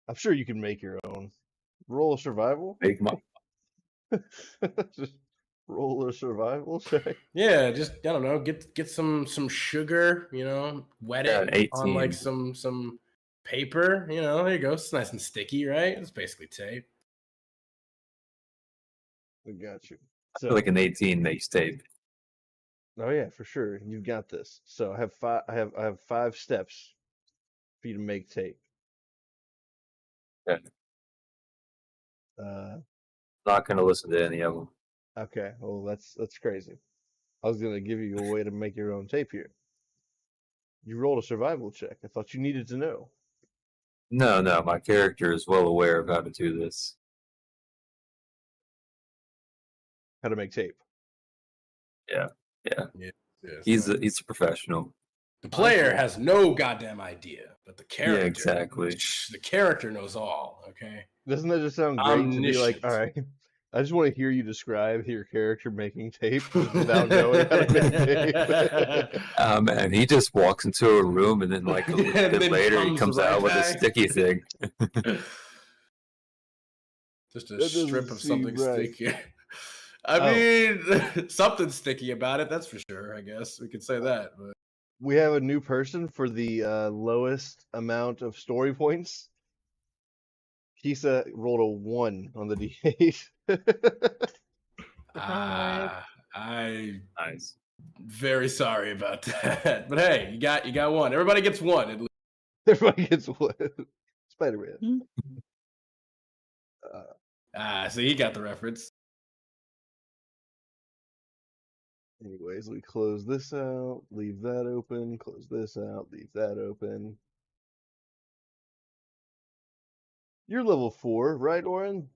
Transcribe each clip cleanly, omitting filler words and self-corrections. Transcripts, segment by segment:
I'm sure you can make your own. Roll a survival. Make my Just roll a survival check. Yeah, just I don't know, get some sugar, wet an it on 18. like some paper, there you go. It's nice and sticky, right? It's basically tape. I got you. I feel like an 18 makes tape. Oh yeah, for sure. You've got this. So I have five. I have 5 steps for you to make tape. Yeah. Not gonna listen to any of them. Okay. Well, that's crazy. I was gonna give you a way to make your own tape here. You rolled a survival check. I thought you needed to know. No, my character is well aware of how to do this. How to make tape. Yeah. Yes, He's a professional. the player has no goddamn idea, but the character, exactly. The character knows all. Okay. Doesn't that just sound great to be like, all right, I just want to hear you describe your character making tape just without knowing how to make tape. And he just walks into a room and then like a little bit later he comes right out with a back. sticky thing. Just a That strip doesn't of something seem right. sticky. I mean, something sticky about it, that's for sure, I guess. We could say that. But We have a new person for the lowest amount of story points. Kisa rolled a 1 on the D8. I'm Nice. very sorry about that. But hey, you got one. Everybody gets one at least. Everybody gets 1. Spider-Man. So he got the reference. Anyways, we close this out, leave that open, close this out, leave that open. You're level 4, right, Oren?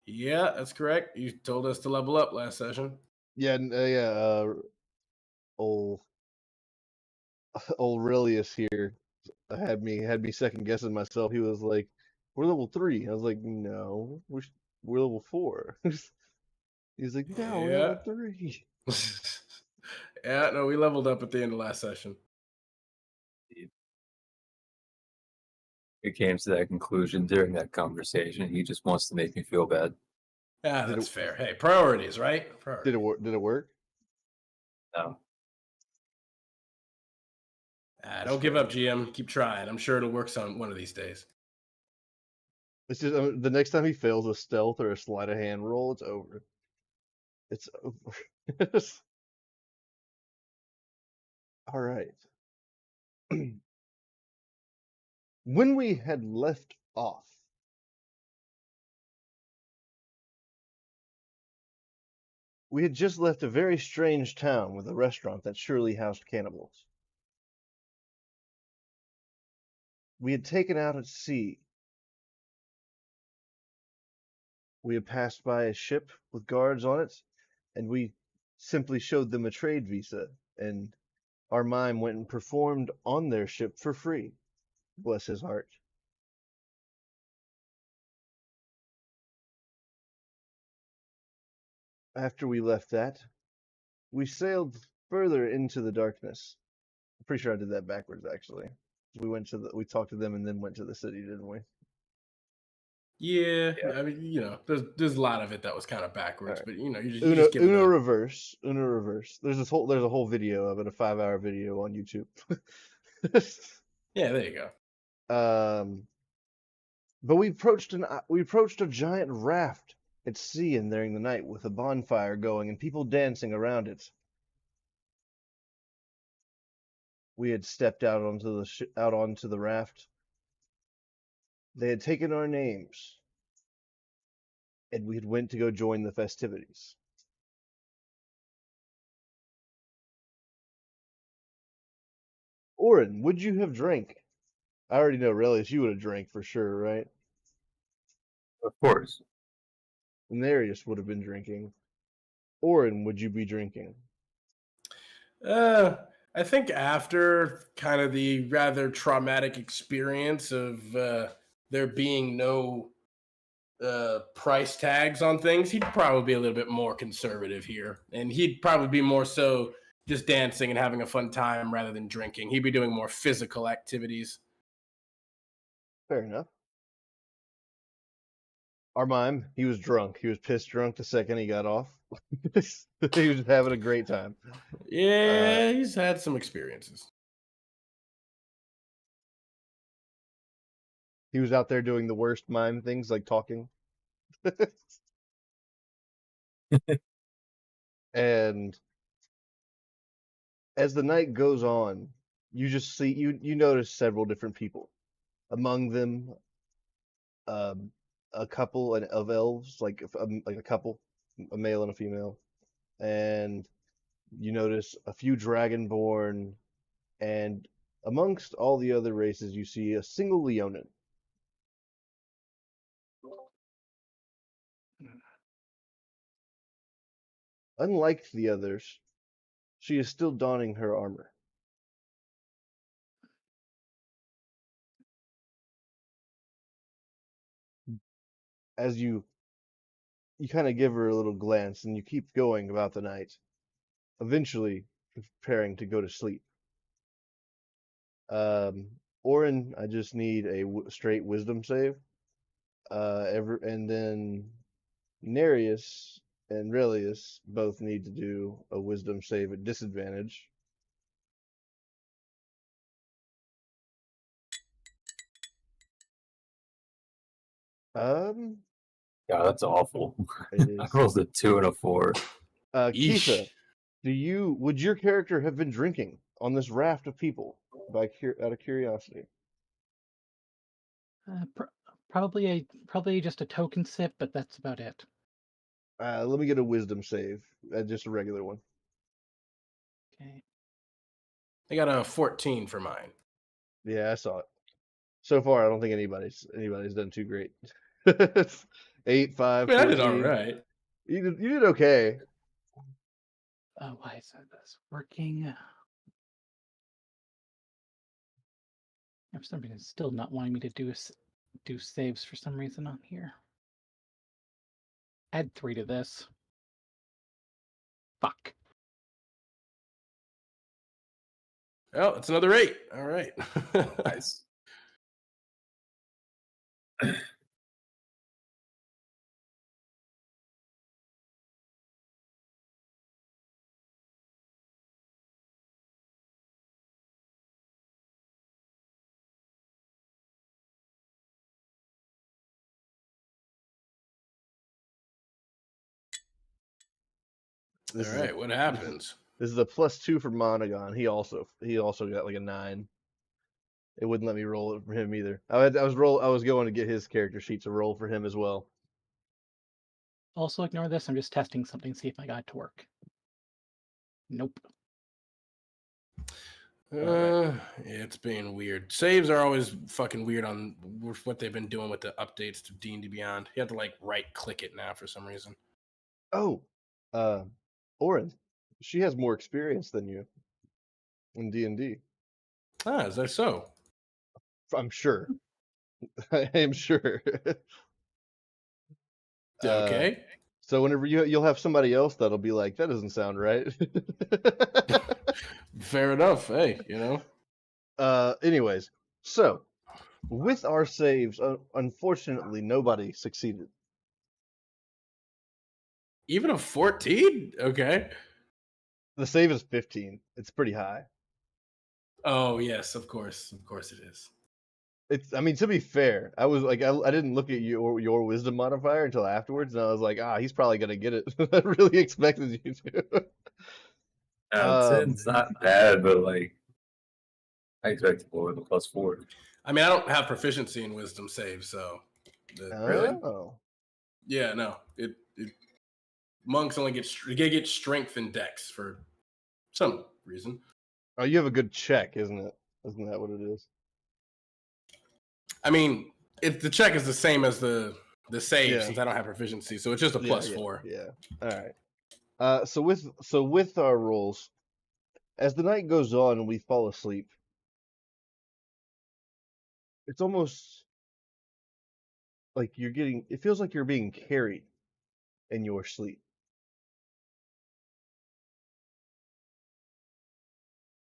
Yeah, that's correct. You told us to level up last session. Yeah, old Aurelius here had me second guessing myself. He was like, "We're level 3." I was like, "No, we're level 4." He's like, "No, we're level 3." Yeah, no, we leveled up at the end of last session. He came to that conclusion during that conversation. He just wants to make me feel bad. Yeah, that's fair. Hey, priorities, right? Priorities. Did it work? No. Don't give up, GM. Keep trying. I'm sure it'll work some one of these days. It's just the next time he fails a stealth or a sleight of hand roll, it's over. It's over. All right. When we had left off, we had just left a very strange town with a restaurant that surely housed cannibals. We had taken out at sea. We had passed by a ship with guards on it, and we simply showed them a trade visa, and our mime went and performed on their ship for free. Bless his heart. After we left that, we sailed further into the darkness. I'm pretty sure I did that backwards, actually. We talked to them and then went to the city, didn't we? Yeah. I mean, there's a lot of it that was kind of backwards, right. But you just give Uno reverse. There's a whole video of it, a 5-hour video on YouTube. Yeah, there you go. But we approached a giant raft at sea and during the night with a bonfire going and people dancing around it. We had stepped out onto the raft. They had taken our names, and we had went to go join the festivities. Oren, would you have drank? I already know, Relius, you would have drank for sure, right? Of course. Narius would have been drinking. Oren, would you be drinking? I think after kind of the rather traumatic experience of there being no price tags on things, he'd probably be a little bit more conservative here. And he'd probably be more so just dancing and having a fun time rather than drinking. He'd be doing more physical activities. Fair enough. Our mime, he was drunk. He was pissed drunk the second he got off. He was having a great time. Yeah, he's had some experiences. He was out there doing the worst mime things, like talking. And as the night goes on, you just see you notice several different people. Among them, um, a couple of elves, like a couple, a male and a female, and you notice a few dragonborn, and amongst all the other races, you see a single Leonin. Unlike the others, she is still donning her armor. As you kind of give her a little glance and you keep going about the night, eventually preparing to go to sleep. Um, Orin, I just need a straight wisdom save. And then Nereus and Relius both need to do a wisdom save at disadvantage. Um, Yeah, that's awful. it I is. rolled a 2 and a 4. Keitha, Yeesh. would your character have been drinking on this raft of people out of curiosity? Probably just a token sip, but that's about it. Let me get a wisdom save, just a regular one. Okay. I got a 14 for mine. Yeah, I saw it. So far, I don't think anybody's done too great. 8, 5, I did all 14. right. You did okay. Why is this working? For some reason, it's still not wanting me to do saves for some reason on here. Add 3 to this. Fuck. Oh, it's another 8. All right. Nice. This All is right. What happens? this is a +2 for Monogon. He also got like a 9. It wouldn't let me roll it for him either. I was going to get his character sheet to roll for him as well. Also ignore this. I'm just testing something, see if I got it to work. Nope. Yeah, it's being weird. Saves are always fucking weird on what they've been doing with the updates to D&D Beyond. You have to like right click it now for some reason. Oh, Orin, she has more experience than you in D&D. Ah, is that so? I'm sure. I am sure. Okay. So whenever you'll have somebody else that'll be like, that doesn't sound right. Fair enough. Hey, you know. Anyways, so with our saves, unfortunately, nobody succeeded. Even a 14? Okay. The save is 15. It's pretty high. Oh, yes, of course. Of course it is. I mean, to be fair, I was like, I didn't look at your wisdom modifier until afterwards, and I was like, he's probably gonna get it. I really expected you to. It's not bad, but like I expected more than a +4. I mean, I don't have proficiency in wisdom save, so really, Oh, yeah, no. It monks only get strength and dex for some reason. oh, you have a good check, isn't it? Isn't that what it is? I mean, the check is the same as the save Yeah. since I don't have proficiency, so it's just a +4. Yeah. All right. So with our rolls, as the night goes on and we fall asleep, it's almost like it feels like you're being carried in your sleep.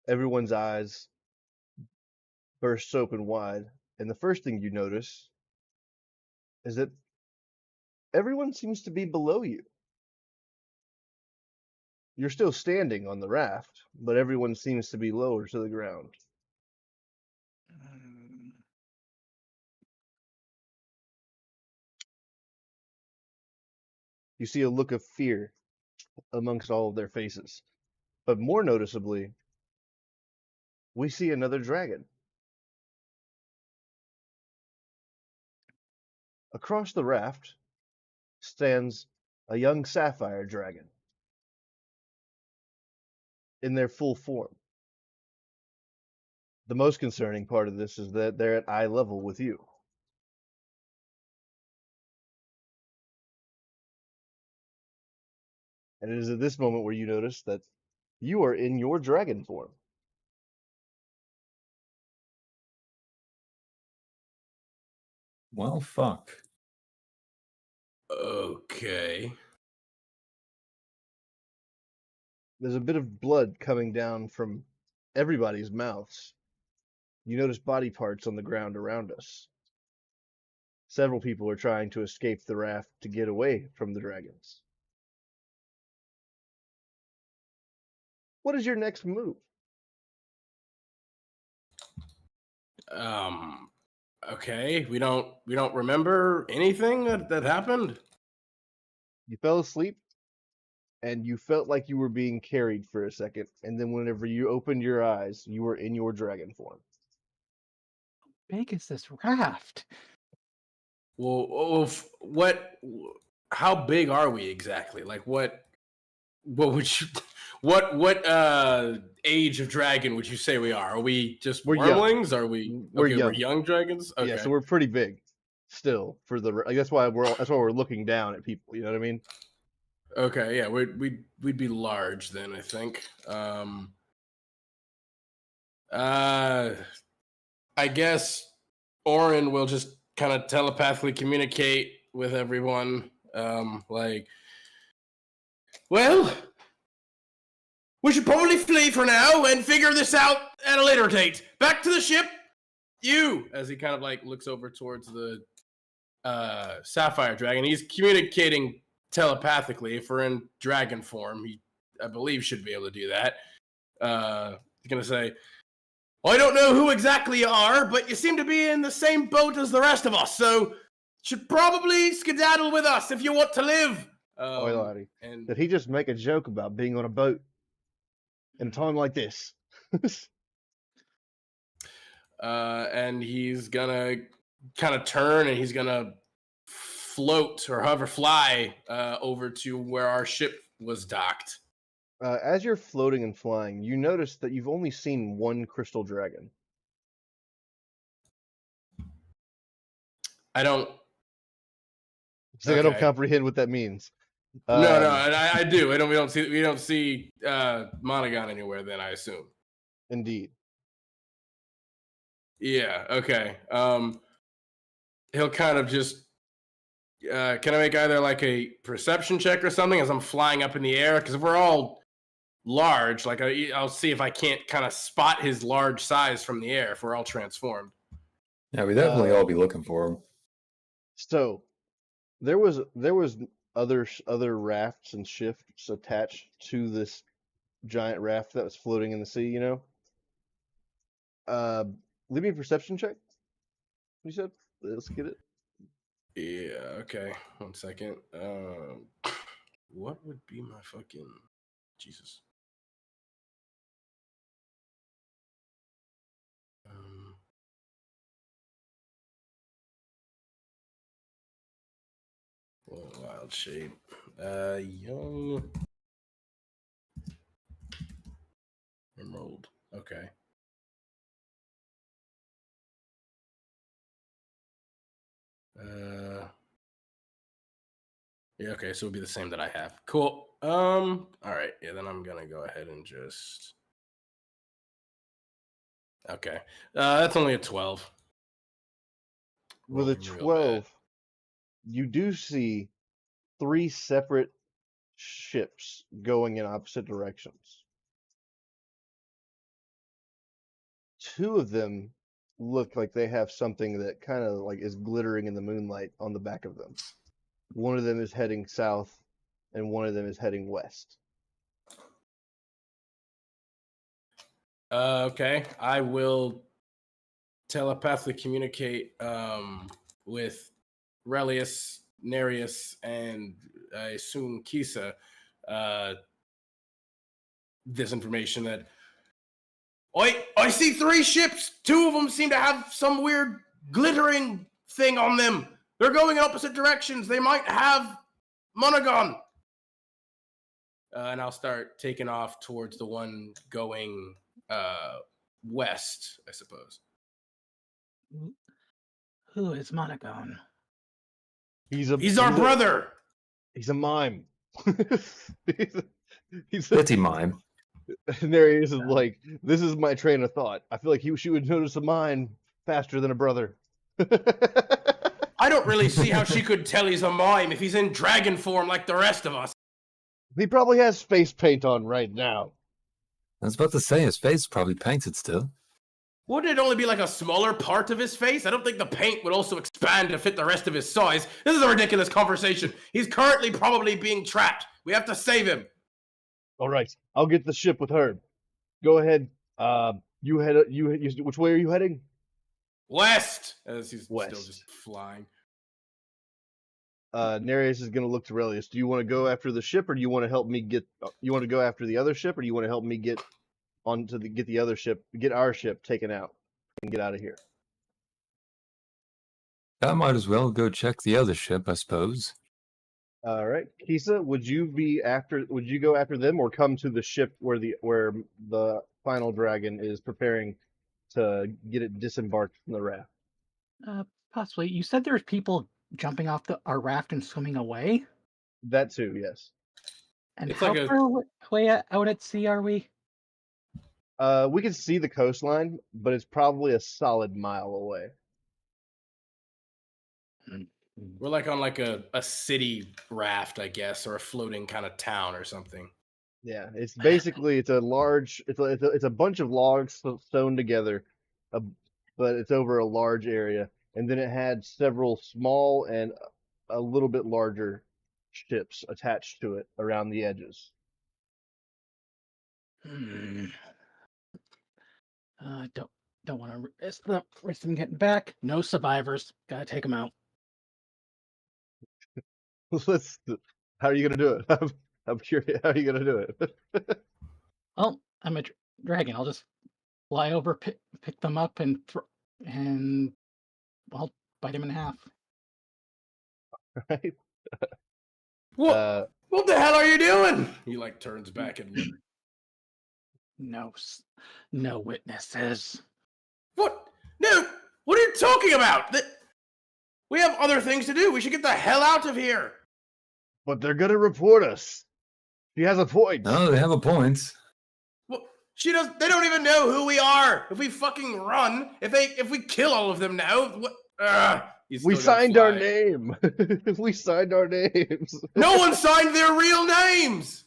Everyone's eyes burst open wide, And the first thing you notice is that everyone seems to be below you. You're still standing on the raft, but everyone seems to be lower to the ground. You see a look of fear amongst all of their faces. But more noticeably, we see another dragon. Across the raft stands a young sapphire dragon in their full form. The most concerning part of this is that they're at eye level with you. And it is at this moment where you notice that you are in your dragon form. Well, fuck. Okay. There's a bit of blood coming down from everybody's mouths. You notice body parts on the ground around us. Several people are trying to escape the raft to get away from the dragons. What is your next move? Okay. We don't remember anything that happened. You fell asleep and you felt like you were being carried for a second, and then whenever you opened your eyes, you were in your dragon form. Big is this raft? Well, how big are we exactly? Like what would you what age of dragon would you say we are? Are we just We're young. wormlings? Are we We're okay, we're young. young dragons? Okay. Yeah, so we're pretty big still for the like that's why we're looking down at people, you know what I mean? Okay, yeah, we'd be large then, I think. I guess Orin will just kind of telepathically communicate with everyone. Like, well, we should probably flee for now and figure this out at a later date. Back to the ship, you! As he kind of like looks over towards the sapphire dragon. He's communicating telepathically. If we're in dragon form, he, I believe, should be able to do that. He's gonna say, well, I don't know who exactly you are, but you seem to be in the same boat as the rest of us, so should probably skedaddle with us if you want to live. Oi, laddie. And Did he just make a joke about being on a boat in a time like this? and he's gonna kind of turn and he's gonna float or hover fly over to where our ship was docked. As you're floating and flying, you notice that you've only seen one crystal dragon. I don't. It's like I don't Okay. comprehend what that means. No, I do. We don't see Monogon anywhere. Then I assume. Indeed. Yeah. Okay. He'll kind of just. Can I make either like a perception check or something as I'm flying up in the air? Because if we're all large, like I'll see if I can't kind of spot his large size from the air if we're all transformed. Yeah, we definitely all be looking for him. So, there was other rafts and ships attached to this giant raft that was floating in the sea. You know. Leave me a perception check. You said, let's get it. Yeah. Okay. 1 second. What would be my fucking Jesus? Wild shape. Young emerald. Okay. Yeah, okay, so it'll be the same that I have. Cool. All right, yeah, then I'm gonna go ahead and just. Okay. That's only a 12. With a Rolled real bad. 12, you do see 3 separate ships going in opposite directions. 2 of them look like they have something that kind of like is glittering in the moonlight on the back of them. One of them is heading south, and one of them is heading west. Okay, I will telepathically communicate with Relius, Nereus, and I assume Kisa this information that I see 3 ships. 2 of them seem to have some weird glittering thing on them. They're going in opposite directions. They might have Monogon. And I'll start taking off towards the one going west, I suppose. Who is Monogon? He's our brother. He's a mime. he's Pretty mime. And there he is, like, this is my train of thought. I feel like she would notice a mime faster than a brother. I don't really see how she could tell he's a mime if he's in dragon form like the rest of us. He probably has face paint on right now. I was about to say, his face is probably painted still. Wouldn't it only be like a smaller part of his face? I don't think the paint would also expand to fit the rest of his size. This is a ridiculous conversation. He's currently probably being trapped. We have to save him. All right, I'll get the ship with Herb. Go ahead. You which way are you heading? West, as he's West. still just flying. Nereus is going to look to Relius. Do you want to go after the ship, or do you want to help me get? You want to go after the other ship, or do you want to help me get get the other ship, get our ship taken out, and get out of here? I might as well go check the other ship, I suppose. All right, Kisa, would you go after them, or come to the ship where the final dragon is preparing to get it disembarked from the raft? Possibly. You said there's people jumping off our raft and swimming away? That too, yes. And It's how like far away out at sea are we? We can see the coastline, but it's probably a solid mile away. We're like on like a city raft, I guess, or a floating kind of town or something. Yeah, it's basically it's a bunch of logs sewn together, but it's over a large area, and then it had several small and a little bit larger ships attached to it around the edges. Don't want to risk them getting back. No survivors. Gotta take them out. How are you gonna do it? I'm curious. How are you gonna do it? Well, I'm a dragon. I'll just fly over, pick them up, and I'll bite them in half. Right? What the hell are you doing? He like turns back and looks. No witnesses. What? No. What are you talking about? We have other things to do. We should get the hell out of here. But they're gonna report us. She has a point. Oh, they have a point. Well, they don't even know who we are. If we fucking run, if we kill all of them now, we signed our name. We signed our names. No one signed their real names.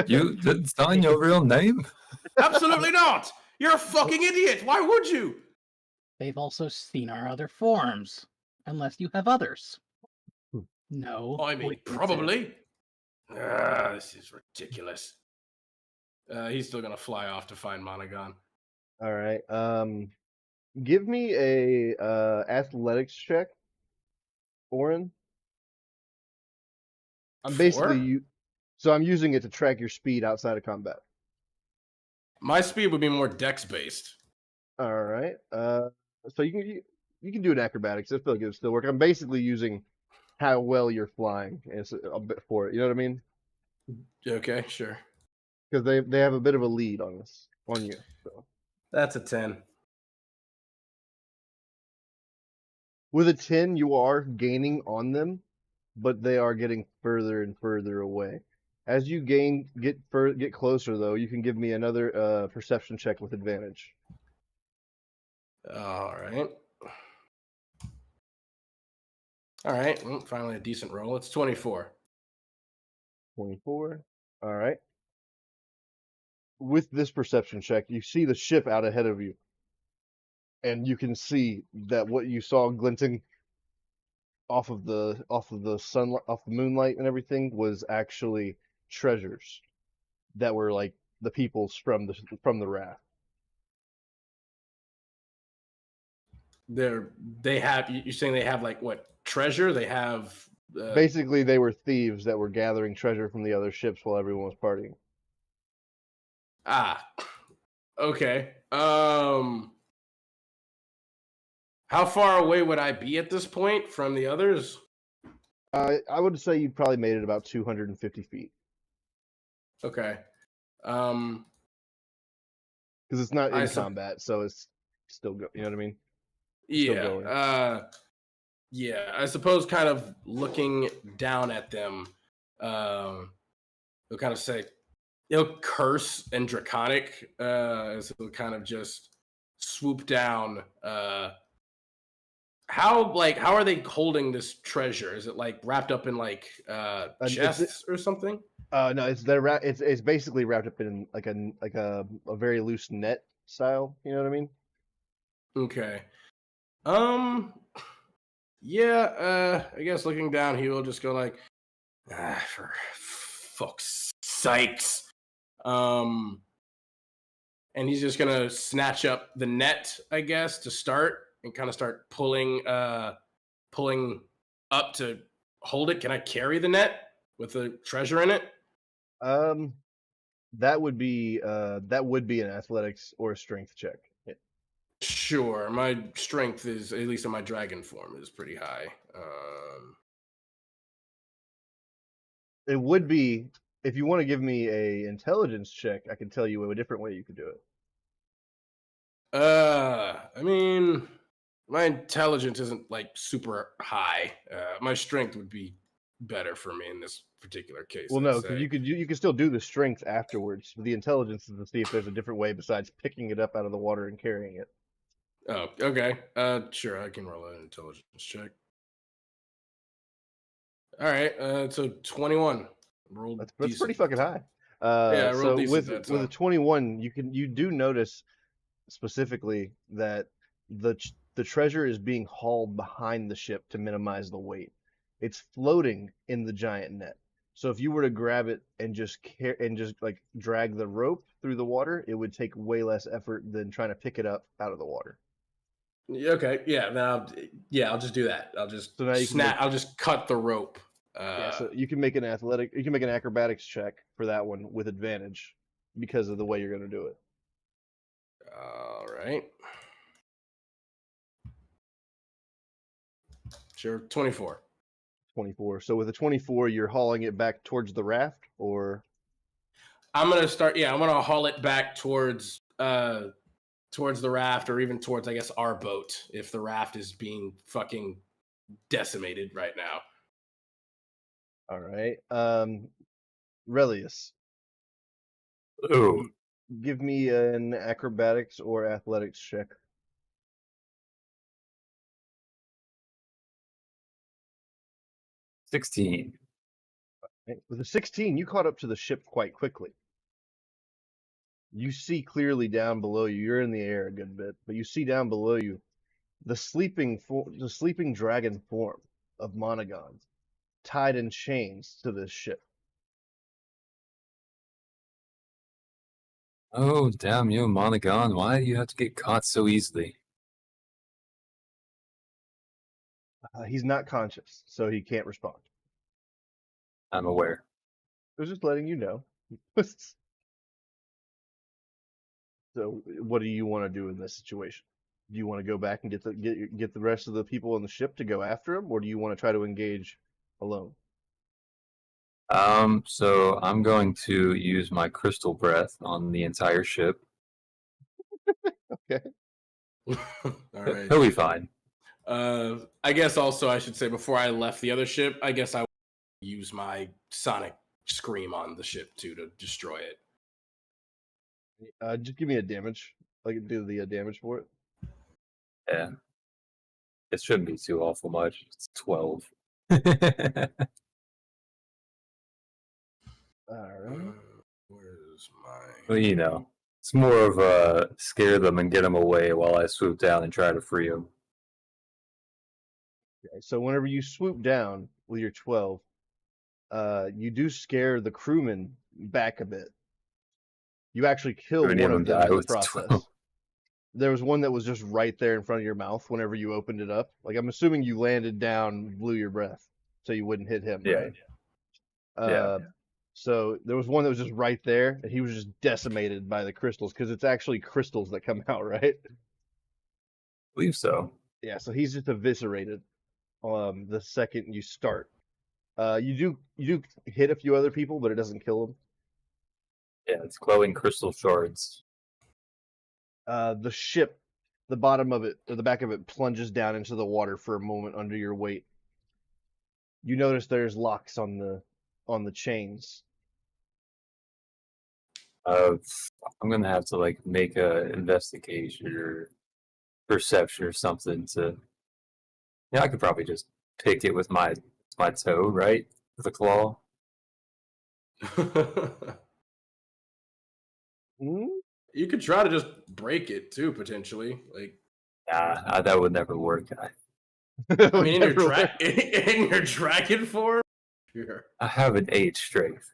You didn't sign your real name? Absolutely not. You're a fucking idiot. Why would you? They've also seen our other forms, unless you have others. No. I mean, probably. This is ridiculous. He's still gonna fly off to find Monogon. All right. Give me a athletics check, Oren. I'm using it to track your speed outside of combat. My speed would be more dex based. All right. So you can do an acrobatics. I feel like it'll still work. I'm basically using how well you're flying as a bit for it. You know what I mean? Okay, sure. Because they have a bit of a lead on you. So. That's a 10. With a 10, you are gaining on them, but they are getting further and further away. As you get closer, though, you can give me another perception check with advantage. All right. Well, finally a decent roll. It's 24. 24. All right. With this perception check, you see the ship out ahead of you. and you can see that what you saw glinting off of the sunlight, off the moonlight and everything was actually treasures that were like the people's from the raft. They have. You're saying they have like what treasure? They have. Basically, they were thieves that were gathering treasure from the other ships while everyone was partying. Ah. Okay. How far away would I be at this point from the others? I would say you probably made it about 250 feet Okay. because it's not I in saw- combat, so it's still go. You know what I mean? Still Yeah. going. Yeah. I suppose kind of looking down at them, they'll kind of say, curse and draconic, as it'll kind of just swoop down. How are they holding this treasure? Is it like wrapped up in like chests or something? No, it's basically wrapped up in like a very loose net style. You know what I mean? Okay. Yeah. I guess looking down, he will just go like, for fuck's sakes. And he's just gonna snatch up the net, I guess, to start and kind of start pulling up to hold it. Can I carry the net with the treasure in it? That would be an athletics or a strength check. Yeah. Sure. My strength is, at least in my dragon form, is pretty high. It would be if you want to give me a intelligence check. I can tell you a different way you could do it. I mean, my intelligence isn't like super high. My strength would be better for me in this particular case. Well, I'd no, because say. you could still do the strength afterwards. The intelligence is to see if there's a different way besides picking it up out of the water and carrying it. Oh, okay. Sure, I can roll an intelligence check. All right. So 21. Rolled That's decent. pretty fucking high. Yeah, I rolled So decent that with a time. 21, you do notice specifically that the treasure is being hauled behind the ship to minimize the weight. It's floating in the giant net. So if you were to grab it and just like drag the rope through the water, it would take way less effort than trying to pick it up out of the water. Okay. Yeah. Now, I'll just do that. I'll just So now you can I'll just cut the rope. Yeah, so you can make an acrobatics check for that one with advantage because of the way you're going to do it. All right. Sure. 24. 24. So with a 24, you're hauling it back towards the raft, or I'm gonna start. Yeah, I'm gonna haul it back towards the raft, or even towards, I guess, our boat, if the raft is being fucking decimated right now. all right. Relius, Oh, give me an acrobatics or athletics check. 16. Right? With a 16, you caught up to the ship quite quickly. You see clearly down below you. You're in the air a good bit, but you see down below you the sleeping dragon form of Monogon tied in chains to this ship. Oh, damn you, Monogon. Why do you have to get caught so easily? He's not conscious, so he can't respond. I'm aware. I was just letting you know. So, what do you want to do in this situation? Do you want to go back and get the rest of the people on the ship to go after him, or do you want to try to engage alone? So I'm going to use my crystal breath on the entire ship. Okay. All right. He'll be fine. I guess also I should say, before I left the other ship, I guess I would use my sonic scream on the ship too to destroy it. Just give me a damage. Do the damage for it. Yeah. It shouldn't be too awful much. It's 12. All right. Where's my? Well, you know, It's more of scare them and get them away while I swoop down and try to free them. Okay, so whenever you swoop down with your 12, you do scare the crewmen back a bit. You actually kill Do any one of of them them die in the with process. 12? There was one that was just right there in front of your mouth whenever you opened it up. Like, I'm assuming you landed down, blew your breath, so you wouldn't hit him, Yeah. right? Yeah. So there was one that was just right there, and he was just decimated by the crystals, because it's actually crystals that come out, right? I believe so. Yeah, so he's just eviscerated the second you start. You do hit a few other people, but it doesn't kill them. Yeah, it's glowing crystal shards. The ship, the bottom of it, or the back of it, plunges down into the water for a moment under your weight. You notice there's locks on the chains. I'm gonna have to like make a investigation or perception or something to. Yeah, I could probably just pick it with my toe, right? With a claw. Hmm? You could try to just break it too, potentially. Like, Nah, that would never work. I mean, in your dragon form, sure. I have an 8 strength.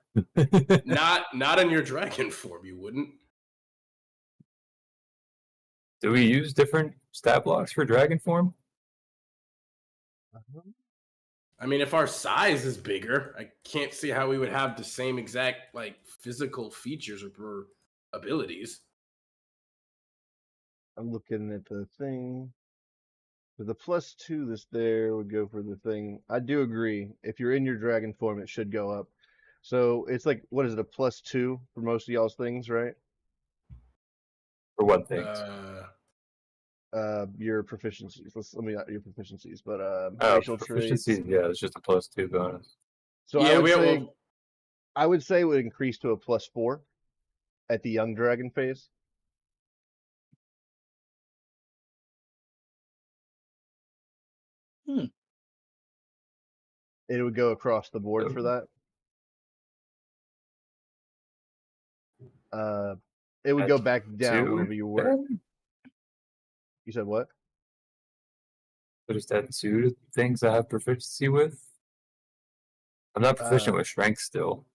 Not in your dragon form. You wouldn't. Do we use different stat blocks for dragon form? I mean, if our size is bigger, I can't see how we would have the same exact like physical features or abilities. I'm looking at the thing. For the +2 that's there would go for the thing. I do agree. If you're in your dragon form, it should go up. So it's like, what is it, a +2 for most of y'all's things, right? For what things? Your proficiencies. Let me not your proficiencies, but Oh, racial proficiency. traits. Yeah, it's just a +2 bonus. So Yeah, I would say it would increase to a +4 at the young dragon phase. Hmm. It would go across the board for that. It would go back down whenever you were. You said what? But is that 2 things I have proficiency with? I'm not proficient with strength still.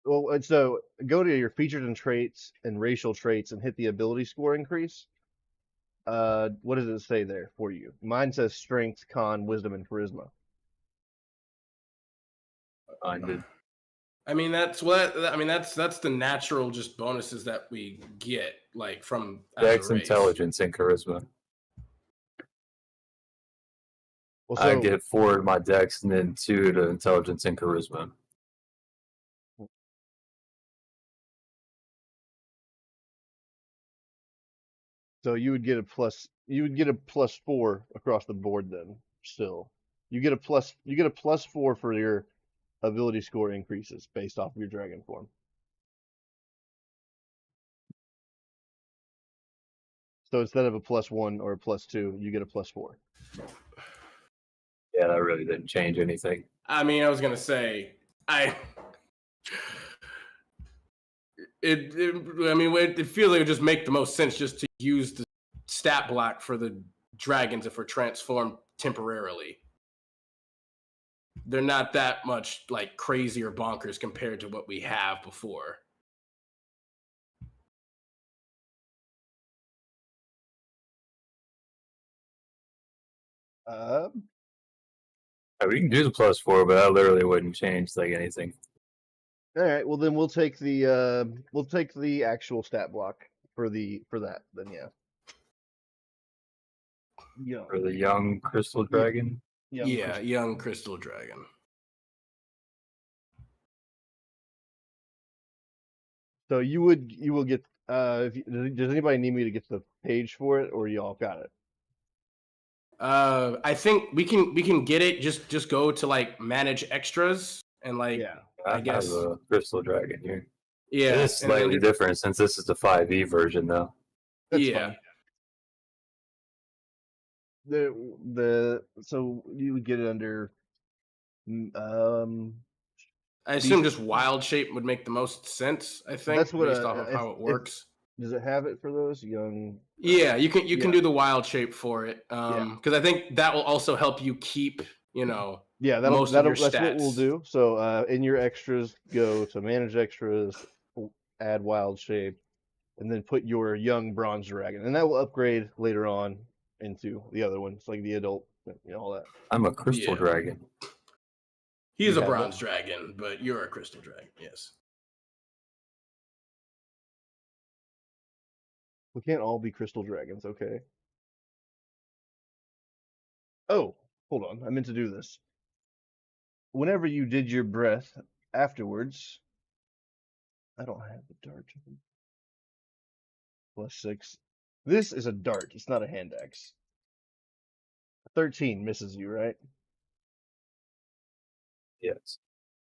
Well, and so go to your features and traits and racial traits and hit the ability score increase. What does it say there for you? Mine says strength, con, wisdom, and charisma. I mean, that's the natural just bonuses that we get, like from Dex, intelligence, and charisma. Well, I get 4 in my dex and then 2 to intelligence and charisma. So you would get a +4 across the board then. Still, you get a +4 for your ability score increases based off of your dragon form. So instead of a +1 or a +2, you get a +4. Yeah, that really didn't change anything. I mean, I was gonna say, it feels like it would just make the most sense just to use the stat block for the dragons if we're transformed temporarily. They're not that much like crazy or bonkers compared to what we have before. We can do the +4, but that literally wouldn't change like anything. All right, well then we'll take the actual stat block for that. Then yeah. For the young crystal dragon. Young crystal dragon. So you will get. Does anybody need me to get the page for it, or y'all got it? I think we can get it. Just go to like manage extras and like I guess have a crystal dragon here. Yeah, it is slightly different since this is the 5e version, though. That's fine. So you would get it under I assume just wild shape would make the most sense. I think That's what based off of how it works. Does it have it for those young? Yeah, you can Yeah. do the wild shape for it. Yeah. Because I think that will also help you keep Yeah, most of your that's what we'll stats. do. So in your extras, go to manage extras, add wild shape, and then put your young bronze dragon, and that will upgrade later on into the other ones, like the adult, all that. I'm a crystal Yeah. dragon. He is You a have bronze that? dragon, but you're a crystal dragon. Yes. We can't all be crystal dragons, okay? Oh, hold on. I meant to do this. Whenever you did your breath afterwards, I don't have the dart. +6. This is a dart. It's not a hand axe. 13 misses you, right? Yes.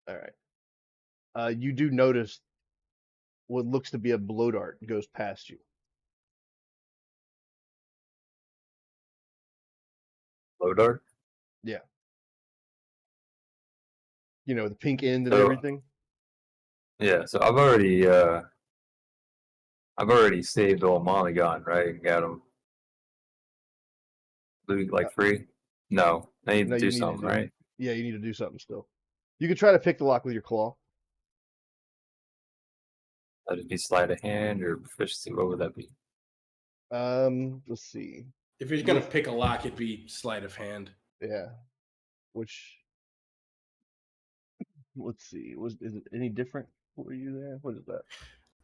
All right. You do notice what looks to be a blow dart goes past you. Low dart. Yeah. The pink end and So- everything. Yeah. So I've already saved old Monogon, right? And got him like free. No, I need No, to you do need to something, do- right? Yeah, you need to do something still. You could try to pick the lock with your claw. That'd be sleight of hand or proficiency. What would that be? Let's see. If he's gonna pick a lock, it'd be sleight of hand. Yeah. Let's see. Is it any different for you there? What is that?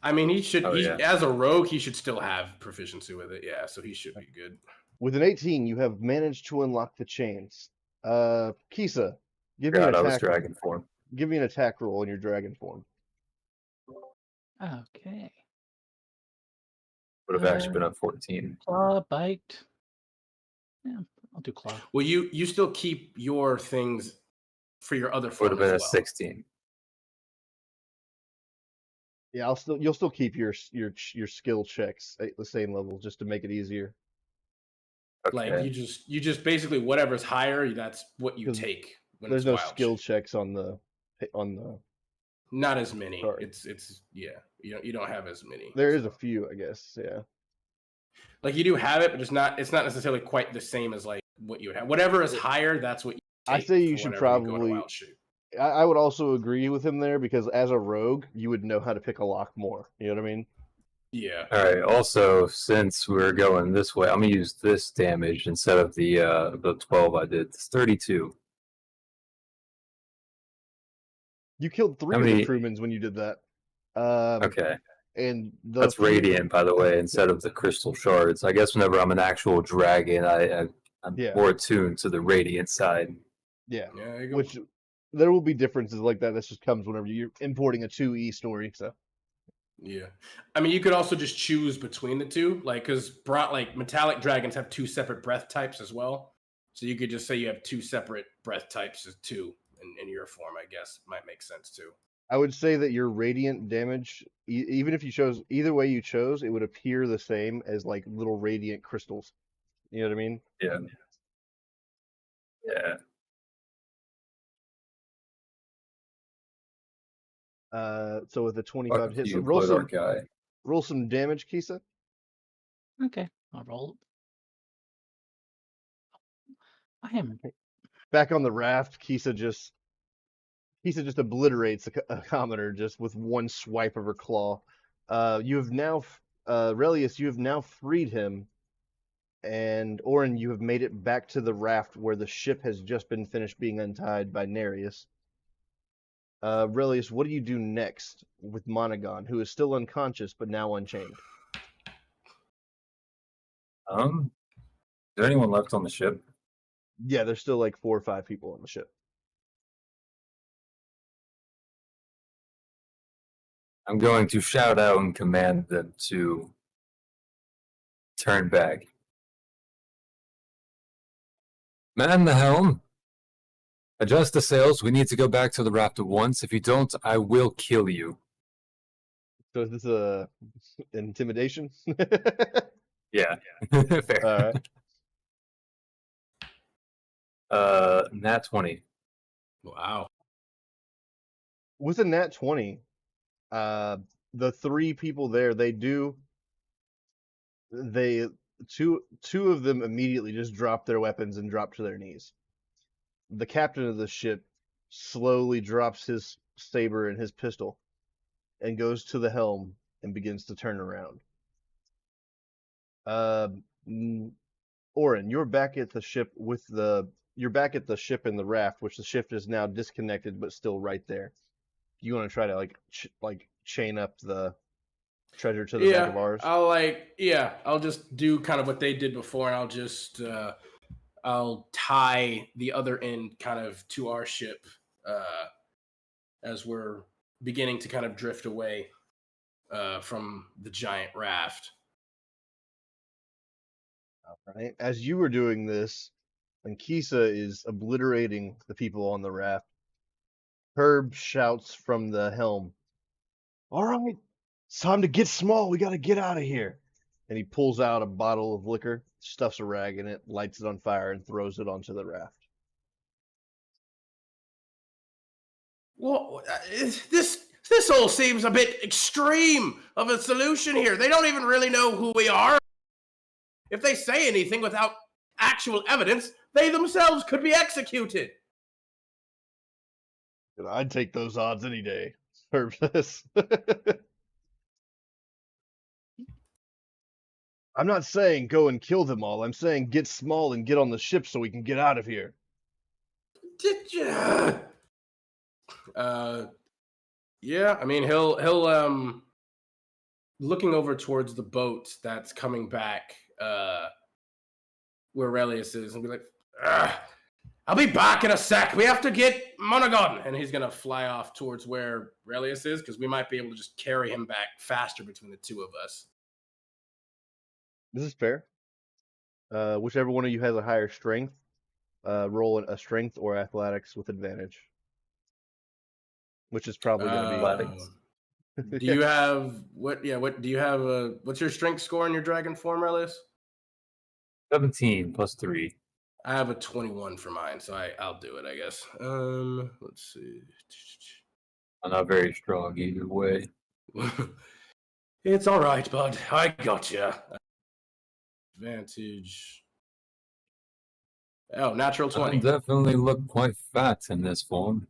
I mean, he should. Oh, yeah. As a rogue, he should still have proficiency with it. Yeah, so he should be good. With an 18, you have managed to unlock the chains. Kisa, give me God, I an was attack. dragon form. Give me an attack roll in your dragon form. Okay. Would have actually been a 14. Claw, bite. Yeah, I'll do claw. Well, you still keep your things for your other Would form have been as a well. 16. Yeah, you'll still keep your skill checks at the same level just to make it easier. Okay. Like you just basically whatever's higher, that's what you 'Cause take. When There's it's no wild skill shape. checks on the Not as many. Sorry. It's yeah. You don't have as many. There is so. a few, I guess. Yeah. Like you do have it, but it's not necessarily quite the same as like what you would have. Whatever is higher, that's what you take. I say you for should whenever you go to probably- wild shape. I would also agree with him there because as a rogue, you would know how to pick a lock more. You know what I mean? Yeah. All right. Also, since we're going this way, I'm gonna use this damage instead of the 12 I did. It's 32. You killed 3 How of the many- crewmen when you did that. Okay. And That's few- radiant, by the way, instead of the crystal shards. I guess whenever I'm an actual dragon, I'm Yeah. more attuned to the radiant side. Yeah. Yeah. There you go. Which there will be differences like that. This just comes whenever you're importing a 2E story. So Yeah. I mean, you could also just choose between the two, like because metallic dragons have 2 separate breath types as well. So you could just say you have 2 separate breath types as 2 in your form. I guess might make sense too. I would say that your radiant damage, even if you chose either way you chose, it would appear the same as like little radiant crystals. You know what I mean? Yeah. Yeah. So with a 25 hit, so You roll blood some art guy. roll some damage, Kisa. Okay, I'll roll. I am Back on the raft, Kisa just obliterates a commoner just with one swipe of her claw. You have now, Relius, you have now freed him, and Orin, you have made it back to the raft where the ship has just been finished being untied by Nereus. Relius, what do you do next with Monogon, who is still unconscious but now unchained? Is there anyone left on the ship? Yeah, there's still like 4 or 5 people on the ship. I'm going to shout out and command them to turn back. Man the helm. Adjust the sails. We need to go back to the raft at once. If you don't, I will kill you. So is this a intimidation? Yeah. Fair. All right. Nat 20. Wow. With a nat 20, the three people there, they two of them immediately just drop their weapons and drop to their knees. The captain of the ship slowly drops his saber and his pistol and goes to the helm and begins to turn around. Orin, you're back at the ship you're back at the ship in the raft, which the ship is now disconnected but still right there. You want to try to chain up the treasure to the back of ours? I'll just do kind of what they did before, and I'll tie the other end kind of to our ship as we're beginning to kind of drift away from the giant raft. All right. As you were doing this, and Kisa is obliterating the people on the raft, Herb shouts from the helm, "All right, it's time to get small. We got to get out of here." And he pulls out a bottle of liquor, stuffs a rag in it, lights it on fire, and throws it onto the raft. Well, this all seems a bit extreme of a solution here. They don't even really know who we are. If they say anything without actual evidence, they themselves could be executed. I'd take those odds any day, Herb says. I'm not saying go and kill them all. I'm saying get small and get on the ship so we can get out of here. Did you? Yeah. I mean, he'll looking over towards the boat that's coming back, where Relius is, and be like, "I'll be back in a sec. We have to get Monaghan," and he's gonna fly off towards where Relius is because we might be able to just carry him back faster between the two of us. This is fair. Whichever one of you has a higher strength, roll a strength or athletics with advantage. Which is probably going to be athletics. Do you have what? Yeah, what do you have? What's your strength score in your dragon form, Relius? 17 plus 3. I have a 21 for mine, so I'll do it, I guess. Let's see. I'm not very strong either way. It's all right, bud. I got you. Advantage. Oh, natural 20. I definitely look quite fat in this form.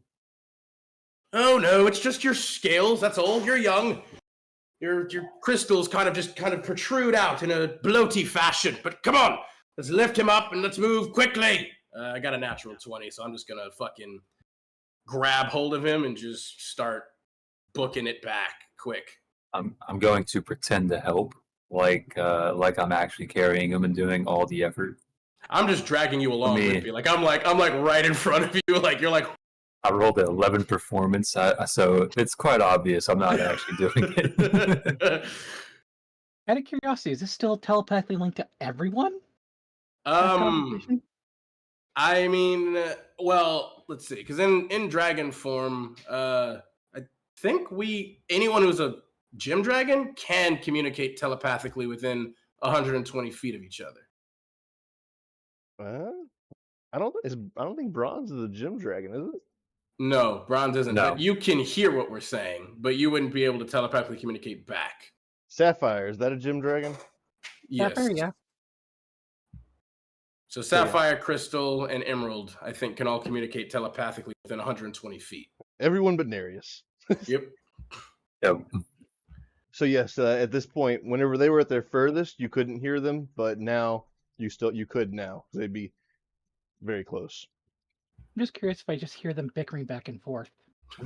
Oh no, it's just your scales. That's all. You're young. Your crystals kind of protrude out in a bloaty fashion. But come on, let's lift him up and let's move quickly. I got a natural 20, so I'm just gonna fucking grab hold of him and just start booking it back quick. I'm going to pretend to help, like I'm actually carrying him and doing all the effort. I'm just dragging you along with me. Like I'm right in front of you. Like you're like. I rolled an 11 performance, so it's quite obvious I'm not actually doing it. Out of curiosity, is this still telepathically linked to everyone? I mean, well, let's see, because in dragon form, I think anyone who's a gym dragon can communicate telepathically within 120 feet of each other. I don't think Bronze is a gym dragon, is it? No, Bronze isn't. No. But you can hear what we're saying, but you wouldn't be able to telepathically communicate back. Sapphire, is that a gym dragon? Yes. Sapphire, yeah. So Sapphire, Crystal, and Emerald, I think, can all communicate telepathically within 120 feet. Everyone but Nereus. Yep. Yep. So yes, at this point, whenever they were at their furthest, you couldn't hear them, but now you could now. They'd be very close. I'm just curious if I just hear them bickering back and forth.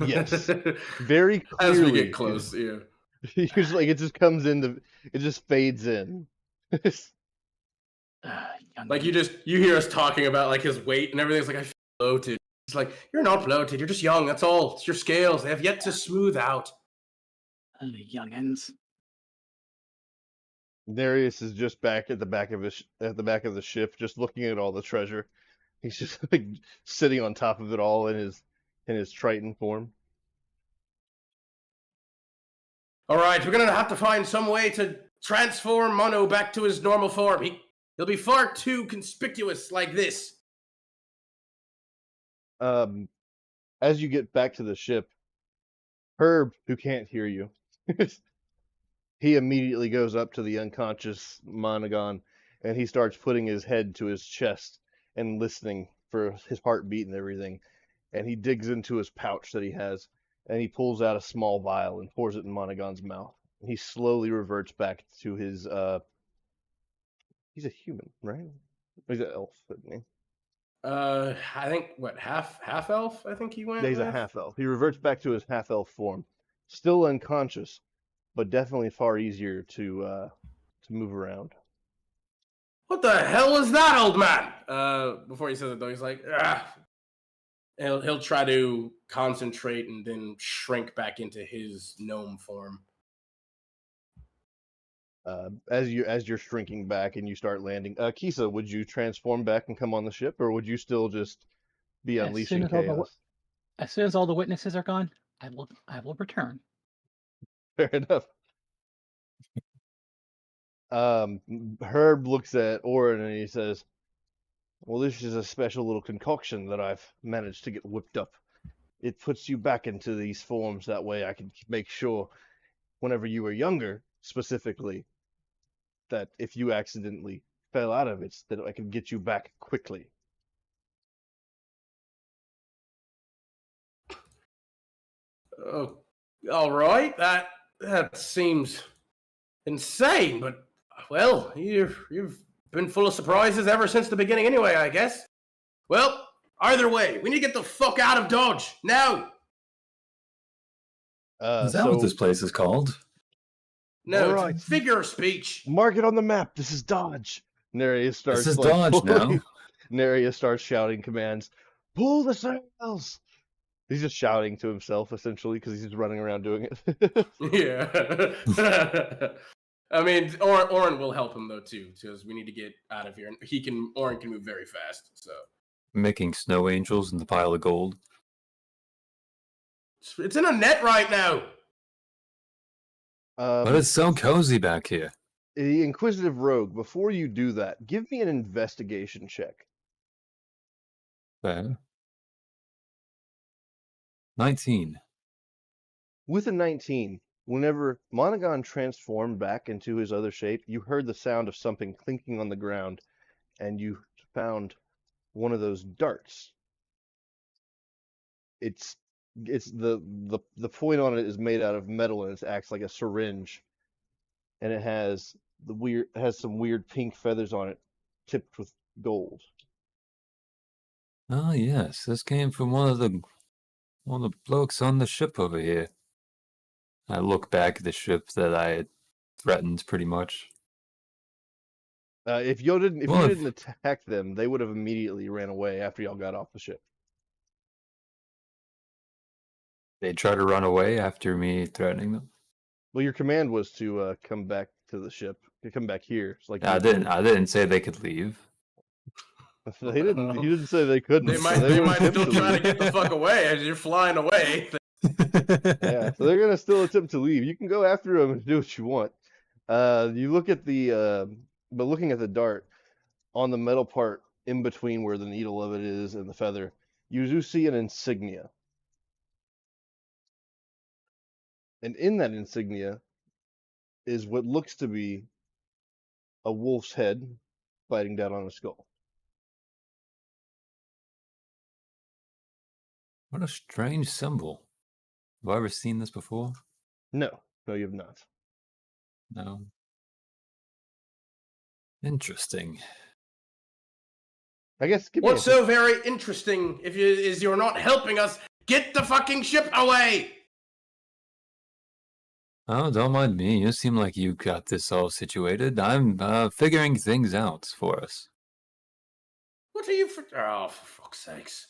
Yes, very clearly. As we get close, yeah. Usually, it just comes it just fades in. Like you hear us talking about like his weight and everything's like I feel bloated. It's like you're not bloated, you're just young. That's all. It's your scales. They have yet to smooth out. Youngins. Nereus is just back at the back of the ship, just looking at all the treasure. He's just like sitting on top of it all in his Triton form. All right, we're gonna have to find some way to transform Mono back to his normal form. He'll be far too conspicuous like this. As you get back to the ship, Herb, who can't hear you, he immediately goes up to the unconscious Monagon and he starts putting his head to his chest and listening for his heartbeat and everything. And he digs into his pouch that he has and he pulls out a small vial and pours it in Monagon's mouth. And he slowly reverts back to his he's a human, right? He's an elf, isn't he? I think what half elf. I think he went. Yeah, he's a with? half elf. He reverts back to his half elf form, still unconscious, but definitely far easier to move around. What the hell is that, old man? Before he says it though, he's like, ah. He'll try to concentrate and then shrink back into his gnome form. As you're shrinking back and you start landing, Kisa, would you transform back and come on the ship, or would you still just be As unleashing soon as chaos? as soon as all the witnesses are gone, I will return. Fair enough. Herb looks at Orin and he says, "Well, this is a special little concoction that I've managed to get whipped up. It puts you back into these forms. That way I can make sure, whenever you were younger, specifically, that if you accidentally fell out of it, that I can get you back quickly." Oh, all right. That seems insane, but well, you've been full of surprises ever since the beginning, anyway. I guess. Well, either way, we need to get the fuck out of Dodge now. Is that what this place is called? No, All right. it's a figure of speech. Mark it on the map. This is Dodge. Nereus starts. This is like, Dodge now. Nereus starts shouting commands. Pull the sails. He's just shouting to himself essentially because he's just running around doing it. Yeah. I mean, Orin will help him though too, because we need to get out of here. And Orin can move very fast. So Making snow angels in the pile of gold. it's in a net right now. But it's so cozy back here. The Inquisitive Rogue, before you do that, give me an investigation check. Fair. 19. With a 19, whenever Monagon transformed back into his other shape, you heard the sound of something clinking on the ground, and you found one of those darts. It's the point on it is made out of metal and it acts like a syringe, and it has some weird pink feathers on it, tipped with gold. Oh yes, this came from one of the blokes on the ship over here. I look back at the ship that I had threatened pretty much. If you didn't Well, attack them, they would have immediately ran away after y'all got off the ship. They try to run away after me threatening them. Well, your command was to come back to the ship, to come back here. It's like I didn't say they could leave. they didn't. You didn't say they couldn't. They so might would still attempt try to leave. get the fuck away as you're flying away. Yeah, so they're gonna still attempt to leave. You can go after them and do what you want. You look at but looking at the dart on the metal part in between where the needle of it is and the feather, you do see an insignia. And in that insignia is what looks to be a wolf's head biting down on a skull. What a strange symbol. Have I ever seen this before? No, you have not. No. Interesting. I guess give me What's so very interesting is you're not helping us get the fucking ship away. Oh, don't mind me. You seem like you got this all situated. I'm figuring things out for us. What are you for? Oh, for fuck's sakes.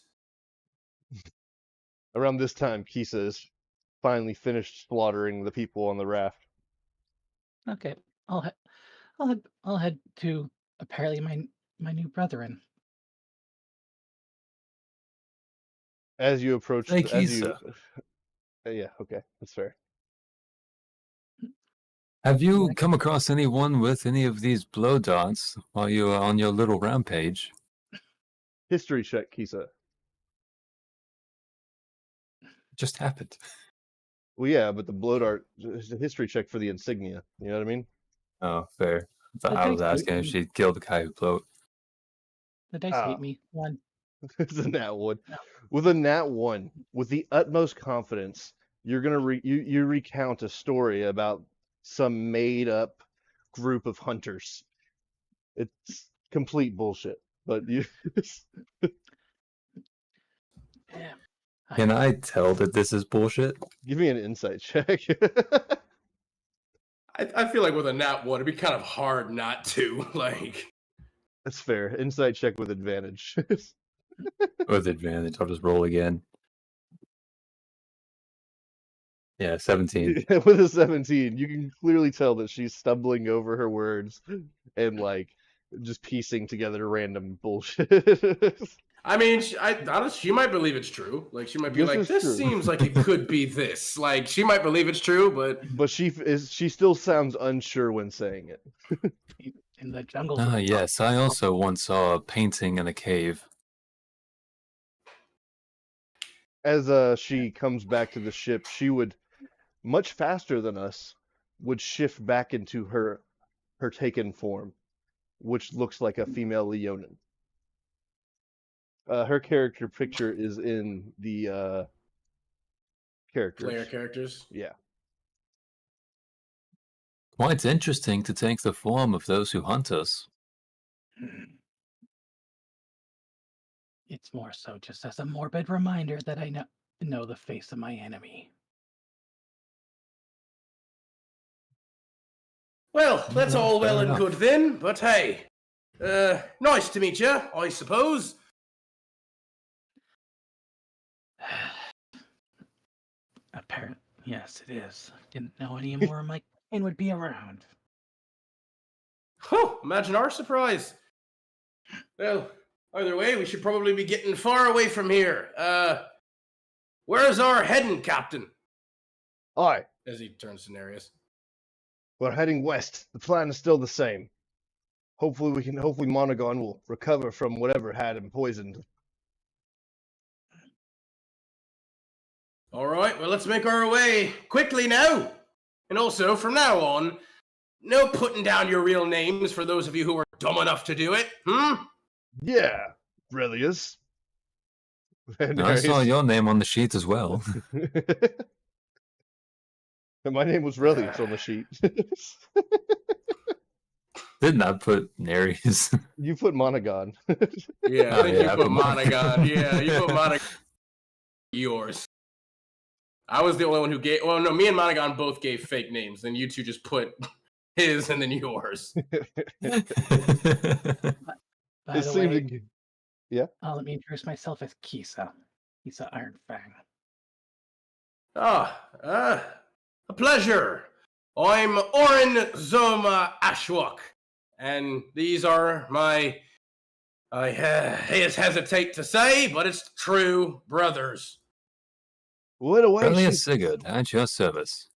Around this time, Kisa is finally finished slaughtering the people on the raft. Okay, I'll head to apparently my new brethren. As you approach, Hey, as you, Kisa. yeah, okay, that's fair. Have you Yeah. come across anyone with any of these blow dots while you were on your little rampage? History check, Kisa. It just happened. Well, yeah, but the blow dart is a history check for the insignia. You know what I mean? Oh, fair. The I was dice hate asking if me. she'd killed the guy who blew it. The dice Ah, hate me. 1. it's a nat one. No. With a nat one, with the utmost confidence, you're gonna you recount a story about some made up group of hunters. It's complete bullshit. But you Yeah. Can I tell that this is bullshit? give me an insight check. I feel like with a nat 1, it'd be kind of hard not to. Like, That's fair. Insight check with advantage. With advantage, I'll just roll again. Yeah, 17. With a 17, you can clearly tell that she's stumbling over her words and like just piecing together random bullshit. I mean, she might believe it's true. Like, she might be This like, is this true. seems like it could be this. Like, she might believe it's true, but But she still sounds unsure when saying it. In the jungles. Ah, of yes, I also once saw a painting in a cave. As she comes back to the ship, she would much faster than us would shift back into her taken form, which looks like a female Leonin. Her character picture is in the characters. player characters. Yeah. Quite interesting to take the form of those who hunt us. It's more so just as a morbid reminder that I know the face of my enemy. Well, that's Well, all well fair and enough. good then, but hey, nice to meet you, I suppose. Apparently, yes, it is. Didn't know any more of my kin would be around. Huh, imagine our surprise. Well, either way, we should probably be getting far away from here. Where's our heading, Captain? Aye, As he turns to Nereus. we're heading west. The plan is still the same. Hopefully Monaghan will recover from whatever had him poisoned. All right, well, let's make our way quickly now. And also, from now on, no putting down your real names for those of you who are dumb enough to do it. Yeah, Relius. I saw your name on the sheet as well. My name was Relius on the sheet. Didn't I put Nereus? You put Monaghan. Yeah, I think yeah, you I put put Monaghan. Yeah, you put Monaghan. Yours. I was the only one who gave. Well, no, me and Monaghan both gave fake names. Then you two just put his and then yours. By It the seemed way, to- Yeah. let me introduce myself as Kisa. Kisa Ironfang. A pleasure. I'm Orin Zoma Ashwok, and these are my, I hesitate to say, but it's true, brothers. Well, in a way, Relius Sigurd, at your service.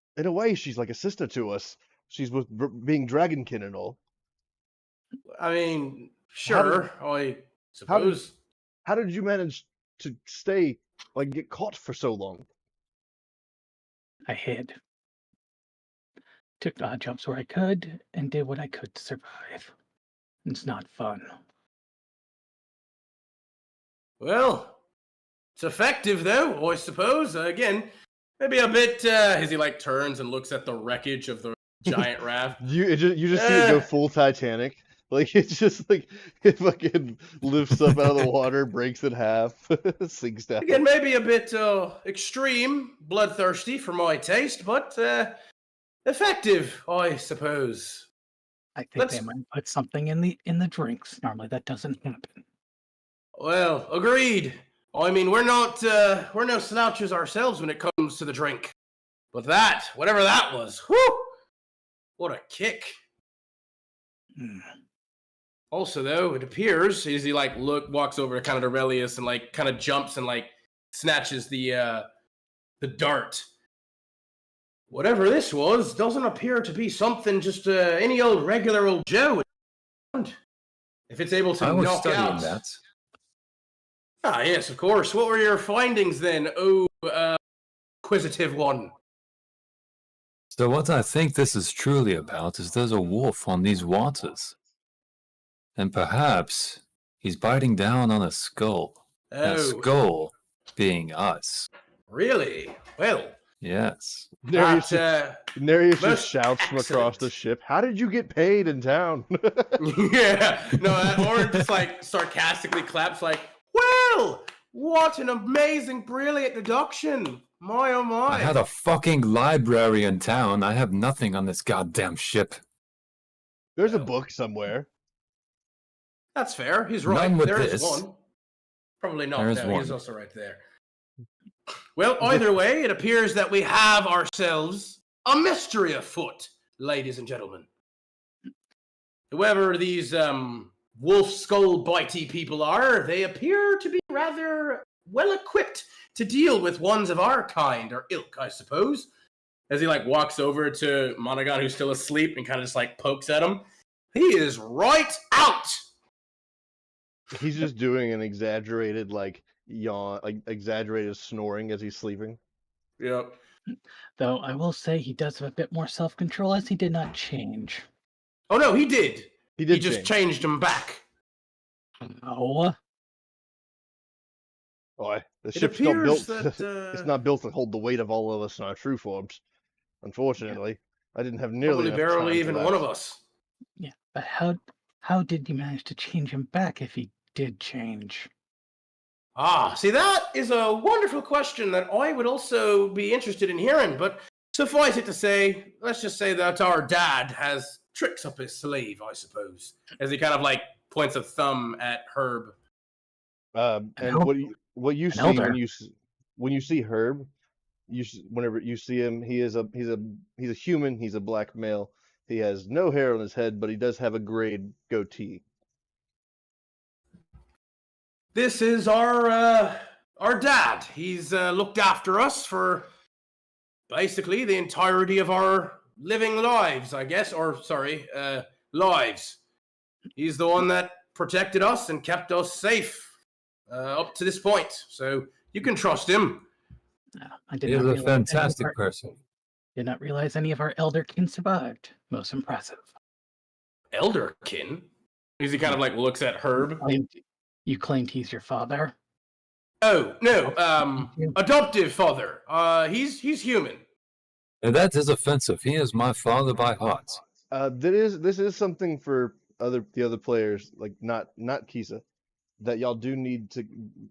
she's like a sister to us. She's with being dragonkin and all. I mean, sure, I suppose. How did you manage to get caught for so long? I hid. Took odd jumps where I could and did what I could to survive. It's not fun. Well, it's effective, though, I suppose. Again, maybe a bit, as he, turns and looks at the wreckage of the giant raft. You just see it go full Titanic. Like it's just like it fucking lifts up out of the water, breaks in half, sinks down. Again, maybe a bit extreme, bloodthirsty for my taste, but effective, I suppose. I think they might put something in the drinks. Normally that doesn't happen. Well, agreed. I mean, we're no slouches ourselves when it comes to the drink. But whatever that was, whew, what a kick. Also, though, it appears as he walks over to kind of Aurelius and kind of jumps and snatches the dart. Whatever this was doesn't appear to be something just any old regular old Joe. If it's able to I was knock studying out that. Ah, yes, of course. What were your findings then, inquisitive one? So what I think this is truly about is there's a wolf on these waters. And perhaps he's biting down on a skull. That Oh, skull being us. really? Well, Yes. Nereus that, Nereus most just shouts from across the excellent. ship, "How did you get paid in town?" Yeah, no, Orin just like sarcastically claps, like, well, what an amazing, brilliant deduction. My oh my. I had a fucking library in town. I have nothing on this goddamn ship. There's a Well. book somewhere. That's fair. He's right. None with There is this. one. Probably not. There is No, he's one. also right there. Well, either way, it appears that we have ourselves a mystery afoot, ladies and gentlemen. Whoever these wolf skull bitey people are, they appear to be rather well equipped to deal with ones of our kind or ilk, I suppose. As he like walks over to Monaghan, who's still asleep, and kind of just like pokes at him. He is right out. He's just doing an exaggerated like yawn, like exaggerated snoring as he's sleeping. Yep. Though I will say he does have a bit more self-control as he did not change. Oh no, he did. He did He just change. changed him back. Oh, Boy, the It ship's not built. appears that It's not built to hold the weight of all of us in our true forms. Unfortunately, I didn't have nearly probably enough time barely for even that. one of us. yeah. But how did you manage to change him back if he did change? Ah, see, that is a wonderful question that I would also be interested in hearing. But suffice it to say, let's just say that our dad has tricks up his sleeve, I suppose. As he kind of like points a thumb at Herb. And what you see elder. when you see Herb, whenever you see him, he's a human. He's a black male. He has no hair on his head, but he does have a grayed goatee. This is our dad. He's looked after us for basically the entirety of our living lives, I guess. Or sorry, lives. He's the one that protected us and kept us safe up to this point. So you can trust him. I did He is not a realize any of fantastic our- person. Did not realize any of our elderkin survived. Most impressive. Elderkin? Is he kind of like looks at Herb? You claimed he's your father? Oh no, adoptive father. He's human. And that is offensive. He is my father by heart. This is something for the other players, like not Kisa, that y'all do need to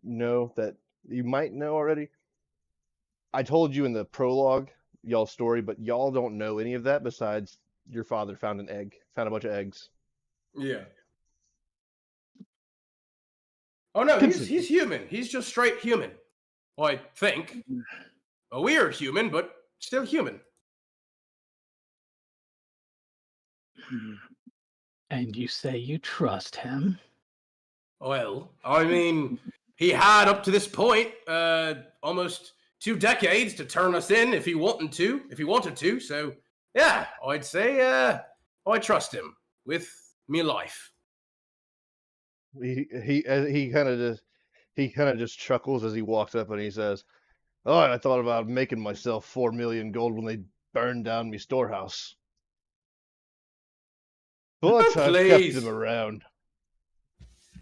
know that you might know already. I told you in the prologue y'all's story, but y'all don't know any of that besides your father found a bunch of eggs. Yeah. Oh no, Continue. he's human. He's just straight human. I think. A weird human, but still human. And you say you trust him? Well, I mean, he had up to this point almost 2 decades to turn us in if he wanted to. So yeah, I'd say I trust him with me life. He kind of just chuckles as he walks up and he says, "Oh, I thought about making myself 4 million gold when they burned down me storehouse, but Oh, I've kept please. him around."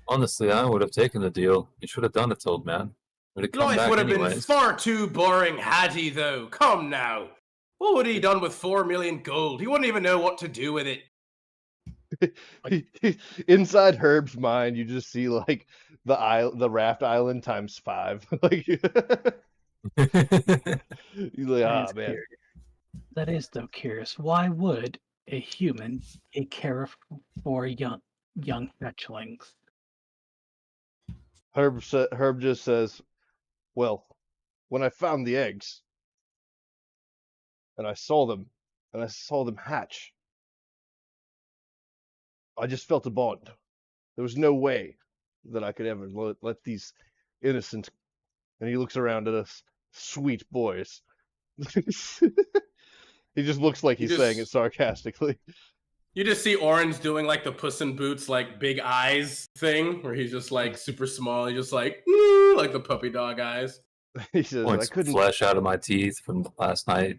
Honestly, I would have taken the deal. You should have done it, old man. Would have come Life back would have been anyways. far too boring had he, though. Come now. What would he done with 4 million gold? He wouldn't even know what to do with it. Inside Herb's mind, you just see like the raft island times 5. Like he's like, ah, man. That is, though, curious. Why would a human take care of 4 young fetchlings? Herb just says, "Well, when I found the eggs and I saw them hatch, I just felt a bond. There was no way that I could ever let these innocent," and he looks around at us, "sweet boys." He just looks like he's saying it sarcastically. You just see Orange doing like the Puss in Boots, like big eyes thing, where he's just like super small. He's just like the puppy dog eyes. He says, "I Points couldn't." flesh out of my teeth from last night.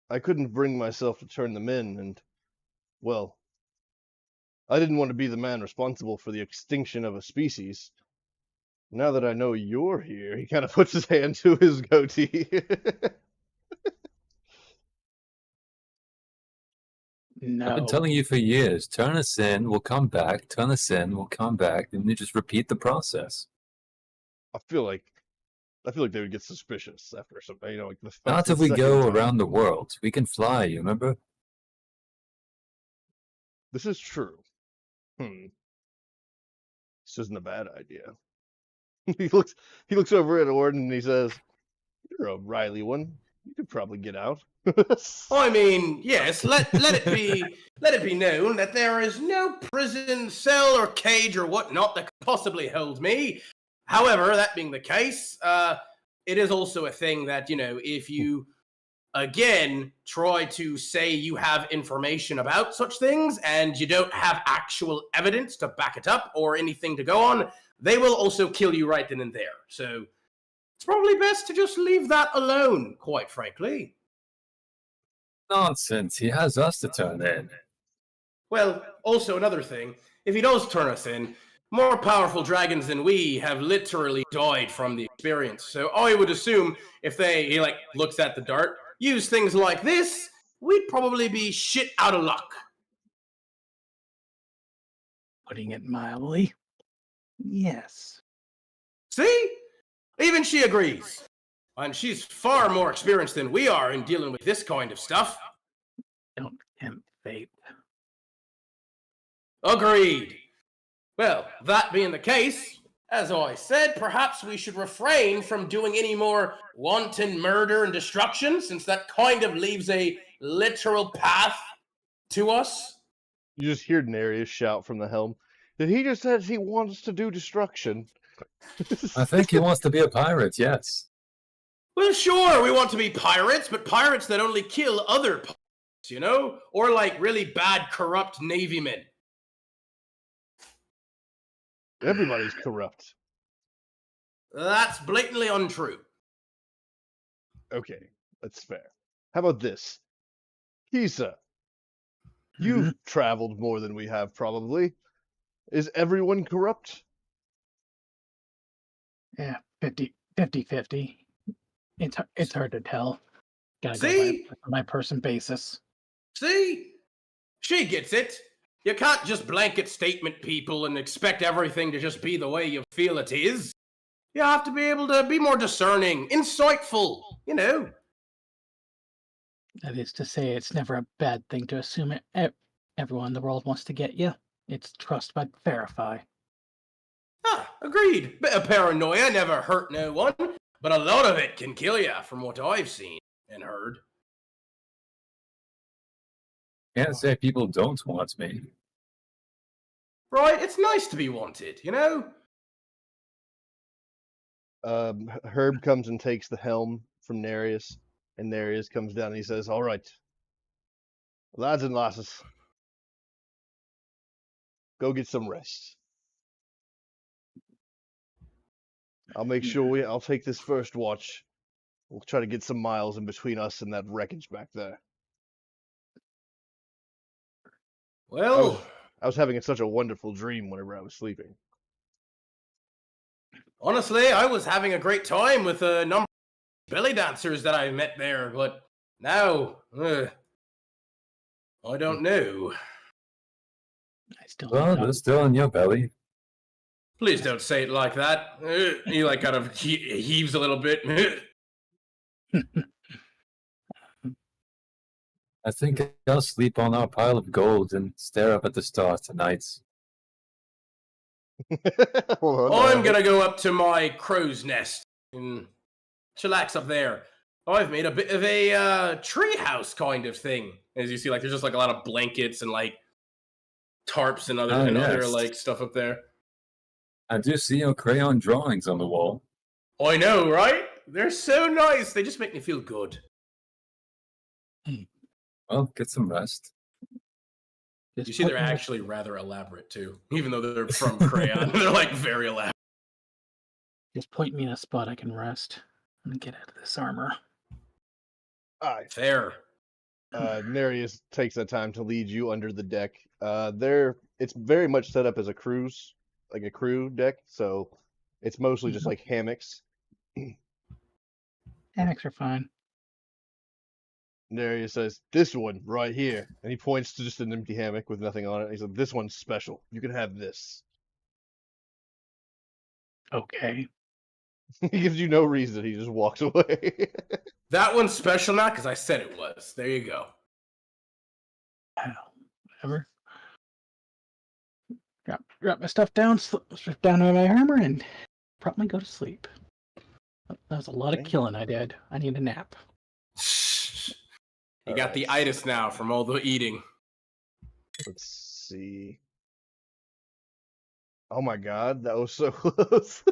I couldn't bring myself to turn them in, and, well, I didn't want to be the man responsible for the extinction of a species. Now that I know you're here, he kind of puts his hand to his goatee. I've been No. telling you for years, turn us in, we'll come back, turn us in, we'll come back, and you just repeat the process. I feel like they would get suspicious after some, like the Not the if we second go time. around the world. We can fly, you remember? This is true. This isn't a bad idea. he looks over at Orden and he says, "You're a Riley one. You could probably get out." I mean, yes, let it be known that there is no prison cell or cage or whatnot that could possibly hold me. However, that being the case, it is also a thing that, if you again try to say you have information about such things and you don't have actual evidence to back it up or anything to go on, they will also kill you right then and there. So it's probably best to just leave that alone, quite frankly. Nonsense. He has us to turn in. Well, also another thing, if he does turn us in, more powerful dragons than we have literally died from the experience. So I would assume if he looks at the dart, use things like this, we'd probably be shit out of luck. Putting it mildly. Yes. See? Even she agrees. And she's far more experienced than we are in dealing with this kind of stuff. Don't tempt fate. Agreed. Well, that being the case, as I said, perhaps we should refrain from doing any more wanton murder and destruction, since that kind of leaves a literal path to us. You just hear Nereus shout from the helm, "Did he just say he wants to do destruction?" I think he wants to be a pirate, yes. Well, sure, we want to be pirates, but pirates that only kill other pirates, or like really bad, corrupt Navy men. Everybody's corrupt. That's blatantly untrue. Okay, that's fair. How about this? Kisa, you've traveled more than we have, probably. Is everyone corrupt? Yeah, 50-50. It's hard to tell. Gotta See? go by person basis. See? She gets it. You can't just blanket statement people and expect everything to just be the way you feel it is. You have to be able to be more discerning, insightful. That is to say, it's never a bad thing to assume everyone in the world wants to get you. It's trust but verify. Agreed. Bit of paranoia never hurt no one, but a lot of it can kill you, from what I've seen and heard. Can't say people don't want me. Right? It's nice to be wanted, Herb comes and takes the helm from Nereus, and Nereus comes down and he says, "All right, lads and lasses, go get some rest. I'll take this first watch. We'll try to get some miles in between us and that wreckage back there." Well, I was having such a wonderful dream whenever I was sleeping. honestly, I was having a great time with a number of belly dancers that I met there, but now, I don't know. I still Well, they're still in your belly. Please don't say it like that. He kind of heaves a little bit. I think I'll sleep on our pile of gold and stare up at the stars tonight. Hold on, I'm gonna go up to my crow's nest and chillax up there. I've made a bit of a treehouse kind of thing. As you see, there's just a lot of blankets and tarps and other stuff up there. I do see your crayon drawings on the wall. I know, right? They're so nice. They just make me feel good. Well, get some rest. You see, they're actually rather elaborate too, even though they're from crayon. They're very elaborate. Just point me in a spot I can rest and get out of this armor. Aye. Fair. Nereus takes the time to lead you under the deck. It's very much set up as a cruise, like a crew deck, so it's mostly just like hammocks. Hammocks are fine. Nereus says, "This one right here," and he points to just an empty hammock with nothing on it. He said, "This one's special. You can have this." Okay. He gives you no reason. He just walks away. That one's special now because I said it was. There you go. Whatever. Drop my stuff down, strip down on my armor, and probably go to sleep. That was a lot of killing I did. I need a nap. You got the itis now from all the eating. Let's see. Oh my god, that was so close.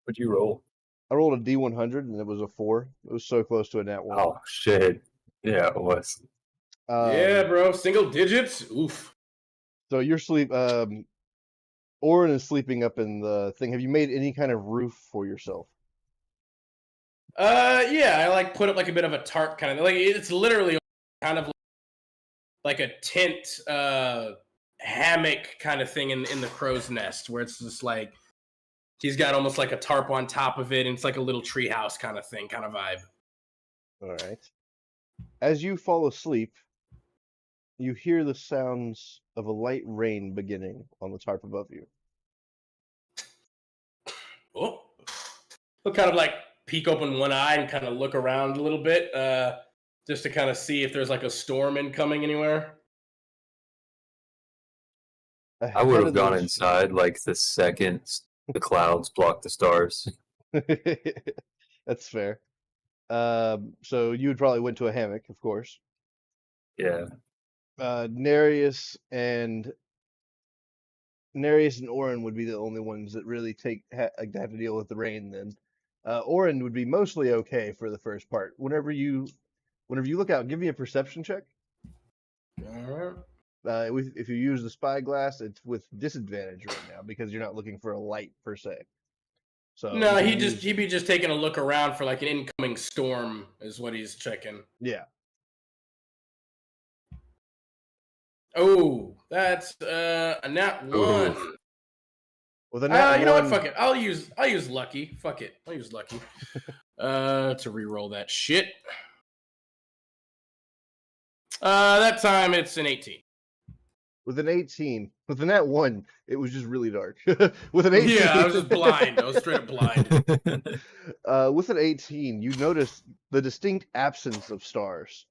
What'd you roll? I rolled a D100 and it was a 4. It was so close to a nat 1. Oh shit! Yeah, it was. Yeah, bro. Single digits. Oof. So you're Orin is sleeping up in the thing. Have you made any kind of roof for yourself? Yeah, I like put up like a bit of a tarp kind of like it's literally kind of like a tent hammock kind of thing in the crow's nest where it's just like he's got almost like a tarp on top of it and it's like a little treehouse kind of thing, kind of vibe. All right. As you fall asleep, you hear the sounds of a light rain beginning on the tarp above you. Oh. He'll kind of like peek open one eye and kind of look around a little bit just to kind of see if there's like a storm incoming anywhere. I would have gone inside like the second the clouds blocked the stars. That's fair. So you would probably went to a hammock, of course. Yeah. Nereus and Orin would be the only ones that really have to deal with the rain. Then Orin would be mostly okay for the first part. Whenever you look out, give me a perception check. All right. If you use the spyglass, it's with disadvantage right now because you're not looking for a light per se. So no, he'd be just taking a look around for like an incoming storm is what he's checking. Yeah. Oh, that's a nat 1. Well, the nat you know what? Fuck it. I'll use lucky. Fuck it. I'll use lucky. To re-roll that shit. That time it's an 18. With an 18, with the nat 1, it was just really dark. With an 18, yeah, I was just blind. I was straight up blind. With an 18, you notice the distinct absence of stars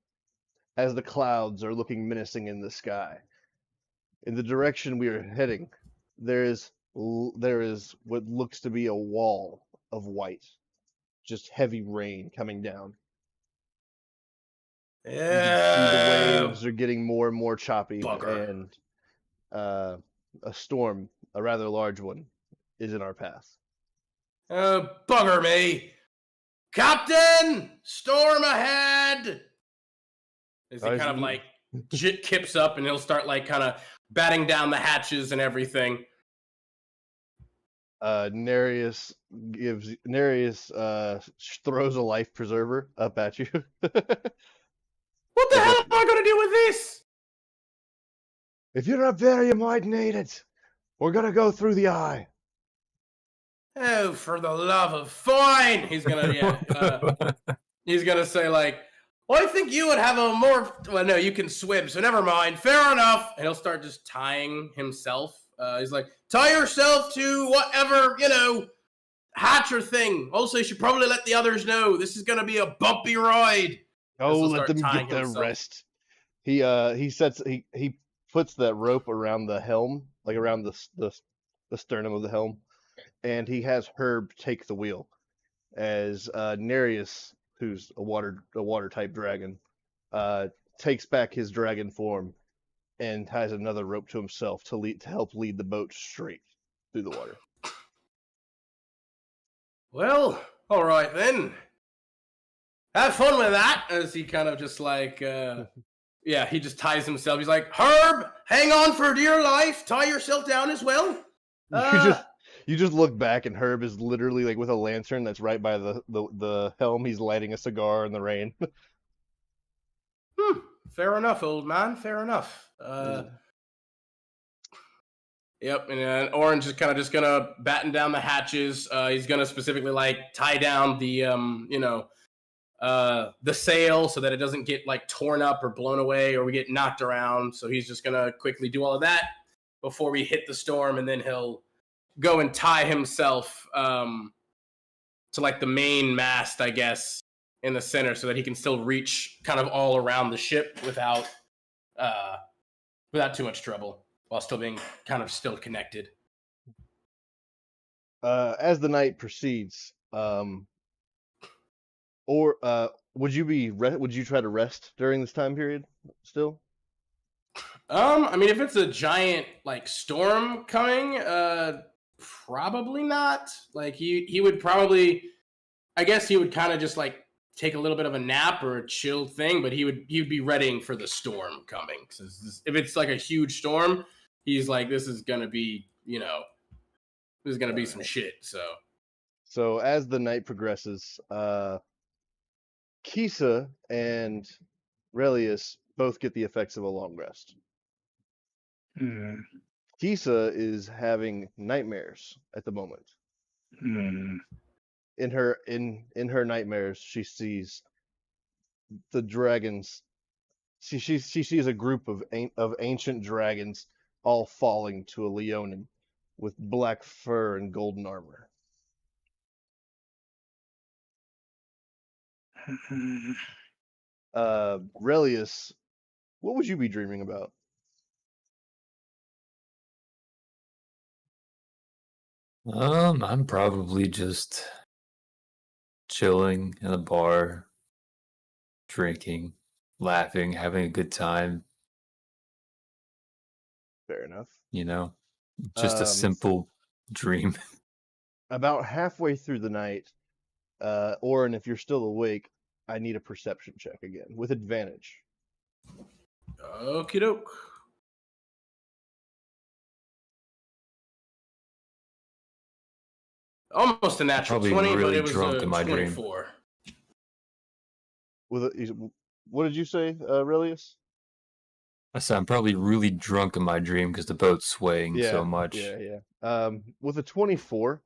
as the clouds are looking menacing in the sky. In the direction we are heading, there is what looks to be a wall of white, just heavy rain coming down. Yeah. You can see the waves are getting more and more choppy, Bugger. and a storm, a rather large one, is in our path. Bugger me. Captain! Storm ahead! As he kind of like kips up and he'll start like kind of batting down the hatches and everything. Nereus throws a life preserver up at you. What the hell am I going to do with this? If you're up there, you might need it. We're going to go through the eye. Oh, for the love of fine! He's gonna he's gonna say like, well, I think you would have a more. Well, no, you can swim, so never mind. Fair enough. And he'll start just tying himself. He's like, tie yourself to whatever hatcher thing. Also, you should probably let the others know this is gonna be a bumpy ride. Oh, let them get their rest. He puts that rope around the helm, like around the sternum of the helm. And he has Herb take the wheel as Nereus, who's a water type dragon, takes back his dragon form and ties another rope to himself to help lead the boat straight through the water. Well, all right then. Have fun with that. As he kind of just like, he just ties himself. He's like, Herb, hang on for dear life. Tie yourself down as well. You just look back and Herb is literally like with a lantern that's right by the helm. He's lighting a cigar in the rain. Fair enough, old man. Fair enough. Yep, and Orange is kind of just gonna batten down the hatches. He's gonna specifically like tie down the the sail so that it doesn't get like torn up or blown away or we get knocked around. So he's just gonna quickly do all of that before we hit the storm, and then he'll go and tie himself to like the main mast, I guess, in the center, so that he can still reach kind of all around the ship without too much trouble, while still being kind of still connected. As the night proceeds, would you try to rest during this time period still? I mean, if it's a giant like storm coming, probably not. Like he would probably, I guess he would kind of just like take a little bit of a nap or a chill thing, but he'd be readying for the storm coming. Because if it's like a huge storm, he's like, this is gonna be, this is gonna be some shit. So as the night progresses, Kisa and Relius both get the effects of a long rest. Hmm. Kisa is having nightmares at the moment. Hmm. In her nightmares, she sees the dragons. She sees a group of ancient dragons all falling to a Leonin with black fur and golden armor. Relius, what would you be dreaming about? I'm probably just chilling in a bar, drinking, laughing, having a good time. Fair enough. Just a simple dream. About halfway through the night, Orin, if you're still awake, I need a perception check again with advantage. Okie doke. Almost a natural Probably 20, but really it was drunk a in my dream. 24. What did you say, Relius? I said I'm probably really drunk in my dream because the boat's swaying so much. Yeah. With a 24,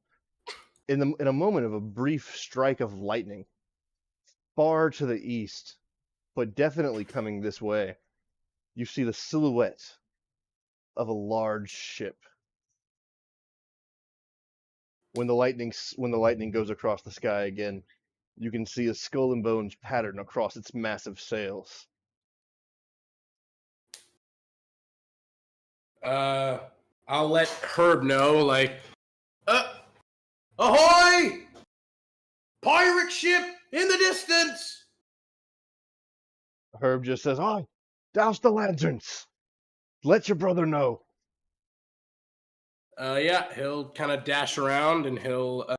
in a moment of a brief strike of lightning, far to the east, but definitely coming this way, you see the silhouette of a large ship. When the lightning goes across the sky again, you can see a skull and bones pattern across its massive sails. I'll let Herb know, like, ahoy! Pirate ship in the distance! Herb just says, "Aye, douse the lanterns. Let your brother know." Yeah, he'll kind of dash around and he'll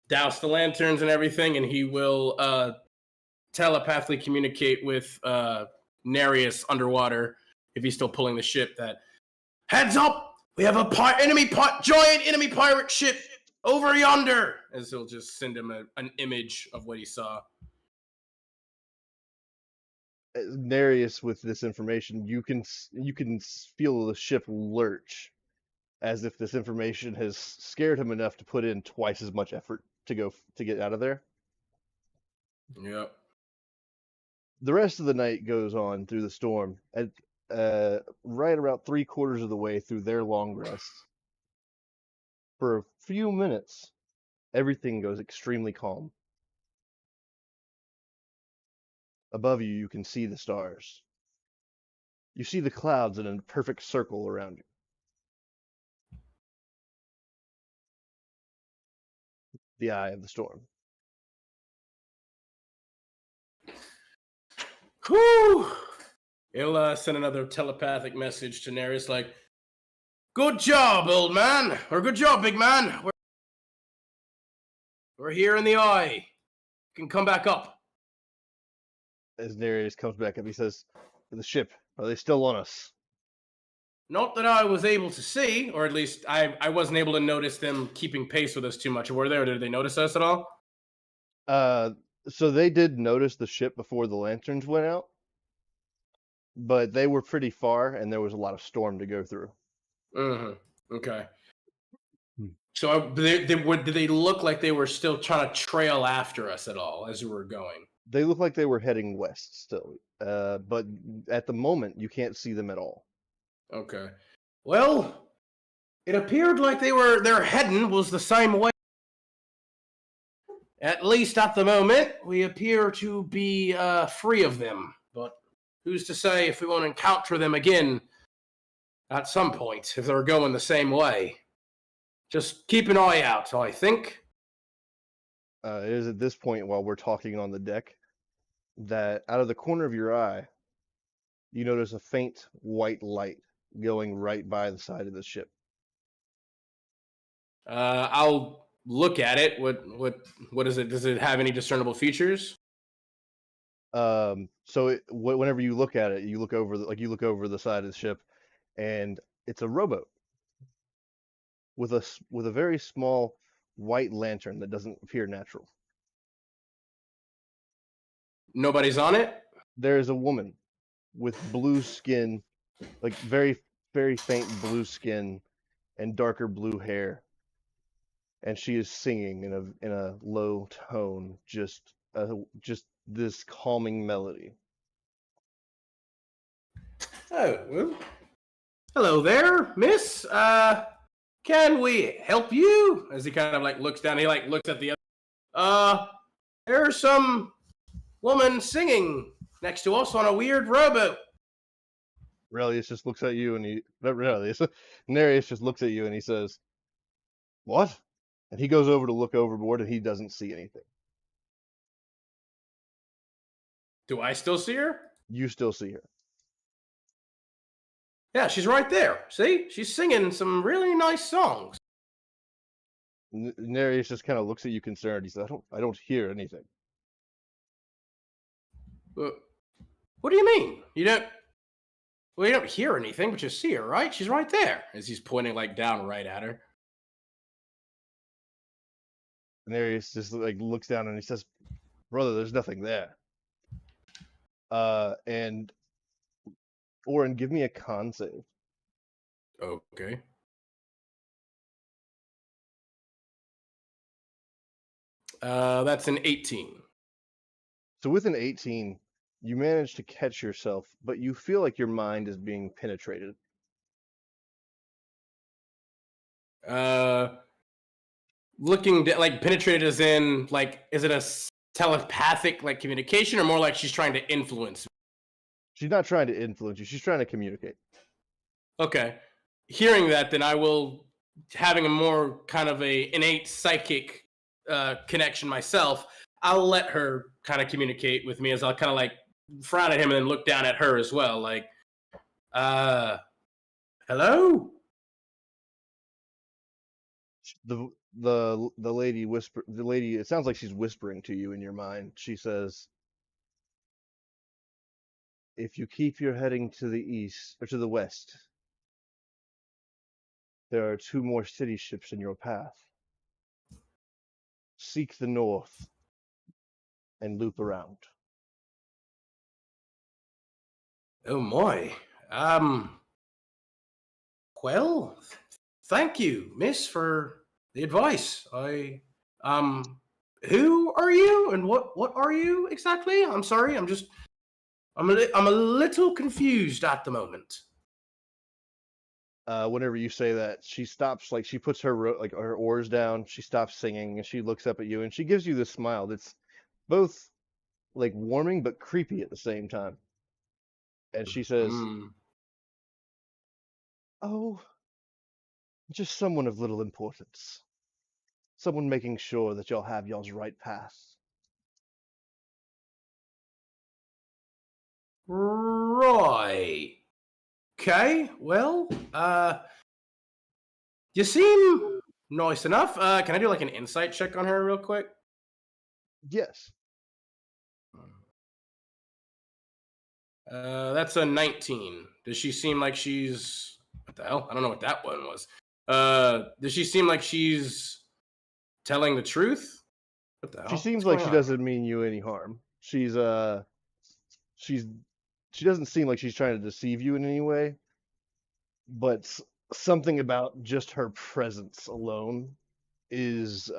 douse the lanterns and everything, and he will telepathically communicate with Nereus underwater, if he's still pulling the ship, that, heads up! We have a giant enemy pirate ship over yonder! As he'll just send him an image of what he saw. Nereus, with this information, you can feel the ship lurch, as if this information has scared him enough to put in twice as much effort to get out of there. Yep. The rest of the night goes on through the storm. At right about 3/4 of the way through their long rest, for a few minutes, everything goes extremely calm. Above you, you can see the stars. You see the clouds in a perfect circle around you. The eye of the storm. Whew! He'll send another telepathic message to Nereus, like, good job, old man, or good job, big man. We're here in the eye. You can come back up. As Nereus comes back up, he says, "The ship, are they still on us?" Not that I was able to see, or at least I wasn't able to notice them keeping pace with us too much. Were they, or did they notice us at all? So they did notice the ship before the lanterns went out. but they were pretty far, and there was a lot of storm to go through. Mm-hmm. Okay. Hmm. So did they look like they were still trying to trail after us at all as we were going? They look like they were heading west still, but at the moment you can't see them at all. Okay. Well, it appeared like their heading was the same way. At least at the moment, we appear to be free of them. But who's to say if we won't encounter them again at some point, if they're going the same way? Just keep an eye out, I think. It is at this point, while we're talking on the deck, that out of the corner of your eye, you notice a faint white light going right by the side of the ship. I'll look at it. What is it? Does it have any discernible features? Whenever you look at it, you look over the side of the ship, and it's a rowboat with a very small white lantern that doesn't appear natural. Nobody's on it? There is a woman with blue skin, like very, very faint blue skin and darker blue hair, and she is singing in a low tone, just this calming melody. Oh, well. Hello there, miss. Can we help you? As he kind of like looks down, he like looks at the other. There's some woman singing next to us on a weird rowboat. Relius just looks at you, and Nereus just looks at you, and he says, "What?" And he goes over to look overboard, and he doesn't see anything. Do I still see her? You still see her. Yeah, she's right there. See? She's singing some really nice songs. Nereus just kind of looks at you concerned. He says, I don't hear anything." What do you mean? You don't hear anything, but you see her, right? She's right there. As he's pointing like down right at her. Nereus just like looks down and he says, "Brother, there's nothing there." And Oren, give me a con save. Okay. That's an 18. So with an 18, you manage to catch yourself, but you feel like your mind is being penetrated. Like penetrated as in like, is it a telepathic like communication or more like she's trying to influence? She's not trying to influence you. She's trying to communicate. Okay. Hearing that, then I will, having a more kind of a innate psychic connection myself, I'll let her kind of communicate with me as I'll kind of like frown at him and then look down at her as well. Like, hello? The lady it sounds like she's whispering to you in your mind. She says, "If you keep your heading to the east or to the west, there are 2 more city ships in your path. Seek the north and loop around." Oh my. Well, thank you, miss, for the advice. Who are you and what are you exactly? I'm sorry. I'm a little confused at the moment. Whenever you say that, she stops, like she puts her her oars down, she stops singing, and she looks up at you, and she gives you this smile that's both like warming but creepy at the same time. And she says, "Oh, just someone of little importance. Someone making sure that y'all have y'all's right path." Right. Okay. Well, you seem nice enough. Can I do like an insight check on her real quick? Yes. That's a 19. Does she seem like she's... What the hell? I don't know what that one was. Does she seem like she's telling the truth? What the hell? She seems like she doesn't mean you any harm. She's she doesn't seem like she's trying to deceive you in any way, but something about just her presence alone is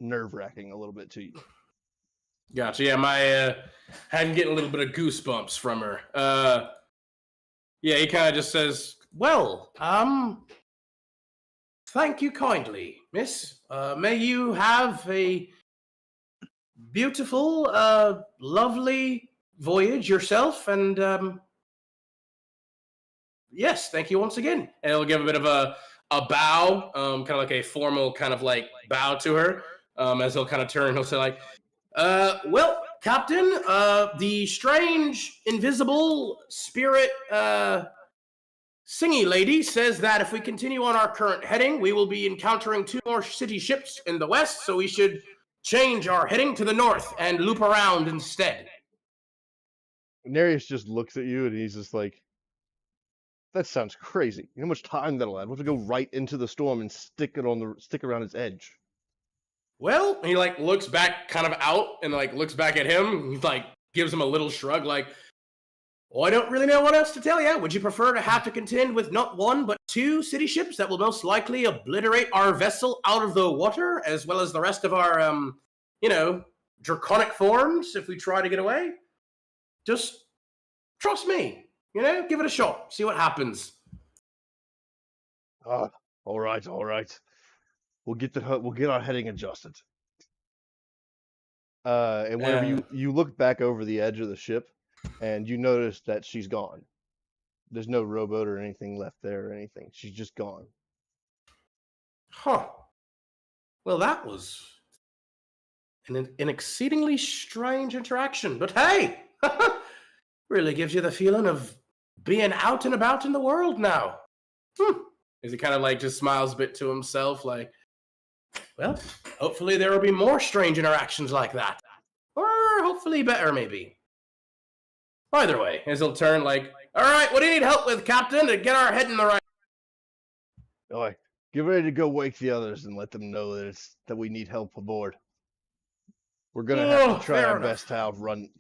nerve-wracking a little bit to you. Gotcha. Yeah, I'm getting a little bit of goosebumps from her. Yeah, he kind of just says, "Well, thank you kindly, miss. May you have a beautiful, lovely voyage yourself, and yes, thank you once again." And he'll give a bit of a bow, kind of like a formal kind of like bow to her, as he'll kind of turn. He'll say like, "Well, Captain, the strange, invisible spirit, Singy lady says that if we continue on our current heading, we will be encountering 2 more city ships in the west, so we should change our heading to the north and loop around instead." Nereus just looks at you and he's just like, that sounds crazy. You know how much time that'll add? We'll have to go right into the storm and stick around its edge. Well, he like looks back kind of out and like looks back at him. He like gives him a little shrug like, "Well, I don't really know what else to tell you. Would you prefer to have to contend with not 1 but 2 city ships that will most likely obliterate our vessel out of the water, as well as the rest of our, draconic forms if we try to get away? Just trust me, give it a shot, see what happens." Ah, all right. We'll get our heading adjusted. And whenever you look back over the edge of the ship, and you notice that she's gone. There's no rowboat or anything left there or anything. She's just gone. Huh. Well, that was an exceedingly strange interaction, but hey, really gives you the feeling of being out and about in the world now. As he kind of like just smiles a bit to himself, like, well, hopefully there will be more strange interactions like that. Or hopefully better, maybe. Either way, as he'll turn like, "All right, what do you need help with, Captain, to get our head in the right..." All right, get ready to go wake the others and let them know that we need help aboard. We're gonna have to try fair our enough. best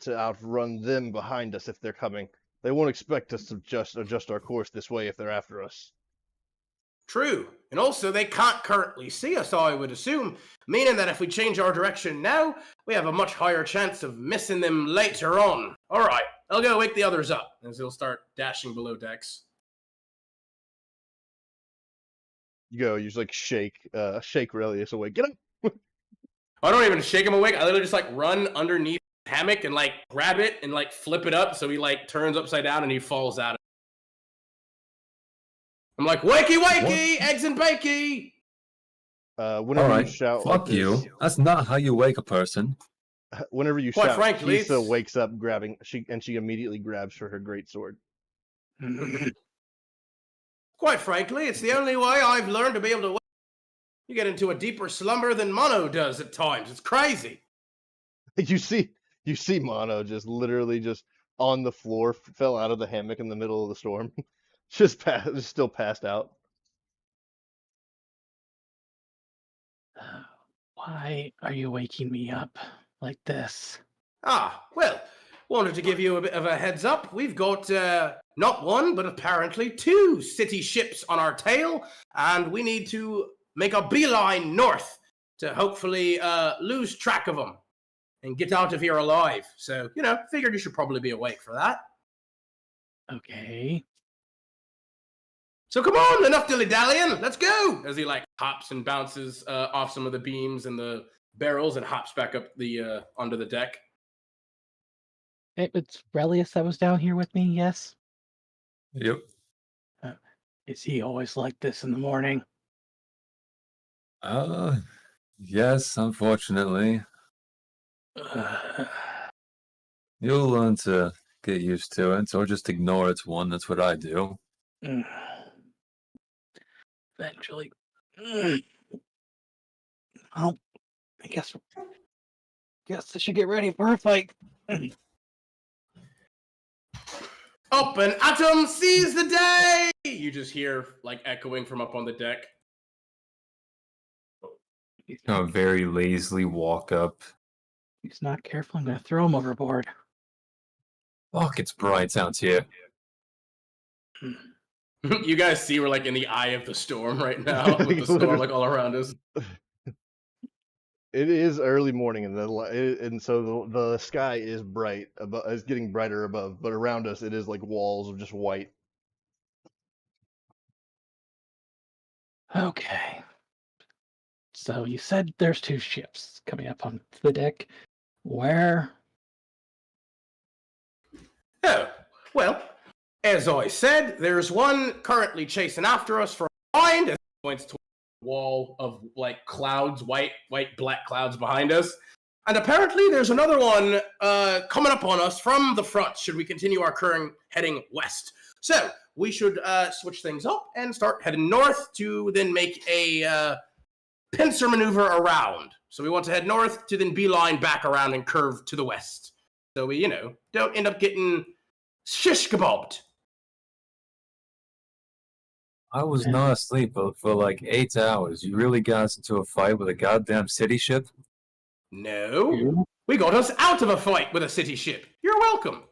to outrun them behind us if they're coming. They won't expect us to adjust our course this way if they're after us. True. And also, they can't currently see us, I would assume, meaning that if we change our direction now, we have a much higher chance of missing them later on. All right, I'll go wake the others up, as he'll start dashing below decks. You just like shake Relius awake. Get up! I don't even shake him awake. I literally just like run underneath the hammock and like grab it and like flip it up so he like turns upside down and he falls out. I'm like, "Wakey, wakey, eggs and bakey!" Whenever All you right, shout fuck like you. this, That's not how you wake a person. whenever you Quite shout, frankly, Kisa it's... wakes up she immediately grabs for her greatsword. Quite frankly, it's the only way I've learned to be able to wake. You get into a deeper slumber than Mono does at times. It's crazy. You see Mono just literally just on the floor, fell out of the hammock in the middle of the storm, just still passed out. Why are you waking me up like this? Well, wanted to give you a bit of a heads up. We've got not 1, but apparently 2 city ships on our tail, and we need to make a beeline north to hopefully lose track of them and get out of here alive. So, figured you should probably be awake for that. Okay. So come on, enough dilly-dallying, let's go! As he like hops and bounces off some of the beams and the barrels and hops back up the onto the deck. It's Relius that was down here with me, yes? Yep. Is he always like this in the morning? Yes, unfortunately. You'll learn to get used to it, or just ignore it's one. That's what I do. Eventually. Well, I guess I should get ready for a fight. Up and Atom seize the day! You just hear like echoing from up on the deck. I'll very lazily walk up. He's not careful. I'm going to throw him overboard. Fuck, it's bright out here. You guys see we're like in the eye of the storm right now, with the storm like all around us. It is early morning, and so the sky is bright, is getting brighter above, but around us it is like walls of just white. Okay. So you said there's 2 ships coming up on the deck. Where? Oh, well, as I said, there's one currently chasing after us from behind, as he points to a wall of like clouds, white, black clouds behind us. And apparently there's another one coming up on us from the front, should we continue our current heading west. So we should switch things up and start heading north to then make a pincer maneuver around. So we want to head north to then beeline back around and curve to the west. So we, don't end up getting shish kebabbed. I was not asleep for like 8 hours. You really got us into a fight with a goddamn city ship? No, we got us out of a fight with a city ship. You're welcome.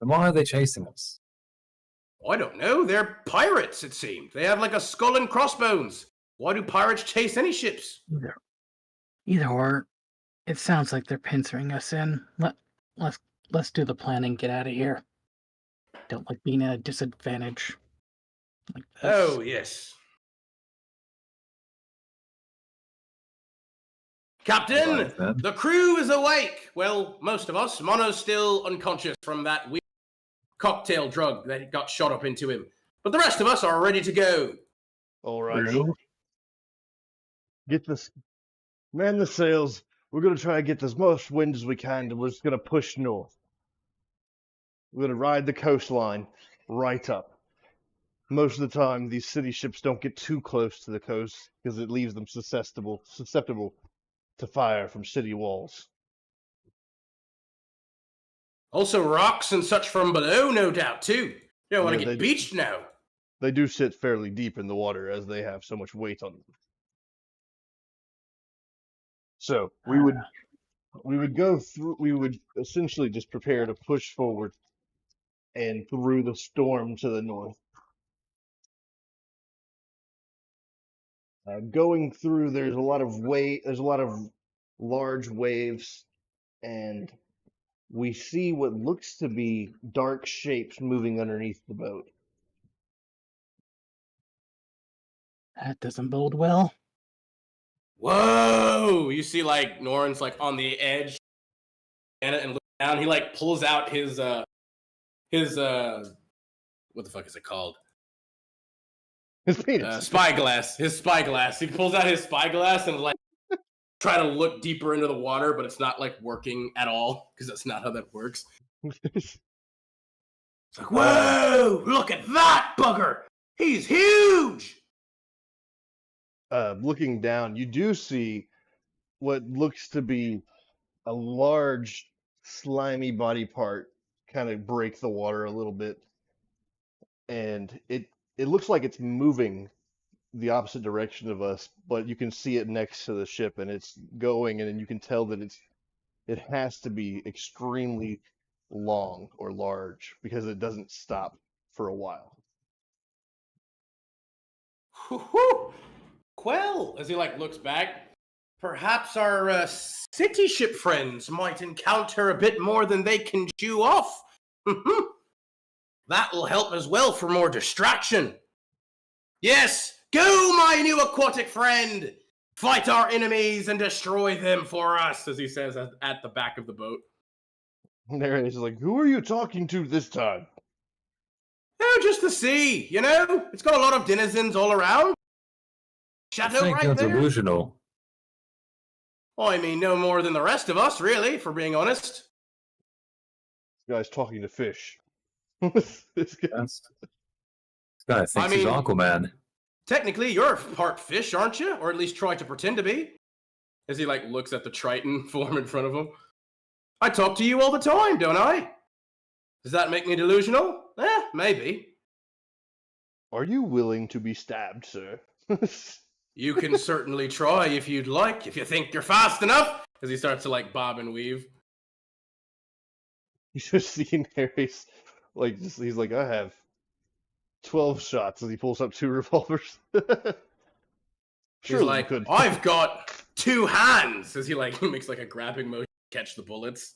Then why are they chasing us? I don't know. They're pirates, it seemed. They have like a skull and crossbones. Why do pirates chase any ships? Either or. It sounds like they're pincering us in. Let's do the plan and get out of here. Don't like being at a disadvantage like this. Oh, yes. Captain, Right, then. the crew is awake. Well, most of us. Mono's still unconscious from that weird cocktail drug that got shot up into him. But the rest of us are ready to go. All right, True. get this, man the sails. We're gonna try to get as much wind as we can, and we're just gonna push north. We're gonna ride the coastline right up. Most of the time, these city ships don't get too close to the coast because it leaves them susceptible to fire from city walls. Also, rocks and such from below, no doubt, too. You don't want to Yeah, get beached now. They do sit fairly deep in the water as they have so much weight on them. So we would go through. We would essentially just prepare to push forward and through the storm to the north. Going through, there's a lot of large waves, and we see what looks to be dark shapes moving underneath the boat. That doesn't bode well. Whoa! You see, like, Norin's, like, on the edge and looking down. He, like, pulls out his what the fuck is it called? His penis. Spyglass. His spyglass. He pulls out his spyglass and, like, try to look deeper into the water, but it's not, like, working at all, because that's not how that works. It's like, whoa! Look at that bugger! He's huge! Looking down, you do see what looks to be a large, slimy body part kind of break the water a little bit, and it looks like it's moving the opposite direction of us, but you can see it next to the ship, and it's going, and you can tell that it has to be extremely long or large because it doesn't stop for a while. Whew. Well, as he like looks back, perhaps our city ship friends might encounter a bit more than they can chew off. That will help as well for more distraction. Yes, go, my new aquatic friend! Fight our enemies and destroy them for us, as he says at the back of the boat. Narrator's like, who are you talking to this time? Oh, just the sea, you know? It's got a lot of denizens all around. I Chateau think right you're there. delusional. Well, I mean, no more than the rest of us, really, for being honest. This guy's talking to fish. This guy. This guy thinks I he's mean- Aquaman. Technically, you're part fish, aren't you? Or at least try to pretend to be. As he, like, looks at the Triton form in front of him. I talk to you all the time, don't I? Does that make me delusional? Maybe. Are you willing to be stabbed, sir? You can certainly try if you'd like, if you think you're fast enough. As he starts to, like, bob and weave. You should have seen Harry's, like, he's like, I have 12 shots as he pulls up 2 revolvers. He's Surely you like, could. I've got 2 hands. As he makes like a grabbing motion to catch the bullets.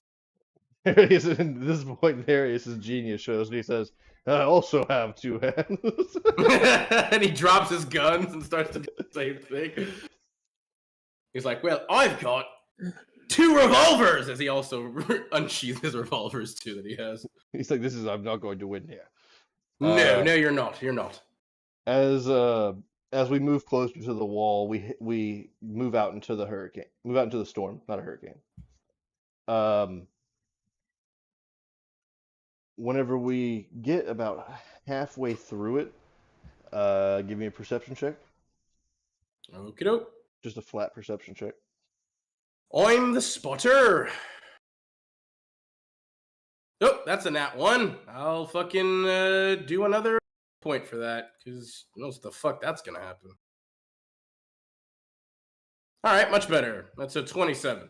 Harry is at this point. Harry's genius shows, and he says, "I also have 2 hands." And he drops his guns and starts to do the same thing. He's like, well, I've got 2 revolvers, as he also unsheathes his revolvers too that he has. He's like, I'm not going to win here. No, you're not. You're not. As we move closer to the wall, we move out into the storm, not a hurricane. Whenever we get about halfway through it, give me a perception check. Okie doke. Just a flat perception check. I'm the spotter. Oh, that's a nat 1. I'll fucking do another point for that, because who knows what the fuck that's gonna happen. Alright, much better. That's a 27.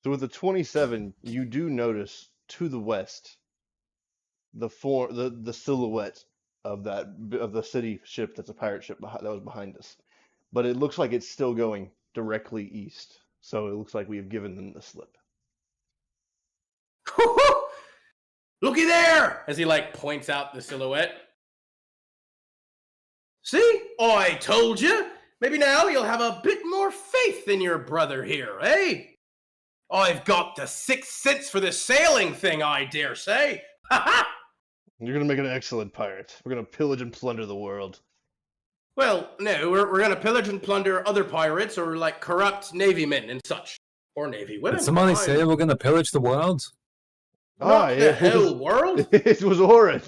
So with the 27, you do notice to the west the silhouette of the city ship that's a pirate ship that was behind us. But it looks like it's still going directly east. So it looks like we have given them the slip. Looky there! As he points out the silhouette. See? I told you! Maybe now you'll have a bit more faith in your brother here, eh? I've got the 6th sense for this sailing thing, I dare say. Ha ha! You're gonna make an excellent pirate. We're gonna pillage and plunder the world. Well, no, we're gonna pillage and plunder other pirates or corrupt navy men and such. Or navy women. Did somebody say we're gonna pillage the world? Not the hell world? It was Orin.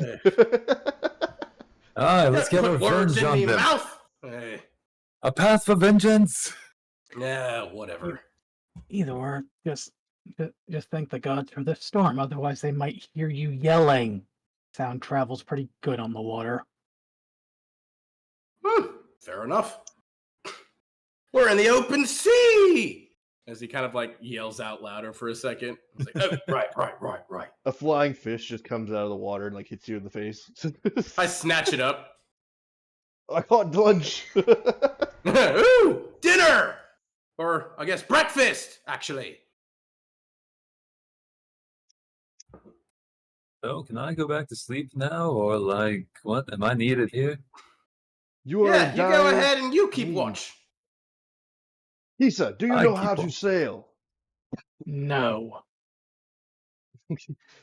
Alright, let's get Put words revenge in on me them. mouth. A path for vengeance. Yeah, whatever. Either or, just thank the gods for the storm. Otherwise, they might hear you yelling. Sound travels pretty good on the water. Fair enough. We're in the open sea! As he kind of yells out louder for a second. He's like, oh, right. A flying fish just comes out of the water and hits you in the face. I snatch it up. I caught lunch. Ooh, dinner! Or, I guess, breakfast, actually. So, can I go back to sleep now, or what? Am I needed here? You are Yeah, you go ahead and you keep watch. Hisa, do you I know keep how to watch. sail? No. You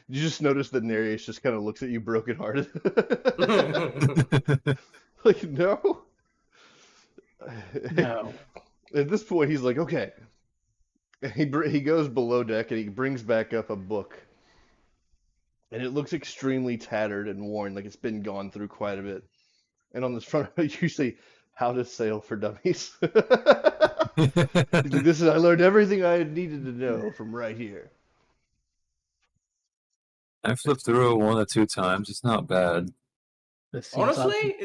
just notice that Nereus just kind of looks at you brokenhearted. No? No. At this point, he's like, okay. He goes below deck and he brings back up a book. And it looks extremely tattered and worn, like it's been gone through quite a bit. And on the front of it, you see How to Sail for Dummies. He's like, I learned everything I needed to know from right here. I flipped through it 1 or 2 times. It's not bad. This seems Honestly,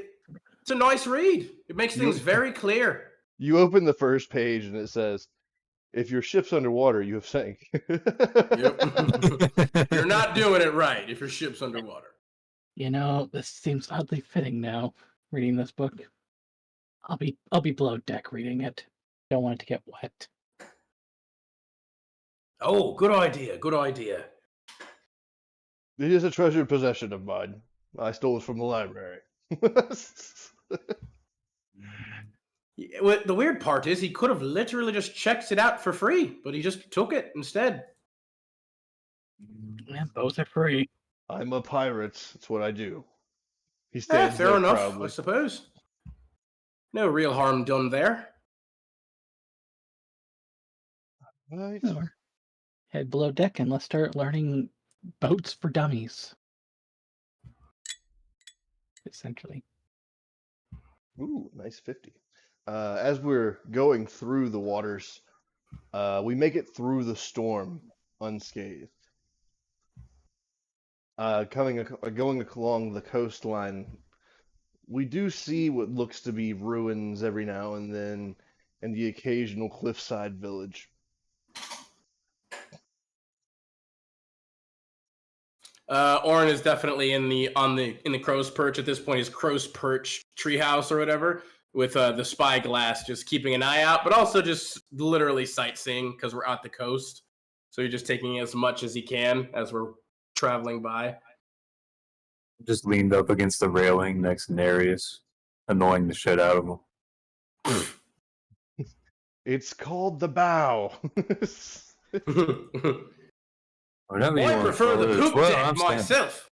it's a nice read. It makes things very clear. You open the first page and it says, if your ship's underwater, you have sank. Yep. You're not doing it right if your ship's underwater. this seems oddly fitting now. Reading this book, I'll be below deck reading it. Don't want it to get wet. Oh, good idea. Good idea. It is a treasured possession of mine. I stole it from the library. Well, the weird part is he could have literally just checked it out for free, but he just took it instead. Yeah, both are free. I'm a pirate. That's what I do. He Yeah, stands fair there enough, proudly. I suppose. No real harm done there. Right. Or head below deck and let's start learning boats for dummies. Essentially. Ooh, nice 50. As we're going through the waters, we make it through the storm unscathed. Going along the coastline, we do see what looks to be ruins every now and then, and the occasional cliffside village. Orin is definitely in the crow's perch at this point. His crow's perch treehouse or whatever, with the spyglass, just keeping an eye out, but also just literally sightseeing because we're at the coast. So you're just taking as much as he can as we're traveling by. Just leaned up against the railing next to Nereus, annoying the shit out of him. It's called the bow. Whatever you I want to prefer call the it, poop well, deck I'm standing. myself.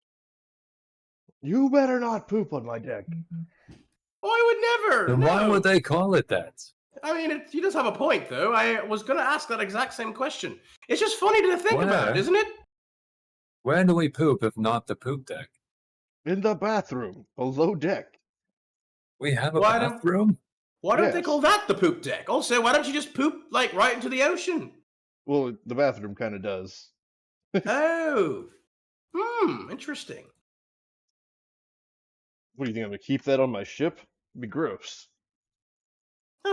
You better not poop on my deck. Oh, I would never. Then why no. would they call it that? I mean, he does have a point, though. I was going to ask that exact same question. It's just funny to think about, Where? isn't it? Where do we poop if not the poop deck? In the bathroom, below deck. We have a Why don't- bathroom? Why don't they Yes. call that the poop deck? Also, why don't you just poop, like, right into the ocean? Well, the bathroom kind of does. Oh. Interesting. What do you think? I'm gonna keep that on my ship? It'd be gross.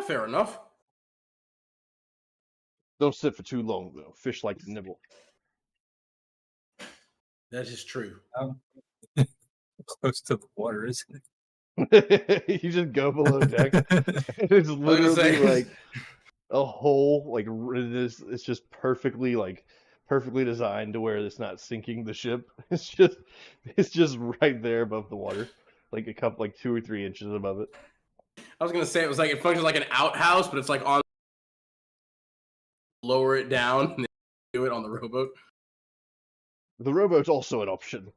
Fair enough. Don't sit for too long though. Fish like to nibble. That is true. Close to the water, isn't You just go below deck. it? It's literally say- like a hole. Like it's just perfectly designed to where it's not sinking the ship. It's just right there above the water, like a couple, like 2 or 3 inches above it. I was going to say it functions like an outhouse, but it's like on. Lower it down and then do it on the rowboat. The rowboat's also an option.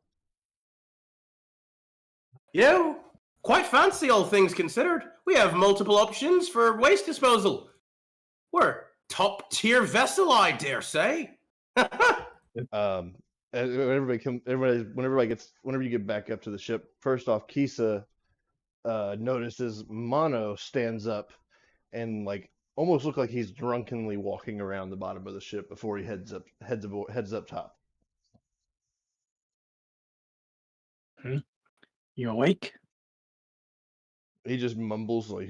Quite fancy, all things considered. We have multiple options for waste disposal. We're top tier vessel, I dare say. And whenever you get back up to the ship, first off, Kisa notices Mono stands up and like almost look like he's drunkenly walking around the bottom of the ship before he heads up top. You awake? He just mumbles like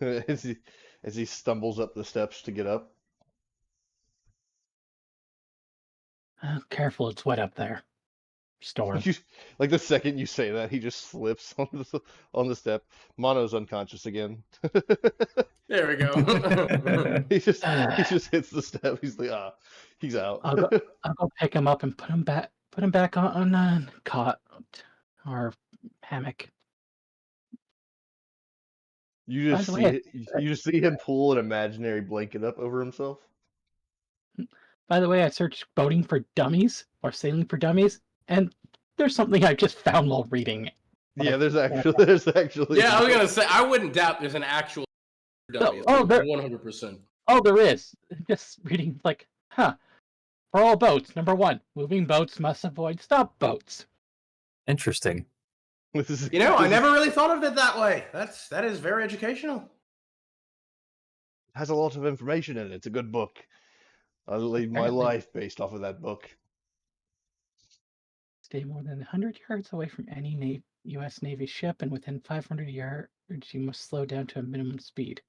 as he stumbles up the steps to get up. Careful, it's wet up there. Storm. Like the second you say that, he just slips on the step. Mono's unconscious again. There we go. he just hits the step. He's like, he's out. I'll go pick him up and put him back on a cot or hammock. You By just the see way, you just see him pull an imaginary blanket up over himself. By the way, I searched boating for dummies or sailing for dummies, and there's something I just found while reading. Yeah, there's actually. Yeah, I was gonna say I wouldn't doubt there's an actual dummy. there- 100%. Oh, there is. Just reading like, for all boats, number 1, moving boats must avoid stop boats. Interesting. I never really thought of it that way. That is very educational. Has a lot of information in it. It's a good book. I lead my Apparently. life based off of that book. Stay more than 100 yards away from any U.S. Navy ship, and within 500 yards, you must slow down to a minimum speed.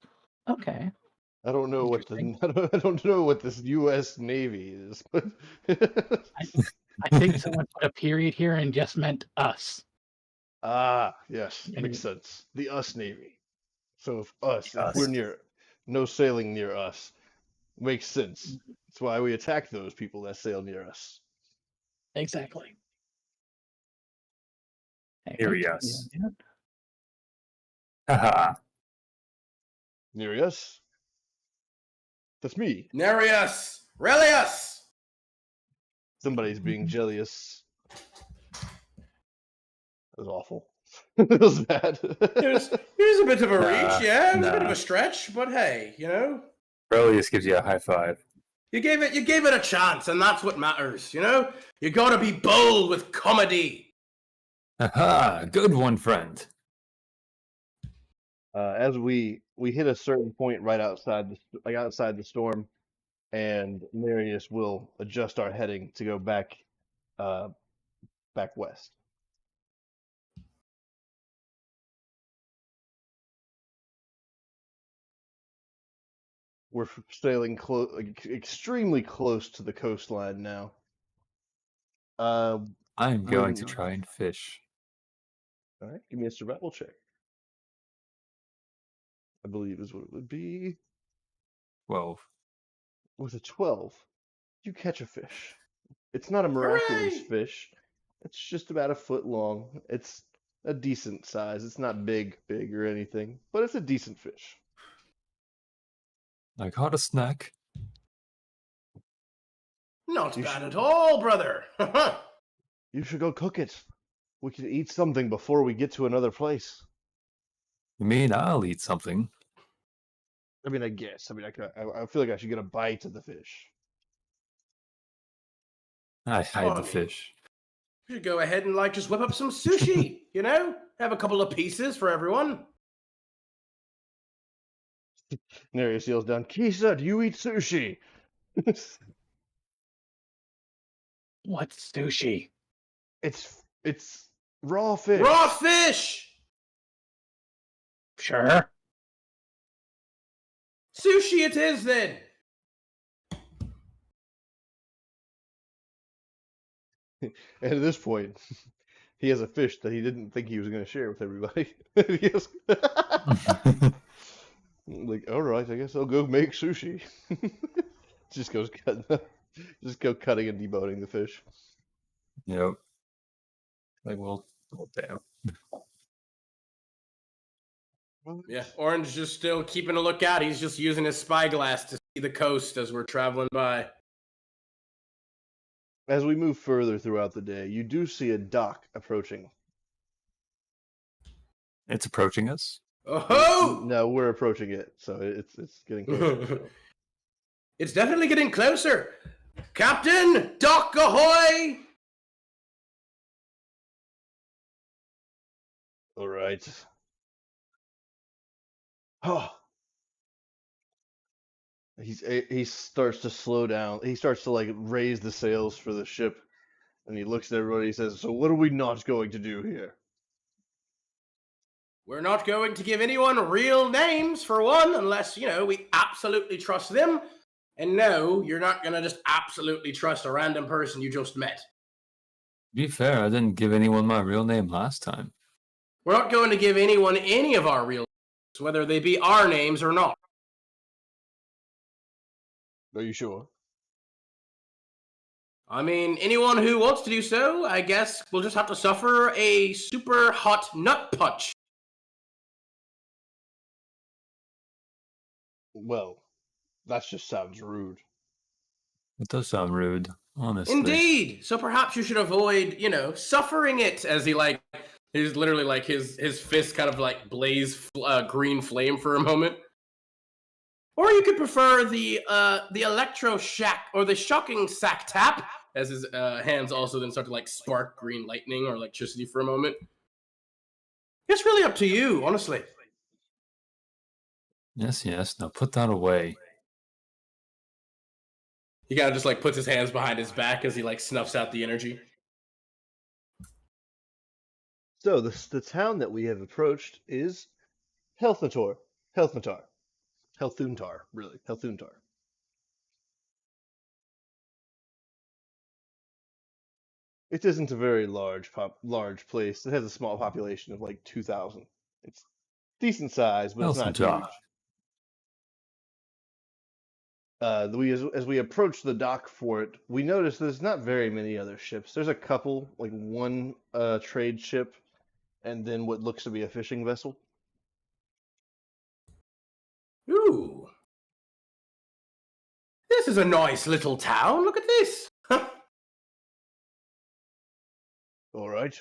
Okay. I don't know what I don't know what this U.S. Navy is, but I think someone put a period here and just meant us. yes, And- makes sense. The us Navy. So if Us. we're near, no sailing near us, makes sense. That's why we attack those people that sail near us. Exactly. Here we Hey, go. Haha. Near us. That's me. Nereus! Relius! Somebody's being jealous. That was awful. It was bad. It was a bit of a Nah, reach, yeah. It was a bit of nah. a stretch, but hey, Relius gives you a high five. you gave it a chance, and that's what matters. You gotta be bold with comedy. Haha, good one, friend. As we hit a certain point right outside the storm, and Marius will adjust our heading to go back west. We're sailing extremely close to the coastline now. I'm going to Wouldn't- try and fish. All right, give me a survival check. I believe is what it would be. 12. With a 12, you catch a fish. It's not a miraculous Hooray! fish. It's just about a foot long. It's a decent size. It's not big or anything, but it's a decent fish. I caught a snack. Not You bad should- at all, brother. You should go cook it. We could eat something before we get to another place. You mean I'll eat something? I mean, I guess. I mean, I feel like I should get a bite of the fish. I hide I the mean- fish. You should go ahead and just whip up some sushi, you know? Have a couple of pieces for everyone. Nereus yells down, Kisa, do you eat sushi? What's sushi? It's raw fish. Raw fish! Sure. Sushi it is then. And at this point, he has a fish that he didn't think he was going to share with everybody. He has- like, all right, I guess I'll go make sushi. Just go cutting and deboning the fish. Yep. Like, well, damn. Yeah, Orange just still keeping a lookout. He's just using his spyglass to see the coast as we're traveling by. As we move further throughout the day, you do see a dock approaching. It's approaching us. Oh! No, we're approaching it, so it's getting closer. So. It's definitely getting closer. Captain, dock ahoy! All right. Oh. He starts to slow down. He starts to raise the sails for the ship, and he looks at everybody. He says, "So what are we not going to do here?" We're not going to give anyone real names, for one, unless, we absolutely trust them. And no, you're not going to just absolutely trust a random person you just met. To be fair, I didn't give anyone my real name last time. We're not going to give anyone any of our real names, whether they be our names or not. Are you sure? I mean, anyone who wants to do so, I guess, will just have to suffer a super hot nut punch. Well, that just sounds rude. It does sound rude, honestly. Indeed. So perhaps you should avoid, suffering it as he's literally his fist kind of blaze green flame for a moment. Or you could prefer the electro shack or the shocking sack tap, as his hands also then start to spark green lightning or electricity for a moment. It's really up to you, honestly. Yes. Now put that away. He kind of just puts his hands behind his back as he snuffs out the energy. So the town that we have approached is Helthuntar, really, Helthuntar. It isn't a very large place. It has a small population of 2,000. It's decent size, but it's not Helthuntar. huge. As we approach the dock for it, we notice there's not very many other ships. There's a couple, one trade ship, and then what looks to be a fishing vessel. Ooh. This is a nice little town. Look at this. All right.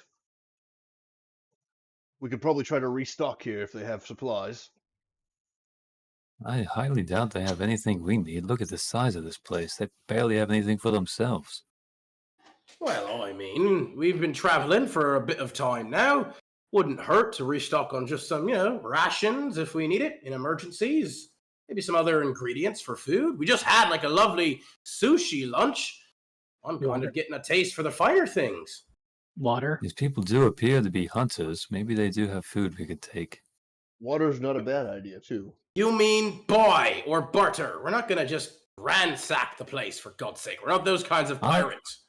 We could probably try to restock here if they have supplies. I highly doubt they have anything we need. Look at the size of this place. They barely have anything for themselves. Well, I mean, we've been traveling for a bit of time now. Wouldn't hurt to restock on just some, rations if we need it in emergencies. Maybe some other ingredients for food. We just had a lovely sushi lunch. I'm kind of getting a taste for the finer things. Water. These people do appear to be hunters. Maybe they do have food we could take. Water's not a bad idea, too. You mean buy or barter? We're not going to just ransack the place, for God's sake. We're not those kinds of pirates.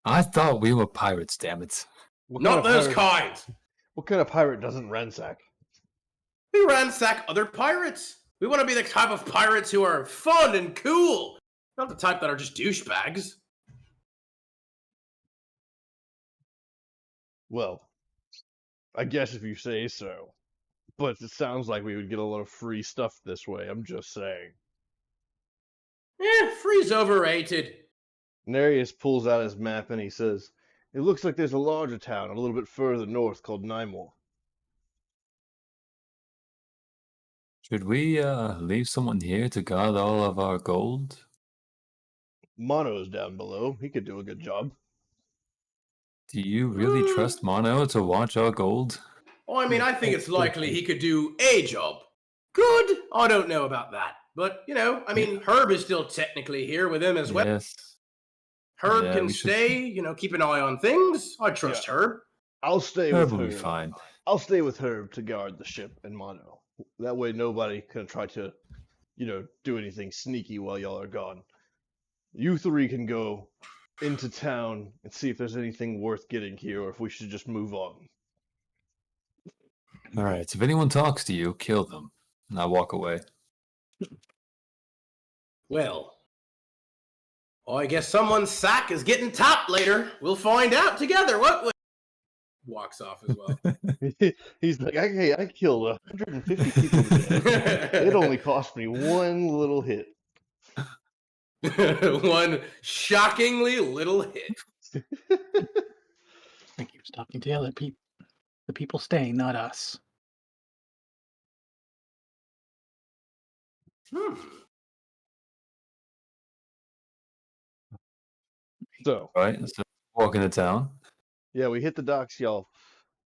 I thought we were pirates, damn it. What Not those pirate, kinds. What kind of pirate doesn't ransack? We ransack other pirates. We want to be the type of pirates who are fun and cool, not the type that are just douchebags. Well, I guess if you say so. But it sounds like we would get a lot of free stuff this way, I'm just saying. Free's overrated. Nereus pulls out his map and he says, "It looks like there's a larger town a little bit further north called Nymor." Should we leave someone here to guard all of our gold? Mono's down below. He could do a good job. Do you really trust Mono to watch our gold? Oh, I mean, I think it's likely he could do a job. Good? I don't know about that. But, I mean, Herb is still technically here with him as well. Yes. Herb Yeah, can we should- stay, keep an eye on things. I trust Herb. I'll stay Herb with will be Herb. fine. I'll stay with Herb to guard the ship and Mono. That way nobody can try to, do anything sneaky while y'all are gone. You three can go into town and see if there's anything worth getting here or if we should just move on. All right. If anyone talks to you, kill them. And I walk away. Well, I guess someone's sack is getting topped later. We'll find out together, won't we? Walks off as well. He's like, I killed 150 people today. It only cost me one little hit. One shockingly little hit. I think he was talking to the other people. The people staying, not us. So, Right? So walk into town. yeah, we hit the docks, y'all.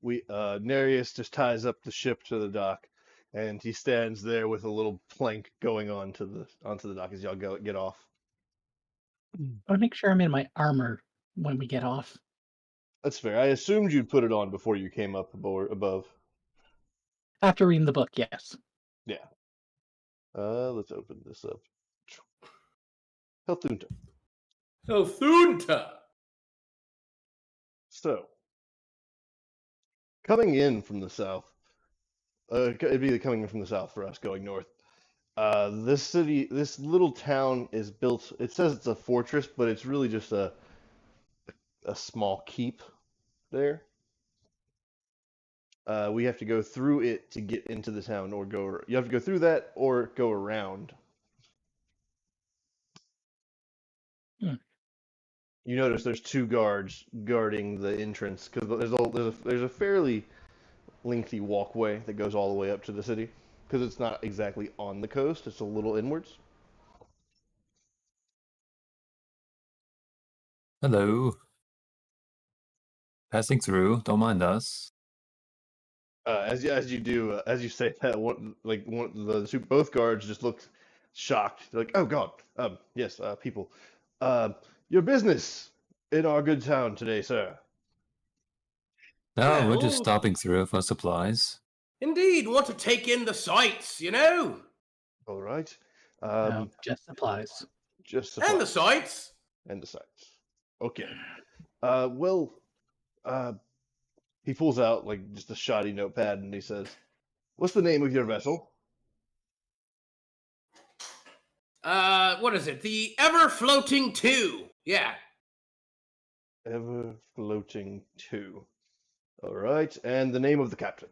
Nereus just ties up the ship to the dock, and he stands there with a little plank going onto the dock as y'all get off. I make sure I'm in my armor when we get off. That's fair. I assumed you'd put it on before you came up above. After reading the book, yes. Yeah. Let's open this up. Helthunta. Helthunta. So, coming in from the south, it'd be coming in from the south for us going north. This little town is built. It says it's a fortress, but it's really just a small keep there. We have to go through it to get into the town, or you have to go through that or go around. You notice there's two guards guarding the entrance because there's a fairly lengthy walkway that goes all the way up to the city because it's not exactly on the coast; it's a little inwards. Hello. Passing through. Don't mind us. As you do, as you say that, both guards just look shocked. They're like, "Oh God, yes, people, your business in our good town today, sir." No, we're just Well- stopping through for supplies. Indeed, want to take in the sights, All right, No, just supplies. just And the supplies. sights. And the sights. Okay. He pulls out like just a shoddy notepad and he says, "What's the name of your vessel?" What is it? The Ever Floating 2. Yeah. Ever Floating 2. All right, and the name of the captain.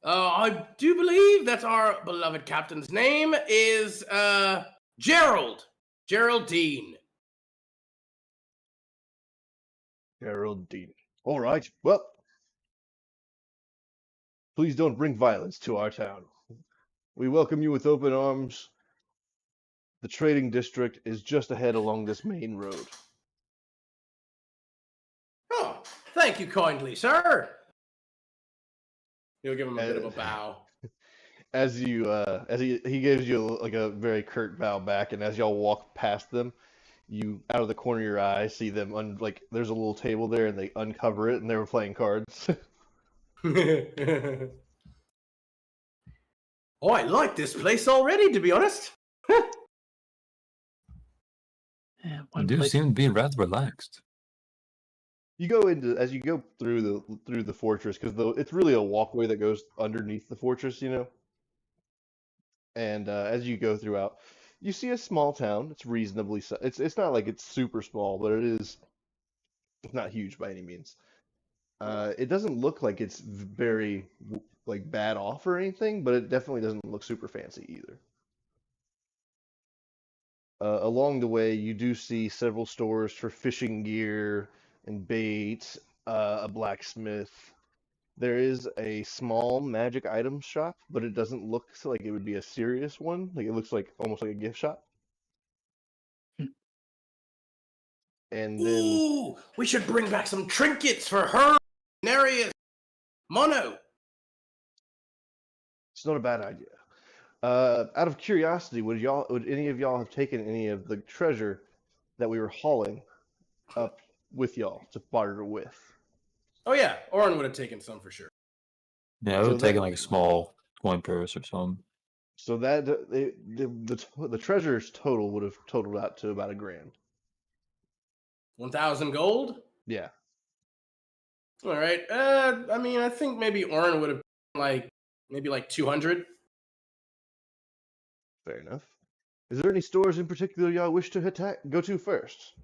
I do believe that our beloved captain's name is, Geraldine. Geraldine. All right. Well, please don't bring violence to our town. We welcome you with open arms. The trading district is just ahead along this main road. Oh, thank you kindly, sir. You'll give him a bit of a bow. As he gives you like a very curt bow back, and as y'all walk past them, you out of the corner of your eye see them there's a little table there, and they uncover it, and they were playing cards. Oh, I like this place already, to be honest. Yeah, You one do place. seem to be rather relaxed. You go into as you go through the fortress because it's really a walkway that goes underneath the fortress, you know. And as you go throughout, you see a small town. It's reasonably it's not like it's super small, but it's not huge by any means. It doesn't look like it's very like bad off or anything, but it definitely doesn't look super fancy either. Along the way, you do see several stores for fishing gear and bait, a blacksmith. There is a small magic item shop, but it doesn't look like it would be a serious one. Like it looks like almost like a gift shop. And then Ooh, we should bring back some trinkets for her, Nereus, Mono. it's not a bad idea. Out of curiosity, would any of y'all have taken any of the treasure that we were hauling up with y'all to barter with? Oh yeah, Orin would have taken some for sure. Yeah, I would So have taken that- like a small coin purse or something. So that the treasures total would have totaled out to about $1,000. 1,000 gold. Yeah. All right. I mean, I think maybe Orin would have maybe like 200. Fair enough. Is there any stores in particular y'all wish to go to first?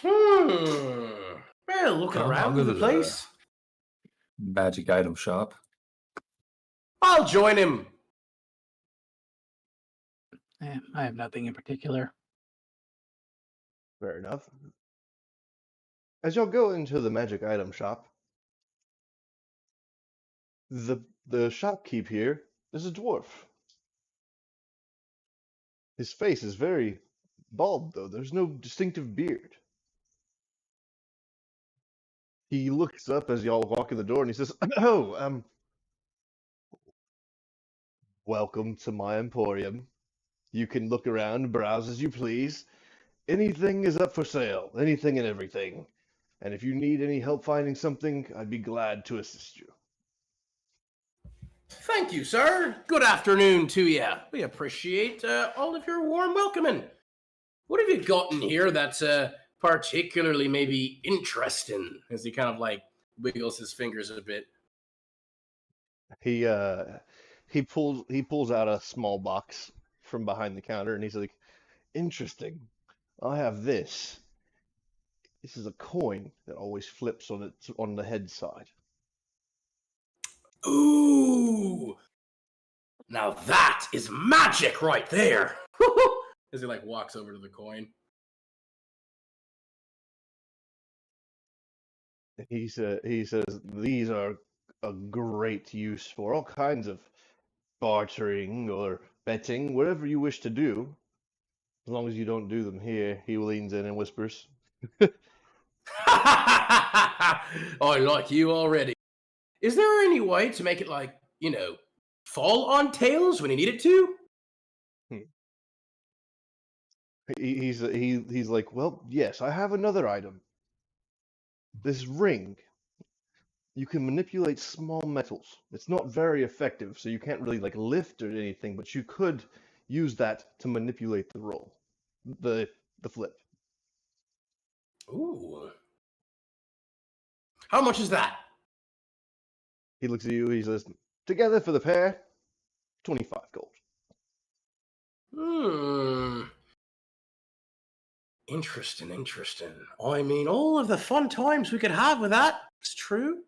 Well, looking I'll around go the to place. Magic item shop. I'll join him. I have nothing in particular. Fair enough. As y'all go into the magic item shop, the shopkeep here is a dwarf. His face is very bald, though. There's no distinctive beard. He looks up as y'all walk in the door and he says, "Oh, welcome to my emporium. You can look around, browse as you please. Anything is up for sale, anything and everything. And if you need any help finding something, I'd be glad to assist you." Thank you, sir. Good afternoon to you. We appreciate all of your warm welcoming. What have you got in here that's particularly maybe interesting? As he kind of like wiggles his fingers a bit. He pulls out a small box from behind the counter and he's like, "Interesting. I have this. This is a coin that always flips on the head side." Ooh, now that is magic right there. As he like walks over to the coin. He says these are a great use for all kinds of bartering or betting, whatever you wish to do. As long as you don't do them here, he leans in and whispers. I like you already. Is there any way to make it like, fall on tails when you need it to? He's like, "Well, yes, I have another item. This ring. You can manipulate small metals. It's not very effective, so you can't really like lift or anything, but you could use that to manipulate the roll, the flip." Ooh. How much is that? He looks at you. He says, "Together for the pair, 25 gold." Interesting. I mean, all of the fun times we could have with that. It's true.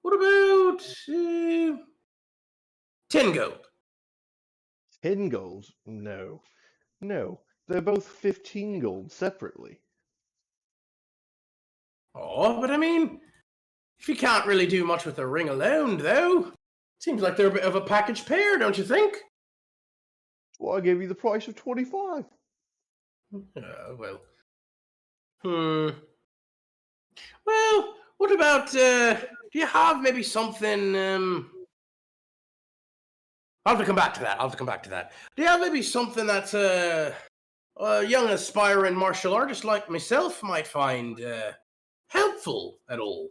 What about 10 gold? 10 gold? No. They're both 15 gold separately. Oh, but I mean, if you can't really do much with the ring alone, though, seems like they're a bit of a package pair, don't you think? Well, I gave you the price of 25. Well. Well, what about, do you have maybe something, I'll have to come back to that. Do you have maybe something that's, a young aspiring martial artist like myself might find, helpful at all?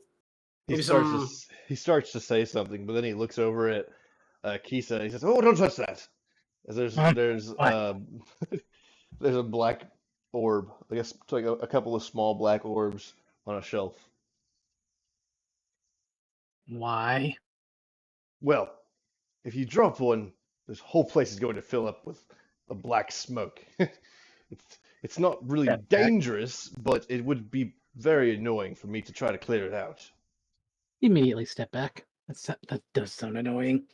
He Maybe starts to say something, but then he looks over at Kisa, he says, "Oh, don't touch that." As there's What? there's a black orb. I guess it's like a couple of small black orbs on a shelf. Why? Well, if you drop one, this whole place is going to fill up with a black smoke. It's not really Step back. dangerous, but it would be very annoying for me to try to clear it out. Immediately step back. That does sound annoying.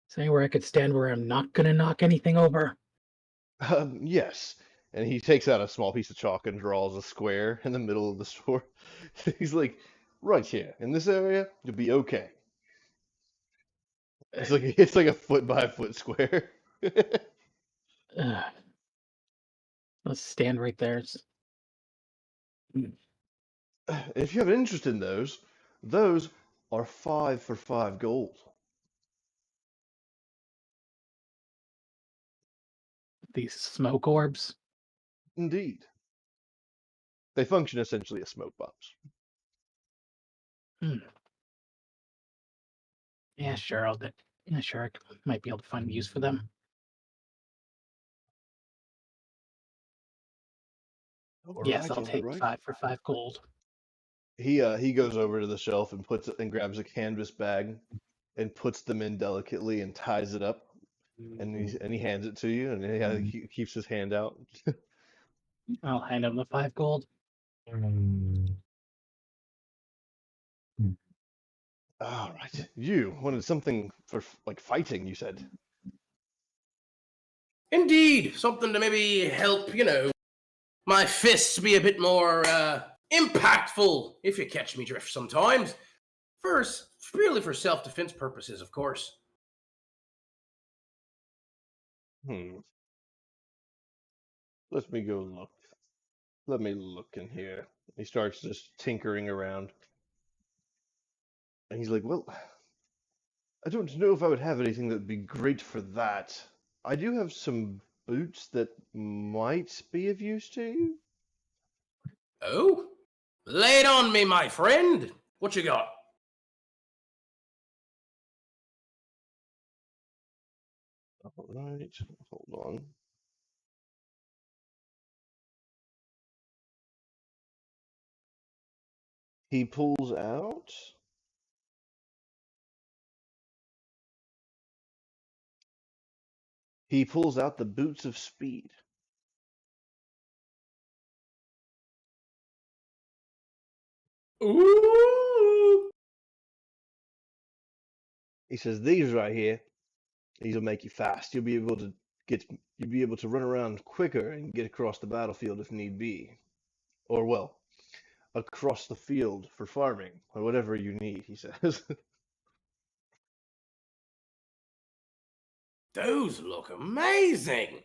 Is there anywhere I could stand where I'm not gonna knock anything over? Yes. And he takes out a small piece of chalk and draws a square in the middle of the store. He's like, right here, in this area, you'll be okay. It's like a foot by foot square. Ugh. Let's stand right there. If you have an interest in those are 5 for 5 gold. These smoke orbs. Indeed. They function essentially as smoke bombs. Hmm. Yeah, sure. Yeah, sure. Might be able to find use for them. Yes, I'll take Alright. 5 for 5 gold. He goes over to the shelf and puts it and grabs a canvas bag and puts them in delicately and ties it up and he hands it to you and he keeps his hand out. I'll hand him the 5 gold. All right. You wanted something for like fighting, you said. Indeed, something to maybe help, my fists be a bit more impactful, if you catch me drift sometimes. First, purely for self-defense purposes, of course. Hmm. Let me go look. Let me look in here. He starts just tinkering around. And he's like, well, I don't know if I would have anything that would be great for that. I do have some boots that might be of use to you. Oh? Lay it on me, my friend. What you got? All right, hold on. He pulls out. He pulls out the boots of speed. Ooh! He says, "These right here, these will make you fast. You'll be able to run around quicker and get across the battlefield if need be. Or well, across the field for farming or whatever you need," he says. Those look amazing.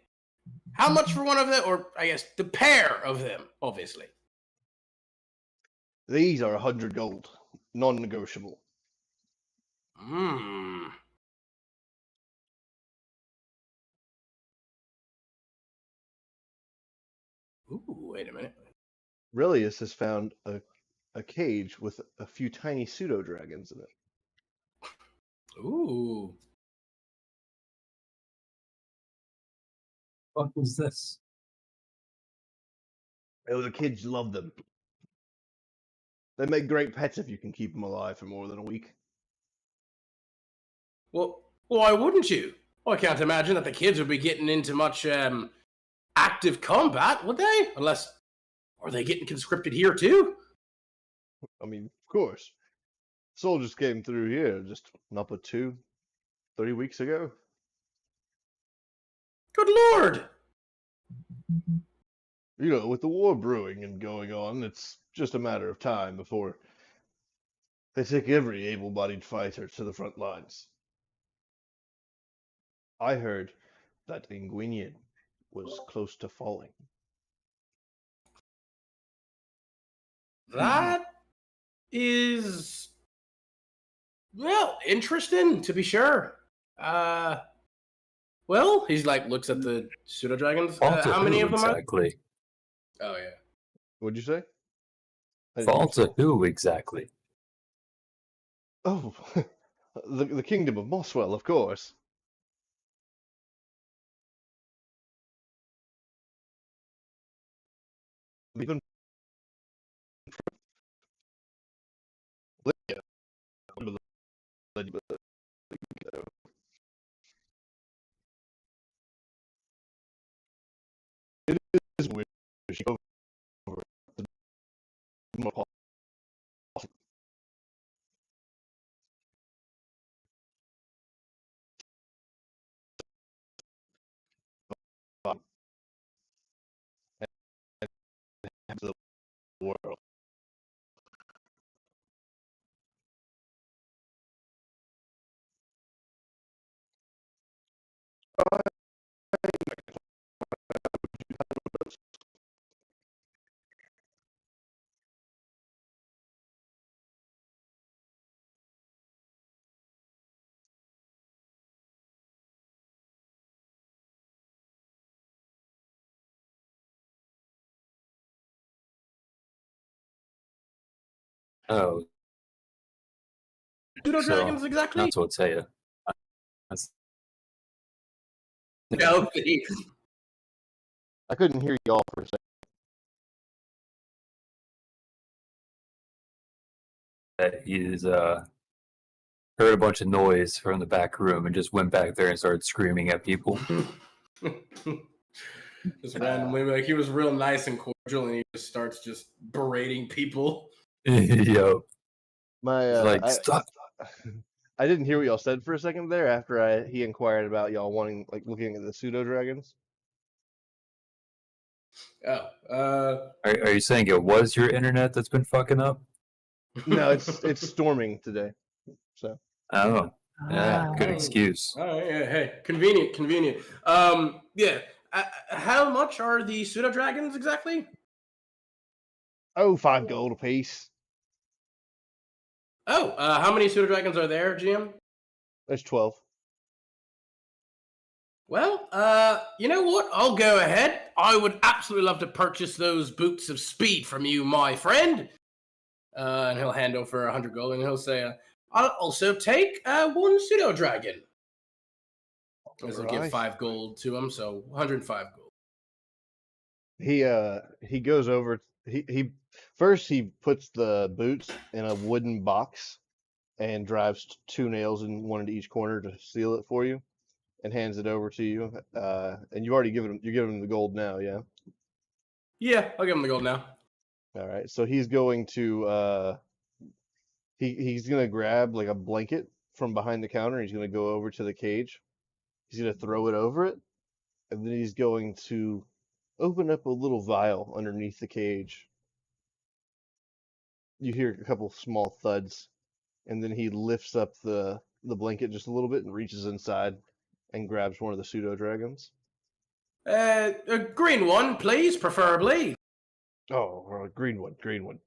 How much for one of them? Or, I guess, the pair of them, obviously. These are 100 gold, non-negotiable. Mmm. Ooh, wait a minute. Relius has found a cage with a few tiny pseudo-dragons in it. Ooh. What was this? Oh, the kids love them. They make great pets if you can keep them alive for more than a week. Well, why wouldn't you? I can't imagine that the kids would be getting into much active combat, would they? Unless, are they getting conscripted here too? I mean, of course. Soldiers came through here just not but 30 weeks ago. Good lord! You know, with the war brewing and going on, it's just a matter of time before they take every able-bodied fighter to the front lines. I heard that Inguinian was close to falling. That is, well, interesting to be sure. Well, he's like looks at the pseudo dragons. Fall to How many who of them are? exactly? Oh yeah. What'd you say? I didn't Fall hear to who exactly? Oh, The kingdom of Mosswell, of course. Even Lydia, one of the- it is weird. She over the more possible and the world. Oh, Pseudo so dragons exactly? not to tell you. That's, No, please. I couldn't hear y'all for a second. that he's heard a bunch of noise from the back room and just went back there and started screaming at people. Just randomly, like he was real nice and cordial, and he just starts just berating people. Yo, My like stop. I didn't hear what y'all said for a second there after he inquired about y'all wanting like looking at the pseudo dragons. Oh, Are you saying it was your internet that's been fucking up? No, it's storming today. So Oh, yeah, good Oh. excuse. All right, yeah, hey, convenient. Yeah. How much are the pseudo dragons exactly? 5 gold apiece. Oh, how many pseudo dragons are there, GM? There's 12. Well, you know what? I'll go ahead. I would absolutely love to purchase those boots of speed from you, my friend. And he'll hand over 100 gold, and he'll say, "I'll also take one pseudo dragon." As he'll give Alright. 5 gold to him, so 105 gold. He goes over. He first he puts the boots in a wooden box and drives 2 nails in one into each corner to seal it for you, and hands it over to you. And you've already given him. You're giving him the gold now, yeah. Yeah, I'll give him the gold now. All right. So he's going to he's gonna grab like a blanket from behind the counter. He's gonna go over to the cage. He's gonna throw it over it, and then he's going to open up a little vial underneath the cage. You hear a couple small thuds, and then he lifts up the blanket just a little bit and reaches inside and grabs one of the pseudo dragons. A green one, please, preferably. Oh, green one, green one.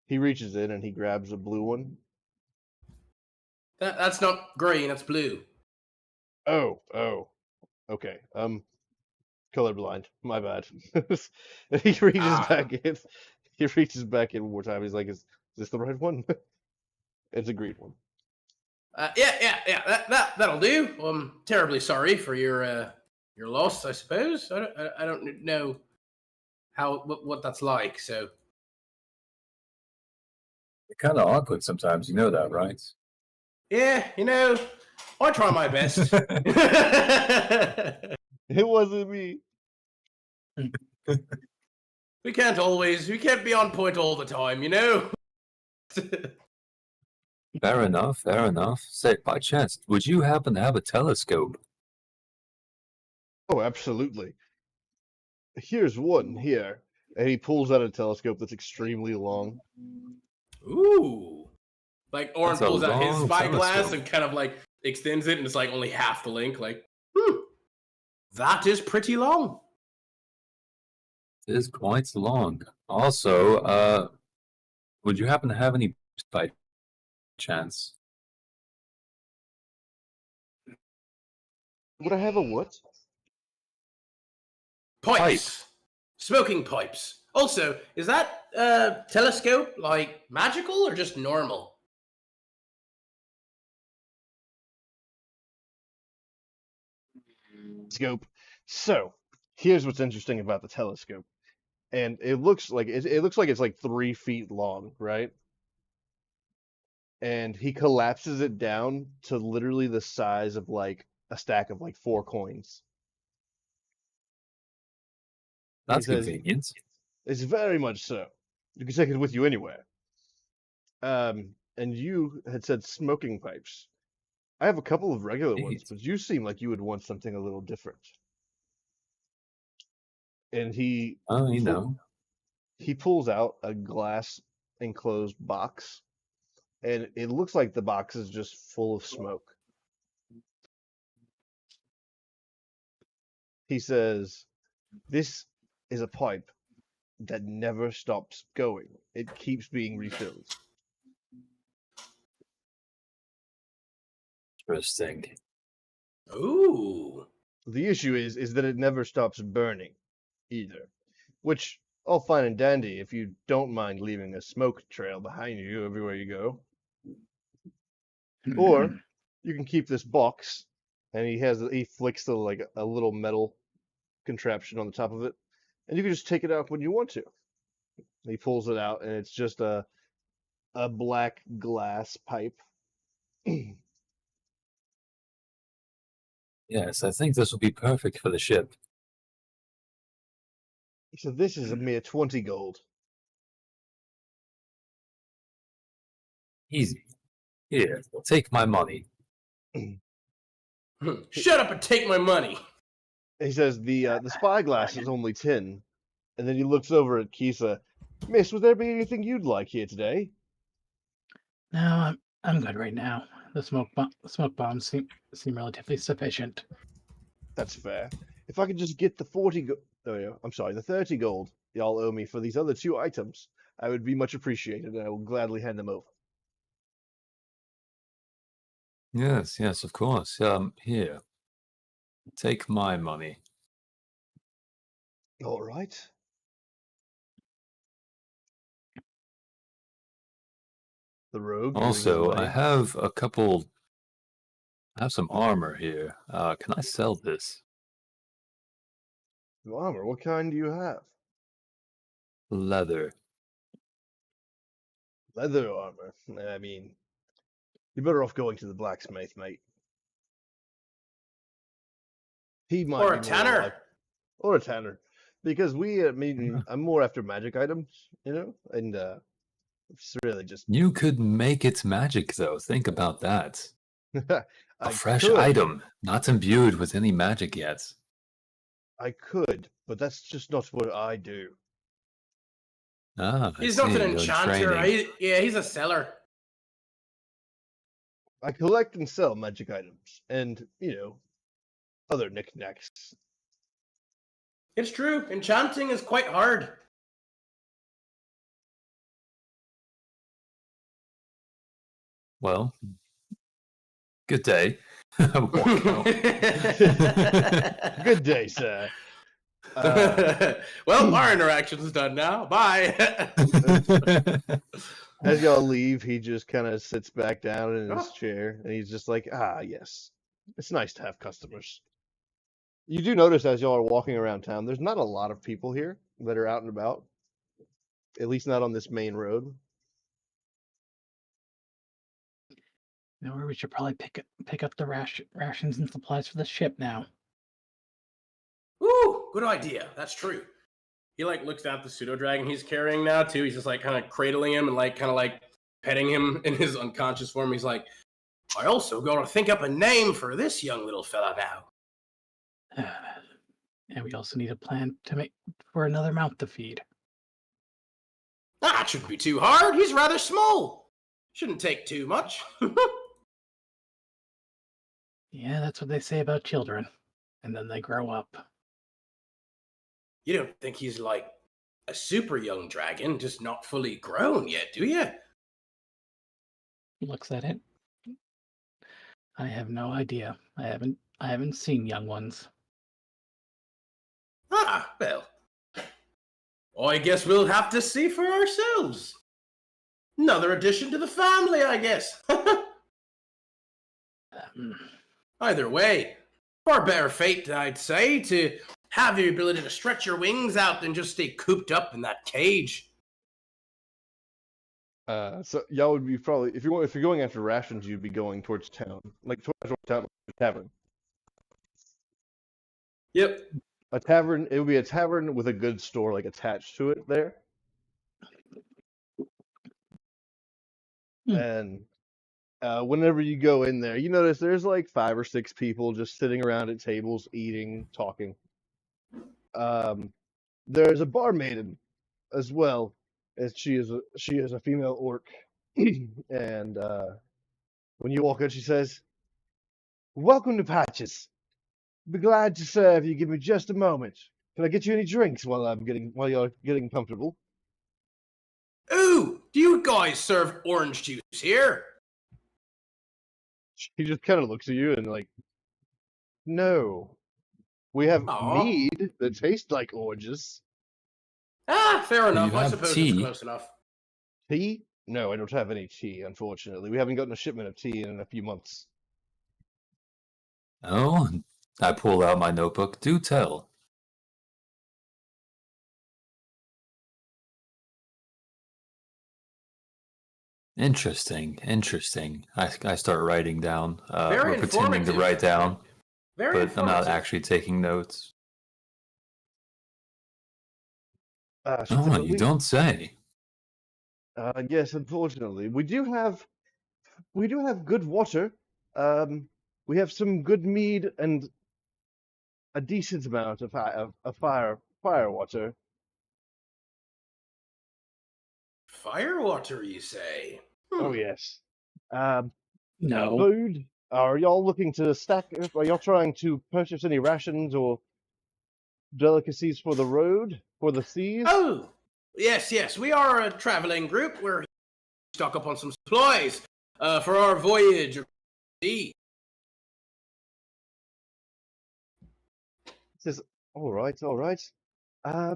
He reaches in and he grabs a blue one. That's not green, it's blue. Oh, okay. Colorblind. My bad. He reaches back in. He reaches back in one more time. He's like, "Is this the right one?" It's a green one. Yeah. That'll do. I'm terribly sorry for your loss, I suppose. I don't know what that's like. So You're kind of awkward sometimes, you know that, right? yeah, I try my best. It wasn't me. We can't be on point all the time, Fair enough, fair enough. Say, by chance, would you happen to have a telescope? Oh, absolutely. Here's one here, and he pulls out a telescope that's extremely long. Ooh. Like Oren That's a pulls out his long spyglass telescope. and kind of like extends it, and it's like only half the length. Like, that is pretty long. It is quite long. Also, would you happen to have any by chance? Would I have a what? Pipes. Smoking pipes. Also, is that telescope like magical or just normal? Scope. So, here's what's interesting about the telescope. And it looks like it's like 3 feet long, right? And he collapses it down to literally the size of like a stack of like 4 coins. He That's says, convenient. "It's very much so. You can take it with you anywhere." And you had said smoking pipes. I have a couple of regular ones, Neat. but you seem like you would want something a little different. And he Oh, you fu- know. he pulls out a glass enclosed box, and it looks like the box is just full of smoke. He says, "This is a pipe that never stops going. It keeps being refilled." Interesting. Ooh. The issue is that it never stops burning either, which all fine and dandy if you don't mind leaving a smoke trail behind you everywhere you go. Or you can keep this box, and he flicks the like a little metal contraption on the top of it, and you can just take it out when you want to. And he pulls it out, and it's just a black glass pipe. Yes, I think this will be perfect for the ship. So this is a mere 20 gold. Easy. Here, take my money. Shut up and take my money. He says the spyglass is only 10, and then he looks over at Kisa. "Miss, would there be anything you'd like here today?" No, I'm good right now. The smoke bombs seem relatively sufficient. "That's fair. If I could just get the 40 I'm sorry, the 30 gold y'all owe me for these other 2 items, I would be much appreciated, and I will gladly hand them over." Yes, yes, of course. Here, take my money. All right. The rogue giving his Also, I money. have I have some armor here. Can I sell this? Armor, what kind do you have? Leather. Leather armor. I mean, you're better off going to the blacksmith, mate. He might Or be a more tanner. like, or a tanner, because I'm more after magic items, and it's really just You could make it magic, though. Think about that. A I fresh could, item, not imbued with any magic yet. but that's just not what I do. Ah, I He's not see. an You're in enchanter. training. He's a seller. I collect and sell magic items, and other knickknacks. It's true. Enchanting is quite hard. Well, good day. Walk out. Good day, sir. Well, our interaction's done now. Bye. As y'all leave, he just kind of sits back down in his Oh. chair, and he's just like, "Ah, yes, it's nice to have customers." You do notice as y'all are walking around town, there's not a lot of people here that are out and about. At least not on this main road. You know, we should probably pick up the rations and supplies for the ship now. Ooh, good idea. That's true. He looks at the pseudo dragon he's carrying now too. He's just kind of cradling him and kind of petting him in his unconscious form. He's like, I also got to think up a name for this young little fella now. And we also need a plan for another mouth to feed. That shouldn't be too hard. He's rather small. Shouldn't take too much. Yeah, that's what they say about children. And then they grow up. You don't think he's a super young dragon, just not fully grown yet, do you? Looks at it. I have no idea. I haven't seen young ones. Ah, well. I guess we'll have to see for ourselves. Another addition to the family, I guess. Either way, Far better fate, I'd say, to have the ability to stretch your wings out than just stay cooped up in that cage. So y'all would be probably if you're going after rations, you'd be going towards town, like towards town, tavern. Yep. A tavern. It would be a tavern with a goods store like attached to it there. Hmm. And whenever you go in there, you notice there's like 5 or 6 people just sitting around at tables, eating, talking. There's a barmaiden as well, as she is a female orc, and when you walk in, she says, "Welcome to Patches. Be glad to serve you. Give me just a moment. Can I get you any drinks while you're getting comfortable?" Ooh, do you guys serve orange juice here? She just kind of looks at you and like, "No, we have Aw. mead that tastes like oranges. Ah, fair enough. you I have suppose tea? it's close enough. Tea? No, I don't have any tea, unfortunately. We haven't gotten a shipment of tea in a few months." Oh, I pull out my notebook. Do tell. Interesting. I start writing down. Very We're pretending to informative. write down, Very but I'm informative. not actually taking notes. She said, Oh, "But you don't say. yes, unfortunately, we do have good water. We have some good mead and a decent amount of fire water." Firewater, you say? Oh yes. Um, No. Food. Are y'all looking to stack? Are y'all trying to purchase any rations or delicacies for the road, for the seas? Oh, yes. We are a traveling group. We're stock up on some supplies for our voyage. Sea. Says, all right. I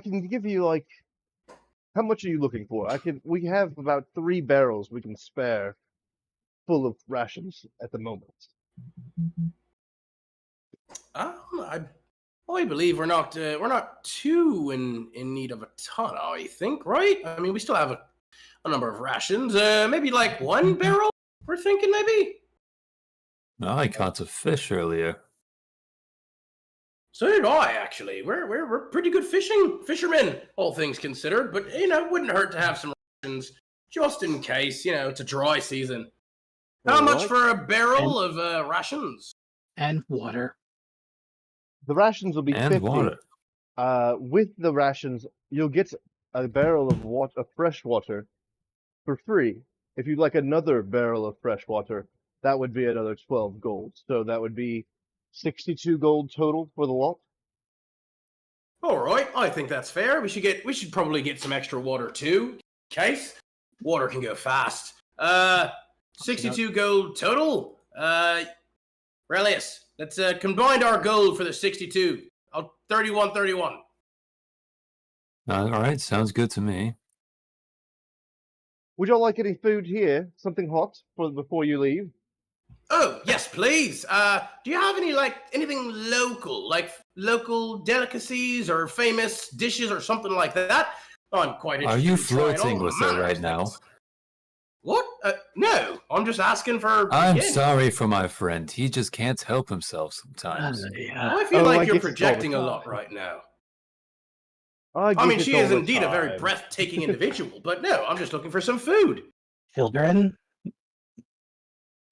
can give you like, how much are you looking for? We have about 3 barrels we can spare full of rations at the moment. I believe we're not too in need of a ton. I think, right? I mean, we still have a number of rations. Maybe like 1 barrel. We're thinking maybe. Oh, I caught a fish earlier. So did I actually. We're pretty good fishermen, all things considered. But it wouldn't hurt to have some rations just in case. It's a dry season. How much Alright. for a barrel of rations? And water. The rations will be And 50. water. With the rations, you'll get a barrel of fresh water for free. If you'd like another barrel of fresh water, that would be another 12 gold. So that would be 62 gold total for the lot. All right, I think that's fair. We should probably get some extra water too. In case water can go fast. 62 gold total. Relius, let's combine our gold for the 62. 31. All right, sounds good to me. Would y'all like any food here? Something hot before you leave? Oh, yes, please. Do you have anything local, like local delicacies or famous dishes or something like that? I'm quite Are interested you in trying flirting all with manner her of right now? things. What? No, I'm just asking for. I'm again. sorry for my friend. He just can't help himself sometimes. Yeah. I feel Oh, like I you're get this all the projecting a lot time. right now. I I mean, get she this all is the indeed a very time. breathtaking individual, but no, I'm just looking for some food. Children.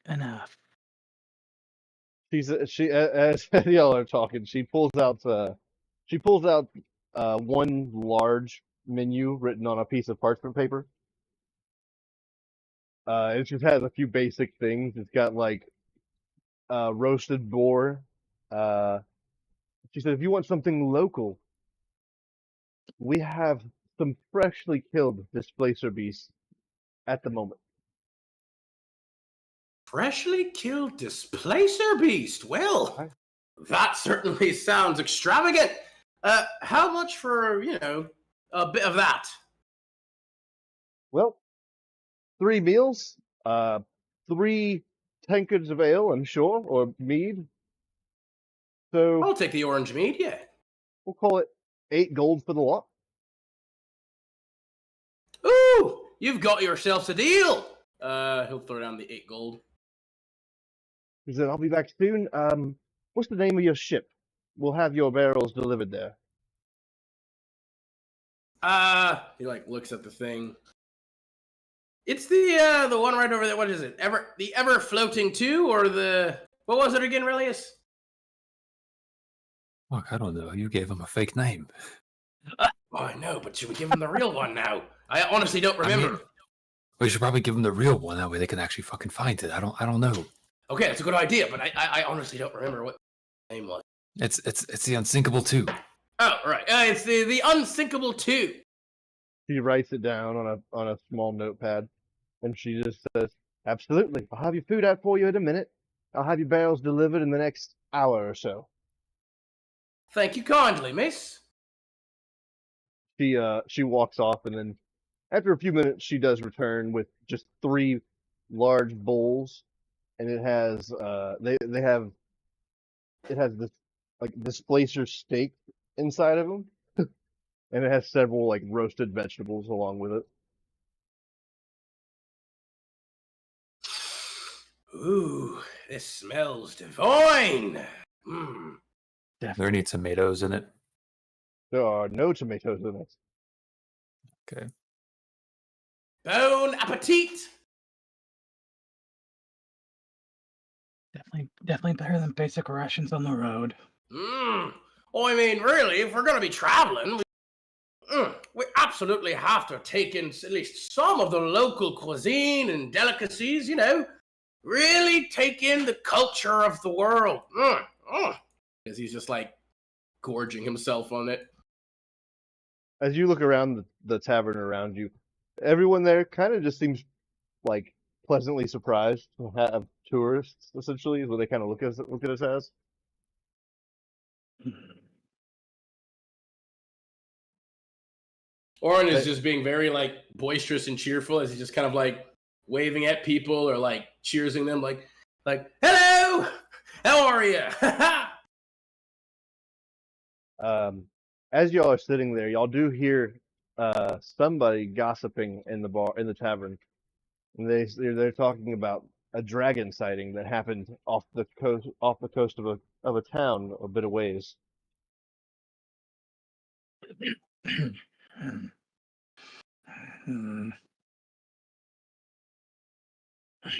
Enough. As y'all are talking, she pulls out one large menu written on a piece of parchment paper. It just has a few basic things. It's got like roasted boar. Uh, she said, if you want something local, we have some freshly killed displacer beasts at the moment. Freshly killed displacer beast. Well, Right. that certainly sounds extravagant. How much for a bit of that? Well, 3 meals, 3 tankards of ale, I'm sure, or mead. So I'll take the orange mead, yeah. we'll call it 8 gold for the lot. Ooh, you've got yourselves a deal. He'll throw down the 8 gold. He said, I'll be back soon. What's the name of your ship? We'll have your barrels delivered there. He like looks at the thing. It's the one right over there. What is it? The ever floating 2 or the what was it again, Relius? Look, I don't know. You gave him a fake name. Oh, I know, but should we give him the real one now? I honestly don't remember. I mean, we should probably give him the real one. That way they can actually fucking find it. I don't know. Okay, that's a good idea, but I honestly don't remember what the name was. It's the Unsinkable 2. Oh, right. It's the Unsinkable 2. She writes it down on a small notepad, and she just says, absolutely. I'll have your food out for you in a minute. I'll have your barrels delivered in the next hour or so. Thank you kindly, miss. She walks off, and then after a few minutes, she does return with just 3 large bowls, and it has it has this like displacer steak inside of them, and it has several like roasted vegetables along with it. Ooh, this smells divine. Mm. There need tomatoes in it. There are no tomatoes in it. Okay. Bon appetit. Definitely better than basic rations on the road. Mm. Oh, I mean, really, if we're going to be traveling, we absolutely have to take in at least some of the local cuisine and delicacies, you know. Really take in the culture of the world. Because he's just like gorging himself on it. As you look around the tavern around you, everyone there kind of just seems like pleasantly surprised to have tourists. Essentially, is what they kind of look at us as. Orin is just being very like boisterous and cheerful as he's just kind of like waving at people or like cheersing them like hello, how are you? As y'all are sitting there, y'all do hear somebody gossiping in the tavern, and they're talking about a dragon sighting that happened off the coast of a town a bit of ways.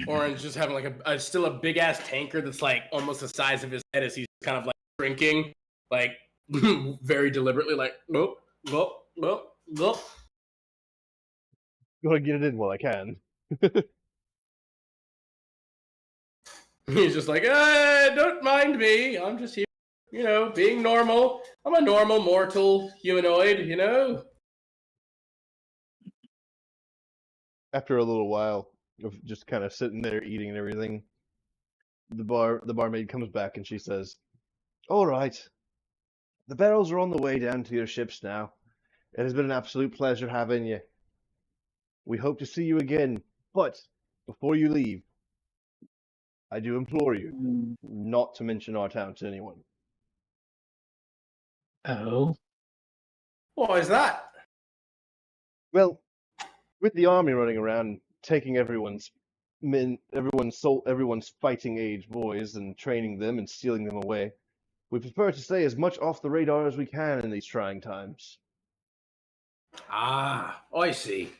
Orin's just having like still a big ass tanker that's like almost the size of his head as he's kind of like drinking, like very deliberately, like nope. Gotta get it in while I can. He's just like, don't mind me. I'm just here, you know, being normal. I'm a normal mortal humanoid, you know. After a little while of just kind of sitting there eating and everything, the barmaid comes back and she says, "All right, the barrels are on the way down to your ships now. It has been an absolute pleasure having you. We hope to see you again, but before you leave, I do implore you not to mention our town to anyone." Oh, Why is that? Well, with the army running around taking everyone's fighting age boys and training them and stealing them away, we prefer to stay as much off the radar as we can in these trying times. Ah, I see.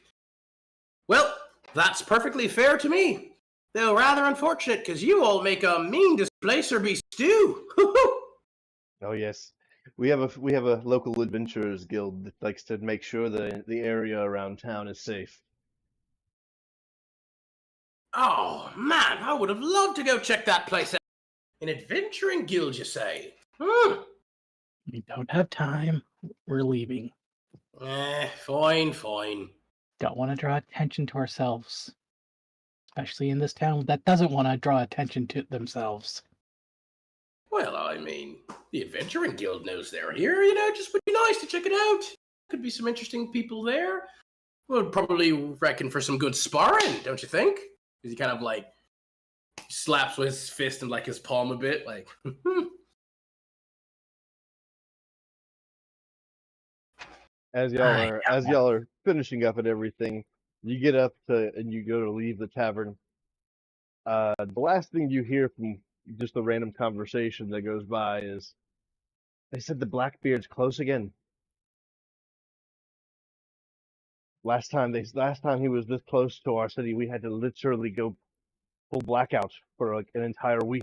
Well, that's perfectly fair to me. Though rather unfortunate, because you all make a mean displacer be stew. Oh yes, we have a local adventurers guild that likes to make sure that the area around town is safe. Oh, man, I would have loved to go check that place out. An adventuring guild, you say? we don't have time. We're leaving. Fine. Don't want to draw attention to ourselves. Especially in this town that doesn't want to draw attention to themselves. Well, I mean, the adventuring guild knows they're here, you know, just would be nice to check it out. Could be some interesting people there. Would probably reckon for some good sparring, don't you think? Because he kind of like slaps with his fist and like his palm a bit, like. As y'all are finishing up and everything, you get up and you go to leave the tavern. The last thing you hear from just the random conversation that goes by is, they said the Blackbeard's close again. Last time he was this close to our city, we had to literally go full blackout for like an entire week.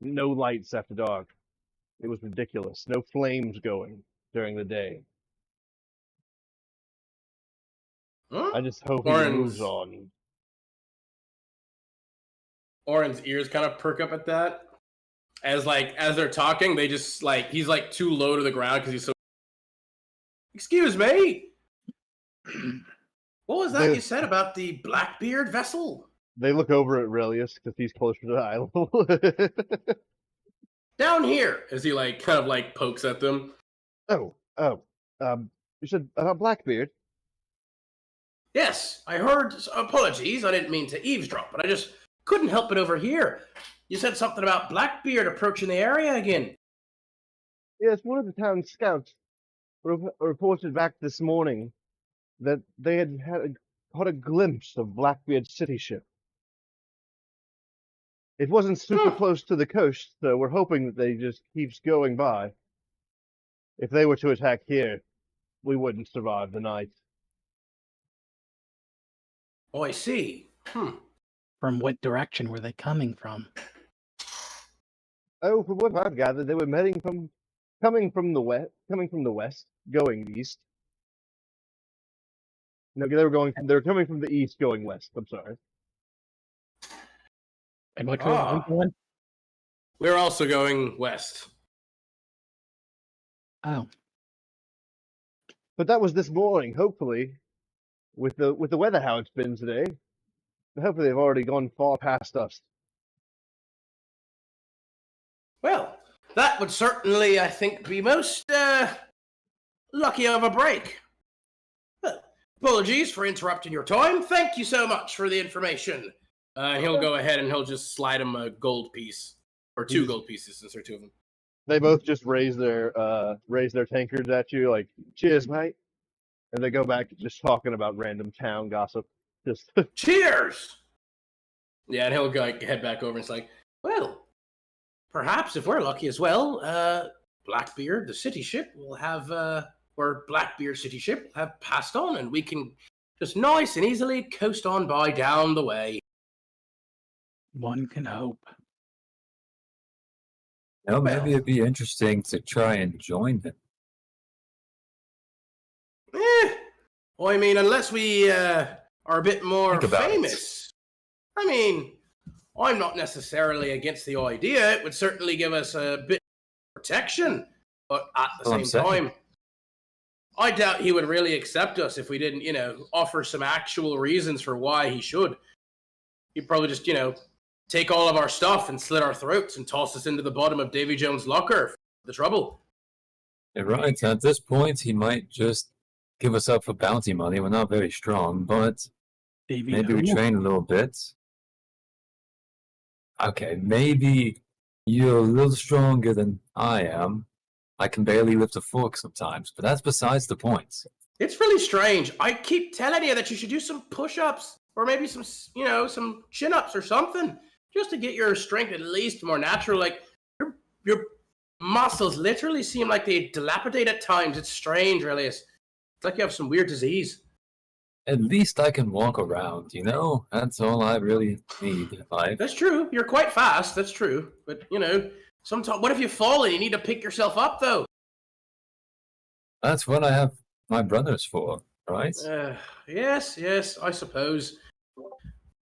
No lights after dark. It was ridiculous. No flames going during the day. I just hope he moves on. Oren's ears kind of perk up at that. As they're talking, they just like he's like too low to the ground because he's so. Excuse me. What was that you said about the Blackbeard vessel? They look over at Relius because he's closer to the island. Down here, as he like kind of like pokes at them. You said about Blackbeard? Yes, I heard. Apologies, I didn't mean to eavesdrop, but I just couldn't help but overhear. You said something about Blackbeard approaching the area again. Yes, one of the town's scouts reported back this morning that they had caught a glimpse of Blackbeard's city ship. It wasn't super close to the coast, so we're hoping that they just keeps going by. If they were to attack here, we wouldn't survive the night. Oh, I see. From what direction were they coming from? Oh, from what I've gathered, they were coming from the west, going east. No, they were coming from the east, going west. I'm sorry. And which way are we going? We're also going west. Oh. But that was this morning. Hopefully, with the weather how it's been today, hopefully they've already gone far past us. Well, that would certainly, I think, be most lucky of a break. Apologies for interrupting your time. Thank you so much for the information. He'll go ahead and he'll just slide him a gold piece. Or 2 gold pieces, since there are 2 of them. They both just raise their tankards at you, like, cheers, mate. And they go back to just talking about random town gossip. Just cheers! Yeah, and he'll go head back over and it's like, well, perhaps if we're lucky as well, Blackbeard, the city ship, will have or Blackbeard city ship have passed on, and we can just nice and easily coast on by down the way. One can hope. No, maybe it'd be interesting to try and join them. Well, I mean, unless we are a bit more famous. I mean, I'm not necessarily against the idea. It would certainly give us a bit of protection. But at the same time, I doubt he would really accept us if we didn't, offer some actual reasons for why he should. He'd probably just, take all of our stuff and slit our throats and toss us into the bottom of Davy Jones' locker for the trouble. Yeah, right. At this point, he might just give us up for bounty money. We're not very strong, but maybe we train a little bit. Okay, maybe you're a little stronger than I am. I can barely lift a fork sometimes, but that's besides the point. It's really strange. I keep telling you that you should do some push-ups or maybe some, some chin-ups or something, just to get your strength at least more natural. Like, your muscles literally seem like they dilapidate at times. It's strange, really. It's like you have some weird disease. At least I can walk around, That's all I really need in life. That's true. You're quite fast. That's true. But, sometimes, what if you fall and you need to pick yourself up, though? That's what I have my brothers for, right? Yes, I suppose.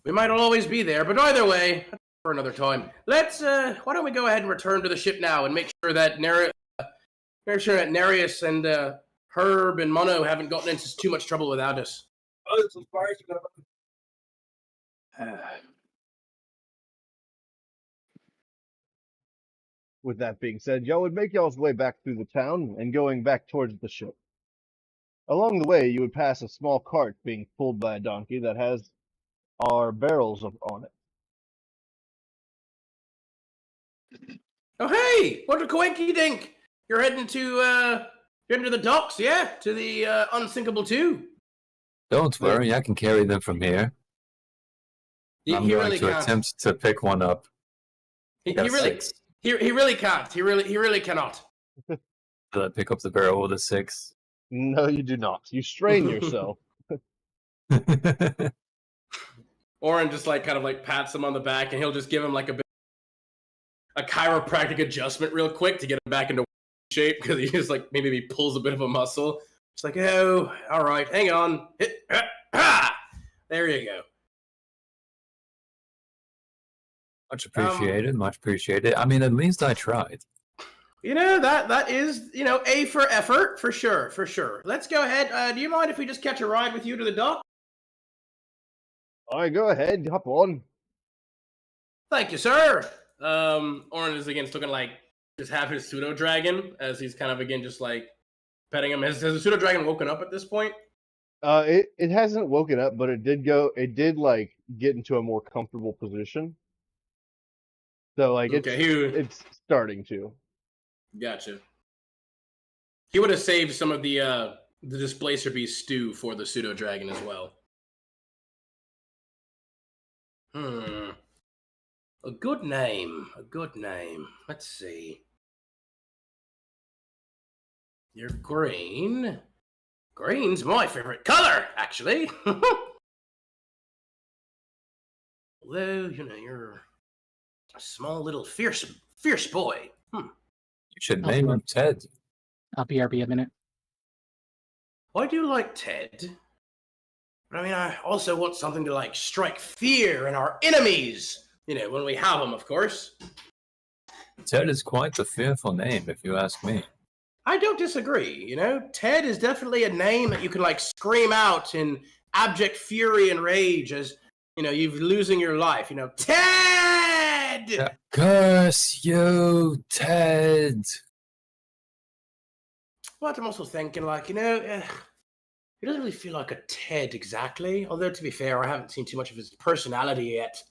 We might always be there, but either way, for another time. Let's, why don't we go ahead and return to the ship now and make sure that Nereus and Herb and Mono haven't gotten into too much trouble without us. With that being said, y'all would make y'all's way back through the town and going back towards the ship. Along the way, you would pass a small cart being pulled by a donkey that has our barrels on it. Oh, hey! What a coinky dink! You're heading to the docks, yeah? To the Unsinkable 2. Don't worry, I can carry them from here. He I'm going really to can't. attempt to pick one up. He Got really 6. he really can't. He really cannot. Did I pick up the barrel with a 6? No, you do not. You strain yourself. Oren just like kind of like pats him on the back, and he'll just give him like a chiropractic adjustment real quick to get him back into shape, because he just like maybe he pulls a bit of a muscle. It's like, oh, all right, hang on. There you go. Much appreciated, much appreciated. I mean, at least I tried. You know, that is, A for effort, for sure. Let's go ahead. Do you mind if we just catch a ride with you to the dock? All right, go ahead. Hop on. Thank you, sir. Oren is again still gonna like just have his pseudo dragon as he's kind of again just like petting him. Has the pseudo dragon woken up at this point? It hasn't woken up, but it did like get into a more comfortable position. So like it's starting to. Gotcha. He would have saved some of the Displacer Beast stew for the pseudo dragon as well. A good name. Let's see. You're green. Green's my favorite color, actually. Although, you're a small little fierce boy. You should name him Ted. I'll BRB a minute. I do like Ted. But I mean, I also want something to like strike fear in our enemies. When we have them, of course. Ted is quite the fearful name, if you ask me. I don't disagree. Ted is definitely a name that you can like scream out in abject fury and rage as you're losing your life. Ted! Yeah. Curse you, Ted! But I'm also thinking, like, he doesn't really feel like a Ted exactly. Although, to be fair, I haven't seen too much of his personality yet.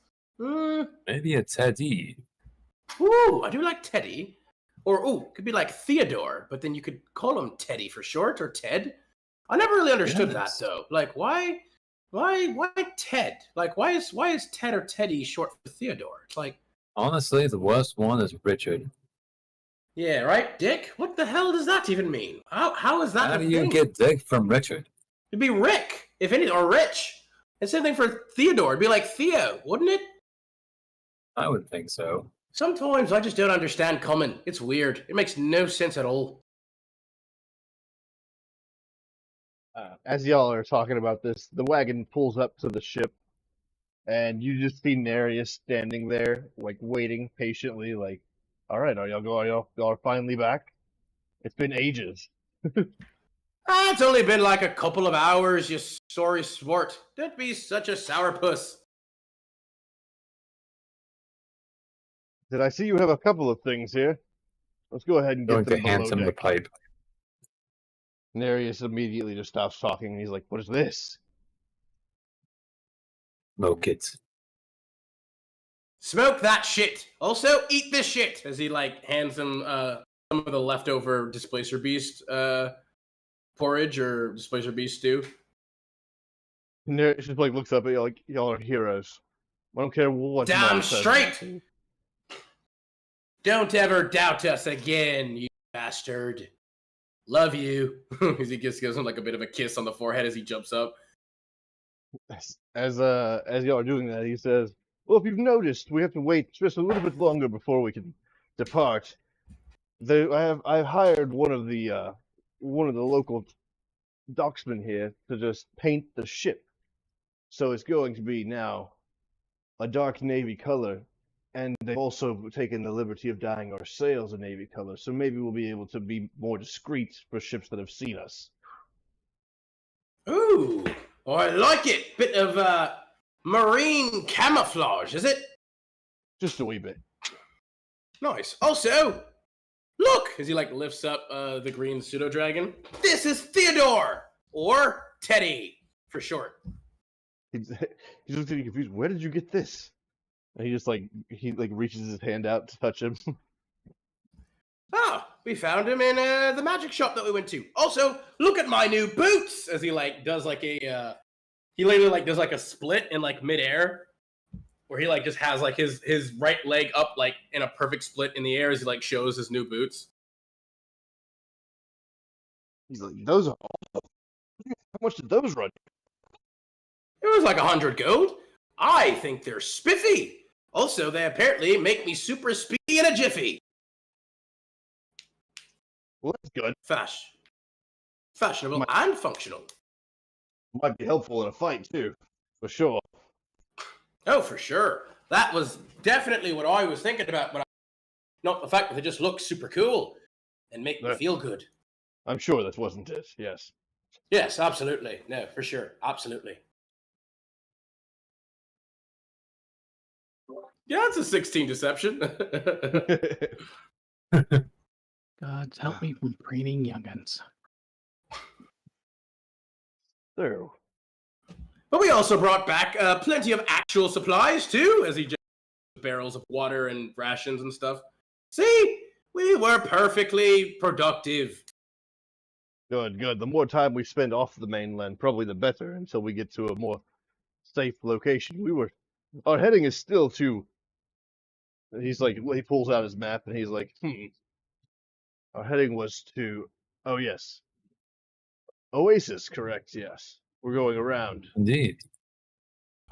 Maybe a Teddy. Ooh, I do like Teddy. Or, could be like Theodore, but then you could call him Teddy for short, or Ted. I never really understood that, though. Like, why Ted? Like, why is Ted or Teddy short for Theodore? It's like... Honestly, the worst one is Richard. Yeah, right? Dick? What the hell does that even mean? How is that How a do you thing? get Dick from Richard? It'd be Rick, if any, or Rich. And same thing for Theodore. It'd be like Theo, wouldn't it? I would think so. Sometimes I just don't understand common. It's weird. It makes no sense at all. As y'all are talking about this, the wagon pulls up to the ship, and you just see Nereus standing there, like waiting patiently, like, all right, y'all are finally back? It's been ages. It's only been like a couple of hours, you sorry sport. Don't be such a sourpuss. Did I see you have a couple of things here? Let's go ahead and get Going to them hand below him the deck. pipe. Nereus immediately just stops talking, and he's like, what is this? Smoke it. Smoke that shit. Also, eat this shit. As he like hands him some of the leftover Displacer Beast porridge or Displacer Beast stew. Nereus just like looks up at you like, y'all are heroes. I don't care what. Damn Mom says. straight! Don't ever doubt us again, you bastard. Love you. As he gives him like a bit of a kiss on the forehead as he jumps up. As y'all are doing that, he says, well, if you've noticed, we have to wait just a little bit longer before we can depart. I've hired one of the local docksmen here to just paint the ship. So it's going to be now a dark navy color, and they've also taken the liberty of dyeing our sails a navy color, so maybe we'll be able to be more discreet for ships that have seen us. Ooh, I like it. Bit of marine camouflage, is it? Just a wee bit. Nice. Also, look, as he like lifts up the green pseudo dragon. This is Theodore, or Teddy for short. He's looking confused. Where did you get this? And he just reaches his hand out to touch him. Oh, we found him in the magic shop that we went to. Also, look at my new boots! As he does he literally does a split in midair, where he just has his right leg up in a perfect split in the air as he shows his new boots. He's like, those are awesome. How much did those run? It was 100 gold. I think they're spiffy. Also, they apparently make me super speedy in a jiffy. Well, that's good. Fashionable and functional. Might be helpful in a fight too, for sure. Oh, for sure. That was definitely what I was thinking about, but not the fact that they just look super cool and make me feel good. I'm sure that wasn't it, yes. Yes, absolutely. No, for sure. Absolutely. Yeah, it's a 16 deception. Gods help me from breeding young'uns. So. But we also brought back plenty of actual supplies, too, as he just barrels of water and rations and stuff. See? We were perfectly productive. Good. The more time we spend off the mainland, probably the better, until we get to a more safe location. Our heading is still to... He's like, he pulls out his map, and he's like, Our heading was to... Oh, yes. Oasis, correct, yes. We're going around. Indeed.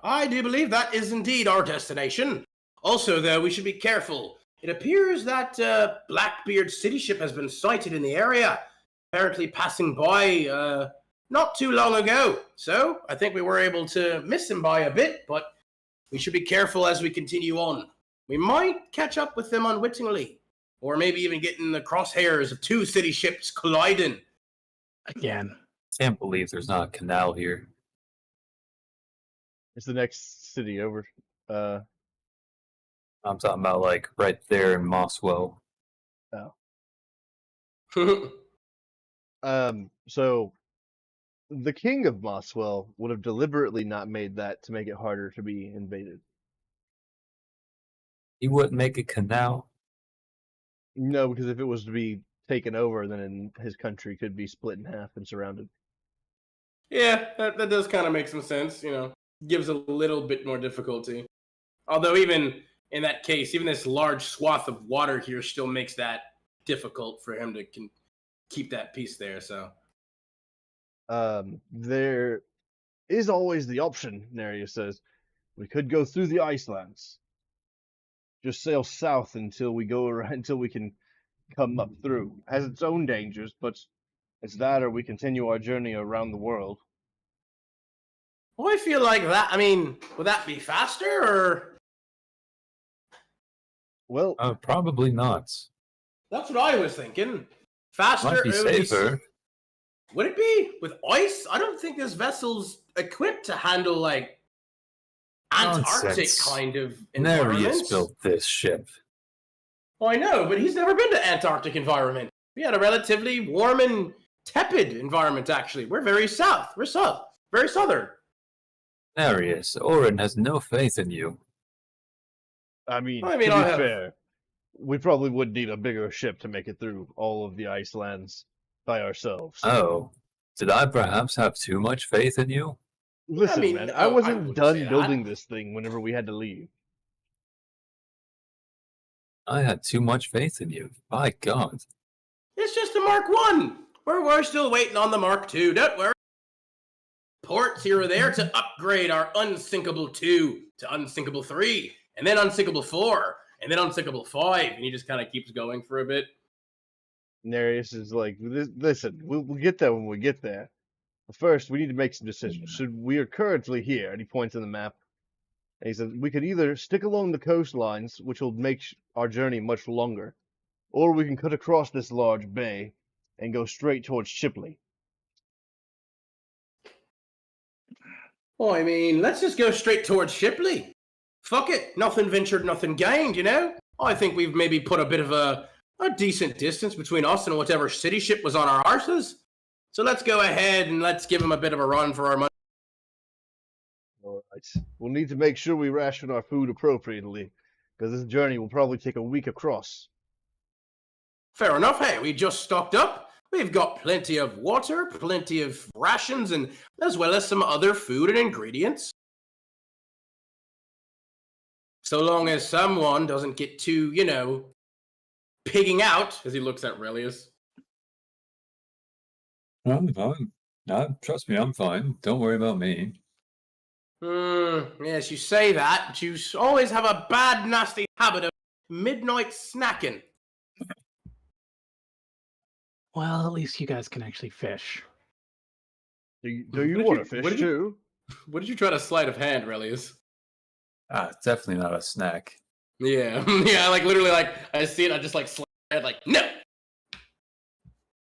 I do believe that is indeed our destination. Also, though, we should be careful. It appears that Blackbeard's city ship has been sighted in the area, apparently passing by not too long ago. So, I think we were able to miss him by a bit, but we should be careful as we continue on. We might catch up with them unwittingly, or maybe even get in the crosshairs of two city ships colliding. Again. Can't believe there's not a canal here. It's the next city over. I'm talking about right there in Mosswell. So the king of Mosswell would have deliberately not made that to make it harder to be invaded. He wouldn't make a canal. No, because if it was to be taken over, then his country could be split in half and surrounded. Yeah, that does kind of make some sense, Gives a little bit more difficulty. Although even in that case, even this large swath of water here still makes that difficult for him to keep that peace there, so. There is always the option, Nereus says. We could go through the Icelands. Just sail south until we can come up through. Has its own dangers, but it's that or we continue our journey around the world. Well, I feel like that, would that be faster, or? Well, probably not. That's what I was thinking. Faster, Might be safer. Would it be? With ice? I don't think this vessel's equipped to handle, Antarctic Nonsense. kind of environments. Nereus built this ship. Well, I know, but he's never been to Antarctic environment. We had a relatively warm and tepid environment, actually. We're very south. We're south. Very southern. Nereus, Orin has no faith in you. to be fair, we probably would need a bigger ship to make it through all of the Icelands by ourselves. Oh, did I perhaps have too much faith in you? Listen, man, I I wasn't wouldn't done say that. building this thing whenever we had to leave. I had too much faith in you. By God. It's just a Mark 1. We're still waiting on the Mark 2. Don't worry. Ports here or there to upgrade our Unsinkable 2 to Unsinkable 3, and then Unsinkable 4, and then Unsinkable 5, and he just kind of keeps going for a bit. Nereus is like, listen, we'll get there when we get there. But first, we need to make some decisions. We are currently here, and he points on the map. And he says, we could either stick along the coastlines, which will make our journey much longer, or we can cut across this large bay and go straight towards Shipley. Well, let's just go straight towards Shipley. Fuck it. Nothing ventured, nothing gained, I think we've maybe put a bit of a decent distance between us and whatever city ship was on our arses. So let's go ahead and let's give him a bit of a run for our money. Right. We'll need to make sure we ration our food appropriately, because this journey will probably take a week across. Fair enough. Hey, we just stocked up. We've got plenty of water, plenty of rations, and as well as some other food and ingredients. So long as someone doesn't get too, pigging out, as he looks at Relius. I'm fine. No, trust me, I'm fine. Don't worry about me. Yes, you say that, but you always have a bad, nasty habit of midnight snacking. Well, at least you guys can actually fish. Do you What did want you- to what fish did you- too? What did you try to sleight of hand, Relius? It's definitely not a snack. Yeah, yeah, literally, I see it, I just slap my head, no!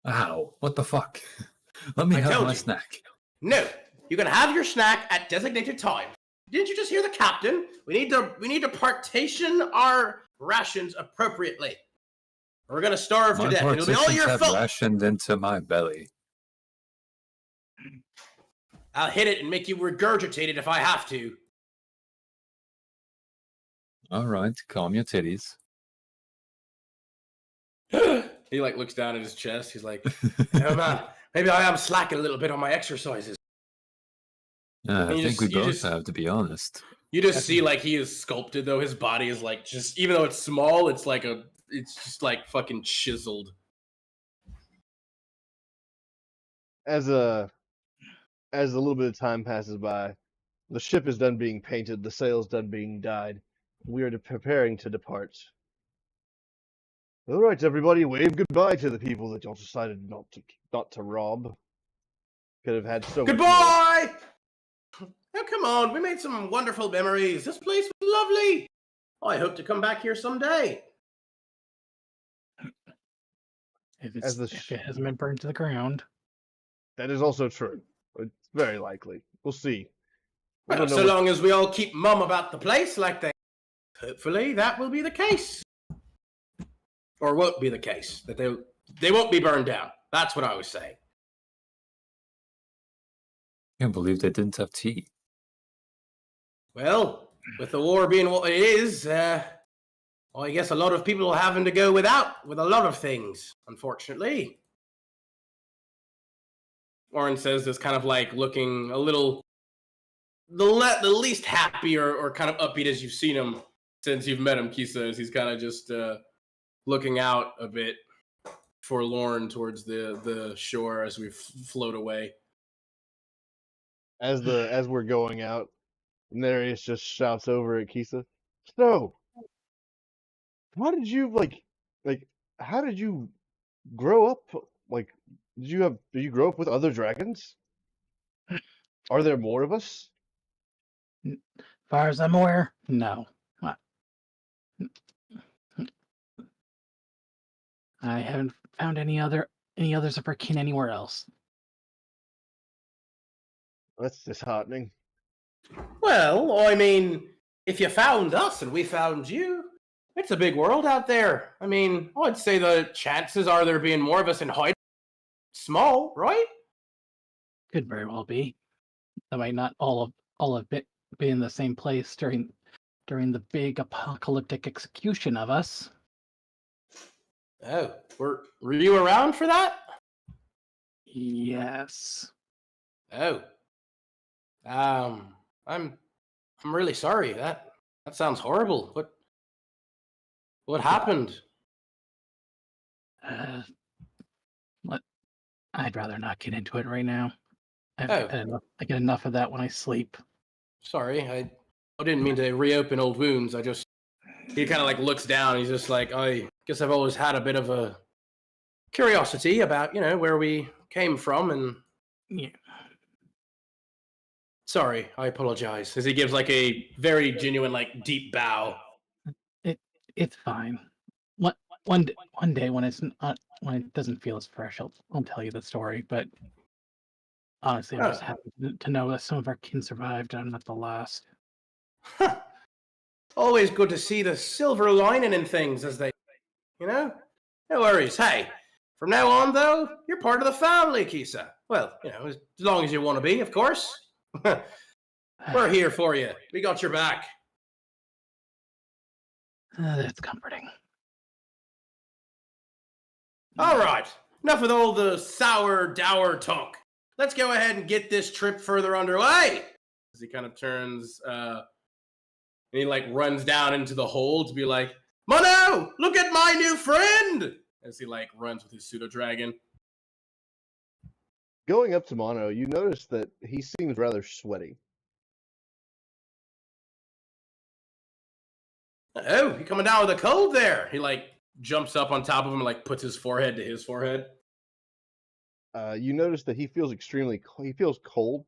Ow, what the fuck? Let me I have told my you. snack. No, you can have your snack at designated time. Didn't you just hear the captain? We need to partition our rations appropriately. We're gonna starve My to death. It'll be all partitions your have fault. rationed into my belly. I'll hit it and make you regurgitate it if I have to. All right, calm your titties. He looks down at his chest. He's like, "Oh man, maybe I am slacking a little bit on my exercises." I you think we just- you both just- have, to be honest. You just see he is sculpted though. His body is just, even though it's small, it's just fucking chiseled. As a little bit of time passes by, the ship is done being painted, the sails done being dyed. We are preparing to depart. All right, everybody, wave goodbye to the people that y'all decided not to rob. Could have had so much more. Goodbye! Now come on, we made some wonderful memories. This place was lovely. I hope to come back here someday. If As it hasn't been burned to the ground. That is also true. It's very likely. We'll see. We Well, don't know so what- long as we all keep mum about the place like they, hopefully that will be the case. Or won't be the case. That they won't be burned down. That's what I was saying. Can't believe they didn't have tea. Well, with the war being what it is, I guess a lot of people are having to go without with a lot of things, unfortunately. Oren says this kind of looking a little the least happy or kind of upbeat as you've seen him since you've met him, Kisa, as he's kind of just looking out a bit forlorn towards the shore as we float away. As we're going out, Nereus just shouts over at Kisa, "So, how did you how did you grow up? Did you grow up with other dragons? Are there more of us?" As far as I'm aware, no. I haven't found any others of our kin anywhere else. That's disheartening. Well, I mean, if you found us and we found you, it's a big world out there. I mean, I'd say the chances are there being more of us in hide small, right? Could very well be. That might not all have been in the same place during the big apocalyptic execution of us. Oh, were you around for that? Yes. Oh, I'm really sorry. That sounds horrible. What happened? I'd rather not get into it right now. Oh. I get enough of that when I sleep. Sorry, I didn't mean to reopen old wounds. He kind of looks down. He's just I guess I've always had a bit of a curiosity about where we came from, and Yeah. sorry, I apologize. As he gives a very genuine deep bow. It's fine. One day when when it doesn't feel as fresh, I'll tell you the story. But honestly, I'm just happy to know that some of our kin survived. I'm not the last. Always good to see the silver lining in things, as they, No worries. Hey, from now on though, you're part of the family, Kisa. Well, as long as you want to be, of course. We're here for you. We got your back. That's comforting. All right. Enough with all the sour, dour talk. Let's go ahead and get this trip further underway. As he kind of turns, and he like runs down into the hole to be like, Mono, look at my new friend! As he like runs with his pseudo dragon. Going up to Mono, you notice that he seems rather sweaty. Oh, you coming down with a cold there? He like jumps up on top of him and like puts his forehead to his forehead. You notice that he feels he feels cold.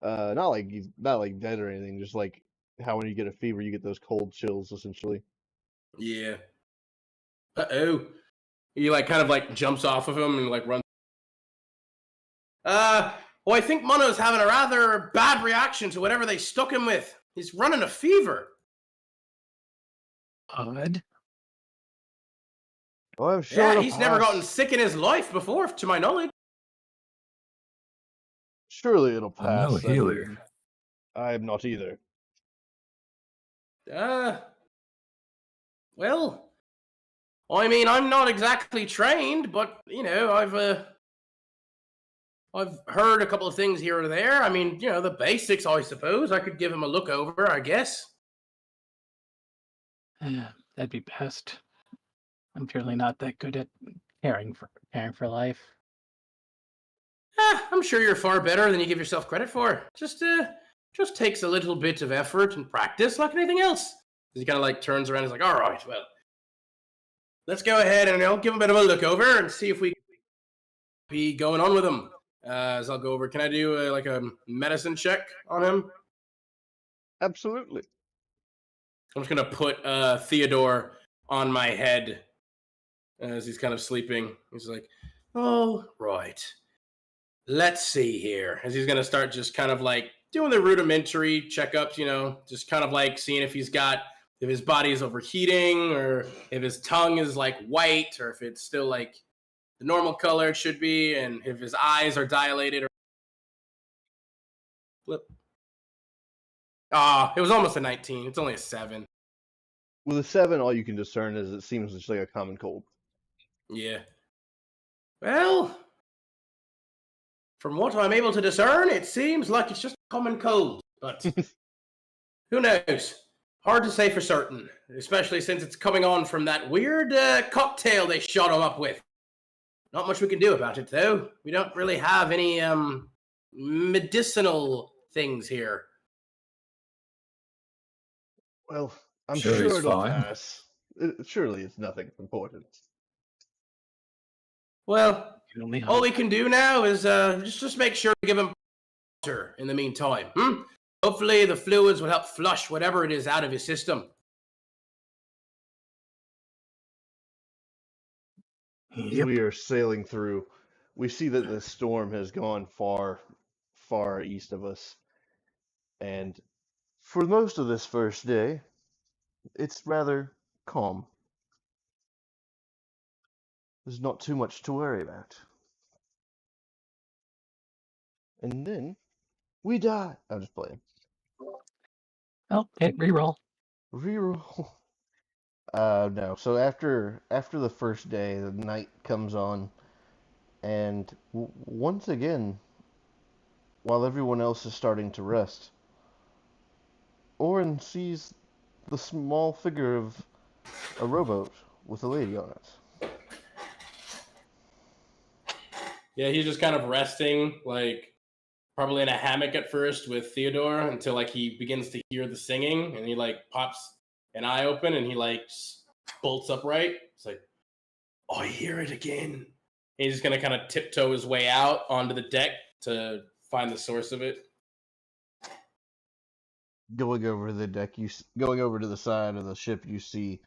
Not like he's not like dead or anything, just like how when you get a fever, you get those cold chills essentially. Yeah. Uh-oh. He like kind of like jumps off of him and like runs. Well, I think Mono's having a rather bad reaction to whatever they stuck him with. He's running a fever. Odd. Well, I'm sure Yeah, it'll he's never pass. gotten sick in his life before, to my knowledge. Surely it'll I'm pass. no I mean, healer. I'm not either. Well, I mean, I'm not exactly trained, but you know, I've heard a couple of things here or there. I mean, you know, the basics, I suppose. I could give him a look over, I guess. That'd be best. I'm purely not that good at caring for life. I'm sure you're far better than you give yourself credit for. Just takes a little bit of effort and practice, like anything else. He kind of like turns around. He's like, "All right, well, let's go ahead and I'll give him a bit of a look over and see if we be going on with him." As I'll go over, can I do like a medicine check on him? Absolutely. I'm just gonna put Theodore on my head as he's kind of sleeping. He's like, "Oh, right. Let's see here." As he's gonna start just kind of like doing the rudimentary checkups, you know, just kind of like seeing if his body is overheating or if his tongue is like white or if it's still like the normal color it should be, and if his eyes are dilated or flip. It was almost a 19. It's only a 7. With a 7, all you can discern is it seems just like a common cold. Yeah. Well, from what I'm able to discern, it seems like it's just a common cold. But who knows? Hard to say for certain, especially since it's coming on from that weird cocktail they shot him up with. Not much we can do about it, though. We don't really have any medicinal things here. Well, I'm Sure, sure he's it'll fine. pass. Surely it's nothing important. Well, You only all hope. we can do now is just make sure to give him water in the meantime. Hopefully the fluids will help flush whatever it is out of his system. Yep. We are sailing through. We see that the storm has gone far, far east of us. And for most of this first day, it's rather calm. There's not too much to worry about. And then we die. I'm just playing. Oh, hit reroll. Reroll. No. So after the first day, the night comes on, and once again, while everyone else is starting to rest, Orin sees the small figure of a rowboat with a lady on it. Yeah, he's just kind of resting, like probably in a hammock at first with Theodore until like he begins to hear the singing, and he like pops an eye open and he like bolts upright. It's like, I hear it again. And he's just gonna kind of tiptoe his way out onto the deck to find the source of it. Going over to the deck, going over to the side of the ship, you see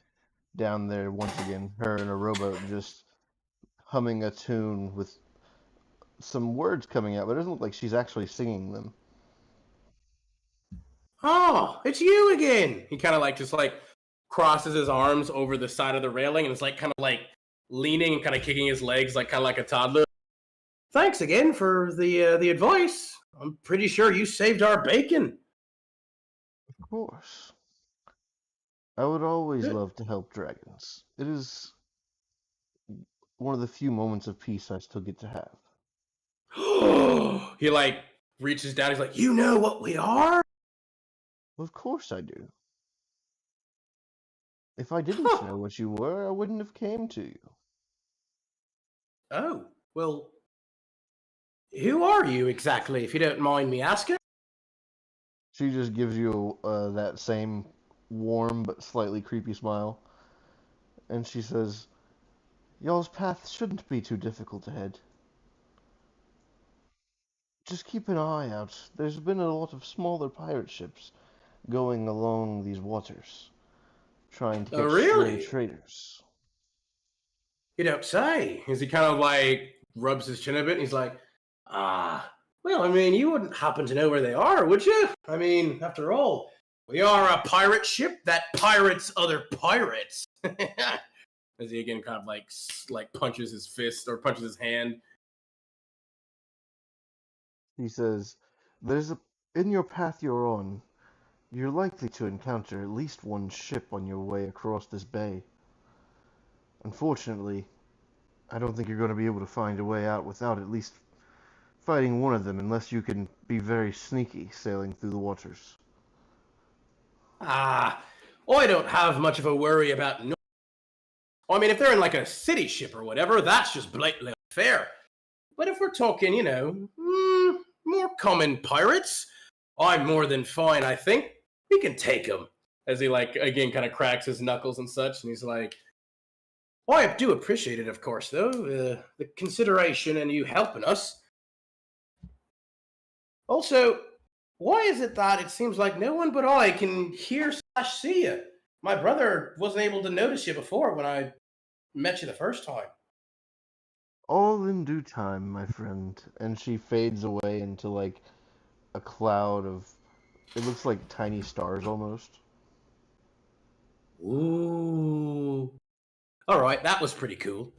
down there once again her in a rowboat just humming a tune with some words coming out, but it doesn't look like she's actually singing them. Oh, it's you again. He kind of like just like crosses his arms over the side of the railing and is like kind of like leaning and kind of kicking his legs like kind of like a toddler. Thanks again for the advice. I'm pretty sure you saved our bacon. course. I would always Good. love to help dragons. It is one of the few moments of peace I still get to have. He like reaches down. He's like, "You know what we are?" Of course I do. If I didn't Huh. know what you were, I wouldn't have came to you. Oh, well, who are you exactly, if you don't mind me asking? She just gives you that same warm but slightly creepy smile. And she says, Y'all's path shouldn't be too difficult ahead. Just keep an eye out. There's been a lot of smaller pirate ships going along these waters, trying to Oh, catch stray really? traders. You don't say. As he kind of like rubs his chin a bit, and he's like, well, I mean, you wouldn't happen to know where they are, would you? I mean, after all, we are a pirate ship that pirates other pirates. As he again kind of like punches his fist or punches his hand. He says, in your path you're on, you're likely to encounter at least one ship on your way across this bay. Unfortunately, I don't think you're going to be able to find a way out without at least fighting one of them, unless you can be very sneaky sailing through the waters. I don't have much of a worry about no. I mean, if they're in like a city ship or whatever, that's just blatantly unfair. But if we're talking, more common pirates, I'm more than fine, I think. We can take them. As he, like, again, kind of cracks his knuckles and such, and he's like, well, I do appreciate it, of course, though, the consideration and you helping us. Also, why is it that it seems like no one but I can hear/see you? My brother wasn't able to notice you before when I met you the first time. All in due time, my friend. And she fades away into like a cloud of, it looks like tiny stars almost. Ooh. All right, that was pretty cool.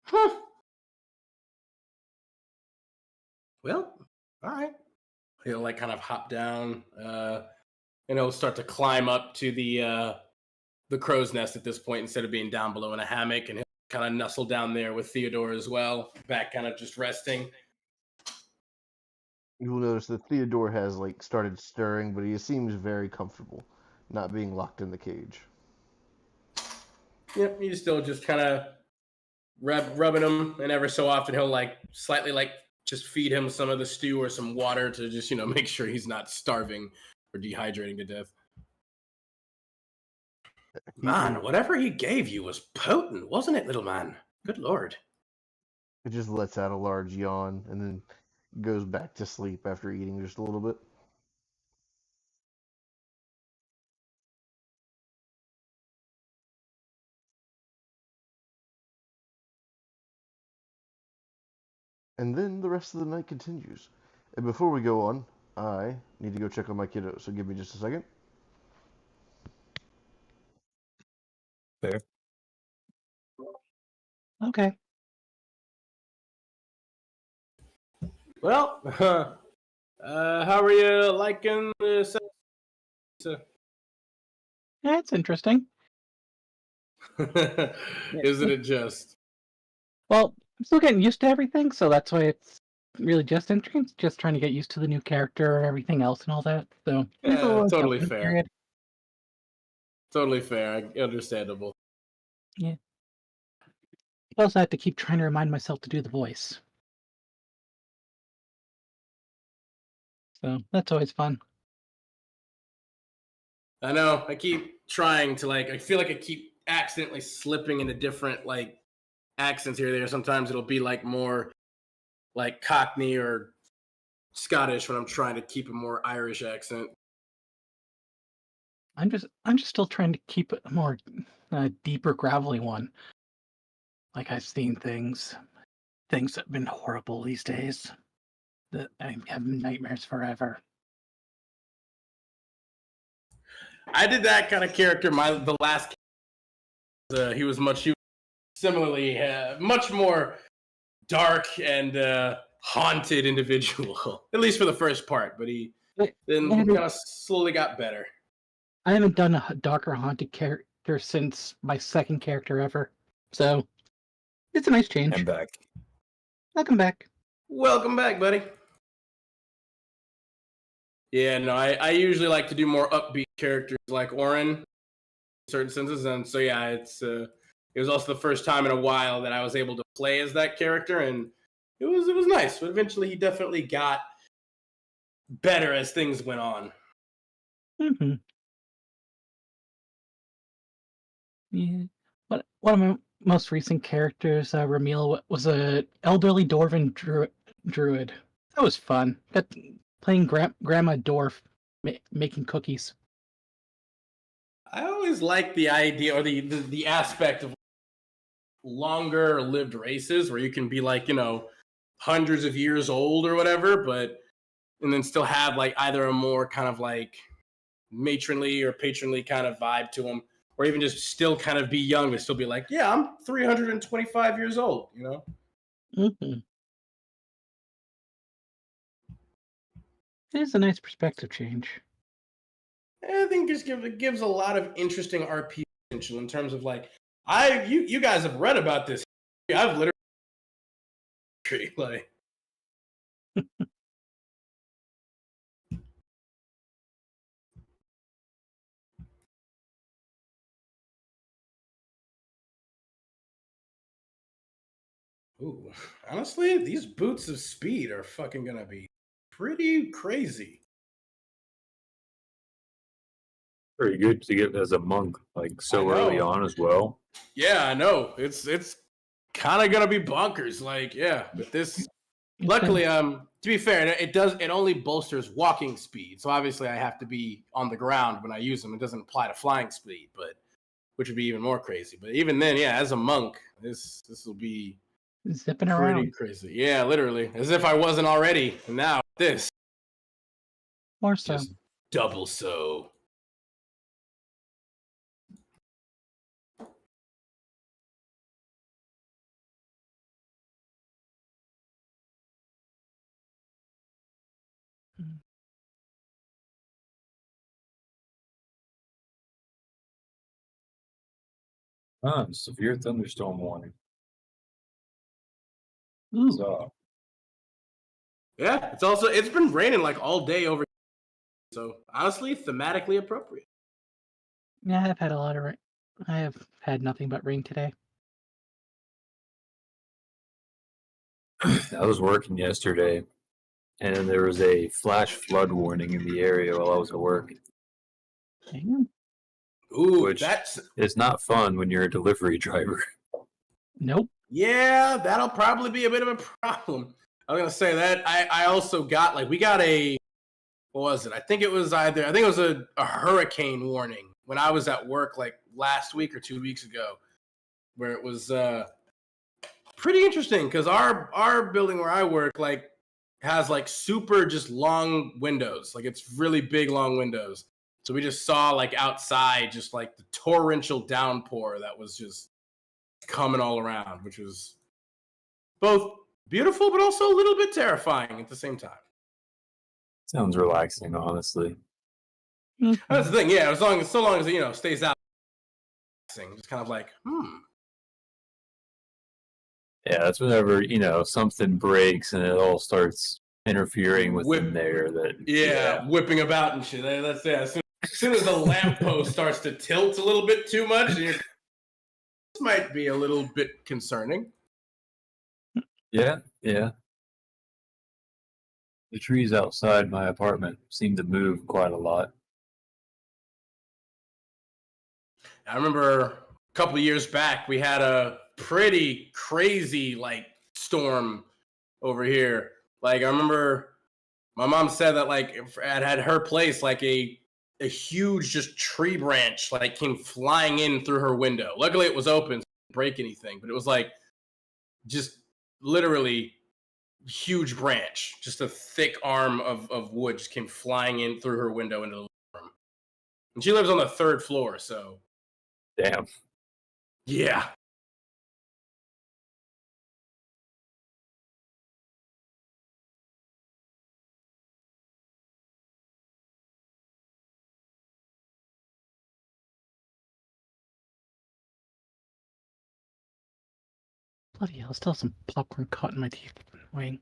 Huh. Well, all right. He'll like kind of hop down, and he'll start to climb up to the crow's nest at this point instead of being down below in a hammock, and he'll kind of nestle down there with Theodore as well, back kind of just resting. You'll notice that Theodore has like started stirring, but he seems very comfortable, not being locked in the cage. Yep, he's still just kind of rubbing him, and ever so often he'll like slightly like just feed him some of the stew or some water to just make sure he's not starving or dehydrating to death. Man, whatever he gave you was potent, wasn't it, little man? Good lord. It just lets out a large yawn and then goes back to sleep after eating just a little bit. And then the rest of the night continues. And before we go on, I need to go check on my kiddo, so give me just a second. Fair. Okay. Well, how are you liking this? That's interesting. Isn't it just? Well, I'm still getting used to everything, so that's why it's really just interesting. Just trying to get used to the new character, everything else, and all that. So there's a little Totally adjustment fair. period. Totally fair. Understandable. Yeah. I also have to keep trying to remind myself to do the voice. So that's always fun. I know. I keep trying to I feel like I keep accidentally slipping into different accents here or there. Sometimes it'll be more like Cockney or Scottish when I'm trying to keep a more Irish accent. I'm just still trying to keep a more deeper, gravelly one. Like I've seen things that have been horrible these days. That I have nightmares forever. I did that kind of character. The last he was similarly much more dark and haunted individual, at least for the first part. But he then I haven't, kind of slowly got better. I haven't done a darker haunted character since my second character ever, so it's a nice change. I'm back. Welcome back. Welcome back, buddy. Yeah, no, I usually like to do more upbeat characters like Orin in certain senses, and so yeah, it was also the first time in a while that I was able to play as that character, and it was nice. But eventually, he definitely got better as things went on. Mm-hmm. Yeah. One of my most recent characters, Ramil, was a elderly dwarven druid. That was fun. Got playing Grandma Dwarf making cookies. I always like the idea or the aspect of longer lived races where you can be like, hundreds of years old or whatever, but and then still have like either a more kind of like matronly or patronly kind of vibe to them, or even just still kind of be young but still be like, yeah, I'm 325 years old, Mm-hmm. It is a nice perspective change. I think it gives a lot of interesting RP potential in terms of like you guys have read about this. I've literally like ooh, honestly, these boots of speed are fucking gonna be pretty crazy. Pretty good to get as a monk, like so early on as well. Yeah, I know. It's kind of gonna be bonkers. Like, yeah, but this It's luckily, to be fair, it only bolsters walking speed. So obviously I have to be on the ground when I use them. It doesn't apply to flying speed, but which would be even more crazy. But even then, yeah, as a monk, this will be zipping pretty around. crazy. Yeah, literally. As if I wasn't already. And now this More so. just double so. Severe thunderstorm warning. Ooh. So, Yeah, it's been raining like all day over. So honestly, thematically appropriate. Yeah, I've had a lot of rain. I have had nothing but rain today. I was working yesterday, and there was a flash flood warning in the area while I was at work. Damn. Ooh, Which is not fun when you're a delivery driver. Nope. Yeah, that'll probably be a bit of a problem. I was gonna say that I also got we got a what was it? I think it was a hurricane warning when I was at work like last week or 2 weeks ago, where it was pretty interesting because our building where I work has super just long windows, like it's really big long windows. So we just saw outside just the torrential downpour that was just coming all around, which was both beautiful but also a little bit terrifying at the same time. Sounds relaxing, honestly. Mm-hmm. That's the thing, yeah. So long as it stays out, just kind of Yeah, that's whenever something breaks and it all starts interfering within there. Whipping about and shit. That's As soon as the lamppost starts to tilt a little bit too much, this might be a little bit concerning. Yeah. The trees outside my apartment seem to move quite a lot. I remember a couple of years back, we had a pretty crazy storm over here. I remember my mom said that at her place, a huge just tree branch came flying in through her window. Luckily it was open, so it didn't break anything, but it was just literally huge branch, just a thick arm of wood just came flying in through her window into the living room. And she lives on the 3rd floor, so Damn. yeah. Bloody hell, still have some popcorn caught in my teeth. Wait.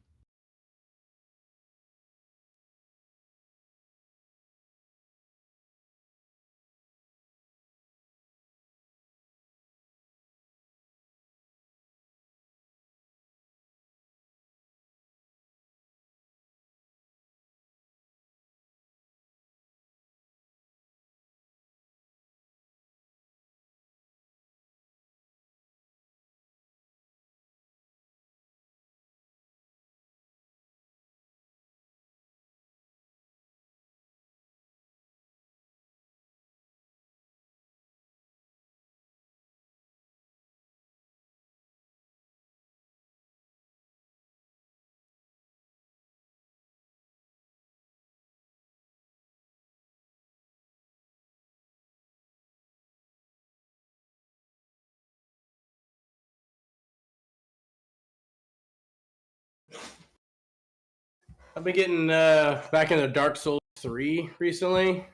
I've been getting back into Dark Souls 3 recently.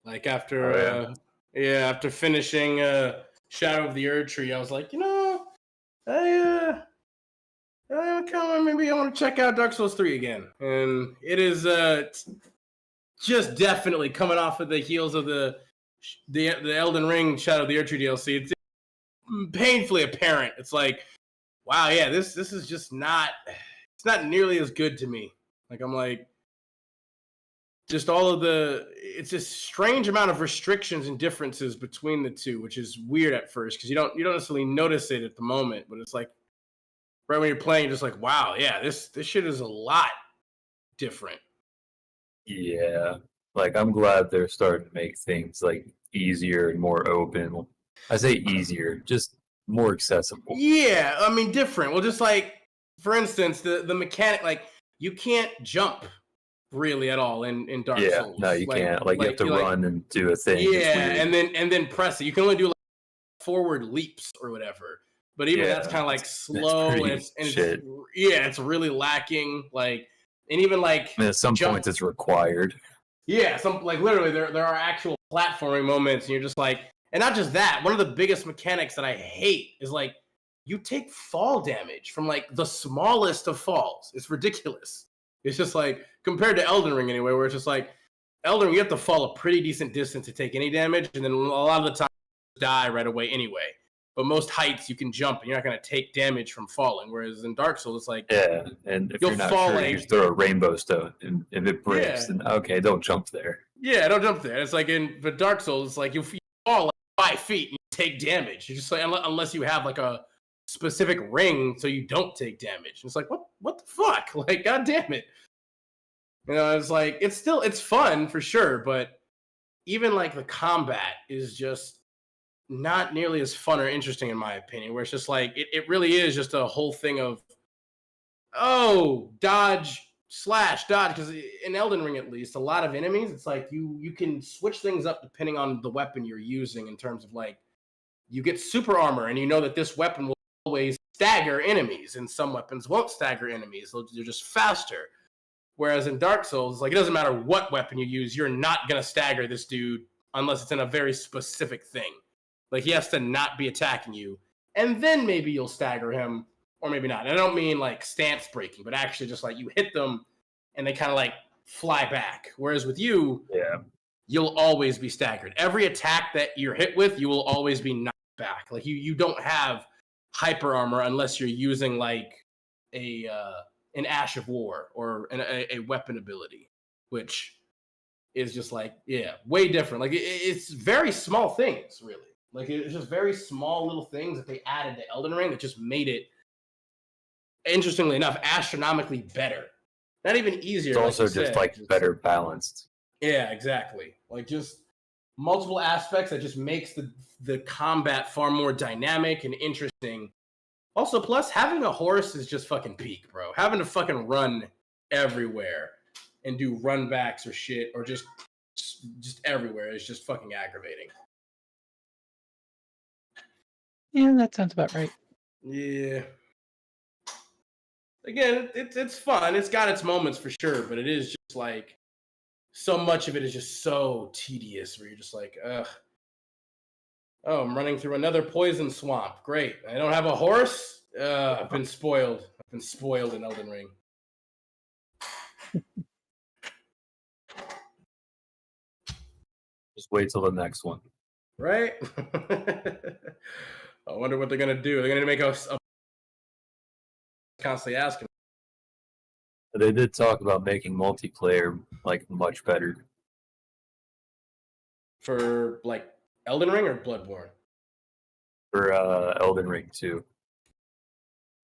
Like after after finishing Shadow of the Erd Tree, I was like, I maybe I want to check out Dark Souls 3 again. And it is just definitely coming off of the heels of the Elden Ring Shadow of the Erd Tree DLC. It's painfully apparent. It's like, wow, yeah, this is just not, it's not nearly as good to me. Like, I'm like, just all of it's a strange amount of restrictions and differences between the two, which is weird at first because you don't necessarily notice it at the moment, but it's like right when you're playing, you're just like, wow, yeah, this shit is a lot different. Yeah, like I'm glad they're starting to make things like easier and more open. I say easier, just more accessible. Yeah, I mean different. Well, just like for instance, the mechanic, like you can't jump really at all in Dark Souls. No, you can't. Like you have to run and do a thing. Yeah, and then press it. You can only do like forward leaps or whatever. But even that's kind of like slow and it's really lacking. Like, and even like at some points it's required. Yeah, some like literally there are actual platforming moments, and you're just like, and not just that. One of the biggest mechanics that I hate is like you take fall damage from like the smallest of falls. It's ridiculous. It's just like compared to Elden Ring anyway, where it's just like Elden Ring, you have to fall a pretty decent distance to take any damage, and then a lot of the time you die right away anyway. But most heights you can jump and you're not going to take damage from falling. Whereas in Dark Souls, it's like and if you're not sure, you just throw a rainbow stone, and if it breaks, then okay, don't jump there. Yeah, don't jump there. It's like in the Dark Souls, it's like you fall like 5 feet and you take damage. You just like unless you have like a specific ring so you don't take damage. It's like what the fuck? Like, god damn it. It's like it's fun for sure, but even like the combat is just not nearly as fun or interesting in my opinion, where it's just like it really is just a whole thing of dodge / dodge, because in Elden Ring at least a lot of enemies, it's like you can switch things up depending on the weapon you're using, in terms of like you get super armor and you know that this weapon will always stagger enemies and some weapons won't stagger enemies, they're just faster. Whereas in Dark Souls, it's like it doesn't matter what weapon you use, you're not gonna stagger this dude unless it's in a very specific thing. Like, he has to not be attacking you, and then maybe you'll stagger him, or maybe not. And I don't mean, like, stance breaking, but actually just, like, you hit them, and they kind of, like, fly back. Whereas with you, you'll always be staggered. Every attack that you're hit with, you will always be knocked back. Like, you don't have hyper armor unless you're using, like, an Ash of War, or a weapon ability, which is just, like, way different. Like, it's very small things, really. Like, it's just very small little things that they added to Elden Ring that just made it, interestingly enough, astronomically better. Not even easier. It's also just better balanced. Yeah, exactly. Like, just multiple aspects that just makes the combat far more dynamic and interesting. Also, plus, having a horse is just fucking peak, bro. Having to fucking run everywhere and do run backs or shit, or just everywhere is just fucking aggravating. Yeah, that sounds about right. Yeah. Again, it's fun. It's got its moments for sure, but it is just like so much of it is just so tedious where you're just like, ugh. Oh, I'm running through another poison swamp. Great. I don't have a horse. I've been spoiled. I've been spoiled in Elden Ring. Just wait till the next one. Right? I wonder what they're gonna do. They're gonna make us constantly asking. They did talk about making multiplayer like much better. For like Elden Ring or Bloodborne? For Elden Ring 2.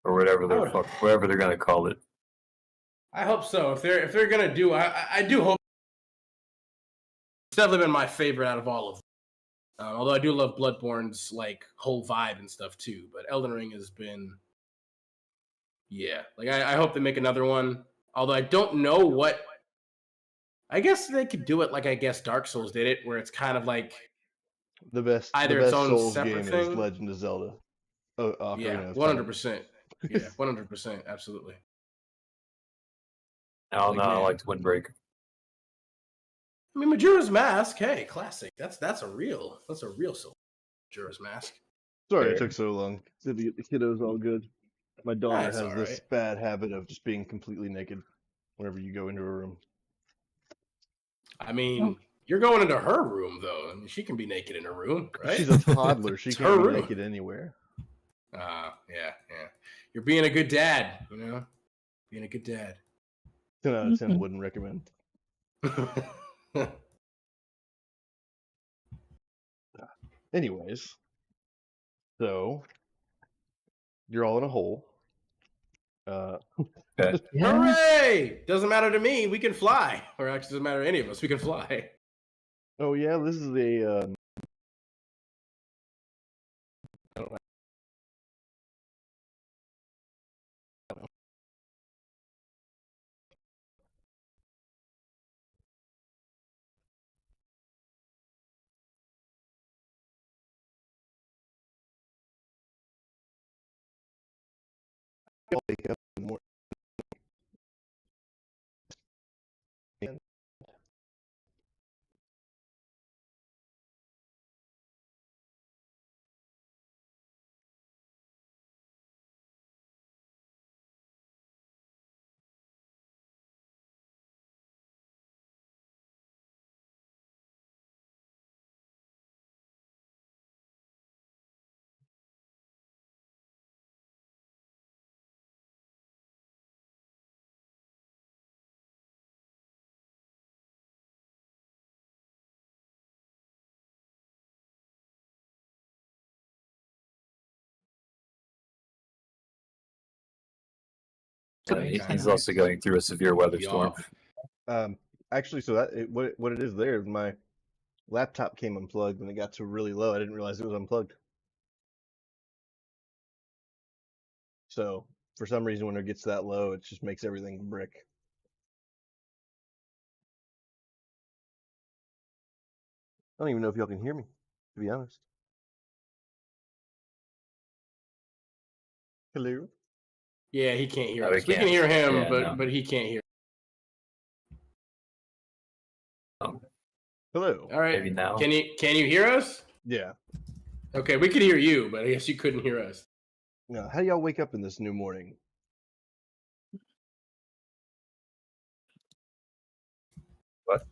Or whatever whatever they're gonna call it. I hope so. If they're gonna do, I do hope. It's definitely been my favorite out of all of them. Although I do love Bloodborne's like whole vibe and stuff too, but Elden Ring has been, yeah. Like I hope they make another one. Although I don't know what. I guess they could do it like I guess Dark Souls did it, where it's kind of like The best own Souls separate game thing. is Legend of Zelda. Oh, Ocarina Yeah, of 100%. Yeah, 100%, absolutely. No, Like, no, I man. liked Windbreaker. I mean, Majora's Mask, hey, classic. That's a real soul. Majora's Mask. Sorry Fair. it took so long. Did the kiddos all good? My daughter That's has all this right. bad habit of just being completely naked whenever you go into a room. I mean, you're going into her room though. I mean, she can be naked in her room, right? She's a toddler. She It's can't her be room. naked anywhere. Yeah. You're being a good dad, you know? Being a good dad. 10 out of 10 wouldn't recommend. Anyways, so you're all in a hole. Okay. Yeah. Hooray! Doesn't matter to me. We can fly. Or actually, doesn't matter to any of us. We can fly. Oh yeah, this is a wake up in the morning. He's also going through a severe weather storm. Actually, so what it is there, my laptop came unplugged when it got to really low. I didn't realize it was unplugged. So for some reason, when it gets that low, it just makes everything brick. I don't even know if y'all can hear me, to be honest. Hello? Yeah, he can't hear No, we us. We can can't. hear him, Yeah, but he can't hear. Hello. All right. Maybe now. Can you hear us? Yeah. Okay, we could hear you, but I guess you couldn't hear us. Now, how do y'all wake up in this new morning? What?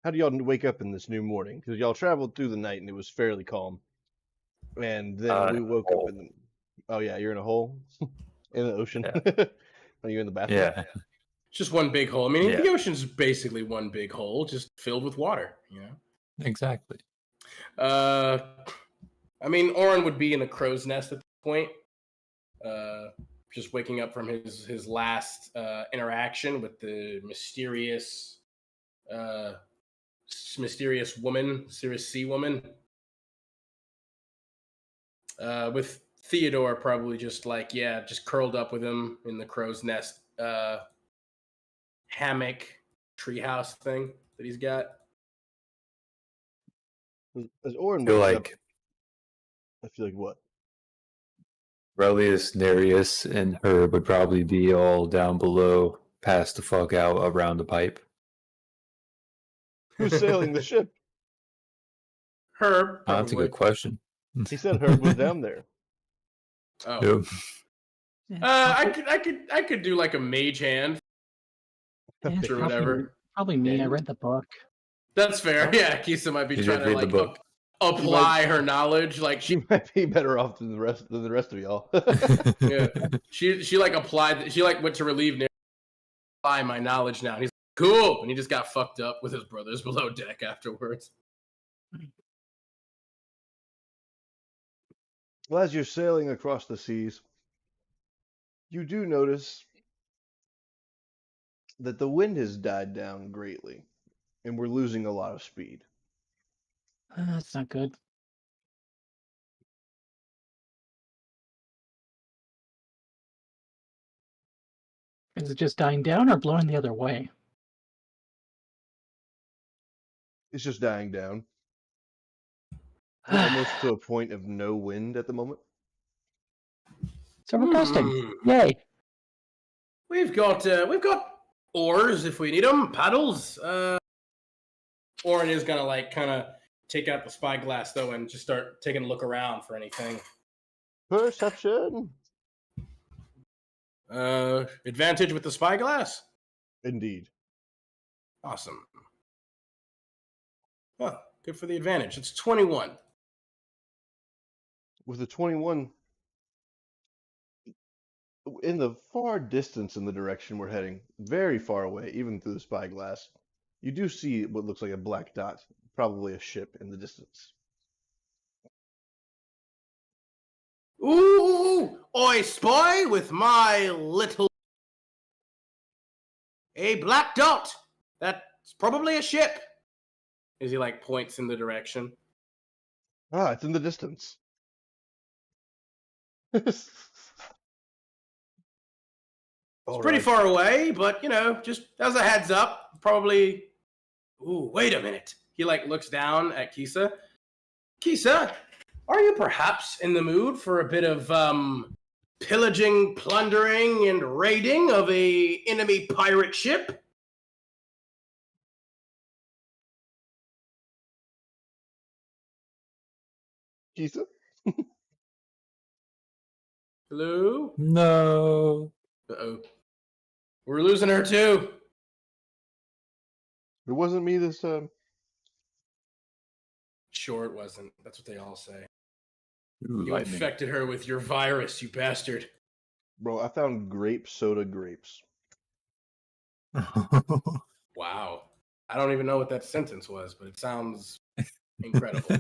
How do y'all wake up in this new morning? Because y'all traveled through the night and it was fairly calm. And then we woke up in the... Oh yeah, you're in a hole? In the ocean? Yeah. Are you in the bathroom? Yeah. Just one big hole. I mean, Yeah. the ocean's basically one big hole, just filled with water, you know? Exactly. I mean, Orin would be in a crow's nest at this point. Just waking up from his last interaction with the mysterious woman, mysterious sea woman. With Theodore probably just just curled up with him in the crow's nest hammock treehouse thing that he's got. As Orin I feel wakes like up, I feel like what? Relius, Nereus, and her would probably be all down below, passed the fuck out around the pipe. Who's sailing the ship? Herb, Oh, that's a probably. good question. He said Herb was down there. Oh. Yep. I could do like a mage hand It's or whatever. probably me. I And- read the book. That's fair. Yeah, Kisa might be You trying did to read the like book. apply her knowledge. Like She might be better off than the rest of y'all. yeah, she like applied. She like went to relieve Nick. Apply my knowledge now. And he's like, cool, and he just got fucked up with his brothers below deck afterwards. Well, as you're sailing across the seas, you do notice that the wind has died down greatly, and we're losing a lot of speed. That's not good. Is it just dying down or blowing the other way? It's just dying down. We're almost to a point of no wind at the moment. So we're coasting. Hmm. Yay! We've got oars if we need them, paddles. Orin is gonna like kind of take out the spyglass though and just start taking a look around for anything. Perception. Advantage with the spyglass. Indeed. Awesome. Oh, good for the advantage. It's 21. With the 21, in the far distance in the direction we're heading, very far away, even through the spyglass, you do see what looks like a black dot, probably a ship in the distance. Ooh, I spy with my little a black dot. That's probably a ship. As he like points in the direction. Ah, it's in the distance. It's pretty far away, but you know, just as a heads up, probably. Ooh, wait a minute. He like looks down at Kisa. Kisa, are you perhaps in the mood for a bit of pillaging, plundering, and raiding of a enemy pirate ship? Kisa? Hello? No. Uh-oh. We're losing her too. It wasn't me this time. Sure it wasn't. That's what they all say. Ooh, You lightning. infected her with your virus, you bastard. Bro, I found grape soda grapes. Wow. I don't even know what that sentence was, but it sounds incredible.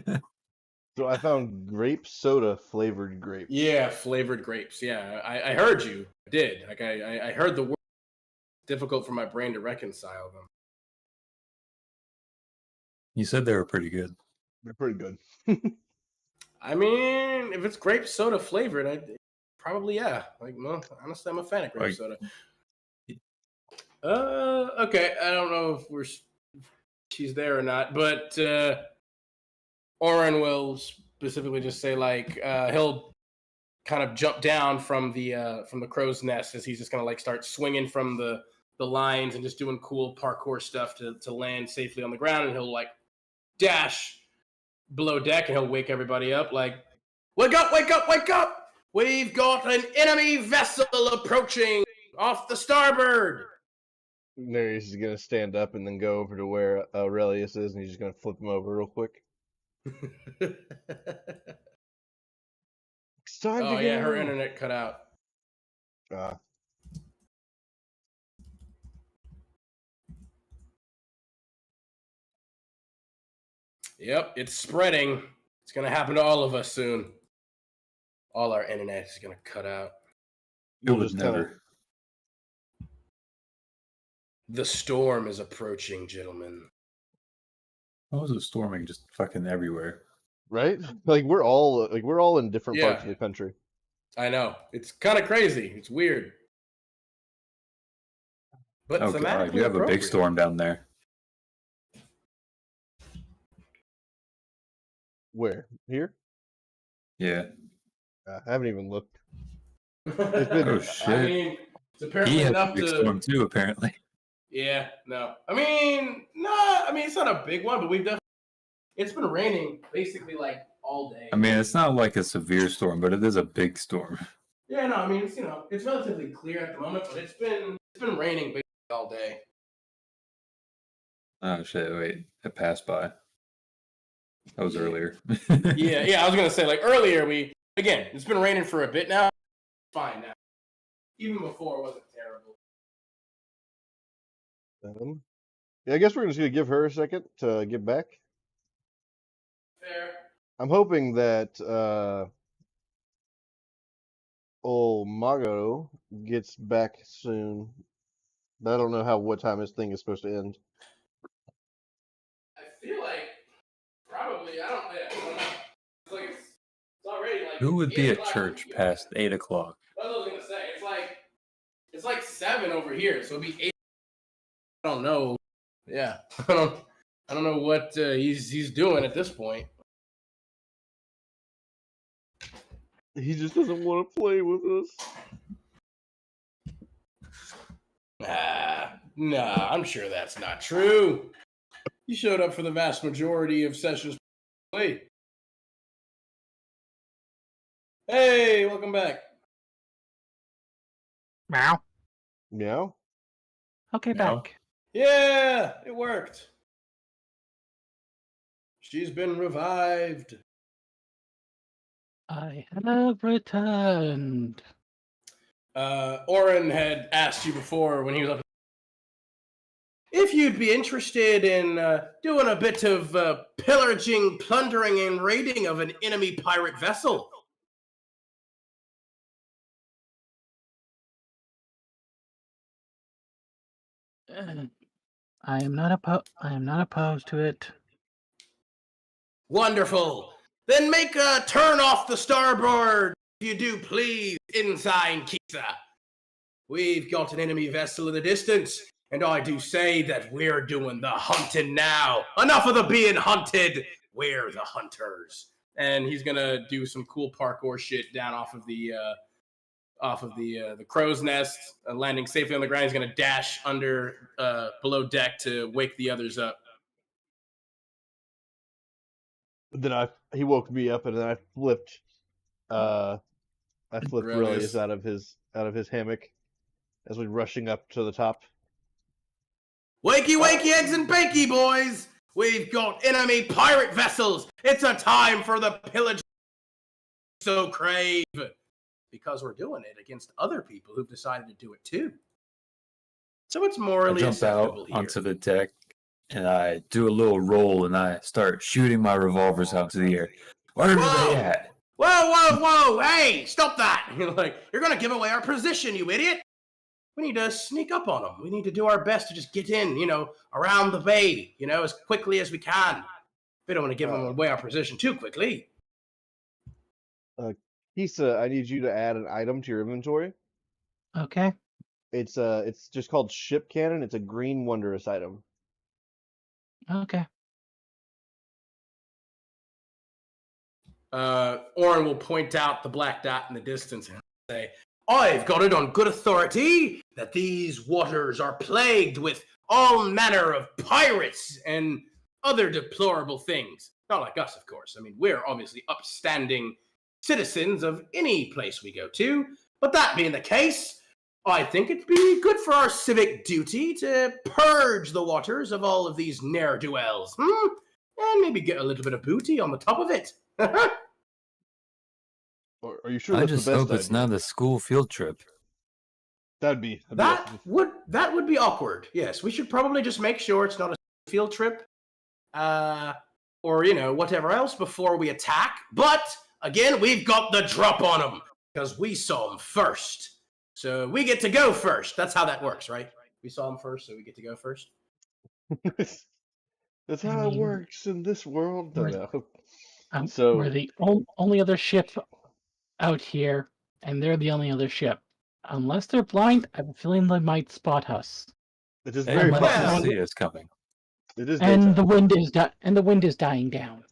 So I found grape soda flavored grapes. Yeah, flavored grapes. Yeah, I heard you. I did. Like I heard the word. Difficult for my brain to reconcile them. You said they were pretty good. They're pretty good. I mean, if it's grape soda flavored, I probably yeah. Like, well, honestly, I'm a fan of grape Like- soda. Okay. I don't know if she's there or not, but Oren will specifically just say like he'll kind of jump down from the crow's nest as he's just gonna like start swinging from the lines and just doing cool parkour stuff to land safely on the ground, and he'll like dash below deck and he'll wake everybody up like, wake up, wake up, wake up! We've got an enemy vessel approaching off the starboard. Nereus is gonna stand up and then go over to where Aurelius is, and he's just gonna flip him over real quick. It's time Oh to yeah, go. her internet cut out. Ah. Yep, it's spreading. It's gonna happen to all of us soon. All our internet is gonna cut out. It We'll would just kinda- never. The storm is approaching, gentlemen. What was it storming just fucking everywhere? Right? Like we're all in different parts of Yeah. the country. I know. It's kind of crazy. It's weird. But Oh god, thematically you have a big appropriate. storm down there. Where? Here? Yeah. I haven't even looked. Oh I shit. mean, it's apparently He has a enough big to. storm too, apparently. Yeah, no. I mean, it's not a big one, but we've definitely It's been raining basically like all day. I mean, it's not like a severe storm, but it is a big storm. Yeah, no, I mean it's it's relatively clear at the moment, but it's been raining basically all day. Oh shit! Wait, it passed by. That was earlier. Yeah, I was gonna say like earlier it's been raining for a bit now. It's fine now. Even before it wasn't terrible. Yeah, I guess we're just gonna give her a second to get back. Fair. I'm hoping that old Mago gets back soon. But I don't know what time his thing is supposed to end. I feel like probably I don't know. It's like it's already like Who would be 8 at o'clock. church past 8 o'clock? That's what I was gonna say. It's like 7 over here, so it'd be 8. I don't know. Yeah, I don't know what he's doing at this point. He just doesn't want to play with us. Nah, I'm sure that's not true. He showed up for the vast majority of sessions played. Hey, welcome back. Meow. Meow. Okay, Meow. back. Yeah, it worked. She's been revived. I have returned. Oren had asked you before when he was up if you'd be interested in doing a bit of pillaging, plundering, and raiding of an enemy pirate vessel. I am not opposed to it. Wonderful. Then make a turn off the starboard, if you do please, Ensign Kisa. We've got an enemy vessel in the distance, and I do say that we're doing the hunting now. Enough of the being hunted. We're the hunters. And he's gonna do some cool parkour shit down off of the crow's nest, landing safely on the ground. He's gonna dash under below deck to wake the others up. Then he woke me up, and then I flipped Relius out of his hammock as we're rushing up to the top. Wakey, wakey, eggs and bakey, boys! We've got enemy pirate vessels! It's a time for the pillage so crave! Because we're doing it against other people who've decided to do it too. So it's morally I jump acceptable out here. onto the deck and I do a little roll and I start shooting my revolvers out to the air. Where are they at? Whoa! Hey, stop that! You're gonna give away our position, you idiot! We need to sneak up on them. We need to do our best to just get in, around the bay, as quickly as we can. We don't want to give them away our position too quickly. Kisa, I need you to add an item to your inventory. Okay. It's just called Ship Cannon. It's a green wondrous item. Okay. Oren will point out the black dot in the distance and say, I've got it on good authority that these waters are plagued with all manner of pirates and other deplorable things. Not like us, of course. I mean, we're obviously upstanding citizens of any place we go to. But that being the case, I think it'd be good for our civic duty to purge the waters of all of these ne'er-do-wells. And maybe get a little bit of booty on the top of it. Are you sure I that's just the best hope it's idea? not a school field trip. That'd That would be awkward. Yes, we should probably just make sure it's not a field trip, or whatever else before we attack. But again, we've got the drop on them because we saw them first, so we get to go first. That's how that works, right? We saw them first, so we get to go first. That's how it works in this world. We're the only other ship out here, and they're the only other ship. Unless they're blind, I have a feeling they might spot us. It is They very must possible. see us coming. It is And daytime. the wind is dying down.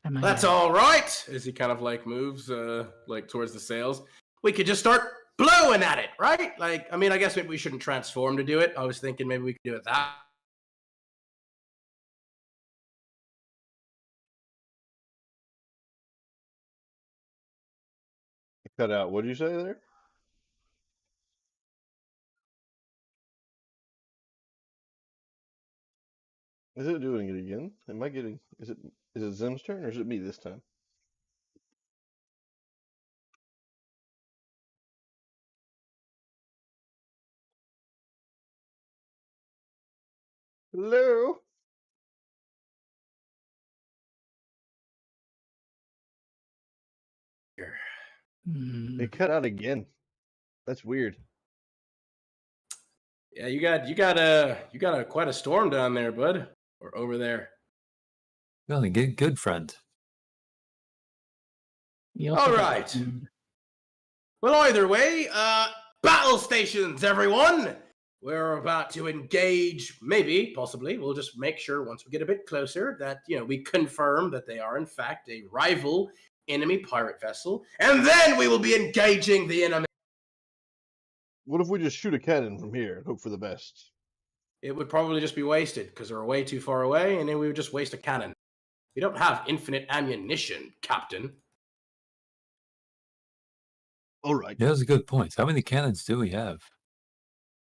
That's all right. As he kind of moves towards the sails, we could just start blowing at it, right? I guess maybe we shouldn't transform to do it. I was thinking maybe we could do it that Cut out. What did you say there? Is it doing it again? Am I getting? Is it Zim's turn or is it me this time? Hello. Hmm. It cut out again. That's weird. Yeah, you got quite a storm down there, bud, or over there. Well, good friend. You also All got right. food. Well, either way, battle stations, everyone. We're about to engage. Maybe, possibly, we'll just make sure once we get a bit closer that we confirm that they are in fact a rival enemy pirate vessel, and then we will be engaging the enemy. What if we just shoot a cannon from here and hope for the best? It would probably just be wasted because they're way too far away, and then we would just waste a cannon. We don't have infinite ammunition, Captain. All right. Yeah, that's a good point. How many cannons do we have?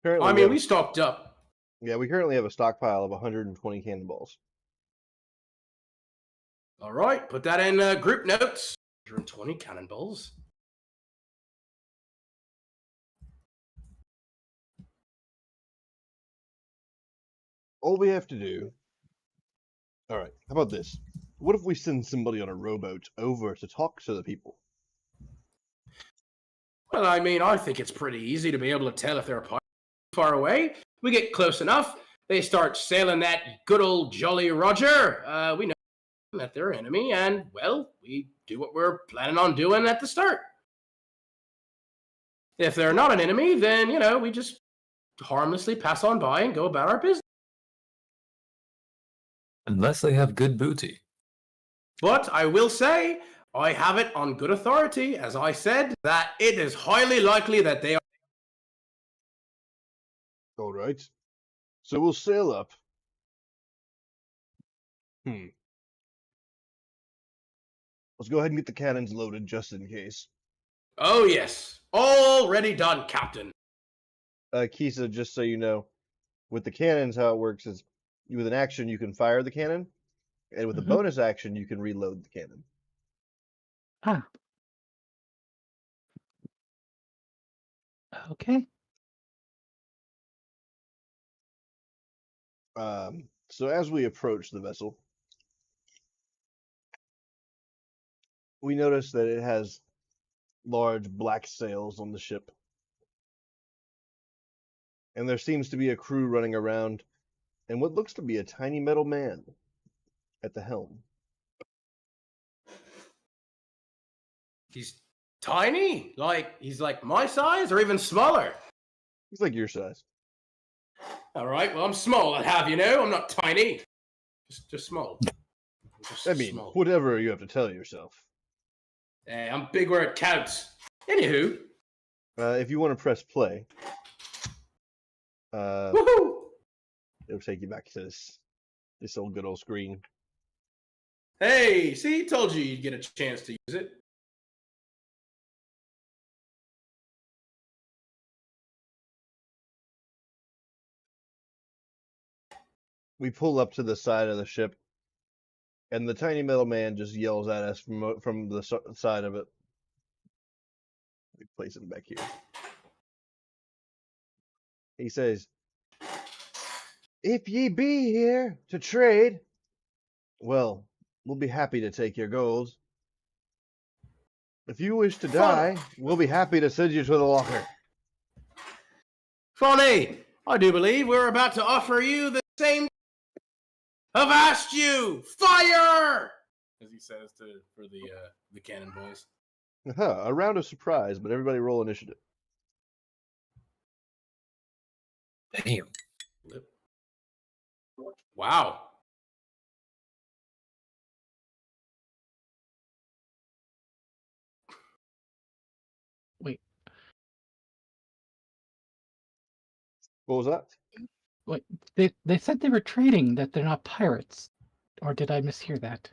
Currently, I mean, we stocked up. Yeah, we currently have a stockpile of 120 cannonballs. All right, put that in group notes. 120 cannonballs. All we have to do. All right. How about this? What if we send somebody on a rowboat over to talk to the people? Well, I mean, I think it's pretty easy to be able to tell if they're far away. We get close enough, they start sailing that good old Jolly Roger. We know that they're enemy, and, well, we do what we're planning on doing at the start. If they're not an enemy, then, we just harmlessly pass on by and go about our business. Unless they have good booty. But I will say, I have it on good authority, as I said, that it is highly likely that they are. All right. So we'll sail up. Let's go ahead and get the cannons loaded just in case. Oh, yes. Already done, Captain. Kisa, just so you know, with the cannons, how it works is with an action, you can fire the cannon, and with a bonus action, you can reload the cannon. Ah. Okay. So as we approach the vessel, we notice that it has large black sails on the ship. And there seems to be a crew running around, and what looks to be a tiny metal man at the helm. He's tiny? He's like my size or even smaller? He's like your size. All right, well, I'm small, I'd have you know. I'm not tiny. Just small. Small. Whatever you have to tell yourself. Hey, I'm big where it counts. Anywho. If you want to press play, Woohoo! it'll take you back to this old good old screen. Hey, see, told you you'd get a chance to use it. We pull up to the side of the ship, and the tiny metal man just yells at us from the side of it. We place him back here. He says, "If ye be here to trade, well, we'll be happy to take your gold. If you wish to die, we'll be happy to send you to the locker." Funny, I do believe we're about to offer you the same. I've asked you, fire! As he says for the cannonballs. A round of surprise, but everybody roll initiative. Damn. Wow. Wait. What was that? Wait. They said they were trading, that they're not pirates. Or did I mishear that?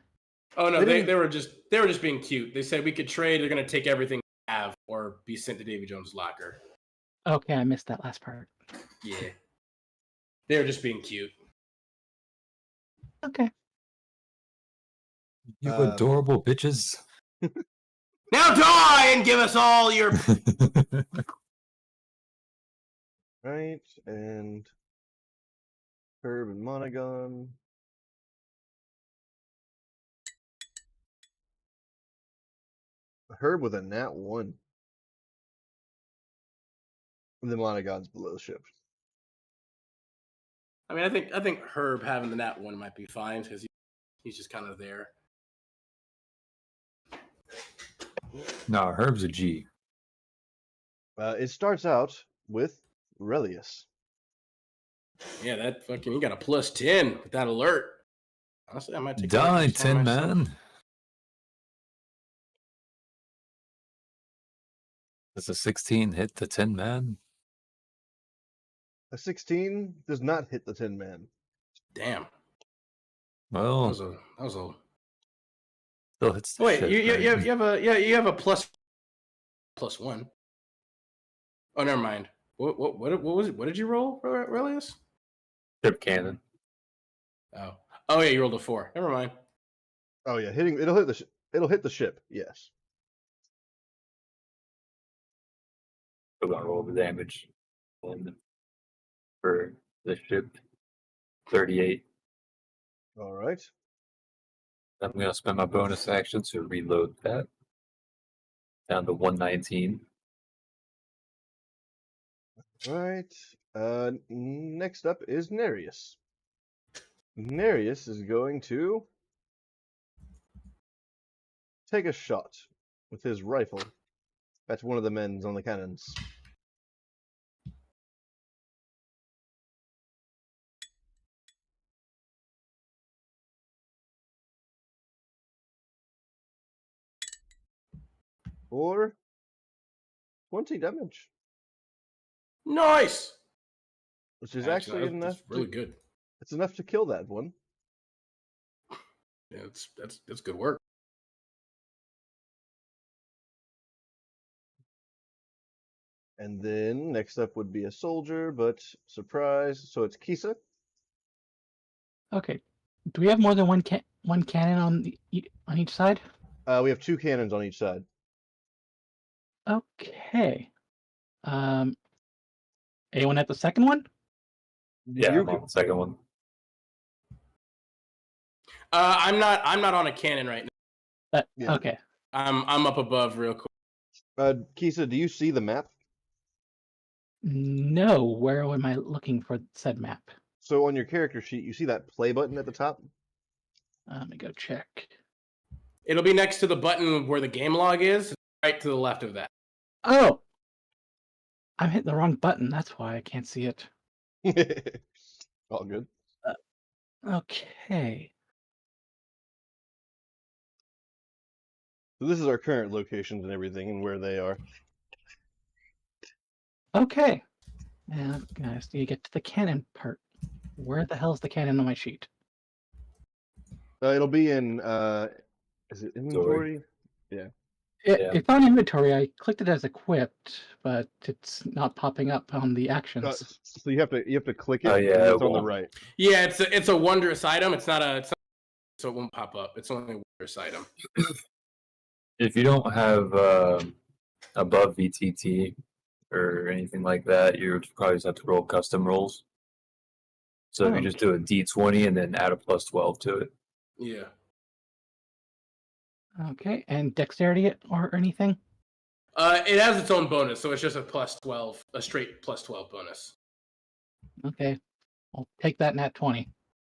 Oh no, They they were just being cute. They said we could trade, they're gonna take everything we have. or be sent to Davy Jones' locker. Okay, I missed that last part. Yeah. They were just being cute. Okay. You adorable bitches. Now die and give us all your... Right, and Herb and Monogon. Herb with a nat 1. The Monogon's below ship. I mean, I think Herb having the nat 1 might be fine because he's just kind of there. No, Herb's a G. It starts out with Relius. Yeah, that fucking... You got a plus 10 with that alert. Honestly, I might take Die, that Tin myself. Man. Does a 16 hit the Tin Man? A 16 does not hit the Tin Man. Damn. Well, That was a... still hits the Wait, ship, you have a plus 1. Oh, never mind. What was it? What did you roll, Relius? Ship cannon. Oh yeah, you rolled a 4. Never mind. Oh yeah, it'll hit the ship. Yes. We're gonna roll the damage. And for the ship, 38. All right. I'm gonna spend my bonus action to reload that down to 119. Right. Next up is Nereus. Nereus is going to take a shot with his rifle at one of the men on the cannons. For 20 damage, Nice. which is actually that's enough. really good. It's enough to kill that one. Yeah, that's good work. And then next up would be a soldier, but surprise, so it's Kisa. Okay. Do we have more than one cannon on each side? We have 2 cannons on each side. Okay. Anyone at the second one? Yeah, I'm on the second one. I'm not on a cannon right now. Yeah. Okay. I'm up above real quick. Kisa, do you see the map? No, where am I looking for said map? So on your character sheet, you see that play button at the top? Let me go check. It'll be next to the button where the game log is, right to the left of that. Oh! I'm hitting the wrong button. That's why I can't see it. All good. Okay. So this is our current locations and everything and where they are. Okay. Now, guys, you get to the cannon part. Where the hell's the cannon on my sheet? It'll be in, is it inventory? Yeah. It's on inventory. I clicked it as equipped, but it's not popping up on the actions. So you have to click it. Oh, yeah, and it it's on the won't. right. Yeah, it's a wondrous item. It's not so it won't pop up. It's only a wondrous item. If you don't have above VTT or anything like that, you probably just have to roll custom rolls. So if you just do a D20 and then add a plus 12 to it. Yeah. Okay, and dexterity or anything? It has its own bonus, so it's just a plus 12, a straight plus 12 bonus. Okay, I'll take that nat 20.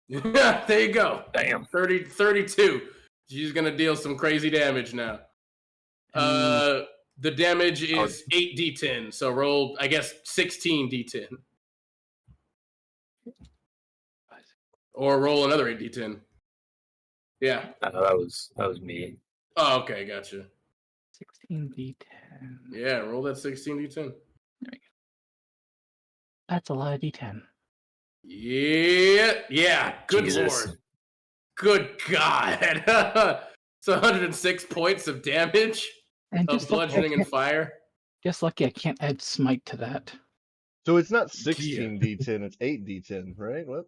Yeah, there you go. Damn. 32. She's gonna deal some crazy damage now. The damage is 8d10, so roll, I guess, 16d10. Or roll another 8d10. Yeah. No, that was me. Oh, okay, gotcha. 16d10. Yeah, roll that 16d10. There we go. That's a lot of d10. Yeah. Good Jesus. lord. Good god. It's 106 points of damage And of just look, bludgeoning and fire. Just lucky I can't add smite to that. So it's not 16 D10, it's 8 D10, right? What?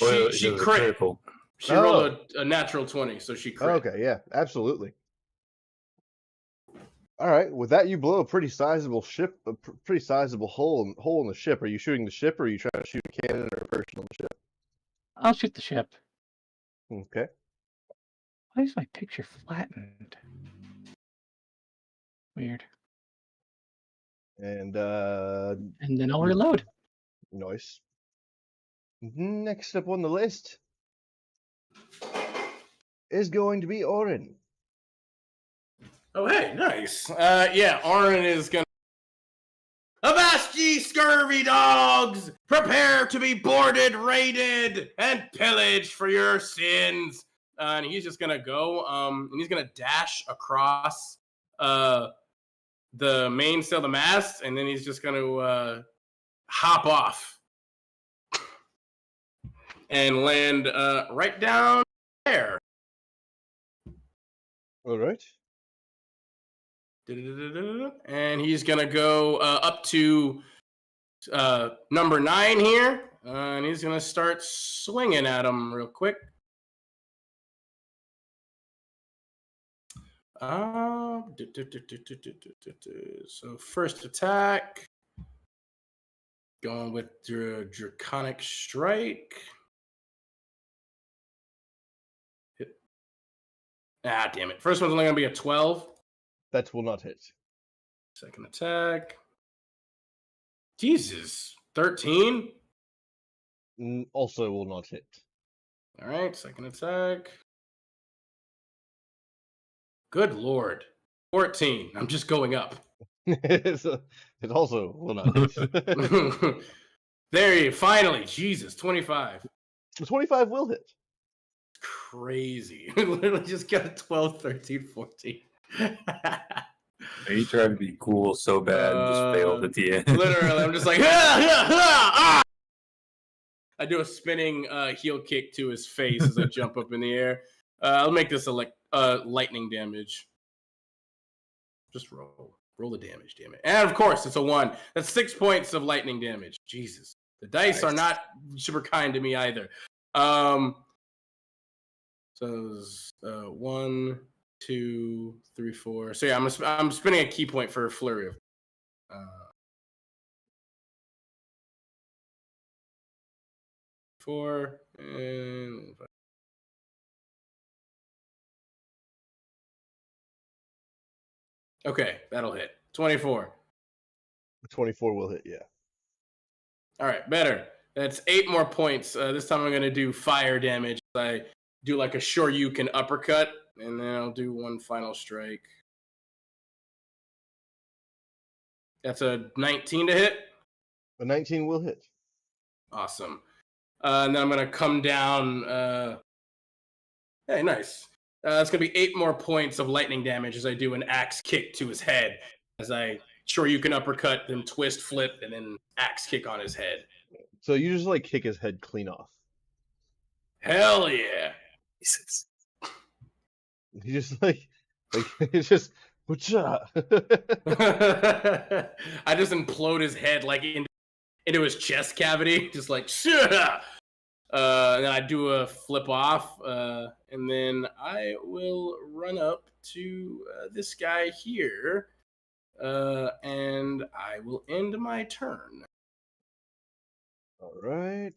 Well, She it was a crit. critical. She rolled a natural 20, so she crit. Okay, yeah, absolutely. All right, with that, you blow a pretty sizable pretty sizable hole in the ship. Are you shooting the ship, or are you trying to shoot a cannon or a person on the ship? I'll shoot the ship. Okay. Why is my picture flattened? Weird. And then I'll reload. Nice. Next up on the list is going to be Orin. Oh, hey, nice. Yeah, Orin is gonna. Avast ye scurvy dogs! Prepare to be boarded, raided, and pillaged for your sins. And he's just gonna go, and he's gonna dash across the mainsail of the mast, and then he's just gonna hop off and land right down there. All right. And he's gonna go up to number 9 here, and he's gonna start swinging at him real quick. So first attack, going with Draconic Strike. Ah, damn it! First one's only gonna be a 12. That will not hit. Second attack. Jesus, 13. Also will not hit. All right, second attack. Good lord, 14. I'm just going up. It also will not hit. There you finally, Jesus, 25. 25 will hit. Crazy. Literally just got a 12, 13, 14. He tried to be cool so bad and just failed at the end. Literally, I'm just like, ah! I do a spinning heel kick to his face as I jump up in the air. I'll make this a lightning damage. Just roll the damage, damn it. And of course, it's a 1. That's 6 points of lightning damage. Jesus, the dice are not super kind to me either. So 1, 2, 3, 4. So yeah, I'm spinning a key point for a flurry of. 4 and 5. Okay, that'll hit. 24. 24 will hit, yeah. All right, better. That's 8 more points. This time I'm going to do fire damage. I do like a Shoryuken uppercut, and then I'll do one final strike. That's a 19 to hit. A 19 will hit. Awesome. And then I'm going to come down. Hey, nice. It's going to be 8 more points of lightning damage as I do an axe kick to his head. As I Shoryuken uppercut, then twist, flip, and then axe kick on his head. So you just like kick his head clean off. Hell yeah. Jesus. He just like it's just whatcha. I just implode his head like into his chest cavity, just like shit. And then I do a flip off, and then I will run up to this guy here, and I will end my turn. All right.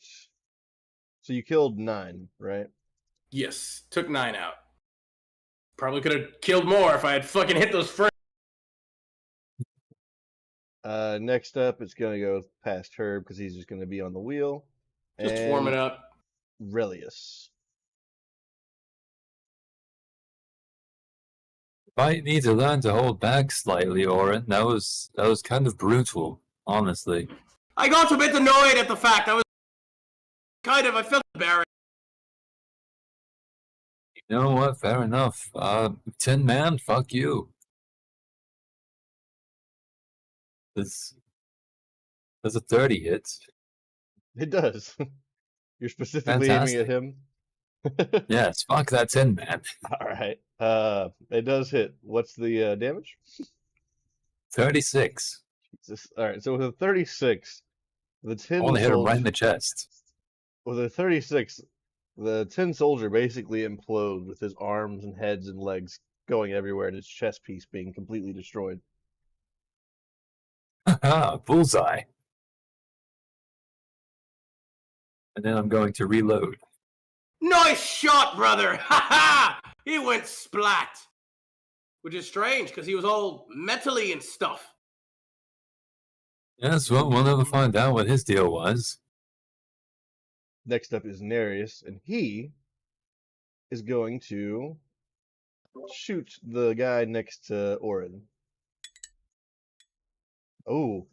So you killed 9, right? Yes, took 9 out. Probably could have killed more if I had fucking hit those first. Next up, it's gonna go past Herb because he's just gonna be on the wheel. Just warming up. Relius. Might need to learn to hold back slightly, Orin. That was kind of brutal, honestly. I got a bit annoyed at the fact I felt embarrassed. You know what? Fair enough. 10 man, fuck you. That's a 30 hit. It does. You're specifically aiming at him. Yes, fuck that 10 man. All right. It does hit. What's the damage? 36. Jesus. All right, so with a 36, the I tin want to hit him right soldier. in the chest. With a 36, the tin soldier basically implodes with his arms and heads and legs going everywhere and his chest piece being completely destroyed. Haha, bullseye. And then I'm going to reload. Nice shot, brother! Ha ha! He went splat. Which is strange, because he was all metally and stuff. Yes, well, we'll never find out what his deal was. Next up is Nereus, and he is going to shoot the guy next to Orin. Oh,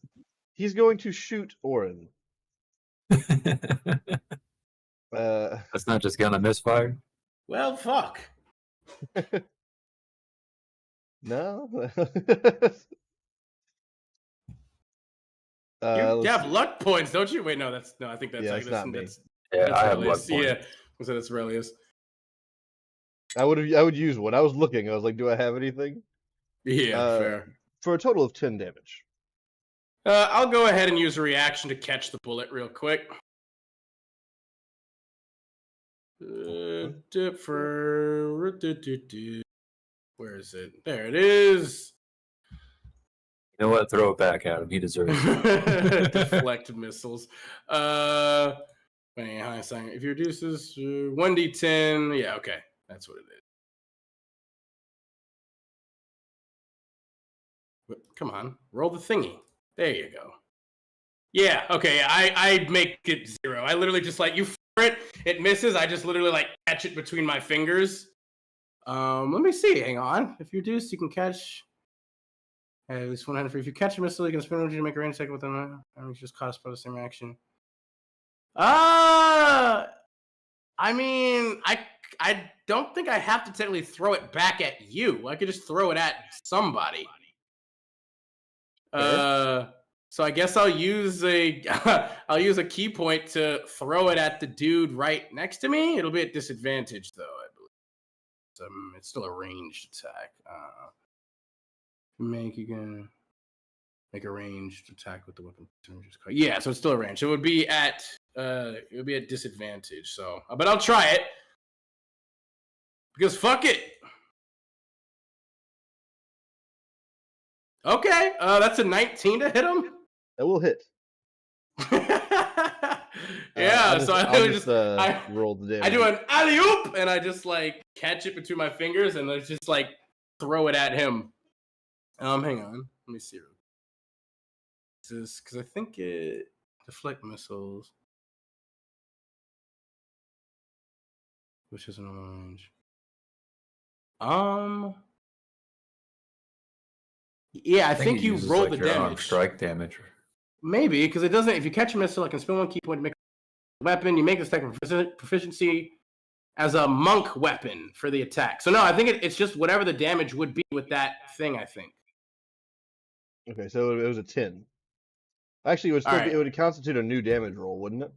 he's going to shoot Orin. That's not just gonna misfire. Well, fuck. No. You let's have see. luck points, don't you? Wait, no, I think that's Yeah, like it's not me. that's Yeah, I have Relius. luck points. Yeah, so that's Relius. I would use one. I was looking. I was like, do I have anything? Yeah, fair. For a total of 10 damage. I'll go ahead and use a reaction to catch the bullet real quick. Where is it? There it is. You know what? Throw it back at him. He deserves it. Deflect missiles. If you reduce this 1d10, yeah, okay, that's what it is. Come on, roll the thingy. There you go. Yeah, okay, I make it 0. I literally just like, you fire it misses, I just literally like catch it between my fingers. Let me see, hang on. If you reduce, you can catch at least 100 free. If you catch a missile, you can spin it to make a range check with them. And just cost by the same action. I mean, I don't think I have to technically throw it back at you. I could just throw it at somebody. So I guess I'll use a key point to throw it at the dude right next to me. It'll be at disadvantage though, I believe. It's still a ranged attack. Make a ranged attack with the weapon. Yeah, so it's still a range. So it would be at disadvantage. So, but I'll try it because fuck it. Okay, that's a 19 to hit him. That will hit. Yeah, so I roll the damage. I do an alley-oop, and I just like catch it between my fingers, and I just like throw it at him. Hang on, let me see. This is because I think it deflect missiles, which is an orange. Yeah, I think you roll the damage. Strike damage. Maybe, because it doesn't. If you catch a missile, I can spend 1 key point to make a weapon. You make this attack proficiency as a monk weapon for the attack. So no, I think it's just whatever the damage would be with that thing. I think. Okay, so it was a 10. Actually, it would constitute a new damage roll, wouldn't it?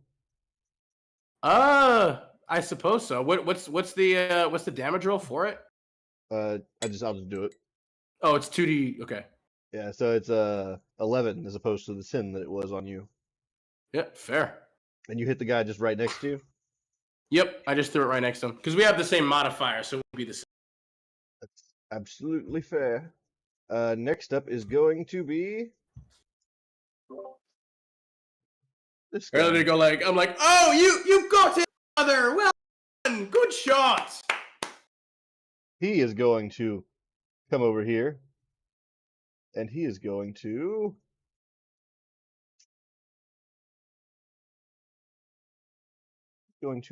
I suppose so. What's the damage roll for it? I'll just do it. Oh, it's 2d. Okay. Yeah, so it's 11 as opposed to the 10 that it was on you. Yep, fair. And you hit the guy just right next to you? Yep, I just threw it right next to him because we have the same modifier, so it would be the same. That's absolutely fair. Next up is going to be this guy. Earlier to go like, I'm like, oh, you got it, brother. Well done. Good shot. He is going to come over here, and he is going to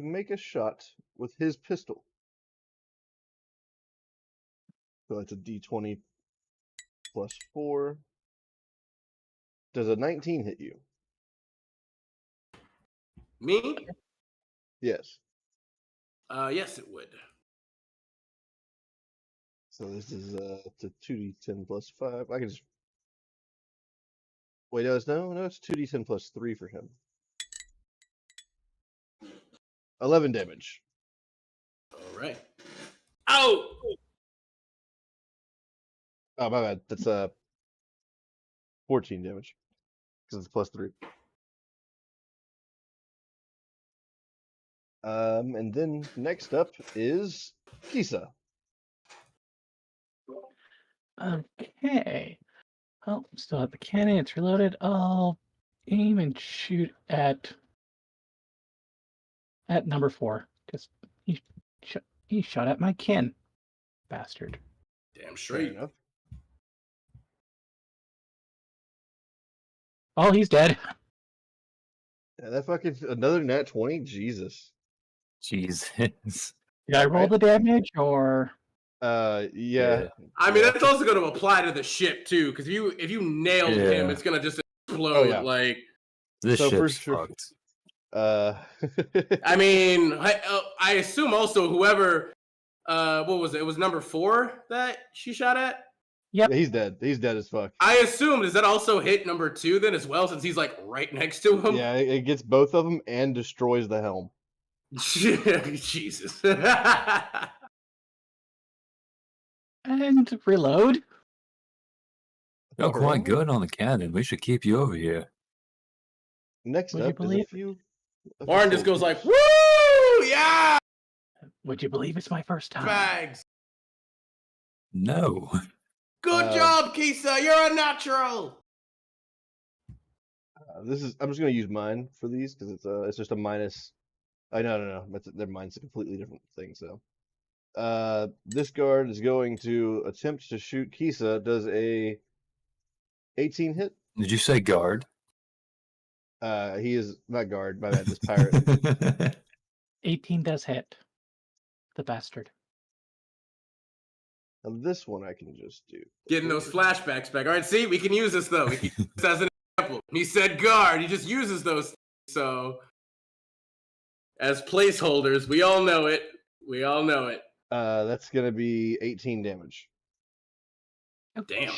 make a shot with his pistol. So that's a d20 plus 4. Does a 19 hit you? Me? Yes. Yes, it would. So this is it's a 2d10 plus 5. I can just wait. No, it's 2d10 plus 3 for him. 11 damage. All right. Ow! Oh, my bad. That's 14 damage because it's +3. And then next up is Kisa. Okay. Oh, still have the cannon. It's reloaded. I'll aim and shoot at number 4 because he shot at my kin, bastard. Damn Fair straight. enough. Oh, he's dead. Yeah, that fucking another nat 20. Jesus. Jesus. Did I roll Right. the damage or? Yeah. I mean, Yeah. that's also going to apply to the ship too, because if you nailed him, Yeah. it's going to just explode. Oh, yeah. Like, This So for ship's sure- fucked. I mean, I assume also whoever, what was it? It was number 4 that she shot at. yeah, he's dead. He's dead as fuck. I assume, does that also hit number 2 then as well, since he's like right next to him? Yeah, it gets both of them and destroys the helm. Jesus. And reload. You're quite Alright. good on the cannon. We should keep you over here. Next Would you up is a believe- few. Warren just goes like, woo! Yeah! Would you believe it's my first time? Bags. No. Good job, Kisa. You're a natural. This is. I'm just gonna use mine for these because it's just a minus. No. Their mine's a completely different thing. So, this guard is going to attempt to shoot Kisa. Does a 18 hit? Did you say guard? He is not guard. My bad. This pirate. 18 does hit. The bastard. Now, this one I can just do. Getting those flashbacks back. All right, see, we can use this though. We can use this as an example. He said guard. He just uses those. So, as placeholders, we all know it. We all know it. That's gonna be 18 damage. Damn.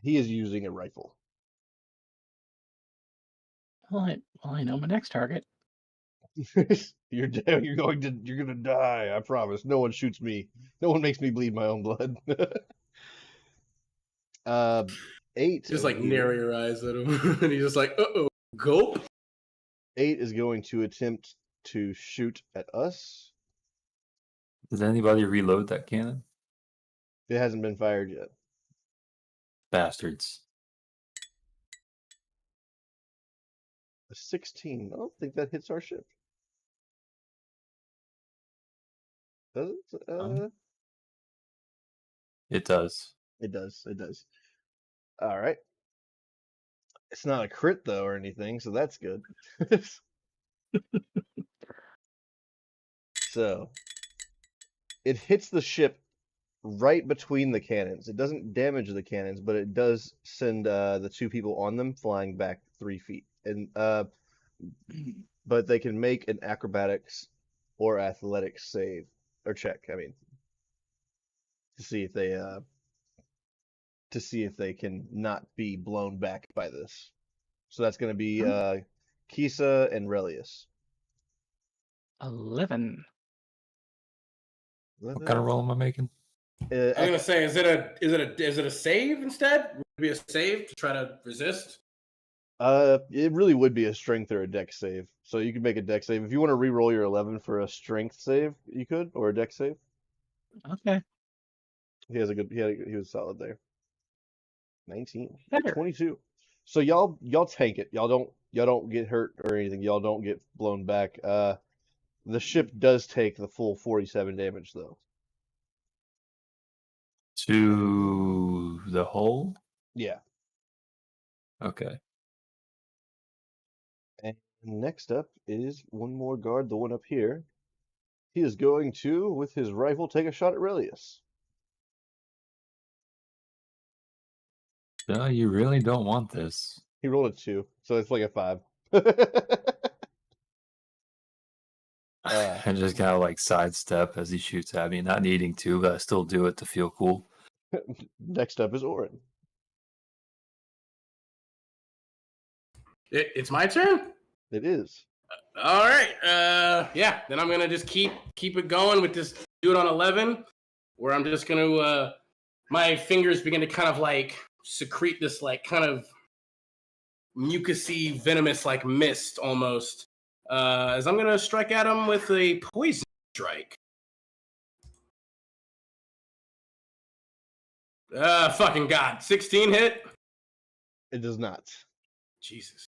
He is using a rifle. Well, I know my next target. You're dead. You're gonna die. I promise. No one shoots me. No one makes me bleed my own blood. 8. Just of like you- narrow your eyes at him, and he's just like, "Uh-oh, gulp." 8 is going to attempt to shoot at us. Does anybody reload that cannon? It hasn't been fired yet. Bastards. A 16. I don't think that hits our ship. Does it? It does. It does. It does. All right. It's not a crit though or anything, so that's good. So it hits the ship right between the cannons. It doesn't damage the cannons, but it does send the 2 people on them flying back 3 feet. And but they can make an acrobatics or athletics save or check. I mean, to see if they can not be blown back by this. So that's going to be Kisa and Relius. 11. What kind of roll am I making? I was gonna say, is it a save instead? Would it be a save to try to resist? It really would be a strength or a dex save. So you could make a dex save if you want to re-roll your 11 for a strength save. You could, or a dex save. Okay. He was solid there. 19, Better. 22. So y'all tank it. Y'all don't get hurt or anything. Y'all don't get blown back. The ship does take the full 47 damage though. To the hole? Yeah. Okay. And next up is one more guard, the one up here. He is going to, with his rifle, take a shot at Relius. No, you really don't want this. He rolled a 2, so it's like a 5. I just gotta like sidestep as he shoots at me, not needing to, but I still do it to feel cool. Next up is Orin. It's my turn. It is. All right. Yeah. Then I'm gonna just keep it going with this dude on 11, where I'm just gonna my fingers begin to kind of like secrete this like kind of mucusy, venomous like mist almost. As I'm gonna strike at him with a poison strike. Fucking God. 16 hit? It does not. Jesus.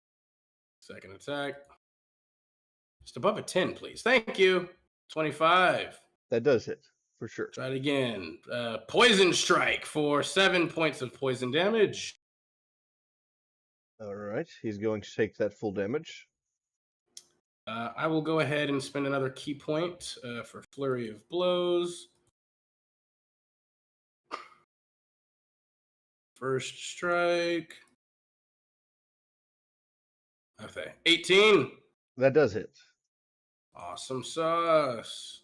Second attack. Just above a 10, please. Thank you. 25. That does hit, for sure. Try it again. Poison strike for 7 points of poison damage. All right. He's going to take that full damage. I will go ahead and spend another key point for Flurry of Blows. First strike. Okay. 18. That does hit. Awesome sauce.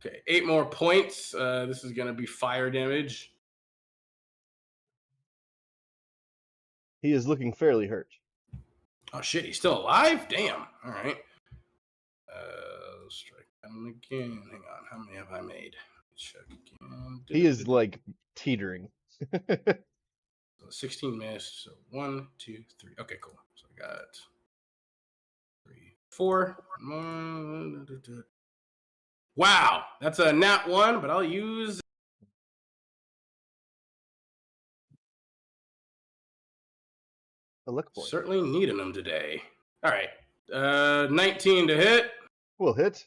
Okay, 8 more points. This is going to be fire damage. He is looking fairly hurt. Oh, shit, he's still alive? Damn. All right. Strike him again. Hang on. How many have I made? Check again. He is, like, teetering. So 16 missed. So 1, 2, 3. Okay, cool. So I got 3, 4. Wow, that's a nat 1, but I'll use A luck point. certainly needing them today. All right, 19 to hit. Will hit.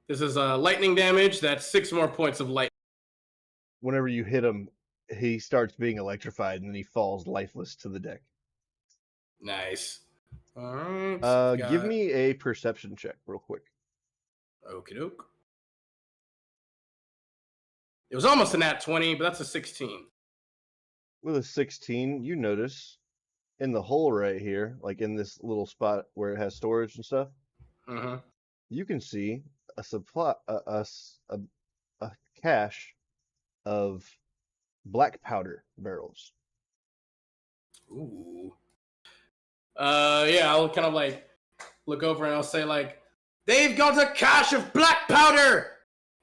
This is lightning damage. That's 6 more points of light. Whenever you hit him, he starts being electrified and then he falls lifeless to the deck. Nice. All right. Give me a perception check real quick. Okie doke. It was almost a nat 20, but that's a 16. With a 16, you notice in the hole right here, like in this little spot where it has storage and stuff, you can see a supply, a cache of black powder barrels. Ooh. Yeah, I'll kind of like look over and I'll say like, they've got a cache of black powder.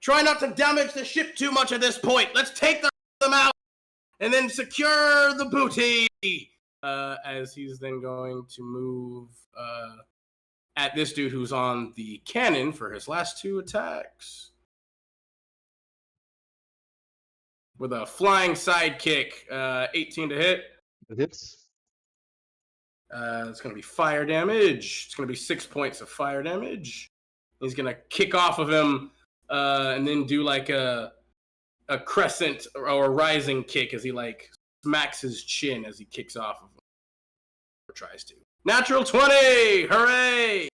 Try not to damage the ship too much at this point. Let's take them out and then secure the booty. As he's then going to move at this dude who's on the cannon for his last 2 attacks. With a flying sidekick, 18 to hit. It hits. It's going to be fire damage. It's going to be 6 points of fire damage. He's going to kick off of him and then do like a crescent or a rising kick as he like smacks his chin as he kicks off of him. Or tries to. Natural 20! Hooray!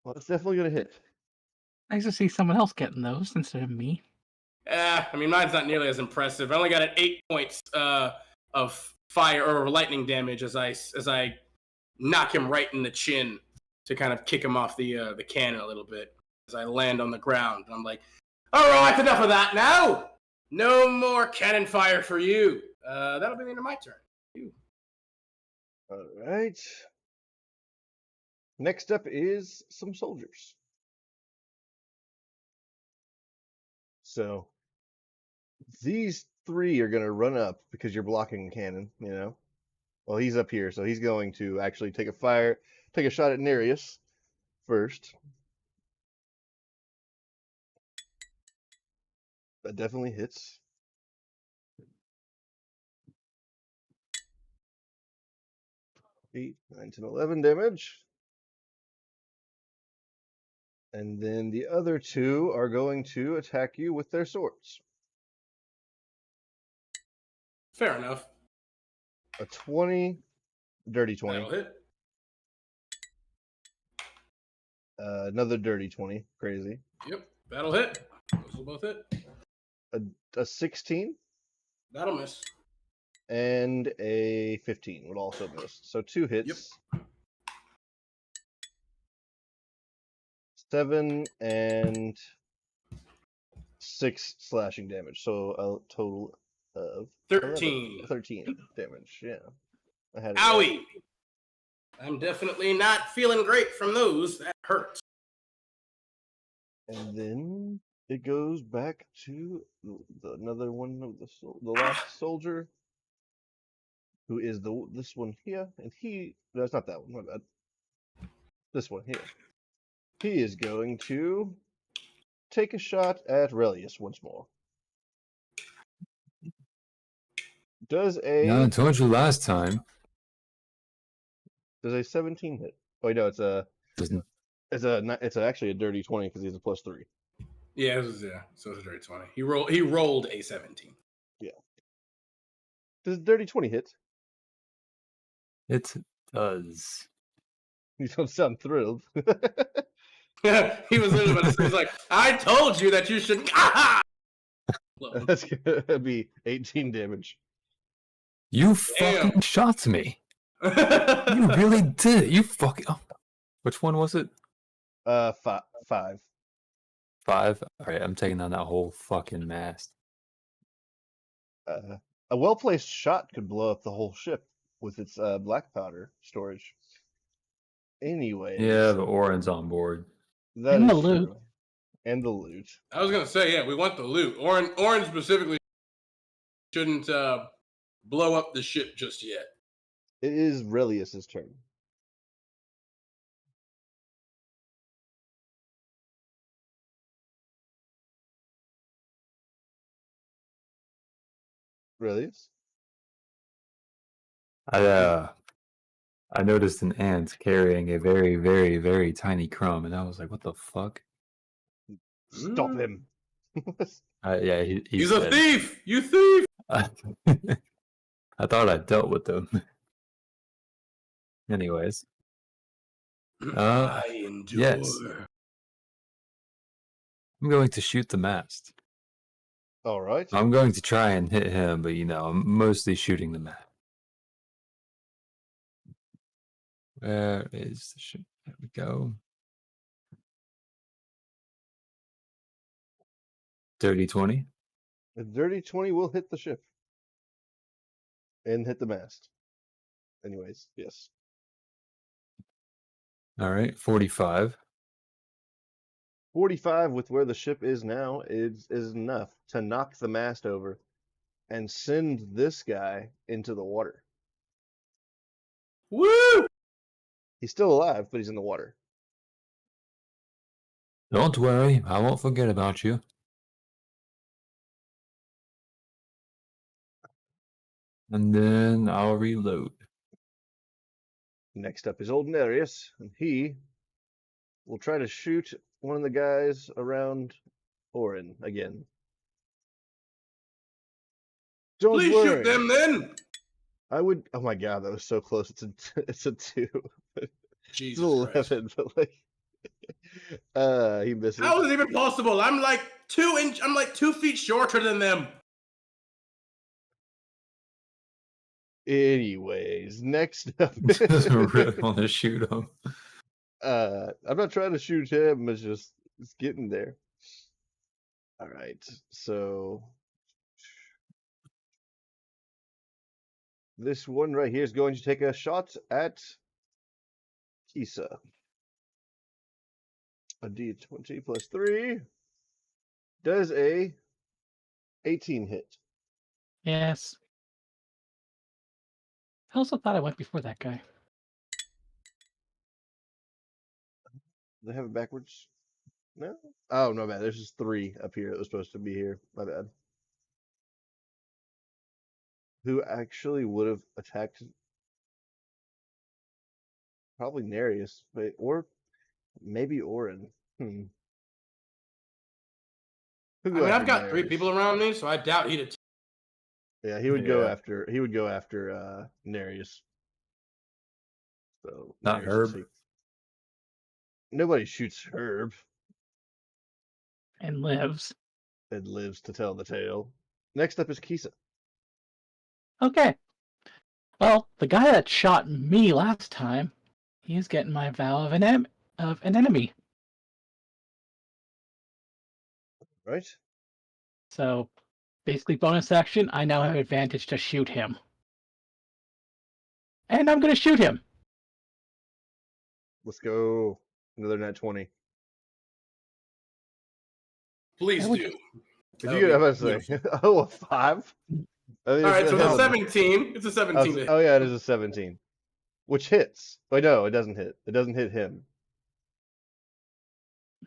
Well, it's definitely going to hit. Nice to see someone else getting those instead of me. I mean, mine's not nearly as impressive. I only got 8 points of fire or lightning damage as I knock him right in the chin to kind of kick him off the cannon a little bit as I land on the ground. And I'm like, all right, enough of that now. No more cannon fire for you. That'll be the end of my turn. You. All right. Next up is some soldiers. So these 3 are going to run up because you're blocking a cannon, you know. Well, he's up here, so he's going to actually take a shot at Nereus first. That definitely hits. Eight, 9, 10, 11 damage. And then the other 2 are going to attack you with their swords. Fair enough. A 20, dirty 20. That'll hit. Another dirty 20, crazy. Yep, that'll hit. Those will both hit. A 16 That'll miss. and a 15 would also miss. So 2 hits. Yep. 7 and 6 slashing damage. So a total of 13. 13 damage. Yeah. I had it Owie! right. I'm definitely not feeling great from those. That hurts. And then it goes back to another one of the last soldier, who is this one here, and no, it's not that one. My bad. This one here. He is going to take a shot at Relius once more. Does Yeah, I a told you last time. 17 hit? Oh wait, no, Doesn't it's actually a dirty 20 because he's a +3. Yeah, so it's a dirty 20. He rolled a 17. Yeah. Does dirty 20 hit? it does. You don't sound thrilled. He was literally about to say, he's like, I told you that you should. That's gonna be 18 damage. You Damn. fucking shot me. You really did. You fucking. Oh. Which one was it? 5. 5. All right, I'm taking down that whole fucking mast. A well-placed shot could blow up the whole ship with its black powder storage. Anyways, Yeah, the Orin's on board. that And is the loot. true. And the loot. I was gonna say, yeah, we want the loot. Orange specifically shouldn't blow up the ship just yet. It is Relius's turn. Relius? I noticed an ant carrying a very, very, very tiny crumb, and I was like, "What the fuck?" Stop him. Yeah, He's a dead. thief! You thief! I thought I dealt with them. Anyways, I endure. yes. I'm going to shoot the mast. All right. I'm going to try and hit him, but I'm mostly shooting the mast. Where is the ship? There we go. Dirty 20. A dirty 20 will hit the ship. And hit the mast. Anyways, yes. All right, 45. 45 with where the ship is now is enough to knock the mast over and send this guy into the water. Woo! He's still alive, but he's in the water. Don't worry, I won't forget about you. And then I'll reload. Next up is old Nereus, and he will try to shoot one of the guys around Orin again. Don't Please worry. shoot them then! I would. Oh my god, that was so close. It's a 2. Jesus It's Christ. 11, but he misses. How is it even possible? I'm like 2 feet shorter than them. Anyways, next up. Really want to shoot him. I'm not trying to shoot him. It's getting there. All right, so this one right here is going to take a shot at Kisa. A D20 plus 3 does a 18 hit. Yes. I also thought I went before that guy. They have it backwards? No? Oh, no, bad. There's just 3 up here that was supposed to be here. My bad. Who actually would have attacked? Probably Nereus, or maybe Orin. Who I mean, I've got 3 people around me, so I doubt he'd attack. Yeah, he would go after. He would go after Nereus. So Not Herb. Nobody shoots Herb And lives. and lives to tell the tale. Next up is Kisa. Okay. Well, the guy that shot me last time, he's getting my vow of an enemy. Right? So, basically, bonus action, I now have advantage to shoot him. And I'm going to shoot him. Let's go. Another nat 20. Please I would do. just- If That you would get, be I'm about to say, oh, a 5? I mean, All right, so it it's has a 17. It's a 17 to hit. oh yeah, it is a 17, which hits. Wait, no, it doesn't hit. It doesn't hit him.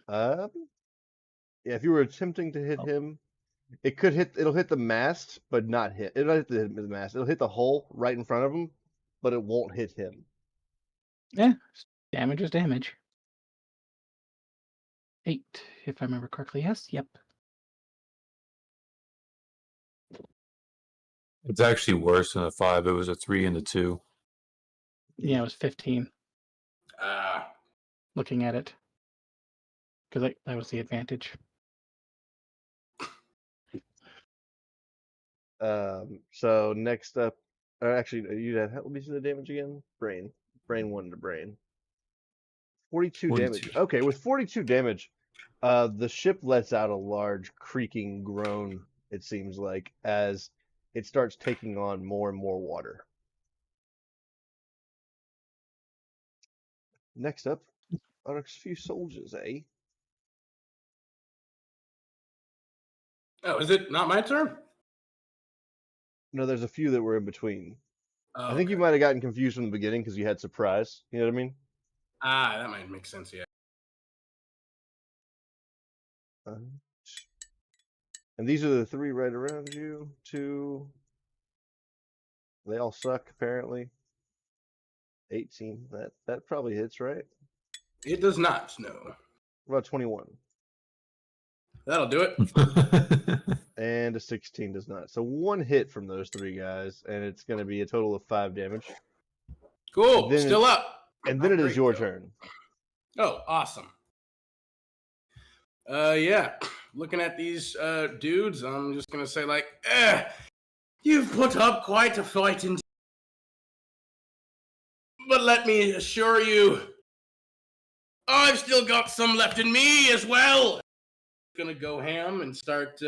Yeah, if you were attempting to hit him, it could hit. It'll hit the mast, but not hit. It'll not hit the mast. It'll hit the hole right in front of him, but it won't hit him. Yeah, damage is damage. 8, if I remember correctly. Yes, yep. It's actually worse than a 5. It was a 3 and a 2. Yeah, it was 15. Looking at it, because that was the advantage. So next up, actually, you had. Let me see the damage again. Brain 1 to brain. 42 damage. 42. Okay, with 42 damage, the ship lets out a large creaking groan, it seems like, as it starts taking on more and more water. Next up are a few soldiers, eh? Oh, is it not my turn? No, there's a few that were in between. Oh, I think you might have gotten confused from the beginning because you had surprise. You know what I mean? that might make sense, yeah. And these are the 3 right around you. 2. They all suck, apparently. 18. That probably hits, right? It does not, no. What about 21? That'll do it. And a 16 does not. So 1 hit from those 3 guys, and it's going to be a total of 5 damage. Cool, Then still up. And then Not it is great, your though. turn. Oh, awesome. Yeah. Looking at these dudes, I'm just gonna say like, you've put up quite a fight indeed. But let me assure you, I've still got some left in me as well. Gonna go ham and start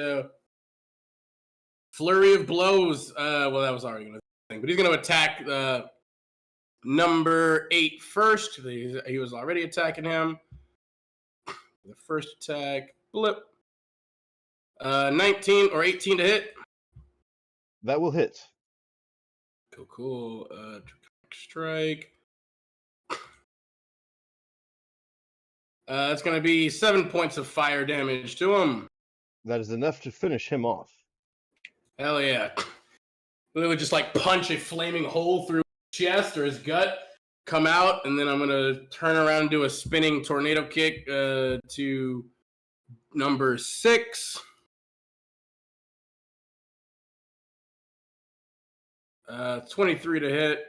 flurry of blows. Well, that was already gonna thing, but he's gonna attack number 8 first. He was already attacking him. The first attack, blip. 19 or 18 to hit. That will hit. Cool. Strike. It's going to be 7 points of fire damage to him. That is enough to finish him off. Hell yeah. They would just like punch a flaming hole through his chest or his gut, come out, and then I'm going to turn around and do a spinning tornado kick to number 6. 23 to hit.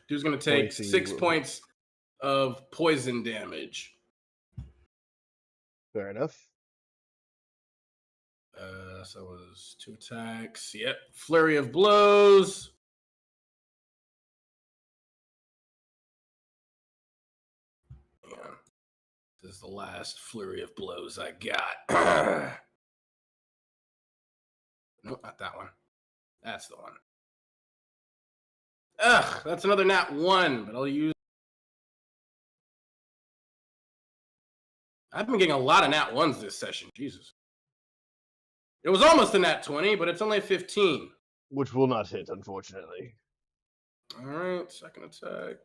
Dude's going to take 6 points of poison damage. Fair enough. So it was 2 attacks. Yep. Flurry of blows. Yeah. This is the last flurry of blows I got. Nope, not that one. That's the one. Ugh, that's another nat 1, but I'll use. I've been getting a lot of nat 1s this session. Jesus. It was almost a nat 20, but it's only a 15. Which will not hit, unfortunately. All right, second attack.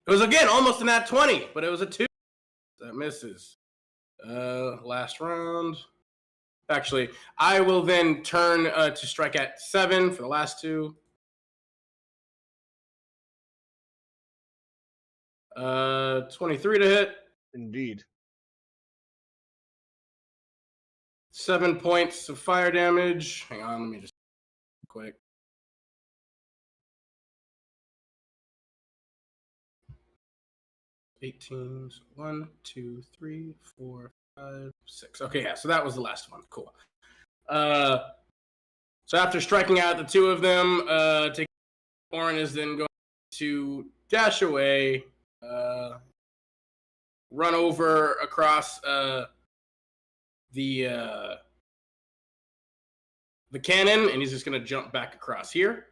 It was again almost a nat 20, but it was a 2. That misses. Last round. Actually, I will then turn to strike at 7 for the last 2. 23 to hit. Indeed. 7 points of fire damage. Hang on, let me just quick. $18. 1, 2, 3, 4, 5, 6. Okay, yeah, so that was the last one. Cool. So after striking out the 2 of them, Orin is then going to dash away, run over across the cannon, and he's just going to jump back across here.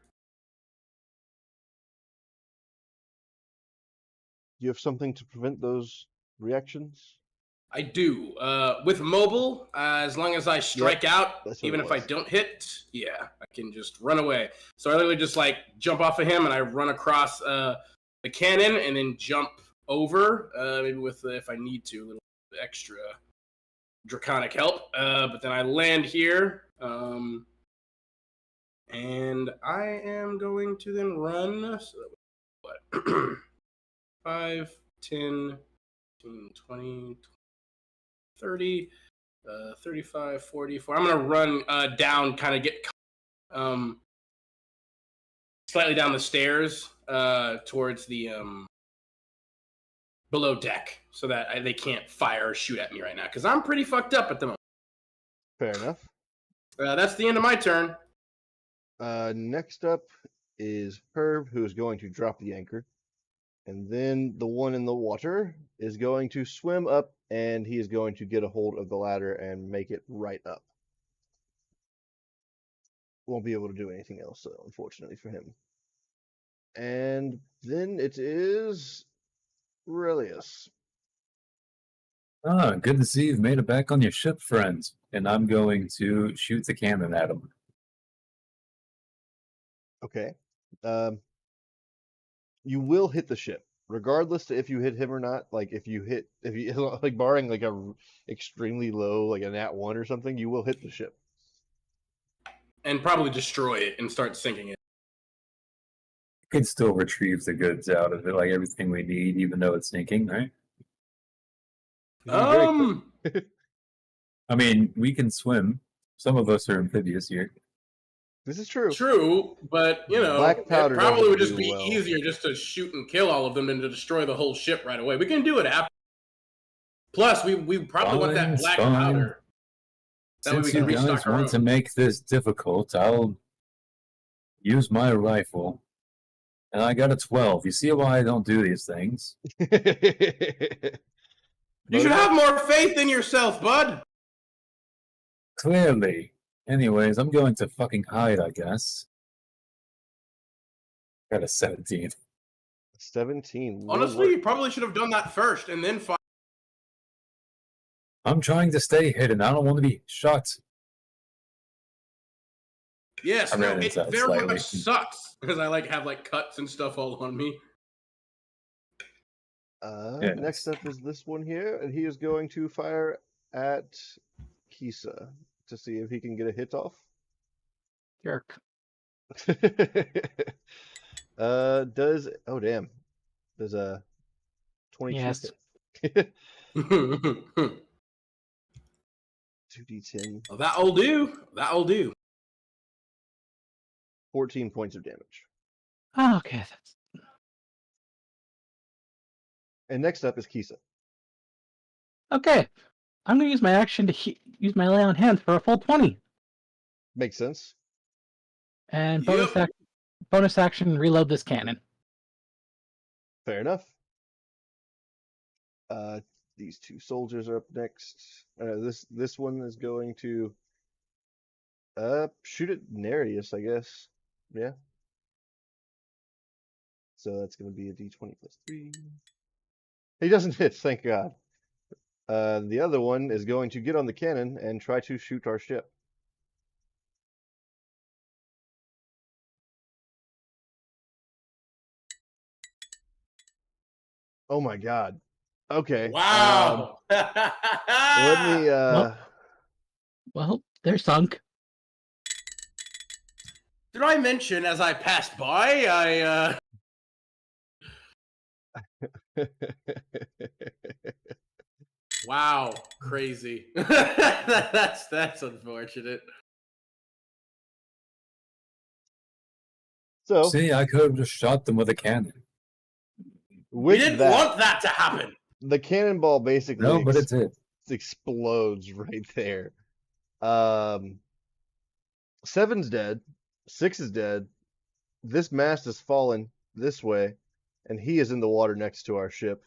Do you have something to prevent those reactions? I do. With mobile, as long as I strike out, that's what even it if I was. don't hit, yeah, I can just run away. So I literally just like jump off of him and I run across the cannon and then jump over, maybe with if I need to, a little extra draconic help. But then I land here, and I am going to then run. So what? 5, 10, 15, 20, 30, 35, 44. I'm going to run down, kind of get slightly down the stairs towards the below deck so that they can't fire or shoot at me right now because I'm pretty fucked up at the moment. Fair enough. That's the end of my turn. Next up is Herb, who is going to drop the anchor. And then the one in the water is going to swim up, and he is going to get a hold of the ladder and make it right up. Won't be able to do anything else, though, unfortunately for him. And then it is Relius. Ah, good to see you've made it back on your ship, friends. And I'm going to shoot the cannon at him. Okay. You will hit the ship, regardless if you hit him or not. Like if you like barring like a extremely low, like a nat 1 or something, you will hit the ship. And probably destroy it and start sinking it. We can still retrieve the goods out of it, like everything we need, even though it's sinking, right? I mean, we can swim. Some of us are amphibious here. This is true. True, but you know, Black powder it probably doesn't would just do be well. easier just to shoot and kill all of them than to destroy the whole ship right away. We can do it after. Plus, we probably want that black powder. That way we Since can you guys restock our want own. to make this difficult, I'll use my rifle. And I got a 12. You see why I don't do these things? You should have more faith in yourself, bud. Clearly. Anyways, I'm going to fucking hide, I guess. Got a 17. 17. Honestly, you probably should have done that first and then fire. I'm trying to stay hidden. I don't want to be shot. Yes, I no, ran it inside very slightly. much sucks because I have cuts and stuff all on me. Yes. Next up is this one here, and he is going to fire at Kisa to see if he can get a hit off. Jerk. Does a 22 Yes. hit? 2d10, Well, that'll do. That'll do. 14 points of damage. Oh, okay. And next up is Kisa. Okay. I'm gonna use my action to use my lay on hands for a full 20. Makes sense. And Yep. bonus action, reload this cannon. Fair enough. These two soldiers are up next. This one is going to shoot at Nereus, I guess. Yeah. So that's going to be a d20 plus 3. He doesn't hit, thank God. The other one is going to get on the cannon and try to shoot our ship. Oh my God. Okay. Wow. Let me. Well, they're sunk. Did I mention as I passed by, Wow, crazy. That's unfortunate. So See, I could have just shot them with a cannon. We with didn't that, want that to happen. the cannonball basically No, but it did. explodes right there. 7's dead. 6 is dead. This mast has fallen this way, and he is in the water next to our ship.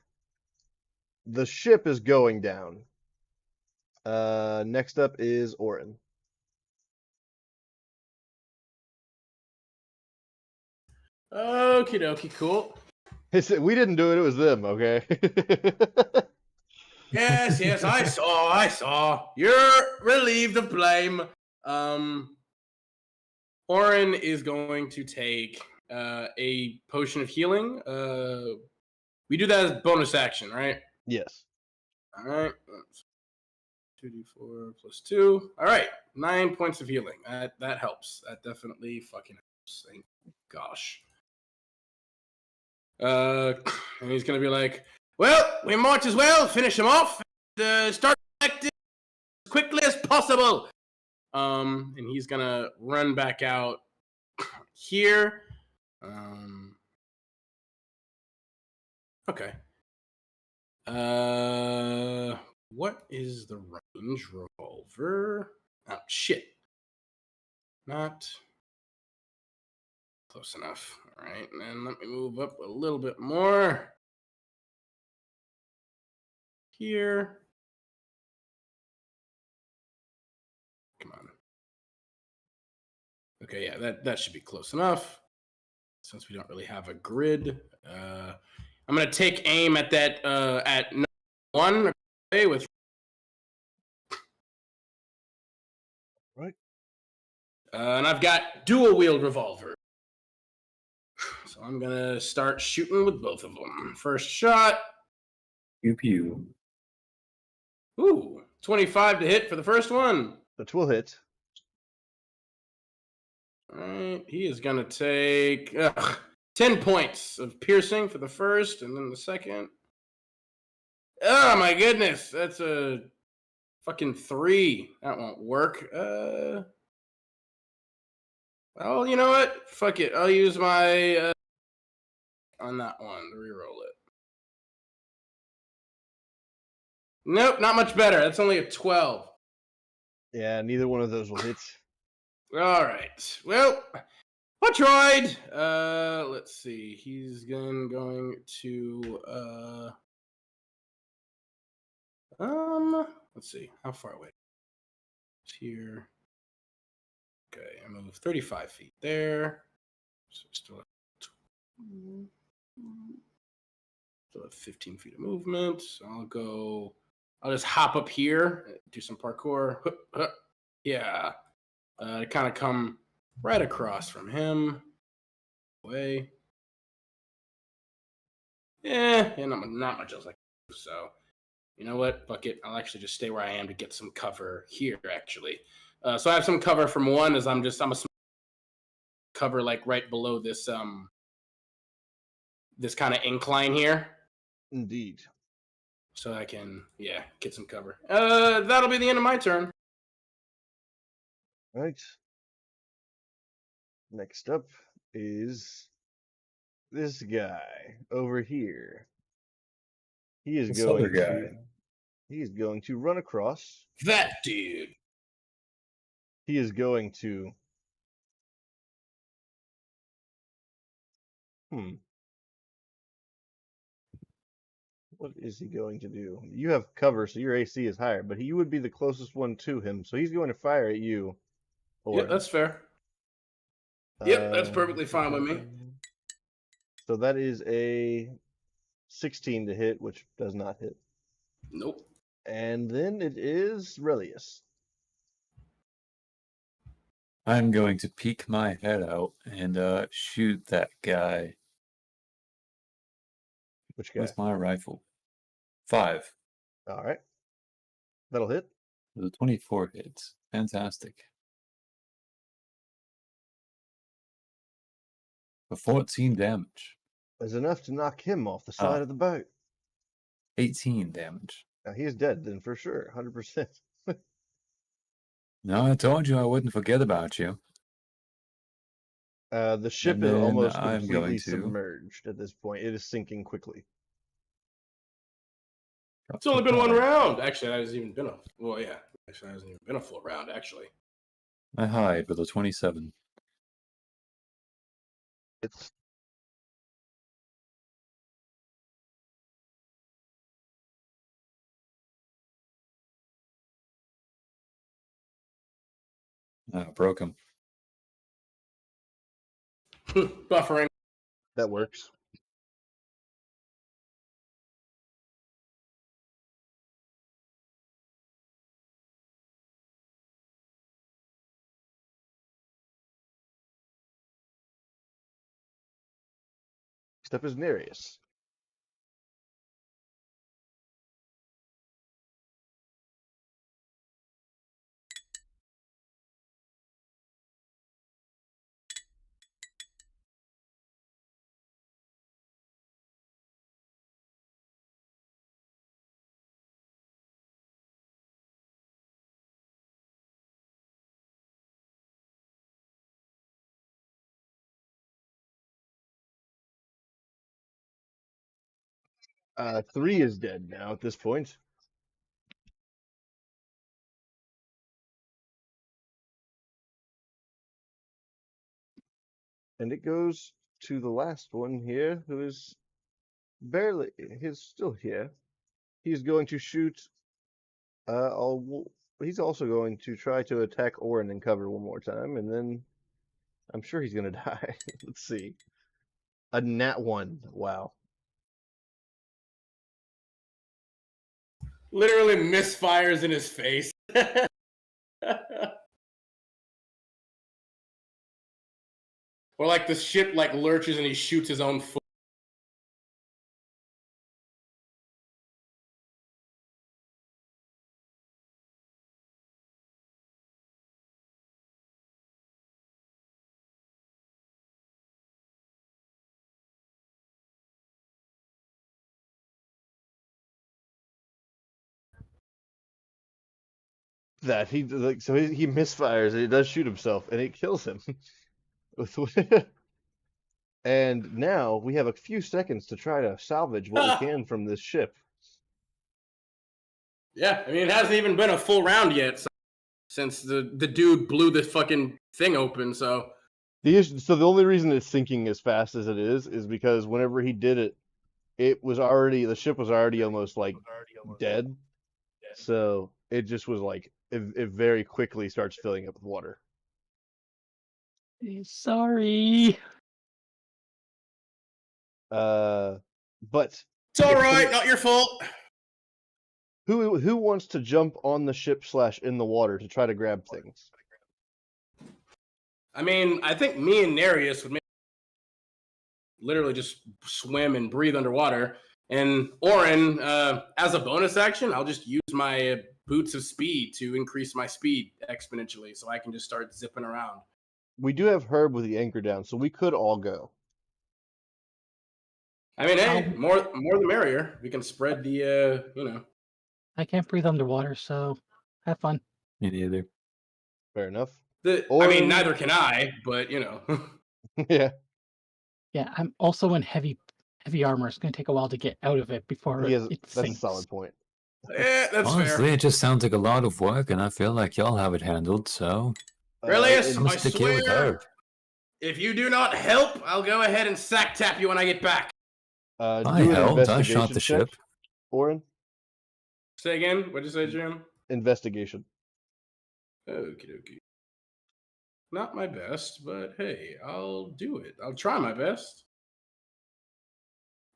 The ship is going down. Next up is Orin. Okie dokie, cool. We didn't do it, it was them, okay? Yes, I saw. You're relieved of blame. Orin is going to take a potion of healing. We do that as bonus action, right? Yes. All right. 2d4 plus 2. All right. 9 points of healing. That helps. That definitely fucking helps. Thank gosh. And he's gonna be like, well, we might as well finish him off and start collecting as quickly as possible. And he's gonna run back out here. Okay. What is the range revolver? Oh shit. Not close enough. All right, and then let me move up a little bit more. Here. Come on. Okay, yeah, that should be close enough. Since we don't really have a grid. I'm gonna take aim at that at one with Right. and I've got dual wield revolver. So I'm gonna start shooting with both of them. First shot. Pew pew. Ooh, 25 to hit for the first one. That will hit. All right, he is gonna take 10 points of piercing for the first, and then the second. Oh my goodness, that's a fucking 3. That won't work. Well, you know what? Fuck it. I'll use my on that one to reroll it. Nope, not much better. That's only a 12. Yeah, neither one of those will hit. All right. Well, I tried. Let's see. He's going to let's see. How far away? It's here. Okay, I move 35 feet there. So still have 15 feet of movement. So I'll just hop up here, do some parkour. Yeah. To kind of come right across from him. Away. Yeah, not much else I can do. So, you know what? Fuck it. I'll actually just stay where I am to get some cover here, actually. So I have some cover from one as I'm a cover like right below this this kind of incline here. Indeed. So I can, get some cover. That'll be the end of my turn. Right. Next up is this guy over here. He is This going other guy. He is going to run across. That dude. He is going to. What is he going to do? You have cover, so your AC is higher, but he would be the closest one to him, so he's going to fire at you. Yep, that's fair. Yep, that's perfectly fine with me. So that is a 16 to hit, which does not hit. Nope. And then it is Relius. I'm going to peek my head out and shoot that guy Which guy? with my rifle. 5. All right. That'll hit. The 24 hits. Fantastic. For 14 damage. Is enough to knock him off the side of the boat. 18 damage. Now he is dead then for sure, 100%. No, I told you I wouldn't forget about you. The ship And is then almost I'm completely going to- submerged at this point. It is sinking quickly. It's only been one round. Actually, that hasn't even been a full round, actually. I hide with a 27. It's Broke him. Buffering. that works. up is Nereus. Three is dead now at this point. And it goes to the last one here, who is he's still here. He's going to shoot. He's also going to try to attack Orin and cover one more time, and then I'm sure he's going to die. Let's see. A nat 1. Wow. Literally misfires in his face. Or like the ship like lurches and he shoots his own foot. That he like so he misfires and he does shoot himself and it kills him. And now we have a few seconds to try to salvage what we can from this ship. Yeah, I mean, it hasn't even been a full round yet since the dude blew this fucking thing open, so... So the only reason it's sinking as fast as it is because whenever he did it, the ship was already almost like dead. So it just was like, it very quickly starts filling up with water. Sorry. But It's alright, not your fault. who wants to jump on the ship / in the water to try to grab things? I mean, I think me and Nereus would literally just swim and breathe underwater. And Orin, as a bonus action, I'll just use my boots of speed to increase my speed exponentially so I can just start zipping around. We do have Herb with the anchor down, so we could all go. I mean, hey, more the merrier. We can spread the, I can't breathe underwater, so have fun. Me neither. Fair enough. I mean, neither can I, but, Yeah. Yeah, I'm also in heavy armor. It's going to take a while to get out of it before it That's sinks. a solid point. Yeah, that's Honestly, fair. it just sounds like a lot of work, and I feel like y'all have it handled, so... Relius, I'm I gonna stick here with swear, Herb. if you do not help, I'll go ahead and sack tap you when I get back. I do an helped. I investigation shot the check, ship. Orin. Say again? What'd you say, Jim? Investigation. Okie dokie. Not my best, but hey, I'll do it. I'll try my best.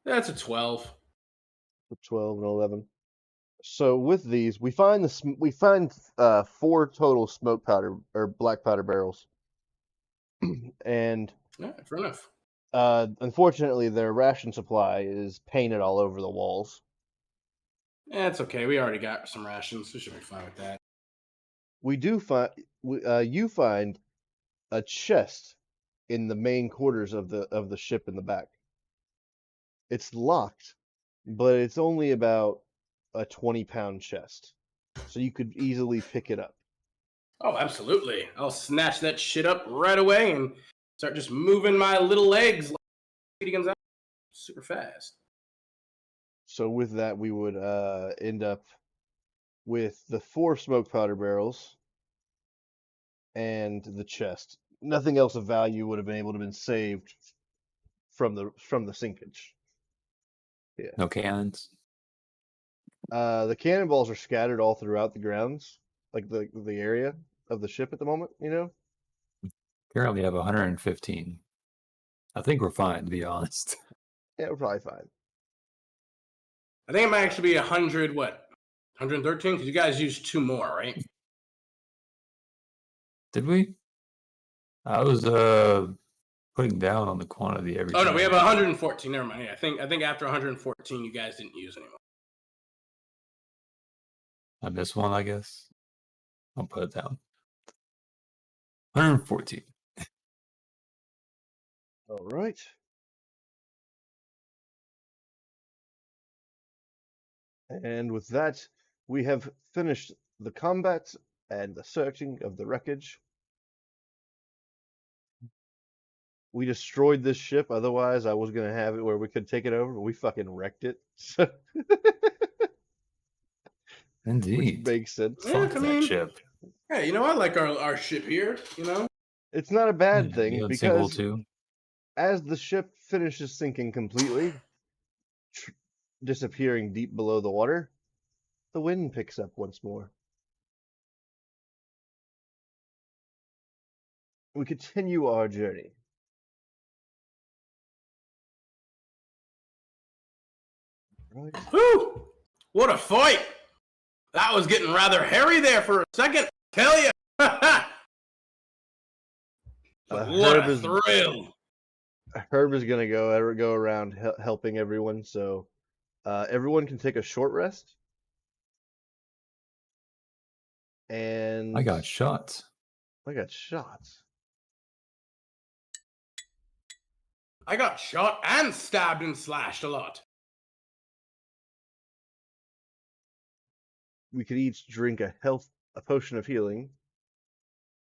That's a 12. 12 and 11. So with these, we find 4 total smoke powder or black powder barrels, and Yeah, fair enough. unfortunately, their ration supply is painted all over the walls. Yeah, it's okay. We already got some rations. We should be fine with that. We do find you find a chest in the main quarters of the ship in the back. It's locked, but it's only about a 20-pound chest, so you could easily pick it up. Oh, absolutely. I'll snatch that shit up right away and start just moving my little legs like speedy guns out super fast. So with that, we would end up with the 4 smoke powder barrels and the chest. Nothing else of value would have been able to been saved from the sinkage. Yeah. No cannons. The cannonballs are scattered all throughout the grounds, like the area of the ship at the moment. Currently have 115. I think we're fine, to be honest. Yeah, we're probably fine. I think it might actually be 100, 113? Because you guys used 2 more, right? Did we? I was putting down on the quantity every Oh time. no, we have 114. Never mind. Yeah, I think after 114, you guys didn't use anymore. I missed one, I guess. I'll put it down. 114. All right. And with that, we have finished the combat and the searching of the wreckage. We destroyed this ship, otherwise I was going to have it where we could take it over, but we fucking wrecked it. So which Indeed. makes sense. Fuck I that mean- ship. Hey, I like our ship here. It's not a bad Yeah, thing me on single because too. as the ship finishes sinking completely, disappearing deep below the water, the wind picks up once more. We continue our journey. Right. Whew! What a fight! That was getting rather hairy there for a second. Tell you. What Herb a is thrill! Herb is gonna go around helping everyone, so everyone can take a short rest. And I got shot. I got shot. I got shot and stabbed and slashed a lot. We could each drink a potion of healing,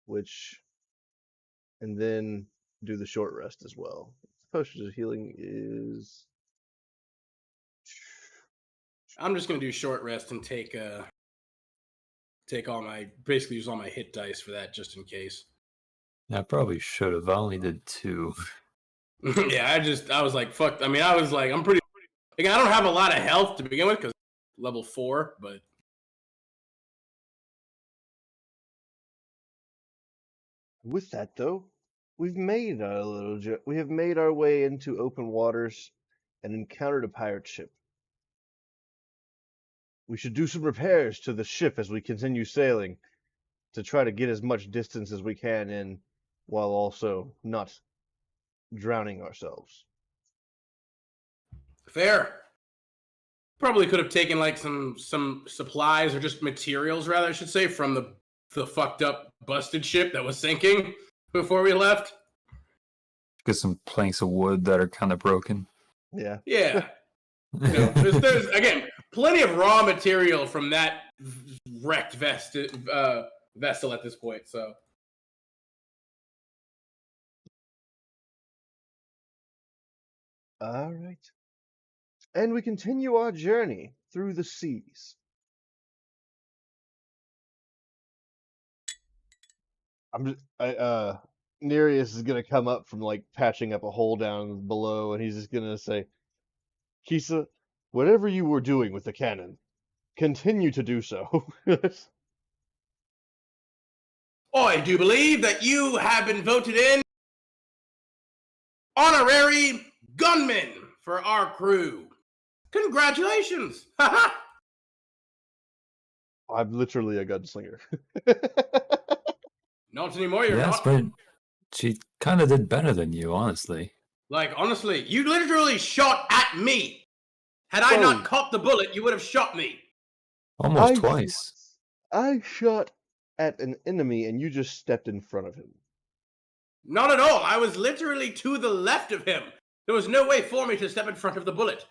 and then do the short rest as well. Potions of healing is I'm just gonna do short rest and take basically use all my hit dice for that just in case. I probably should have. I only did 2. Yeah, I was like, fuck. I mean, I was like, I'm pretty. Again, I don't have a lot of health to begin with because level 4, but with that though, we have made our way into open waters and encountered a pirate ship. We should do some repairs to the ship as we continue sailing to try to get as much distance as we can in while also not drowning ourselves. fair. Probably could have taken like some supplies or just materials, rather, I should say, from the fucked up busted ship that was sinking before we left. Get some planks of wood that are kind of broken. Yeah. Yeah. There's again plenty of raw material from that wrecked vessel at this point. So All right. And we continue our journey through the seas. Nereus is gonna come up from like patching up a hole down below, and he's just gonna say, Kisa, whatever you were doing with the cannon, continue to do so. I do believe that you have been voted in honorary gunman for our crew. Congratulations! Haha! I'm literally a gunslinger. Not anymore, you're Yes, not. but she kind of did better than you, honestly. Like, honestly, you literally shot at me. Had I Oh. not caught the bullet, you would have shot me. Almost I- twice. I shot at an enemy, and you just stepped in front of him. Not at all. I was literally to the left of him. There was no way for me to step in front of the bullet.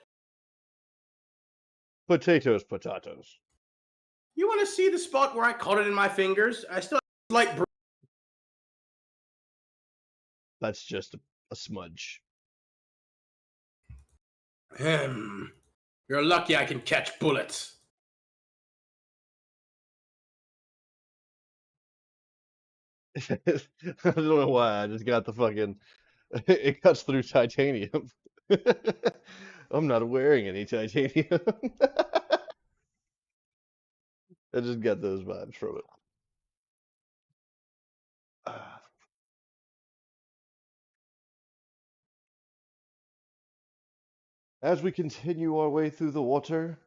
Potatoes, potatoes. You want to see the spot where I caught it in my fingers? I still have slight That's just a smudge. You're lucky I can catch bullets. I don't know why. I just got the fucking. It cuts through titanium. I'm not wearing any titanium. I just got those vibes from it. As we continue our way through the water,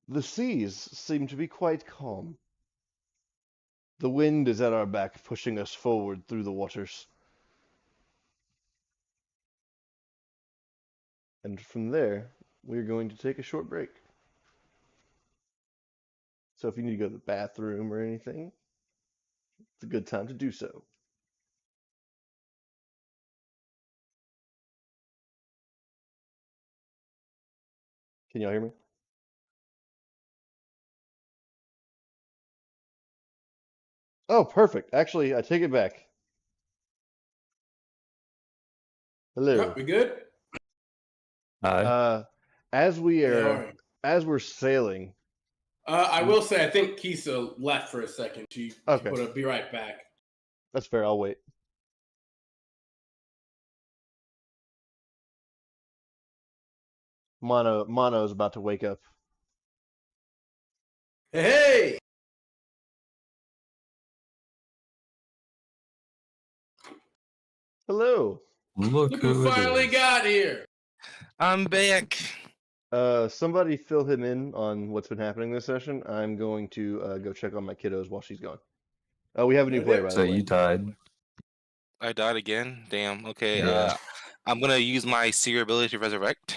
the seas seem to be quite calm. The wind is at our back, pushing us forward through the waters. And from there, we're going to take a short break. So if you need to go to the bathroom or anything, it's a good time to do so. Can y'all hear me? Oh, perfect. Actually, I take it back. Hello. Yep, we good? Hi. As we Hey, how are, are you? as we're sailing. I will say, I think Kisa left for a second. She Okay. put a be right back. That's fair. I'll wait. Mono is about to wake up. Hey! Hello. Look Look who it finally is. got here. I'm back. Somebody fill him in on what's been happening this session. I'm going to go check on my kiddos while she's gone. We have a new player, by So the way. you died. I died again. Damn. Okay. Yeah. I'm gonna use my seer ability to resurrect.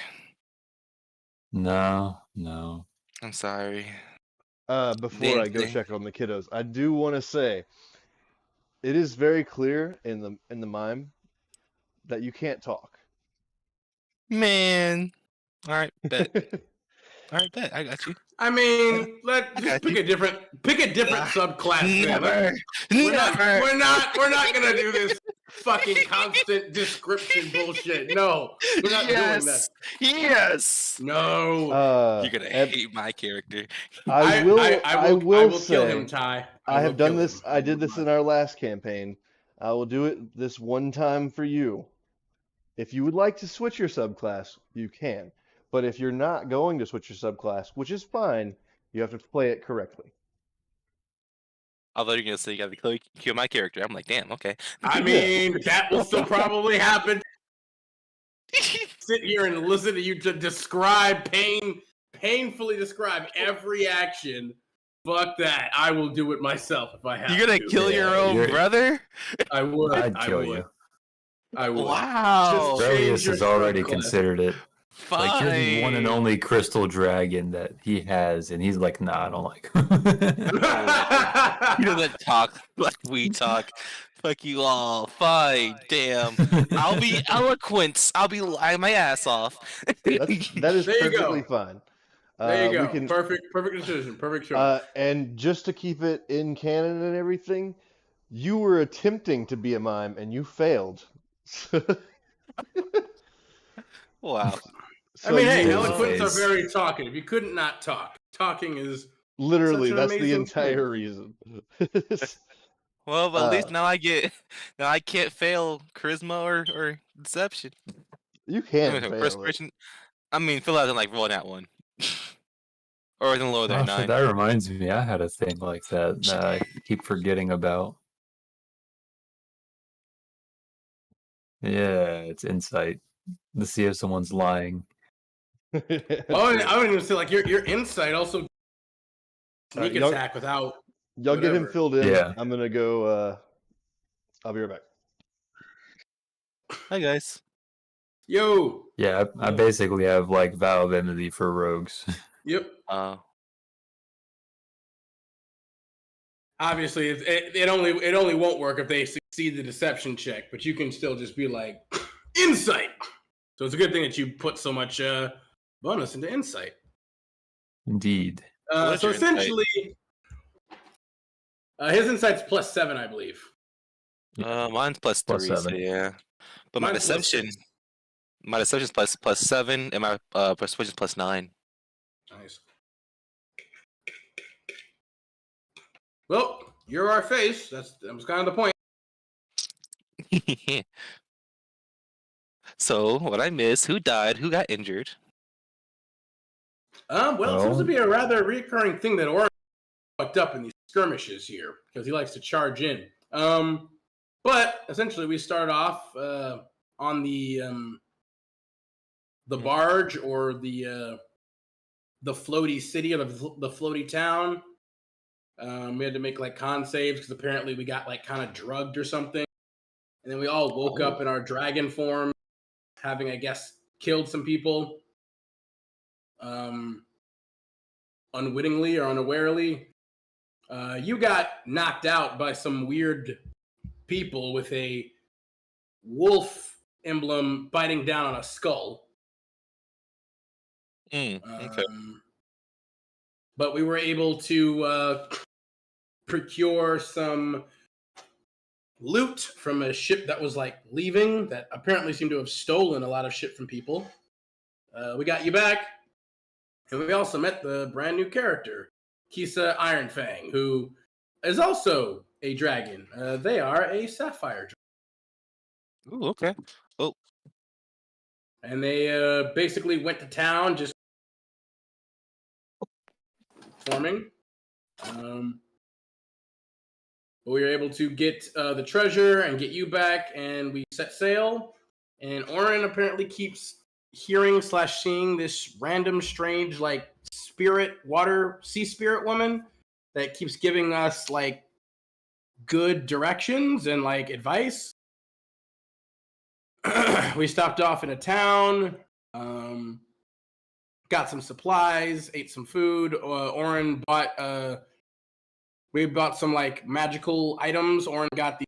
No. I'm sorry. Before I go Then- check on the kiddos, I do want to say it is very clear in the mime that you can't talk. Man. All right. Bet. All right. Bet. I got you. I mean, I just got pick you. a different subclass. Man. Never. We're Never. not gonna do this fucking constant description bullshit. No, we're not doing that. Yes. No. You're gonna Ed, hate my character. I will I will will say kill him, Ty. I have will done kill this. him. I did this in our last campaign. I will do it this one time for you. If you would like to switch your subclass, you can. But if you're not going to switch your subclass, which is fine, you have to play it correctly. Although you're gonna say you gotta kill my character. I'm like, damn. Okay. I mean, that will still probably happen. Sit here and listen to you to describe painfully describe every action. Fuck that. I will do it myself if I have You're gonna to. kill your Yeah, own you're- brother? I would. I'd I kill would. you. I would. Wow. Just change Strovius your has already subclass. considered it. Fine. Like you're the one and only crystal dragon that he has, and he's like, nah, I don't like. You don't talk like we talk. Fuck you all. Fine. Damn. I'll be eloquent. I'll be lying my ass off. That is There you perfectly go. fine. There you go. We can, Perfect decision. Perfect choice. and just to keep it in canon and everything, you were attempting to be a mime and you failed. Wow. I mean, hey, you- eloquents are face. very talkative. You couldn't not talk. Talking is literally, such an that's the amazing entire reason. Well, but at least now I can't fail charisma or deception. You I can mean, fail it. perspiration. I mean, fill out in like rolling that one. Or in lower than Oh, 9. shit, that reminds me, I had a thing like that that I keep forgetting about. Yeah, it's insight to see if someone's lying. Oh, I wouldn't even say like your insight also sneak y'all- attack without. Y'all get him Whatever. filled in. Yeah. I'm gonna go. I'll be right back. Hi guys. Yo. Yeah, I basically have like vow of enmity for rogues. Yep. Obviously, it only won't work if they succeed the deception check, but you can still just be like insight. So it's a good thing that you put so much bonus into insight. Indeed. What's So your insight? essentially, his insight's +7, I believe. Mine's +3, Plus so 7. yeah. But my Mine's deception, +6. +7, and my persuasion's +9. Nice. Well, you're our face. That was kind of the point. So what I missed? Who died? Who got injured? Well, it seems to Well- be a rather recurring thing that Oregon fucked up in these skirmishes here because he likes to charge in. But essentially, we start off on the barge or the floaty city or the floaty town. We had to make like con saves because apparently we got like kind of drugged or something, and then we all woke up in our dragon form, having I guess killed some people, unwittingly or unawarely. You got knocked out by some weird people with a wolf emblem biting down on a skull. Okay. But we were able to procure some loot from a ship that was like leaving that apparently seemed to have stolen a lot of shit from people. We got you back, and we also met the brand new character, Kisa Ironfang, who is also a dragon. They are a sapphire dragon. Ooh, okay. Oh, And they basically went to town just forming. But we were able to get the treasure and get you back, and we set sail. And Oren apparently keeps hearing / seeing this random, strange, like spirit, sea spirit woman that keeps giving us like good directions and like advice. We stopped off in a town, got some supplies, ate some food. Oren bought. We bought some like magical items. Oren got the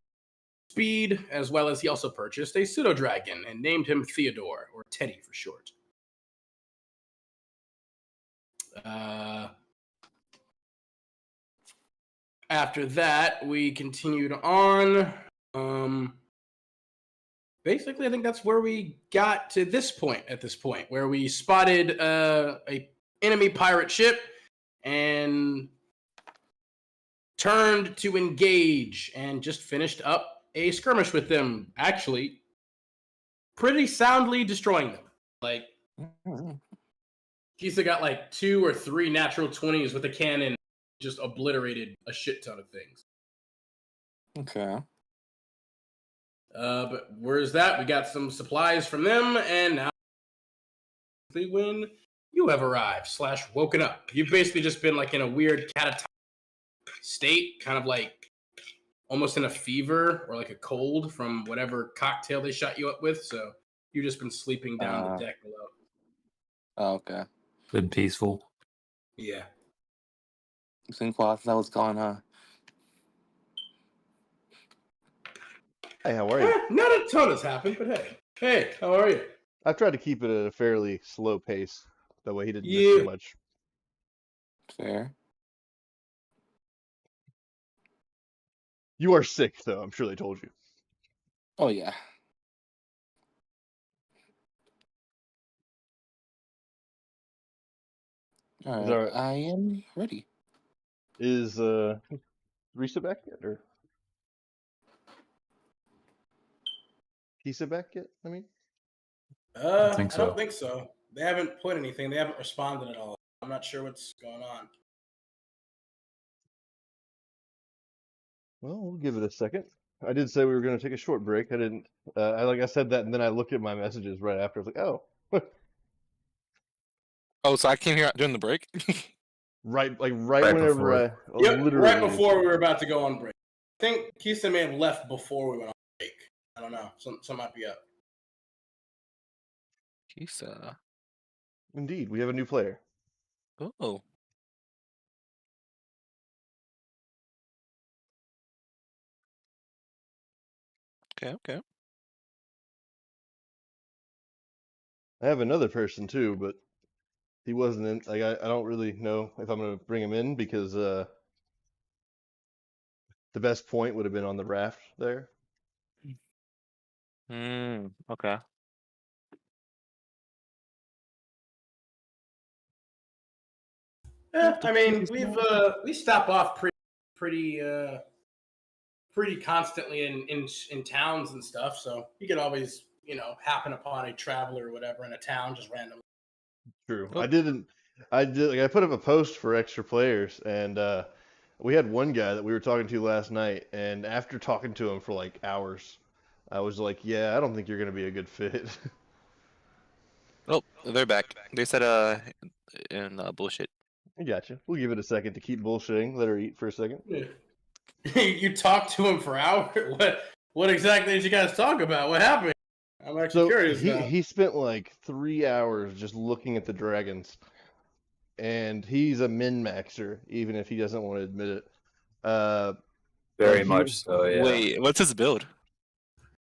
speed, as well as he also purchased a pseudo dragon and named him Theodore, or Teddy for short. After that, we continued on. Basically, I think that's where we got to this point. At this point, where we spotted a enemy pirate ship and turned to engage and just finished up a skirmish with them. Actually, pretty soundly destroying them. Like, Kisa got like 2 or 3 natural 20s with a cannon, just obliterated a shit ton of things. okay. But where's that? We got some supplies from them, and now when you have arrived / woken up, you've basically just been like in a weird catatonic state, kind of like almost in a fever or like a cold from whatever cocktail they shot you up with. So you've just been sleeping down the deck below. Oh, okay. Been peaceful. Yeah. It's been quiet since I was gone, huh? Hey, how are you? Not a ton has happened, but hey, how are you? I've tried to keep it at a fairly slow pace. That way he didn't miss Yeah. too much. Fair. You are sick, though. I'm sure they told you. Oh, yeah. All right. alright. I am ready. Is Risa back yet, or Kisa back yet? I mean, I think so. don't think so. They haven't put anything. They haven't responded at all. I'm not sure what's going on. well, we'll give it a second. I did say we were going to take a short break. I didn't. I said that, and then I looked at my messages right after. I was like, oh, Oh, so I came here during the break? right Right whenever before. I Yep, literally right before we were about to go on break. I think Kisa may have left before we went on break. I don't know. Some might be up. Kisa. Indeed, we have a new player. Oh. Okay. I have another person too, but he wasn't in. Like I don't really know if I'm going to bring him in because the best point would have been on the raft there. Okay. Yeah, I mean, we stop off pretty constantly in towns and stuff, so you could always, happen upon a traveler or whatever in a town just randomly. True. Oh. I did. I put up a post for extra players, and we had one guy that we were talking to last night, and after talking to him for like hours, I was like, "Yeah, I don't think you're going to be a good fit." Oh, they're back. They said in bullshit. I gotcha. We'll give it a second to keep bullshitting. Let her eat for a second. Yeah. You talked to him for hours. What exactly did you guys talk about? What happened? I'm actually So curious now. he spent like 3 hours just looking at the dragons, and he's a min-maxer, even if he doesn't want to admit it. Very Like, much so, yeah. Wait, what's his build?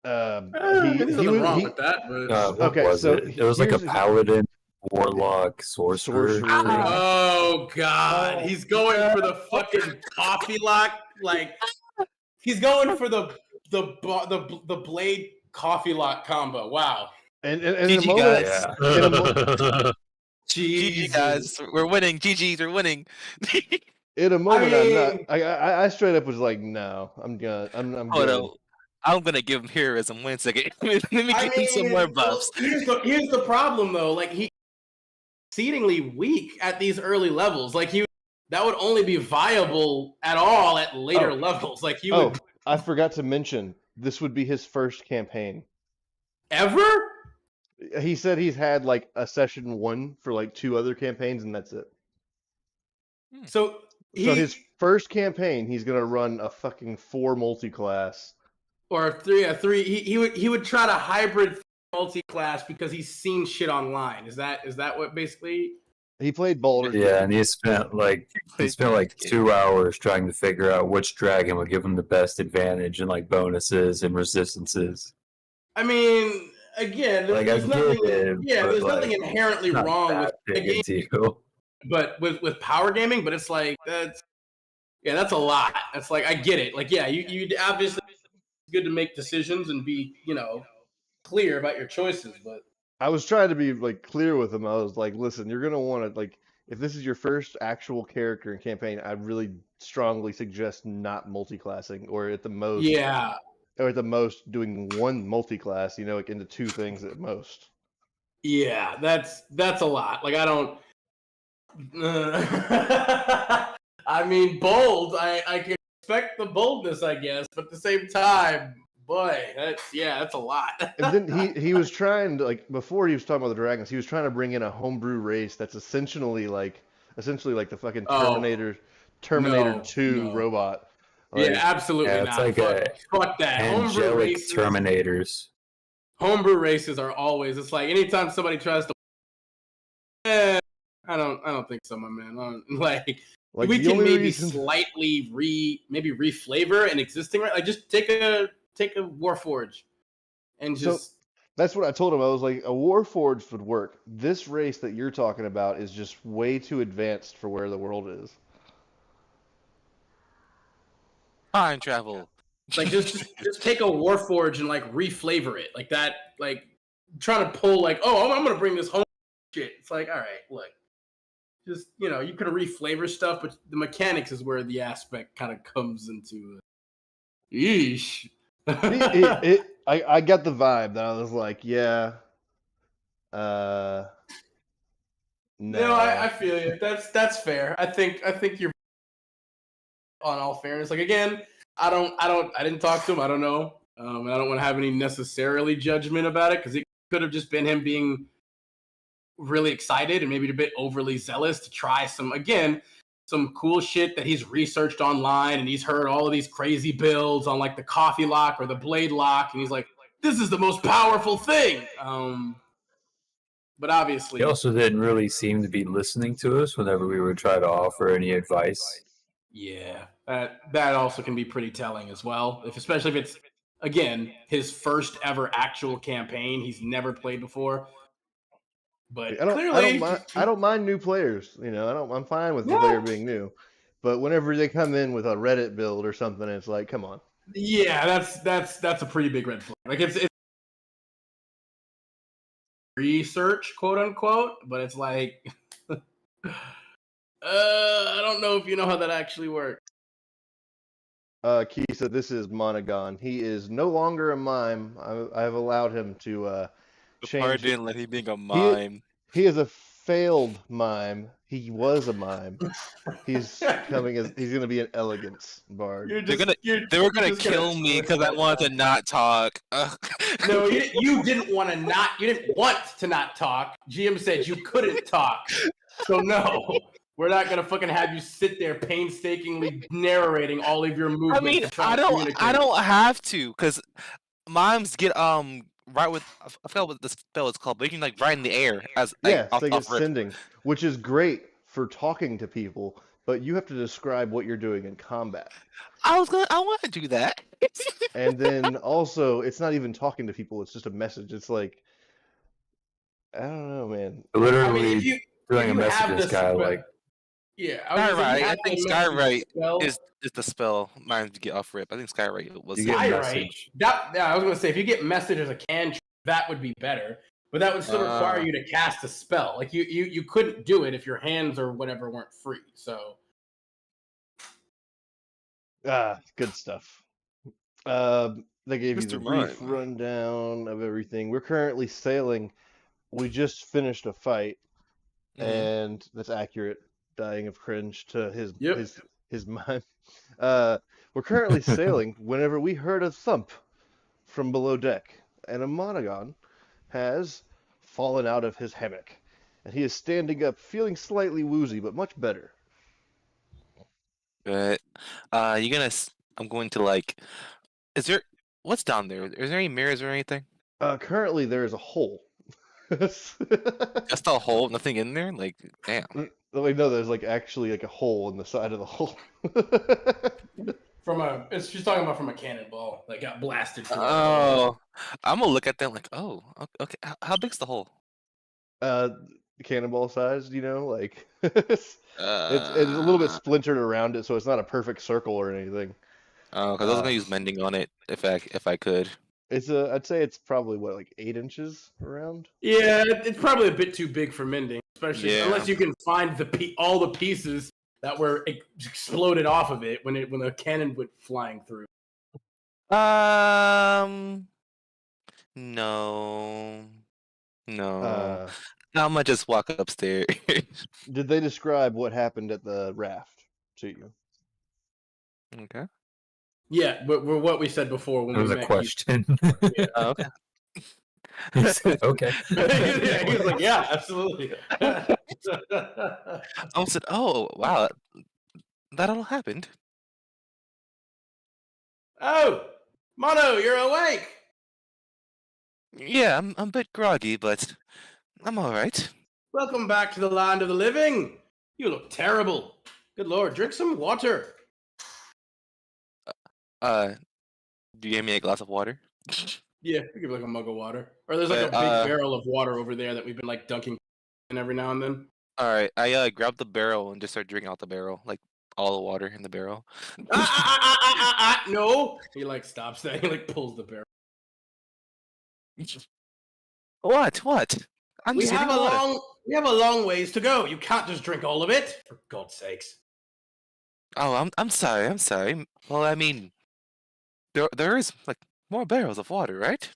There's nothing wrong with that, but What okay, was so it? It was like a paladin, warlock, sorcerer. sorcerer. oh god, he's going for the fucking coffee lock. Like he's going for the blade coffee lock combo. Wow. And in a GG, moment, guys. in a mo- GG, guys. We're winning. GG's, we're winning. in a moment, I'm not. mean- I straight up was like, no, I'm good. I'm Hold good. on. I'm gonna give him heroism. Wait a second. Let me give him some more buffs. Here's the problem though. Like he's exceedingly weak at these early levels. Like that would only be viable at all at later levels. Like he would I forgot to mention, this would be his first campaign. ever. He said he's had like a session 1 for like 2 other campaigns, and that's it. So So his first campaign, he's gonna run a fucking 4 multi-class. or three. He would try to hybrid multi-class because he's seen shit online. Is that what basically? He played Baldur's Gate. Yeah, and he spent like 2 hours trying to figure out which dragon would give him the best advantage and like bonuses and resistances. I mean, again, Like, there's I nothing. get it, Yeah, but, there's like, nothing inherently Not wrong with that the big game, a deal. but with power gaming. But it's like that's a lot. It's like I get it. Like you obviously it's good to make decisions and be clear about your choices, but. I was trying to be like clear with him. I was like, listen, you're gonna want to like, if this is your first actual character in campaign, I really strongly suggest not multi-classing, or at the most, doing 1 multi-class. Like into 2 things at most. Yeah, that's a lot. Like I don't. I mean, bold. I can expect the boldness, I guess, but at the same time, boy, that's a lot. And then he was trying to, like, before he was talking about the dragons, he was trying to bring in a homebrew race that's essentially like the fucking Terminator 2 robot. Like, yeah, absolutely Yeah, not. it's like Fuck that. angelic Terminators. Homebrew races are always. It's like anytime somebody tries to. I don't think so, my man. Like we the can only maybe reason- slightly reflavor an existing like just take a Warforge and just That's what I told him. I was like, a Warforged would work. This race that you're talking about is just way too advanced for where the world is. Time travel. like just take a Warforge and like reflavor it like that. Like trying to pull like I'm gonna bring this home shit. It's like all right, look, just you can reflavor stuff, but the mechanics is where the aspect kind of comes into. Yeesh. I got the vibe that I was like, yeah. No. No, I feel you. That's fair. I think you're on all fairness. Like again, I didn't talk to him. I don't know. And I don't want to have any necessarily judgment about it because it could have just been him being really excited and maybe a bit overly zealous to try some cool shit that he's researched online and he's heard all of these crazy builds on like the coffee lock or the blade lock and he's like, this is the most powerful thing. But obviously, He also didn't really seem to be listening to us whenever we would try to offer any advice. yeah, that also can be pretty telling as well. Especially if it's again his first ever actual campaign, he's never played before. But I don't mind new players. I'm fine with the player being new, but whenever they come in with a Reddit build or something, it's like, come on. Yeah, that's a pretty big red flag. Like it's research, quote unquote, but it's like, I don't know if you know how that actually works. Kisa, this is Monogon. He is no longer a mime. I've allowed him to change. Bard didn't let him being a mime. He is a failed mime. He was a mime. He's going to be an elegance bard. They were gonna kill me because I wanted to not talk. No, you didn't want to not. You didn't want to not talk. GM said you couldn't talk. So no, we're not gonna fucking have you sit there painstakingly narrating all of your movements. I mean, I don't have to because mimes get ride with. I forgot what the spell is called, but you can like ride in the air as Yeah, like it's like off rip. ascending, which is great for talking to people, but you have to describe what you're doing in combat. I want to do that. And then also, it's not even talking to people, it's just a message. It's like, I don't know, man. I mean, Literally if you doing a message have to this this guy spell, like yeah, I was gonna say, if you Skywrite. I have think the message Skywrite spell, is the spell. Mine to get off rip. I think Skywrite was You it. get Skywrite, message. I was gonna say, if you get message as a cantrip, that would be better. But that would still require you to cast a spell. Like you couldn't do it if your hands or whatever weren't free. So Good stuff. They gave you the Mr. brief Mime. rundown of everything. We're currently sailing. We just finished a fight, and that's accurate. Dying of cringe to Yep. his mime. We're currently sailing whenever we heard a thump from below deck, and a monogon has fallen out of his hammock, and he is standing up, feeling slightly woozy, but much better. But I'm going to like. Is there? What's down there? Is there any mirrors or anything? Currently, there is a hole. Just a hole, nothing in there. Like, damn. Wait, no, there's like actually like a hole in the side of the hole. it's just talking about from a cannonball that got blasted. Oh, I'm gonna look at them like, oh, okay. How big's the hole? Cannonball sized, like it's a little bit splintered around it, so it's not a perfect circle or anything. Oh, because I was gonna use mending on it if I could. I'd say it's probably what, like 8 inches around. Yeah, it's probably a bit too big for mending, especially Yeah. unless you can find all the pieces that were exploded off of it when the cannon went flying through. No. Uh, I'm gonna just walk upstairs. Did they describe what happened at the raft to you? Okay. Yeah, but what we said before when it was we a met you. question. Oh, okay. He said, okay. Yeah, he was like, yeah, absolutely. I said, oh wow, that all happened. Oh, Mono, you're awake. Yeah, I'm a bit groggy, but I'm all right. Welcome back to the land of the living. You look terrible. Good lord, drink some water. Do you give me a glass of water? Yeah, we give like a mug of water. Or there's like a big barrel of water over there that we've been like dunking in every now and then. All right, I grabbed the barrel and just started drinking out the barrel, like all the water in the barrel. No, he like stops that. He like pulls the barrel. What? We have a long ways to go. You can't just drink all of it, for God's sakes. Oh, I'm sorry. Well, I mean, there is like more barrels of water, right?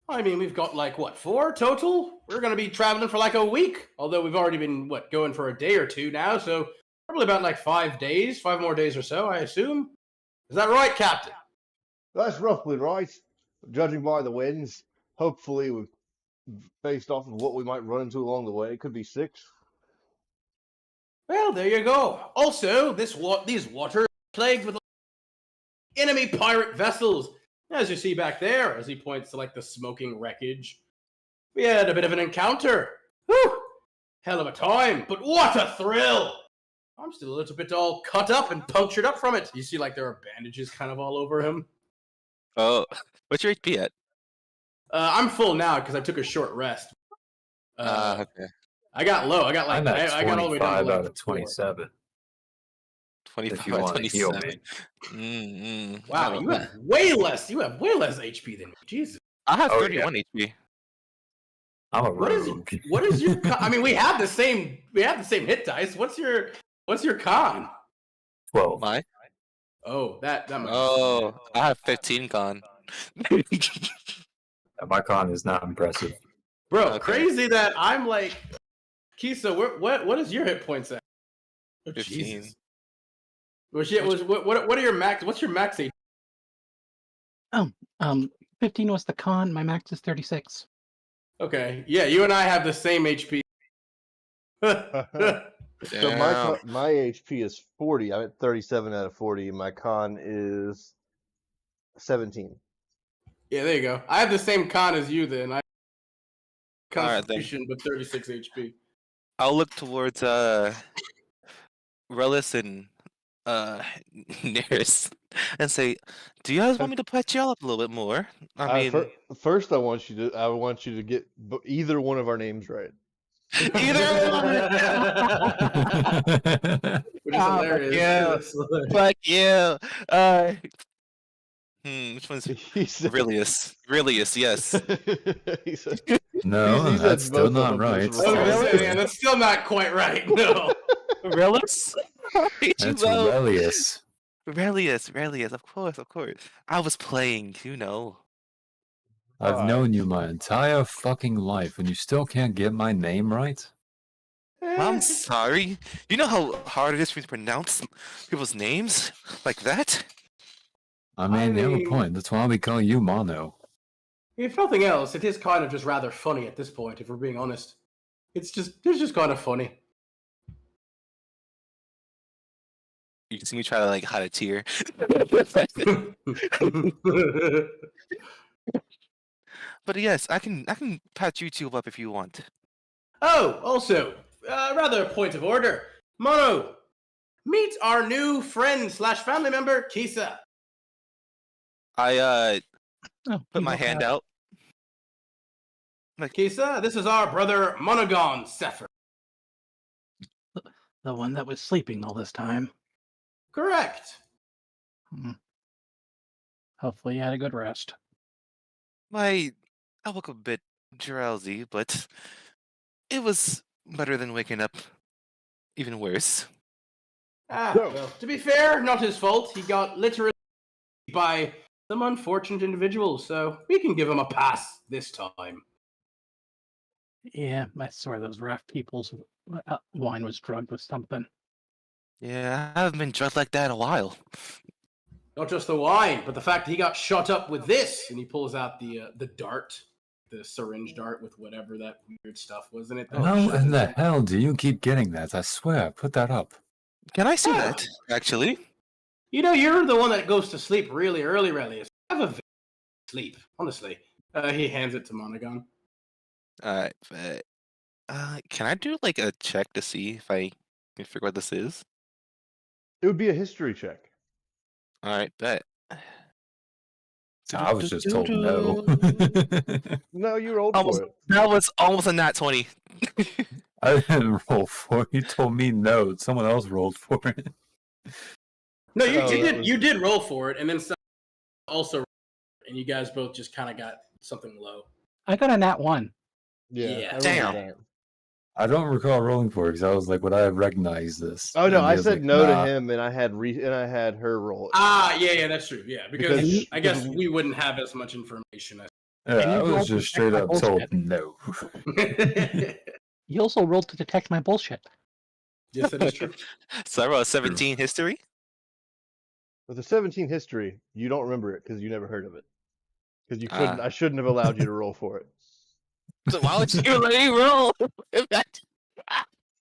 I mean, we've got like what, 4 total? We're gonna be traveling for like a week. Although we've already been going for a day or 2 now, so probably about like 5 days, 5 more days or so, I assume. Is that right, Captain? That's roughly right, judging by the winds. Hopefully, based off of what we might run into along the way, it could be 6. Well, there you go. Also, these waters are plagued with enemy pirate vessels, as you see back there, as he points to like the smoking wreckage. We had a bit of an encounter. Whew! Hell of a time, but what a thrill! I'm still a little bit all cut up and punctured up from it. You see like there are bandages kind of all over him. Oh, what's your HP at? I'm full now because I took a short rest. Okay. I got low. I got like I'm at I got all the way down 25 to like out of 27. 25 If you want to heal 27. me. Wow, you have way less. You have way less HP than me. Jesus. I have Oh, 31 HP. I'm a What is rogue. what is your? I mean, we have the same hit dice. What's your con? 12. My? Oh, that might. Oh, I have 15 con. My con is not impressive. Bro, Okay. crazy that I'm like, Kisa. What is your hit points at? Oh, 15. Jesus. What are your max? What's your max HP? 15 was the con. My max is 36. Okay, yeah, you and I have the same HP. So my HP is 40. I'm at 37 out of 40. And my con is 17. Yeah, there you go. I have the same con as you then. I All right, then. Constitution, but 36 HP. I'll look towards Relis and Nearest and say, "Do you guys want me to put y'all up a little bit more?" I mean, first I want you to get either one of our names right. either one. Which is hilarious. yeah. Fuck yeah. Which one's He said, Aurelius? Aurelius, yes. he said, No, he said that's still both of not them right. was I was wrong. gonna say, man, that's still not quite right. No. Aurelius? That's Aurelius. Aurelius, of course. I was playing, you know. I've known you my entire fucking life, and you still can't get my name right? I'm sorry. You know how hard it is for me to pronounce people's names like that? I mean, you have a mean- point. That's why we call you Mono. If nothing else, it is kind of just rather funny at this point, if we're being honest. It's just kind of funny. You can see me try to like hide a tear. But yes, I can patch you two up if you want. Oh, also, rather a point of order. Mono, meet our new friend / family member, Kisa. I Oh, put my hand out. Kisa, this is our brother Monogon Sefer. The one that was sleeping all this time. Correct. Hopefully you had a good rest. I woke up a bit drowsy, but it was better than waking up even worse. Well, to be fair, not his fault. He got literally by some unfortunate individuals, so we can give him a pass this time. Yeah, I swear those rough people's wine was drugged with something. Yeah, I haven't been drugged like that in a while. Not just the wine, but the fact that he got shot up with this, and he pulls out the dart, the syringe dart with whatever that weird stuff was in it. How in the hell do you keep getting that? I swear, put that up. Can I see Oh. that, actually? You know, you're the one that goes to sleep really early, Relius. Have a very sleep, honestly. He hands it to Monogon. Alright, but can I do like a check to see if I can figure what this is? It would be a history check. Alright, bet. I was just told no. No, you rolled Almost, for it. that was almost a nat 20. I didn't roll for it. You told me no. Someone else rolled for it. No, you, Oh, you that did. was- You did roll for it, and then some also, and you guys both just kind of got something low. I got a nat 1. Yeah. Yeah. I remember Damn. that. I don't recall rolling for it because I was like, would I have recognized this? Oh no, And he I was said like, no nah. to him, and I had her roll it. Ah, yeah, that's true. Yeah, because Because- I guess we wouldn't have as much information. Yeah, And I you was rolled just to straight check up my told bullshit. no. Yes, You also rolled to detect my bullshit. that is true. So I rolled a 17 history. With a 17 history, you don't remember it because you never heard of it. Because you Ah. couldn't. I shouldn't have allowed you to roll for it. So why would you let me roll?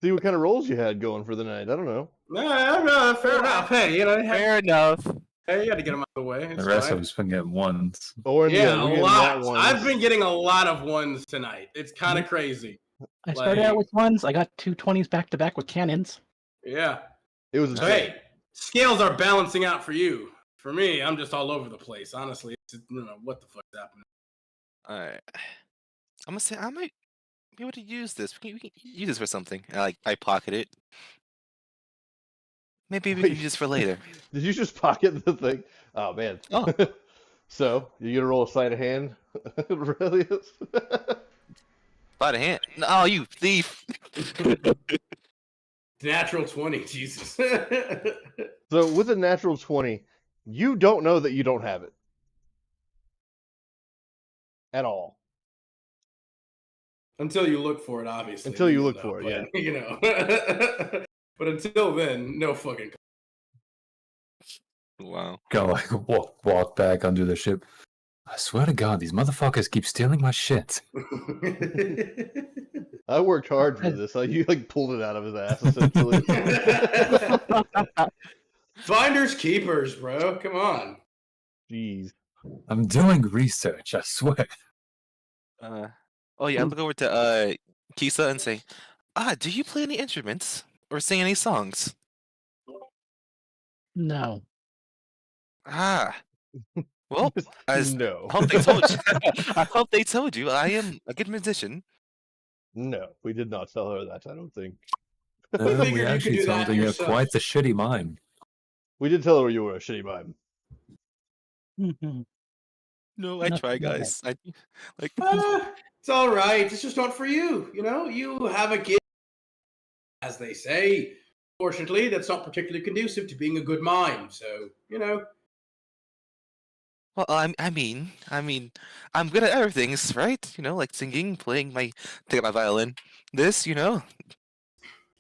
See what kind of rolls you had going for the night. I don't know. No, fair enough. Hey, you know, Fair enough. hey, you had to get them out of the way. The It's rest fine. of us been getting ones. Or Yeah, we're a getting lot. that one. I've been getting a lot of ones tonight. It's kind of crazy. I started out Like- with 1s. I got 2 20s back to back with cannons. Yeah. It was a So, hey, scales are balancing out for you. For me, I'm just all over the place. Honestly, I don't know what the fuck's happening. Alright. I'm gonna say I might be able to use this. We can use this for something. I pocket it. Maybe we Wait. can use this for later. Did you just pocket the thing? Oh man. Oh. So you gonna roll a sleight of hand? Really? By the hand. Oh, you thief! Natural 20, Jesus. So with a natural 20, you don't know that you don't have it at all. Until you look for it, obviously. Until you know, look for it, but, You know. But until then, no fucking. Wow. Go like walk back under the ship. I swear to God, these motherfuckers keep stealing my shit. I worked hard for this. You pulled it out of his ass essentially. Finders keepers, bro. Come on. Jeez. I'm doing research, I swear. Oh yeah, I look over to Kisa and say, do you play any instruments or sing any songs? No. Ah, well, as No. I hope they told you. I hope they told you I am a good musician. No, we did not tell her that, I don't think. We We figured you could actually do told that her you have yourself. quite the shitty mime. We did tell her you were a shitty mime. Mhm. No, I Not try, too bad. guys. I like. It's all right. It's just not for you. You know, you have a gift, as they say. Fortunately, that's not particularly conducive to being a good mime. So, you know. Well, I mean, I'm good at other things, right? You know, like singing, take up my violin. This, you know.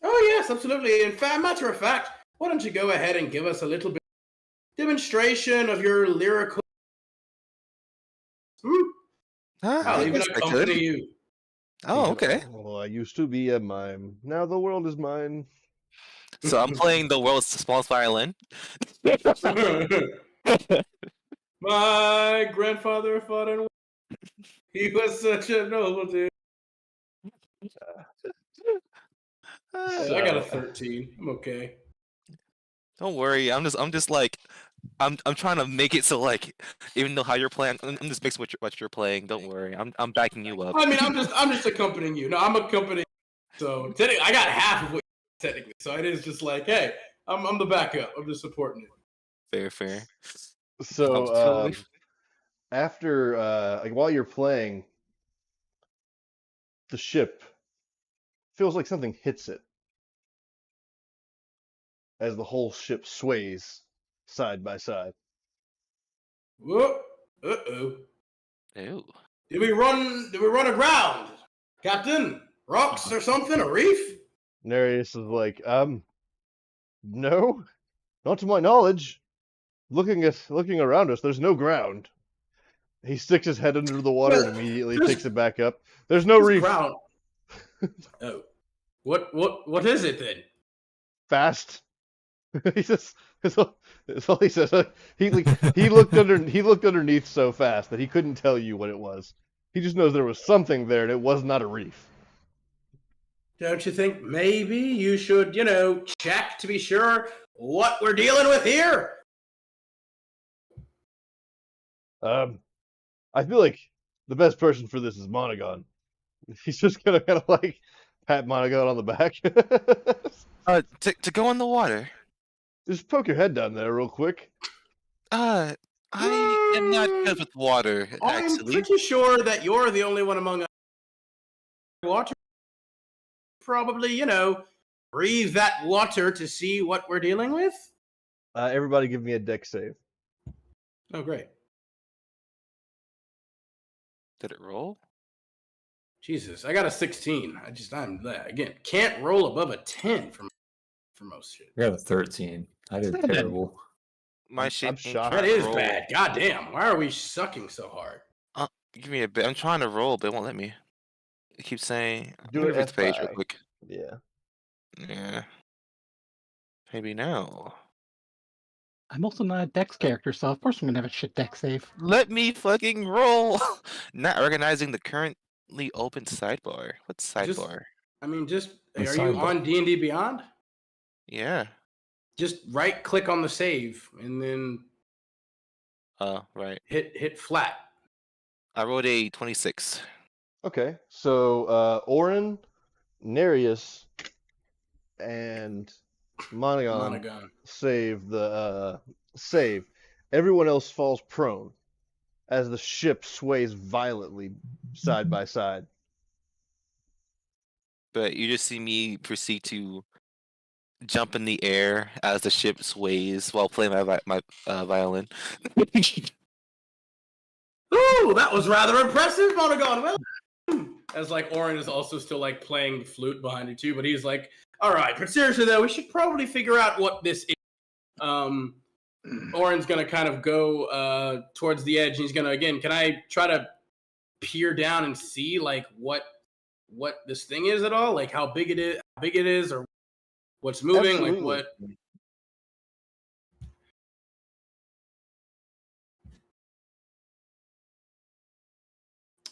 Oh yes, absolutely. In fact, matter of fact, why don't you go ahead and give us a little bit demonstration of your lyrical? I'll I even guess I accompany could. you. Oh, okay. Oh, I used to be a mime. Now the world is mine. So I'm playing the world's smallest violin. My grandfather fought in war. He was such a noble dude. I got a So, 13. I'm okay. Don't worry. I'm just like, I'm trying to make it so like, even though how you're playing, I'm just basing what you're playing. Don't worry. I'm backing you up. I mean, I'm just accompanying you. No, I'm accompanying. So technically, I got half of what technically. So it is just like, hey, I'm the backup. I'm just supporting it. Fair, fair. so Totally. after like while you're playing, the ship feels like something hits it as the whole ship sways side by side. Whoop. Uh-oh. Ew. Did we run aground? Captain? Rocks or something? A reef? Nereus is like, no, not to my knowledge. Looking around us, there's no ground. He sticks his head under the water and Well, immediately there's- picks it back up. There's no This reef. ground. Oh. What is it then? Fast. He just that's all he says. He looked underneath so fast that he couldn't tell you what it was. He just knows there was something there and it was not a reef. Don't you think maybe you should, check to be sure what we're dealing with here? I feel like the best person for this is Monogon. He's just gonna kind of like pat Monogon on the back. To go in the water. Just poke your head down there real quick. I am not good with water, I'm actually. pretty sure that you're the only one among us. Water. Probably, breathe that water to see what we're dealing with. Everybody give me a deck save. Oh, great. Did it roll? Jesus, I got a 16. Again, can't roll above a 10 for most shit. I got a 13. I did Seven. terrible. My I'm shit ain't shocked. trying That to is roll. bad. God damn. Why are we sucking so hard? Give me a bit. I'm trying to roll, but it won't let me. It keeps saying. Do Let me it refresh the page real F5. quick. Yeah. Yeah. Maybe now. I'm also not a Dex character, so of course I'm gonna have a shit Dex save. Let me fucking roll. Not recognizing the currently open sidebar. What sidebar? The Are you sidebar. on D&D Beyond? Yeah. Just right click on the save and then Oh, right. hit flat. I rolled a 26. Okay. So Orin, Nereus, and Monogon Monogon. save. Everyone else falls prone as the ship sways violently side by side. But you just see me proceed to jump in the air as the ship sways while playing my violin. Ooh, that was rather impressive, Monogon. Well, as like Orin is also still like playing the flute behind you too, but he's like, all right, but seriously though, we should probably figure out what this is. Orin's gonna kind of go towards the edge, and he's gonna can I try to peer down and see like what this thing is at all? Like how big it is, or what's moving, Absolutely. like what.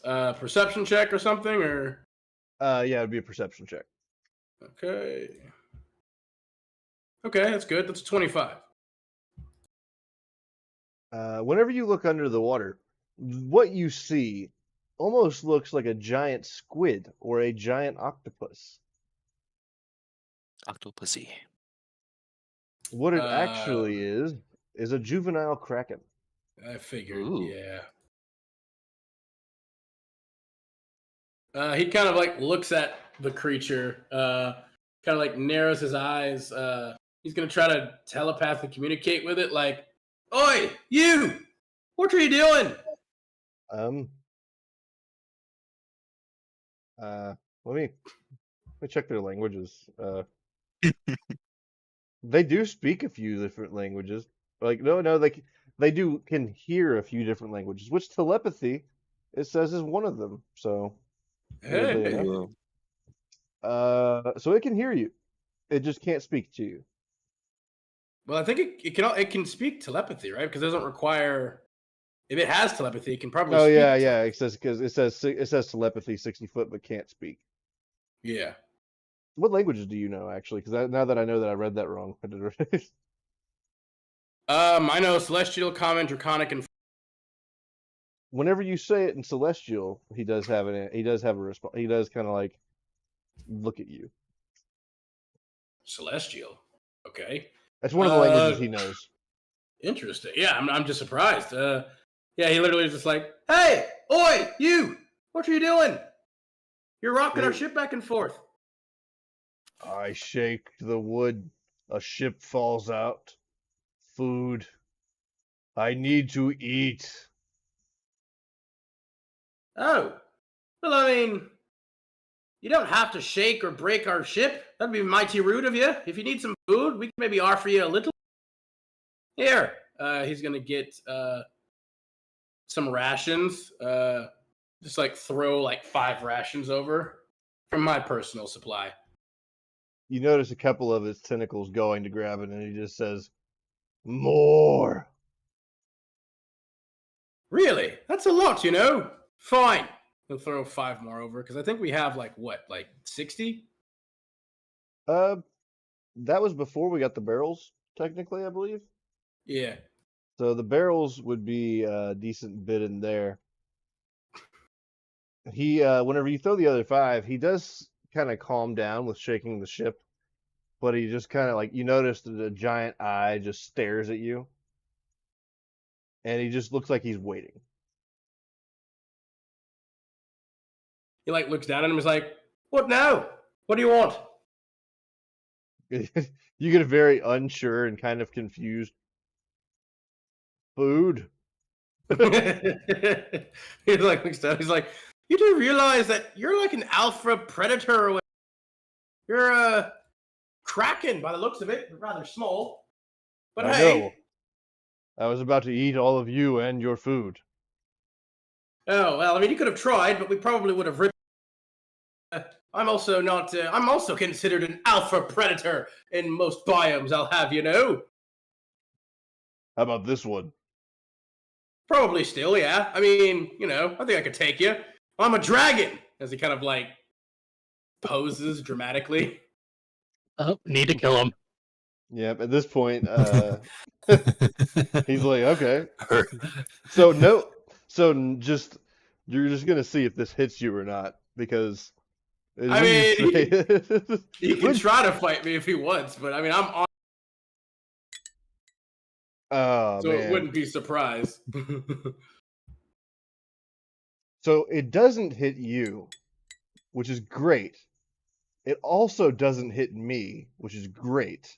Perception check or something, or Yeah, it'd be a perception check. okay. Okay, that's good. That's a 25. Whenever you look under the water, what you see almost looks like a giant squid or a giant octopus. Octopussy. What it actually is a juvenile kraken. I figured, Ooh. yeah. He kind of like looks at the creature, kind of like narrows his eyes. He's gonna try to telepathically communicate with it, like, "Oi, you! What are you doing?" Let me check their languages. They do speak a few different languages. Like no, they can hear a few different languages, which telepathy it says is one of them. So weirdly Hey. enough. Ooh. So it can hear you. It just can't speak to you. Well, I think it can speak telepathy, right? Because it doesn't require. If it has telepathy, it can probably. Oh speak yeah, telepathy. yeah. It says because it says telepathy 60 foot, but can't speak. Yeah. What languages do you know actually? Because now that I know that I read that wrong, I did it. I know Celestial, Common, Draconic, and Whenever you say it in Celestial, he does have a response. He does kind of like look at you. Celestial. Okay. That's one of the languages he knows. Interesting. Yeah, I'm just surprised. Yeah, he literally is just like, "Hey, oi, you! What are you doing? You're rocking our Dude. ship back and forth." I shake the wood. A ship falls out. Food. I need to eat. Oh, well, I mean, you don't have to shake or break our ship. That'd be mighty rude of you. If you need some food, we can maybe offer you a little. Here, he's gonna get some rations. Just like throw like 5 rations over from my personal supply. You notice a couple of his tentacles going to grab it, and he just says, "More." Really? That's a lot, you know? Fine. He'll throw 5 more over because I think we have like 60? That was before we got the barrels, technically, I believe. Yeah. So the barrels would be a decent bit in there. He, whenever you throw the other 5, he does kind of calm down with shaking the ship, but he just kind of like you notice that a giant eye just stares at you, and he just looks like he's waiting. He like looks down at him and is like, "What now? What do you want?" You get a very unsure and kind of confused. Food. He like looks down. He's like, "You do realize that you're like an alpha predator. Or you're a kraken by the looks of it, rather small. But I hey, know. I was about to eat all of you and your food. oh well. I mean, you could have tried, but we probably would have ripped. I'm also not. I'm also considered an alpha predator in most biomes. I'll have you know. How about this one? Probably still, yeah. I mean, you know, I think I could take you. I'm a dragon. As he kind of like poses dramatically. Oh, need to kill him. Yep. At this point, he's like, okay. So no. So you're just gonna see if this hits you or not because. I mean, he can When- try to fight me if he wants, but I mean, I'm on, Oh so man. it wouldn't be surprised. So it doesn't hit you, which is great. It also doesn't hit me, which is great.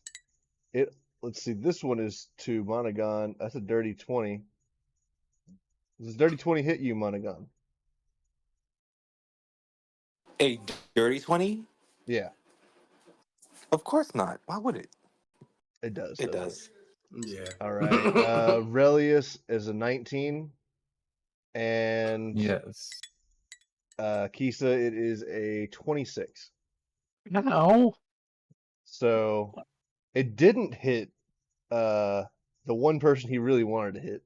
Let's see, this one is to Monogon. That's a dirty 20. Does dirty 20 hit you, Monogon? A dirty 20? Yeah, Of course not. Why would it? it does. It doesn't does. Yeah. All right. Relius is a 19. And Yes. Kisa, it is a 26. No. So it didn't hit the one person he really wanted to hit.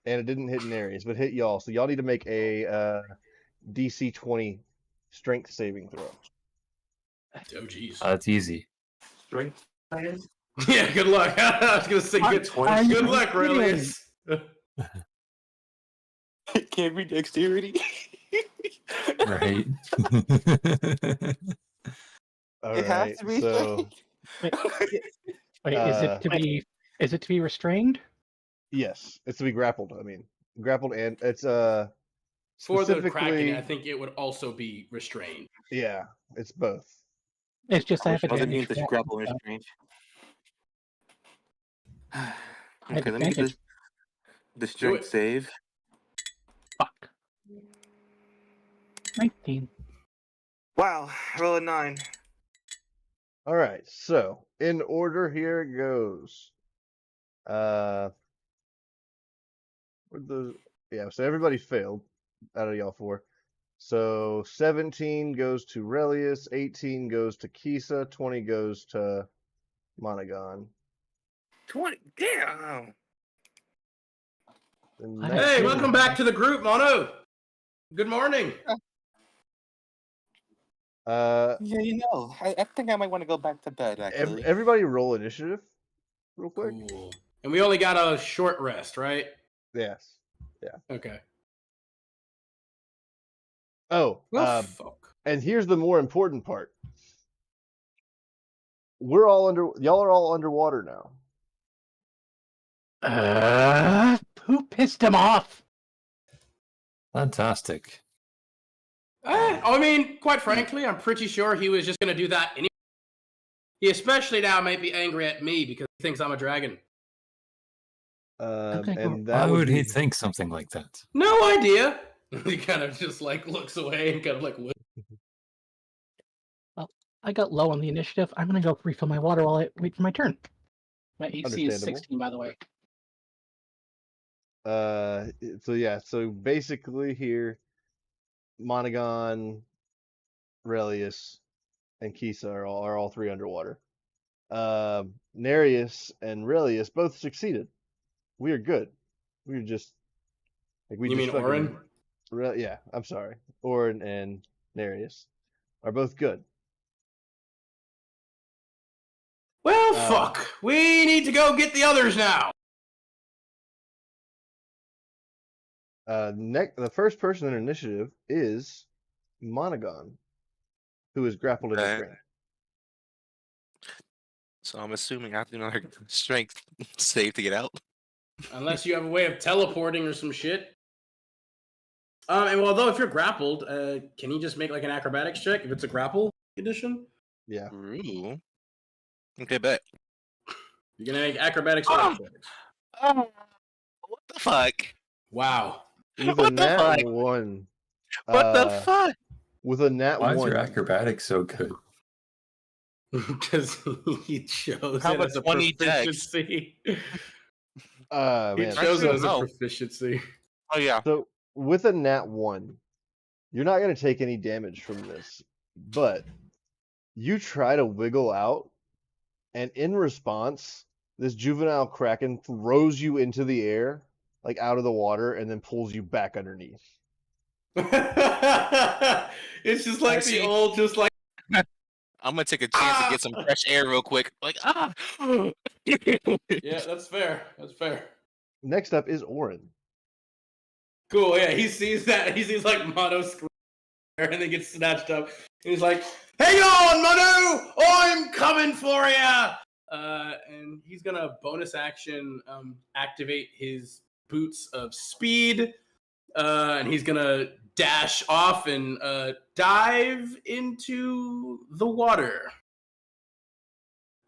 And it didn't hit Nereus, but hit y'all. So y'all need to make a DC 20 strength saving throw. Oh, jeez. That's easy. Strength. Yeah, good luck. I was gonna say good, good luck, Relius. It can't be dexterity. Right. All It has right, to be so Wait, is Uh, it to be restrained? yes, it's to be grappled. I mean, grappled, and it's For the Kraken, specifically, I think it would also be restrained. yeah, it's both. It's just I have Doesn't mean advantage. the grapple is so strange. I have Okay, let me get advantage. the strength it. save. Fuck. 19. Wow, roll a 9. All right, so in order here it goes. Where'd those? Yeah, so everybody failed out of y'all four. So 17 goes to Relius, 18 goes to Kisa, 20 goes to Monogon. 20. Damn. The Hey, next Hey, one- welcome back to the group, Mono. Good morning. Uh, Yeah, I think I might want to go back to bed, actually. everybody roll initiative, real quick. Cool. And we only got a short rest, right? Yes. Okay. Oh, Well, fuck. and here's the more important part. Y'all are all underwater now. Who pissed him off? Fantastic. I mean, quite frankly, I'm pretty sure he was just going to do that anyway. He especially now might be angry at me because he thinks I'm a dragon. Okay, And Why that would he be think something like that? No idea. He kind of just like looks away and kind of like, what? I got low on the initiative. I'm gonna go refill my water while I wait for my turn. My AC is Understandable. 16, by the way. So yeah, so basically here, Monogon, Relius, and Kisa are all three underwater. Nereus and Relius both succeeded. We are good. We are just like we You just mean fucking Orin? yeah, I'm sorry. Orin and Nereus are both good. Well, fuck. We need to go get the others now. The first person in initiative is Monogon, who is grappled and Okay. restrained. So I'm assuming I have to do another strength save to get out. Unless you have a way of teleporting or some shit. And although if you're grappled, can you just make like an acrobatics check if it's a grapple edition? Yeah. Ooh. Okay, bet. You're gonna make acrobatics or athletics. Oh, what the fuck? Wow. With a What the nat fuck? 1. What the fuck? With a nat Why is 1. your acrobatics so good? Because he chose How it about as a 20 dex? proficiency. He Man. chose it as a No. proficiency. Oh yeah. So with a nat 1, you're not going to take any damage from this, but you try to wiggle out, and in response, this juvenile kraken throws you into the air, like out of the water, and then pulls you back underneath. It's just like the see. old, just like I'm gonna take a chance to get some fresh air real quick. Like yeah, that's fair. That's fair. Next up is Orin. Cool. Yeah, he sees that. He sees like Mono scream and then gets snatched up. And he's like, "Hang on, Mono! I'm coming for ya!" And he's gonna bonus action activate his boots of speed, and he's gonna dash off and dive into the water,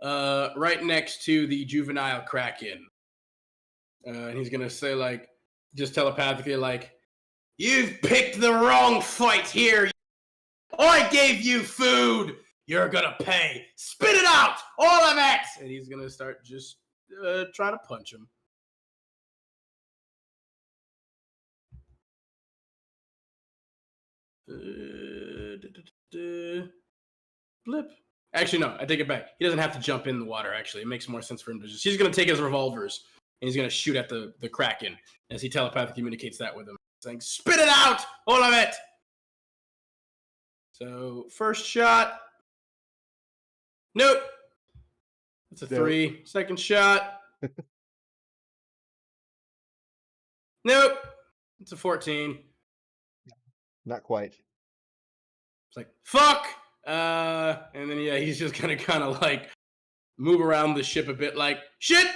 right next to the juvenile kraken. And he's gonna say, like, just telepathically, like, "You've picked the wrong fight here. I gave you food. You're gonna pay. Spit it out, all of it!" And he's gonna start just trying to punch him. Blip. Actually, no, I take it back. He doesn't have to jump in the water, actually. It makes more sense for him to just... He's going to take his revolvers, and he's going to shoot at the Kraken as he telepathically communicates that with him, saying, "Spit it out, all of it!" So first shot. Nope. That's a Nope. 3. Second shot. Nope. It's a 14. Not quite. It's like, fuck! And then, yeah, he's just gonna kind of like move around the ship a bit like, shit!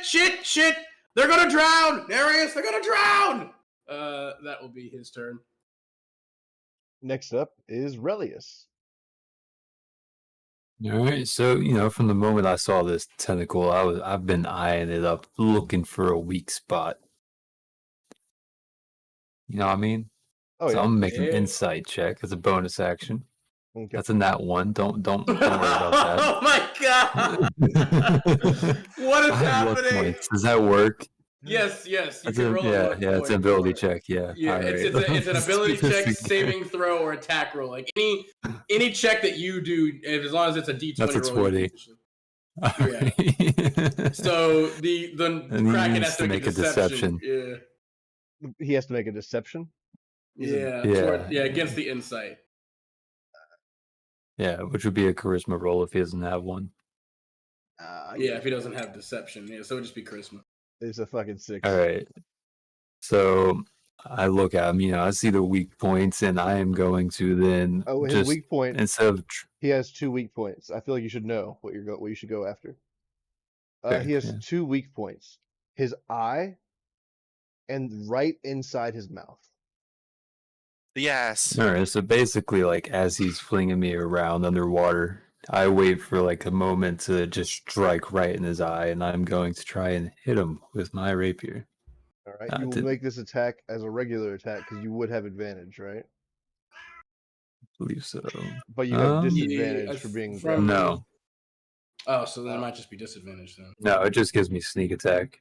They're gonna drown! Nereus, they're gonna drown! That will be his turn. Next up is Relius. All right, so from the moment I saw this tentacle, I've been eyeing it up, looking for a weak spot. You know what I mean? Oh So yeah. I'm making an Yeah. insight check as a bonus action. Okay. That's a nat 1. Don't worry about that. Oh my god! What is I have luck happening? points. Does that work? Yes. You That's can roll a luck yeah, it's an point ability for it. check. Yeah, Yeah, all it's right. an Let's ability do this check, again. saving throw, or attack roll. Like any check that you do, as long as it's a D20 That's a roll. 20. Yeah. Right. So the And he Kraken needs has to to make make a deception. Yeah. He has to make a deception. Yeah. Yeah. Against the insight. Yeah, which would be a charisma roll if he doesn't have one. Yeah, if he doesn't have deception. Yeah, so it would just be charisma. It's a fucking 6. All right. So I look at him, I see the weak points, and I am going to then Oh, his just weak point. instead of He has 2 weak points. I feel like you should know what you should go after. Okay, He has yeah. 2 weak points. His eye and right inside his mouth. Yes. All right, so basically, like as he's flinging me around underwater, I wait for like a moment to just strike right in his eye, and I'm going to try and hit him with my rapier. All right. You will make this attack as a regular attack because you would have advantage, right? I believe so. But you have disadvantage for being from- No, Oh, so then it might just be disadvantage then. no, it just gives me sneak attack.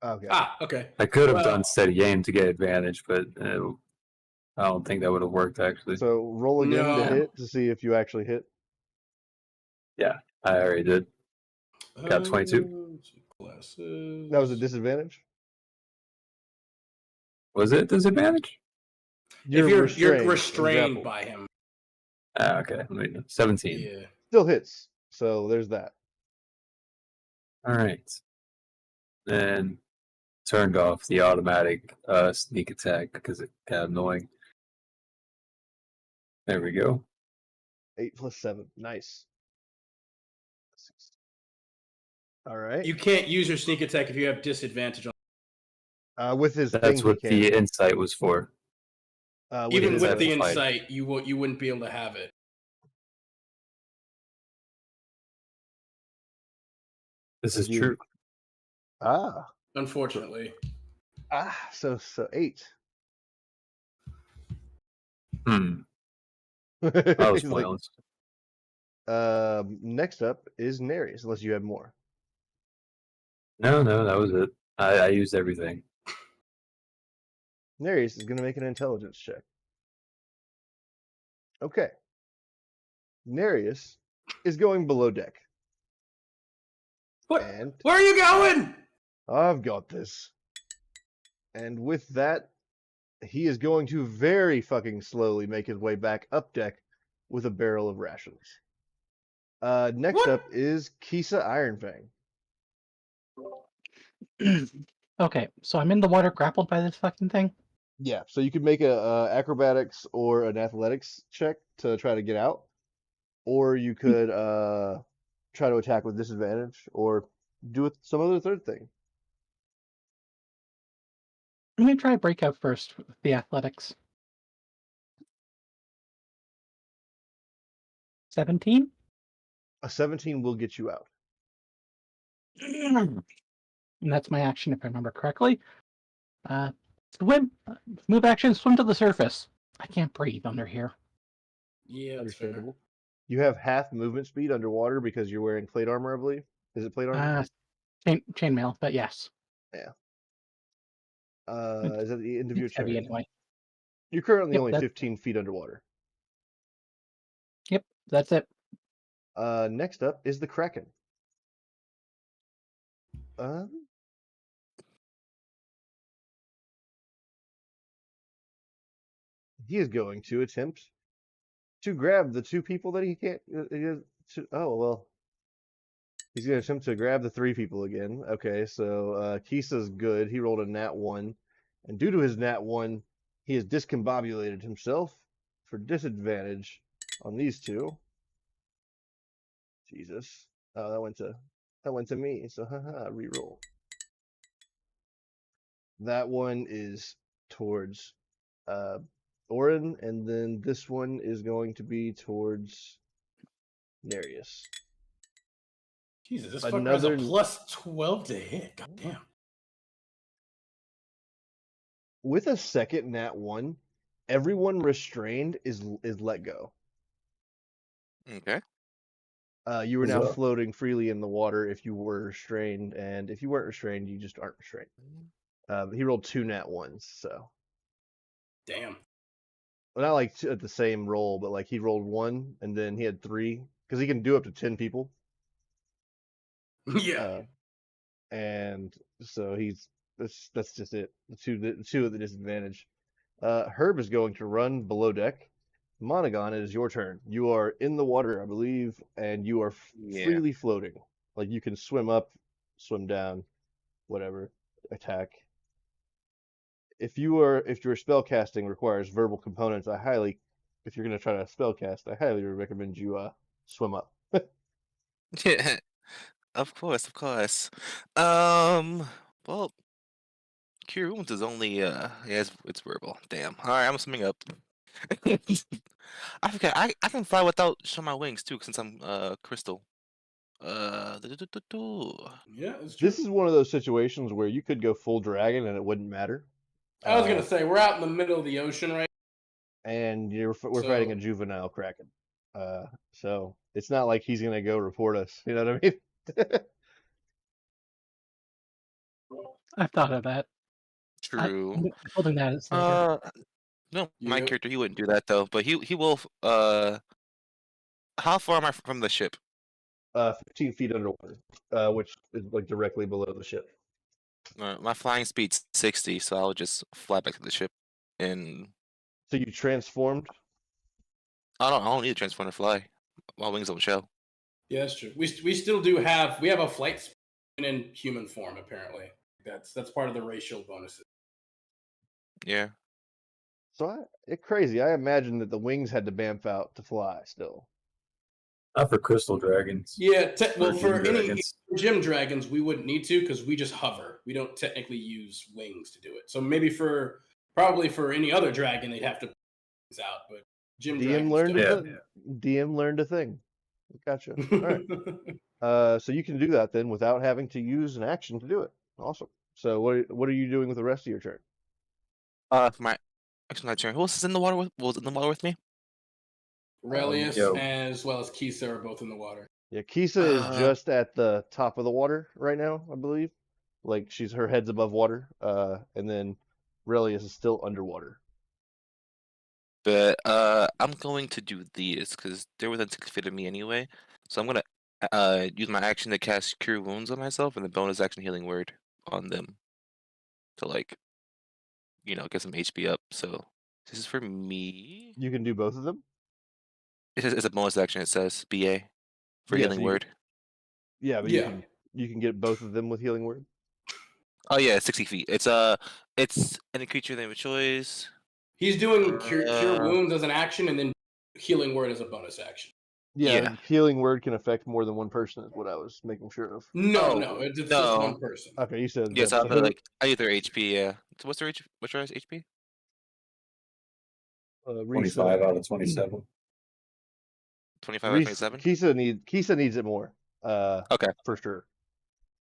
Okay. Okay. I could have Well- done steady aim to get advantage, but I don't think that would have worked actually. So roll again No. to hit to see if you actually hit. I already did. Got 22. Classes. That was a disadvantage. Was it disadvantage? If you're and restrained grappled. by him. Okay. 17. Yeah. Still hits. So there's that. All right. Then turned off the automatic sneak attack because it got annoying. There we go. 8 plus 7. Nice. All right. You can't use your sneak attack if you have disadvantage on. With his That's thing, what he can. the insight was for. Even his with the fight. insight, you wouldn't be able to have it. This is You- true. Unfortunately. So 8. I was He's like, pointless. next up is Nereus, unless you have more. No, that was it. I used everything. Nereus is going to make an intelligence check. Okay. Nereus is going below deck. What? And Where are you going? I've got this. And with that, he is going to very fucking slowly make his way back up deck with a barrel of rations. Next What? up is Kisa Ironfang. Okay, so I'm in the water grappled by this fucking thing. Yeah, so you could make a acrobatics or an athletics check to try to get out, or you could try to attack with disadvantage, or do it some other third thing. I'm gonna try breakout first with the athletics. 17? A 17 will get you out. And that's my action if I remember correctly. Swim, move action, swim to the surface. I can't breathe under here. Yeah, that's fair. Understandable. You have half movement speed underwater because you're wearing plate armor, I believe. Is it plate armor? Chainmail, but yes. Is that the end of your It's heavy turn? anyway. You're currently Yep, only that's- 15 feet underwater. Yep, that's it. Next up is the Kraken. He is going to attempt To grab the 2 people that he can't. Oh well. He's gonna attempt to grab the 3 people again. Okay, so Kisa's good. He rolled a nat 1, and due to his nat 1, he has discombobulated himself for disadvantage on these 2. Jesus. Oh, that went to me. So haha, reroll. That one is towards Orin, and then this one is going to be towards Nereus. Jesus, this fucker has a Another- plus 12 to hit. God damn. With a second nat 1, everyone restrained is let go. Okay. You were now Huzzah. floating freely in the water if you were restrained, and if you weren't restrained, you just aren't restrained. He rolled 2 nat 1s, so Damn. well, not like at the same roll, but like he rolled 1 and then he had 3 because he can do up to 10 people. Yeah. And so that's just it. The two at the disadvantage. Herb is going to run below deck. Monogon, it is your turn. You are in the water, I believe, and you are Yeah. freely floating. Like you can swim up, swim down, whatever, attack. If your spell casting requires verbal components, if you're going to try to spell cast, I highly recommend you swim up. Yeah. Of course, of course. Well, Cure Wounds is only yeah, it's verbal. Damn. All right, I'm swimming up. I forget. I can fly without showing my wings too, since I'm crystal. Yeah, it's true. This is one of those situations where you could go full dragon and it wouldn't matter. I was gonna say we're out in the middle of the ocean, right? And we're fighting a juvenile kraken. So it's not like he's gonna go report us. You know what I mean? I've thought of that. True. I'm holding that as like a, No, my Yep. character he wouldn't do that though, but he will. How far am I from the ship? 15 feet underwater, which is like directly below the ship. My flying speed's 60, so I'll just fly back to the ship, and So you transformed. I don't need to transform to fly. My wings don't show. Yeah, that's true. We still do have a flight speed in human form apparently. That's part of the racial bonuses. Yeah. So it's crazy. I imagine that the wings had to bamf out to fly still. Not for crystal dragons. Yeah, well, For for gym any dragons. gym dragons, we wouldn't need to because we just hover. We don't technically use wings to do it. So maybe probably for any other dragon, they'd have to put wings out. But gym DM dragons learned a thing. Gotcha. All right. So you can do that then without having to use an action to do it. Awesome. So what are you doing with the rest of your turn? My turn. Who else is in the water with me? Relius Yo. as well as Kisa are both in the water. Yeah, Kisa is just at the top of the water right now, I believe. Like her head's above water, and then Relius is still underwater. But I'm going to do these because they're within 6 feet of me anyway. So I'm gonna use my action to cast Cure Wounds on myself, and the bonus action Healing Word on them to get some HP up. So this is for me. You can do both of them. It's a bonus action. It says BA for Yeah, Healing so Word. Yeah, but Yeah. you can get both of them with Healing Word. Oh yeah, it's 60 feet. It's any creature name of choice. He's doing cure wounds as an action, and then healing word as a bonus action. Yeah, Healing Word can affect more than one person. Is what I was making sure of. No, it's just one person. Okay, you said Yes, them. I either HP. Yeah. So what's their HP? 25 out of 27. 25 out of 27. Kisa needs it more. Okay, for sure.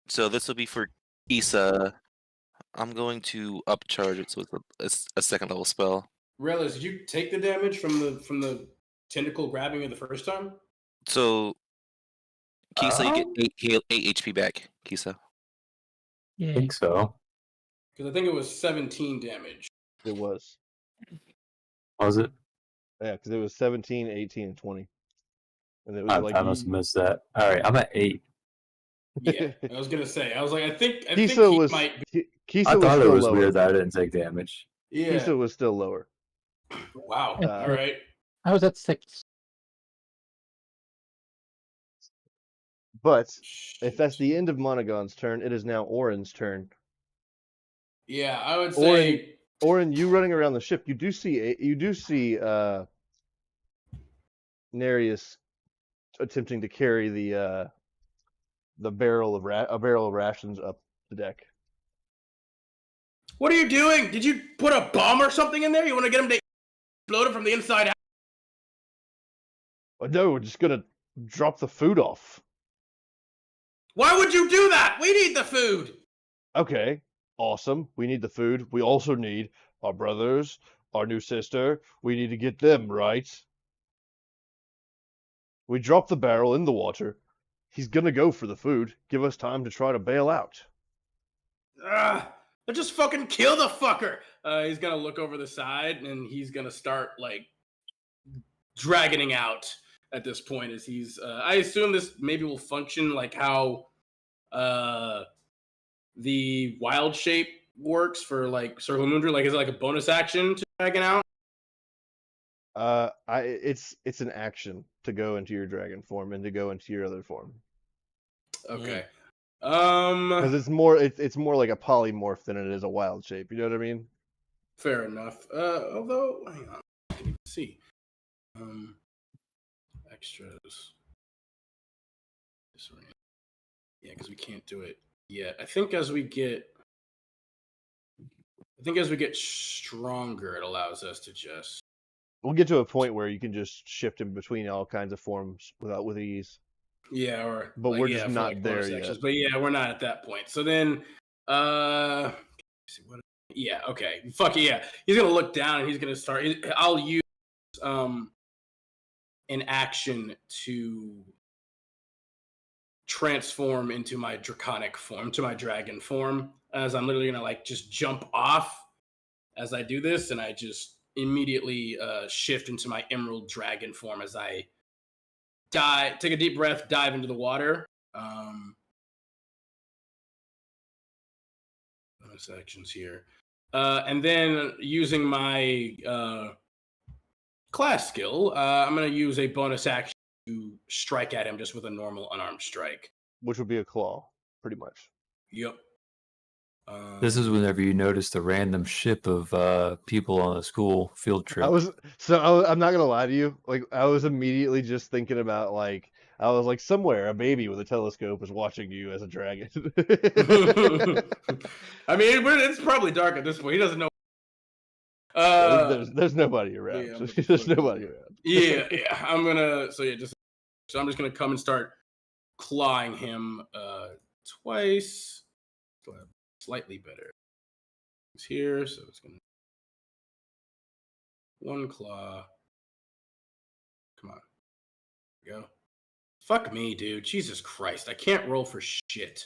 So this will be for Isa. I'm going to upcharge it, so it's a second level spell. Realize, did you take the damage from the tentacle grabbing you the first time? So, Kisa, you get 8 HP back. Kisa. I think so. Because I think it was 17 damage. It was. Was it? Yeah, because it was 17, 18, and 20. And it was I must have missed that. All right, I'm at 8. Yeah, I was gonna say. I was like, I think Kisa he was. might be. Kisa I was thought it still was lower. weird that I didn't take damage. Yeah. Kisa was still lower. Wow. All right. I was at 6. But if that's the end of Monogon's turn, it is now Orin's turn. Yeah, I would Orin, say. Orin, you running around the ship, you do see Nereus attempting to carry the barrel of a barrel of rations up the deck. What are you doing? Did you put a bomb or something in there? You want to get him to explode it from the inside out? Oh, no, we're just gonna drop the food off. Why would you do that? We need the food. Okay, awesome. We need the food. We also need our brothers, our new sister. We need to get them, right? We drop the barrel in the water. He's gonna go for the food. Give us time to try to bail out. Let's just fucking kill the fucker. He's gonna look over the side and he's gonna start like dragging out at this point. As he's, I assume this maybe will function like how the wild shape works for like Circle Moondra. Like, is it like a bonus action to dragging out? It's an action to go into your dragon form and to go into your other form. Okay. Because it's more like a polymorph than it is a wild shape. You know what I mean? Fair enough. Although, hang on, I can even see. Extras. Yeah, because we can't do it yet. I think as we get stronger, it allows us to just. We'll get to a point where you can just shift in between all kinds of forms with ease. Yeah, but we're just not there yet. But yeah, we're not at that point. So then, yeah, okay, fuck yeah. He's gonna look down and he's gonna start. I'll use an action to transform into my draconic form, to my dragon form, as I'm literally gonna like just jump off as I do this, and I just immediately shift into my emerald dragon form as I take a deep breath, dive into the water. Bonus actions here. And then using my class skill, I'm going to use a bonus action to strike at him just with a normal unarmed strike. Which would be a claw, pretty much. Yep. This is whenever you noticed a random ship of people on a school field trip. I'm not gonna lie to you. Like, I was immediately just thinking about I was like, somewhere a baby with a telescope is watching you as a dragon. I mean, it's probably dark at this point. He doesn't know. There's nobody around. Yeah, there's nobody around. Yeah. So I'm just gonna come and start clawing him twice. Slightly better. It's here, so it's gonna one claw. Come on. There we go. Fuck me, dude. Jesus Christ. I can't roll for shit.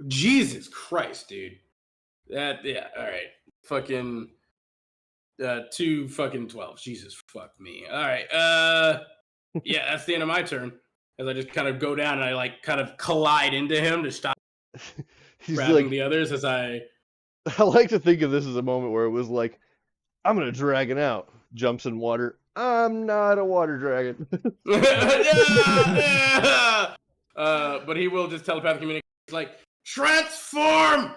Jesus Christ, dude. Yeah, alright. Fucking 2 fucking 12. Jesus fuck me. Alright, yeah, that's the end of my turn. As I just kind of go down and I like kind of collide into him to stop grabbing the others as I like to think of this as a moment where it was like, I'm gonna dragon out. Jumps in water. I'm not a water dragon. yeah. But he will just telepathically communicate like, transform!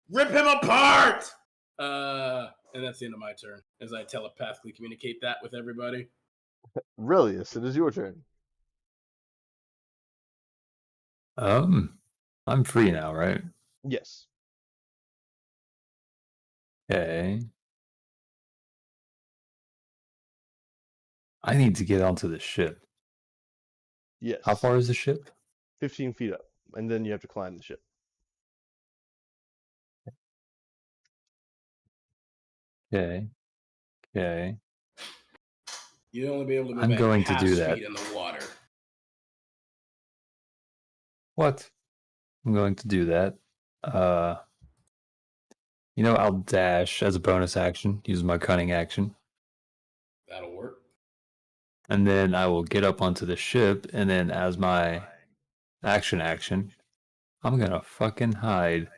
Rip him apart! And that's the end of my turn, as I telepathically communicate that with everybody. Relius, it is your turn. I'm free now, right? Yes. Okay. I need to get onto the ship. Yes. How far is the ship? 15 feet up, and then you have to climb the ship. Okay. You'd only be able to move I'm going to do that. feet in the water. What? I'm going to do that. I'll dash as a bonus action, use my cunning action. That'll work. And then I will get up onto the ship, and then as my action, I'm gonna fucking hide.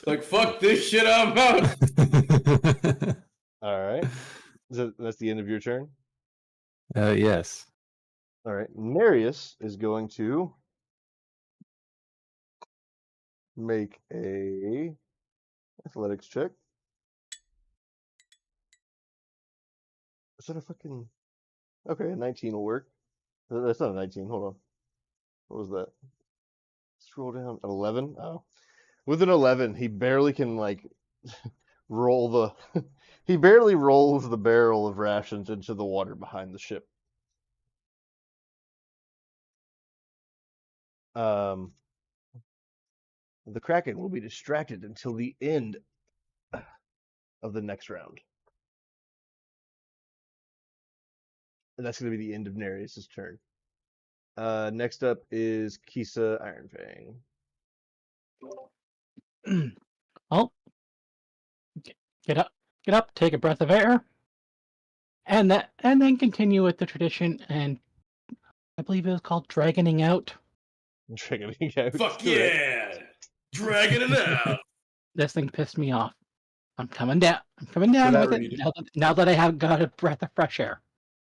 Like, fuck this shit, I'm out. All right. That's the end of your turn? Yes. All right. Nereus is going to make a athletics check. Is that a fucking... Okay, a 19 will work. That's not a 19. Hold on. What was that? Scroll down. 11? Oh. With an 11, he barely can, like, roll the... he barely rolls the barrel of rations into the water behind the ship. The Kraken will be distracted until the end of the next round. And that's going to be the end of Nereus' turn. Next up is Kisa Ironfang. Well, get up, take a breath of air, and then continue with the tradition. And I believe it was called dragoning out. Dragoning out. Fuck yeah! Dragging it out. This thing pissed me off. I'm coming down. with it now that I have got a breath of fresh air.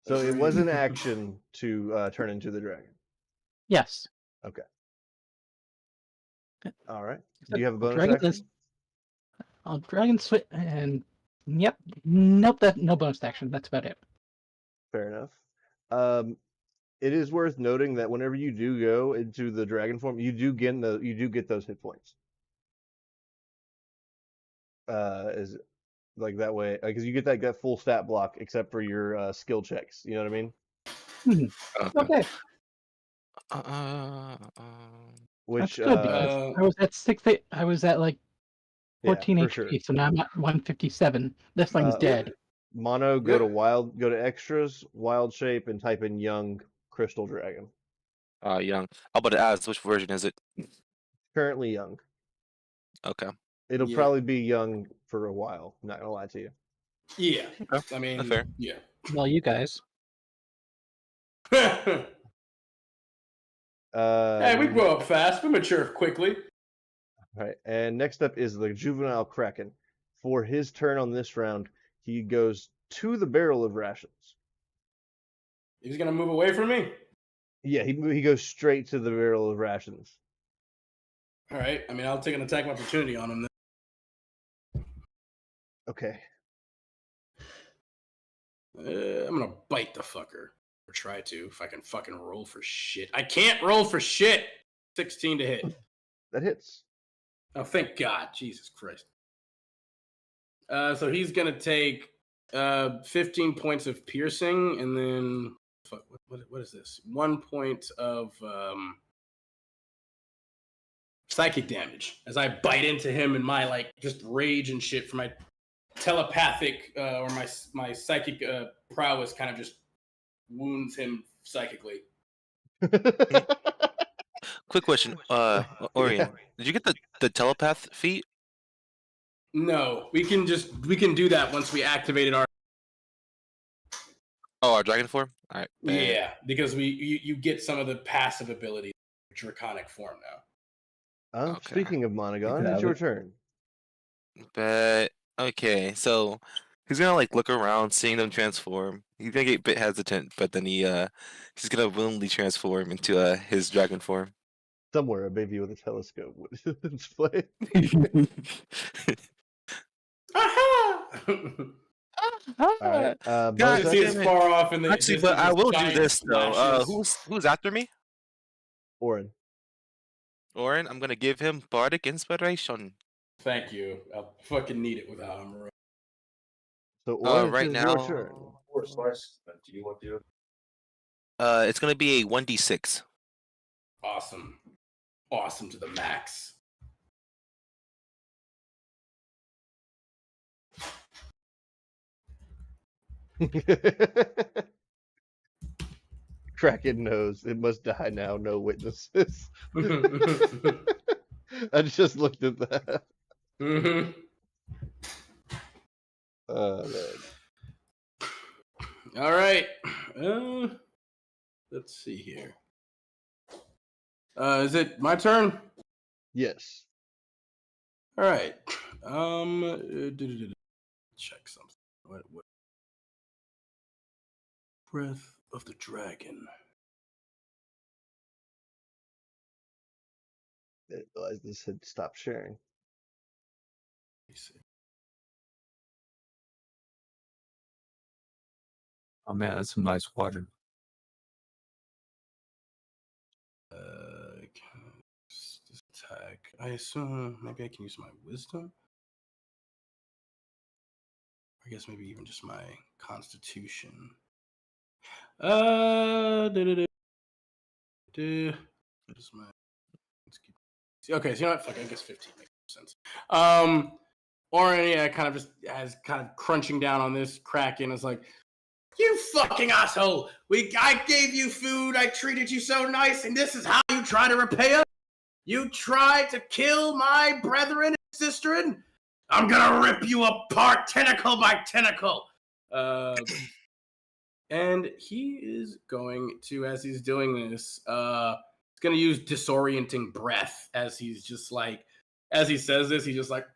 So it was an action to turn into the dragon. Yes. Okay. All right. Do you have a bonus action? I'll dragon switch and yep. Nope. No bonus action. That's about it. Fair enough. It is worth noting that whenever you do go into the dragon form, you do get those hit points. Is like that way, because you get that full stat block except for your skill checks. You know what I mean? Okay. Which that's good because I was at 60. I was at like 14 HP, sure. So now I'm at 157. This thing's dead. Mono, go to extras, wild shape, and type in young crystal dragon. Young. How about to ask which version is it? Currently young. Okay. It'll probably be young for a while. I'm not gonna lie to you. Yeah. Okay. I mean, fair. Yeah. Well, you guys. Hey, we grow up fast. We mature quickly. All right. And next up is the juvenile Kraken. For his turn on this round, he goes to the barrel of rations. He's gonna move away from me. Yeah, he goes straight to the barrel of rations. All right. I mean, I'll take an attack of opportunity on him then. Okay. I'm gonna bite the fucker. Or try to, if I can fucking roll for shit. I can't roll for shit! 16 to hit. That hits. Oh, thank God. Jesus Christ. So he's gonna take 15 points of piercing, and then... Fuck, what is this? 1 point of psychic damage. As I bite into him in my, like, just rage and shit for my telepathic, or my psychic prowess kind of just wounds him psychically. Quick question, Orion, did you get the telepath feat? No, we can do that once we activated our. Oh, our dragon form. All right. Yeah, because you get some of the passive abilities, draconic form now. Okay. Speaking of Monogon, it's your turn. But okay, so he's gonna like look around, seeing them transform. He's gonna get a bit hesitant, but then he's gonna willingly transform into his dragon form. Somewhere a baby with a telescope would display. All right. God, see it's far off in the. Actually, but I will do this though. Who's after me? Orin. Orin, I'm gonna give him bardic inspiration. Thank you. I'll fucking need it without him. So Orin, right now, your turn. Do you want to? It's gonna be a 1d6. Awesome. Awesome to the max. Kraken knows it must die now. No witnesses. I just looked at that. Mm-hmm. Man. All right. Let's see here. Is it my turn? Yes. All right. Check something. What? Breath of the Dragon. I didn't realize this had stopped sharing. Let me see. Oh man, that's some nice water. This attack. I assume maybe I can use my wisdom. I guess maybe even just my constitution. What is my? Okay, so you know what? Fuck, I guess 15 makes sense. Oren, yeah, kind of just has kind of crunching down on this Kraken. It's like, you fucking asshole! I gave you food. I treated you so nice, and this is how you try to repay us. You tried to kill my brethren and sisterin. I'm gonna rip you apart, tentacle by tentacle. And he is going to, as he's doing this, he's gonna use disorienting breath as he's just like, as he says this, he's just like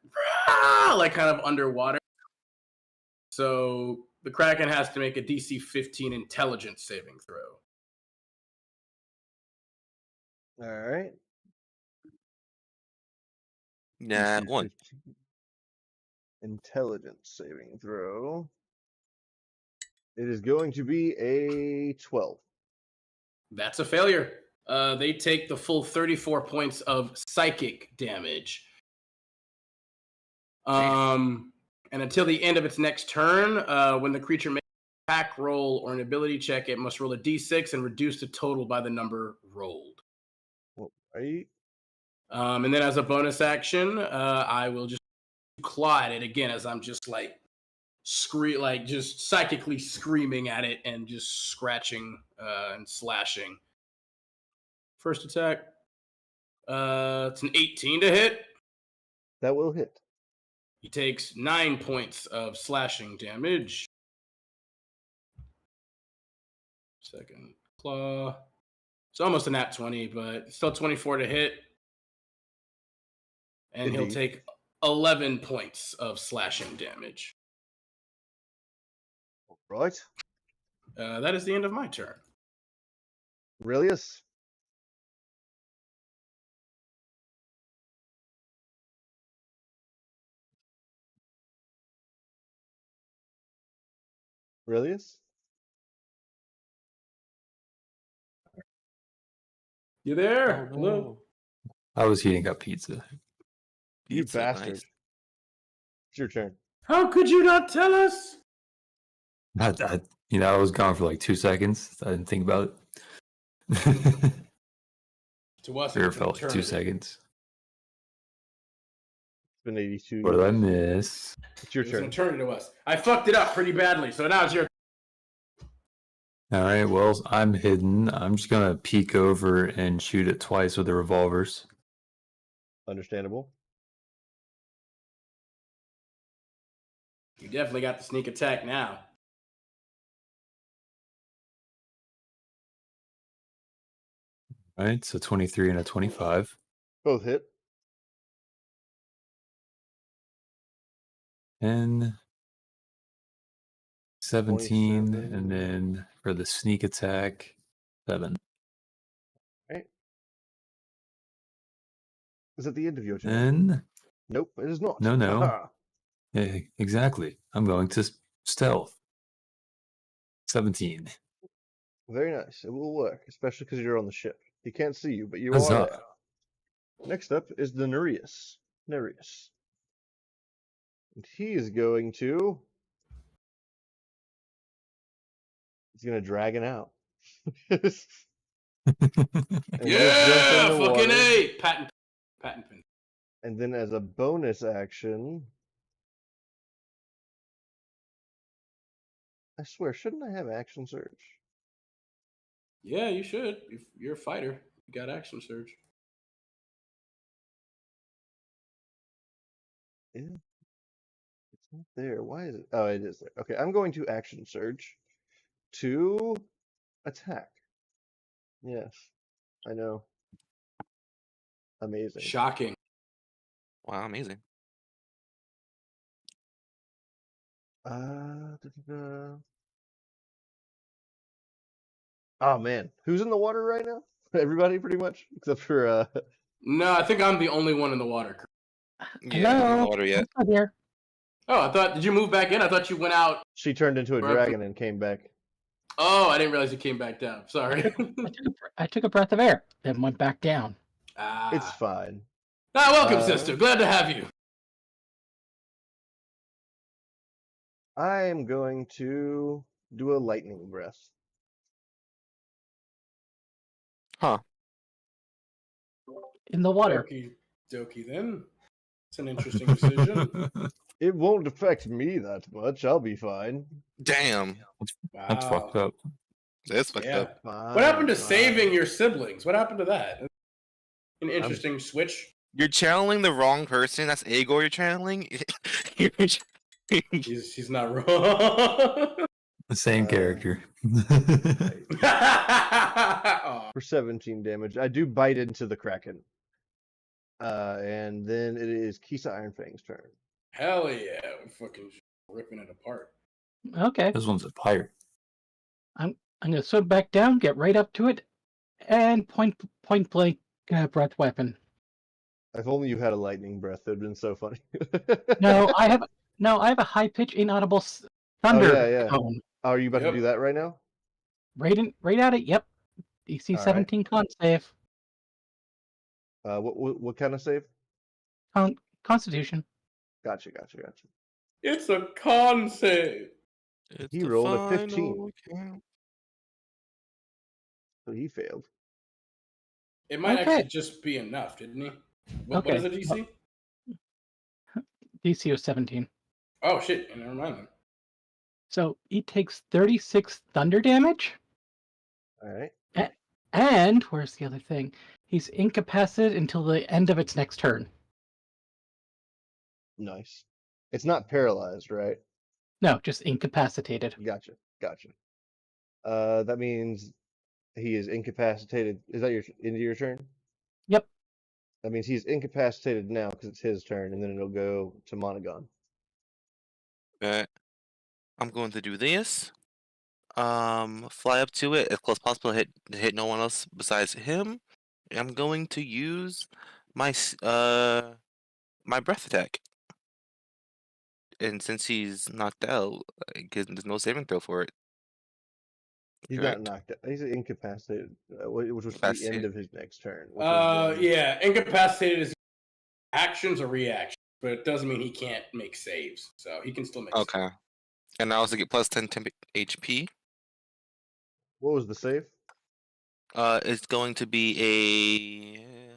kind of underwater. So the Kraken has to make a DC 15 intelligence saving throw. All right. Nah, DC one. 15. Intelligence saving throw. It is going to be a 12. That's a failure. They take the full 34 points of psychic damage. And until the end of its next turn, when the creature makes an attack roll or an ability check, it must roll a d6 and reduce the total by the number rolled. All right. And then as a bonus action, I will just claw at it again as I'm just like just psychically screaming at it and just scratching and slashing. First attack. It's an 18 to hit. That will hit. He takes 9 points of slashing damage. Second claw. It's almost a nat 20, but still 24 to hit. And Indeed. he'll take 11 points of slashing damage. Right. That is the end of my turn. Aurelius. Aurelius? You there? Oh, Hello? no. I was heating up pizza. You Pizza, bastard. nice. It's your turn. How could you not tell us? I was gone for like 2 seconds. I didn't think about it. To us, Sure it's an felt like 2 eternity. seconds. It's been 82 What did I years. miss? It's your It was an turn. eternity to us. I fucked it up pretty badly, so now it's your. All right, well, I'm hidden. I'm just going to peek over and shoot it twice with the revolvers. Understandable. You definitely got the sneak attack now. All right, so 23 and a 25. Both hit. And 17, 27. and then for the sneak attack, 7. Right. Is it the end of your turn? And Nope, it is not. no. Haha. Yeah, exactly. I'm going to stealth. 17. Very nice. It will work, especially because you're on the ship. He can't see you, but you Huzzah. are there. Next up is the Nereus. Nereus. And he is going to... He's going to dragon out. And just jump in Yeah, the fucking water. A! Patent pin. And then as a bonus action... I swear, shouldn't I have action surge? Yeah, you should. If you're a fighter, you got action surge. Yeah. It's not there. Why is it? Oh, it is there. Okay, I'm going to action surge to attack. Yes, I know. Amazing. Shocking. Wow, amazing. Oh man, who's in the water right now? Everybody, pretty much, except for No, I think I'm the only one in the water. Yeah, I'm in the Hello, water yet. I'm still here. Oh, I thought. Did you move back in? I thought you went out. She turned into a Right. dragon and came back. Oh, I didn't realize you came back down. Sorry. I took a breath of air, then went back down. It's fine. Welcome, sister. Glad to have you. I am going to do a lightning breath. Huh. In the water. Okie dokie then. It's an interesting decision. It won't affect me that much. I'll be fine. Damn. That's fucked up. That's fucked Yeah. up. What happened to saving your siblings? What happened to that? An interesting switch. You're channeling the wrong person. That's Agor you're channeling. He's not wrong. The same character. Aw. For 17 damage, I do bite into the Kraken. And then it is Kisa Ironfang's turn. Hell yeah. We're fucking ripping it apart. Okay. This one's a pirate. I'm gonna swim back down, get right up to it, and point blank breath weapon. If only you had a lightning breath, it would have been so funny. No, I have a high pitch inaudible thunder yeah. tone. Are you about to do that right now? Right at it. Yep. DC All right. 17 con save. What kind of save? Constitution. Gotcha. It's a con save. He rolled a 15. So he failed. It might Okay. actually just be enough, didn't he? What is the DC? DC was 17. Oh shit! Never mind then. So he takes 36 thunder damage. All right. And where's the other thing? He's incapacitated until the end of its next turn. Nice. It's not paralyzed, right? No, just incapacitated. Gotcha. That means he is incapacitated. Is that into your turn? Yep. That means he's incapacitated now because it's his turn, and then it'll go to Monogon. I'm going to do this. Fly up to it as close as possible. Hit no one else besides him. I'm going to use my my breath attack. And since he's knocked out, there's no saving throw for it. He's Correct. not knocked out. He's incapacitated, which was the Incapacitated. end of his next turn. Yeah, incapacitated is actions or reactions, but it doesn't mean he can't make saves. So he can still make saves. Okay. And I also get plus 10 HP. What was the save? It's going to be a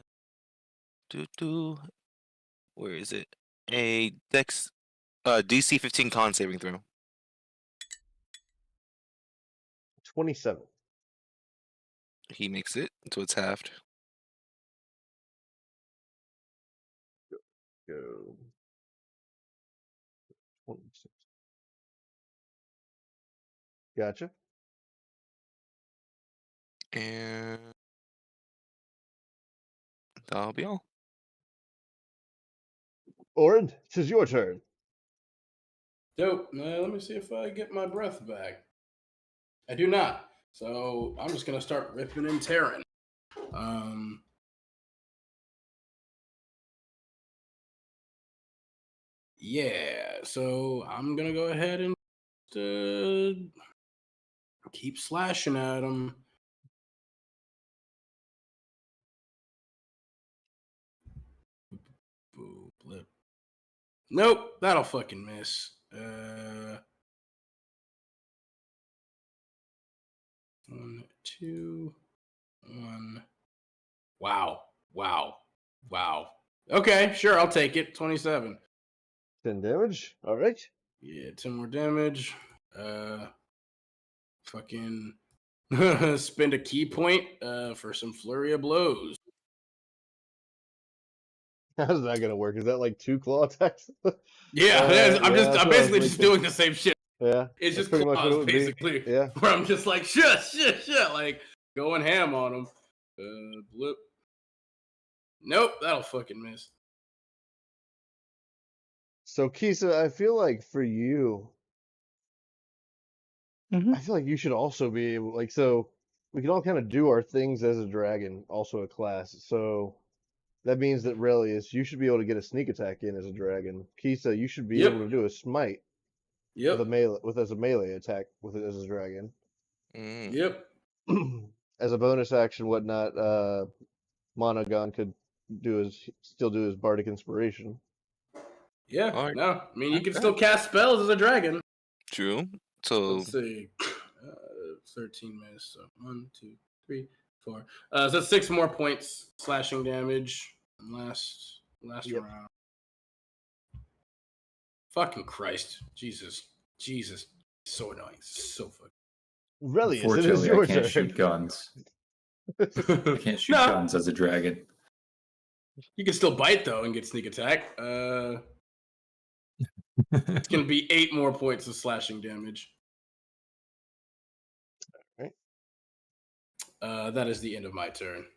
where is it? A Dex DC 15 con saving throw. 27. He makes it, so it's halved. Go. 26. Gotcha. And that'll be all. Orin, it is your turn. Dope. Let me see if I get my breath back. I do not. So I'm just gonna start ripping and tearing. Yeah. So I'm gonna go ahead and keep slashing at him. Boo, blip. Nope, that'll fucking miss. 1, 2, 1. Wow. Okay, sure, I'll take it. 27. 10 damage. All right. Yeah, 10 more damage. Fucking spend a key point for some flurry of blows. How's that gonna work? Is that like 2 claw attacks? Yeah, I'm that's basically what I was just thinking. doing the same shit. Yeah. It's that's just pretty much what it claws, would be. basically. Yeah. Where I'm just like, shit, like going ham on them. Blip. Nope, that'll fucking miss. So Kisa, I feel like for you, Mhm. I feel like you should also be able, like, so we can all kind of do our things as a dragon, also a class. So that means that Relius, you should be able to get a sneak attack in as a dragon. Kisa, you should be able to Yep. do a smite with a Yep. melee, as a melee attack with it as a dragon. Mm. Yep. As a bonus action, whatnot, Monogon could still do his bardic inspiration. Yeah. Alright. No, I mean you can Okay. still cast spells as a dragon. True. So Let's see. 13 minutes. So 1, 2, 3, 4. So that's 6 more points slashing damage. Last Yep. round. Fucking Christ. Jesus. So annoying. So fucking. Relius, it is Unfortunately, your I can't turn. shoot guns. I can't shoot No. guns as a dragon. You can still bite though and get sneak attack. It's gonna be 8 more points of slashing damage. Right. That is the end of my turn.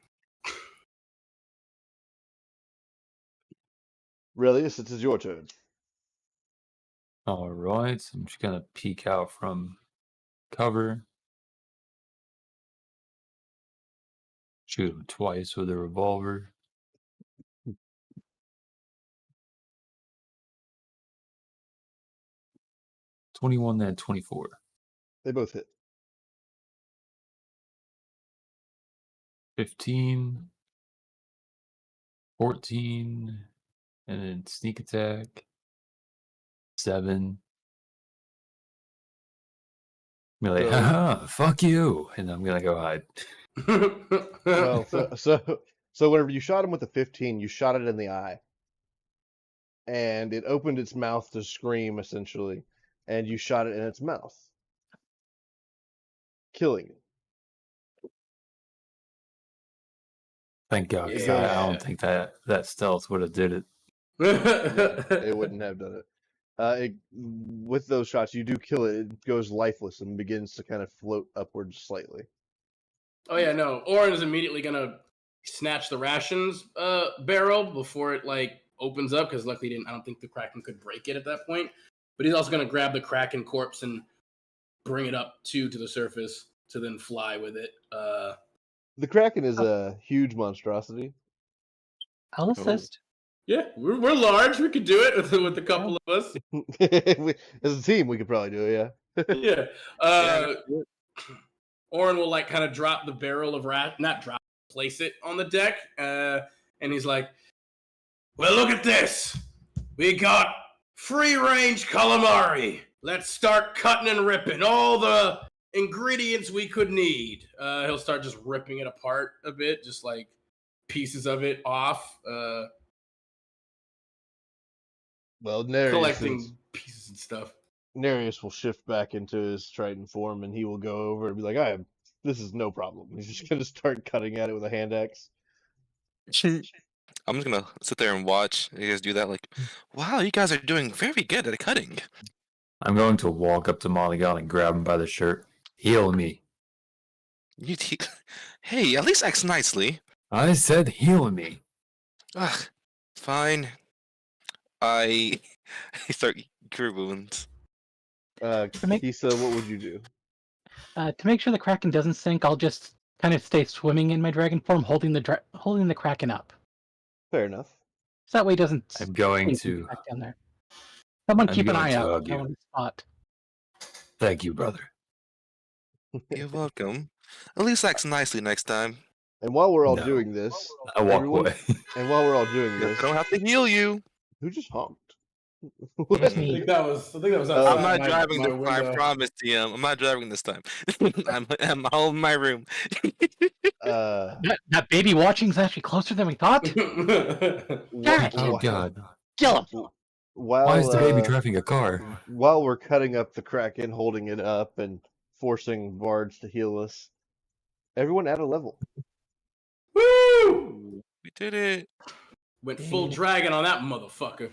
Relius, it is your turn. All right, so I'm just gonna peek out from cover. Shoot him twice with a revolver. $21 and $24. They both hit. 15, 14, and then sneak attack. 7. Be like, So- haha, fuck you. And I'm gonna go hide. Well, so whenever you shot him with a 15, you shot it in the eye. And it opened its mouth to scream, essentially. And you shot it in its mouth, killing it. Thank God, 'cause Yeah. I don't think that stealth would have did it. No, it wouldn't have done it. With those shots, you do kill it. It goes lifeless and begins to kind of float upwards slightly. Oh yeah, no. Orin is immediately gonna snatch the rations barrel before it like opens up because luckily I don't think the Kraken could break it at that point. But he's also gonna grab the Kraken corpse and bring it up to the surface to then fly with it. The Kraken is a huge monstrosity. I'll assist. Yeah, we're large. We could do it with a couple of us. As a team, we could probably do it. Yeah. Yeah. Orin will like kind of drop the barrel of place it on the deck, and he's like, "Well, look at this. We got free-range calamari. Let's start cutting and ripping all the ingredients we could need." He'll start just ripping it apart a bit, just like pieces of it off, Well, Nereus collecting pieces and stuff. Nereus will shift back into his Triton form, and he will go over and be like, this is no problem. He's just going to start cutting at it with a hand axe. I'm just gonna sit there and watch you guys do that. Like, wow, you guys are doing very good at cutting. I'm going to walk up to Mollygon and grab him by the shirt. Heal me. Hey, at least act nicely. I said heal me. Ugh, fine. I start cure wounds. Kisa, what would you do? To make sure the Kraken doesn't sink, I'll just kind of stay swimming in my dragon form, holding the Kraken up. Fair enough. So that way it doesn't I'm going sink to. back down there. Someone I'm keep an going eye to out. hug I you. want to spot. Thank you, brother. You're welcome. At least act nicely next time. And while we're all No. doing this, I walk everyone- away. and while we're all doing I this, don't have to heal you. who just honked? I think that was I'm outside not driving my this time. I window. promise, TM. I'm not driving this time. I'm home in my room. That baby watching's actually closer than we thought. wh- Oh wh- God! Kill him. While, Why is the baby driving a car? While we're cutting up the Kraken, holding it up, and forcing Bards to heal us, everyone add a level. Woo! We did it. Went full dragon on that motherfucker.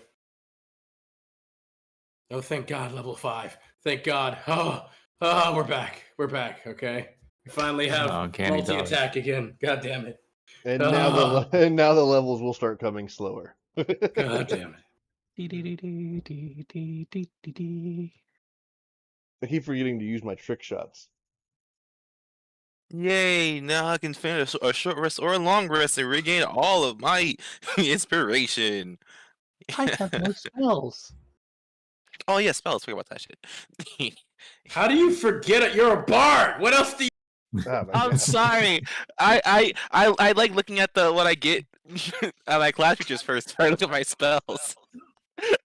Oh, thank God, level 5. Thank God. Oh, we're back. We're back. Okay, we finally have Oh, can't he multi-attack again. God damn it. And now the levels will start coming slower. God damn it. I keep forgetting to use my trick shots. Yay! Now I can finish a short rest or a long rest and regain all of my inspiration. I have no spells. Oh yeah, spells. Forget about that shit. How do you forget it? You're a bard. What else do you? Oh my I'm God. sorry. I like looking at what I get at my class features first. I look at my spells.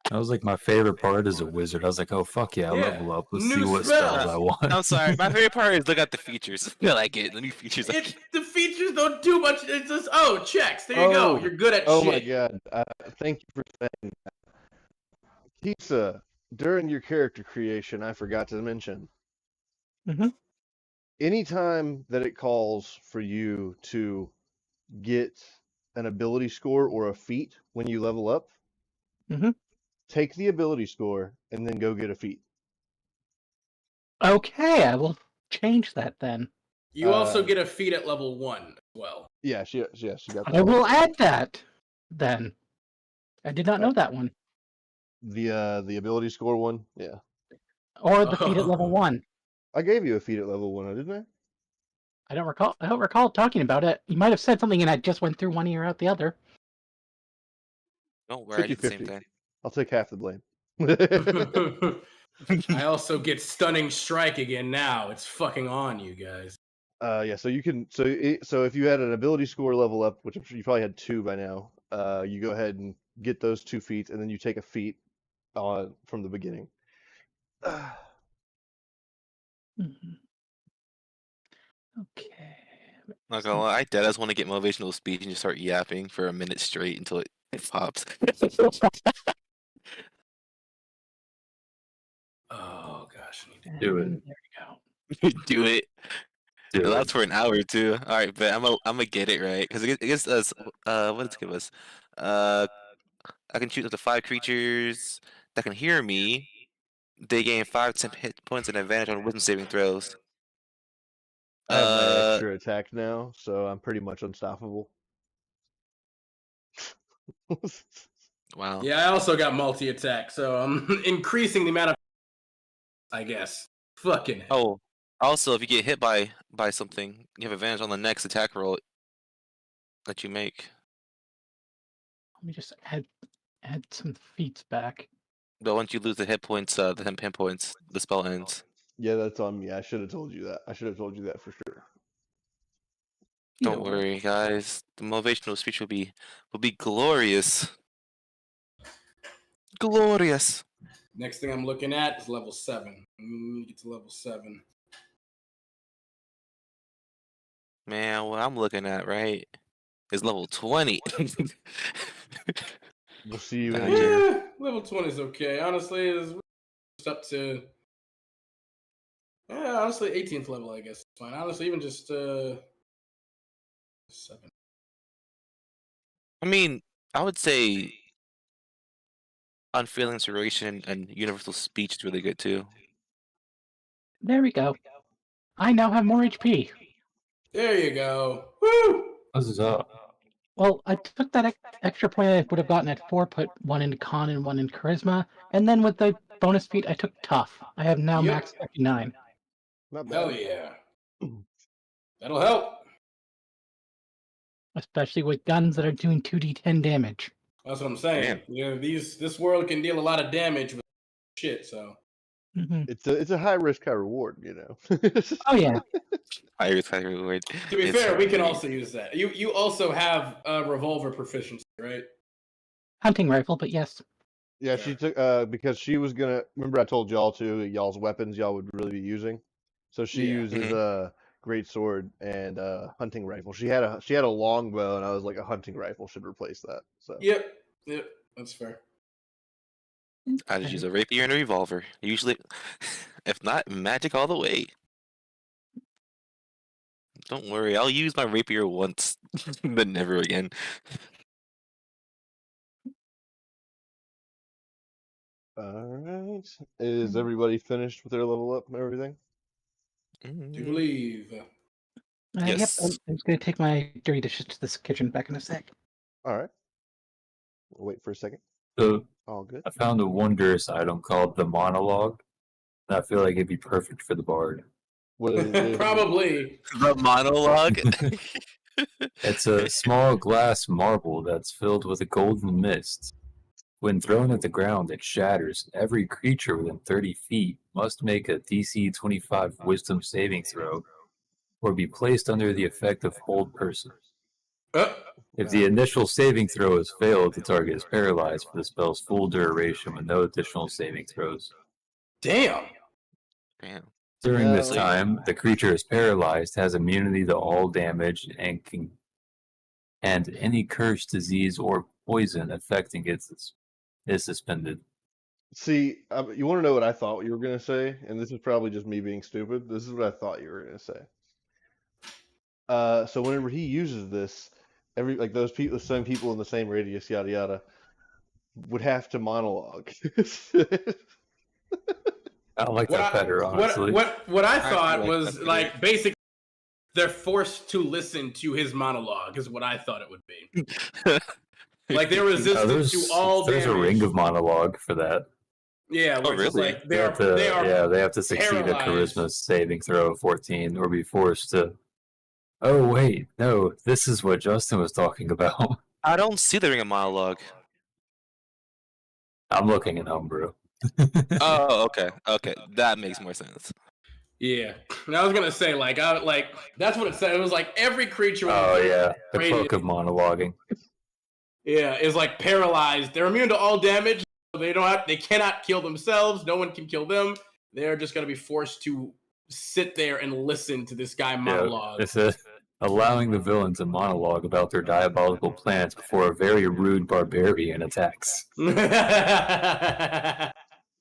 That was like my favorite part as a wizard. I was like, oh fuck yeah, Yeah, level up. Let's new see what spells. spells I want. I'm sorry. My favorite part is look at the features. I like it. The new features. The features don't do much. It's just checks. There you go. You're good at Oh shit. my God. Thank you for saying that. Pizza, during your character creation, I forgot to mention. Mhm. Anytime that it calls for you to get an ability score or a feat when you level up, Mhm. take the ability score and then go get a feat. Okay, I will change that then. You also get a feat at level 1 as well. Yeah, she got that. I will add that then. I did not know that one. The ability score one, yeah. Or the feat at level 1. I gave you a feat at level 1, didn't I? I don't recall talking about it. You might have said something and I just went through one ear out the other. Don't worry, I did the same 50-50. thing. I'll take half the blame. I also get stunning strike again now. It's fucking on, you guys. Yeah, so you can so if you had an ability score level up, which I'm sure you probably had 2 by now, you go ahead and get those 2 feats, and then you take a feat from the beginning. Mhm. Okay. Not gonna lie, I deadass want to get motivational speech and just start yapping for a minute straight until it pops. Oh gosh. Do it. And there we go. Do it. Do It it. lasts for an hour too. All right, but I'm gonna get it right because it gives us what does it give us? I can choose up to 5 creatures that can hear me. They gain 5 to 10 hit points and advantage on wisdom saving throws. I have my extra attack now, so I'm pretty much unstoppable. Wow. Yeah, I also got multi-attack, so I'm increasing the amount of I guess. Fucking hell. Oh, also, if you get hit by something, you have advantage on the next attack roll that you make. Let me just add some feats back. But once you lose the hit points, the 10 pin points, the spell ends. Yeah, that's on me. I should have told you that. I should have told you that for sure. Don't worry, guys. The motivational speech will be glorious. Glorious. Next thing I'm looking at is level 7. Get to level 7. Man, what I'm looking at, right, is level 20. We'll see you in a Gotcha. year. Yeah, level 20 is okay. Honestly, it's up to honestly 18th level, I guess. Fine. Honestly, even just 7. I mean, I would say Unfailing Inspiration and Universal Speech is really good too. There we go. I now have more HP. There you go. Woo! What's up? Well, I took that extra point I would have gotten at 4, put 1 into con and 1 in charisma, and then with the bonus feat, I took tough. I have now Yep. max 59. Not bad. Hell yeah. That'll help. Especially with guns that are doing 2d10 damage. That's what I'm saying. Damn. Yeah, this world can deal a lot of damage with shit, so. Mm-hmm. It's a high risk, high reward, you know. Oh yeah. High risk, high reward. To be It's fair, we can great. also use that. You also have revolver proficiency, right? Hunting rifle, but yes. Yeah, Fair. she took because she was gonna remember I told y'all too y'all's weapons y'all would really be using. So she Yeah. uses a great sword and hunting rifle. She had a longbow and I was like a hunting rifle should replace that. So Yep, that's fair. I just use a rapier and a revolver. Usually, if not, magic all the way. Don't worry, I'll use my rapier once, but never again. Alright. Is everybody finished with their level up and everything? Do you believe? Yep, I'm Yes. just gonna take my dirty dishes to this kitchen back in a sec. All right. We'll wait for a second. So All good. I found a wondrous item called the monologue. And I feel like it'd be perfect for the bard. Probably. The monologue. It's a small glass marble that's filled with a golden mist. When thrown at the ground, it shatters. Every creature within 30 feet must make a DC 25 Wisdom saving throw, or be placed under the effect of hold person. If the initial saving throw is failed, the target is paralyzed for the spell's full duration with no additional saving throws. Damn. Damn. During this No. time, the creature is paralyzed, has immunity to all damage, and any curse, disease, or poison affecting it is suspended. See, you want to know what I thought you were going to say? And this is probably just me being stupid. This is what I thought you were going to say. So whenever he uses this, those people, the same people in the same radius, yada yada, would have to monologue. I like that better, honestly. What I thought like was that like basically they're forced to listen to his monologue is what I thought it would be. Like they're resistant to all There's damage. a ring of monologue for that. Yeah, where it's just really? like they have to succeed a paralyzed. charisma saving throw of 14 or be forced to. Oh wait, no, this is what Justin was talking about. I don't see the ring of monologue. I'm looking at Umbro. Oh, okay, that makes more sense. Yeah, and I was gonna say that's what it said. It was like every creature. Oh yeah, the radius- cloak of monologuing. Yeah, is like paralyzed. They're immune to all damage. They cannot kill themselves. No one can kill them. They're just gonna be forced to sit there and listen to this guy monologue. Yeah, it says allowing the villain to monologue about their diabolical plans before a very rude barbarian attacks.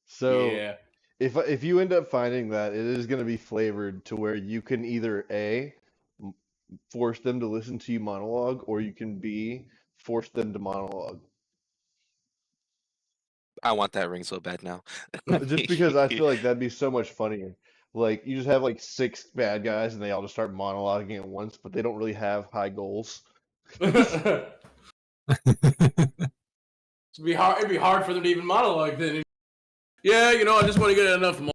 So yeah. if you end up finding that, it is going to be flavored to where you can either A, force them to listen to you monologue, or you can B, force them to monologue. I want that ring so bad now. Just because I feel like that'd be so much funnier. Like you just have like 6 bad guys and they all just start monologuing at once, but they don't really have high goals. It'd be hard for them to even monologue then. Yeah, I just want to get enough money.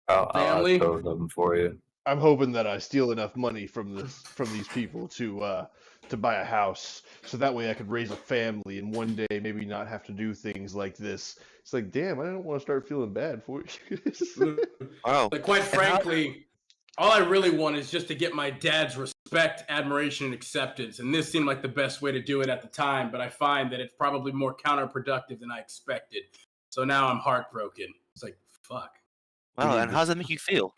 I'll Family. ask both of them for you. I'm hoping that I steal enough money from these people to buy a house, so that way I could raise a family and one day maybe not have to do things like this. It's like, damn, I don't want to start feeling bad for you. Wow. Like, quite frankly, all I really want is just to get my dad's respect, admiration, and acceptance. And this seemed like the best way to do it at the time, but I find that it's probably more counterproductive than I expected. So now I'm heartbroken. It's like, fuck. Wow, and how does that make you feel?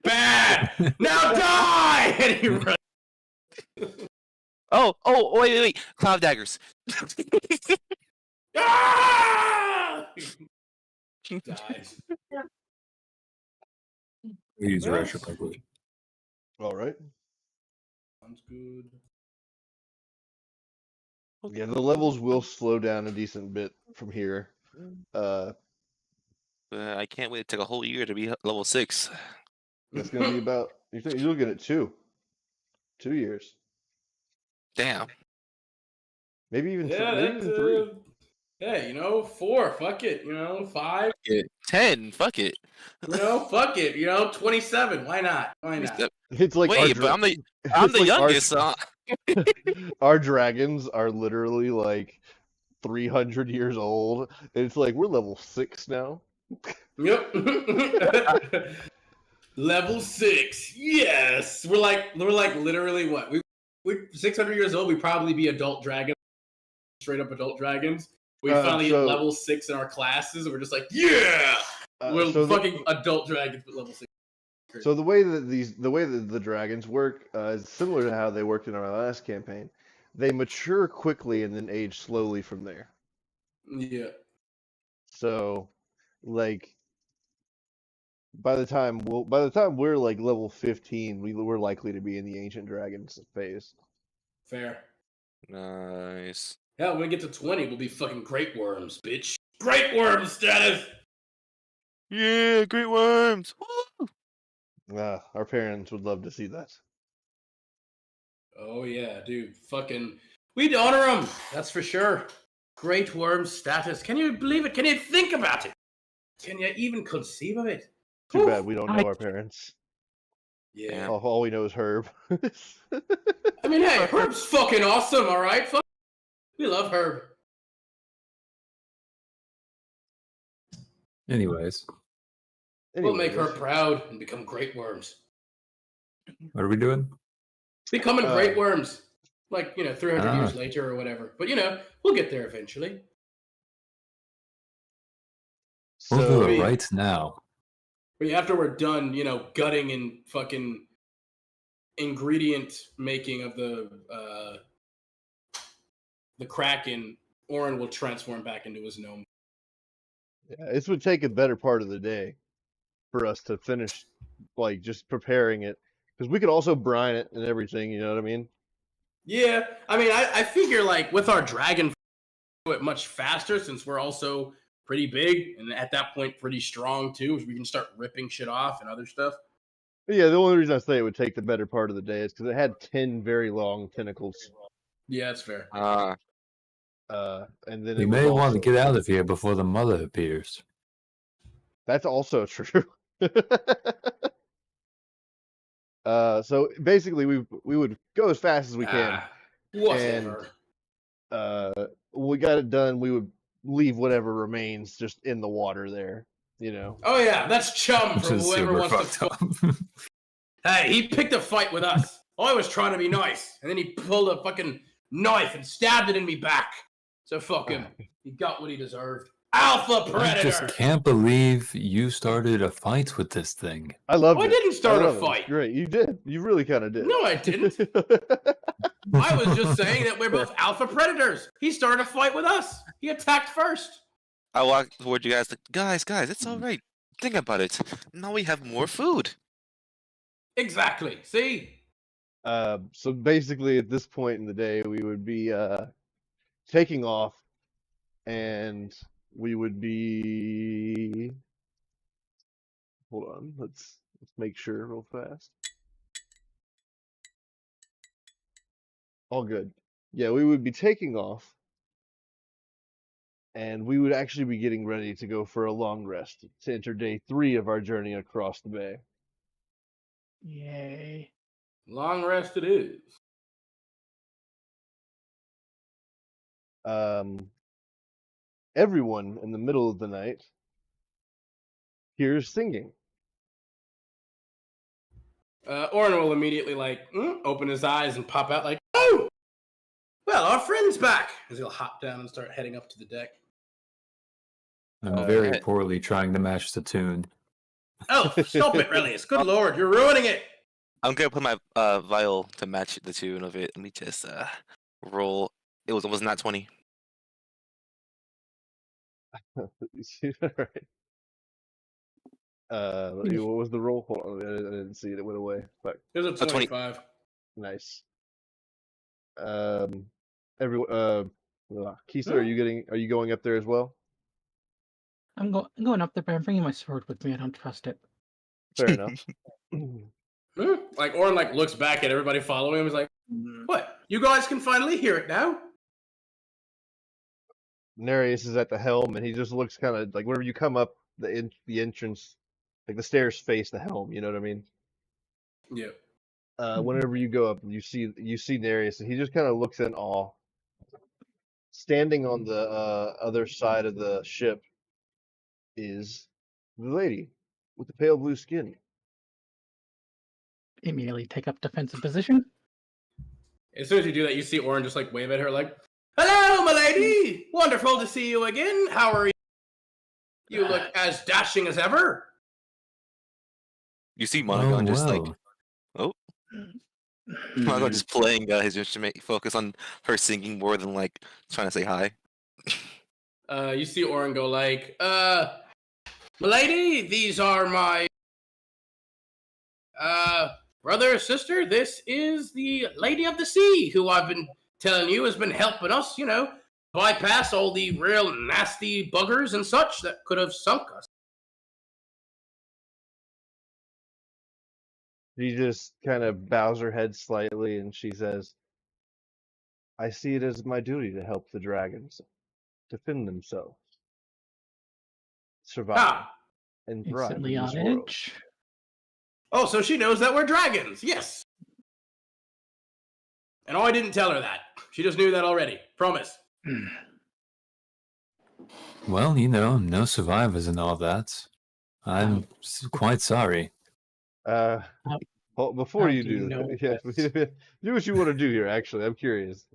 Bad! Now die! And he runs. Oh, wait. Cloud daggers. Ah! Dies. Use Yes. Russia quickly. All right. Sounds good. Yeah, the levels will slow down a decent bit from here. I can't wait to take a whole year to be level 6. That's gonna be about. You'll get it 2 years, Damn. maybe even Yeah, maybe that's even 3. yeah, 4. Fuck it. 5. 10. Fuck it. Fuck it. 27. Why not? It's like Wait, but I'm the it's like youngest. So our dragons are literally like 300 years old. And it's like we're level 6 now. Yep. Level 6. Yes. We're like literally what? We're 600 years old. We'd probably be adult dragons, straight up adult dragons. We finally hit level 6 in our classes, and we're just like, yeah, we're fucking adult dragons, but level 6. So the way that the dragons work is similar to how they worked in our last campaign. They mature quickly and then age slowly from there. Yeah. So, like, by the time we're like level 15, we're likely to be in the ancient dragons phase. Fair. nice. Hell, when we get to 20, we'll be fucking great worms, bitch. Great worm status. Yeah, great worms. Woo! Our parents would love to see that. Oh yeah, dude. Fucking, we'd honor him. That's for sure. Great worm status. Can you believe it? Can you think about it? Can you even conceive of it? Too bad we don't know our parents. Yeah. All we know is Herb. I mean, hey, Herb's fucking awesome, all right? We love Herb. Anyways, We'll make her proud and become great worms. what are we doing? Becoming great worms. Like, 300 years later or whatever. But, we'll get there eventually. We'll do it So- right now. But after we're done, gutting and fucking ingredient making of the Kraken, Orin will transform back into his gnome. Yeah, this would take a better part of the day for us to finish, like, just preparing it. Because we could also brine it and everything, you know what I mean? Yeah, I mean, I figure, like, with our dragon, do it much faster since we're also pretty big and at that point pretty strong too. We can start ripping shit off and other stuff. But yeah, the only reason I say it would take the better part of the day is because it had 10 very long tentacles. Yeah, that's fair. And then You it may was want to also- get out of here before the mother appears. That's also true. So basically, we would go as fast as we can. Whatever. When we got it done, we would leave whatever remains just in the water there. Oh yeah, that's chum Which from is whoever super wants to fucked up. Hey, he picked a fight with us. I was trying to be nice, and then he pulled a fucking knife and stabbed it in me back. So fuck him. He got what he deserved. Alpha I Predator! just can't believe you started a fight with this thing. I loved it. I didn't start a loved it. It was fight. Great, you did. You really kind of did. No, I didn't. I was just saying that we're both alpha predators. He started a fight with us. He attacked first. I walked toward you guys like, guys, it's all right. Think about it. Now we have more food. Exactly. See? So basically, at this point in the day, we would be taking off, and we would be. Hold on, let's make sure real fast. All good. Yeah, we would be taking off, and we would actually be getting ready to go for a long rest to enter day 3 of our journey across the bay. Yay. Long rest it is. Everyone in the middle of the night hears singing. Orin will immediately open his eyes and pop out like, oh! Well, our friend's back! As he'll hop down and start heading up to the deck. I'm very Alright. poorly trying to match the tune. Oh, stop it, Relius. Good lord, you're ruining it! I'm gonna put my vial to match the tune of it. Let me just roll. It was not 20. Right. What was the roll? Hold on, I didn't see it. It went away. Fuck. It was a 20. 25. Nice. Everyone. Kisa, are you going up there as well? I'm going up there, but I'm bringing my sword with me. I don't trust it. Fair enough. Like Orin looks back at everybody following him. He's like, "What? You guys can finally hear it now?" Nereus is at the helm, and he just looks kind of like whenever you come up the entrance, like the stairs face the helm. You know what I mean? Yeah. Whenever you go up, you see Nereus, and he just kind of looks in awe. Standing on the other side of the ship is the lady with the pale blue skin. Immediately take up defensive position. As soon as you do that, you see Orin just wave at her like, "Hello, my lady! Wonderful to see you again. How are you? You look as dashing as ever." You see Monagon just well. Monagon just playing his instrument. Focus on her singing more than trying to say hi. You see Orin go "My lady, these are my brother, sister. This is the Lady of the Sea, who I've been telling you has been helping us, bypass all the real nasty buggers and such that could have sunk us." She just kind of bows her head slightly and she says, I see it as my duty to help the dragons defend themselves, survive, Ah. and thrive Instantly in on this world. edge. Oh, so she knows that we're dragons. Yes. And I didn't tell her that. She just knew that already. Promise. Well, no survivors and all that. I'm quite sorry. Before How you do you do know that, this? do what you want to do here. Actually, I'm curious.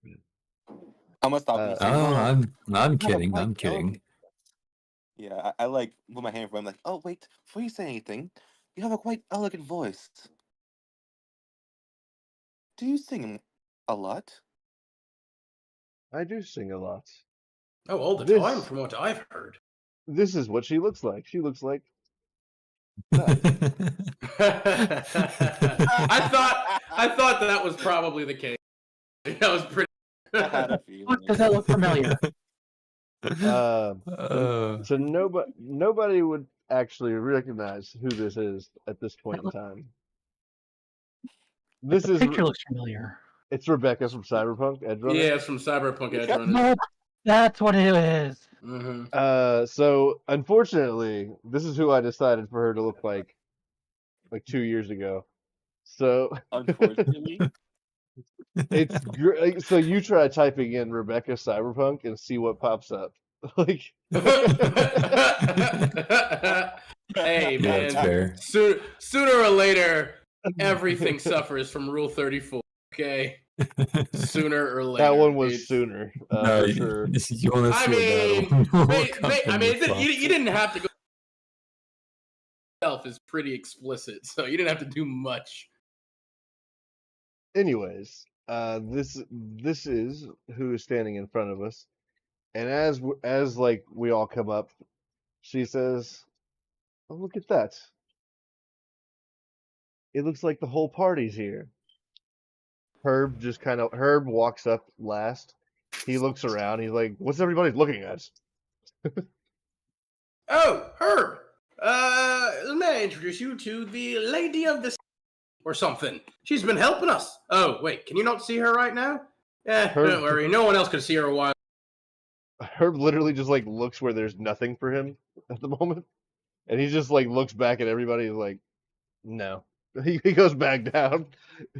I'm gonna stop you. and say, Oh, "Well, I'm you have a kidding. quite I'm kidding. elegant voice." Yeah, I like put my hand for him, like, oh wait, before you say anything, you have a quite elegant voice. Do you sing a lot? I do sing a lot. Oh, all the This- time, from what I've heard. This is what she looks like. She looks like that. I thought that was probably the case. That was pretty. I had a feeling. Does that look familiar? So nobody would actually recognize who this is at this point in time. This The is picture looks familiar. it's Rebecca from Cyberpunk Edge Runner. Yeah, it's from Cyberpunk Edge Runners. No, that's what it is. Mm-hmm. So unfortunately, this is who I decided for her to look like 2 years ago. So Unfortunately. it's so you try typing in Rebecca Cyberpunk and see what pops up. Like Hey, Yeah, man. that's fair. Sooner or later, everything suffers from Rule 34. Okay, sooner or later. that one was It's- sooner No, for sure. You want to I see mean, that one? I mean, you didn't have to go. Itself is pretty explicit, so you didn't have to do much. Anyways, this is who is standing in front of us, and as like we all come up, she says, "Oh, look at that! It looks like the whole party's here." Herb walks up last. He looks around. He's like, "What's everybody looking at?" Oh, Herb. May I introduce you to the Lady of the Sea or something? She's been helping us. Oh, wait, can you not see her right now? Herb- Don't worry. No one else could see her a while. Herb literally just like looks where there's nothing for him at the moment, and he just like looks back at everybody. He's like, "No." He goes back down.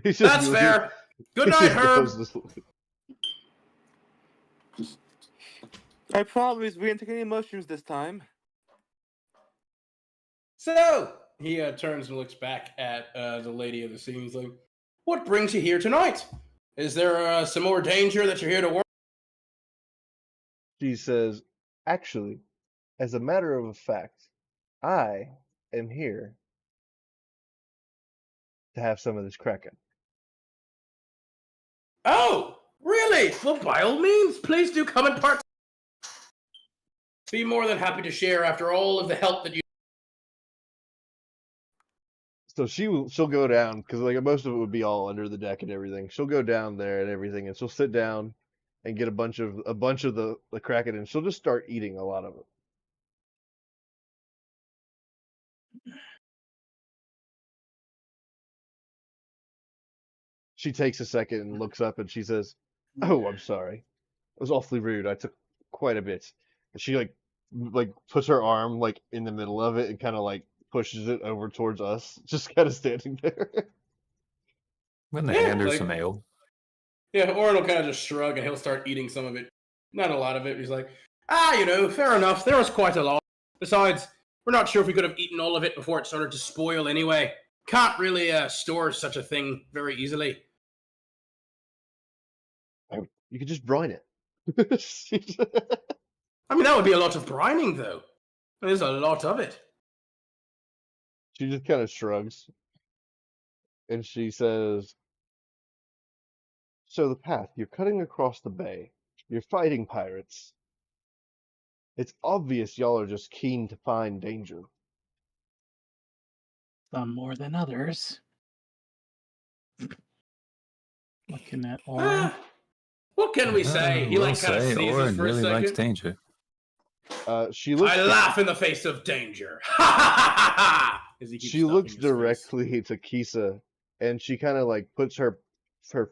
He's just, That's fair. Good he night, just Herb. goes to sleep. I promise we didn't take any mushrooms this time. So he turns and looks back at the Lady of the Sea. He's like, "What brings you here tonight? Is there some more danger that you're here to work?" She says, "Actually, as a matter of fact, I am here to have some of this Kraken." Oh, really? Well, by all means, please do come and part. Be more than happy to share after all of the help that you. So she'll go down because like most of it would be all under the deck and everything. She'll go down there and everything, and she'll sit down and get a bunch of the Kraken, and she'll just start eating a lot of it. She takes a second and looks up and she says, "Oh, I'm sorry. It was awfully rude. I took quite a bit." And she like puts her arm like in the middle of it and kind of like pushes it over towards us, just kind of standing there. When they Yeah, hand her like- some ale. Yeah, Oren will kind of just shrug and he'll start eating some of it. Not a lot of it. He's like, fair enough. There was quite a lot. Besides, we're not sure if we could have eaten all of it before it started to spoil anyway. Can't really store such a thing very easily. You could just brine it. I mean, that would be a lot of brining, though. There's a lot of it. She just kind of shrugs. And she says, "So the path, you're cutting across the bay. You're fighting pirates. It's obvious y'all are just keen to find danger." Some more than others. Looking at Orin. Ah, what can we say? He We'll like kind of say sneezes Orin for really a likes second. danger. She looks. I laugh in the face of danger. Ha ha ha ha ha! As he keeps She stuffing looks his face. directly to Kisa, and she kind of like puts her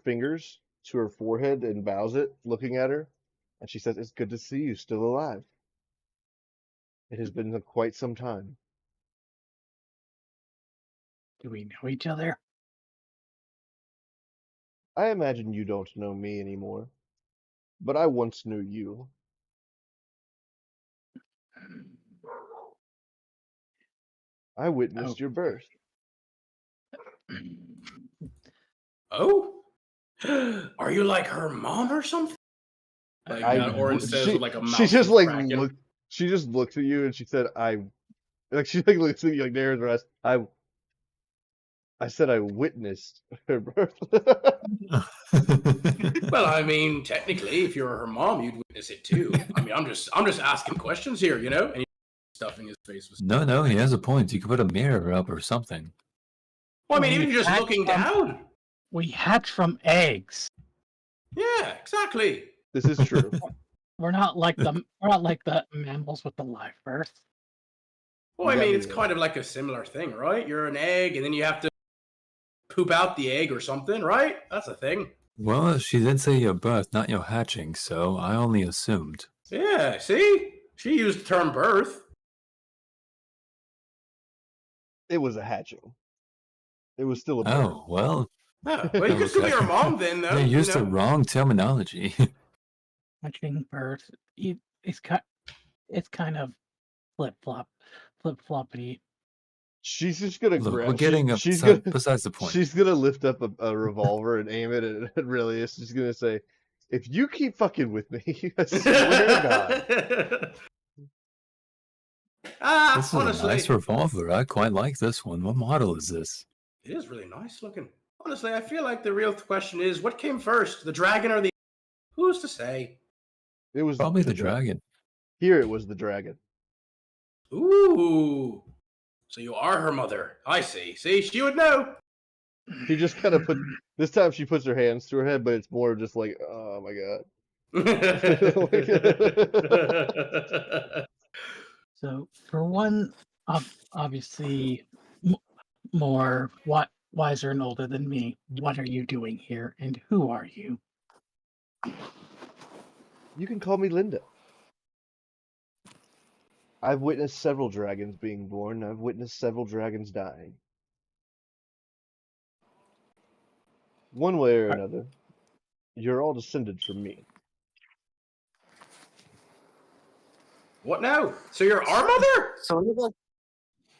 fingers to her forehead and bows it, looking at her, and she says, "It's good to see you still alive. It has been quite some time." Do we know each other? I imagine you don't know me anymore, but I once knew you. I witnessed your birth. Oh? Are you like her mom or something? Like Orin says with like a mouth she just like cracking. looked. She just looked at you and she said, "I." Like she like looks at you like narrows her eyes. I said I witnessed her birth. Well, I mean, technically, if you're her mom, you'd witness it too. I mean, I'm just asking questions here, you know? And he's stuffing his face with. No, he has a point. You could put a mirror up or something. Well, I mean, We even just hatch looking from- down. We hatch from eggs. Yeah, exactly. This is true. We're not like the mammals with the live birth. Well, I You got mean, me it's there. kind of like a similar thing, right? You're an egg, and then you have to poop out the egg or something, right? That's a thing. Well, she did say your birth, not your hatching, so I only assumed. Yeah, see? She used the term birth. It was a hatching. It was still a birth. Oh, well. Yeah, well, you could still be her mom then, though. They used you the know? wrong terminology. Hatching birth. It's kind of flip-floppity. She's just gonna Look, grab. we're getting she's gonna. besides the point. She's gonna lift up a revolver and aim it at Aurelius. She's gonna say, "If you keep fucking with me, I swear to God." This is Honestly, a nice revolver. I quite like this one. What model is this? it is really nice looking. Honestly, I feel like the real question is, what came first, the dragon or the... Who's to say? It was Probably the dragon. Here it was the dragon. Ooh. So you are her mother. I see. See, she would know. She just kind of put. This time she puts her hands to her head, but it's more just like, oh my God. So, for one, obviously more wiser and older than me, what are you doing here, and who are you? You can call me Linda. I've witnessed several dragons being born. I've witnessed several dragons dying. One way or another, you're all descended from me. What now? So you're our mother?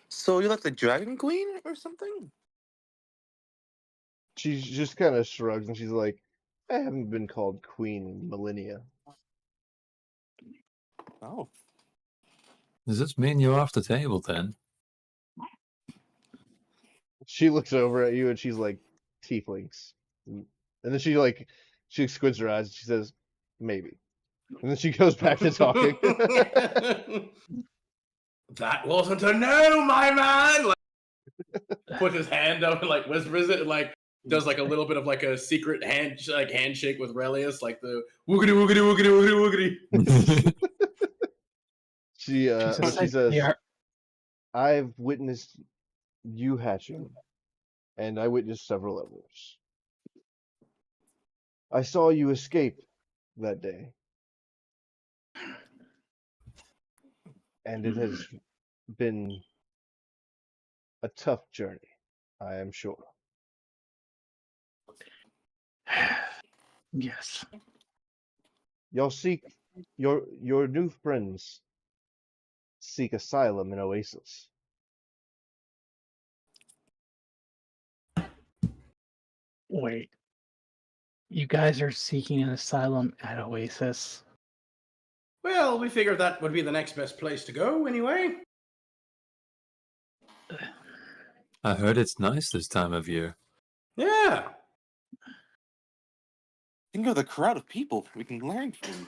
So you're like the Dragon Queen or something? She just kind of shrugs and she's like, I haven't been called queen in millennia. Oh. Does this mean you're off the table then? She looks over at you and she's like, tieflings. And then she squints her eyes and she says, maybe. And then she goes back to talking. That wasn't a no, my man. Like, put his hand up and like whispers it and like does like a little bit of like a secret handshake with Relius, like the woogity woogity woogity woogity woogity. She Jesus, says, I've witnessed you hatching, and I witnessed several others. I saw you escape that day. And it has been a tough journey, I am sure. Yes. Y'all seek your new friends seek asylum in Oasis. Wait. You guys are seeking an asylum at Oasis? Well, we figured that would be the next best place to go anyway. I heard it's nice this time of year. Yeah. Think of the crowd of people we can learn from.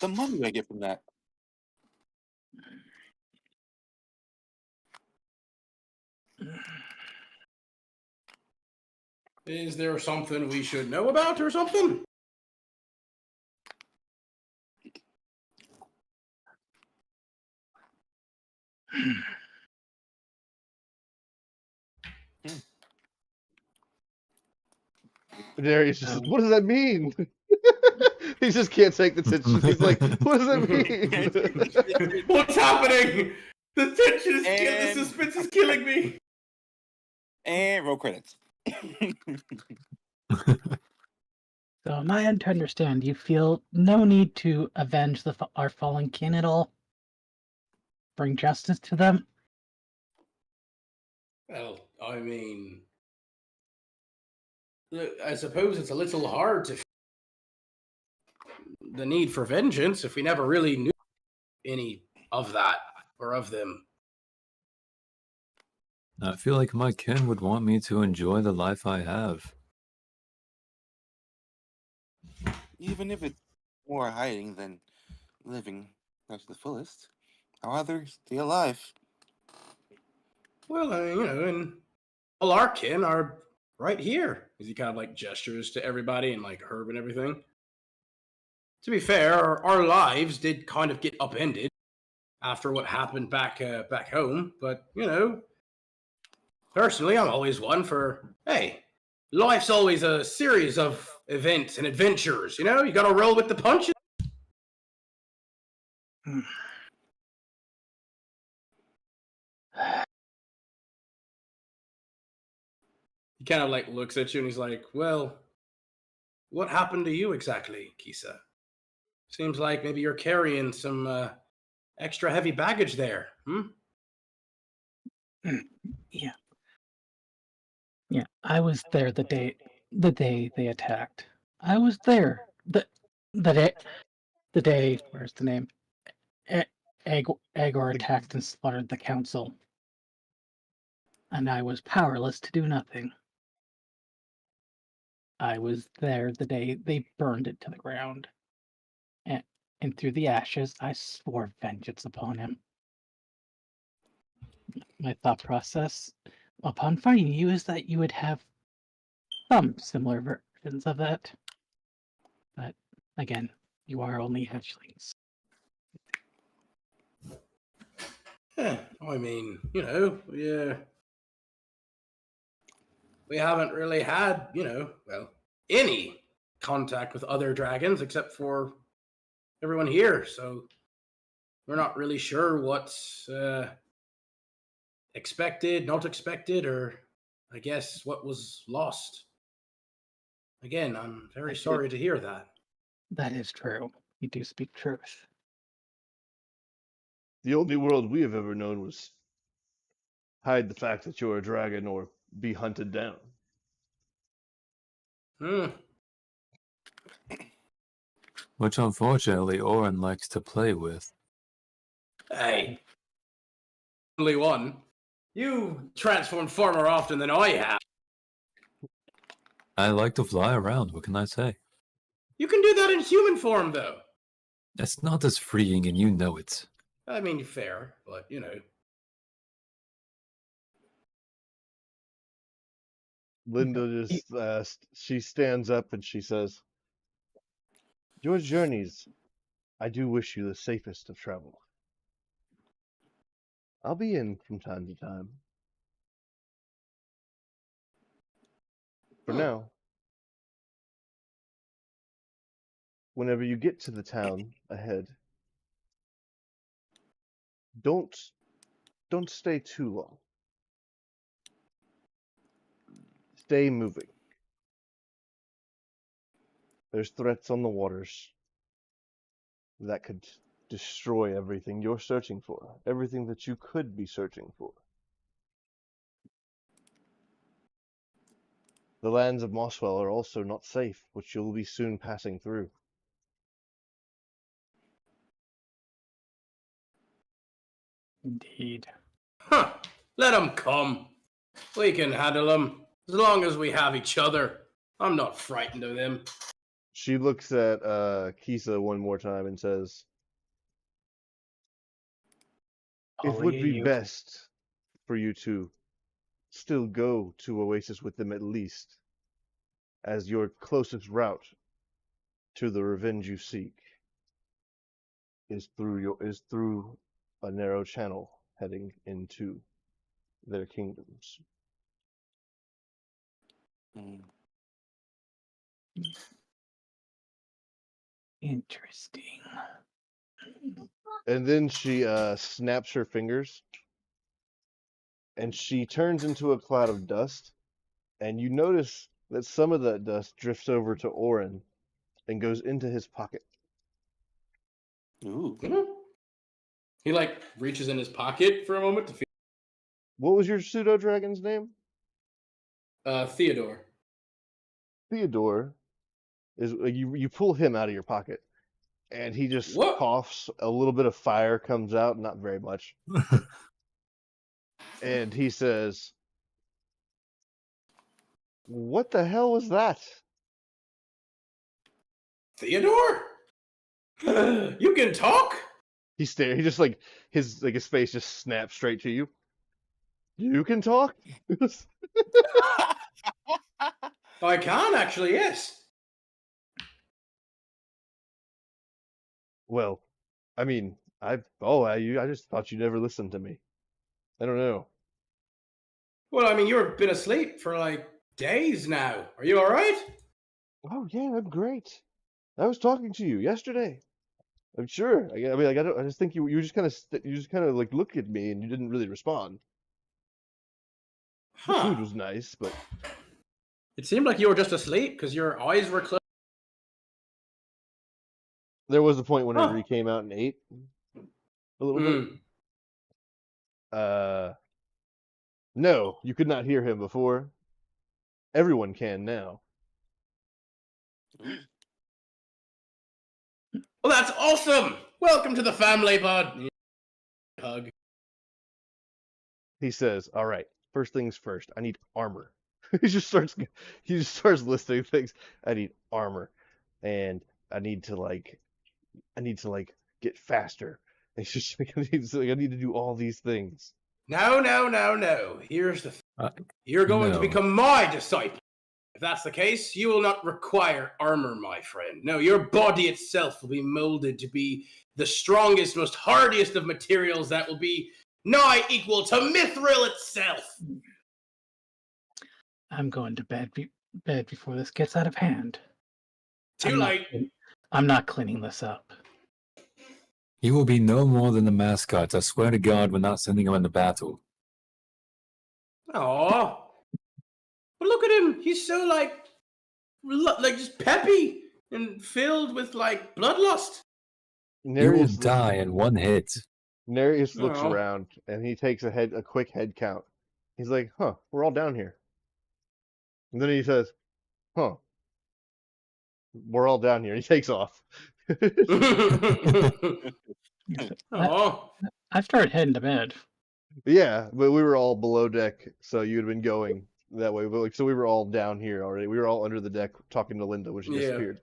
The money I get from that. Is there something we should know about or something? Darius just says, "What does that mean?" He just can't take the tension. He's like, "What does that mean?" What's happening? The tension is killing. The And- suspense is killing me. And roll credits. So am I to understand you feel no need to avenge our fallen kin at all? Bring justice to them? Well, I mean, look, I suppose it's a little hard to the need for vengeance if we never really knew any of that or of them. I feel like my kin would want me to enjoy the life I have. Even if it's more hiding than living life to the fullest, I'd rather stay alive. Well, and all our kin are right here. As he kind of like gestures to everybody and like Herb and everything. To be fair, our lives did kind of get upended after what happened back home, but personally, I'm always one for, hey, life's always a series of events and adventures. You got to roll with the punches. He kind of like looks at you and he's like, well, what happened to you exactly, Kisa? Seems like maybe you're carrying some extra heavy baggage there. Yeah. Yeah, I was there the day they attacked. I was there. The day, where's the name? Agor attacked and slaughtered the council. And I was powerless to do nothing. I was there the day they burned it to the ground. And through the ashes, I swore vengeance upon him. My thought process upon finding you is that you would have some similar versions of that. But again, you are only hatchlings. Yeah, I mean, we haven't really had, any contact with other dragons except for everyone here. So we're not really sure what's expected, not expected, or I guess what was lost. Again, I'm very sorry to hear that. That is true. You do speak truth. The only world we have ever known was hide the fact that you're a dragon or be hunted down. Which unfortunately Oren likes to play with. Hey, only one. You transform far more often than I have. I like to fly around, what can I say? You can do that in human form, though. That's not as freeing and you know it. I mean, fair, but Linda just she stands up and she says, "Your journeys, I do wish you the safest of travel. I'll be in from time to time. For now, whenever you get to the town ahead, don't stay too long. Stay moving. There's threats on the waters that could destroy everything you're searching for, everything that you could be searching for. The lands of Mosswell are also not safe, which you'll be soon passing through. Indeed. Huh. Let them come. We can handle them as long as we have each other. I'm not frightened of them. She looks at Kisa one more time and says, "It would be best for you to still go to Oasis with them at least, as your closest route to the revenge you seek is through a narrow channel heading into their kingdoms. Mm. Interesting. And then she snaps her fingers, and she turns into a cloud of dust. And you notice that some of that dust drifts over to Orin and goes into his pocket. Ooh. He like reaches in his pocket for a moment to feel. What was your pseudo dragon's name? Theodore. Theodore is you pull him out of your pocket, and he just What? coughs. A little bit of fire comes out, not very much, and he says, "What the hell was that?" Theodore? You can talk? He stares. He just like his face just snaps straight to you. You can talk. I can actually, yes. Well, I mean, I just thought you never listened to me. I don't know. Well, I mean, you've been asleep for like days now. Are you all right? Oh yeah, I'm great. I was talking to you yesterday. I'm sure. I mean, like, I just think you just kind of like looked at me and you didn't really respond. The food was nice, but It seemed like you were just asleep because your eyes were closed. there was a point whenever Huh. he came out and ate a little bit. No, you could not hear him before. Everyone can now. Ooh. Well, that's awesome. Welcome to the family, bud. Hug. He says, "All right, first things first. I need armor." he just starts listing things. I need armor, and I need to like get faster. And he's just like, I need to do all these things. No. Here's the thing. You're going to No. become my disciple. If that's the case, you will not require armor, my friend. No, your body itself will be molded to be the strongest, most hardiest of materials that will be nigh equal to Mithril itself. I'm going to bed before this gets out of hand. Too late. I'm not cleaning this up. He will be no more than the mascot. I swear to God, we're not sending him into battle. Aww. But look at him. He's so like just peppy and filled with like bloodlust. He will Nereus die in one hit. Nereus looks Aw. around and he takes a quick head count. He's like, "Huh, we're all down here." And then he says, "Huh, we're all down here." He takes off. Aww. I started heading to bed. Yeah, but we were all below deck, so you had been going that way. But like, so we were all down here already. We were all under the deck talking to Linda when she Yeah. disappeared.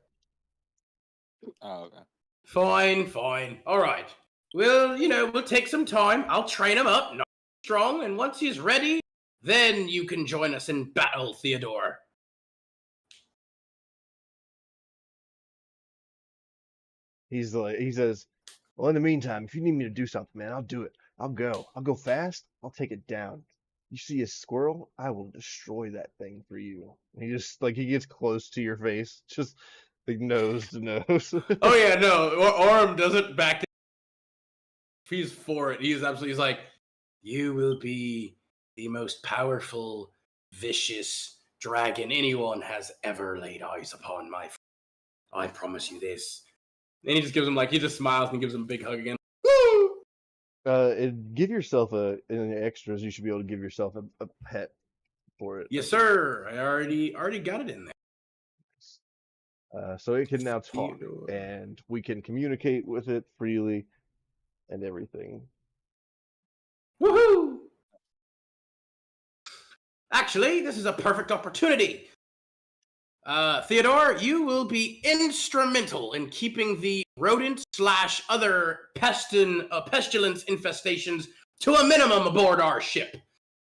Oh, okay. Fine. All right. Well, we'll take some time. I'll train him up, not strong, and once he's ready, then you can join us in battle, Theodore. He says, "Well, in the meantime, if you need me to do something, man, I'll do it. I'll go fast. I'll take it down. You see a squirrel? I will destroy that thing for you." And he just he gets close to your face, just like nose to nose. Oh yeah, no, Orm doesn't back down. He's for it. He's like, you will be the most powerful, vicious dragon anyone has ever laid eyes upon, my friend. I promise you this. And he just gives him he just smiles and gives him a big hug again. Woo! Give yourself in the extras. You should be able to give yourself a pet for it. Yes, sir. I already got it in there. So it can now talk, Theodore. and we can communicate with it freely, and everything. Woohoo! Actually, this is a perfect opportunity. Theodore, you will be instrumental in keeping the rodent/other pestilence infestations to a minimum aboard our ship.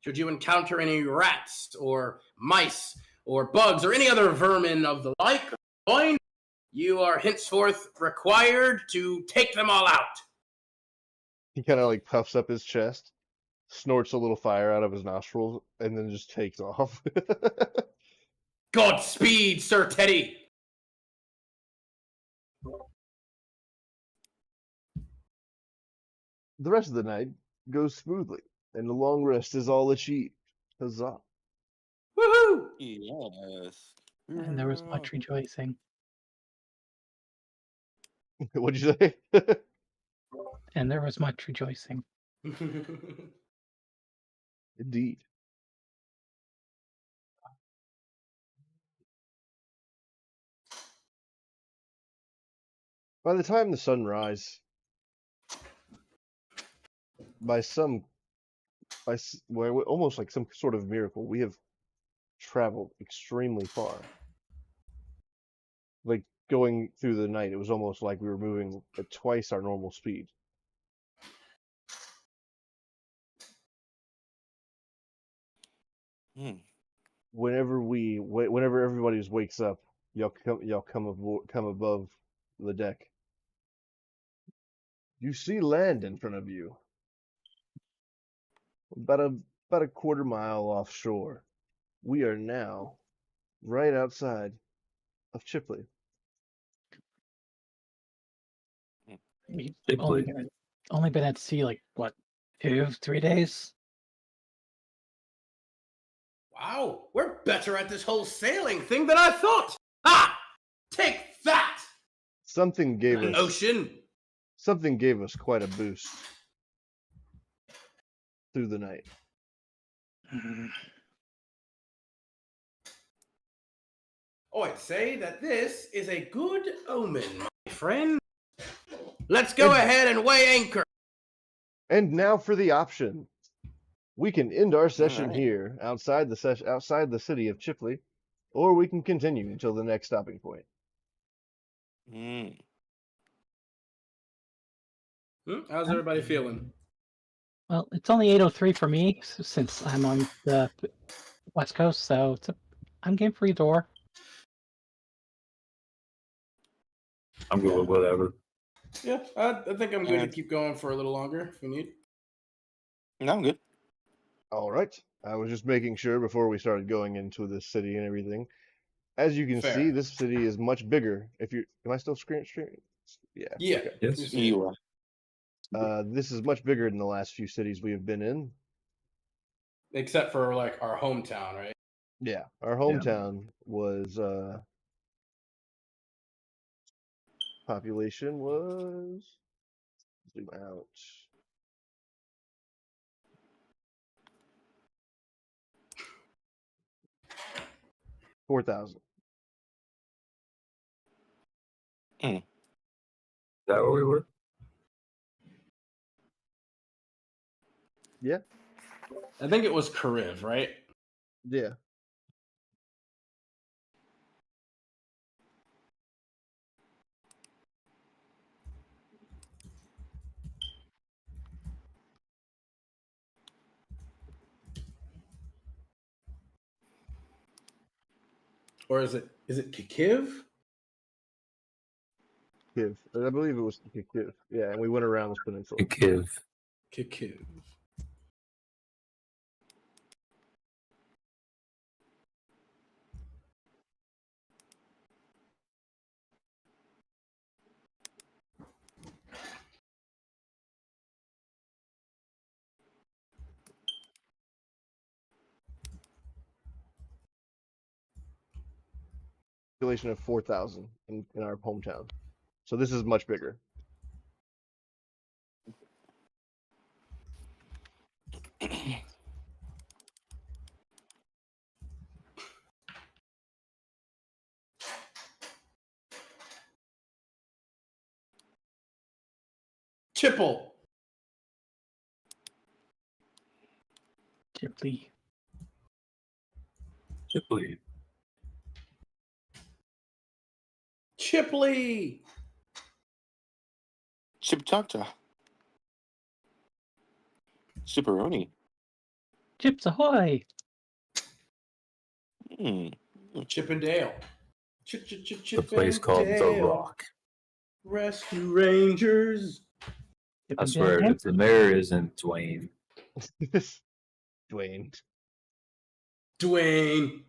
Should you encounter any rats or mice or bugs or any other vermin of the like, you are henceforth required to take them all out. He kind of puffs up his chest, snorts a little fire out of his nostrils, and then just takes off. Godspeed, Sir Teddy. The rest of the night goes smoothly, and the long rest is all achieved. Huzzah! Woohoo! Yes. And there was much rejoicing. What'd you say? And there was much rejoicing. Indeed. By the time the sun rise, almost like some sort of miracle, we have traveled extremely far. Like going through the night, it was almost like we were moving at twice our normal speed. Hmm. Whenever everybody wakes up, y'all come above the deck. You see land in front of you, about a quarter mile offshore. We are now right outside of Chipley. We've Chipley. only been at sea like what, 2-3 days? Wow, we're better at this whole sailing thing than I thought. Ha! Take that, Something gave an us ocean. something gave us quite a boost through the night. Mm, Oh, I'd say that this is a good omen, my friend. Let's go ahead and weigh anchor. And now for the option. We can end our session Alright. here outside the city of Chipley, or we can continue until the next stopping point. Hmm. How's everybody feeling? Well, it's only 8:03 for me since I'm on the West Coast, so I'm game for either or. I'm good with whatever. Yeah, I think I'm good to Yeah. keep going for a little longer if we need. No, I'm good. All right. I was just making sure before we started going into the city and everything. As you can Fair. see, this city is much bigger. Am I still streaming? Yeah. Yeah. Okay. Yes. You are. This is much bigger than the last few cities we have been in. Except for like our hometown, right? Yeah. Our hometown was population was zoom out. $4,000. Is that where we were? Yeah. I think it was Kariv, right? Yeah. Or is it Kikiv? Kiv. I believe it was Kiv. Yeah, and we went around this peninsula. Kiv. Kikiv. Population of 4,000 in our hometown. So this is much bigger. Chipple. Chipley. Chipley. Chipley. Chipchakcha. Chipperoni. Chips ahoy! Hmm. Chippendale. The place called The Rock. Rescue Rangers. Chip I and swear, Dale if the mayor isn't Dwayne. Dwayne. Dwayne.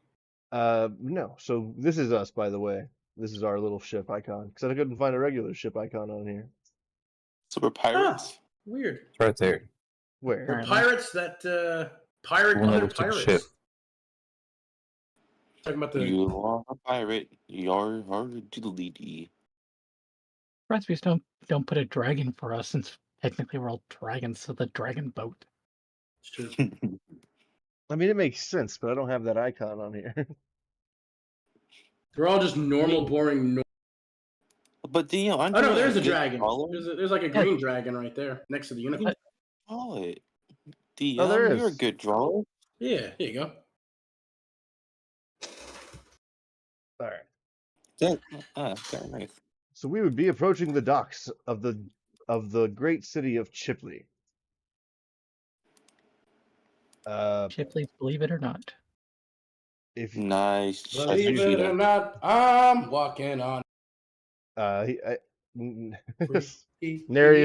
No. So this is us, by the way. This is our little ship icon. Because I couldn't find a regular ship icon on here. So we're pirates? Weird. It's right there. Where? We're Apparently. pirates that pirate One that other looks like a pirates. ship. Talking about the You are a pirate. You're diddly dee. Recipes don't put a dragon for us since technically we're all dragons, so the dragon boat. it's true. I mean, it makes sense, but I don't have that icon on here. We're all just normal, boring. But Dio, aren't Oh you no, there's a good dragon. drawer? There's like a green dragon right there next to the unicorn. Draw it. Oh, Dio, there you're a is. good drawer. Yeah, here you go. All right. Very nice. So we would be approaching the docks of the great city of Chipley. Chipley's, believe it or not. If Nice. Believe it or not, I'm walking on. Nereus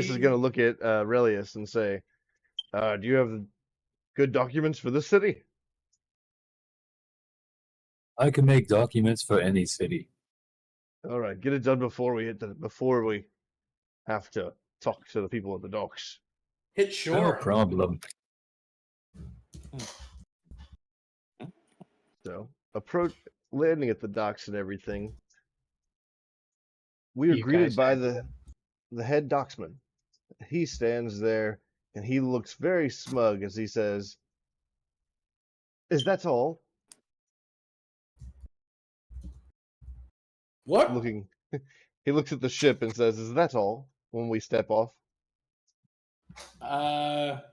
is going to look at Relius and say, "Do you have good documents for this city?" I can make documents for any city. All right, get it done before we have to talk to the people at the docks. Hit No shore. problem. So landing at the docks and everything. We are You greeted guys by have- the head docksman. He stands there and he looks very smug as he says, "Is that all?" What? Looking, he looks at the ship and says, "Is that all?" When we step off.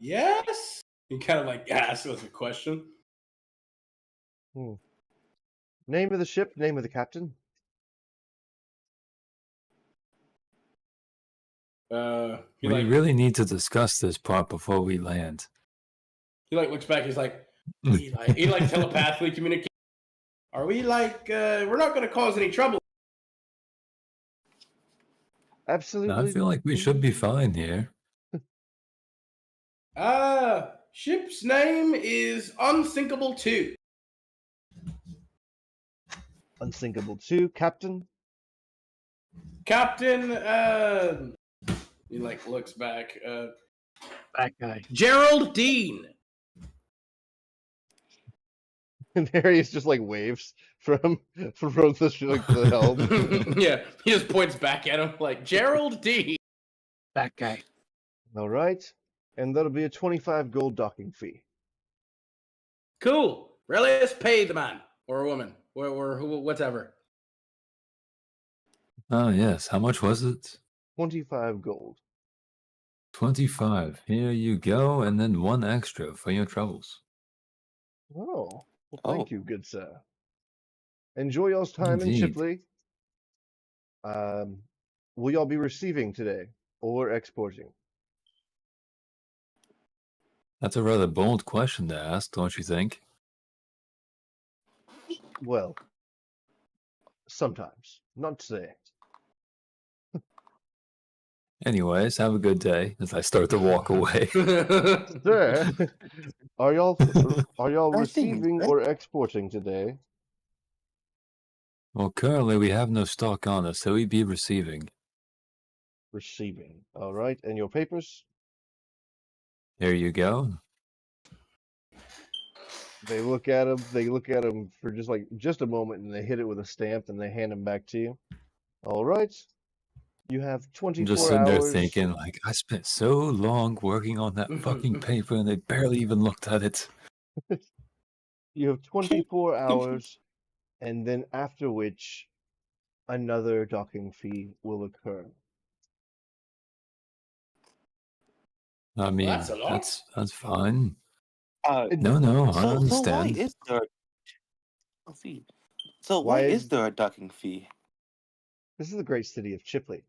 Yes. You kind of like ask us a question. Name of the ship, name of the captain. He We like really need to discuss this part before we land. he like looks back. He's like he like telepathically communicates. Are we like we're not going to cause any trouble? Absolutely. I feel like we should be fine here. Ship's name is Unsinkable 2. Unsinkable 2, captain. Captain, he like looks back. That guy. Gerald Dean. And Darius just like waves from the helm. Yeah, he just points back at him like Gerald Dean. That guy. All right, and that'll be a 25 gold docking fee. Cool. Really, let's pay the man or a woman or who, whatever. Oh, yes. How much was it? 25 gold. 25. Here you go, and then 1 extra for your troubles. Oh, well, Oh. thank you, good sir. Enjoy y'all's time in Indeed. Chipley. Will y'all be receiving today or exporting? That's a rather bold question to ask, don't you think? Well, sometimes, not today. Anyways, have a good day as I start to walk away. Sir, are y'all I think- receiving or exporting today? Well, currently we have no stock on us, so we'd be receiving. Receiving. All right, and your papers? Here you go. They look at them. They look at them for just a moment, and they hit it with a stamp, and they hand them back to you. All right. You have I'm 24 just sitting there hours. thinking, like, I spent so long working on that fucking paper, and they barely even looked at it. You have 24 hours, and then after which, another docking fee will occur. I mean, that's a lot. that's fine. It- No, I So why understand. is there a fee? So Why why is- is there a docking fee? This is the great city of Chipley.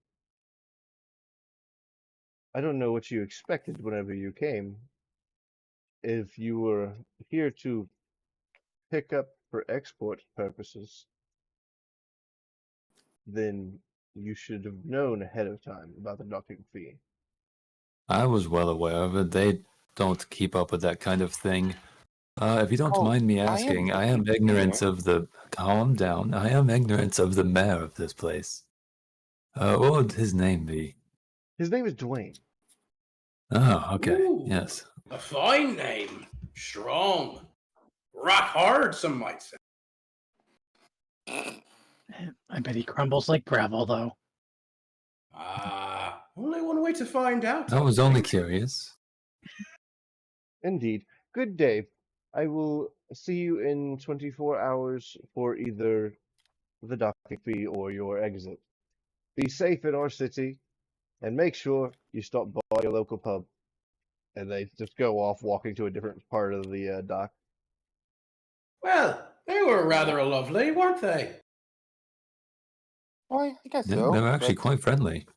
I don't know what you expected whenever you came. If you were here to pick up for export purposes, then you should have known ahead of time about the docking fee. I was well aware of it. They don't keep up with that kind of thing. If you don't Oh, mind me I am asking, I am the ignorant mayor. of the. Calm down. I am ignorant of the mayor of this place. What would his name be? His name is Dwayne. Oh, okay. Ooh, Yes. a fine name. Strong. Rock hard, some might say. I bet he crumbles like gravel, though. Only one way to find out. I was only think. curious. Indeed. Good day. I will see you in 24 hours for either the docking fee or your exit. Be safe in our city, and make sure you stop by your local pub. And they just go off walking to a different part of the dock. Well, they were rather lovely, weren't they? Why, I guess Yeah, so. they're actually But, quite friendly.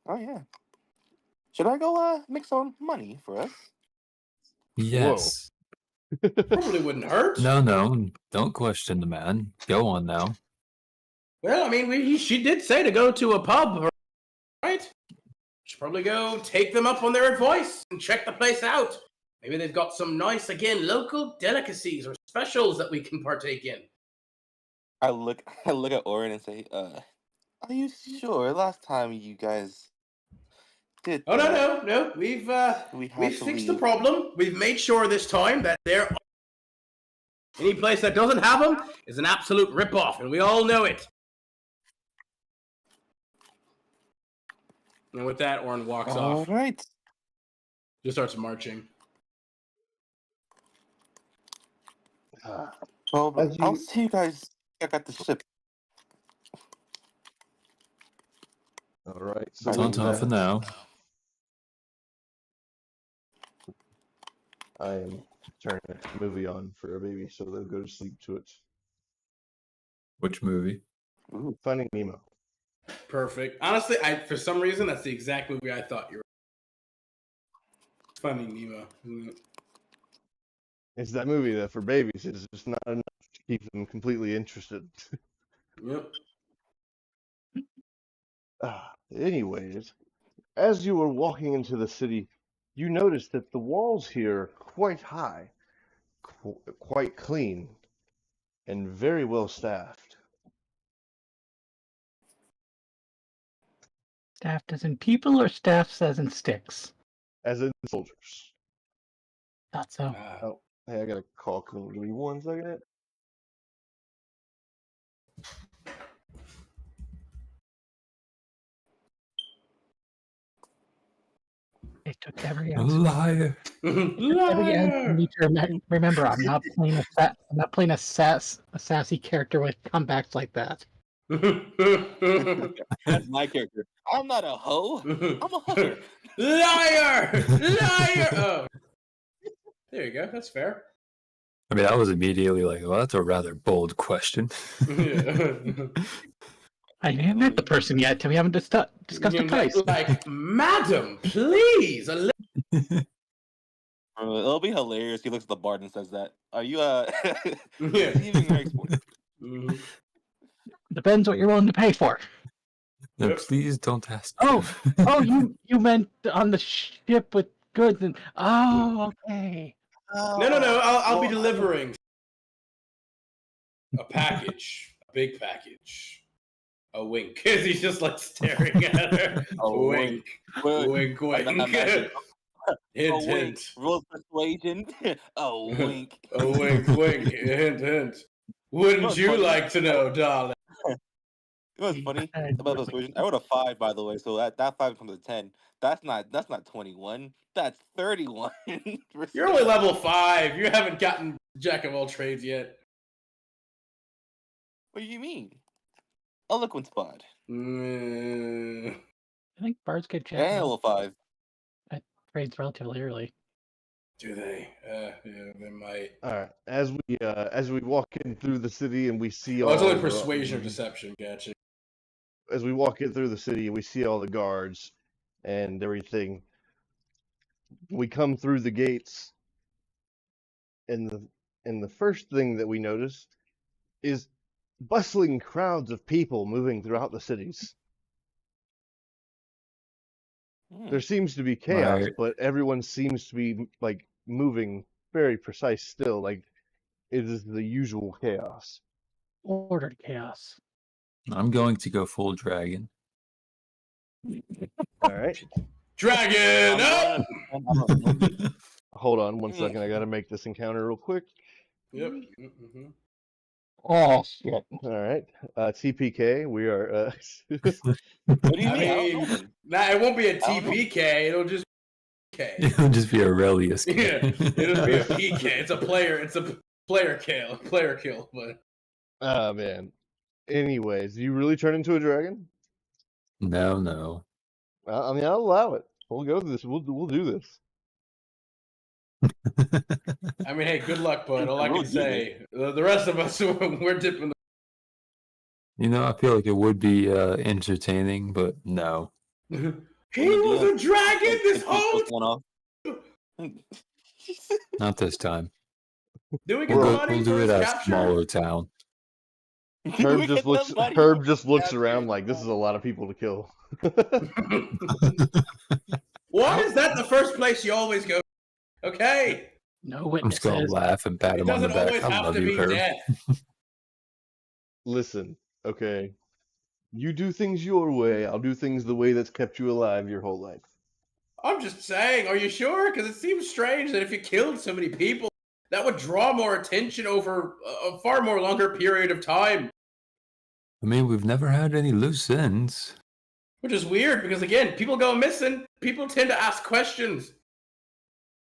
oh yeah. Should I go make some money for us? Yes. Probably wouldn't hurt. No, don't question the man. Go on now. Well, I mean, she did say to go to a pub, right? Should probably go take them up on their advice and check the place out. Maybe they've got some nice, again, local delicacies or specials that we can partake in. I look at Orin and say, are you sure last time you guys did Oh that, no. we We've had to fixed the leave? problem. We've made sure this time that any place that doesn't have them is an absolute ripoff, and we all know it. And with that, Orin walks All off. right. Just starts marching. Well, As I'll you see you guys back at the ship. all right, so I with mean, Ta-ta for that, now. I am turning the movie on for a baby, so they'll go to sleep to it. Which movie? ooh. Finding Nemo. Perfect. Honestly, for some reason, that's the exact movie I thought you were. Finding Nemo, isn't it? It's that movie that for babies is just not enough to keep them completely interested. Yep. Anyways, as you were walking into the city, you noticed that the walls here are quite high, quite clean, and very well staffed. Staffed as in people or staffed as in sticks? As in soldiers. Thought so. Oh, hey, I got a call coming. Give me 1 second. It took every ounce. Liar. Every ounce of me to remember, I'm not playing a sassy character with comebacks like that. That's my character. I'm not a hoe. I'm a hooker. Liar! Liar! Oh. There you go. That's fair. I mean, I was immediately like, well, that's a rather bold question. I haven't met the person yet. We haven't discussed the price. Like, madam, please. It'll be hilarious. He looks at the bard and says that. Are you Yeah. receiving or exporting? Mhm. Depends what you're willing to pay for. No, Yep. please don't ask. Oh, you meant on the ship with goods and okay. No. I'll be delivering a package, a big package. A wink. He's just like staring at her. A wink. Wink. Wink. Imagine. Hint. A wink. Hint. Roll persuasion. A wink. A wink. Wink. Hint. Hint. Wouldn't What's you funny? like to know, darling? You know what's funny about persuasion? I wrote a 5, by the way, so that 5 becomes a 10. That's not 21. That's 31. You're only level 5. You haven't gotten jack of all trades yet. What do you mean? Eloquence pod. Mm. I think bards get And jack level 5. trades relatively early. Do they? Yeah, they might. All right, as we walk in through the city and we see Oh, all it's only the- persuasion or deception. Gotcha. As we walk in through the city and we see all the guards and everything, we come through the gates, and the first thing that we notice is bustling crowds of people moving throughout the cities. Hmm. There seems to be chaos, Right. but everyone seems to be like moving very precise still. Like, it is the usual chaos. Ordered chaos. I'm going to go full dragon. All right. Dragon up! Hold on one second. I got to make this encounter real quick. Yep. Mm-hmm. Oh shit! All right. TPK. We are. What do you I mean? I don't know mean, then. nah, it won't be a I don't know. TPK. It'll just be K. It'll just be Aurelius. Yeah, it'll be a PK. It's a player. It's a player kill. Player kill. But Ah, man. Anyways, you really turn into a dragon? No. I mean, I'll allow it. We'll go through this. We'll do this. I mean, hey, good luck, bud. All I We'll can do say, the rest of us, we're dipping. You know, I feel like it would be entertaining, but no. He was a dragon this whole time. Not this time. Do we get We'll, the go, money we'll for do it his at a capture? smaller town. Herb just looks around like this is a lot of people to kill. Why is that the first place you always go? Okay. No I'm just gonna witnesses. laugh and pat It him on the doesn't always back. I have love to you, be Herb. death. Listen, okay. You do things your way. I'll do things the way that's kept you alive your whole life. I'm just saying, are you sure? Because it seems strange that if you killed so many people, that would draw more attention over a far more longer period of time. I mean, we've never had any loose ends. Which is weird because, again, people go missing. People tend to ask questions.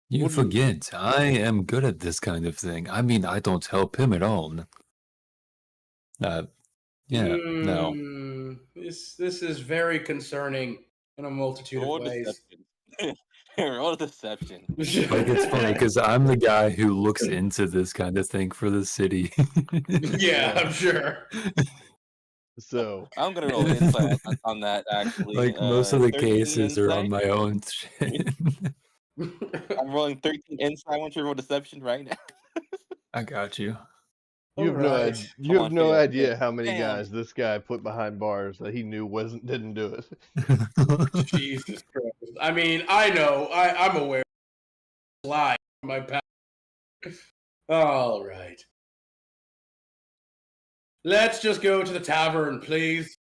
You forget, I am good at this kind of thing. I mean, I don't help him at all. No. This is very concerning in a multitude of ways. Roll deception. Like, it's funny because I'm the guy who looks into this kind of thing for the city. Yeah, I'm sure. So I'm gonna roll insight on that. Actually, like most of the 13 cases are on insight. my own shit. I'm rolling 13 insight. I want you to roll deception right now. I got you. you have Alright. you have no fail. idea how many Damn. guys this guy put behind bars that he knew didn't do it. Jesus Christ. I mean, I know. I'm aware. Lie from my past. All right. Let's just go to the tavern, please.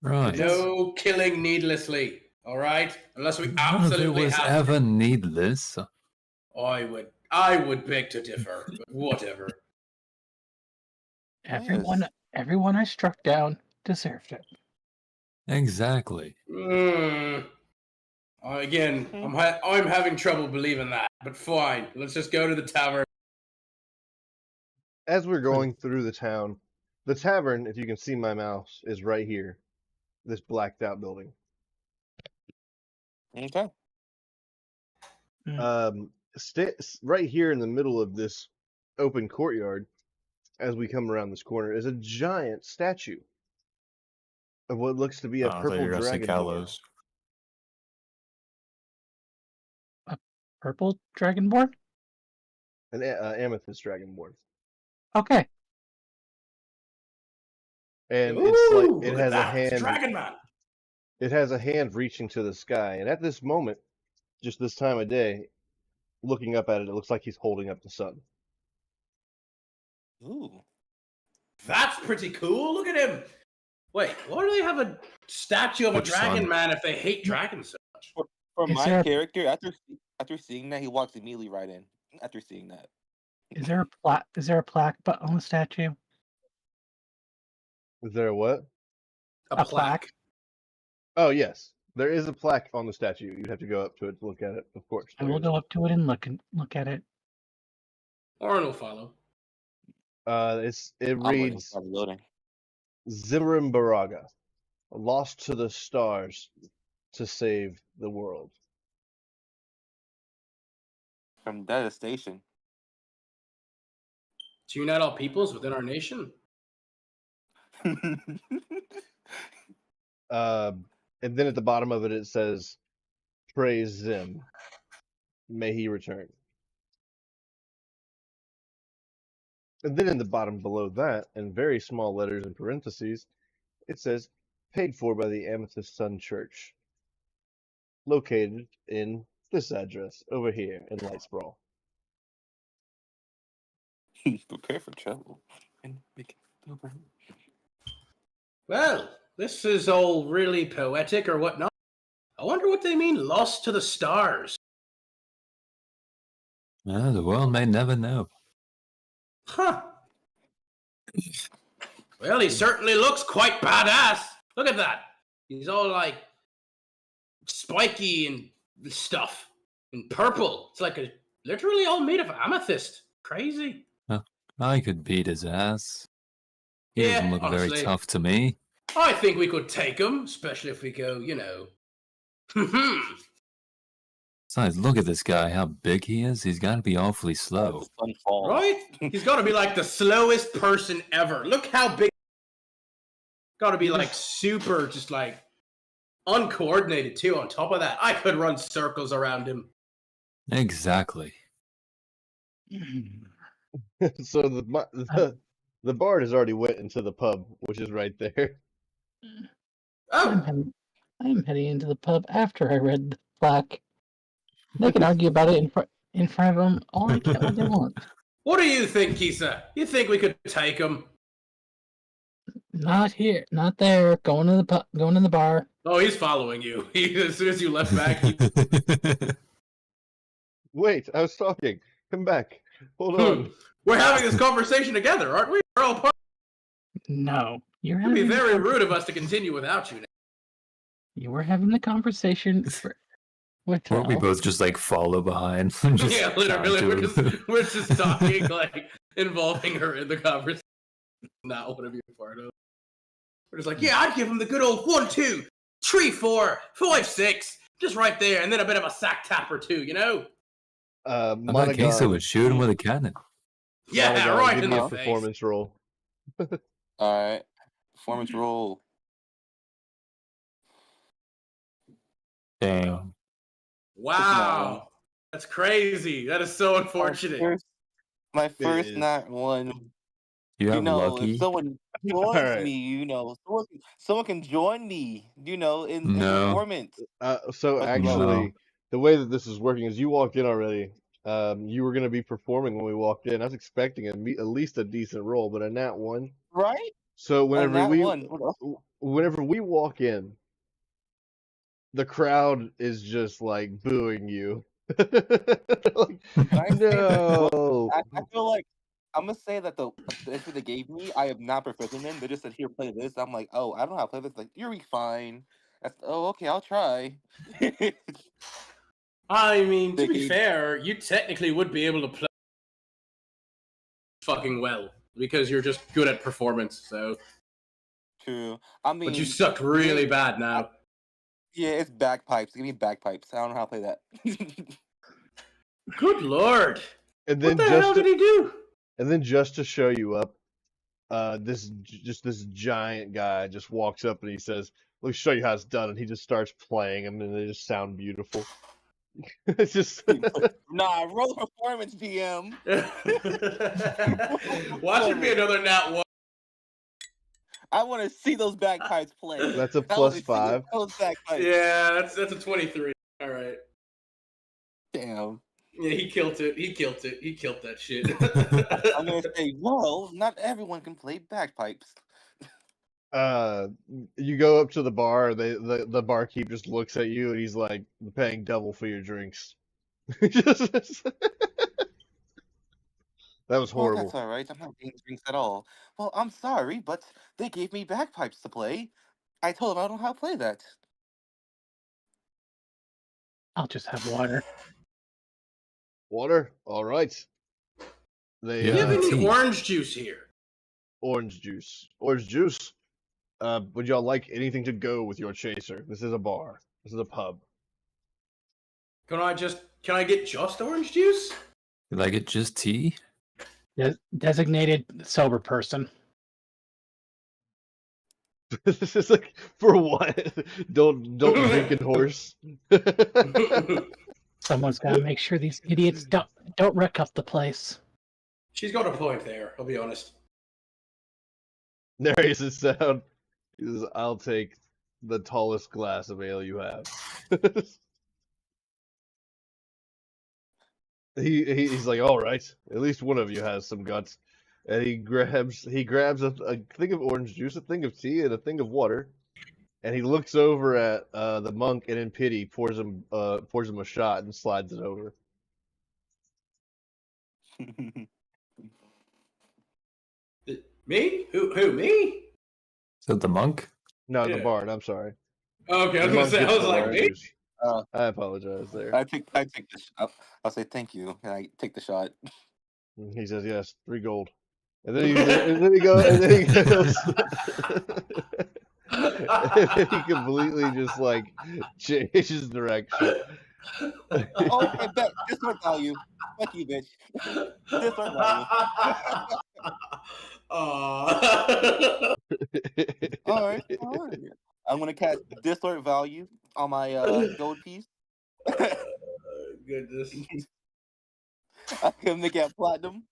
Right. No killing needlessly. All right, unless we None of absolutely it was have ever needless. to. I would beg to differ, but whatever. Everyone I struck down deserved it. Exactly. Again, I'm having trouble believing that, but fine. Let's just go to the tavern. As we're going through the tavern, if you can see my mouse, is right here. This blacked out building. Okay. Right here in the middle of this open courtyard, as we come around this corner, is a giant statue of what looks to be a purple dragonborn. A purple dragonborn? An amethyst dragonborn. Okay. And Ooh, it's like it look has at a that. It's hand. Dragon Man. It has a hand reaching to the sky, and at this moment, just this time of day, looking up at it, it looks like he's holding up the sun. Ooh. That's pretty cool. Look at him. Wait, why do they have a statue of Which a dragon sun? man if they hate dragons so much? For Is my there- character, after seeing that, he walks immediately right in. After seeing that. Is there a plaque on the statue? Is there a what? A plaque. Oh, yes. There is a plaque on the statue. You'd have to go up to it to look at it, of course. I will go up to it and look at it. Orin will follow. It I'm waiting reads for the loading. Zimrim Baraga, lost to the stars to save the world. From devastation. To unite all peoples within our nation. And then at the bottom of it, it says, "Praise Zim, may he return." And then in the bottom below that, in very small letters in parentheses, it says, "Paid for by the Amethyst Sun Church, located in this address over here in Light Sprawl. Prepare for trouble. And make it over. Well, this is all really poetic or whatnot. I wonder what they mean lost to the stars. The world may never know. Huh. Well, he certainly looks quite badass. Look at that. He's all like spiky and stuff. And purple. It's like literally all made of amethyst. Crazy. I could beat his ass. He Yeah, doesn't look very honestly. tough to me. I think we could take him, especially if we go, Besides, look at this guy, how big he is. He's got to be awfully slow. The sun falls. Right? He's got to be like the slowest person ever. Look how big. Got to be like super, just like uncoordinated too. On top of that, I could run circles around him. Exactly. So the bard has already went into the pub, which is right there. Oh, I'm heading into the pub after I read the plaque. They can argue about it in front of them all they want. what do you think, Kisa? You think we could take him? Not here, not there. Going to the pub, going to the bar. Oh, he's following you. As soon as you left back, Wait, I was talking. Come back. Hold on. we're having this conversation together, aren't we? We're all part. No, you're It'd be having. very rude of us to continue without you. You were having the conversation with Weren't we Ralph. both just like follow behind? And just Yeah, literally, talk to him? we're just talking, like involving her in the conversation. Not what you're part of. We're just like, yeah, I'd give him the good old 1, 2, 3, 4, 5, 6, just right there, and then a bit of a sack tap or two, I thought Queso would shoot him with a cannon. Yeah, Monaghan, right give in me the a face. performance roll. Alright. Performance roll. Damn. Wow, that's crazy. That is so unfortunate. My first is. nat one. You have If lucky? someone joins Alright. me, someone can join me, in No. performance. So But actually, the way that this is working is you walked in already. You were going to be performing when we walked in. I was expecting at least a decent roll, but a nat 1. Right? So A nat one. What else? whenever we walk in, the crowd is just like booing you. Like, no. I feel like I'm gonna say that the answer they gave me, I am not proficient in. They just said, "Here, play this." I'm like, "Oh, I don't know how to play this." Like, you'll be fine. Okay, I'll try. I mean, to They be gave- fair, you technically would be able to play fucking well because you're just good at performance. So, True. I mean, but you sucked really bad now. yeah, it's bagpipes. Give me bagpipes. I don't know how to play that. Good lord! And What then the hell did he do? And then just to show you up, this giant guy just walks up and he says, "Let me show you how it's done." And he just starts playing them, and they just sound beautiful. It's just Nah, roll the performance, DM. Watch it be another nat 1. I want to see those bagpipes play. that's a I wanna see +5. those bagpipes. Yeah, that's a 23. All right. Damn. Yeah, he killed it. He killed that shit. I'm gonna say, well, not everyone can play bagpipes. You go up to the bar. The barkeep just looks at you, and he's like, "I'm paying double for your drinks." That was Well, horrible. that's all right. I'm not getting drinks at all. Well, I'm sorry, but they gave me bagpipes to play. I told them I don't know how to play that. I'll just have water. Water, all right. They Do you have any tea. orange juice here? orange juice. Orange juice. Would y'all like anything to go with your chaser? This is a bar. This is a pub. Can I get just orange juice? You like it just tea? Designated sober person. This is like for what? Don't drink and horse. Someone's got to make sure these idiots don't wreck up the place. She's got a point there, I'll be honest. Narius' sound. He says, "I'll take the tallest glass of ale you have." He's like, all right, at least one of you has some guts. And he grabs a thing of orange juice, a thing of tea, and a thing of water. And he looks over at the monk, and in pity pours him a shot and slides it over. Me? Who? Me? So the monk? No, the Yeah. bard. I'm sorry. Okay, I The was gonna monk say. I gets was the like, orange me? juice. I apologize there. I take the shot. I'll say thank you, and I take the shot. And he says, "Yes, 3 gold." And then he goes, and then he completely just like changes direction. Okay, bet Discord value. Fuck you, bitch. Discord value. Aw. All right. I'm gonna cast Discord value on my gold piece. Goodness. I can make it platinum.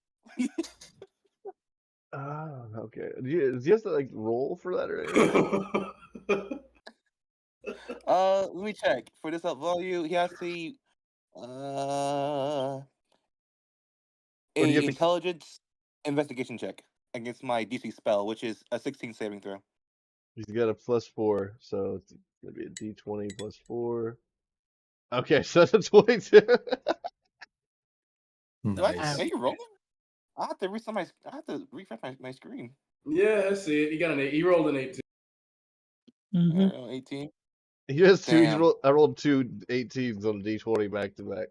Okay. Does he have to like roll for that or anything? Let me check for this up value. He has to Or do you a have to? intelligence investigation check against my DC spell, which is a 16 saving throw. He's got a +4, so it's gonna be a D20 +4. Okay, so that's a 22. Nice. Are you rolling? I have to refresh my screen. Yeah, I see it. He got an 8. He rolled an 8 too. Mm-hmm. 18. He has two. Damn. I rolled 2 18s on a D20 back to back.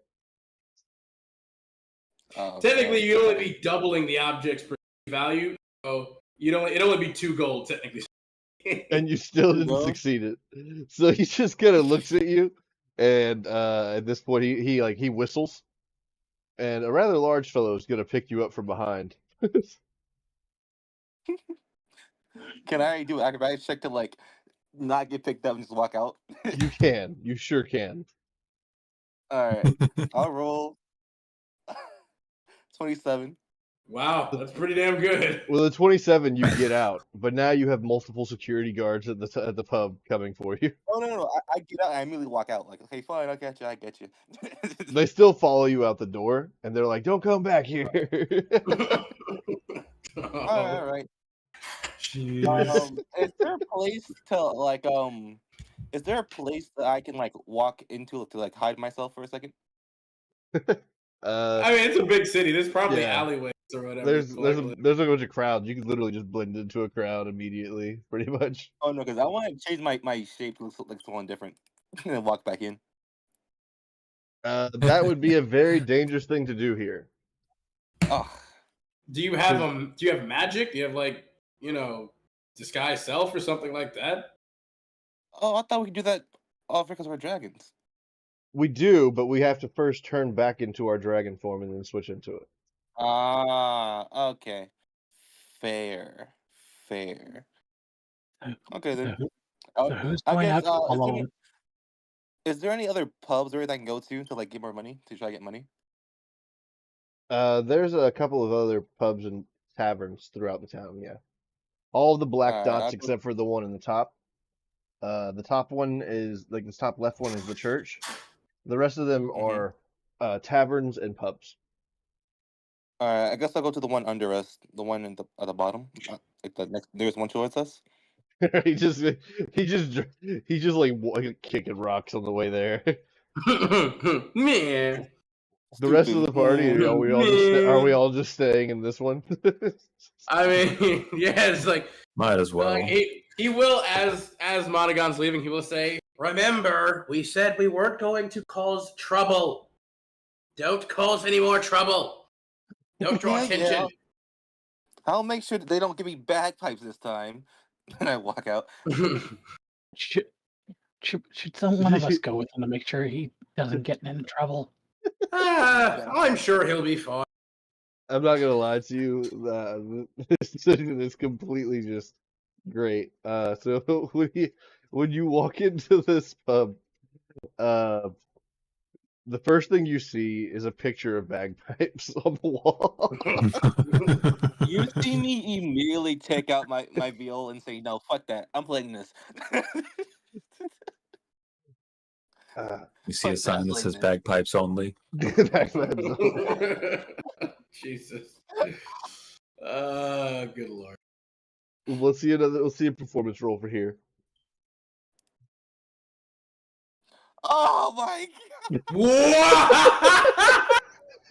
Technically, you'd only be doubling the object's value, so it'd only be 2 gold technically. And you still didn't succeed it. So he just kind of looks at you, and at this point he whistles, and a rather large fellow is gonna pick you up from behind. Can I do an acrobatics check to like not get picked up and just walk out? You can. You sure can. All right, I'll roll 27. Wow, that's pretty damn good. With a 27, you get out, but now you have multiple security guards at the pub coming for you. Oh no! I get out and I immediately walk out. Like, okay, fine, I get you. They still follow you out the door, and they're like, "Don't come back here." All right. Jeez. Is there a place to like Is there a place that I can like walk into to like hide myself for a second? I mean, it's a big city. There's probably Yeah. alleyways or whatever. There's a bunch of crowds. You can literally just blend into a crowd immediately, pretty much. Oh no, because I want to change my shape to look like someone different and then walk back in. That would be a very dangerous thing to do here. Oh, Do you have Do you have magic? Do you have like disguise self or something like that? I thought we could do that all because we're dragons. We do, but we have to first turn back into our dragon form and then switch into it. Ah, okay. Fair. Okay then. So who's going out to follow him? Is there any other pubs or anything I can go to like get more money to try to get money? There's a couple of other pubs and taverns throughout the town. Yeah, all of the black Alright, dots except for the one in the top. The top one is like the top left one is the church. The rest of them are taverns and pubs. Alright, I guess I'll go to the one under us, the one at the bottom. Like the next, there's one towards us. he just like kicking rocks on the way there. Man. The rest of the party, are we all just staying in this one? I mean, yeah, it's like Might as well. he will, as Monaghan's leaving, he will say, "Remember, we said we weren't going to cause trouble. Don't cause any more trouble. Don't draw attention." Yeah. I'll make sure that they don't give me bagpipes this time. And I walk out. Should one of us go with him to make sure he doesn't get in trouble? I'm sure he'll be fine. I'm not gonna lie to you. This decision is completely just great. So when you walk into this pub, the first thing you see is a picture of bagpipes on the wall. You see me immediately take out my viol and say, "No, fuck that. I'm playing this." You see a Like sign that wrestling says match. bagpipes only. Bagpipes only. Jesus. Good lord. Let's see a performance roll for here. Oh my god! What?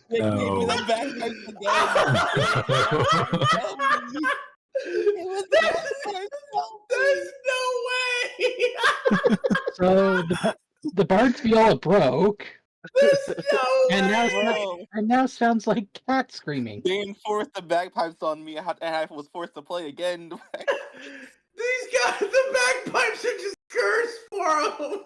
They gave me No. the bagpipes again. It was bagpipes There's no way. So the Bard's viola broke, There's no and way. now sounds like cat screaming. They enforced the bagpipes on me, and I was forced to play again. These guys, the bagpipes are just cursed for him.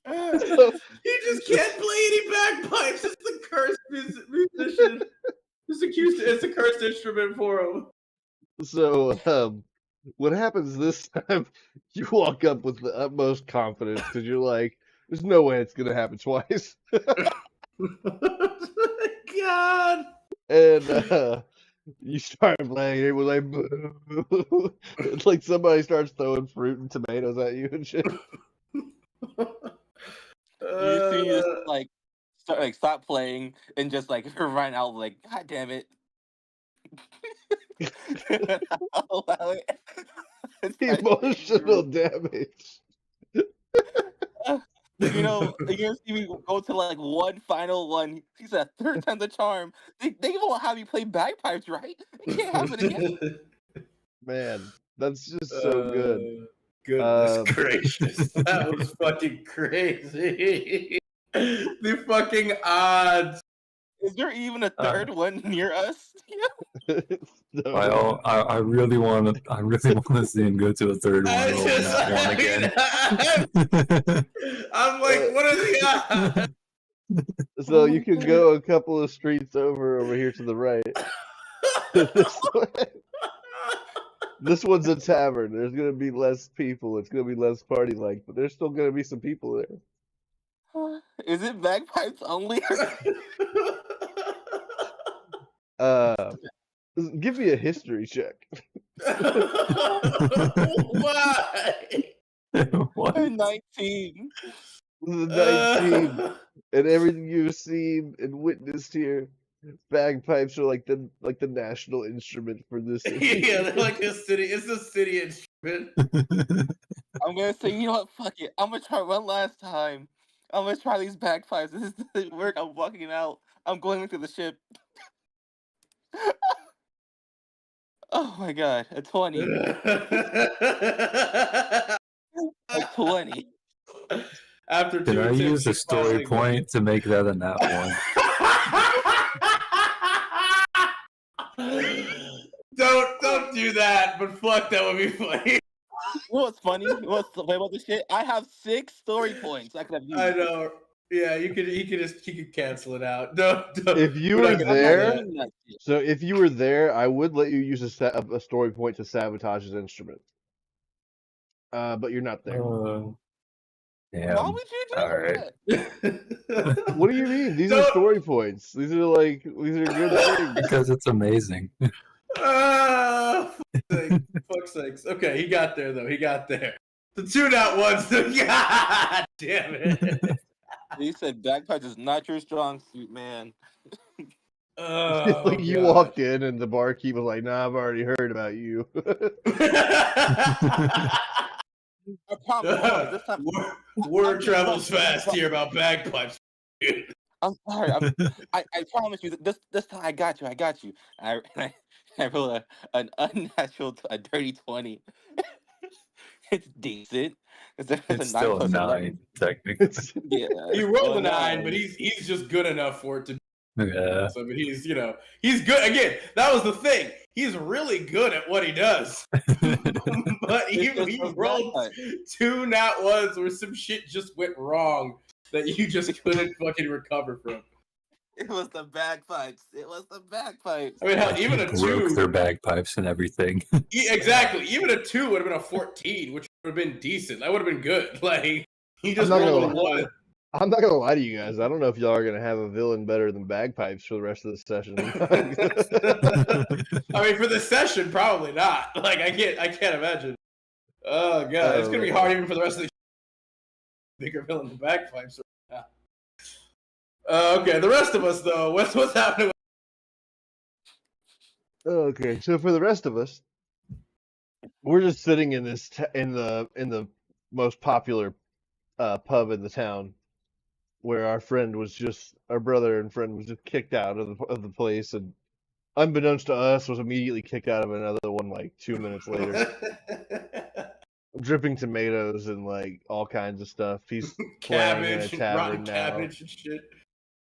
So, He just can't play any bagpipes. It's the cursed musician. It's a cursed instrument for him. so, what happens this time? You walk up with the utmost confidence because you're like, "There's no way it's gonna happen twice." God. And you start playing. It was like, boo. It's like somebody starts throwing fruit and tomatoes at you and shit. You see, just like stop playing and just like run out like, God damn it! I'll allow it. Emotional damage. You know, you're gonna see me go to like one final one. He said, third time's a charm. They won't have you play bagpipes, right? It can't happen again. Man, that's just so good. Goodness gracious. That was fucking crazy. The fucking odds. Is there even a third one near us? So, I really want to see him go to a third one. Roll that one again. I'm like, what are the odds? so you can go a couple of streets over here to the right. This one's a tavern. There's gonna be less people. It's gonna be less party-like, but there's still gonna be some people there. Is it bagpipes only? Give me a history check. Why? What? 19. This is 19, and everything you've seen and witnessed here, bagpipes are like the national instrument for this city. Yeah, they're like a city. It's a city instrument. I'm gonna say, you know what? Fuck it. I'm gonna try one last time. I'm gonna try these bagpipes. This doesn't work. I'm walking out. I'm going into the ship. Oh my god, a 20. A 20. After Can two I attempts, use a you story finally- point to make that a nat one? Don't do that, but fuck, that would be funny. You know what's funny? What's funny about this shit? I have 6 story points I could have used. I know. Yeah, he could cancel it out. Don't. If you we're were not gonna do there, that. so if you were there, I would let you use a story point to sabotage his instrument. But you're not there. Damn. Why would you do All right. that? What do you mean? These are Don't- story points. These are good things. Because it's amazing. Fuck's sakes. Okay, he got there though. He got there. The 2 not ones. God damn it. He said bagpipes is not your strong suit, man. Oh, Like you God. walked in and the barkeep was like, "Nah, I've already heard about you." I promise. hold on, this time, Word travels fast here about bagpipes. Dude. I'm sorry. I promise you. This time I got you. I rolled an unnatural, a dirty 20. It's decent. It's It's a 9 still a plus 11. 9, technically. Yeah, He rolled a a 9, but he's just good enough for it to. Yeah. So, but he's he's good. Again, that was the thing. He's really good at what he does. But he rolled 2 nat ones where some shit just went wrong that you just couldn't fucking recover from. It was the bagpipes. I mean, hell, even a Broke 2. their bagpipes and everything. Exactly. Even a 2 would have been a 14, which would have been decent. That would have been good. Like, he just I'm not rolled a gonna 1. I'm not gonna lie to you guys. I don't know if y'all are gonna have a villain better than bagpipes for the rest of the session. I mean, for this session, probably not. Like, I can't imagine. Oh god, it's gonna be hard even for the rest of the bigger villain than bagpipes right now. Okay, the rest of us though, what's happening? Okay, so for the rest of us, we're just sitting in this in the most popular pub in the town, where our brother and friend was just kicked out of the place, and unbeknownst to us, was immediately kicked out of another one like 2 minutes later. Dripping tomatoes and like all kinds of stuff. He's playing in a Cabbage, rotten tavern now. cabbage and shit.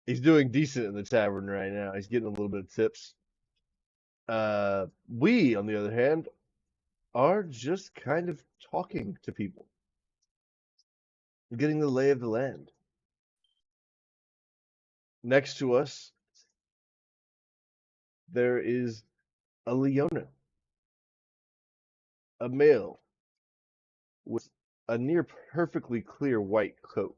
He's doing decent in the tavern right now. He's getting a little bit of tips. We, on the other hand, are just kind of talking to people, getting the lay of the land. Next to us, there is a Leona, a male with a near perfectly clear white coat.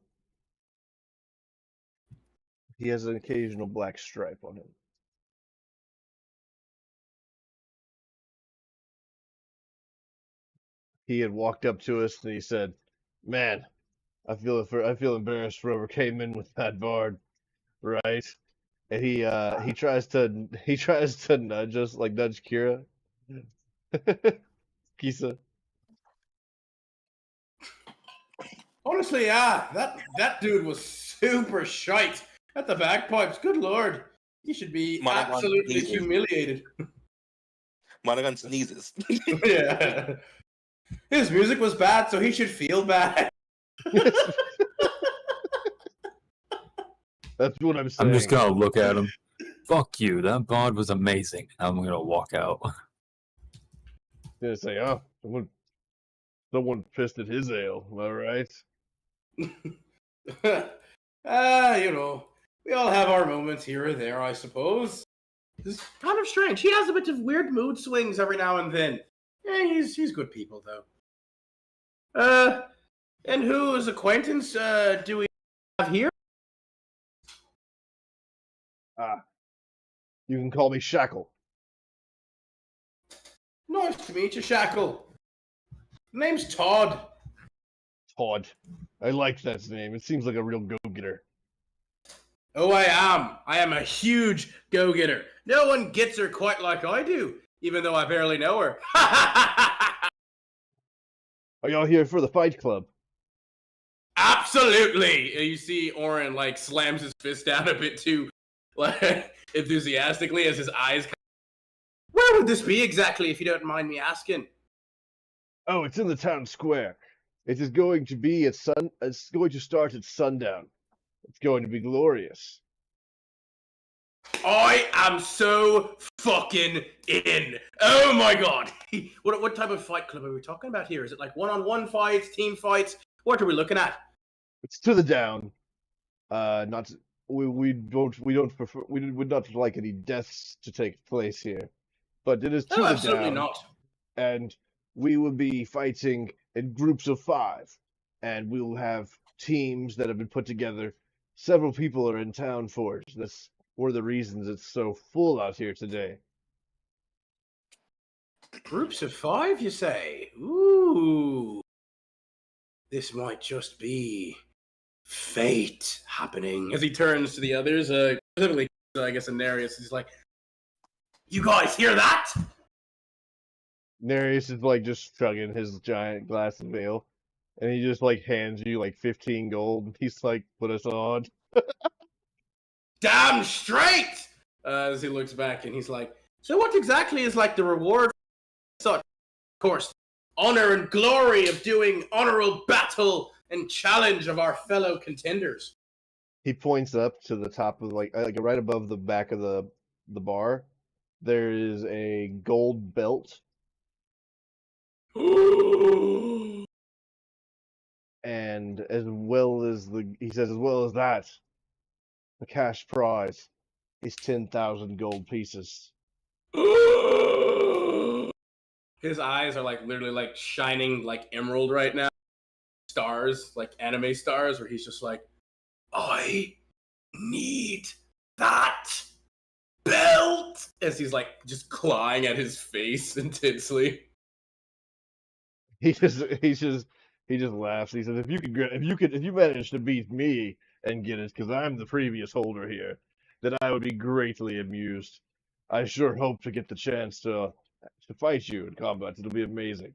He has an occasional black stripe on him. He had walked up to us and he said, "Man, I feel embarrassed for whoever came in with that bard, right?" And he tries to nudge us, like nudge Kira. Kisa. Honestly, yeah, that dude was super shite at the bagpipes. Good lord, he should be Monogon absolutely sneezes. humiliated. Monogon sneezes. Yeah, his music was bad, so he should feel bad. That's what I'm saying. I'm just gonna look at him. Fuck you. That bond was amazing. I'm gonna walk out. Gonna say, "Oh, someone pissed at his ale." Am I right? You know, we all have our moments here or there, I suppose. It's kind of strange. He has a bit of weird mood swings every now and then. Yeah, he's good people though. And whose acquaintance do we have here? You can call me Shackle. Nice to meet you, Shackle. Name's Todd. Todd. I like that name. It seems like a real go-getter. Oh, I am. I am a huge go-getter. No one gets her quite like I do, even though I barely know her. Are y'all here for the Fight Club? Absolutely. You see Oren like slams his fist down a bit too like enthusiastically as his eyes. Where would this be exactly, if you don't mind me asking? Oh, it's in the town square. It is going to be at It's going to start at sundown. It's going to be glorious. I am so fucking in. Oh my god. What type of fight club are we talking about here? Is it like one-on-one fights, team fights? What are we looking at? It's to the down. We would not like any deaths to take place here, but it is to Oh, the absolutely down, not. and we will be fighting in groups of 5, and we will have teams that have been put together. Several people are in town for it. That's one of the reasons it's so full out here today. Groups of 5, you say? Ooh. This might just be fate happening. As he turns to the others, specifically, I guess, Anarius, he's like, "You guys hear that?" Nereus is like just chugging his giant glass of ale, and he just like hands you like 15 gold. And he's like, "Put us on." Damn straight! As he looks back and he's like, "So what exactly is like the reward for such, of course, honor and glory of doing honorable battle and challenge of our fellow contenders?" He points up to the top of like right above the back of the bar. There is a gold belt, and as well as that, the cash prize is 10,000 gold pieces. His eyes are like literally like shining like emerald right now. Stars, like anime stars, where he's just like, "I need that belt," as he's like just clawing at his face intensely. He just He just laughs. He says, if you manage to beat me and get it, because I'm the previous holder here, then I would be greatly amused. I sure hope to get the chance to fight you in combat. It'll be amazing.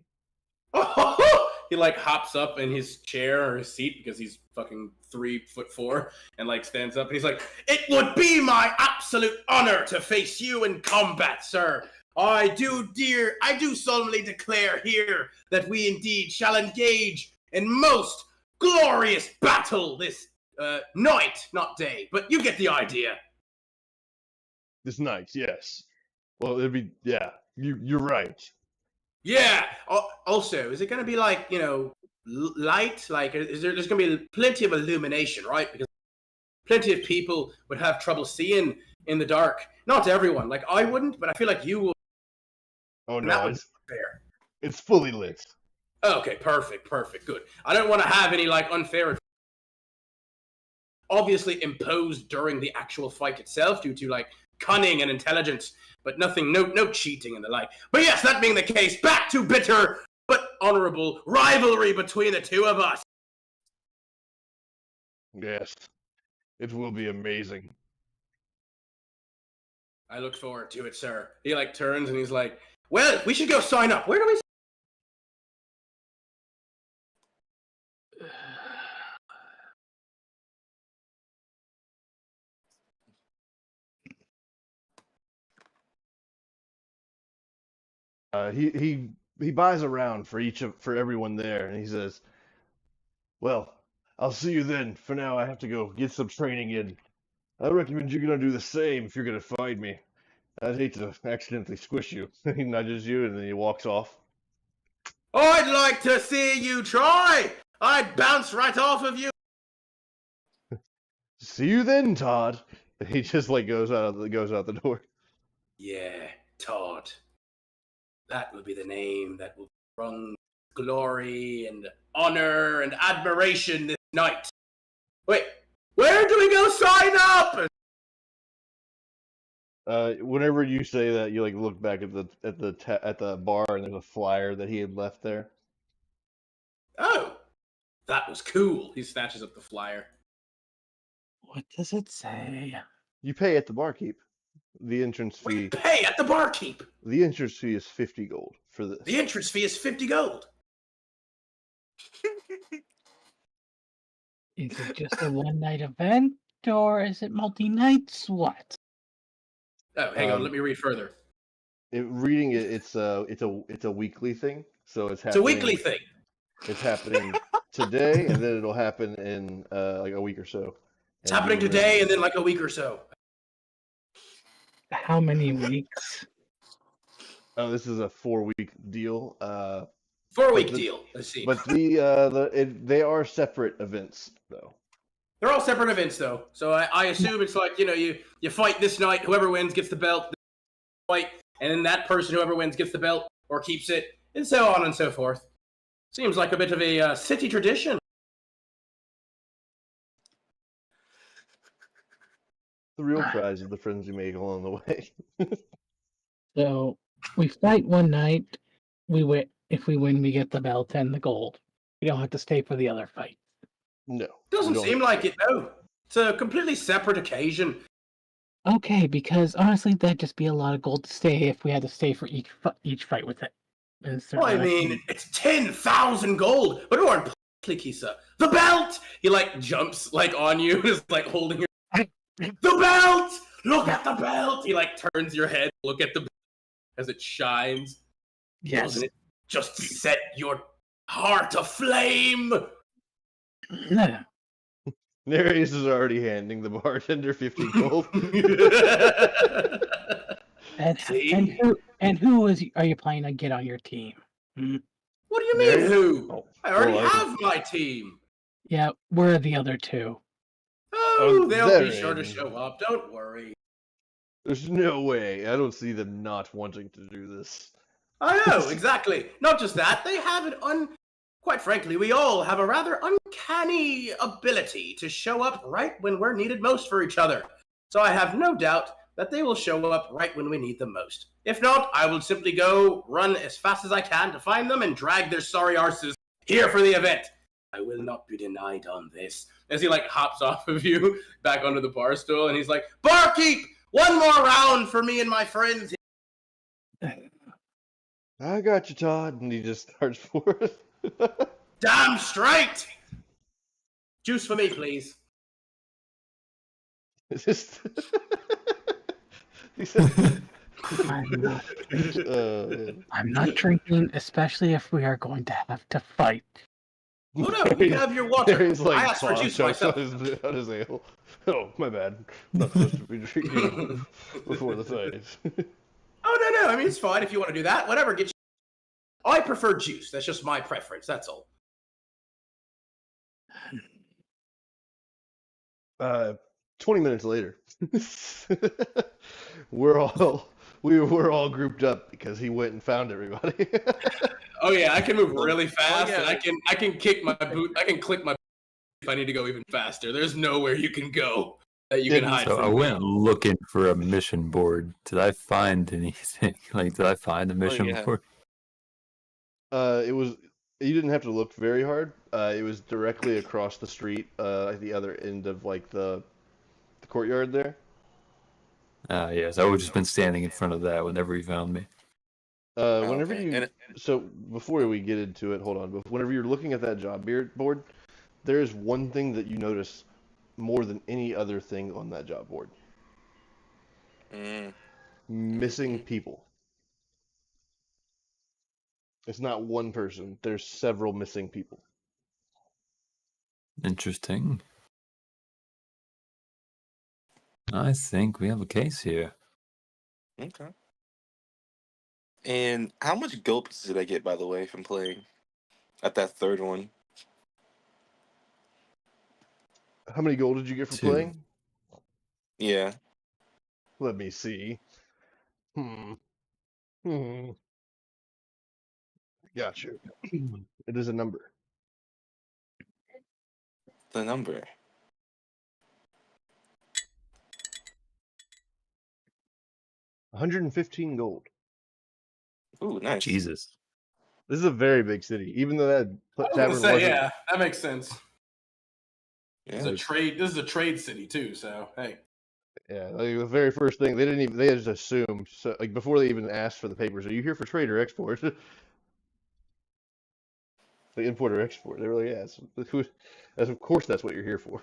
He like hops up in his chair or his seat because he's fucking 3'4" and like stands up and he's like, "It would be my absolute honor to face you in combat, sir. I do solemnly declare here that we indeed shall engage in most glorious battle this night, not day, but you get the idea." This night, yes. Well, yeah. You're right. Yeah. Also, is it going to be like, light? Like, there's going to be plenty of illumination, right? Because plenty of people would have trouble seeing in the dark. Not everyone. Like, I wouldn't, but I feel like you will. Oh That no, would be fair. it's fully lit. Okay, perfect, good. I don't want to have any like unfair, obviously imposed during the actual fight itself due to like cunning and intelligence, but nothing, no cheating and the like. But yes, that being the case, back to bitter but honorable rivalry between the two of us. Yes, it will be amazing. I look forward to it, sir. He like turns and he's like, "Well, we should go sign up. Where do we?" He buys around for everyone there, and he says, "Well, I'll see you then. For now, I have to go get some training in. I recommend you're gonna do the same if you're gonna fight me. I'd hate to accidentally squish you." He nudges you, and then he walks off. I'd like to see you try. I'd bounce right off of you. See you then, Todd. And he just like goes out the door. Yeah, Todd. That will be the name that will bring glory and honor and admiration this night. Wait, where do we go sign up? Whenever you say that, you like look back at the bar, and there's a flyer that he had left there. Oh, that was cool. He snatches up the flyer. What does it say? You pay at the barkeep. The entrance We fee. pay at the barkeep. The entrance fee is 50 gold for this. The entrance fee is 50 gold. Is it just a one-night event, or is it multi-nights? What? Oh, hang on. Let me read further. Reading it, it's a weekly thing. So it's It's a weekly thing. It's happening today, and then it'll happen in like a week or so. It's happening today, and then like a week or so. How many weeks? Oh, this is a 4-week deal. 4-week deal. Let's see. But they are separate events, though. They're all separate events, though. So I assume it's like, you fight this night, whoever wins gets the belt, fight, and then that person, whoever wins, gets the belt or keeps it, and so on and so forth. Seems like a bit of a city tradition. The real prize is the friends you make along the way. So we fight one night. We win. If we win, we get the belt and the gold. We don't have to stay for the other fight. No. Doesn't seem like it, no. It's a completely separate occasion. Okay, because honestly, that'd just be a lot of gold to stay if we had to stay for each fight with it. Well, I mean, it's 10,000 gold, but more importantly, Kisa, the belt! He, like, jumps, like, on you, and is, like, holding your... The belt! Look at the belt! He, like, turns your head, look at the belt as it shines. Yes. Doesn't it just set your heart aflame? No. Nereus is already handing the bartender 50 gold. And who are you planning to get on your team? Hmm? What do you mean, Nereus? who? Oh, I already well, have my team. Yeah, where are the other two? Oh, they'll they're be sure to in. show up. Don't worry. There's no way. I don't see them not wanting to do this. I know, exactly. Not just that, they have quite frankly, we all have a rather uncanny ability to show up right when we're needed most for each other. So I have no doubt that they will show up right when we need them most. If not, I will simply go run as fast as I can to find them and drag their sorry arses Here for the event. I will not be denied on this. As he like hops off of you back onto the bar stool, and he's like, "Barkeep, one more round for me and my friends." I got you, Todd. And he just starts forth. Damn straight. Juice for me, please. It's just... he said... I'm not drinking. Yeah. I'm not drinking, especially if we are going to have to fight. Oh no, you can have your water. He's like, I asked for juice myself. on his ale. Oh, my bad. Not supposed to be drinking before the fight. Oh no, I mean it's fine if you want to do that. Whatever gets you. I prefer juice. That's just my preference. That's all. 20 minutes later, we're all grouped up because he went and found everybody. Oh yeah, I can move really fast, yeah. and I can kick my boot. I can click my boot if I need to go even faster. There's nowhere you can go that you can hide So I from. went looking for a mission board. Did I find anything? Like, did I find a mission yeah. board? You didn't have to look very hard. It was directly across the street, at the other end of like the courtyard there. Yes, I would have just been standing in front of that whenever he found me. Whenever Okay, you, and so before we get into it, hold on. But whenever you're looking at that job board, there is one thing that you notice more than any other thing on that job board: missing people. It's not one person. There's several missing people. Interesting. I think we have a case here. Okay. And how much gold pieces did I get, by the way, from playing at that third one? How many gold did you get for 2. playing? Yeah. Let me see. Hmm. Got you. It is a number. The number. $115 gold. Ooh, nice. Jesus. This is a very big city, even though that I was tavern gonna say, wasn't. yeah, that makes sense. Yeah. This is a trade city too. So hey, Yeah, like the very first thing they just assumed. So like before they even asked for the papers, are you here for trade or export? The import or export. They were like, yeah, that's of course that's what you're here for.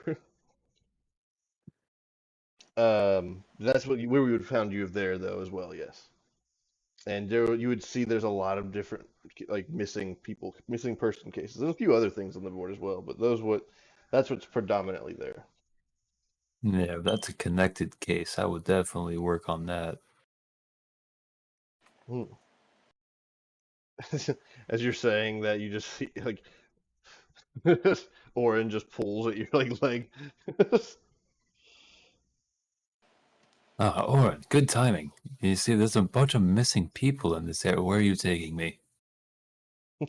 That's where we would have found you there though as well, yes. And there you would see there's a lot of different like missing person cases. There's a few other things on the board as well, but that's what's predominantly there. Yeah, if that's a connected case, I would definitely work on that. As you're saying that, you just see like Orin just pulls at your leg. Oren, good timing. You see, there's a bunch of missing people in this area. Where are you taking me?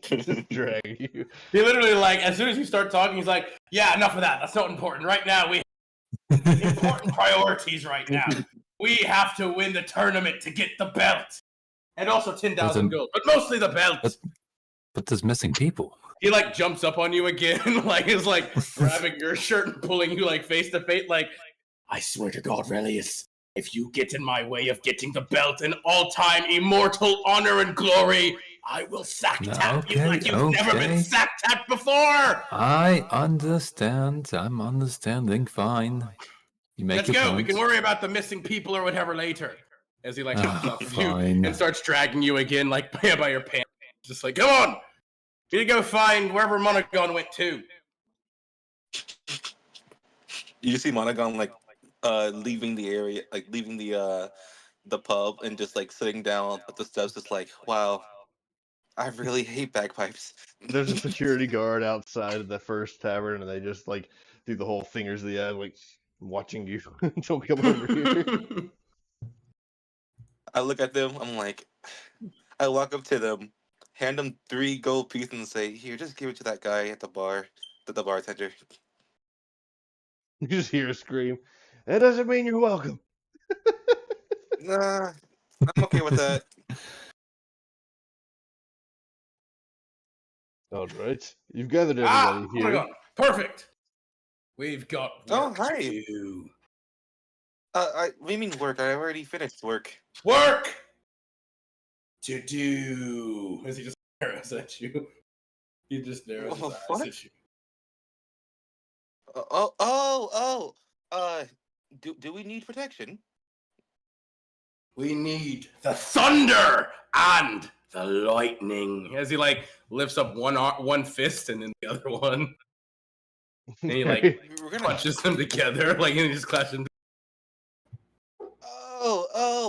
Just drag you. he literally like as soon as you start talking, he's like, "Yeah, enough of that. That's not important right now. We have important priorities right now. We have to win the tournament to get the belt, and also 10,000 gold, but mostly the belt." But there's missing people. He like jumps up on you again, like is like grabbing your shirt and pulling you like face to face, like, "I swear to God, Relius, if you get in my way of getting the belt and all-time immortal honor and glory, I will sack tap you like you've never been sack tapped before." I understand. I'm understanding. Fine. You make Let's your go. points. We can worry about the missing people or whatever later. As he like jumps off of you fine. and starts dragging you again, like by your pants. Just like, come on, you need to go find wherever Monogon went to. You see Monogon like leaving the area, like leaving the pub and just like sitting down at the steps, just like, wow, I really hate bagpipes. There's a security guard outside of the first tavern, and they just like do the whole fingers of the eye, like watching you. Don't come over here. I look at them. I'm like, I walk up to them, hand them 3 gold pieces, and say, "Here, just give it to that guy at the bar, the bartender." You just hear a scream. That doesn't mean you're welcome. Nah, I'm okay with that. All right. You've gathered Ah, everybody oh my here. God. Perfect. We've got Oh, work hi. to do. What do you mean work? I already finished work. Work to do. As he just narrows at you. He just narrows his eyes What? at you. Do we need protection? We need the thunder and the lightning. As he like lifts up one fist and then the other one, and he like We're gonna. punches them together, like and he just clashes them.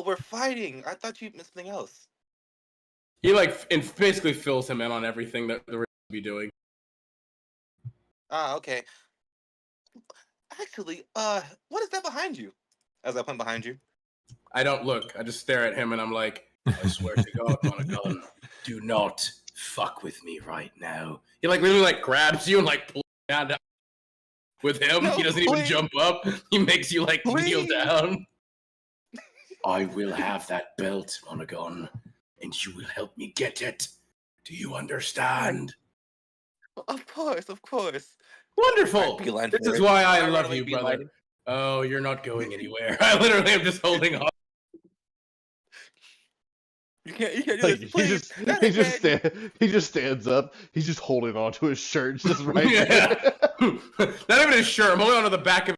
We're fighting. I thought you meant something else. He like and basically fills him in on everything that they're going to be doing. Ah, okay. Actually, what is that behind you? As I point behind you. I don't look. I just stare at him and I'm like, I swear to God, Monagon, do not fuck with me right now. He like really like grabs you and like pulls you down with him. No, He doesn't even please. jump up. He makes you like kneel Please. down. I will have that belt, Monagon, and you will help me get it. Do you understand? Of course, of course. Wonderful. Alright, beeline This for is it. why I run love away you, brother. beelining. Oh, you're not going anywhere. I literally am just holding on. You can't do Like this, please. Not again. he just stands up. He's just holding onto his shirt, just right Yeah. there. Not even his shirt. I'm holding onto the back of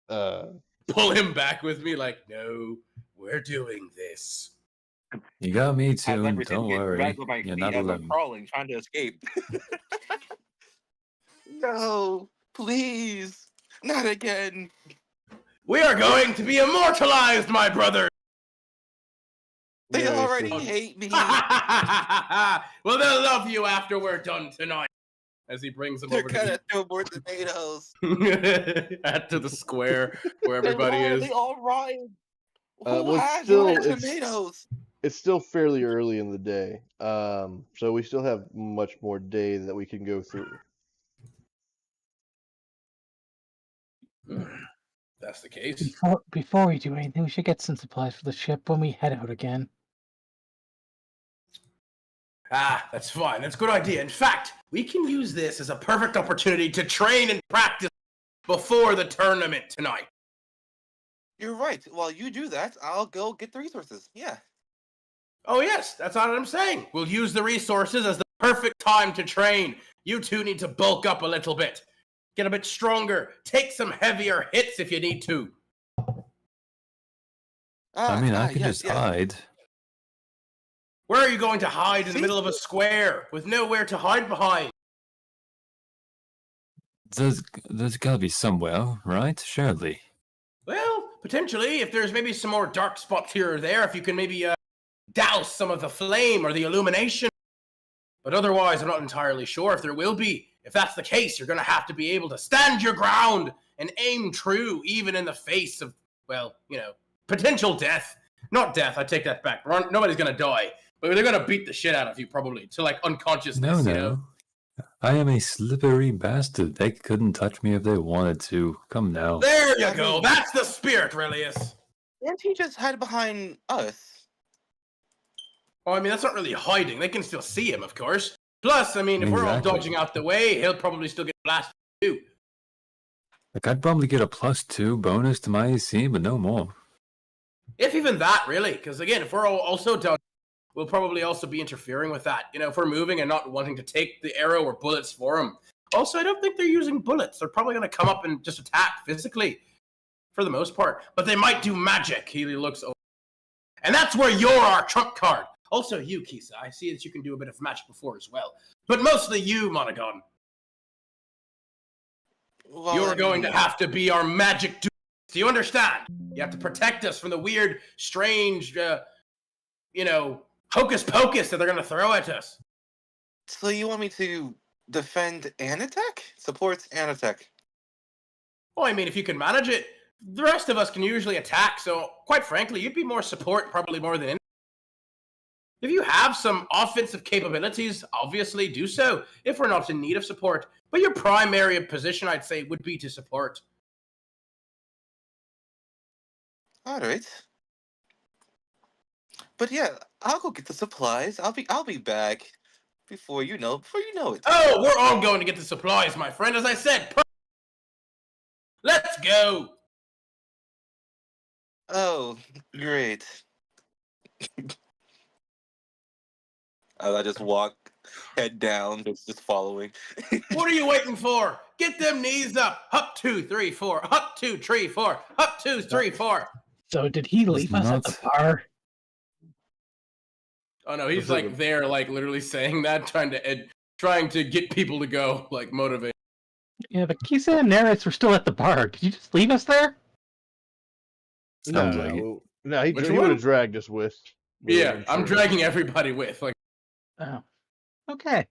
Uh, pull him back with me, like, no, we're doing this. You got me I too. leverage him Don't getting worry. dragged with my You're feet not as I'm alone. crawling, trying to escape. No, please. Not again. We are going to be immortalized, my brother. They yeah, he already says- hate me. Well, they'll love you after we're done tonight. As he brings them They're over gonna throw more tomatoes. to the square where everybody Why are is. they all rioting? Who well, has still, more it's- tomatoes? it's still fairly early in the day. So we still have much more day that we can go through. That's the case. Before we do anything, we should get some supplies for the ship when we head out again. Ah, that's fine. That's a good idea. In fact, we can use this as a perfect opportunity to train and practice before the tournament tonight. You're right. While you do that, I'll go get the resources. Yeah. Oh, yes, that's what I'm saying. We'll use the resources as the perfect time to train. You two need to bulk up a little bit. Get a bit stronger. Take some heavier hits if you need to. I mean, I can yes, just yes. hide. Where are you going to hide in the See? middle of a square with nowhere to hide behind? There's gotta be somewhere, right? Surely. Well, potentially, if there's maybe some more dark spots here or there, if you can maybe douse some of the flame or the illumination. But otherwise, I'm not entirely sure if there will be. If that's the case, you're going to have to be able to stand your ground and aim true, even in the face of, well, potential death. Not death, I take that back. Nobody's going to die. But they're going to beat the shit out of you, probably, to, like, unconsciousness, No, you know? no. I am a slippery bastard. They couldn't touch me if they wanted to. Come now. There you I go. mean- That's the spirit, Relius. Can't he just hide behind us? Oh, I mean, that's not really hiding. They can still see him, of course. Plus, I mean, if we're all Exactly. dodging out the way, he'll probably still get blasted, too. Like, I'd probably get a +2 bonus to my AC, but no more. If even that, really. Because, again, if we're all also dodging, we'll probably also be interfering with that. If we're moving and not wanting to take the arrow or bullets for them. Also, I don't think they're using bullets. They're probably going to come up and just attack physically, for the most part. But they might do magic. He looks over. And that's where you're our trump card. Also, you, Kisa. I see that you can do a bit of magic before as well. But mostly you, Monagon. Well, You're I going mean, to have to be our magic dude. Do you understand? You have to protect us from the weird, strange, hocus pocus that they're going to throw at us. So you want me to defend and attack? Supports and attack. Well, I mean, if you can manage it, the rest of us can usually attack. So, quite frankly, you'd be more support probably more than anything. If you have some offensive capabilities, obviously do so if we're not in need of support. But your primary position, I'd say, would be to support. All right. But yeah, I'll go get the supplies. I'll be back before you know it. Oh, we're all going to get the supplies, my friend. As I said, let's go. Oh, great. I just walk, head down, just following. What are you waiting for? Get them knees up. Up 2, 3, 4. Up 2, 3, 4. Up 2, 3, 4. So did he leave us at the bar? Oh no, he's like there, like literally saying that, trying to get people to go, like motivate. Yeah, but Kisa and Neris were still at the bar. Could you just leave us there? Sounds like it. No, he Which would one? have dragged us with. Yeah, I'm dragging everybody with. Like, Oh, okay.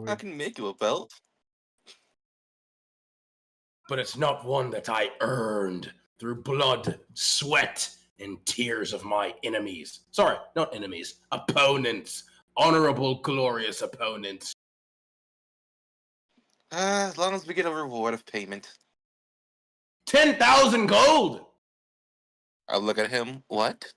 I can make you a belt. but it's not one that I earned through blood, sweat, and tears of my enemies. Sorry, not enemies, opponents. Honorable, glorious opponents. As long as we get a reward of payment. 10,000 gold! I look at him. What?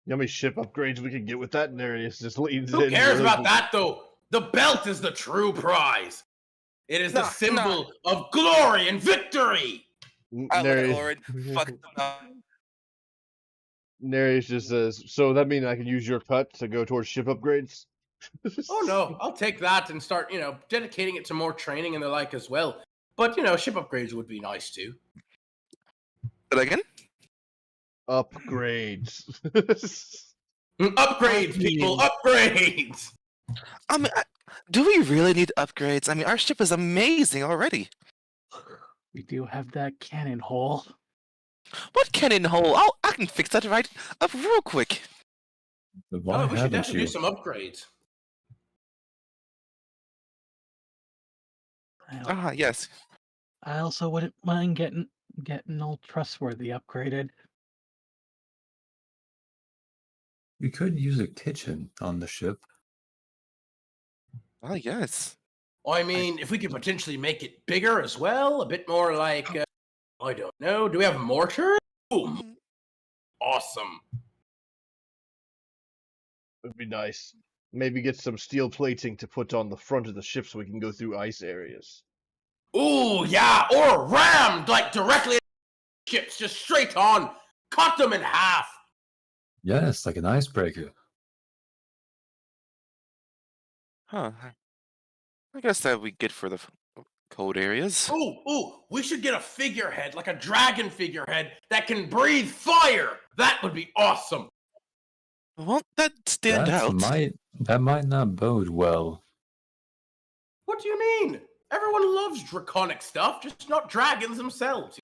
You know how many ship upgrades we could get with that? And Darius just leans in. Who cares about that, though? The belt is the true prize. It is the Nah, symbol of glory and victory. I look at Narius, Orin. Fuck no. Narius just says, so that means I can use your cut to go towards ship upgrades? Oh no, I'll take that and start, dedicating it to more training and the like as well. But, ship upgrades would be nice too. But again? Upgrades. Upgrades, people, upgrades! I mean, do we really need upgrades? I mean, our ship is amazing already. We do have that cannon hole. What cannon hole? I can fix that right up real quick. But why We should haven't definitely you? do some upgrades. Yes. I also wouldn't mind getting all trustworthy upgraded. We could use a kitchen on the ship. Oh, yes. I mean, if we could potentially make it bigger as well, a bit more like, I don't know, do we have mortar? Boom. Awesome. Would be nice. Maybe get some steel plating to put on the front of the ship so we can go through ice areas. Ooh, yeah, or rammed, like directly at ships, just straight on. Cut them in half. Yes, like an icebreaker. Huh. I guess that would be good for the cold areas. Ooh, we should get a figurehead, like a dragon figurehead, that can breathe fire. That would be awesome. Won't that stand out? That might not bode well. What do you mean? Everyone loves draconic stuff, just not dragons themselves,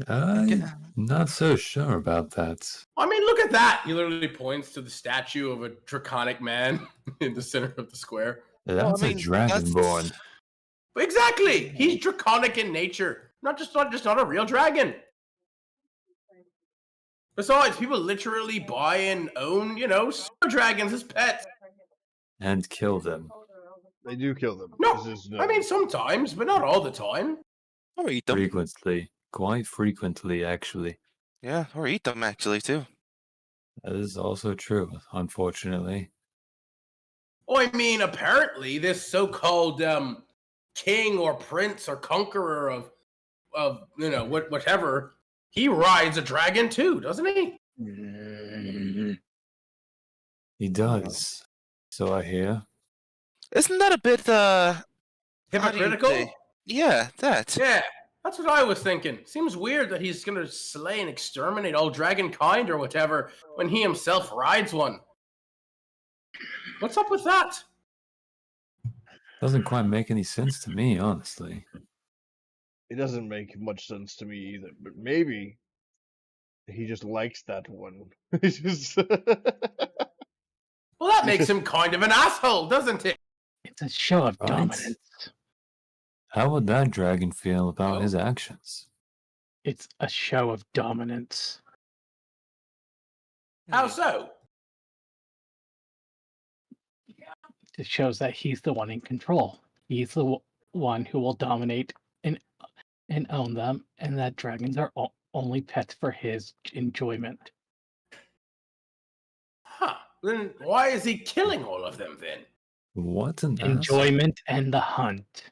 I'm not so sure about that. I mean, look at that. He literally points to the statue of a draconic man in the center of the square. That's a dragonborn. Exactly. He's draconic in nature. Not a real dragon. Besides, people literally buy and own, super dragons as pets. And kill them. They do kill them. No, I mean sometimes, but not all the time. Or eat them. Frequently. Quite frequently, actually. Yeah, or eat them, actually, too. That is also true, unfortunately. Oh, I mean, apparently this so-called king or prince or conqueror of whatever, he rides a dragon too, doesn't he? He does. So I hear. Isn't that a bit, hypocritical? Yeah, that. Yeah, that's what I was thinking. Seems weird that he's gonna slay and exterminate all dragon kind or whatever when he himself rides one. What's up with that? Doesn't quite make any sense to me, honestly. It doesn't make much sense to me either, but maybe he just likes that one. He's just Well, that makes him kind of an asshole, doesn't it? It's a show of Right. dominance. How would that dragon feel about his actions? It's a show of dominance. How so? It shows that he's the one in control. He's the one who will dominate and own them, and that dragons are only pets for his enjoyment. Huh. Then why is he killing all of them then? What an asshole. Enjoyment and the hunt.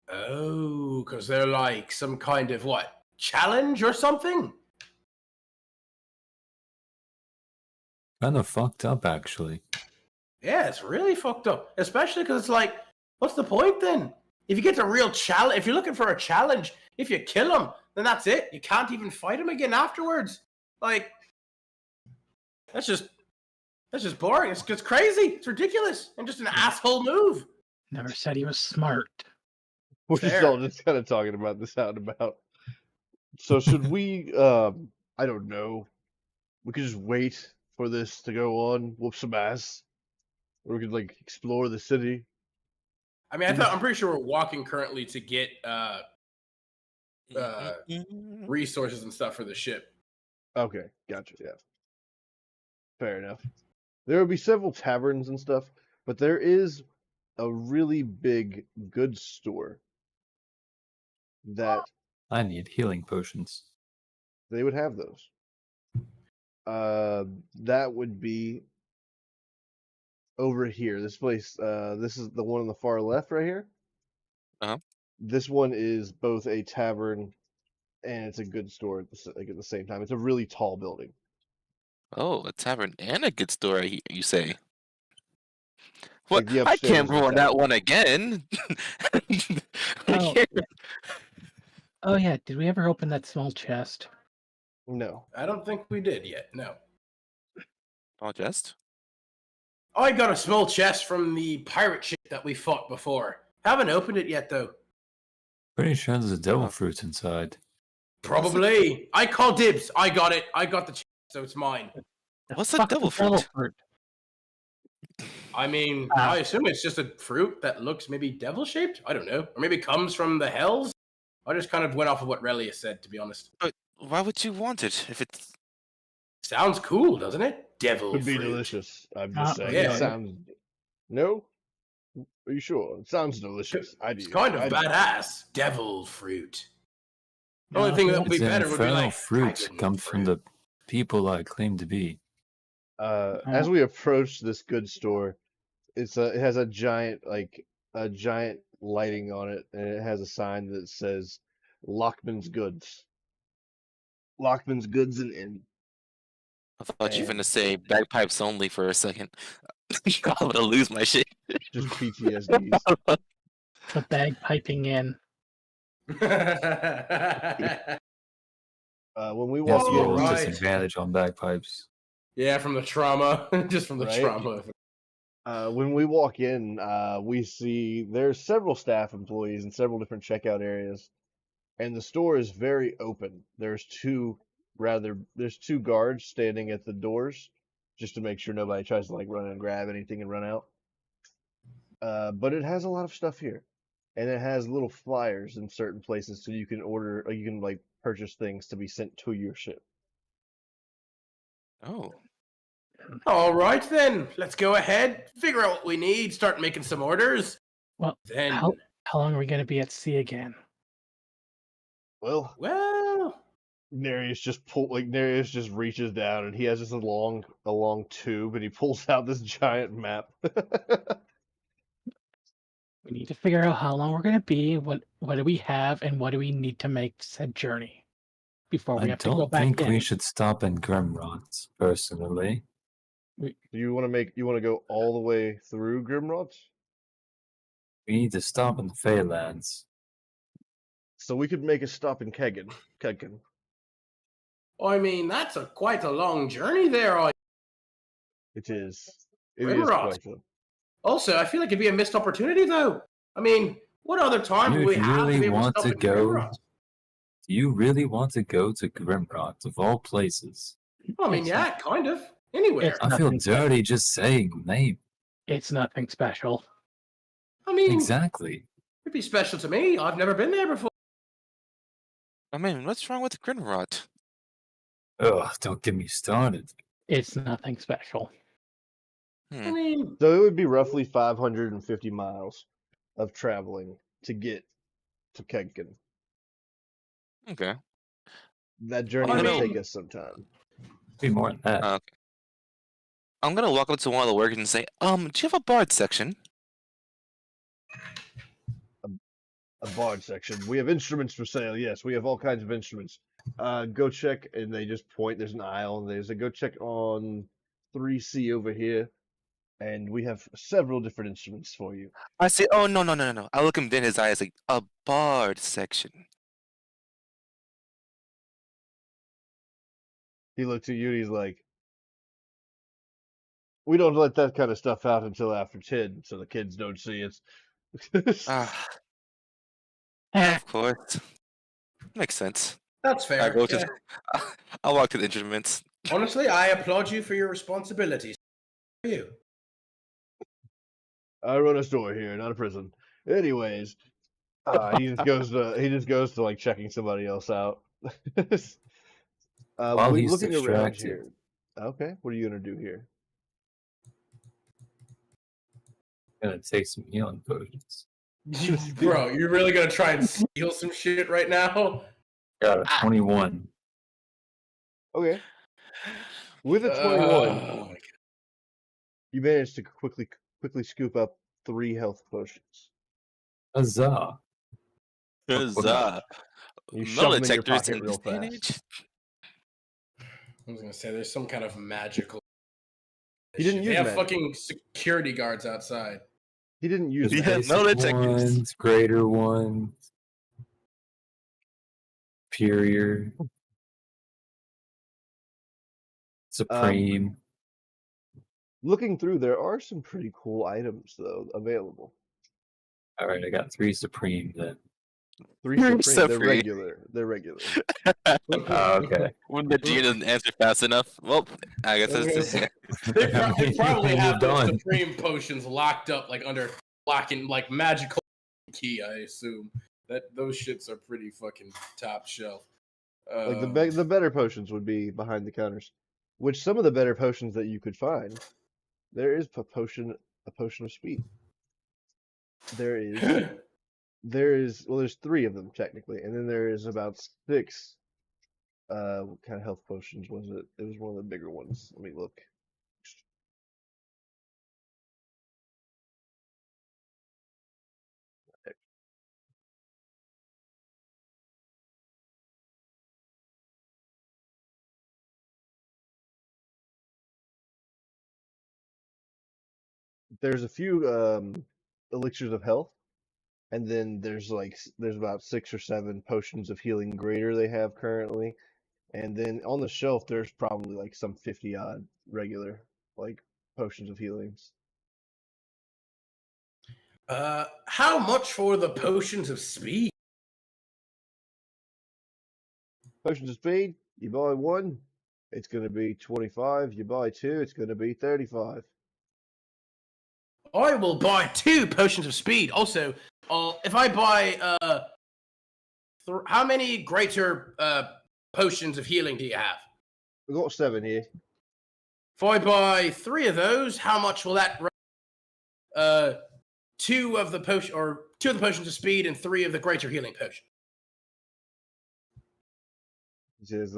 Oh, because they're like some kind of what? Challenge or something? Kind of fucked up, actually. Yeah, it's really fucked up. Especially because it's like, what's the point then? If you get a real challenge, if you're looking for a challenge, if you kill him, then that's it. You can't even fight him again afterwards. Like, that's just boring. It's just crazy. It's ridiculous. And just an asshole move. Never said he was smart. We're Fair. all just kind of talking about this out and about. So should we? I don't know. We could just wait for this to go on, whoop some ass, or we could like explore the city. I mean, I'm pretty sure we're walking currently to get resources and stuff for the ship. Okay, gotcha. Yeah, fair enough. There will be several taverns and stuff, but there is a really big goods store that I need healing potions. they would have those. That would be over here. This place, this is the one on the far left right here. Uh-huh. This one is both a tavern and it's a goods store at the same time. It's a really tall building. Oh, a tavern and a good store, you say? What? Like the I upstairs can't is the ruin that tavern. one again. I Oh, can't- Oh yeah, did we ever open that small chest? No. I don't think we did yet. No. Oh, just? I got a small chest from the pirate ship that we fought before. Haven't opened it yet, though. Pretty sure there's a devil fruit inside. Probably. I call dibs. I got it. I got the chest, so it's mine. The What's a fuck is devil fruit? I mean, Ah. I assume it's just a fruit that looks maybe devil-shaped? I don't know. Or maybe comes from the hells? I just kind of went off of what Relia said, to be honest. But why would you want it if it's... Sounds cool, doesn't it? Devil Could be fruit. delicious. I'm just saying. yeah. It sounds. No? Are you sure? It sounds delicious. I do. It's kind of I do. badass. Devil fruit. The No, only thing that would be It's an better would be infernal like fruit dragon comes from fruit. the people I claim to be. As we approach this goods store, it has a giant lighting on it, and it has a sign that says Lockman's Goods. Lockman's Goods and Inn. I thought you were And- gonna say bagpipes only for a second. I'm gonna lose my shit. Just PTSDs. The bagpiping in. When we Yes, walk Oh, you in, will right. disadvantage on bagpipes. Yeah, from the trauma. Just from the Right? trauma. when we walk in, we see there's several staff employees and several different checkout areas, and the store is very open. There's two guards standing at the doors just to make sure nobody tries to like run and grab anything and run out. But it has a lot of stuff here, and it has little flyers in certain places so you can order, or you can like purchase things to be sent to your ship. Oh. All right, then. Let's go ahead, figure out what we need, start making some orders. Well, Then, how long are we going to be at sea again? Well, well, Nereus just reaches down and he has just a long tube and he pulls out this giant map. We need to figure out how long we're going to be, what do we have, and what do we need to make said journey before we I have to go don't back think in. we should stop in Grimrot, personally. Do you want to go all the way through Grimrot? We need to stop in the Feylands. So we could make a stop in Keggen. I mean, that's quite a long journey there. It is. It is Grimrot. quite a... Also, I feel like it'd be a missed opportunity, though. I mean, what other time You would we have to really be able want to to stop in go? Grimrot? Do you really want to go to Grimrot, of all places? I mean, It's yeah, not- kind of. Anywhere. it's- I feel Nothing special. dirty just saying the name. It's nothing special. I mean, Exactly. it'd be special to me. I've never been there before. I mean, what's wrong with Grinrot? Ugh, don't get me started. It's nothing special. I mean, So it would be roughly 550 miles of traveling to get to Keggen. Okay. That journey I would mean- take us some time. Be more than that. Okay. I'm gonna walk up to one of the workers and say, do you have a bard section? A bard section. We have instruments for sale. Yes, we have all kinds of instruments. Go check, and they just point. There's an aisle, and they say, go check on 3C over here, and we have several different instruments for you. I say, oh, no. I look him in his eyes like, a bard section. He looks at you, and he's like, we don't let that kind of stuff out until after 10, so the kids don't see it. Ah, Eh, of course. Makes sense. That's fair. I go to yeah. I walk to the instruments. Honestly, I applaud you for your responsibilities. For you. I run a store here, not a prison. Anyways, he just goes to like checking somebody else out. While he's looking around distracted. here. Okay, what are you gonna do here? Gonna take some healing potions. Bro, you're really gonna try and steal some shit right now? Got a 21. Okay, with a 21, Oh my God. you manage to quickly scoop up 3 health potions. Huzzah! Huzzah. You Metal shove them in your detectors pocket in real this day and fast. age? I was gonna say there's some kind of magical. He didn't They use have magic. fucking security guards outside. He didn't use Yeah, magic. metal Basic detectors. ones, greater ones, superior, supreme. Looking through, there are some pretty cool items though available. All right, I got 3 supreme then. 3 You're supreme. They're supreme. regular. They're regular. Oh, okay. When the G doesn't answer fast enough, well, I guess that's the They probably They have moved those on. supreme potions locked up like under lock and like magical key. I assume that those shits are pretty fucking top shelf. Like the better potions would be behind the counters, which some of the better potions that you could find, there is a potion of speed. There's 3 of them technically, and then there is about 6. What kind of health potions was it? It was one of the bigger ones. Let me look. There's a few elixirs of health, and then there's about 6 or 7 potions of healing greater they have currently, and then on the shelf there's probably like some 50 odd regular like potions of healings. How much for the potions of speed? Potions of speed, you buy 1, it's going to be 25. You buy 2, it's going to be 35. I will buy 2 potions of speed. Also, if I buy how many greater potions of healing do you have? We've got 7 here. If I buy 3 of those, how much will that? 2 of the potions of speed and 3 of the greater healing potion. He says,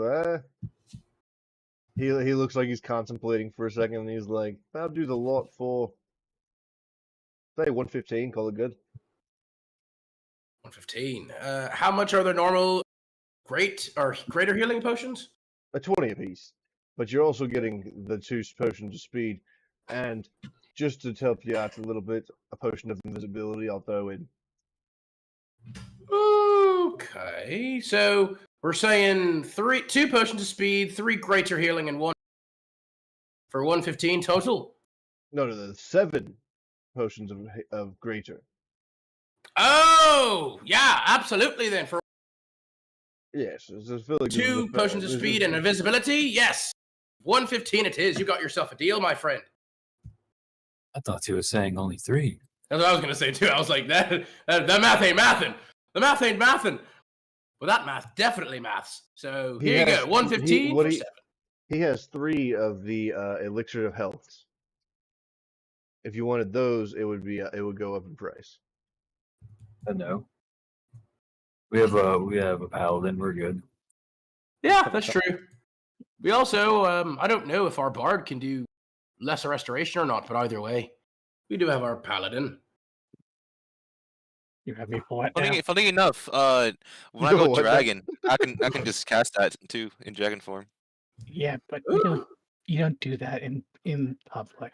he looks like he's contemplating for a second, and he's like, I'll do the lot for, say, 115, call it good. 115. How much are the normal greater healing potions? A 20 apiece. But you're also getting the 2 potions of speed, and just to help you out a little bit, a potion of invisibility I'll throw in. Okay, so we're saying 2 potions of speed, 3 greater healing, and 1 for 115 total. No, 7 potions of greater. Oh, yeah, absolutely. Then for Yes, it's really 2 potions of speed and invisibility, yes, 115 it is. You got yourself a deal, my friend. I thought he was saying only 3. That's what I was gonna say too. I was like, that math ain't mathin'. The math ain't mathin'. Well, that math definitely maths. So here you go, 115 for 7. He has 3 of the elixir of health. If you wanted those, it would go up in price. No. We have a paladin. We're good. Yeah, that's true. We also, I don't know if our bard can do lesser restoration or not, but either way, we do have our paladin. You have me for what now? Funny enough, when I Yo, go what the- dragon, I can just cast that too in dragon form. Yeah, but Ooh. you don't do that in public.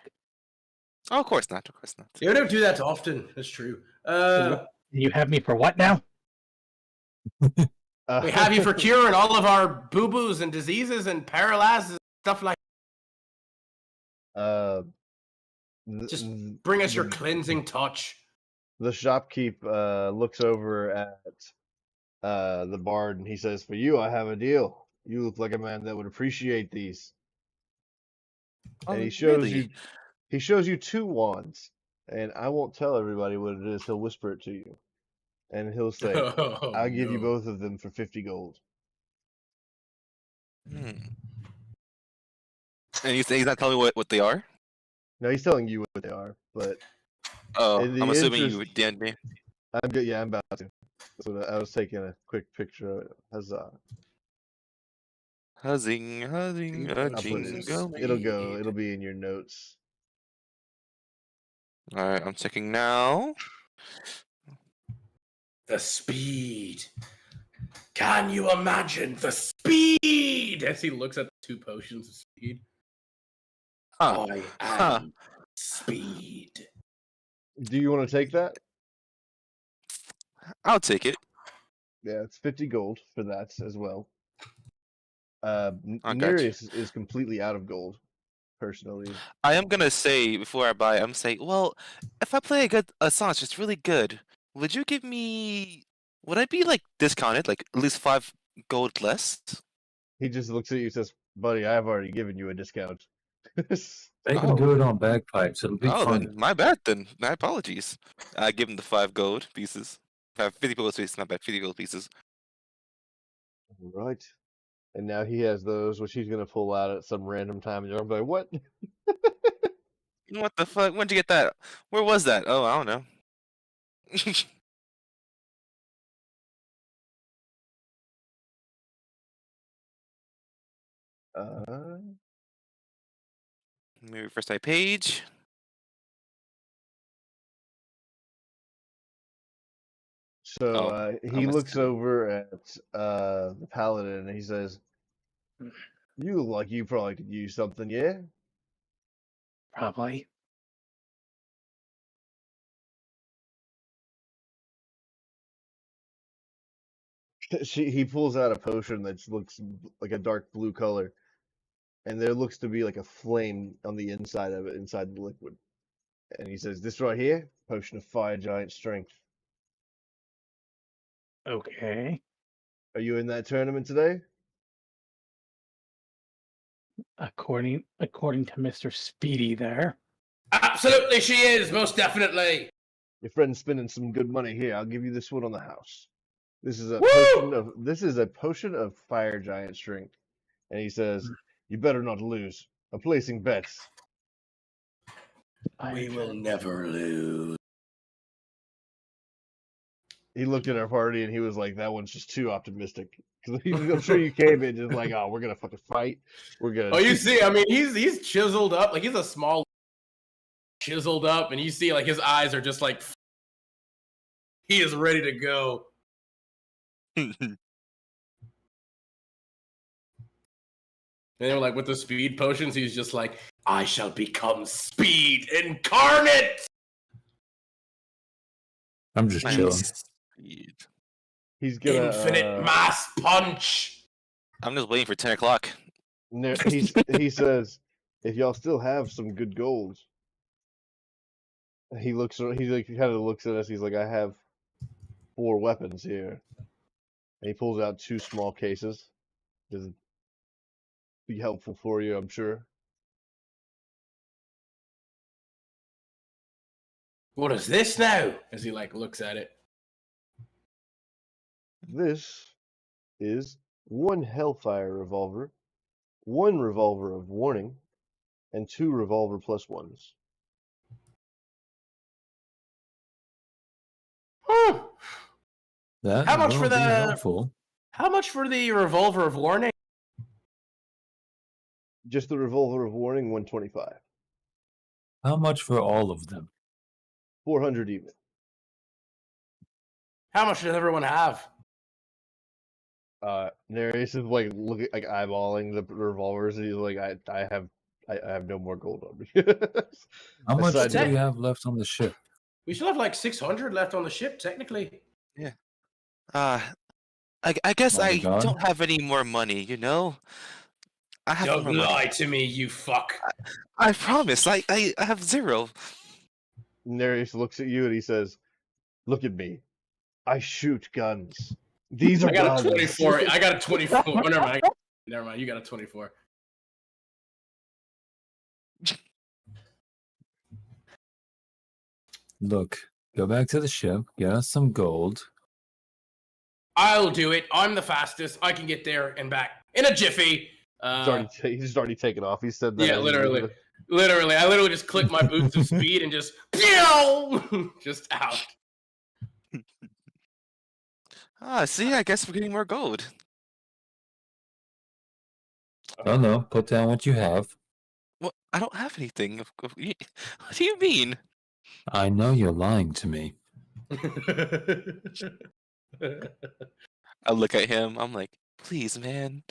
Oh, of course not. Of course not. You don't do that often. That's true. You have me for what now? We have you for curing all of our boo-boos and diseases and paralysis and stuff like Just bring us your cleansing touch. The shopkeep looks over at the bard and he says, "For you, I have a deal. You look like a man that would appreciate these." And he shows you 2 wands, and I won't tell everybody what it is. He'll whisper it to you, and he'll say, Oh, "I'll give you no. both of them for 50 gold." Hmm. And he's not telling me what they are. Now he's telling you what they are, but Oh, in the I'm assuming interest- you DND. I'm good. Yeah, I'm about to. So I was taking a quick picture of it. Huzzah! Huzzing, I'll put jingle. it'll be in your notes. All right, I'm checking now. The speed. Can you imagine the speed? As he looks at the 2 potions of speed. Huh. I am speed. Do you want to take that? I'll take it. Yeah, it's 50 gold for that as well. I got you. Nereus is completely out of gold, personally. I am gonna say before I buy, I'm saying, well, if I play a song that's just really good, would you give me? Would I be like discounted, like at least 5 gold less? He just looks at you and says, "Buddy, I've already given you a discount." They can do it on bagpipes. It'll be Oh, funny. then my bad. Then my apologies. I give him the 5 gold pieces. 50 gold pieces, not bad. 50 gold pieces. Right. And now he has those, which he's gonna pull out at some random time, and you're gonna be like, "What?" What the fuck? When'd you get that? Where was that? Oh, I don't know. Let me refresh my page. So Oh, he must looks have been. over at the paladin and he says, "You look like you probably could use something, yeah?" Probably. He pulls out a potion that looks like a dark blue color, and there looks to be like a flame on the inside of it, inside the liquid. And he says, "This right here, potion of fire giant strength. Okay. Are you in that tournament today?" According to Mr. Speedy there. Absolutely, she is. Most definitely. Your friend's spending some good money here. I'll give you this one on the house. This is a potion of fire giant strength." And he says, "You better not lose. I'm placing bets." We will never lose. He looked at our party and he was like, "That one's just too optimistic." Because I'm sure you came in just like, "Oh, we're gonna fucking fight. We're gonna." Oh, you see, I mean, he's chiseled up. Like, he's a small, chiseled up, and you see, like, his eyes are just like, he is ready to go. And then, like, with the speed potions, he's just like, I shall become speed incarnate. I'm just chilling. Speed. He's gonna Infinite mass punch. I'm just waiting for 10 o'clock. he says, "If y'all still have some good gold." He like kind of looks at us. He's like, "I have 4 weapons here." And he pulls out 2 small cases. This will be helpful for you, I'm sure. What is this now? As he, like, looks at it. This is 1 Hellfire revolver, 1 revolver of warning, and 2 revolver plus 1s. That How much will for be the- helpful. How much for the revolver of warning? Just the revolver of warning, 125. How much for all of them? 400 even. How much does everyone have? Nereus is like looking, like eyeballing the revolvers, and he's like, I have no more gold on me. How much Aside do from- we have left on the ship? We still have like 600 left on the ship, technically. I guess My I God. don't have any more money, you know? I have Don't no more money. lie to me, you fuck. I promise, I have 0. Nereus looks at you and he says, "Look at me. I shoot guns. These are I got a guns." 24. I got a 24. Oh, never mind. Never mind. You got a 24. Look, go back to the ship, get us some gold. I'll do it. I'm the fastest. I can get there and back in a jiffy. He's already taken off. He said that. Yeah, as he literally. was- Literally. I literally just click my boots of speed and just pew! Just out. See, I guess we're getting more gold. Oh no, put down what you have. Well, I don't have anything. What do you mean? I know you're lying to me. I look at him. I'm like, please, man.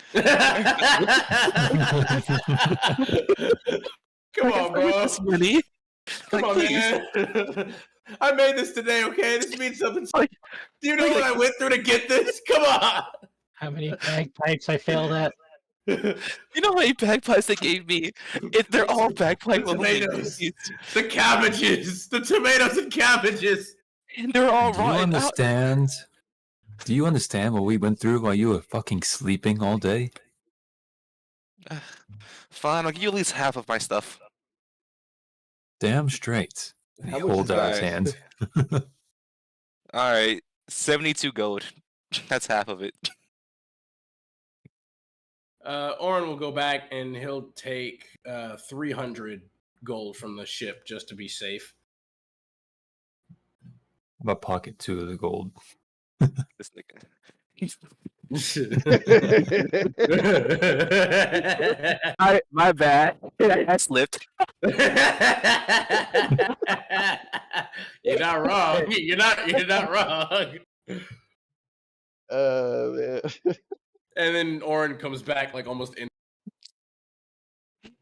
Come on, bro. This money. Come Like, on, please. man. I made this today, okay? This means something. Like- Do you know what I went through to get this? Come on. How many bagpipes I failed at? You know how many bagpipes they gave me? They're all bagpipe The level tomatoes. things. The cabbages. The tomatoes and cabbages. And they're all Do you rotten. understand? Do you understand what we went through while you were fucking sleeping all day? Fine, I'll give you at least half of my stuff. Damn straight. And he How much holds is out his that? hand. Alright, 72 gold. That's half of it. Oren will go back and he'll take 300 gold from the ship just to be safe. I'm gonna pocket 2 of the gold. This nigga. My bad. I slipped. You're not wrong. You're not wrong. Man. And then Oren comes back like almost in.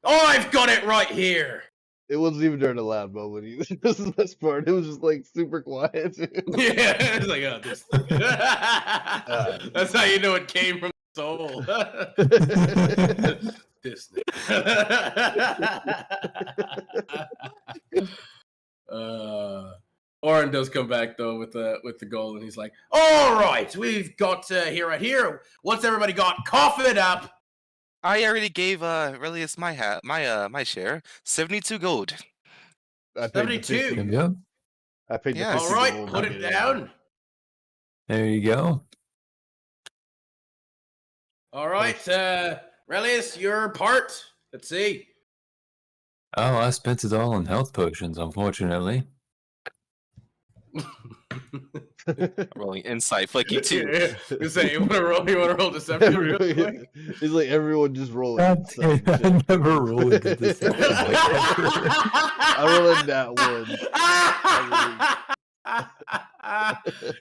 Oh, I've got it right here. It wasn't even during a loud moment either. This is the best part. It was just like super quiet. Yeah, it's like, oh, this. That's how you know it came from the soul. This. Oren does come back though with the gold, and he's like, "All right, we've got here right here. What's everybody got? Cough it up." I already gave Relius my share. 72 gold. I paid the 72. 50. Yep. I paid the Yeah. 50 All right, gold. put I it did. down. There you go. All right, Relius, your part. Let's see. Oh, I spent it all on health potions, unfortunately. Rolling insight, flicky too. You say you want to roll deception real quick? It's like everyone just rolling. God damn, I never rolled a good deception. I rolled that one.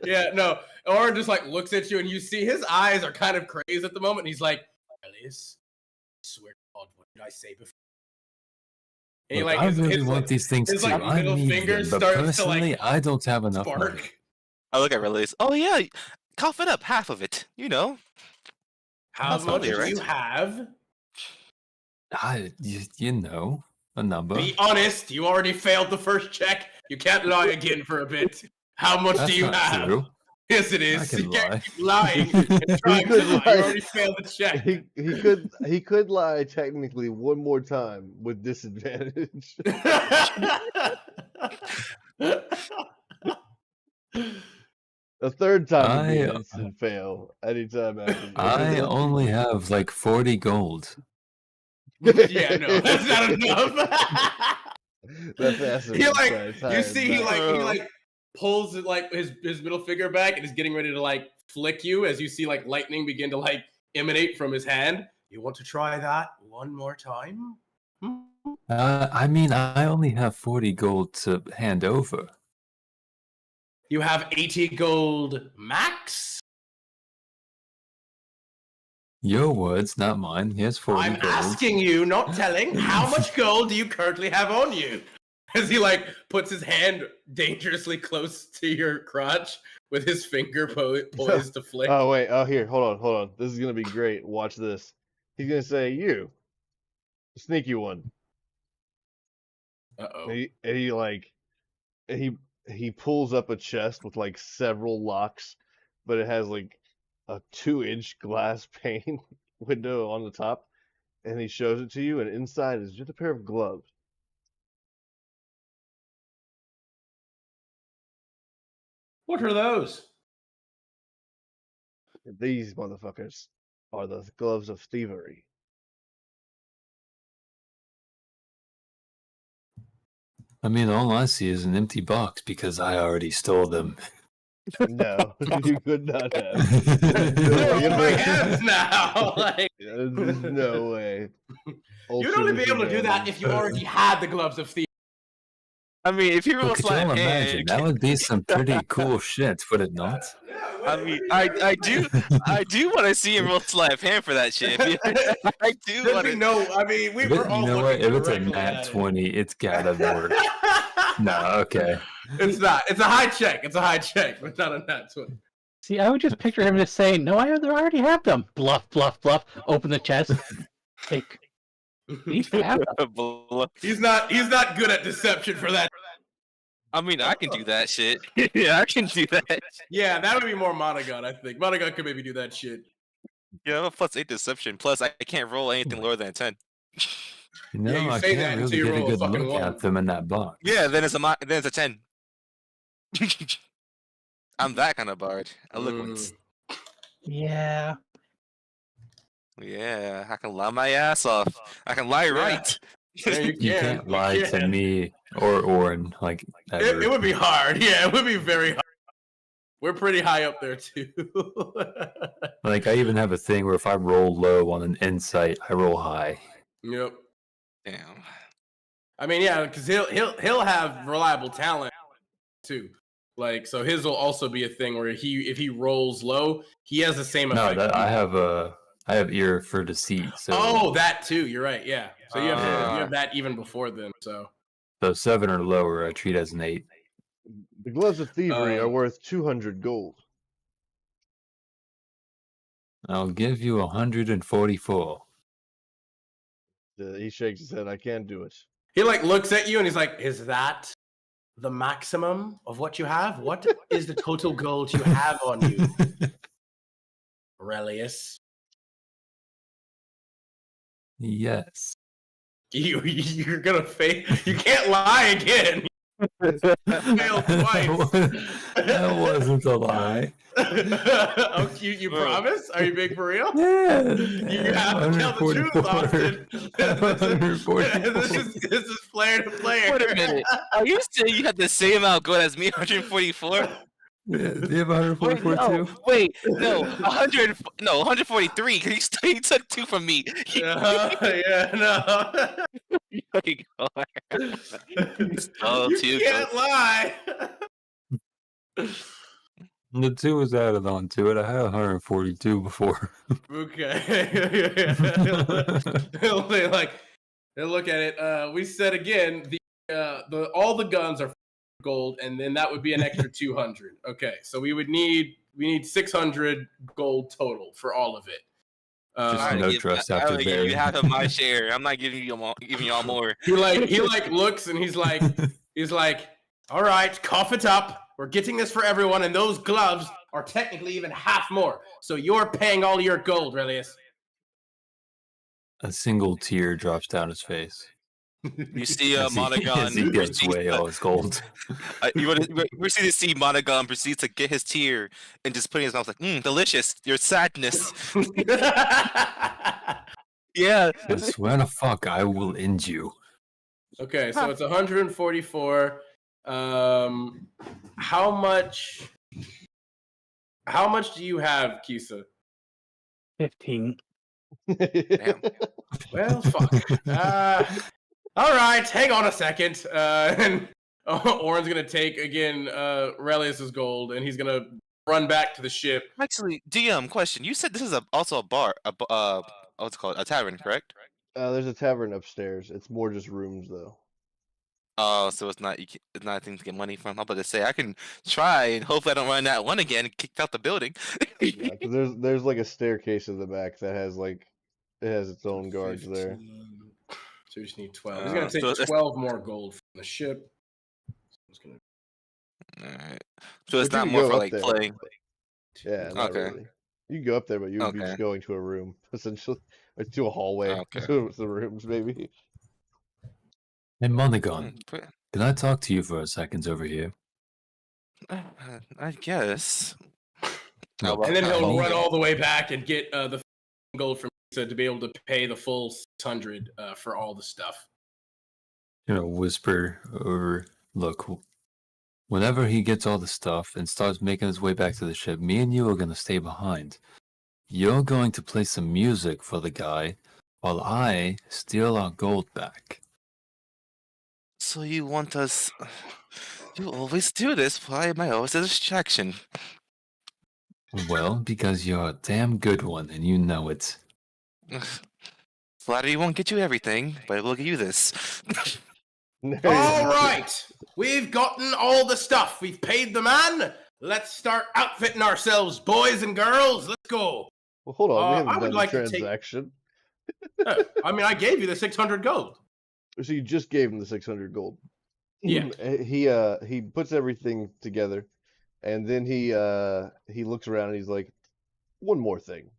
Yeah, no. Oren just like looks at you, and you see his eyes are kind of crazed at the moment. And he's like, "Elias, I swear to God, what did I say before?" And he, Look, like, I his- really his, want like, these things his, too. like, I middle need finger them, but starts to, personally, like, I don't have enough money. spark. I look at Relius. Oh yeah, cough it up, half of it. You know. How That's much not do right. you have? You know, a number. Be honest. You already failed the first check. You can't lie again for a bit. How much That's do you not have? true. Yes, it I is. can You can't lie. keep lying and trying to could lie. lie. You already failed the check. He could lie technically one more time with disadvantage. A third time would be an instant fail anytime after. I only have like 40 gold. Yeah, no, that's not enough. That passive He like inside's you higher see than he that. like pulls it like his middle finger back and is getting ready to like flick you as you see like lightning begin to like emanate from his hand. You want to try that one more time? I mean, I only have 40 gold to hand over. You have 80 gold max? Your words, not mine. Here's 40 I'm gold. asking you, not telling. How much gold do you currently have on you? As he like puts his hand dangerously close to your crotch with his finger poised to flick. Oh wait, oh here, hold on. This is gonna be great. Watch this. He's gonna say, "You, the sneaky one." Uh-oh. He pulls up a chest with like several locks, but it has like a 2-inch glass pane window on the top, and he shows it to you, and inside is just a pair of gloves. What are those? These motherfuckers are the gloves of thievery. I mean, all I see is an empty box because I already stole them. No, you could not have. They're There's on my hands now. Like, There's no way. you'd only be able to do that if you already had the gloves of thieves. I mean, if you Well, roll could you all sleight of imagine? hand, That would be some pretty cool shit, would it not? I mean, I do want to see him roll sleight of hand for that shit. I do There'd want be to. no. I mean, we But were all you know what? looking If it's a directly nat at it. 20, it's gotta work. No, okay. It's not. It's a high check. It's a high check, but not a nat 20. See, I would just picture him just saying, "No, I already have them." Bluff, bluff, bluff. Open the chest. Take. These have them. He's not good at deception for that. I mean, I can do that shit. Yeah, I can do that. Yeah, that would be more Monogon, I think. Monogon could maybe do that shit. Yeah, I'm a +8 deception. Plus, I can't roll anything lower than a 10. You know, you I say that can't until really you get a roll a good fucking look one. at them in that box. Yeah, then it's a 10. I'm that kind of bard. I look once. Yeah. Yeah, I can lie my ass off. I can lie right. Yeah, you You can't lie to me or Orin like ever. It would be hard. Yeah, it would be very hard. We're pretty high up there too. Like, I even have a thing where if I roll low on an insight, I roll high. Yep. Damn. I mean, yeah, because he'll have reliable talent too. Like, so his will also be a thing where if he rolls low, he has the same No, effect. I have ear for deceit. So Oh, that too. You're right. Yeah. So you have that even before then. So 7 or lower, I treat as an 8. The gloves of thievery are worth 200 gold. I'll give you 144. He shakes his head. I can't do it. he like looks at you and he's like, "Is that the maximum of what you have? What is the total gold you have on you, Aurelius?" Yes. You're gonna fail. You can't lie again. Failed twice. That wasn't a lie. Oh, you promise? Are you being for real? Yeah. You have to tell the truth, Austin. This is player to player. Wait a minute. Are you saying you had the same amount of gold as me, 144? Yeah, do you have 144 too? No, 143, because you took 2 from me. Yeah, no. Oh, You 2 can't lie. The 2 was added on to it. I had 142 before. Okay. He'll look at it. We said again, all the guns are gold, and then that would be an extra 200. Okay, so we need 600 gold total for all of it. Just no trust after I give you half of my share. I'm not giving y'all more. He looks and he's like, all right, cough it up. We're getting this for everyone, and those gloves are technically even half more. So you're paying all your gold, Relius. A single tear drops down his face. You see As Monogon. he gives away all his gold. We're seeing to see Monogon proceeds to get his tear and just putting his mouth like, delicious. Your sadness. Yeah. I swear to fuck, I will end you. Okay, so it's 144. How much do you have, Kisa? 15. Damn. Well, fuck. All right, hang on a second. And Oren's gonna take again Relius's gold, and he's gonna run back to the ship. Actually, DM question. You said this is also a bar, what's it called? A tavern, correct? There's a tavern upstairs. It's more just rooms, though. Oh, so it's not it's not a thing to get money from. I'm about to say I can try and hopefully I don't run that one again and kicked out the building. Yeah, because there's like a staircase in the back that has like it has its own guards there. 15. So you just need 12. He's gonna take So it's- 12 more gold from the ship. He's gonna Alright. So it's But you not can more go for up like there. playing. Yeah, not Okay. really. You can go up there, but you would be just Okay. going to a room, essentially, or to a hallway, Okay. to the rooms, maybe. Hey, Monagon, Hmm, can I talk to you for a second over here? I guess. Look, And then he'll me- run all the way back and get the gold from Lisa to be able to pay the full 600 for all the stuff. Whisper over. Look, whenever he gets all the stuff and starts making his way back to the ship, me and you are going to stay behind. You're going to play some music for the guy while I steal our gold back. So you want us? You always do this. Why am I always a distraction? Well, because you're a damn good one and you know it. Flattery won't get you everything, but it will get you this. All right, we've gotten all the stuff. We've paid the man. Let's start outfitting ourselves, boys and girls. Let's go. Well, hold on, we I haven't would done like the to take- transaction. I mean, I gave you the 600 gold. So you just gave him the 600 gold. Yeah. He puts everything together, and then he looks around and he's like, one more thing.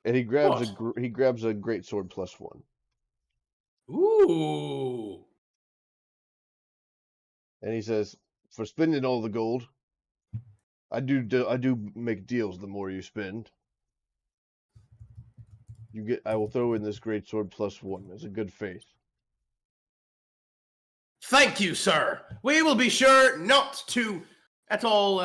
And he grabs he grabs a great sword +1. Ooh. And he says, for spending all the gold, I do make deals the more you spend. I will throw in this great sword +1 as a good faith. Thank you, sir. We will be sure not to at all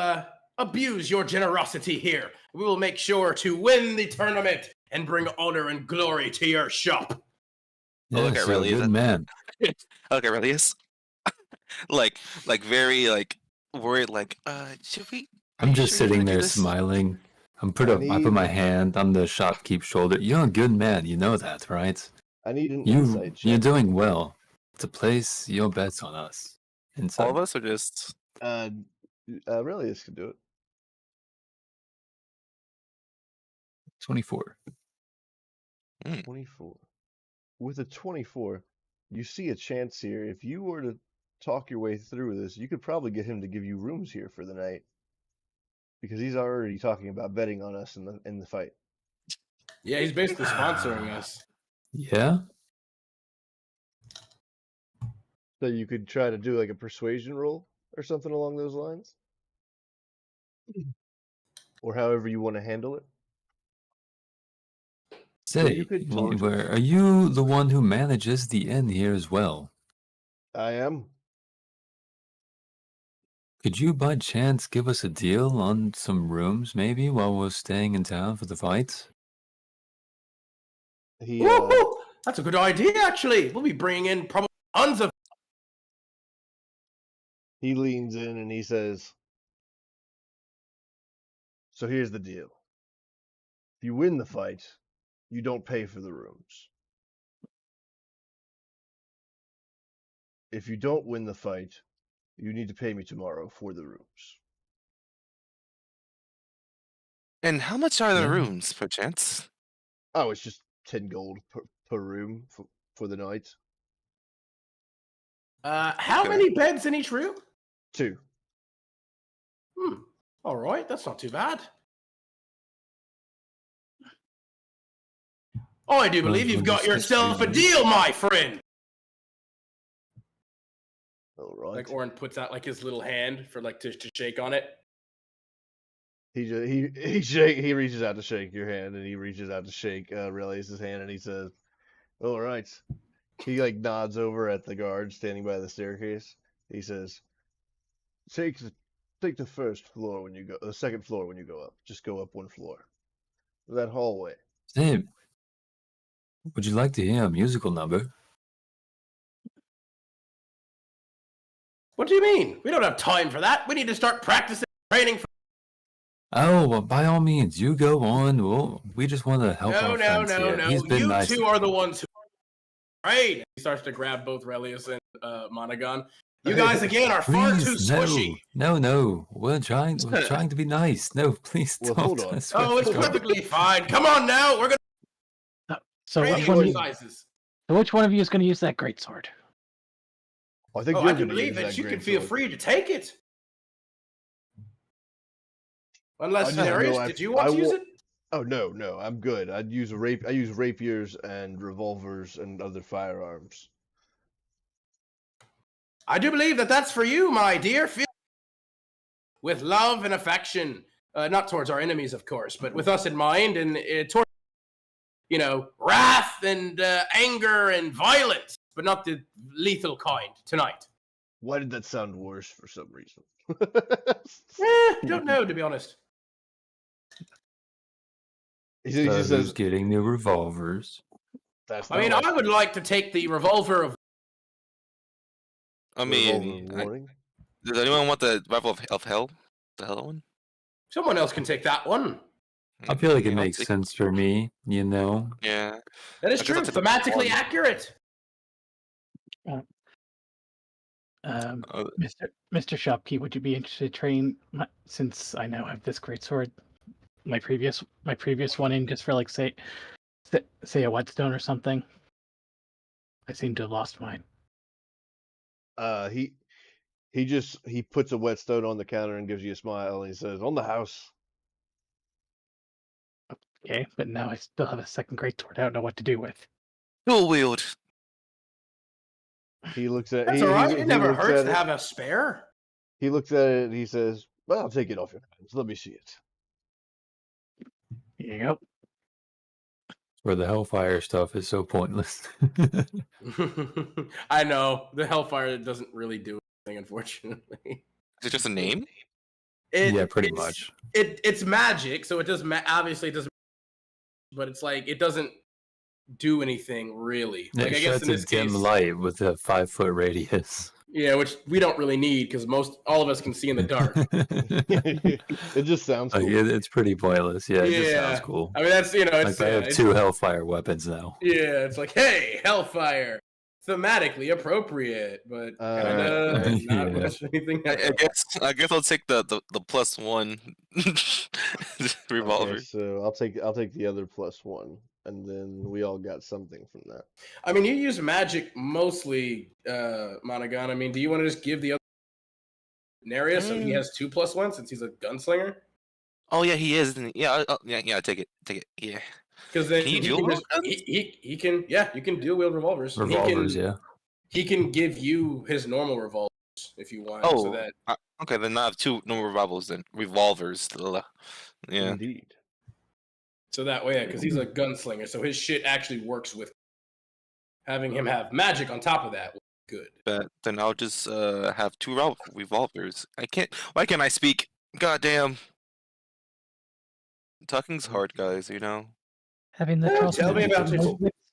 abuse your generosity here. We will make sure to win the tournament and bring honor and glory to your shop. Oh, look Yes, at you're a really, good that- man. Okay, really is. like very worried. Should we? I'm just sure you sitting wanna do there this? smiling. I put my hand on the shopkeep's shoulder. You're a good man, you know that, right? I need an insight You're check. doing well. To place your bets on us. Insight. All of us, or just? Relius can do it. 24. 24. With a 24, you see a chance here. If you were to talk your way through this, you could probably get him to give you rooms here for the night. Because he's already talking about betting on us in the fight. Yeah, he's basically sponsoring us. Yeah? So you could try to do like a persuasion roll or something along those lines. Or however you want to handle it. Say, you could talk to are you the one who manages the inn here as well? I am. Could you by chance give us a deal on some rooms maybe while we're staying in town for the fight? He Woohoo! That's a good idea, actually. We'll be bringing in probably tons of. he leans in and he says, so here's the deal. If you win the fight, you don't pay for the rooms. If you don't win the fight, you need to pay me tomorrow for the rooms. And how much are the Yeah. rooms, perchance? Oh, it's just 10 gold per room for the night. How Okay. many beds in each room? 2. All right, that's not too bad. Oh, I do believe you've got yourself a deal, my friend. All right. Like Oren puts out like his little hand for like to shake on it. He reaches out to shake your hand, and he reaches out to shake Relius' hand, and he says, "All right." He like nods over at the guard standing by the staircase. He says, "Take the first floor when you go, the second floor when you go up. Just go up one floor. That hallway." Say, Would you like to hear a musical number? What do you mean? We don't have time for that. We need to start practicing training. Oh, well, by all means, you go on. Well, we just want to help No, our no, friends no, here. no. He's been You nice. two are the ones who right. He starts to grab both Relius and Monogon. You guys again are far too Please, squishy. no. We're trying to be nice. No, please Well, don't. hold on. Oh, it's perfectly fine. Come on now. We're gonna So training which one? exercises. So which one of you is going to use that greatsword? I think Oh, you're I can going to believe use that that you can great feel sword. free to take it. Unless I just Darius, know did you want to use it? Oh no, I'm good. I use rapiers and revolvers and other firearms. I do believe that that's for you, my dear. Feel with love and affection, not towards our enemies, of course, but with us in mind, and towards wrath and anger and violence, but not the lethal kind tonight. Why did that sound worse for some reason? Don't know, to be honest. He So just who's says, getting the revolvers? "That's." I mean, I would like to take the revolver of. I mean, does anyone want the rifle of hell? The hell one? Someone else can take that one. I feel like it I'll makes take- sense for me, you know. Yeah. That is I guess true. I'll take the Thematically one. accurate. Mr. Shopkeep, would you be interested to train since I now have this great sword? My previous one in just for like say a whetstone or something. I seem to have lost mine. He puts a whetstone on the counter and gives you a smile and he says, "On the house." Okay, but now I still have a second great sword. I don't know what to do with. Dual wield. He looks at. That's he, all right. he, It he never looks hurts at to it. have a spare. He looks at it and he says, "Well, I'll take it off your hands. Let me see it." Here you go. Where the Hellfire stuff is so pointless. I know the Hellfire doesn't really do anything, unfortunately. Is it just a name? Yeah, pretty it's- much. It's magic, so it does. Obviously, it doesn't. But it's like it doesn't do anything really. Like It I guess sheds in a this dim case, light with a 5-foot radius. yeah, which we don't really need because all of us can see in the dark. It just sounds Like, cool. it's pretty pointless. Yeah, it just sounds cool. I mean, that's it's Like I have 2 Hellfire weapons now. Yeah, it's like, hey, Hellfire, thematically appropriate, but kind of not yeah. much anything. I guess I'll take the +1 revolver. Okay, so I'll take the other +1, and then we all got something from that. I mean, you use magic mostly, Monogon. I mean, do you want to just give the other Narius so he has 2+1 since he's a gunslinger? Oh yeah, he is. Isn't he? Yeah, yeah. Take it. Yeah. Because then Can you he dual can wield just, he can you can dual wield revolvers. And Revolvers, yeah. He can give you his normal revolvers if you want. Oh, so that okay. Then I have 2 normal revolvers. Then revolvers. Yeah. Indeed. So that way, because he's a gunslinger, so his shit actually works with having him have magic on top of that. Good. But then I'll just have 2 revolvers. I can't. Why can't I speak? Goddamn. Talking's hard, guys. You know. Having the Oh, Charles tell me Mubbles about get it. merged mixed?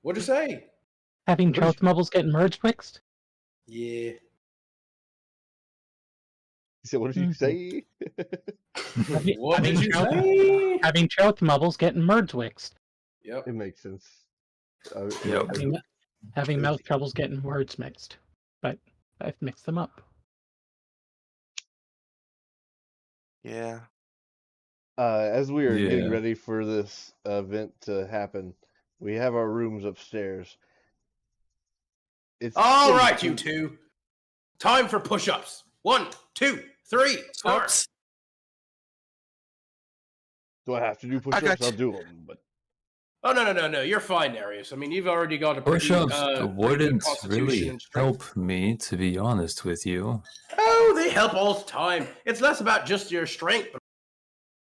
What'd you say? Having What is- Charles Mubbles get merged mixed? Yeah. He said, "What did you say?" What having did you Charles- say? Having Charles Mubbles getting merged mixed. Yep. It makes sense. Yep. Having mouth troubles getting words mixed. But I've mixed them up. Yeah. As we are getting Yeah. ready for this event to happen, we have our rooms upstairs. It's All pretty right, cool. you two. Time for push-ups. 1, 2, 3, 4. Oops. Do I have to do I push-ups? got I'll you. do them, but Oh no! You're fine, Darius. I mean, you've already got a pretty, Push-ups pretty good wouldn't constitution really and strength. help me, to be honest with you. Oh, they help all the time. It's less about just your strength, but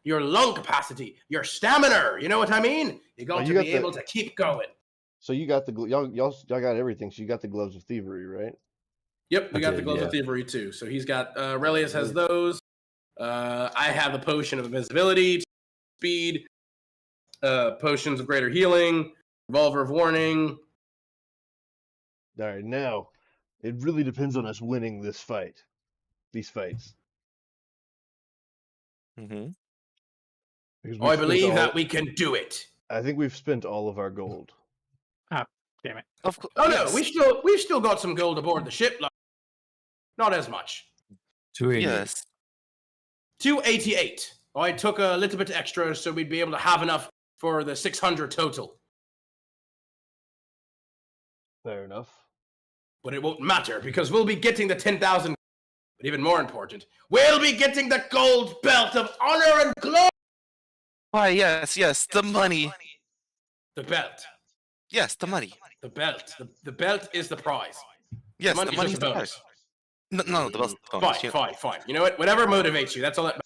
your lung capacity, your stamina. You know what I mean? You got Oh, to you be got the- able to keep going. so you got the y'all got everything. So you got the gloves of thievery, right? Yep, we I got the did, gloves of yeah. thievery too. So he's got Relius has those. I have the potion of invisibility, speed. potions of greater healing, revolver of warning. All right, now it really depends on us winning this fight. These fights. Mm-hmm. Because I believe that we can do it. I think we've spent all of our gold. Ah, damn it. Of course. Oh yes. no, we've still got some gold aboard the ship. Like, not as much. 280. Yes. 288. I took a little bit extra so we'd be able to have enough for the 600 total. Fair enough. But it won't matter because we'll be getting the 10,000. But even more important, we'll be getting the gold belt of honor and glory. Why? Yes. The money. The belt. Yes, the money. The belt. The belt is the prize. Yes, the the money's money's just the a prize. bonus. No, the belt's the bonus. Fine. You know what? Whatever motivates you. That's all that.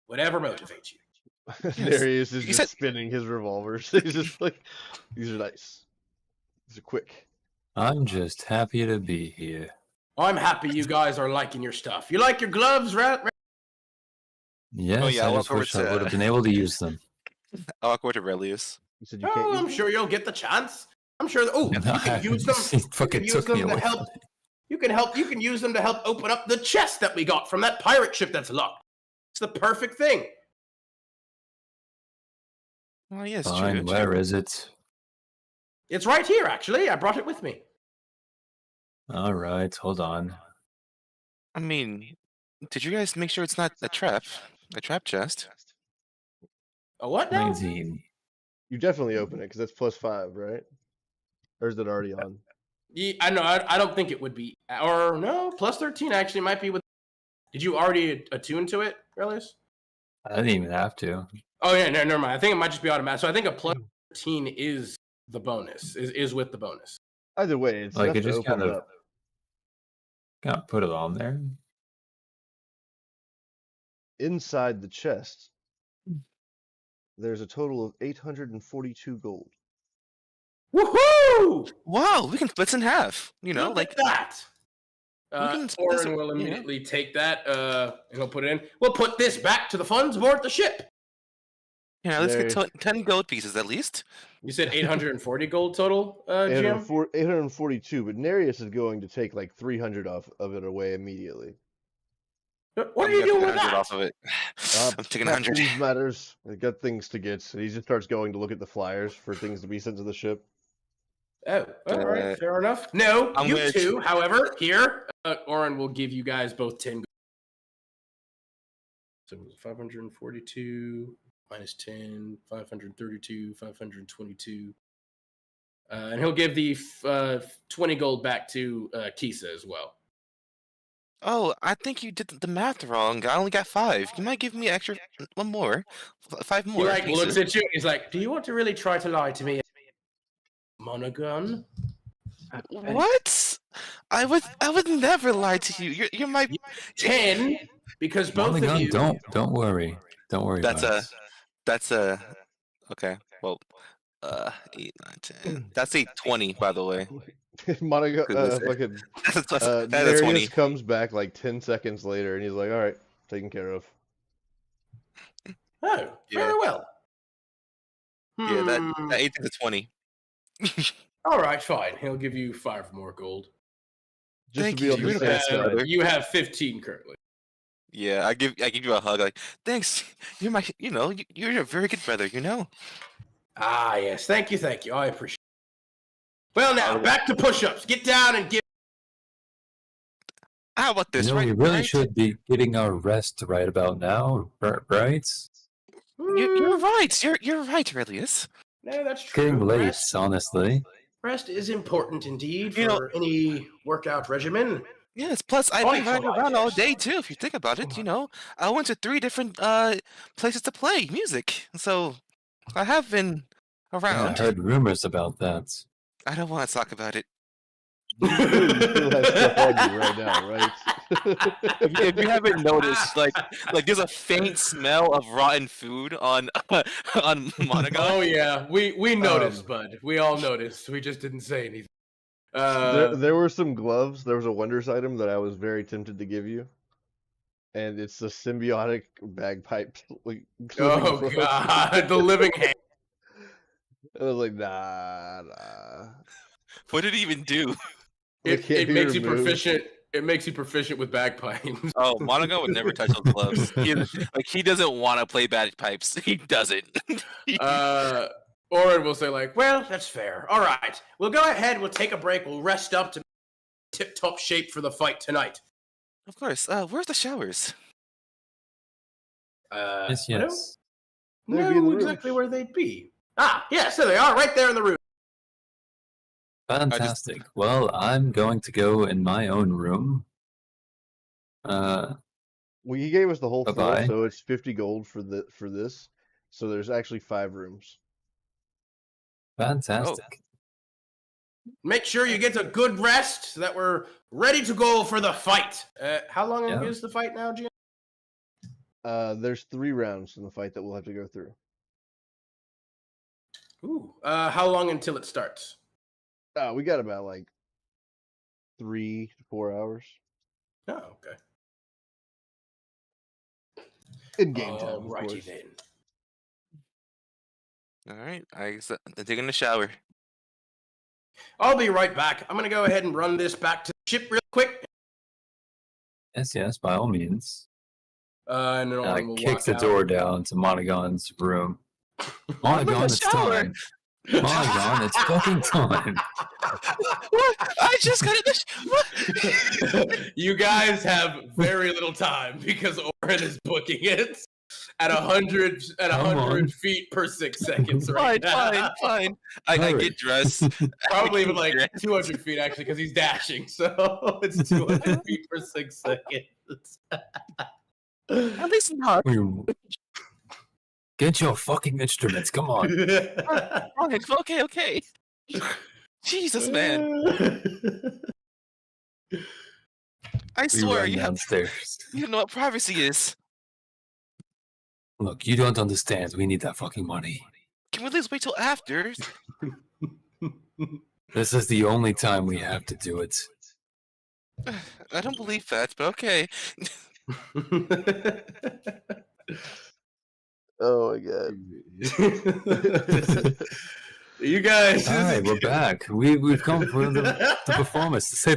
Whatever motivates you. There he is, You just said- spinning his revolvers. He's just like, these are nice. These are quick. I'm just happy to be here. I'm happy you guys are liking your stuff. You like your gloves, right? Yes, yeah, I I'll just walk wish over I to- would have been able to use them. I'll walk over to Relius. You said you can't Oh, use I'm them? sure you'll get the chance. I'm sure. Oh, you can use them. He fucking use took them me to away help. from it. You can use them to help open up the chest that we got from that pirate ship that's locked. It's the perfect thing. Oh, yes, Fine, true. where is it? It's right here, actually. I brought it with me. All right, hold on. I mean, did you guys make sure it's not a trap chest? A what now? 19. You definitely open it because that's +5, right? Or is it already on? Yeah, I know. I don't think it would be. Or no, +13 actually might be with. Did you already attune to it, Relius? I didn't even have to. Oh yeah, no, never mind. I think it might just be automatic. So I think a +13 is the bonus. Is with the bonus. Either way, it's Like, enough it to just open kind it of- up. Can't put it on there. Inside the chest, there's a total of 842 gold. Woohoo! Wow, we can split in half. You know, Look like at that. can split this Orin up, will you know. immediately take that, and he'll put it in. We'll put this back to the funds aboard the ship. let's get There- 10 gold pieces at least. You said 840 gold total, Jim? 842, but Nereus is going to take like 300 off of it away immediately. What I'm are you gonna doing take with 100 that? off of it. I'm taking 100. Captain's matters. I got things to get. So he just starts going to look at the flyers for things to be sent to the ship. Oh, all right, Uh, fair enough. No, I'm you gonna two, however, here, Orin will give you guys both 10 gold. So 542 minus 10, 532, 522. And he'll give the 20 gold back to Kisa as well. Oh, I think you did the math wrong. I only got 5. You might give me extra one more. 5 more. He like pieces. looks at you and he's like, "Do you want to really try to lie to me, Monogun?" What? I would never lie to you. You're my 10, because both of Mulligan, you. don't worry. Don't worry That's about it. okay. Well, 8, 9, 10. That's a 20, by the way. Monica, Goodness. fucking That's a 20. Nereus comes back like 10 seconds later, and he's like, "All right, taken care of." Oh, very well. Yeah, that Hmm. 8 is a 20. All right, fine. He'll give you 5 more gold. Just Thank to be you, on you're the the safe best, side. brother. You have 15 currently. Yeah, I give you a hug. Like, thanks. You're my. You're a very good brother. You know. Ah, yes. Thank you. I appreciate it. Well, now, back to push-ups. Get down and give. How about this? You know, right? we really right? should be getting our rest right about now, right? You're right. You're right, Relius. No, that's It's true. getting late, Rest, honestly. rest is important indeed You know- for any workout regimen. Yes. Plus, I've Oh, been running yeah. around all day too. If you think about it, I went to 3 different places to play music, so I have been Yeah, around. I heard rumors about that. I don't want to talk about it. You still have stuff on you right now, right? If you haven't noticed, like there's a faint smell of rotten food on on Monagon. Oh yeah, we noticed, bud. We all noticed. We just didn't say anything. There were some gloves. There was a wonders item that I was very tempted to give you, and it's a symbiotic bagpipe. Like, Oh glove. god, the living hand. I was like, nah. What did he even do? They can't It be makes you removed. proficient. It makes you proficient with bagpipes. Oh, Monaco would never touch those gloves. He doesn't want to play bagpipes. He doesn't. Orin will say like, well, that's fair. All right, we'll go ahead. We'll take a break. We'll rest up to tip-top shape for the fight tonight. Of course. Where's the showers? Yes, I don't yes. They'd be in the know room. exactly where they'd be. Ah, yes, there they are, right there in the room. Fantastic. Well, I'm going to go in my own room. Well, he gave us the whole floor, Bye-bye. so it's 50 gold for this. So there's actually 5 rooms. Fantastic. Make sure you get a good rest so that we're ready to go for the fight. How long Yeah. is the fight now, Jim? There's 3 rounds in the fight that we'll have to go through. Ooh. How long until it starts? We got about like 3 to 4 hours Oh, okay. in game time. Of Alrighty course. then. All right. I'm taking a shower. I'll be right back. I'm gonna go ahead and run this back to the ship real quick. Yes, yes, by all means. And then And I Orin will kick walk the out. door down to Monagon's room. Monagon, it's shower. time. Monagon, it's fucking time. What? I just got it. You guys have very little time because Orin is booking it at 100 Come on. feet per 6 seconds right now. Fine. I Hurry. get dressed. Probably even like 200 feet actually because he's dashing. So it's 200 feet per 6 seconds. At least not. Get your fucking instruments, come on. Fine. Okay. Jesus, man. I We swear, run you downstairs. don't know what privacy is. Look, you don't understand. We need that fucking money. Can we at least wait till after? This is the only time we have to do it. I don't believe that, but okay. Oh my god. You guys. All right, we're back. We've come for the performance to say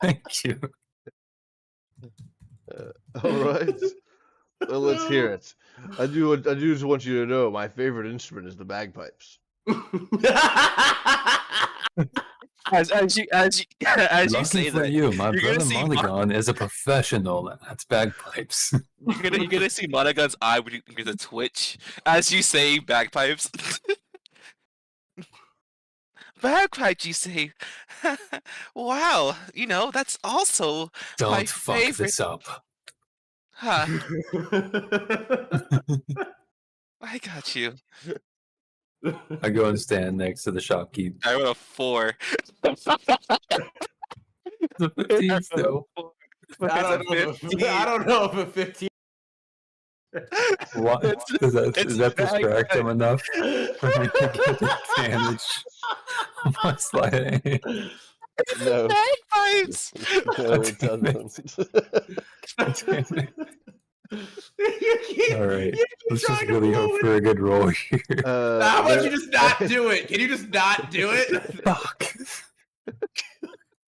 thank you. All right. Well, let's hear it. I do just want you to know my favorite instrument is the bagpipes. As you Lucky say for that, you, my you're gonna brother see Monagon is a professional at bagpipes. you're gonna see Monagon's eye with a twitch as you say bagpipes. Bagpipes, you say? Wow, that's also Don't my fuck favorite. this up. Huh? I got you. I go and stand next to the shopkeep. I rolled a 4. The 15 still. I don't know if a 15. What? Is that distract him enough for me to get advantage on my slide? No. Bagpipes. No, it doesn't. All right, let's just really hope for a good roll here. How about you just not do it? Can you just not do it? Fuck.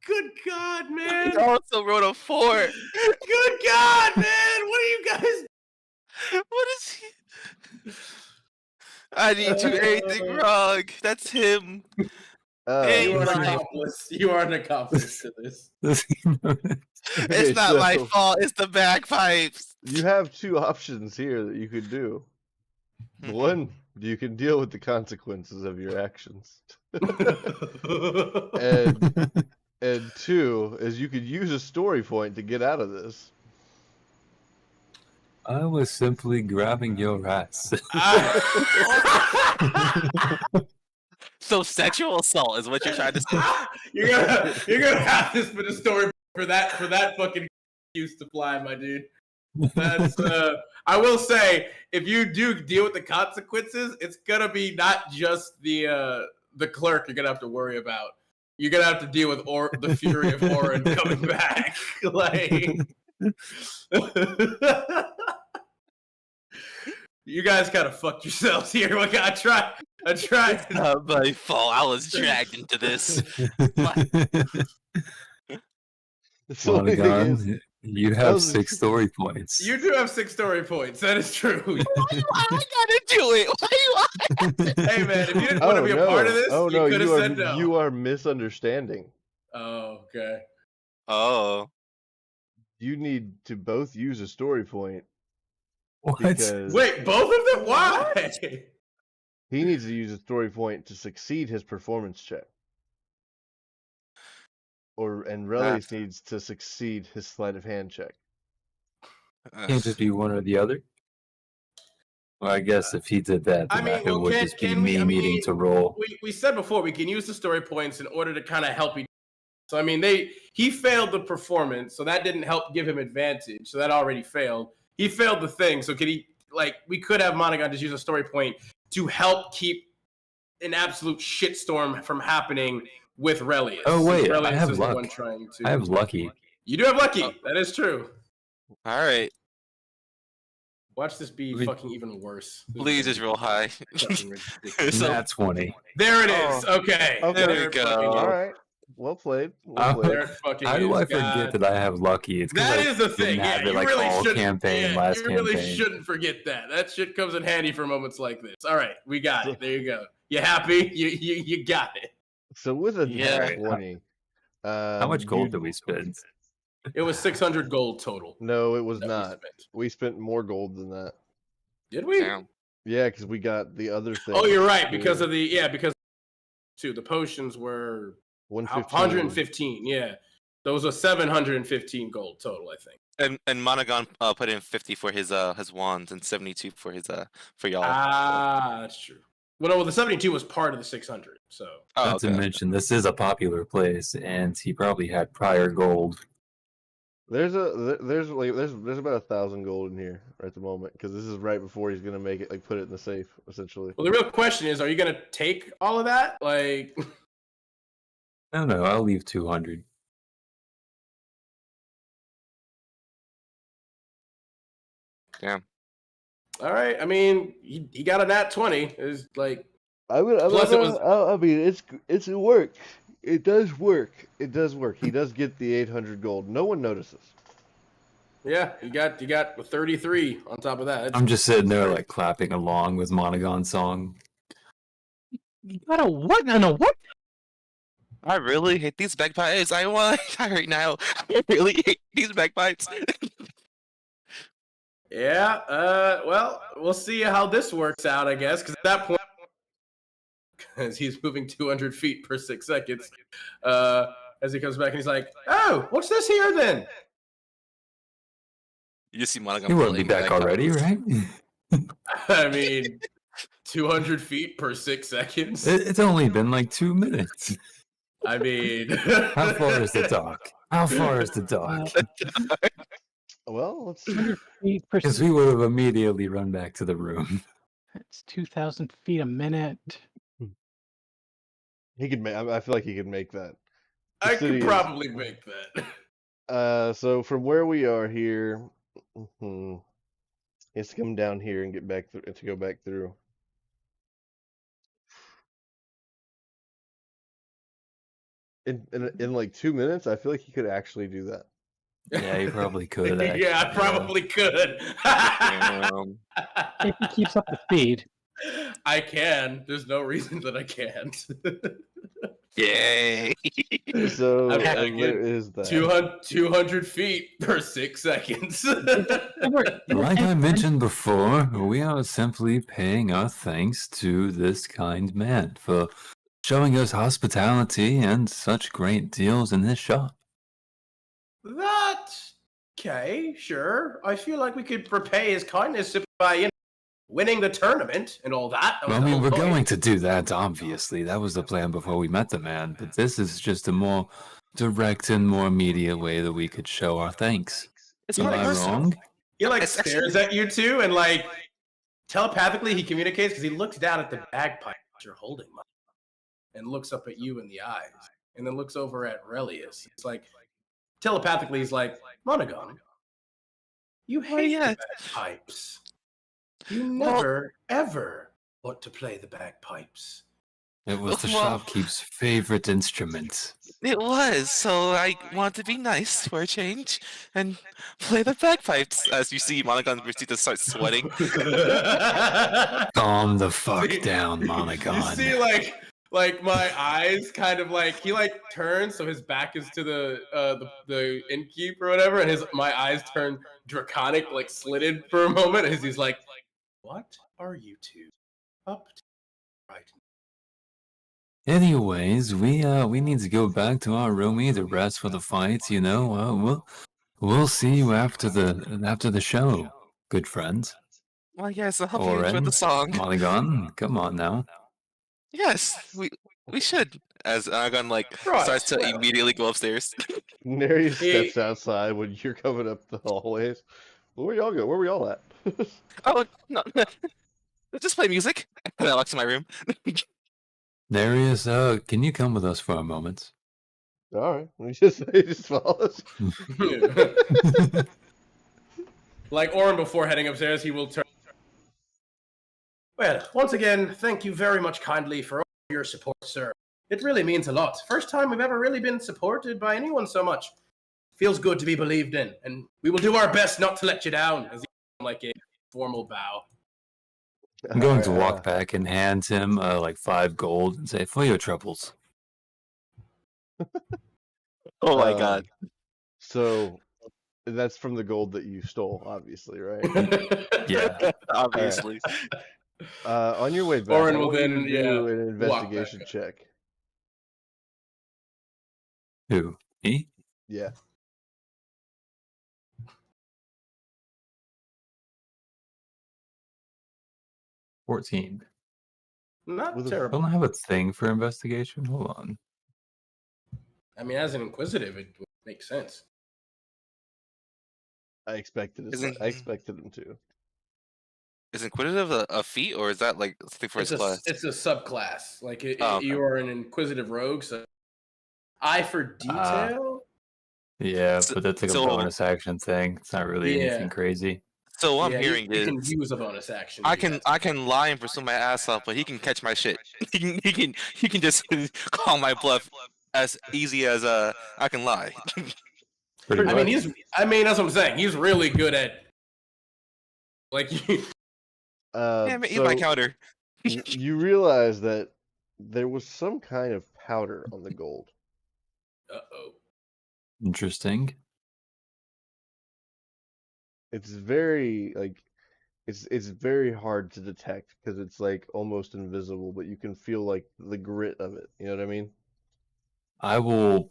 Good God, I man. also wrote a 4. Good God, man. What are you guys? What is he? I didn't do anything wrong. That's him. Hey, You are an Ryan. accomplice. You are an accomplice to this. It's not my fault. It's the bagpipes. You have 2 options here that you could do. Mhm. One, you can deal with the consequences of your actions. And 2 is you could use a story point to get out of this. I was simply grabbing your ass. So sexual assault is what you're trying to say. You're gonna have this for the story for that fucking excuse to fly, my dude. That's I will say, if you do deal with the consequences, it's gonna be not just the clerk you're gonna have to worry about. You're gonna have to deal with the fury of Orin coming back. Like You guys kind of fucked yourselves here. Like, I tried. It's not my fault. I was dragged into this. The only thing is, Monogon, you that have was- 6 story points. You do have 6 story points. That is true. Why I gotta do it? Why you? Hey man, if you didn't want to be a part of this, you could have said no. You are misunderstanding. Oh, okay. Oh, You need to both use a story point What? because Wait, both of them? Why? he needs to use a story point to succeed his performance check. And Relius needs to succeed his sleight of hand check. Can't just be one or the other. Well, I guess if he did that, I then mean, it well, would can- just be can we- me I needing mean, to roll. We said before we can use the story points in order to kind of help each. So I mean, he failed the performance, so that didn't help give him advantage. So that already failed. He failed the thing. So could he we could have Monogon just use a story point to help keep an absolute shitstorm from happening with Relius. Oh, wait, Since I Relius have is the luck. one trying to. I have lucky. You do have lucky. That is true. all right. Watch this be We- fucking even worse. This is Please gonna just be roll high. fucking ridiculous. So- That's 20. There it is. Okay. Okay. There we go. All right. Well played. There it fucking How do is. I forget that I have lucky? It's 'cause That I is the didn't thing. have Yeah, it, you like, really all shouldn't. campaign, Yeah, last you really campaign. shouldn't forget that. That shit comes in handy for moments like this. All right, we got it. There you go. You happy? You got it. So with a Yeah. nat 20, How much gold you- did we spend? It was 600 gold total. No, it was that we not. spent. We spent more gold than that. Did we? Damn. Yeah, because we got the other thing. Oh, you're right. Because of the the potions were 115. 115. Yeah, those are 715 gold total, I think. And Monogon put in 50 for his wands and 72 for his for y'all. Ah, that's true. Well, no, the 72 was part of the 600. So Oh, Not to okay. mention, this is a popular place, and he probably had prior gold. There's about 1,000 gold in here at the moment because this is right before he's gonna make it, like put it in the safe, essentially. well, the real question is, are you gonna take all of that? Like, No, I'll leave 200. Damn. all right. I mean, he got a nat 20. Is like, Plus it was- I mean, it works. It does work. It does work. He does get the 800 gold. No one notices. yeah, you got 33 on top of that. I'm just sitting there, like, clapping along with Monogon's song. You got a what? And a what? I really hate these bagpipes. I want to die right now. I really hate these bagpipes. Yeah. Well, we'll see how this works out, I guess, because at that point, because he's moving 200 feet per 6 seconds, as he comes back and he's like, "Oh, what's this here then?" You see Monogon. He won't be playing back already, bagpipes. right? I mean, 200 feet per 6 seconds. It's only been like 2 minutes. I mean, How far is the dock? How far is the dock? Well, let's see. 100 feet per Because we would have immediately run back to the room. It's 2,000 feet a minute. He could make. I feel like he could make that. The I city could is- probably make that. So from where we are here, he has to come down here and get back to go back through. In like 2 minutes, I feel like he could actually do that. Yeah, he probably could. Actually. Yeah, I probably could. Damn. If he keeps up the speed. I can. There's no reason that I can't. Yay. So I'm there thinking is that. 200 feet per 6 seconds. Like I mentioned before, we are simply paying our thanks to this kind man for showing us hospitality and such great deals in his shop. That okay, sure. I feel like we could repay his kindness by winning the tournament and all that. That was Well, I the mean, whole we're point. going to do that, obviously. That was the plan before we met the man, but this is just a more direct and more immediate way that we could show our thanks. It's Am more I personal. wrong? He like It's stares at you two and like telepathically he communicates because he looks down at the bagpipe that you're holding, Mike, and looks up at you in the eyes, and then looks over at Relius. It's like telepathically he's like, Monogon, you hate yeah. the bagpipes. You Well- never, ever want to play the bagpipes. It was the Well- shopkeep's favorite instrument. It was, so I wanted to be nice for a change and play the bagpipes. As you see, Monogon proceeds to start sweating. Calm the fuck See- down, You Monogon. see, like my eyes kind of like he like turns so his back is to the innkeep or whatever, and my eyes turn draconic, like slitted for a moment as he's like, "What are you two up to right now?" Anyways, we need to go back to our roomie to rest for the fight. You know, we'll see you after the show, good friends. Well, yes, I hope you enjoyed Oren, the song. Monogon, come on now. Yes, we should. As Monogon Right, starts to well. immediately go upstairs. Nereus He- steps outside when you're coming up the hallways. Where y'all go? Where we all at? Oh no, just play music. And I walk to my room. Darius, can you come with us for a moment? All right, he just follows. Like Orin before heading upstairs, he will turn. Well, once again, thank you very much kindly for all your support, sir. It really means a lot. First time we've ever really been supported by anyone so much. Feels good to be believed in, and we will do our best not to let you down. As he like a formal bow. I'm going All to right, walk back and hand him like 5 gold and say, "For your troubles." Oh my um, god. So that's from the gold that you stole, obviously, right? Yeah. Obviously. On your way back, Orin I will want you then, to do an walk back. investigation check. Who? Me? Yeah. $14. Not With a- terrible. Don't I have a thing for investigation? Hold on. I mean, as an inquisitive, it would make sense. I expected it. Isn't- I expected him to. Is Inquisitive a feat, or is that like something for his class? It's a subclass. Like Oh, okay. you are an inquisitive rogue, so eye for detail. Yeah, So- but that's like a so- bonus action thing. It's not really Yeah. anything crazy. So what Yeah, I'm hearing you can is use a bonus action. I to do can lie and pursue my ass off, but he can catch my shit. he can just call my bluff as easy as I can lie. Pretty that. much. I mean that's what I'm saying. He's really good at like you. Yeah, he's my So counter. you realize that there was some kind of powder on the gold. Uh-oh. Interesting. It's very it's very hard to detect because it's like almost invisible, but you can feel like the grit of it. You know what I mean? I will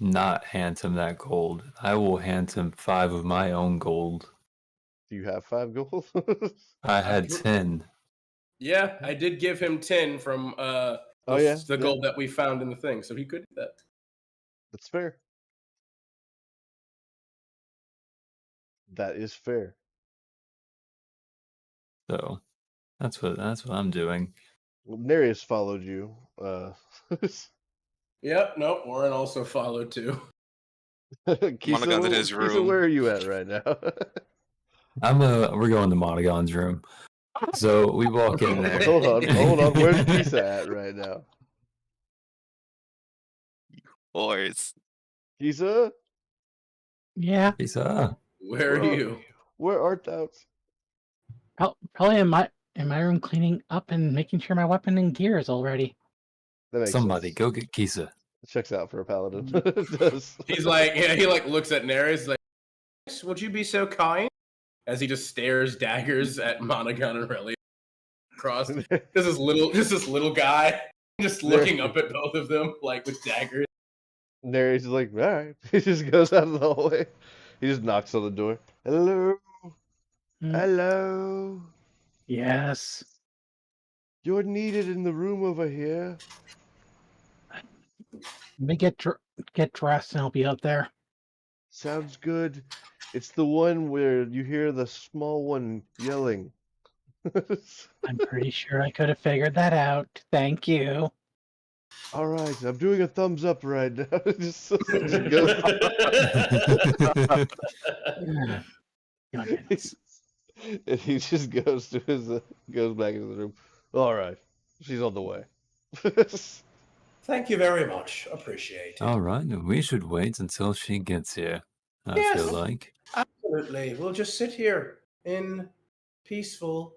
not hand him that gold. I will hand him 5 of my own gold. Do you have 5 gold? I had 10. Yeah, I did give him 10 from the yeah, gold that we found in the thing, so he could do that. That's fair. That is fair. So that's what I'm doing. Well, Nereus followed you. Yep, no, Warren also followed too. Kisa, Monogon's in his Kisa, room. where are you at right now? We're going to Monogon's room. So we walk in there. Hold on. Where's Kisa at right now? Wars. Kisa, Yeah, He's Where are Well, you? where art thou? probably in my room, cleaning up and making sure my weapon and gear is all ready. That makes somebody sense. go get Kisa. It checks out for a paladin. It does. He's like, yeah, he like looks at Nereus, like, would you be so kind? As he just stares daggers at Monogon and Relia across. This is little guy just looking up at both of them, like with daggers. Nereus is like, all right. He just goes out of the hallway. He just knocks on the door. Hello. Mm. Hello. Yes. You're needed in the room over here. Let me get dressed and I'll be up there. Sounds good. It's the one where you hear the small one yelling. I'm pretty sure I could have figured that out. Thank you. All right, I'm doing a thumbs up right now. just goes. Oh, goodness. And he just goes to his goes back into the room. All right, she's on the way. Thank you very much. Appreciate it. All right, we should wait until she gets here. I feel Yes. like. Absolutely. We'll just sit here in peaceful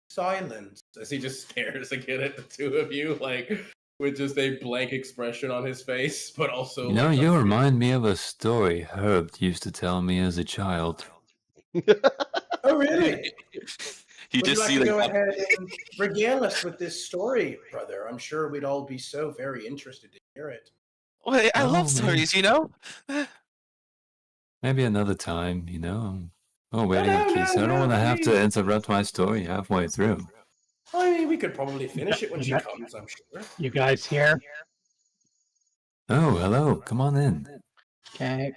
silence as he just stares again at the two of you, like with just a blank expression on his face, but also. You know, like, you remind me of a story Herb used to tell me as a child. Oh, really? You Would you just like see to like go ahead and regale us with this story, brother? I'm sure we'd all be so very interested to hear it. Wait, I Oh, love man. stories, you know? Maybe another time, you know. Oh, waiting no, on Keith. no, I don't no, want to have to please. interrupt my story halfway through. I mean, we could probably finish it when You she got- comes, I'm sure. You guys here? Oh, hello. Come on in. Okay.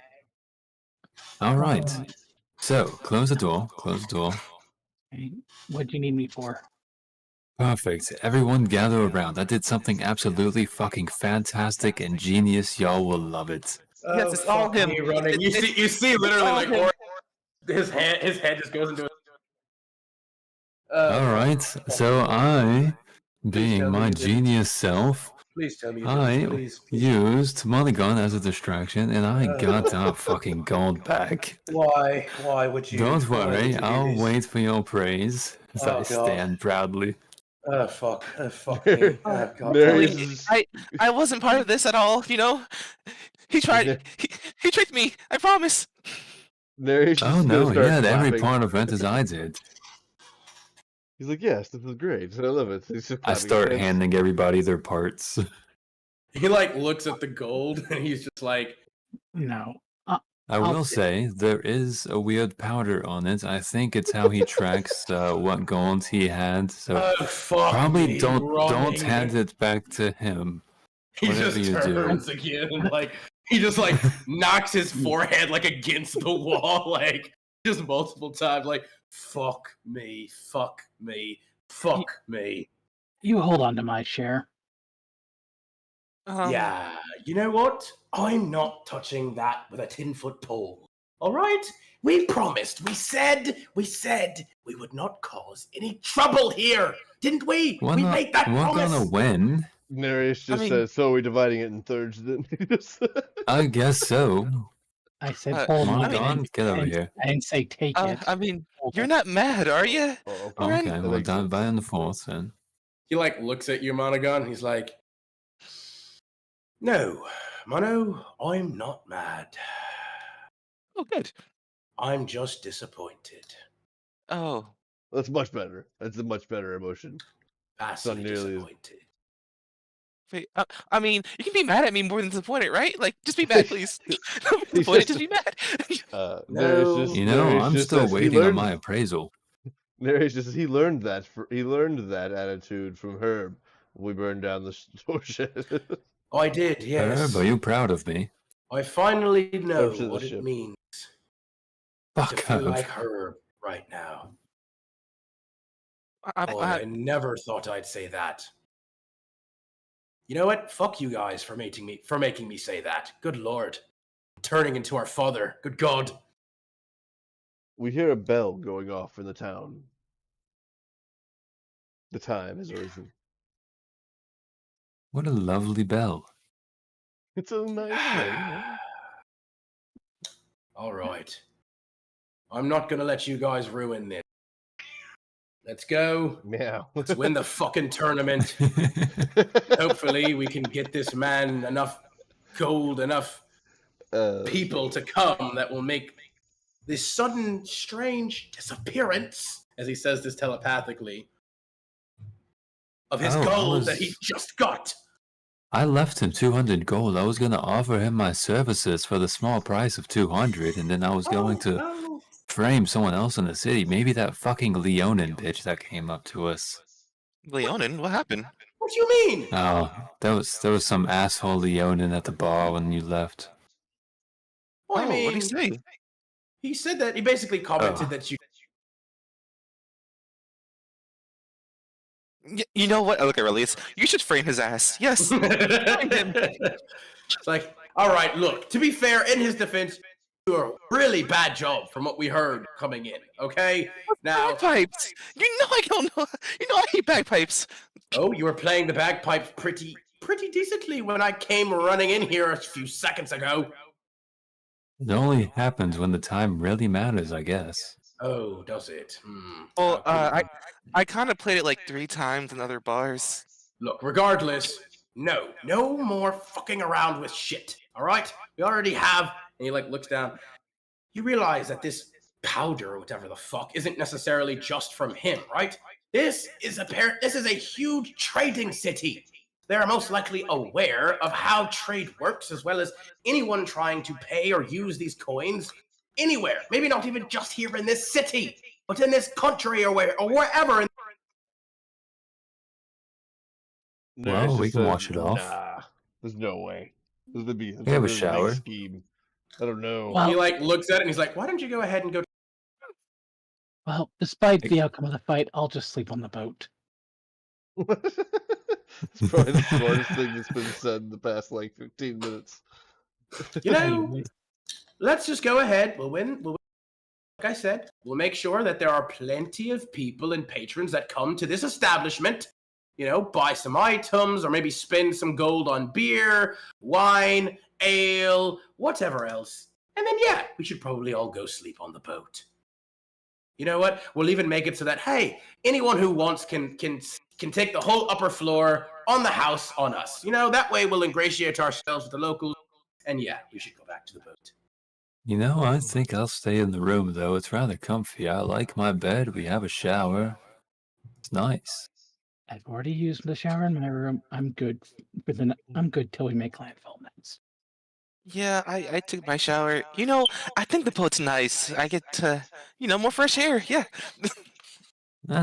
All right. So, close the door. Close the door. Okay. What do you need me for? Perfect. Everyone gather around. I did something absolutely fucking fantastic and genius. Y'all will love it. Yes, it's all him. Me running. You see, literally, all like, him. his head just goes into. All right. So I, being tell me my you didn't. genius self, Please tell me you I didn't. Please. used Mulligan as a distraction, and I got that fucking gold back. Why? Why would you? Don't why would worry, you do I'll this? wait for your praise as Oh, I God. stand proudly. Oh fuck! Oh fuck me! Oh, God. Mary damn it. is- I wasn't part of this at all, you know? He tried he tricked me, I promise. Mary's just Oh gonna no, start yeah, every clapping. part of it as I did. He's like, yes, this is great. I love it. He's just I clapping start his hands. handing everybody their parts. He like looks at the gold and he's just like, No. I I'll will t- say there is a weird powder on it. I think it's how he tracks what gold he had. So oh fuck probably me, don't running. hand it back to him. He Whatever just you do. turns again, like he just like knocks his forehead like against the wall, like just multiple times, like fuck me, fuck me, fuck me. You hold on to my share. Yeah, you know what? I'm not touching that with a 10-foot pole. All right? We promised. We said we would not cause any trouble here, didn't we? We're we not, made that we're promise. gonna win. Marius just mean- says, so are we dividing it in thirds then? I guess so. I said Uh, hold Come on. on, Don, get over here. I didn't say take it. I mean, Hold you're it. not mad, are you? Oh, Ren? Okay, that well, makes down sense. by on the fourth then. He like looks at you, Monogon. He's like, "No, Mono, I'm not mad. Oh, good. I'm just disappointed. Oh, That's much better. That's a much better emotion. Vastly nearly as- disappointed." wait. I mean, you can be mad at me more than disappointed, right? Like, just be mad, please. Don't be disappointed, just be mad. Marius No. just, You know, Marius I'm just still says he waiting on learned- my appraisal. Marius just he learned that attitude from Herb when we burned down the store shed. I did, yes. Herb, are you proud of me? I finally know to the what ship. it means Fuck to feel Herb. like Herb right now. Boy, I, I never thought I'd say that. You know what? Fuck you guys for making me say that. Good lord. Turning into our father. Good God. We hear a bell going off in the town. The time has risen. What a lovely bell. It's a nice thing. All right. I'm not gonna let you guys ruin this. Let's go. Meow. Let's win the fucking tournament. Hopefully we can get this man enough gold, enough people to come that will make this sudden strange disappearance, as he says this telepathically, of his Oh, I gold that he was- just got. I left him 200 gold. I was gonna offer him my services for the small price of 200, and then I was going to no. frame someone else in the city. Maybe that fucking Leonin bitch that came up to us. Leonin, what happened? What do you mean? Oh, there was some asshole Leonin at the bar when you left. Well, I Oh, mean, what did he say? he said that he basically commented Oh. that you. You know what? Okay, Aurelius, you should frame his ass. Yes. It's like, all right, look, to be fair, in his defense, a really bad job from what we heard coming in. Okay, now. Bagpipes. You know I don't know. You know I hate bagpipes. Oh, you were playing the bagpipes pretty decently when I came running in here a few seconds ago. It only happens when the time really matters, I guess. Oh, does it? Well, Okay. I kind of played it like 3 times in other bars. Look, regardless, no more fucking around with shit. All right, we already have. And he like looks down. You realize that this powder or whatever the fuck isn't necessarily just from him, right? This is a huge trading city. They are most likely aware of how trade works, as well as anyone trying to pay or use these coins anywhere. Maybe not even just here in this city, but in this country or wherever. Well, we can wash it off. Nah, there's no way. This would be We have a really shower. nice scheme. I don't know. Well- He like looks at it and he's like, "Why don't you go ahead and go?" Well, despite the outcome of the fight, I'll just sleep on the boat. It's probably the smartest thing that's been said in the past like 15 minutes. You know, Anyway, let's just go ahead. We'll win. Like I said, we'll make sure that there are plenty of people and patrons that come to this establishment, buy some items or maybe spend some gold on beer, wine, ale, whatever else. And then, yeah, we should probably all go sleep on the boat. You know what? We'll even make it so that, hey, anyone who wants can take the whole upper floor on the house on us. That way we'll ingratiate ourselves with the locals. And yeah, we should go back to the boat. I think I'll stay in the room, though. It's rather comfy. I like my bed. We have a shower. It's nice. I've already used the shower in my room. I'm good I'm good till we make landfall next. Yeah, I took my shower. I think the boat's nice. I get more fresh air. Yeah.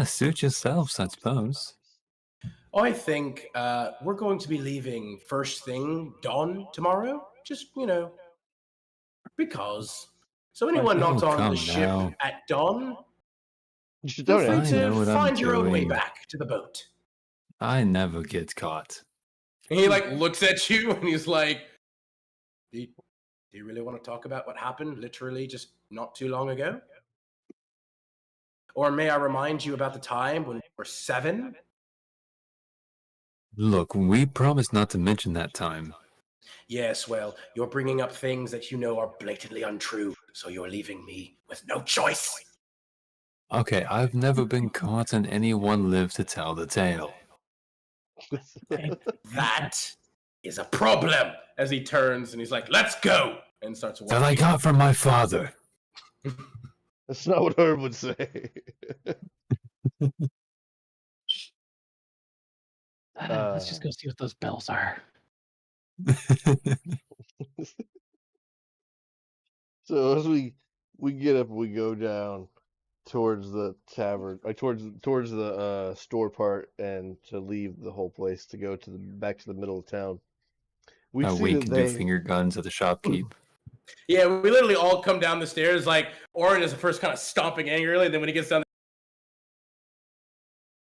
Suit yourselves, I suppose. I think we're going to be leaving first thing dawn tomorrow. Just, because. So anyone Oh, not on come the ship now. at dawn, You should feel donate. free I know to what I'm find your own way doing. back to the boat. I never get caught. And he like looks at you and he's like, do you really want to talk about what happened literally just not too long ago? Or may I remind you about the time when we were 7? Look, we promised not to mention that time. Yes, well, you're bringing up things that you know are blatantly untrue, so you're leaving me with no choice. Okay, I've never been caught and anyone lived to tell the tale. That is a problem. As he turns and he's like, let's go, and starts walking. That I got from my father. That's not what Herb would say. Let's just go see what those bells are. So as we get up, we go down towards the tavern, towards the store part, and to leave the whole place to go back to the middle of town. We Now see we that can they do finger guns at the shopkeep. Yeah, we literally all come down the stairs. Like, Orin is the first kind of stomping angrily, and then when he gets down,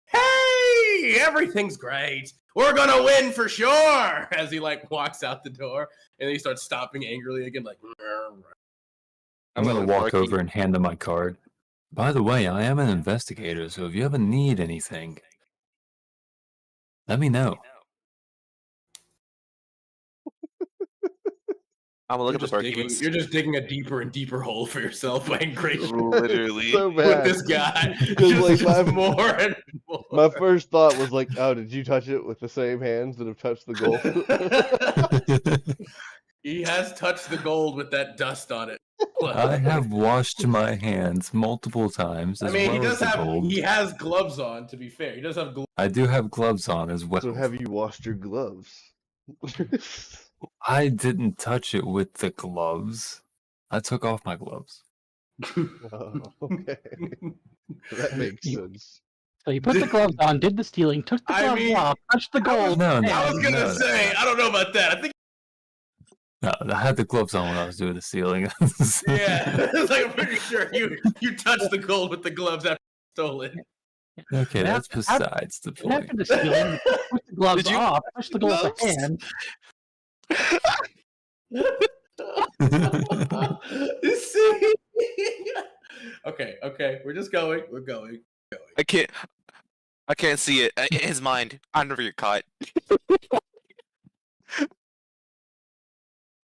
hey, everything's great. We're gonna win for sure. As he like walks out the door, and then he starts stomping angrily again, like. I'm gonna walk over and hand them my card. By the way, I am an investigator, so if you ever need anything, let me know. I'm gonna look at the You're barkeep. just digging a deeper and deeper hole for yourself by ingratiating Literally. so with bad. this guy. Because, like, Just my- more and more. My first thought was like, oh, did you touch it with the same hands that have touched the gold? He has touched the gold with that dust on it. I have washed my hands multiple times. I As mean, well as the gold. he has gloves on, to be fair. He does have gloves. I do have gloves on as well. So have you washed your gloves? I didn't touch it with the gloves. I took off my gloves. Oh, okay. That makes sense. So you put the gloves on, did the stealing, took the I gloves mean, off, touched the gold. No, no, I was gonna no, say, I don't know about that. I think, No, I had the gloves on when I was doing the stealing. yeah, it's like I'm pretty sure you touched the gold with the gloves after you stole it. Okay, And that's after- besides the And point. after the stealing, you put the gloves Did you- off, touched the gold with Gloves? the hand. See? Okay. We're just going. We're going. I can't see it. In his mind. I never get caught.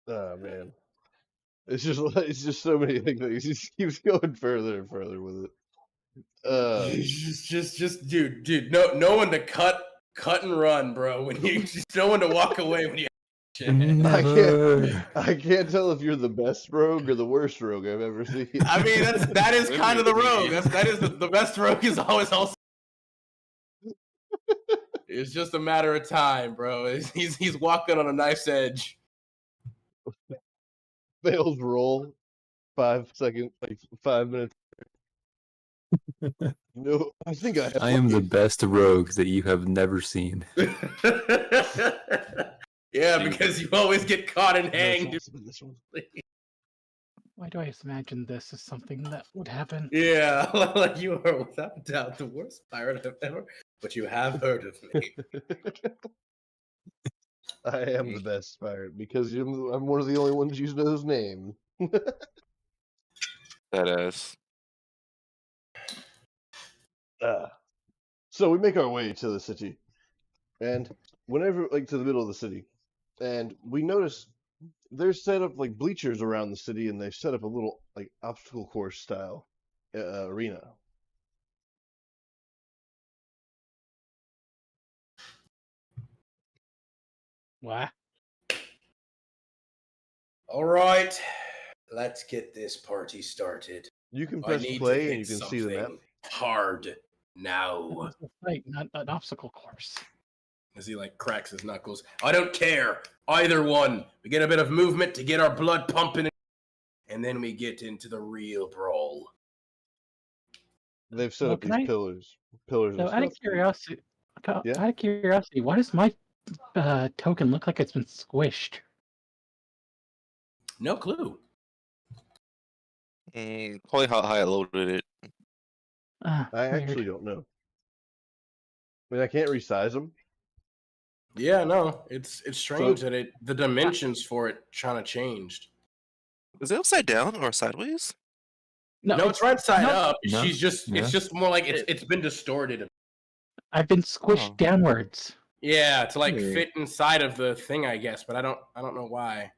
Oh man, it's just so many things. He just keeps going further and further with it. Just dude. No one to cut and run, bro. When you just no one to walk away when you. Never. I can't tell if you're the best rogue or the worst rogue I've ever seen. I mean, that is kind of the rogue. That is the best rogue is always also. It's just a matter of time, bro. He's walking on a knife's edge. Fails roll 5 seconds, like 5 minutes. No, I think I am the best rogue that you have never seen. Yeah, because you always get caught and hanged. This one. Why do I imagine this as something that would happen? Yeah, like you are without doubt the worst pirate I've ever. But you have heard of me. I am the best pirate because I'm one of the only ones you know his name. That is. So we make our way to the city, and whenever like to the middle of the city, and we notice there's set up like bleachers around the city, and they've set up a little like obstacle course style arena. What? All right, let's get this party started. You can I press need play to and you pick can see the map. something hard now. Right, not an obstacle course. As he like cracks his knuckles. I don't care. Either one. We get a bit of movement to get our blood pumping, and then we get into the real brawl. They've set Well, up can these I- pillars. So And out of stuff. curiosity, Yeah. why does my token look like it's been squished? No clue. Probably how high I loaded it. I Weird. actually don't know. I mean, I can't resize them. Yeah, no. It's strange that the dimensions for it kind of changed. Is it upside down or sideways? No, it's right side no, up. no, She's just yeah. it's just more like it's been distorted. I've been squished Oh. downwards. Yeah, to like Hmm. fit inside of the thing, I guess, but I don't know why.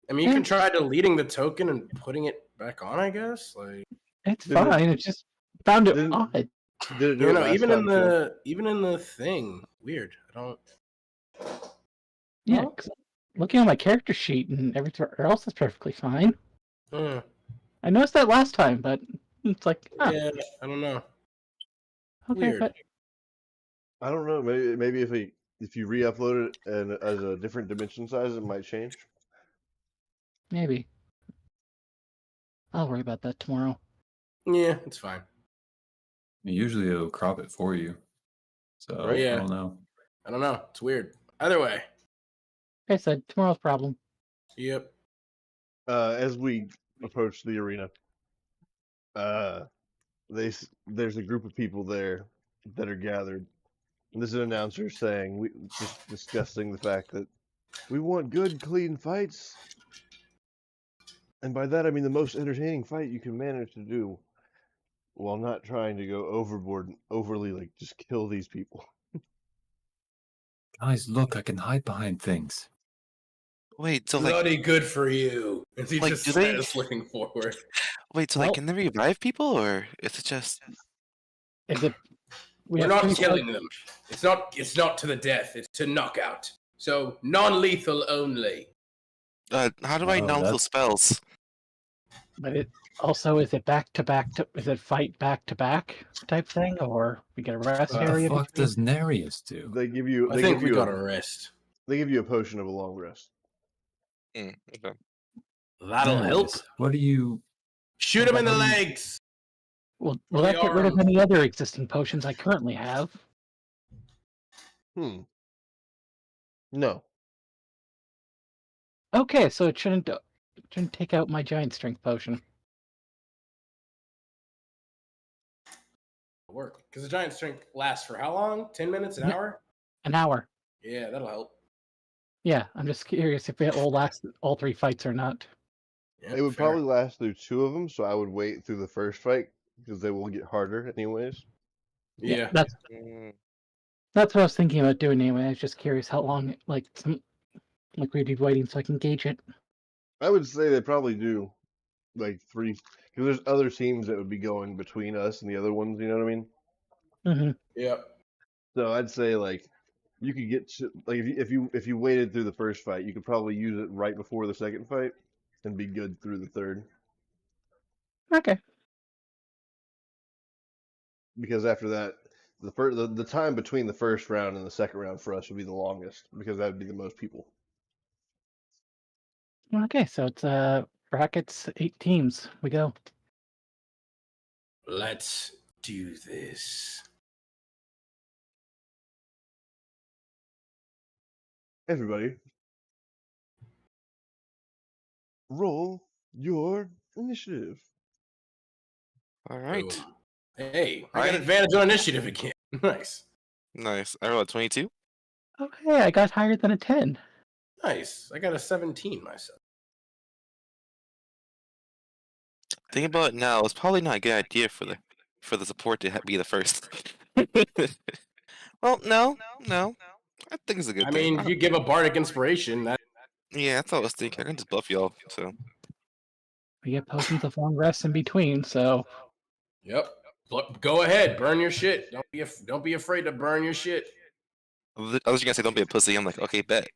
I mean, you can try deleting the token and putting it back on, I guess. Like, It's Didn't- fine. It's just found it didn't- odd. Did it do you it know, last even time, too? even in the thing, weird. I don't. Yeah, 'cause looking at my character sheet and everything else is perfectly fine. Uh, I noticed that last time, but it's like, Yeah, I don't know. okay, weird. but I don't know. Maybe if you re-upload it and as a different dimension size, it might change. maybe. I'll worry about that tomorrow. Yeah, it's fine. Usually it'll crop it for you. So Right, yeah. I don't know. I don't know. It's weird. Either way. Like I said, tomorrow's problem. Yep. As we approach the arena, there's a group of people there that are gathered. And there's an announcer saying, we just discussing the fact that we want good, clean fights. And by that, I mean the most entertaining fight you can manage to do while not trying to go overboard and overly, like, just kill these people. Guys, look, I can hide behind things. Wait, so like, Bloody good for you. As he Like, just do they- says, looking forward. Well- can they revive people, or is it just? Is it? We're have not three killing them. It's not to the death. It's to knockout. So non-lethal only. How do I Oh, know those that's- spells? But it also, is it back to back? Is it fight back to back type thing, or we get a rest What area? the fuck between? does Nereus do? They give you. I They think give we you got a, a rest. They give you a potion of a long rest. Okay. That'll help. Nereus, what do you? Shoot him in the What do you- legs. Will Or that the get rid of arms. any other existing potions I currently have? No. Okay, so it shouldn't take out my giant strength potion. Work. Because the giant strength lasts for how long? 10 minutes, an Yeah. hour? An hour. Yeah, that'll help. Yeah, I'm just curious if it will last all 3 fights or not. Yeah, It would fair. probably last through 2 of them, so I would wait through the first fight because they will get harder anyways. Yeah. That's Mm, what I was thinking about doing anyway. I was just curious how long, like we'd be waiting so I can gauge it. I would say they probably do like 3 because there's other teams that would be going between us and the other ones. You know what I mean? Mm-hmm. Yep. So I'd say like you could get to, like if you waited through the first fight, you could probably use it right before the second fight and be good through the third. Okay. Because after that, the time between the first round and the second round for us would be the longest because that would be the most people. Okay, so it's brackets, 8 teams. We go. Let's do this. Everybody, roll your initiative. all right. Boom. Hey, I got Right. advantage on initiative again. Nice. Nice. I rolled a 22. Okay, I got higher than a 10. Nice. I got a 17 myself. Think about it now. It's probably not a good idea for the support to be the first. Well, no. I think it's a good I thing. mean, if you give a bardic inspiration, that Yeah, that's what I was thinking. I can just buff y'all. So We get potions of long rest in between, so yep. Go ahead, burn your shit. Don't be afraid to burn your shit. I was just gonna say, don't be a pussy. I'm like, okay, bet.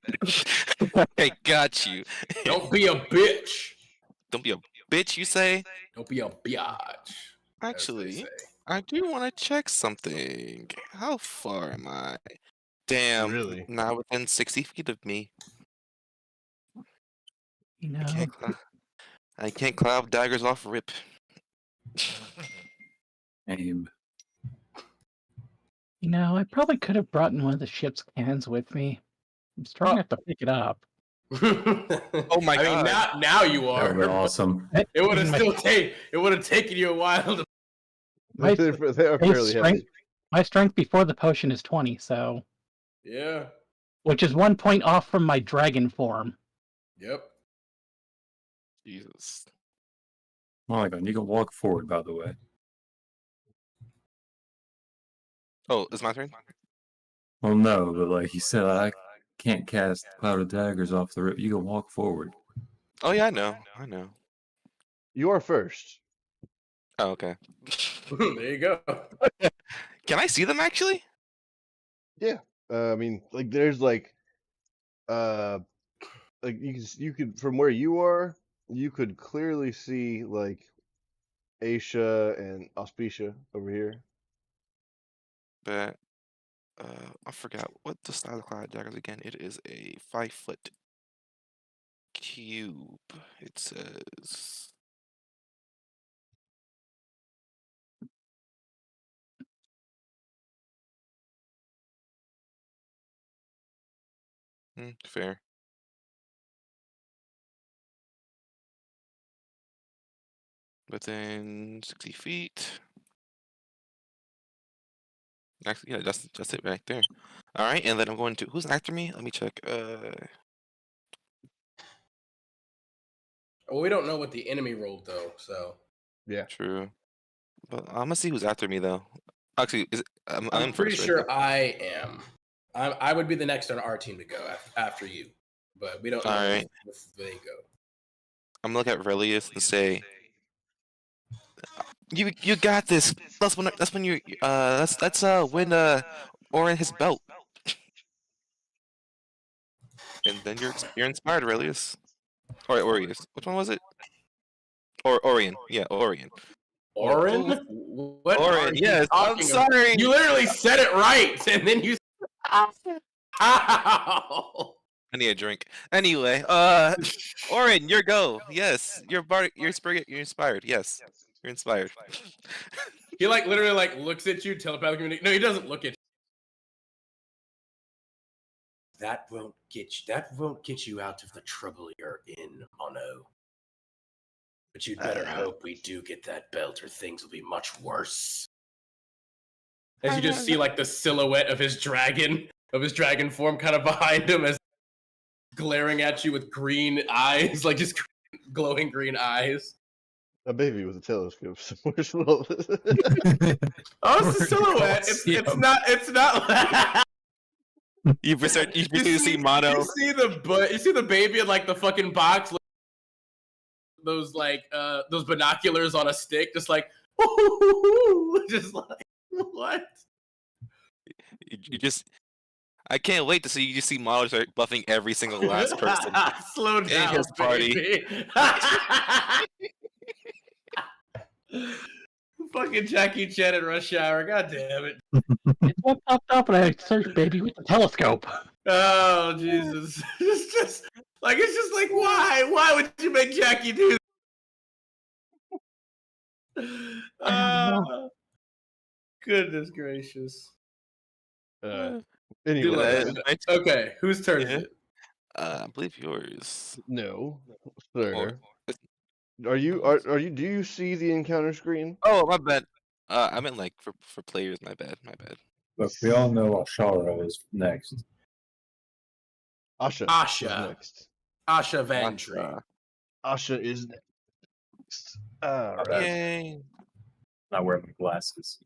I got you. Don't be a bitch. Don't be a bitch, you say? Don't be a biatch. as they Actually, say. I do want to check something. How far am I? Damn, Really? now within 60 feet of me. you I know, can't. I can't cloud daggers off rip. Aim. I probably could have brought in one of the ship's cannons with me. I'm strong enough to pick it up. Oh my I mean, God. now you That are. would be awesome. It would have It would have taken you a while to. My, they are my fairly strength, heavy. my strength before the potion is 20, so Yeah. which is 1 point off from my dragon form. Yep. Jesus. Oh my god, you can walk forward, by the way. Oh, it's my turn? Well, no, but like you said, I can't cast Cloud of Daggers off the rip. You can walk forward. Oh, yeah, I know. You are first. Oh, okay. There you go. Can I see them, actually? Yeah. I mean, like there's like you could from where you are, you could clearly see like Aisha and Auspicia over here. But, I forgot. What the style of cloud daggers again? It is a 5-foot cube. It says... fair. Within 60 feet. Actually, yeah, that's it right there. All right, and then I'm going to... Who's after me? Let me check. Well, we don't know what the enemy rolled though, so Yeah. True. But I'm gonna see who's after me, though. Actually, I'm I'm pretty first, right? sure I am. I would be the next on our team to go after you, but we don't know Alright. if they go. I'm gonna look at Relius and say, "You got this." That's when you that's when Orin his belt, and then you're inspired, Relius. Or Orius. Which one was it? Or Orion. Yeah, Orion. Orin? What are Orin. you Yes. I'm talking about? sorry. You literally said it right, and then you. Ow! I need a drink. Anyway, Orin, your go. Yes, you're inspired. Yes, you're inspired. He literally looks at you, telepathically. No, he doesn't look at you. That won't get you out of the trouble you're in, Mono. But you'd better hope we do get that belt, or things will be much worse. As you just see the silhouette of his dragon form kind of behind him as glaring at you with green eyes, like just glowing green eyes. A baby with a telescope somewhere. Slow. Oh, it's a silhouette. It's not. It's not. You see mono. You see the baby in like the fucking box. Those like those binoculars on a stick, just like, just like what? You just. I can't wait to see you just see models start buffing every single last person. Slow down, his party. baby. Fucking Jackie Chan in Rush Hour. God damn it. It's what popped up and I searched baby with the telescope. Oh Jesus! It's just like why? Why would you make Jackie do that? Goodness gracious. Anyway, Okay, whose turn is it? I believe yours. no, sir. Or- Are you? Do you see the encounter screen? Oh, my bad. I meant like for players. My bad. Look, we all know Ashara is next. Asha. is Asha. next. Asha Vantry. Asha is next. All right. Yay! Not wearing my glasses.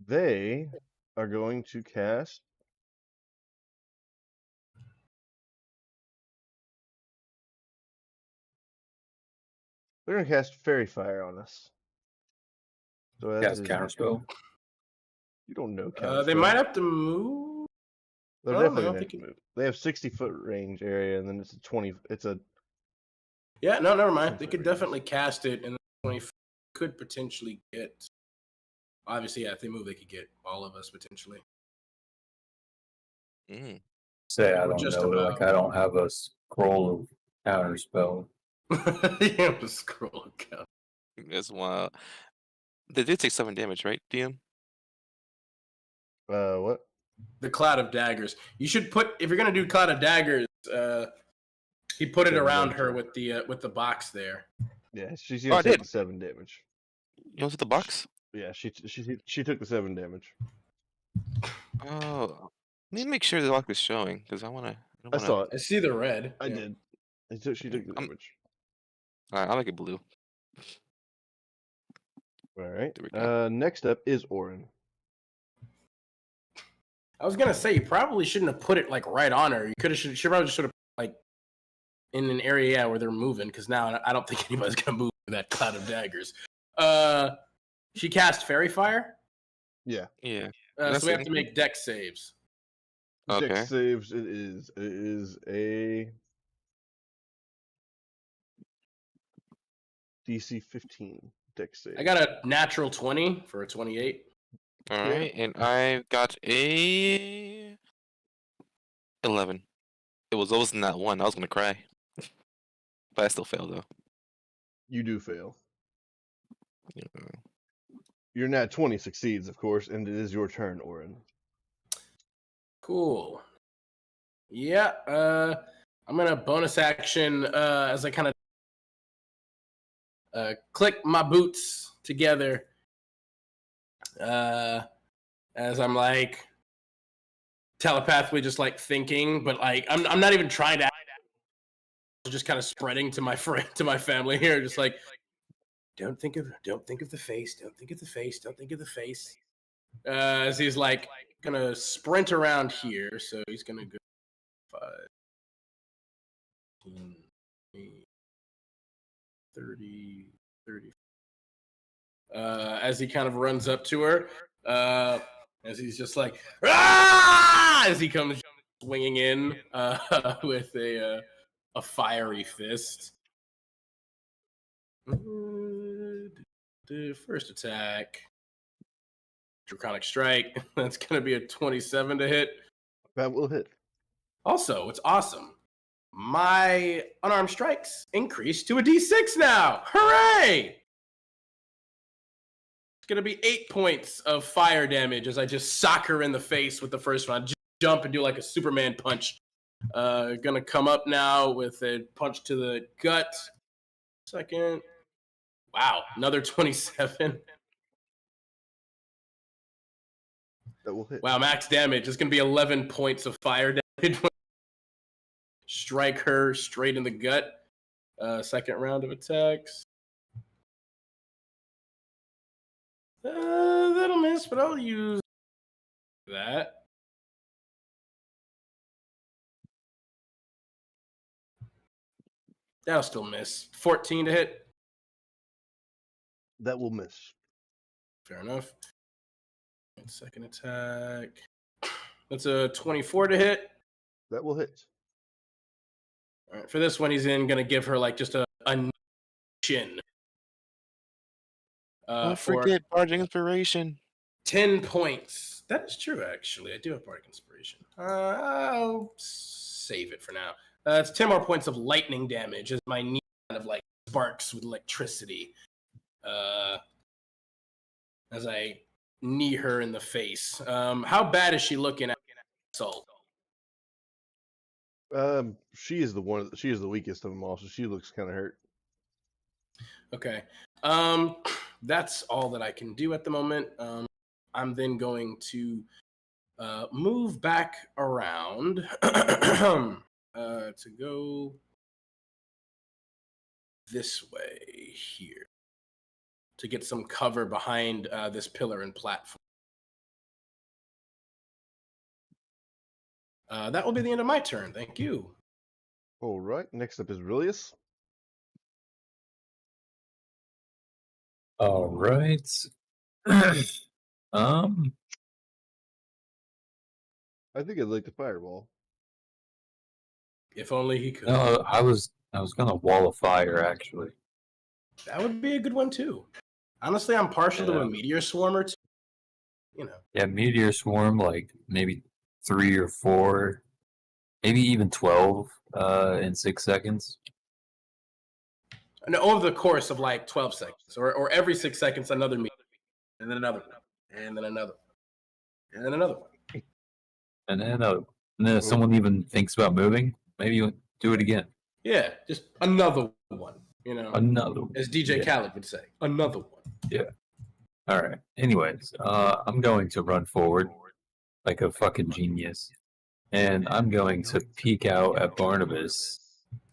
They are going to cast. They're going to cast Fairy Fire on us. So Cast counterspell. You don't know counterspell. They might have to move. They're I don't definitely know, going they to could- move. They have 60-foot range area, and then it's a 20. It's a Yeah, no, never mind. They 10-foot could range. definitely cast it, and 20 could potentially get. Obviously, yeah, if they move, they could get all of us potentially. Mm. Say I Or don't just know. about. Like I don't have a scroll of counterspell. You have to scroll account. That's wild. They did take 7 damage, right, DM? what? The Cloud of Daggers. You should put if you're gonna do Cloud of Daggers. He put it 7 around damage, her yeah. with the box there. Yeah, she's Oh, going I to take did. the 7 damage. You want to the box? Yeah, she took the 7 damage. Oh, let me make sure the lock is showing because I want to. I saw it. I see the red. I did. She took the damage. All right, I'll make it blue. All right. There we go. Next up is Orin. I was gonna say you probably shouldn't have put it like right on her. You could have should probably just sort of like in an area where they're moving because now I don't think anybody's gonna move with that Cloud of Daggers. She cast Fairy Fire. Yeah. Yeah. So we have to make dex saves. Okay. Dex saves. It is a DC 15 dex save. I got a natural 20 for a 28. All right, and I got a 11. It was in that one. I was gonna cry, but I still failed though. You do fail. Yeah. Your nat 20 succeeds, of course, and it is your turn, Orin. Cool. Yeah. I'm gonna bonus action as I kind of click my boots together. As I'm like telepathically just like thinking, but like I'm not even trying to. Just kind of spreading to my friend, to my family here, just like don't think of the face, don't think of the face, don't think of the face. As he's like gonna sprint around here, so he's gonna go 5, 10, 30, 30. As he kind of runs up to her, as he's just like, ah! As he comes swinging in with a fiery fist. First attack, Draconic Strike. That's gonna be a 27 to hit. That will hit. Also, it's awesome. My unarmed strikes increase to a D6 now. Hooray! It's gonna be 8 points of fire damage as I just sock her in the face with the first one. I just jump and do like a Superman punch. Gonna come up now with a punch to the gut. Second. Wow, another 27. That will hit. Wow, max damage. It's going to be 11 points of fire damage. Strike her straight in the gut. Second round of attacks. That'll miss, but I'll use that. That'll still miss. 14 to hit. That will miss. Fair enough. And second attack. That's a 24 to hit. That will hit. All right, for this one, he's going to give her like just a chin. Don't For forget Bardic Inspiration. 10 points. That is true, actually. I do have Bardic Inspiration. I'll save it for now. It's 10 more points of lightning damage as my knee kind of like sparks with electricity. As I knee her in the face. How bad is she looking at Soul? She is the weakest of them all, so she looks kind of hurt. Okay. That's all that I can do at the moment. I'm then going to move back around to go this way here to get some cover behind this pillar and platform. That will be the end of my turn. Thank you. All right. Next up is Rillius. All right. I think I'd like to fireball. If only he could. No, I was gonna wall of fire actually. That would be a good one too. Honestly, I'm partial to a meteor swarmer too. You know. Yeah, meteor swarm, like maybe 3 or 4, maybe even 12 in 6 seconds. And over the course of like 12 seconds, or every 6 seconds, another meteor, and then another one, and then another one, and then another one. And then if someone even thinks about moving, maybe you do it again. Yeah, just another one. You know, Another one. as DJ Yeah. Khaled would say, another one. Yeah. All right. Anyways, I'm going to run forward like a fucking genius, and I'm going to peek out at Barnabas.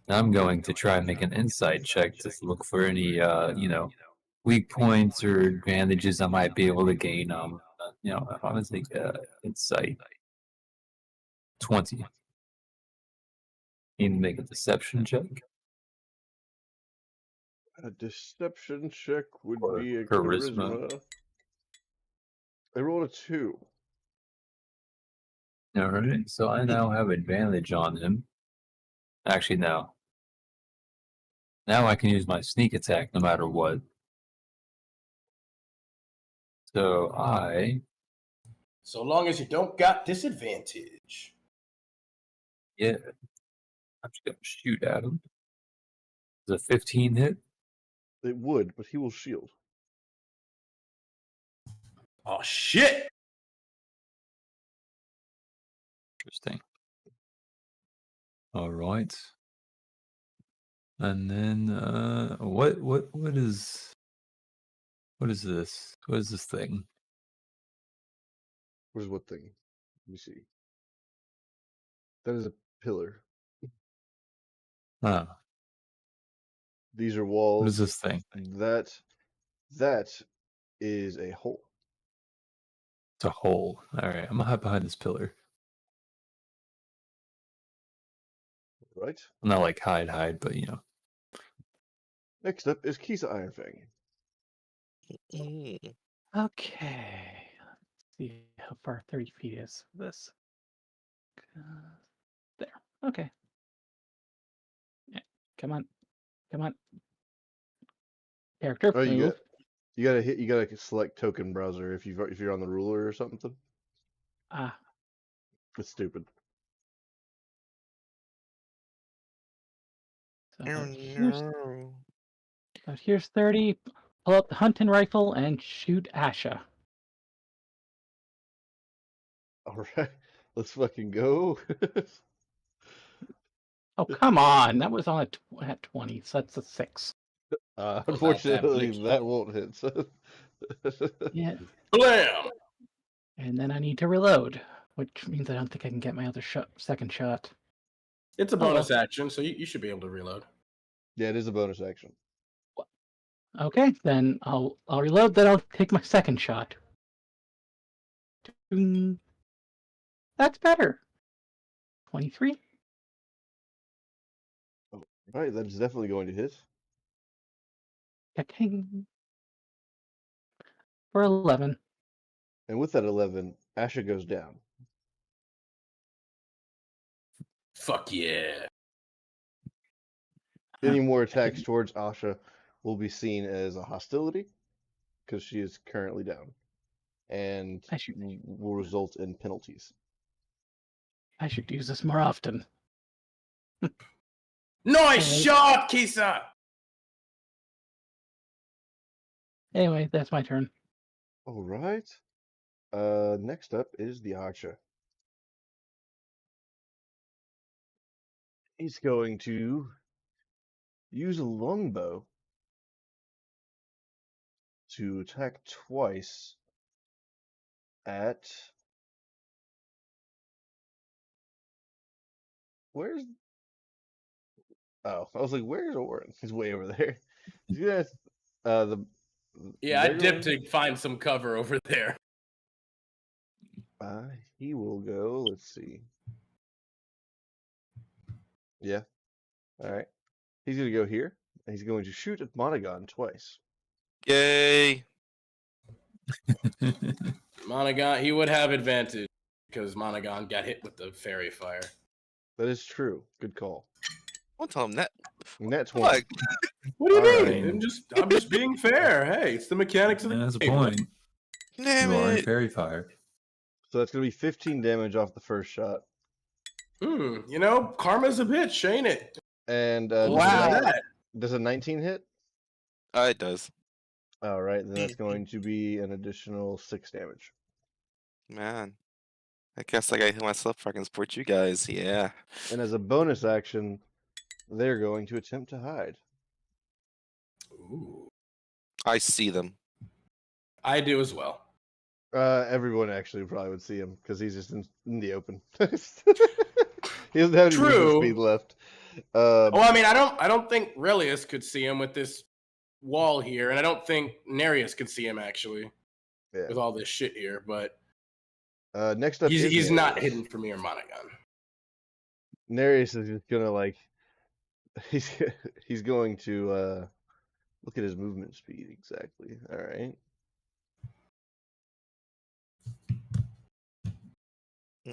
And I'm going to try and make an insight check to look for any, weak points or advantages I might be able to gain. I'm gonna take insight 20. Need to make a deception check. A deception check would Or be a charisma. charisma. I rolled a 2. All right, so I now have advantage on him. Actually, no. Now I can use my sneak attack no matter what. So So long as you don't got disadvantage. yeah, I'm just gonna shoot at him. Does a 15 hit? It would, but he will shield. Oh shit! Interesting. All right. And then what is this? What is this thing? Where's what thing? Let me see. That is a pillar. Ah, These are walls. what is this thing? That is a hole. It's a hole. All right, I'm gonna hide behind this pillar. Right. I'm not like hide, but Next up is Kisa Ironfang. Mm. Okay. Let's see how far 30 feet is for this. There. Okay. Yeah. Come on. Character Oh, move. you gotta select token browser if you're on the ruler or something. Ah. It's stupid. So Oh, here's, no. so here's 30. Pull up the hunting rifle and shoot Asha. All right, let's fucking go. Oh, come on. That was on at 20, so that's a 6. Unfortunately, that won't hit. So. Yeah. Blam! And then I need to reload, which means I don't think I can get my other second shot. It's a Oh, well. bonus action, so you should be able to reload. Yeah, it is a bonus action. Okay, then I'll reload. Then I'll take my second shot. That's better. 23. All right, that is definitely going to hit. Checking. For 11. And with that 11, Asha goes down. Fuck yeah. Any more attacks towards Asha will be seen as a hostility because she is currently down and will result in penalties. I should use this more often. Nice shot, Kisa! Anyway, that's my turn. All right. Next up is the archer. He's going to use a longbow to attack twice at... Where's... Oh, I was like, where's Orin? He's way over there. Yes. Yeah, I dipped to find some cover over there. He will go, let's see. Yeah. All right. He's going to go here, and he's going to shoot at Monaghan twice. Yay! Monaghan, he would have advantage because Monaghan got hit with the fairy fire. That is true. Good call. I'll tell him that. Net What? 20. What do you All mean? right. I'm just being fair. Hey, it's the mechanics of the That's a game. point. Damn You are in it! fairy fire. So that's going to be 15 damage off the first shot. You know, karma's a bitch, ain't it? And Wow. Does a 19 hit? It does. All right, then that's going to be an additional 6 damage. Man. I guess I gotta heal myself before I can support you guys. Yeah. And as a bonus action, they're going to attempt to hide. Ooh. I see them. I do as well. Everyone actually probably would see him because he's just in the open. He doesn't have any movement speed left. I mean, I don't think Relius could see him with this wall here, and I don't think Nereus could see him actually with all this shit here. But next up, he's not hidden from me or Monaghan. Nereus is just gonna he's going to look at his movement speed exactly. All right. I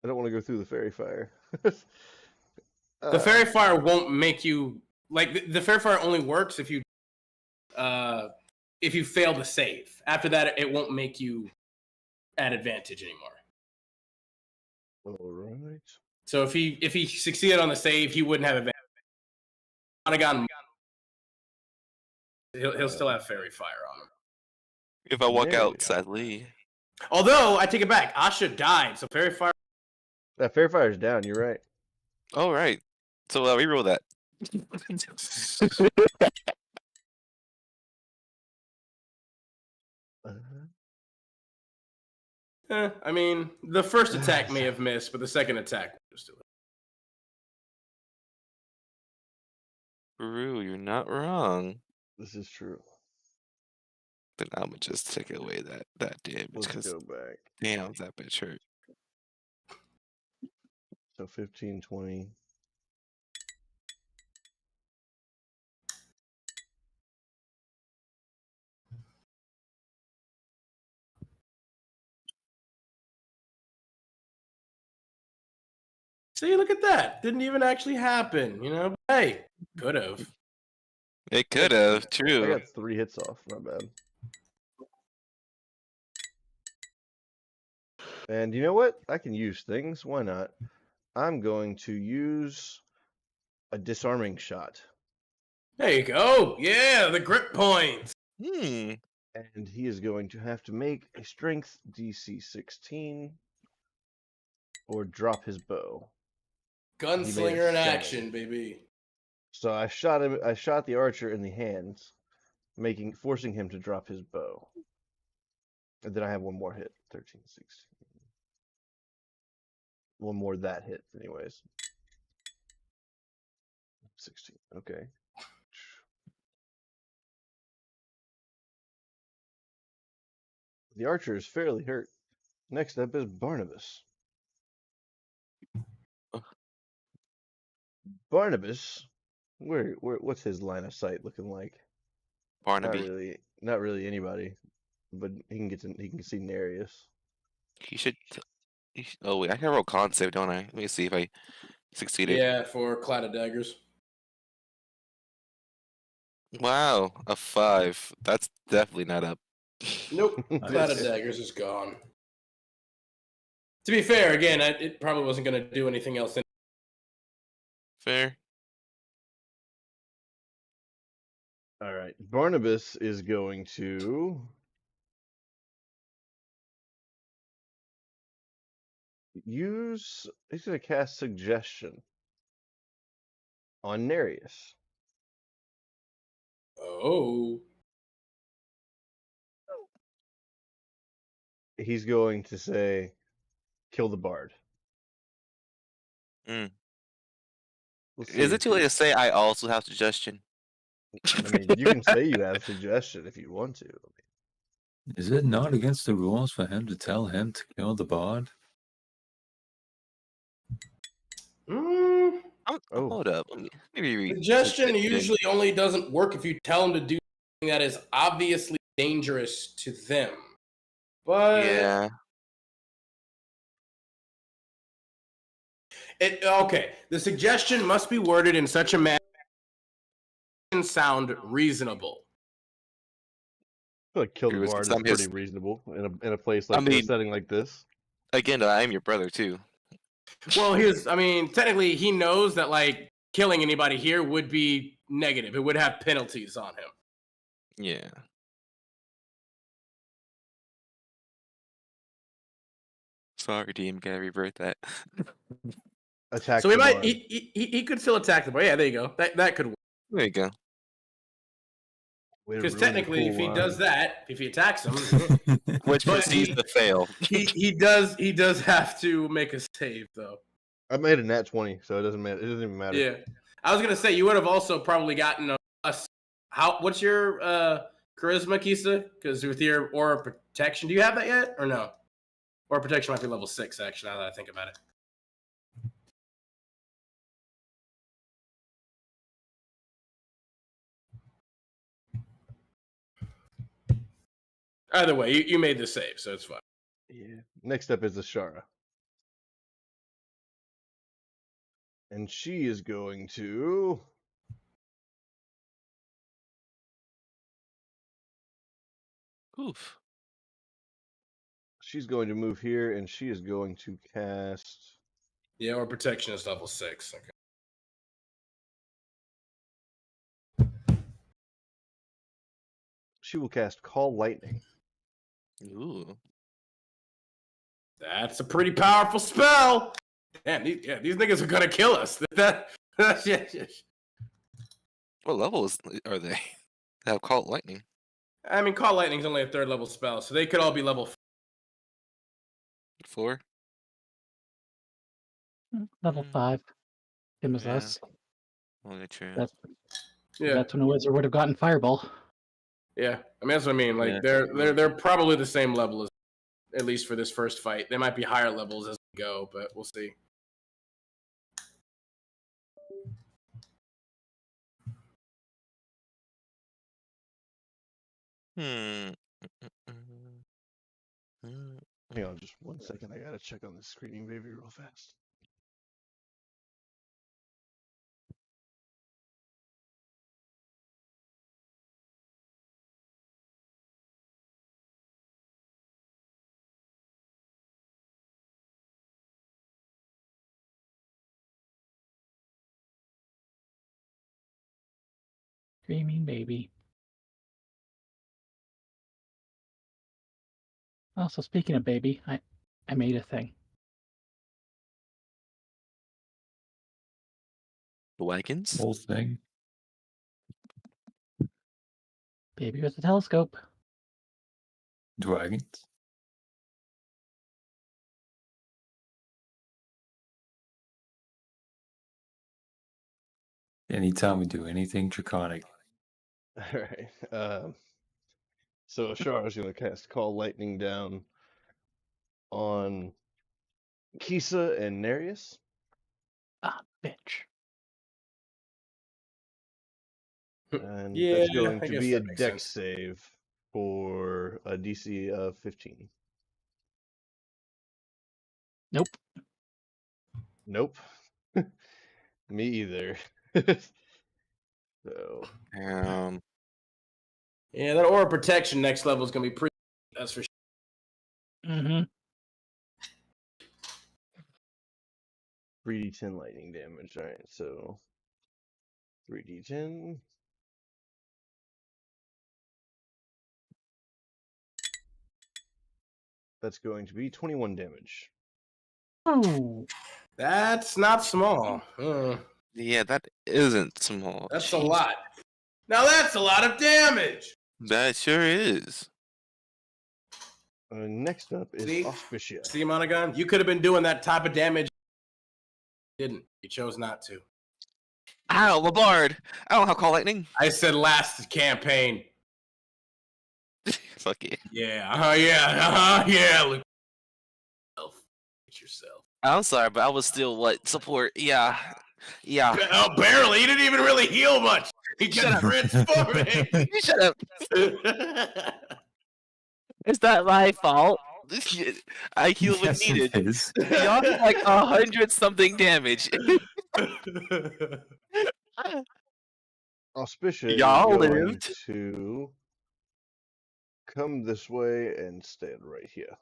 don't want to go through the fairy fire. The fairy fire won't make you like the fairy fire only works if you fail to save. After that, it won't make you at advantage anymore. All right. So if he succeeded on the save, he wouldn't have advantage. Monaghan, he'll still have fairy fire on him. If I walk out, sadly. Although I take it back, Asha died, so fairy fire. That fairy fire's down. You're right. Oh right. So reroll that. I mean, the first attack may have missed, but the second attack was still. True, you're not wrong. This is true. But I'm gonna just take away that damage Let's because go back. damn, that bitch hurt. So 15, 20. See, look at that. Didn't even actually happen, you know? Hey, could have. It could have, I true. got 3 hits off. Not bad. And you know what? I can use things. Why not? I'm going to use a disarming shot. There you go. Yeah, the grip points. Hmm. And he is going to have to make a strength DC 16 or drop his bow. Gunslinger in action, baby. So I shot him. I shot the archer in the hands, forcing him to drop his bow. And then I have one more hit, 13, 16. One more that hit, anyways. 16. Okay. The archer is fairly hurt. Next up is Barnabas. Barnabas, what's his line of sight looking like? Barnaby. Not really anybody, but he can see Nereus. He should. Oh wait, I can roll con save, don't I? Let me see if I succeeded. Yeah, for Cloud of Daggers. Wow, a 5. That's definitely not up. Nope. Cloud of Daggers is gone. To be fair, again, it probably wasn't going to do anything else. Fair. All right. Barnabas is going to he's going to cast Suggestion on Nereus. Oh. He's going to say, kill the bard. Mm. We'll Is see it too late to say I also have suggestion? I mean, you can say you have Suggestion if you want to. Is it not against the rules for him to tell him to kill the bard? Mm, Oh. Hold up. Let me read. Suggestion usually only doesn't work if you tell them to do something that is obviously dangerous to them. But Yeah. Okay. The suggestion must be worded in such a manner that it sound reasonable. I feel like kill the It was bard is some pretty his- reasonable in a place like I mean- a setting like this. Again, I am your brother too. Well, technically, he knows that like killing anybody here would be negative. It would have penalties on him. Yeah. Sorry, DM. Gotta revert that. Attack. So he the might bard. he could still attack the bard. Yeah, there you go. That could work. There you go. Way to Because ruin the technically, if he cool does that, if he attacks him, Which But proceeds he- to fail. he does have to make a save though. I made a nat 20, so it doesn't matter. It doesn't even matter. Yeah, I was gonna say you would have also probably gotten what's your charisma, Kisa? Because with your aura protection, do you have that yet or no? Aura protection might be level 6 actually. Now that I think about it. Either way, you made the save, so it's fine. Yeah. Next up is Ashara. And she is going to Oof. move here, and she is going to cast. Yeah, aura protection is level 6. Okay. She will cast Call Lightning. Ooh. That's a pretty powerful spell. Damn, these niggas are gonna kill us. Yeah. What levels are they? They have called lightning. I mean, Call Lightning's only a 3rd level spell, so they could all be level 4. Level 5. Same as Yeah. us. Okay, true. Yeah, That's when a wizard would have gotten Fireball. yeah. I mean, that's what I mean. Like, Yeah. they're probably the same level as, at least for this first fight. They might be higher levels as we go, but we'll see. Hmm. Hang on just 1 second. I gotta check on the screening baby real fast. Screaming baby. Also, speaking of baby, I made a thing. The wagons? Whole thing. Maybe with a telescope. Dragons. Anytime we do anything draconic. All right. So Ashar is going to cast Call Lightning down on Kisa and Nereus. Ah, bitch. And Yeah, that's going I to guess be a that makes dex sense. save for a DC of 15. Nope. Nope. Me either. So, Um, Yeah, that aura protection next level is gonna be pretty. That's for sure. Mm-hmm. 3d10 lightning damage. All right, so 3d10. That's going to be 21 damage. Oh. That's not small. yeah, that isn't small. That's a Jeez. lot. Now that's a lot of damage. That sure is. Next up is See? Auspicia. See, Monogon, you could have been doing that type of damage. Didn't. You chose not to. Ow, Labard! I don't have call lightning. I said last campaign. Fuck it. Yeah. Yeah. Look at yourself. I'm sorry, but I was still what support. Yeah. Oh, barely. He didn't even really heal much. He Shut kept up. transforming. You shut up. It's not my fault. I healed when Yes, needed. it is. Y'all did like 100 something damage. Auspicia Y'all is going lived. to come this way and stand right here.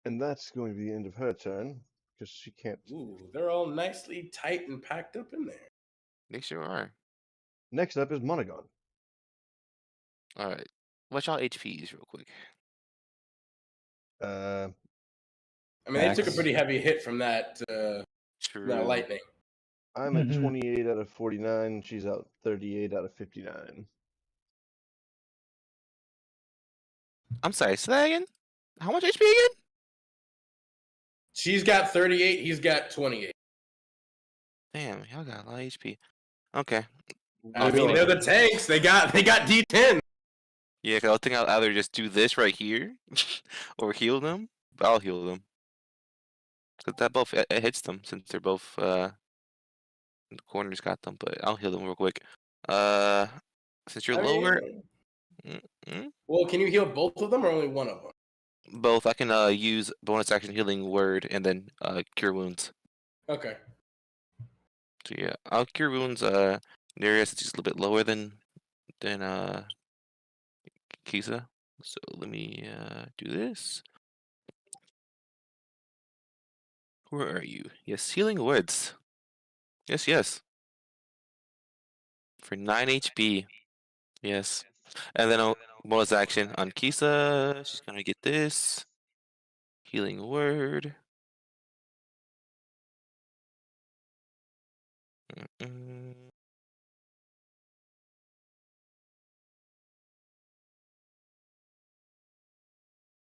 And that's going to be the end of her turn, because she can't. Ooh, they're all nicely tight and packed up in there. They sure are. Next up is Monogon. All right. Watch y'all HPs real quick. Uh, I mean, they took a Max. pretty heavy hit from that True. lightning. I'm at Mhm. 28 out of 49. She's out 38 out of 59. I'm sorry. Say that again. How much HP again? She's got 38. He's got 28. Damn, y'all got a lot of HP. Okay. I mean, they're the tanks. They got D10. Yeah, cause I think I'll either just do this right here, or heal them. But I'll heal them. Cause that both it hits them since they're both the corners got them. But I'll heal them real quick. Since you're I lower, mean, well, can you heal both of them or only one of them? both I can use bonus action healing word and then cure wounds. Okay. So yeah, I'll cure wounds. Nereus is just a little bit lower than Kisa. So let me do this. Where are you? Yes, healing words. Yes. For 9 HP. Yes. And then a bonus action on Kisa. She's gonna get this. Healing word.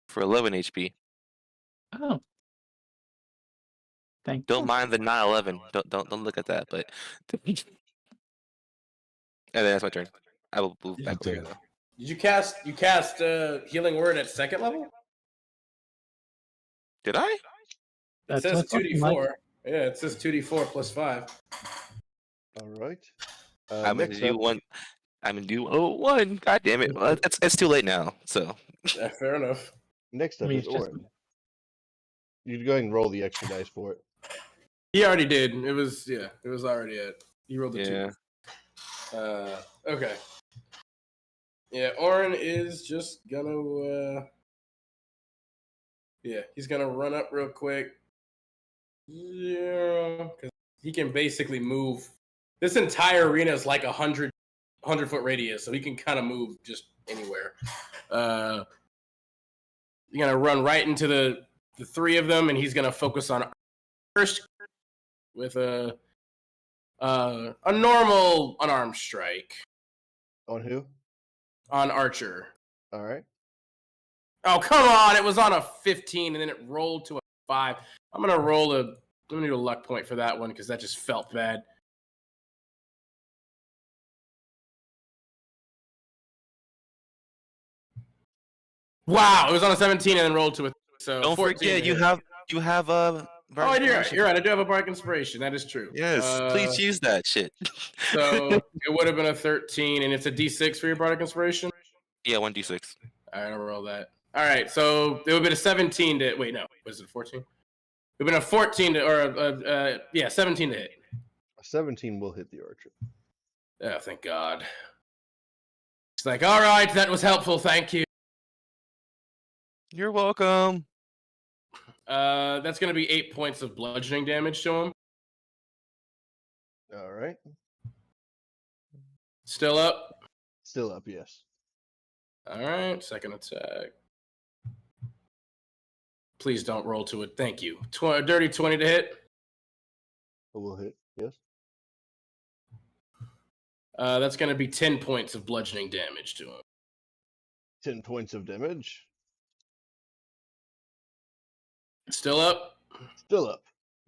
For 11 HP. Oh. Thank Don't you. mind the 9/11. Don't look at that, but and then that's my turn. I will move back over here though. Did you cast healing word at second level? Did I? It That's says what's looking like. 2d4. Yeah, it says 2d4 plus 5. All right. I'm gonna Next do up, one. I'm gonna do 1. God damn it! Well, it's too late now. So Yeah, fair enough. next I up mean, is it's just- Orin. You go ahead and roll the extra dice for it. He already did. It was already at. He rolled the yeah. 2. Okay. Yeah, Orin is just gonna he's gonna run up real quick. Yeah, because he can basically move. This entire arena is like 100-foot radius, so he can kind of move just anywhere. You're gonna run right into the 3 of them, and he's gonna focus on first with a normal unarmed strike. On who? On Archer. All right. Oh, come on. It was on a 15 and then it rolled to a 5. I'm going to do a luck point for that one because that just felt bad. Wow, it was on a 17 and then rolled to a. So Don't 14 forget to you hit. have Oh, you're right. I do have a bardic inspiration. That is true. Yes, please use that shit. So it would have been a 13, and it's a D6 for your bardic inspiration. Yeah, 1d6. All right, I'll roll that. All right, so it would have been a 17 to. Wait, no, was it 14? It would have been a 14 to, or 17 to hit. A 17 will hit the archer. Oh, thank God. It's like, all right, that was helpful. Thank you. You're welcome. That's going to be 8 points of bludgeoning damage to him. All right. Still up? Still up, yes. All right, second attack. Please don't roll to it. Thank you. Dirty 20 to hit. It will hit, yes. That's going to be 10 points of bludgeoning damage to him. 10 points of damage. Still up? Still up.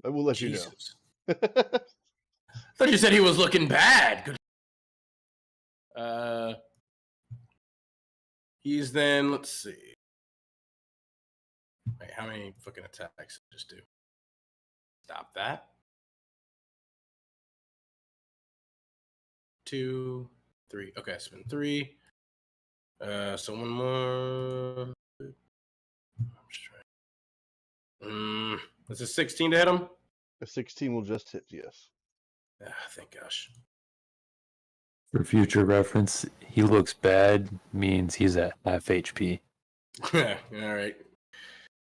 I will let Jesus. you know. I thought you said he was looking bad. Good. He's then, let's see. Wait, how many fucking attacks did I just do? Stop that. 2, 3. Okay, it's been 3. So one more. That's a 16 to hit him? A 16 will just hit, yes. Thank gosh. For future reference, he looks bad means he's at half HP. All right.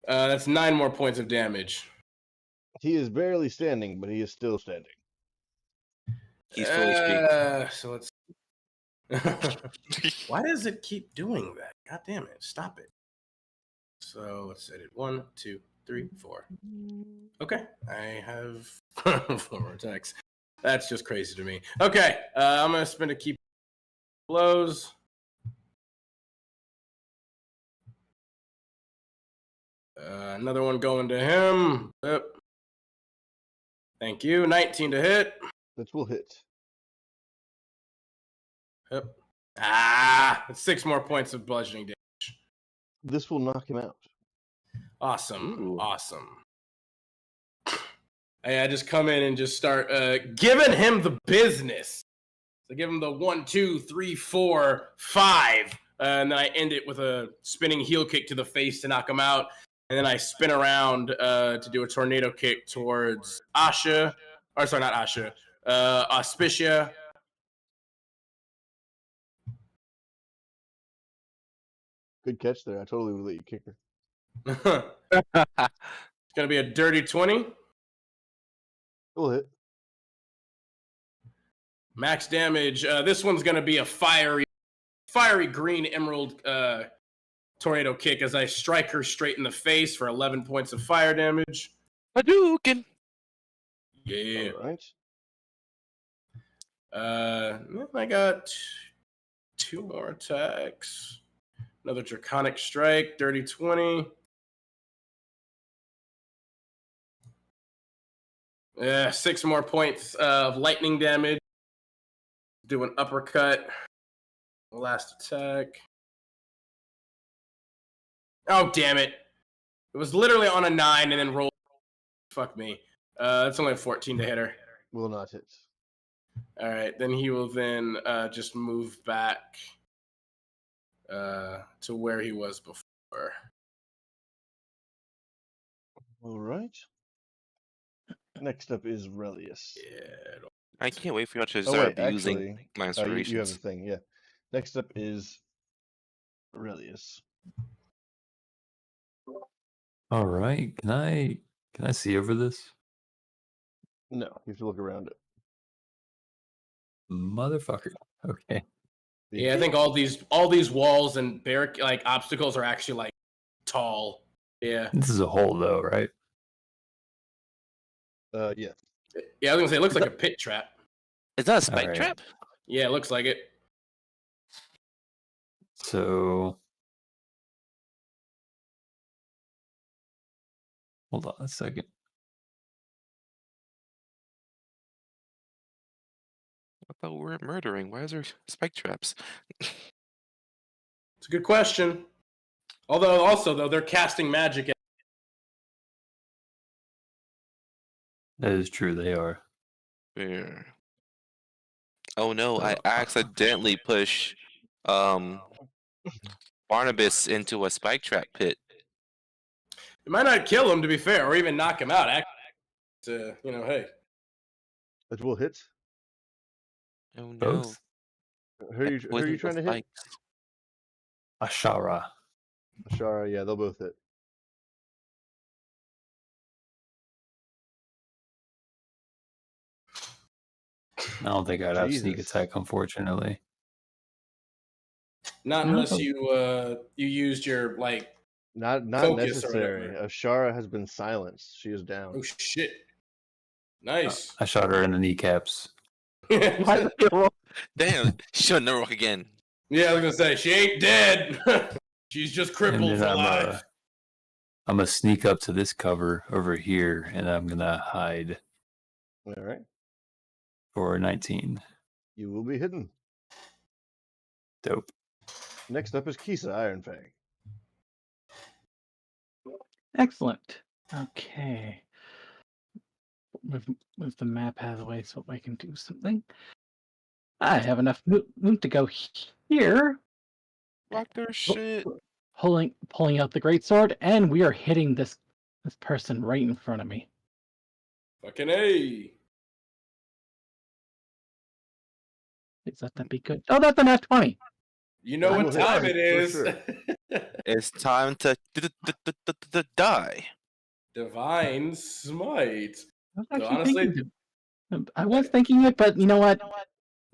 That's 9 more points of damage. He is barely standing, but he is still standing. He's fully speaking. So let's. Why does it keep doing that? God damn it! Stop it. So let's set it 1, 2, 3, 4. Okay, I have 4 more attacks. That's just crazy to me. Okay, I'm gonna spend a keep blows. Another one going to him. Yep. Thank you. 19 to hit. That will hit. Yep. It's 6 more points of bludgeoning damage. This will knock him out. Awesome. Ooh. Awesome. I just come in and just start giving him the business. So give him the 1, 2, 3, 4, 5. And then I end it with a spinning heel kick to the face to knock him out. And then I spin around to do a tornado kick towards Asha. Or sorry, not Asha. Auspicia. Good catch there. I totally would let you kick her. It's going to be a dirty 20. It will hit. Max damage. This one's going to be a fiery green emerald tornado kick as I strike her straight in the face for 11 points of fire damage. Hadouken! Yeah. All right. I got 2 more attacks. Another draconic strike, dirty 20. 6 more points of lightning damage. Do an uppercut. Last attack. Oh, damn it. It was literally on a 9 and then rolled. Fuck me. That's only a 14 to hit her. Will not hit. All right. Then he will then just move back to where he was before. All right. Next up is Relius. Yeah. I can't wait for you to Oh, start wait, abusing actually, my you inspirations. have a thing, yeah. Next up is Relius. All right, can I see over this? No, you have to look around it. Motherfucker. Okay. Yeah, I think all these walls and obstacles are actually like tall. Yeah. This is a hole though, right? Yeah. Yeah, I was gonna say it looks like a pit trap. Is that a spike Alright. trap? Yeah, it looks like it. So hold on a second. I thought we were murdering. Why is there spike traps? It's a good question. Although, also though, they're casting magic. That is true. They are. Where? Oh no! I accidentally push Barnabas into a spike trap pit. It might not kill him, to be fair, or even knock him out. Actually, hey. It will hit. Oh no! Both. Who are you trying to hit? Ashara. Ashara, yeah, they'll both hit. I don't think I'd have sneak Jesus. attack, unfortunately. Not unless you used your Not focus necessary. or whatever. Ashara has been silenced. She is down. Oh shit! Nice. I shot her in the kneecaps. Yeah, Damn! She'll never walk again. I was gonna say she ain't dead. She's just crippled And for then life. I'm gonna sneak up to this cover over here, and I'm gonna hide All right. for 19. You will be hidden. Dope. Next up is Kisa Ironfang. Excellent. Okay. Move the map out of the way so I can do something. I have enough room to go here. Rock their shit. Pulling out the greatsword, and we are hitting this person right in front of me. Fucking A. Is that be good? Oh, that's a nat 20. You know That what will hit, time it for is. sure. It's time to die. Divine Smite. I was So actually honestly, thinking I was thinking it, but you know what?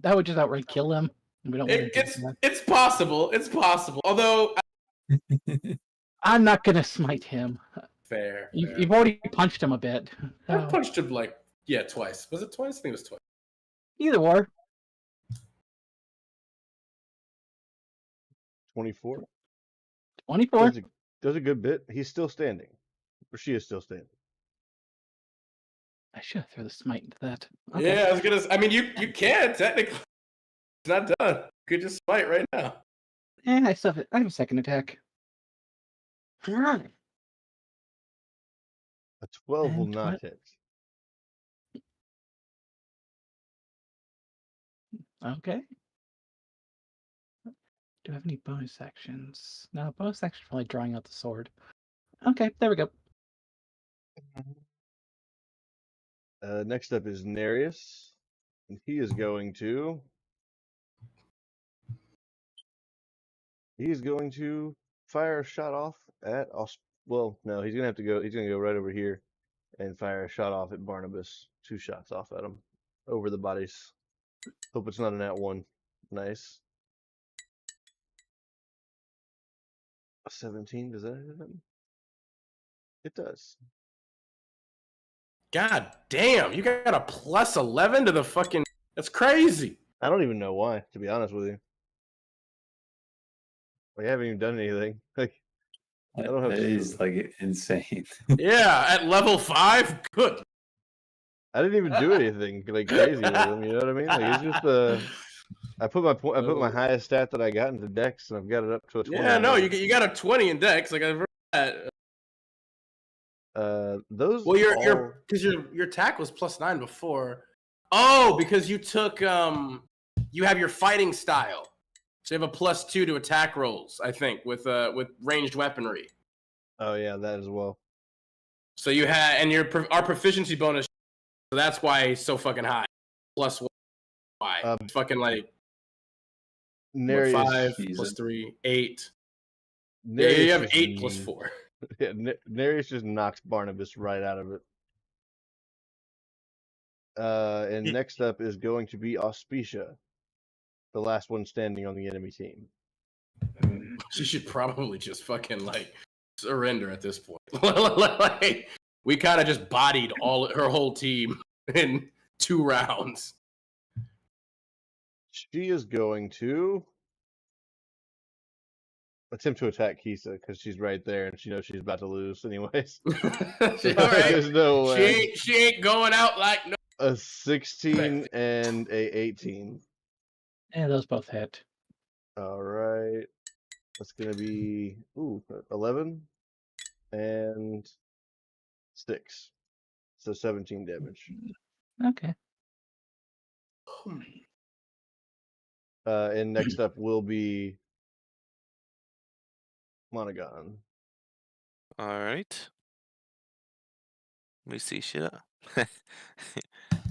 That would just outright kill them. We don't want to do that. it's possible. It's possible. Although I'm not gonna smite him. fair. You've already punched him a bit. I So, punched him twice. Was it twice? I think it was twice. either or. 24. 24. Does a good bit. He's still standing. Or she is still standing. I should have thrown the smite into that. Okay. Yeah, I was gonna. I mean, you can technically. It's not done. You could just fight right now. I have a second attack. Alright. A 12 will And not what? hit. Okay. Do I have any bonus actions? No, bonus action probably drawing out the sword. Okay, there we go. Next up is Nereus. And he is going to fire a shot off at well, no, he's gonna go right over here and fire a shot off at Barnabas. 2 shots off at him. Over the bodies. Hope it's not an at one. Nice. A 17, does that hit him? It does. God damn, you got a plus 11 to the fucking. That's crazy. I don't even know why, to be honest with you. I haven't even done anything. Like, I don't have That is like insane. Yeah, at level 5, good. I didn't even do anything like crazy with him. You know what I mean? Like, it's just I put my highest stat that I got into Dex, and I've got it up to a 20. Yeah, no, you got a 20 in Dex. Like I've heard that. Those. Well, your attack was plus 9 before. Oh, because you took you have your fighting style, so you have a plus 2 to attack rolls. I think with ranged weaponry. Oh yeah, that as well. So you had our proficiency bonus. So that's why it's so fucking high. Plus 1. Why? Fucking like. Nereus, 5 plus 3, 8. Nereus Yeah, you have 8 plus 4. Yeah, Nereus just knocks Barnabas right out of it. And next up is going to be Auspicia, the last one standing on the enemy team. She should probably just fucking like surrender at this point. Like, we kind of just bodied her whole team in 2 rounds. She is going to attempt to attack Kisa because she's right there and she knows she's about to lose anyways. All right. There's no way. She ain't going out like no. A 16 and a 18. Yeah, those both hit. All right. That's going to be 11 and 6. So 17 damage. Okay. And next up will be Monogon. All right. Let me see shit.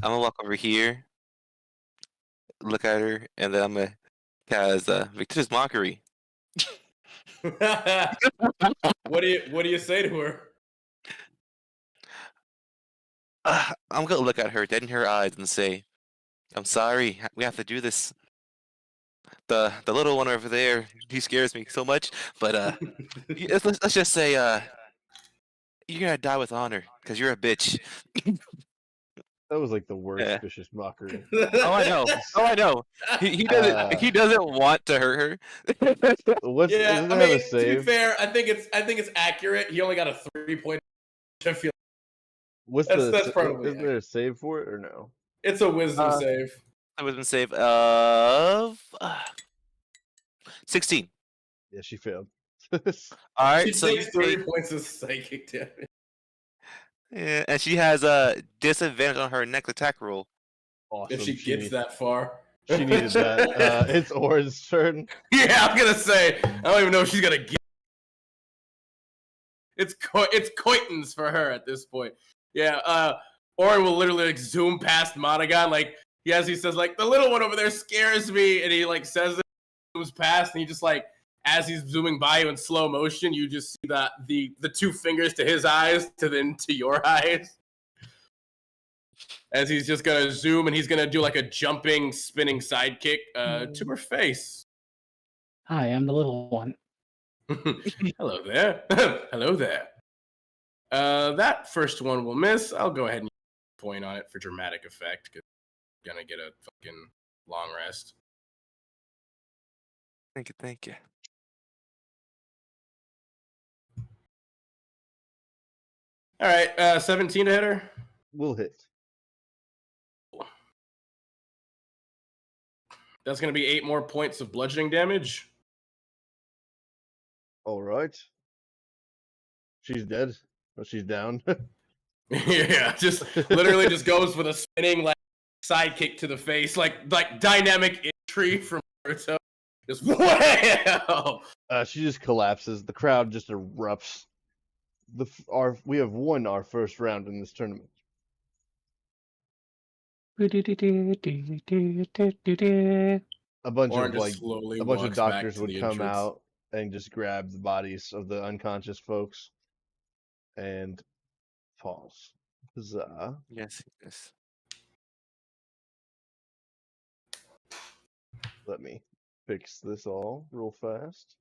I'm gonna walk over here, look at her, and then I'm gonna cast Victor's Mockery. What do you say to her? I'm gonna look at her dead in her eyes and say, "I'm sorry. We have to do this. The little one over there, he scares me so much. But let's just say you're gonna die with honor because you're a bitch." That was like the worst Yeah. vicious mockery. Oh, I know. Oh, I know. He doesn't. He doesn't want to hurt her. What's Yeah, does it I have mean, a to be save? fair, I think it's accurate. He only got a 3-point. I feel What's that's probably isn't there a save for it or no? it's a wisdom save. I was gonna save of 16. Yeah, she failed. All right, She so you takes 3 take, points of psychic damage. yeah, and she has a disadvantage on her next attack roll. Awesome. If she gets that far. She needed that. It's Orin's turn. Yeah, I'm gonna say I don't even know if she's gonna get. It's Coitons for her at this point. Yeah, Orin will literally like zoom past Monogon, like he says like the little one over there scares me, and he like says it, zooms past, and he just like as he's zooming by you in slow motion, you just see that the 2 fingers to his eyes to your eyes. As he's just gonna zoom and he's gonna do like a jumping, spinning sidekick to her face. Hi, I'm the little one. Hello there. Hello there. That first one will miss. I'll go ahead and point on it for dramatic effect because I'm gonna get a fucking long rest. Thank you, thank you. All right, 17 to hit her. Will hit. That's gonna be 8 more points of bludgeoning damage. All right. She's dead. Or she's down. Yeah, just literally just goes with a spinning like sidekick to the face, like dynamic entry from Naruto. Just wow. She just collapses. The crowd just erupts. We have won our first round in this tournament. A bunch Orin of just like slowly a bunch of walks back doctors to would the come entrance. out and just grab the bodies of the unconscious folks and pause. Huzzah. Yes, yes. Let me fix this all real fast.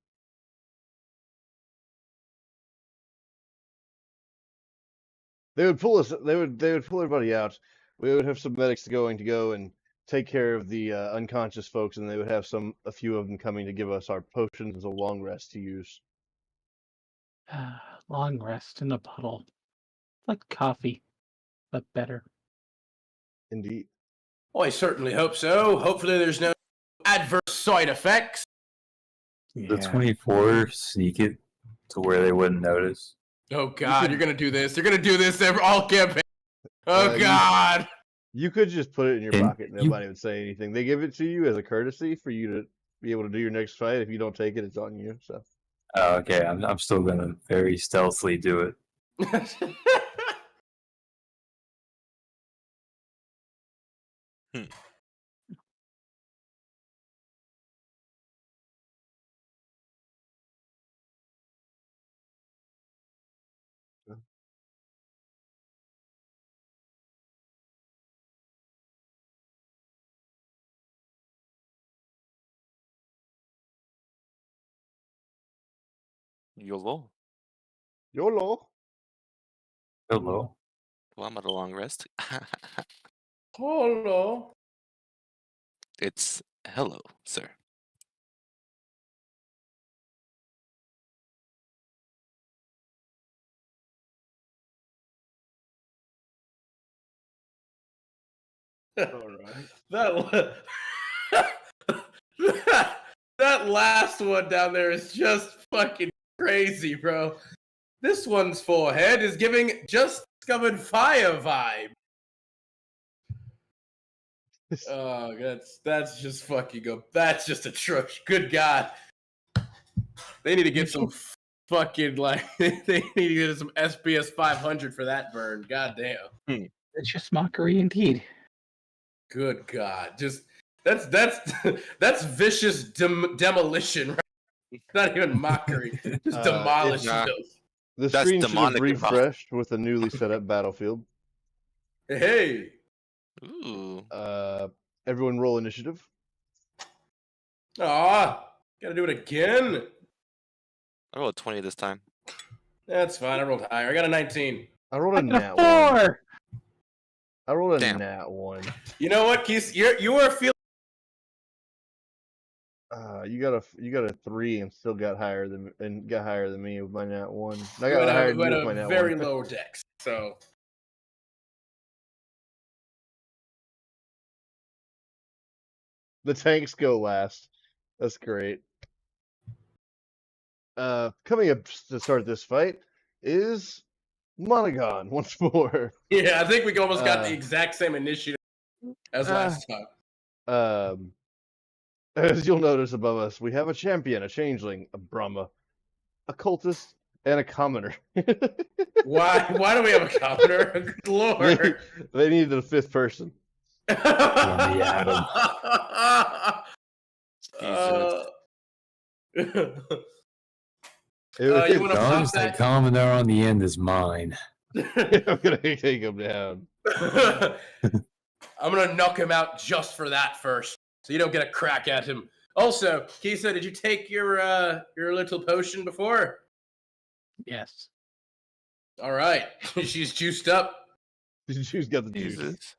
They would pull us. They would pull everybody out. We would have some medics to go and take care of the unconscious folks, and they would have a few of them coming to give us our potions as a long rest to use. Long rest in a puddle. Like coffee, but better. Indeed. Oh, I certainly hope so. Hopefully, there's no adverse side effects. The 24 sneak it to where they wouldn't notice. Oh God, you're gonna do this. You're gonna do this all campaign. Oh God. You could just put it in your And pocket. Nobody would say anything. They give it to you as a courtesy for you to be able to do your next fight. If you don't take it, it's on you. So. Oh, okay, I'm still gonna very stealthily do it. YOLO. YOLO. Hello. Well, I'm at a long rest. Hello. It's hello, sir. All right. That last one down there is just fucking crazy, bro. This one's forehead is giving just discovered fire vibe. Oh, that's just fucking up. That's just atrocious. Good God. They need to get some fucking they need to get some SPS 500 for that burn. God damn. It's just mockery indeed. Good God. Just that's vicious demolition, right? Not even mockery. Just demolish nah. those. The That's screen should have demonic involved. refreshed with a newly set up battlefield. Hey. Ooh. Everyone roll initiative. Aw, gotta do it again. I rolled 20 this time. That's fine. I rolled higher. I got a 19. I rolled a I got nat a 1. 4. I rolled a Damn. nat 1. You know what, Keith? You are feeling. You got a 3 and still got higher than me with my nat 1. I You got had higher a, than you you had with my a nat very 1. low dex. So The tanks go last. That's great. Coming up to start this fight is Monogon once more. yeah, I think we almost got the exact same initiative as last time. As you'll notice above us, we have a champion, a changeling, a Brahma, a cultist, and a commoner. Why do we have a commoner? Good lord. They needed a 5th person. You wanna pop Darn, that commoner on the end is mine. I'm gonna take him down. I'm gonna knock him out just for that first, so you don't get a crack at him. Also, Kisa, did you take your little potion before? Yes. All right, she's juiced up. She's got the juice. Jesus.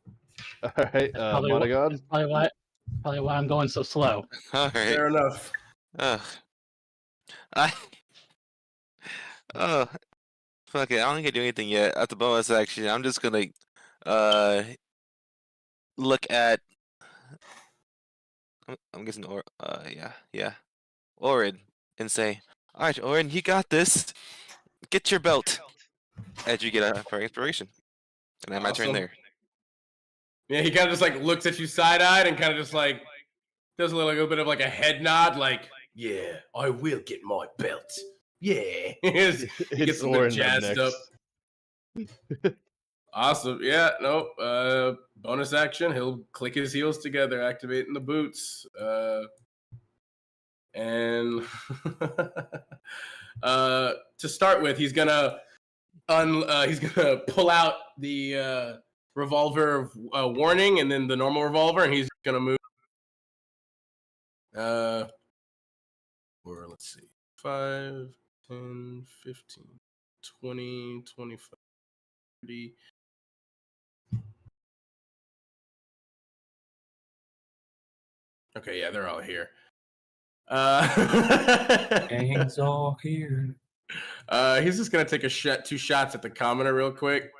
All right, Probably Monogon. Probably why I'm going so slow. All right. Fair enough. Oh, fuck it. I don't think I do anything yet at the bonus action. I'm just gonna look at. I'm guessing Orin, and say, "All right, Orin, you got this. Get your belt." As you get a for inspiration, and I have my turn Awesome. there. Yeah, he kind of just like looks at you side-eyed and kind of just like does a little bit of like a head nod, like, "Yeah, I will get my belt. Yeah." He gets It's a little Orin jazzed up. next. Awesome. Yeah, nope. Bonus action. He'll click his heels together, activating the boots. And to start with, he's gonna pull out the revolver of warning and then the normal revolver, and he's gonna move. Or let's see, 5, 10, 15, 20, 25, 30. Okay, yeah, they're all here. Gang's all here. He's just gonna take 2 shots at the commoner real quick,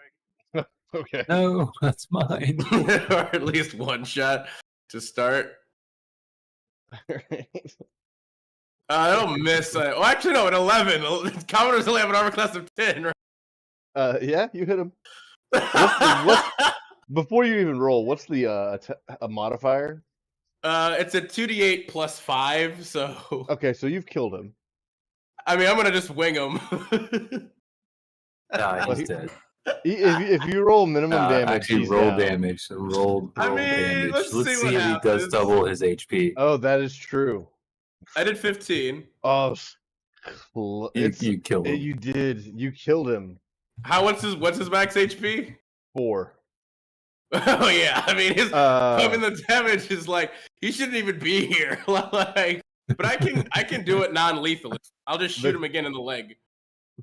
Okay. No, that's mine. or at least 1 shot to start. That'll miss. Well, actually, no, an 11. Commoners only have an armor class of 10, right? Yeah, you hit him. Before you even roll, what's the a modifier? It's a 2d8 plus 5, so. Okay, so you've killed him. I mean, I'm gonna just wing him. Nah, he's dead. If you roll minimum damage, actually, he's roll down. damage. So roll I mean, damage. let's see see what if he does happens. double his HP. Oh, that is true. I did 15. Oh, You killed him. You did. You killed him. What's his max HP? 4. Oh yeah, I mean pumping the damage is like he shouldn't even be here. Like, but I can do it non-lethally. I'll just shoot him again in the leg.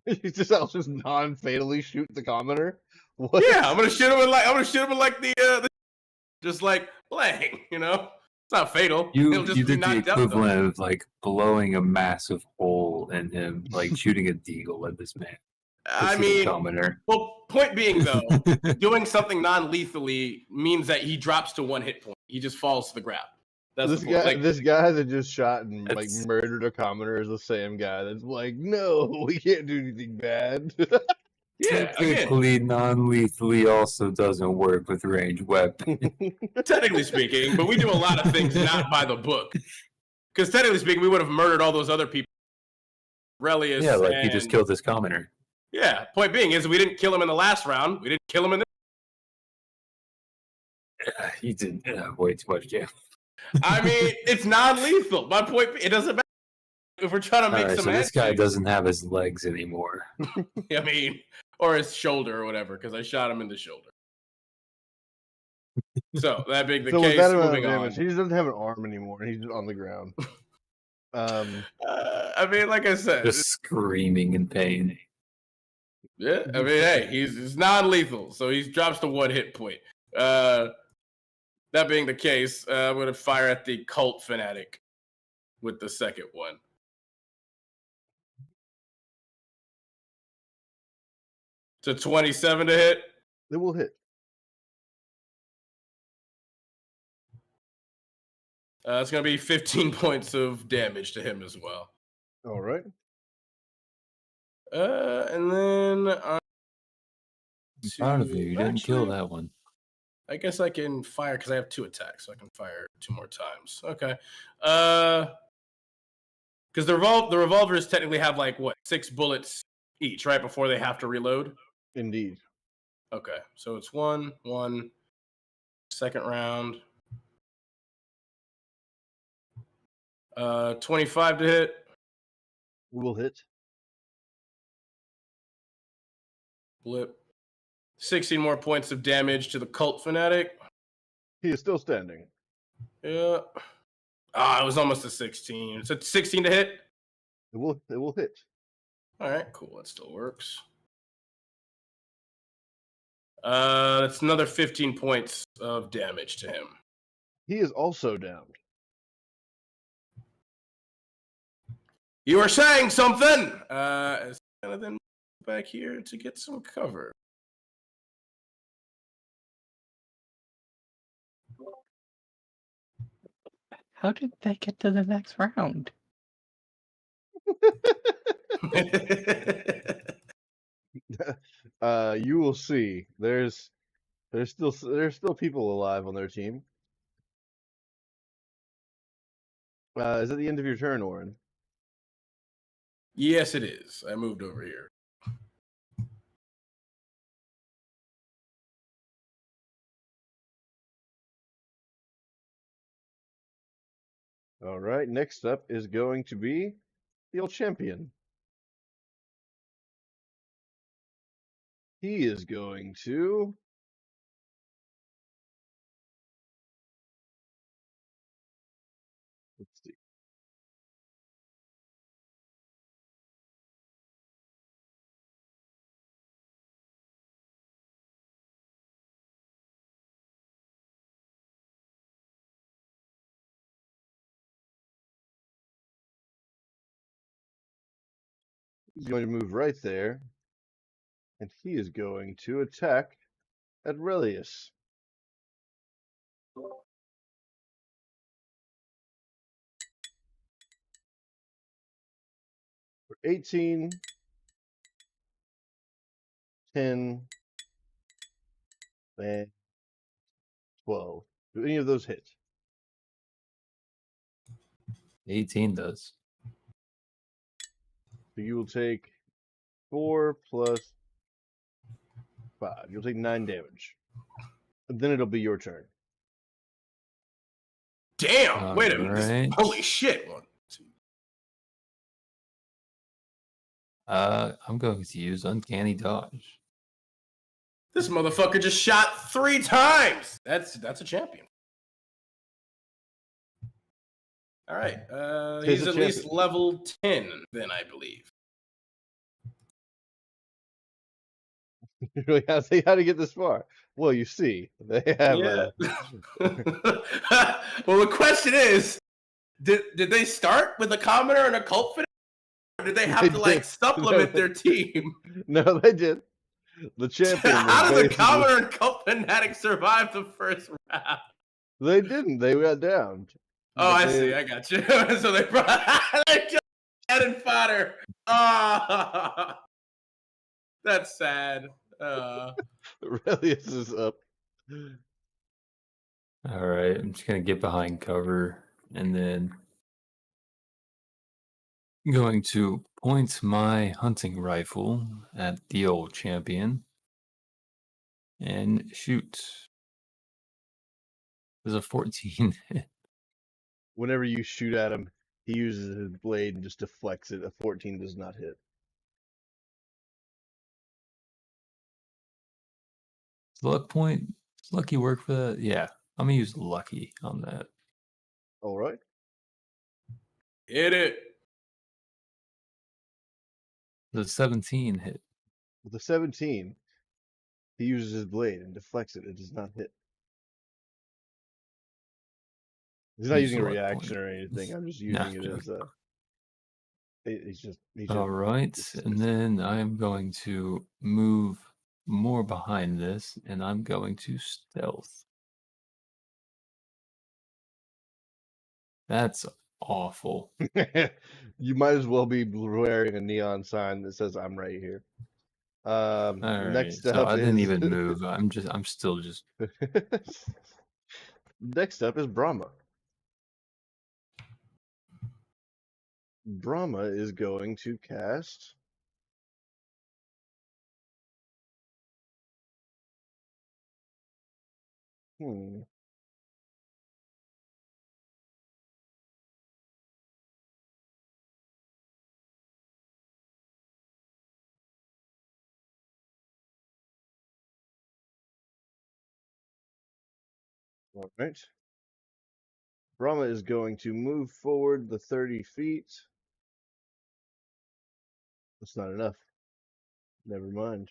I'll just non-fatally shoot the commoner. What? Yeah, I'm gonna shoot him in like the just like blang. You know, it's not fatal. You He'll just be did the knocked out, though. equivalent of like blowing a massive hole in him, like shooting a deagle at this man. I It's a mean, commoner. well, point being though, doing something non-lethally means that he drops to 1 hit point. He just falls to the ground. That's This the point. guy, Like, this guy that just shot and like That's- murdered a commoner is the same guy that's like, no, we can't do anything bad. yeah, again, Technically, non-lethally also doesn't work with ranged weapons. technically speaking, but we do a lot of things not by the book. Because technically speaking, we would have murdered all those other people. Relius, Yeah, like he just killed this commoner. Yeah, point being is we didn't kill him in the last round. We didn't kill him in He did way too much damage. I mean, it's non-lethal. My point, it doesn't matter. If we're trying to make Alright, some so this guy handshakes, doesn't have his legs anymore. I mean, or his shoulder or whatever, because I shot him in the shoulder. So that being the So with case, that amount of moving on. damage, he just doesn't have an arm anymore. He's just on the ground. I mean, like I said, Just screaming in pain. yeah. I mean, hey, he's non-lethal, so he drops to 1 hit point. That being the case, I'm going to fire at the cult fanatic with the second one. To 27 to hit. It will hit. It's going to be 15 points of damage to him as well. All right. And then I'm proud of you. You didn't kill actually, that one. I guess I can fire because I have 2 attacks, so I can fire 2 more times. Okay. Because the revolvers technically have like what 6 bullets each, right? Before they have to reload. Indeed. Okay, so it's 1, second round. 25 to hit. We will hit. Blip. 16 more points of damage to the cult fanatic. He is still standing. Yeah. Ah, it was almost a 16. It's a 16 to hit. It will hit. All right, cool. That still works. That's another 15 points of damage to him. He is also downed. You were saying something. It's gonna then move back here to get some cover. How did they get to the next round? You will see. There's still people alive on their team. Is it the end of your turn, Oren? Yes, it is. I moved over here. All right. Next up is going to be the old champion. He is going to. Let's see. He's going to move right there. And he is going to attack at Relius. For 18, 10, and 12. Do any of those hit? 18 does. So you will take 4 plus 5. You'll take 9 damage. And then it'll be your turn. Damn! Wait a minute. Alright. Holy shit! I'm going to use Uncanny Dodge. This motherfucker just shot 3 times. That's a champion. All right. He's He's a at least champion. level 10, then I believe. You really have to say how to get this far. Well, you see, they have Yeah. Well, the question is, did they start with a commoner and a cult fanatic? did they have to like supplement their team? No, they did. The champion was How did the basically... Commoner and Co-Fanatic survive the first round? They didn't. They got downed. Oh, I see. I got you. So they killed cannon fodder. Oh, that's sad. Aurelius is up. All right, I'm just gonna get behind cover and then I'm going to point my hunting rifle at the old champion and shoot. There's a 14 hit. Whenever you shoot at him, he uses his blade and just deflects it. A 14 does not hit. Luck point. Does lucky work for that? Yeah, I'm gonna use lucky on that. All right. Hit it. The 17 hit. With a 17, he uses his blade and deflects it. It does not hit. He's not Use using a luck reaction point. or anything. I'm just Nah, using it as a... He's just... All right, and then I'm going to move more behind this, and I'm going to stealth. That's awful. You might as well be wearing a neon sign that says "I'm right here." All right, Next so up I didn't is even move. I'm still just. Next up is Brahma. Brahma is going to cast All right. Brahma is going to move forward the 30 feet. That's not enough. Never mind.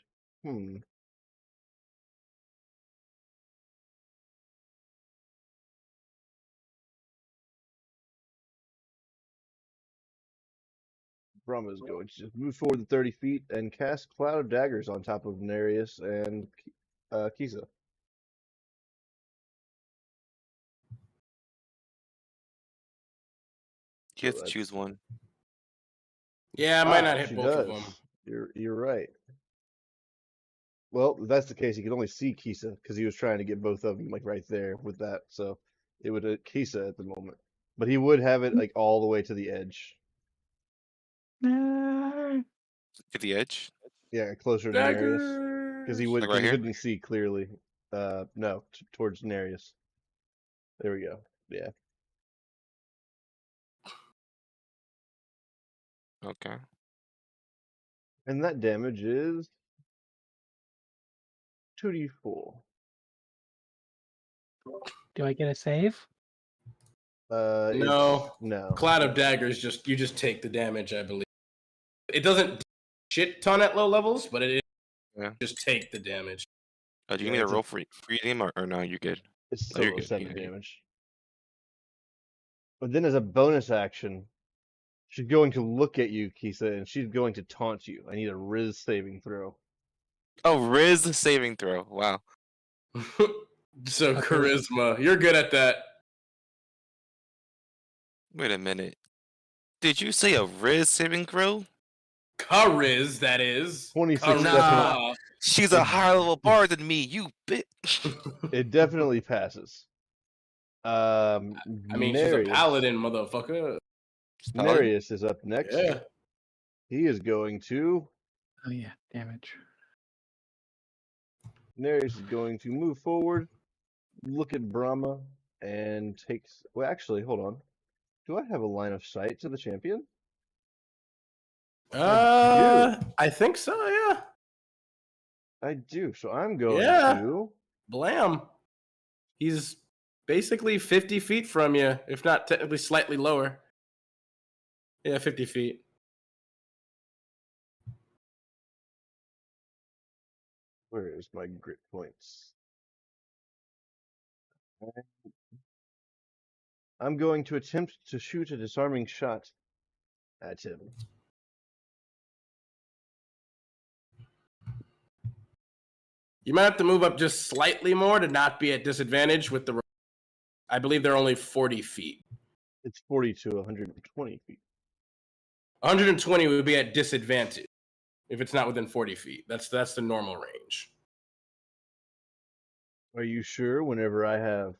Brahma is going to just move forward the 30 feet and cast Cloud of Daggers on top of Nereus and Kisa. You have to choose one. Yeah, I might not hit she both of does. them. You're right. Well, if that's the case, he could only see Kisa because he was trying to get both of them like right there with that. So it would hit Kisa at the moment, but he would have it like all the way to the edge. To the edge. Yeah, closer to Nereus because he would Like right he here? couldn't see clearly. No, towards Nereus. There we go. Yeah. Okay. And that damage is 2d4. Do I get a save? No. No. Cloud of Daggers, you just take the damage, I believe. It doesn't shit ton at low levels, but it is just take the damage. Do you need a roll for your game or no? You're good. It's Oh, you're still good. 7 Yeah. damage. But then as a bonus action, she's going to look at you, Kisa, and she's going to taunt you. I need a Riz saving throw. Oh, Riz saving throw. Wow. So Okay. charisma. You're good at that. Wait a minute. Did you say a Riz saving throw? Chariz, that is. 26 Nah. She's a higher level bard than me, you bitch. It definitely passes. I mean, she's a paladin, motherfucker. Nereus is up next. Yeah. He is going to... Oh yeah, damage. Nereus is going to move forward, look at Brahma, and takes... Well, actually, hold on. Do I have a line of sight to the champion? I think so, yeah. I do. So I'm going to... Blam. He's basically 50 feet from you, if not technically slightly lower. Yeah, 50 feet. Where is my grit points? I'm going to attempt to shoot a disarming shot at him. You might have to move up just slightly more to not be at disadvantage with the. I believe they're only 40 feet. It's 40 to 120 feet. 120 would be at disadvantage if it's not within 40 feet. That's the normal range. Are you sure? Whenever I have,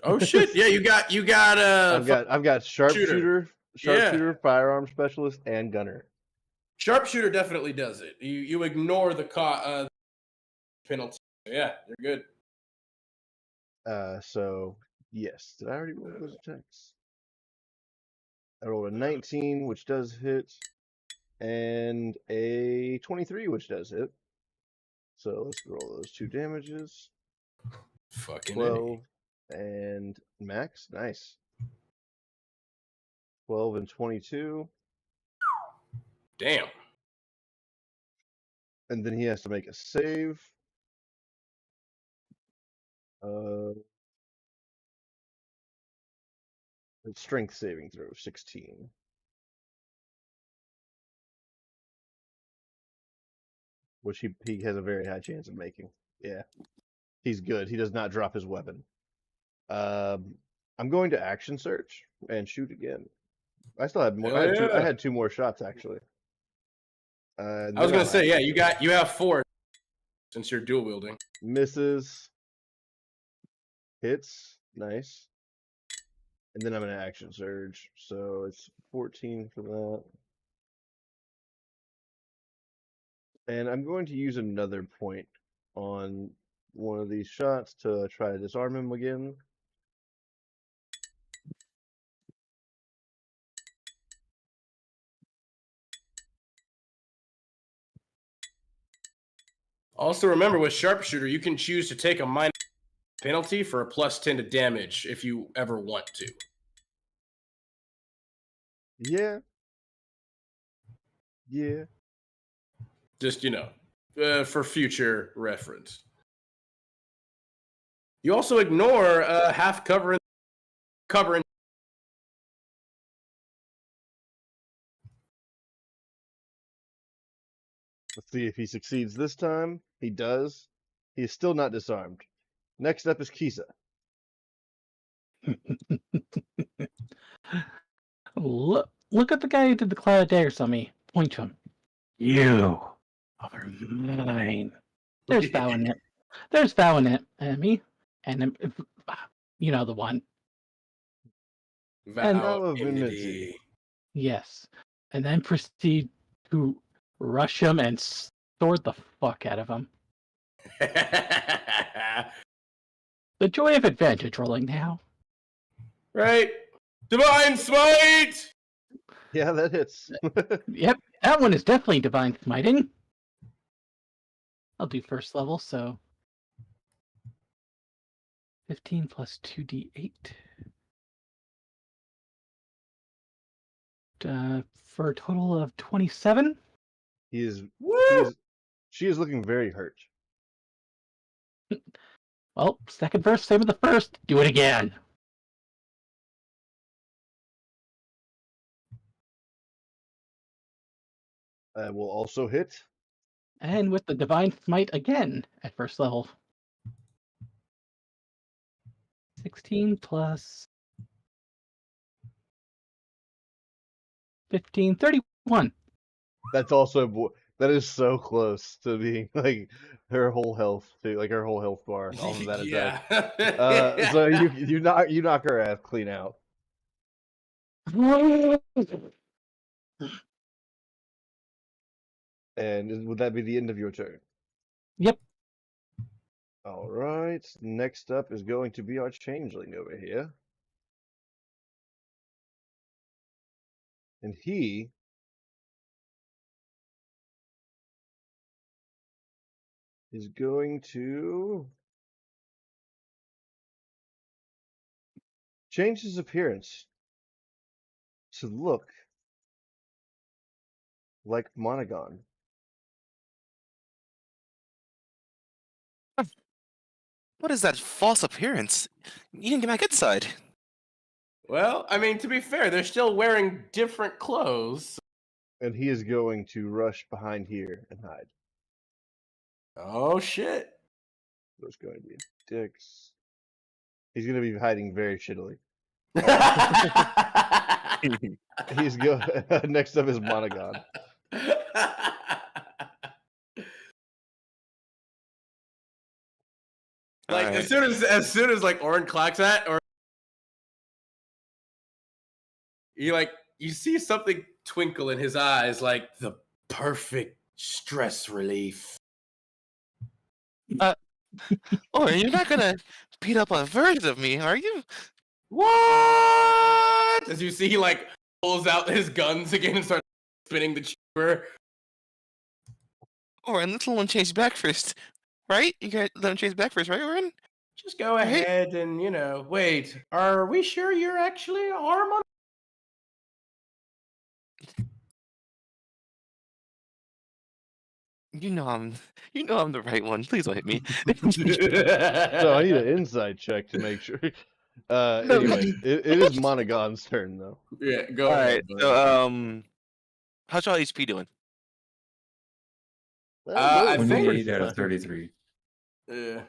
Oh shit! Yeah, you got. I've got sharpshooter, Yeah. firearm specialist, and gunner. Sharpshooter definitely does it. You ignore the penalty. Yeah, you're good. So yes, did I already roll those attacks? I rolled a 19, which does hit, and a 23, which does hit. So let's roll those 2 damages. Fucking 12 and max. Nice. 12 and 22. Damn. And then he has to make a save. Strength saving throw, 16. Which he has a very high chance of making. Yeah. He's good. He does not drop his weapon. I'm going to action search and shoot again. I still had more. Hell I yeah. had 2 more shots actually. I was gonna say, yeah, you have 4 since you're dual wielding. Misses. Hits. Nice. And then I'm gonna action surge. So it's 14 for that. And I'm going to use another point on one of these shots to try to disarm him again. Also, remember with sharpshooter, you can choose to take a minor penalty for a +10 to damage if you ever want to. Yeah. Yeah. Just for future reference. You also ignore half cover. Let's see if he succeeds this time. He does. He is still not disarmed. Next up is Kisa. Look at the guy who did the cloud of daggers on me. Point to him. You are mine. There's vowing it. There's vowing it at me. And you know the one. Vow of enmity. Yes. And then proceed to rush him and sword the fuck out of him. The joy of advantage rolling now. Right? Divine Smite! Yeah, that hits. Yep, that one is definitely divine smiting. I'll do first level, so 15 plus 2d8. For a total of 27. He is. Woo! She is looking very hurt. Well, second verse, same as the first. Do it again. Will also hit. And with the divine smite again at first level. 16 plus 15, 31. That's also that is so close to being like her whole health too, like her whole health bar off of that attack. So you knock her ass clean out. And would that be the end of your turn? Yep. All right. Next up is going to be our changeling over here. And he is going to change his appearance to look like Monogon. What is that false appearance? You didn't get my good side. Well, I mean, to be fair, they're still wearing different clothes. And he is going to rush behind here and hide. Oh shit. There's going to be a Dix. He's going to be hiding very shittily. He's go. Next up is Monogon. Like Alright. as soon as like Orin clocks that, or you see something twinkle in his eyes, like the perfect stress relief. Oh, you're not gonna beat up a version of me, are you? What? As you see, he like pulls out his guns again and starts spinning the chamber. Orin, let's let him chase back first, right? You gotta let him chase back first, right, Orin? Just go Right? ahead and wait. Are we sure you're actually Armon? You know I'm the right one. Please don't hit me. So I need an insight check to make sure. Anyway, it is Monogon's turn though. Yeah, go All ahead. right. So how's y'all HP doing? I think 28 out of 33. yeah.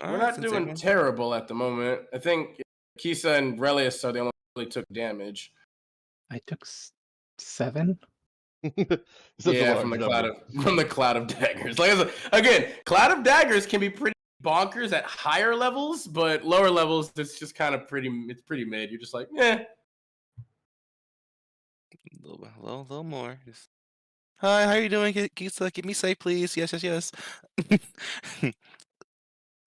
All We're right, not since doing everyone- terrible at the moment. I think Kisa and Relius are the only ones who really took damage. I took 7. Such a Yeah, large from the number. cloud of daggers. Like I said, again, cloud of daggers can be pretty bonkers at higher levels, but lower levels, it's just kind of pretty. It's pretty mid. You're just like, eh. a little more. Just... Hi, how you doing, Kisa? Keep me safe, please. Yes, yes, yes.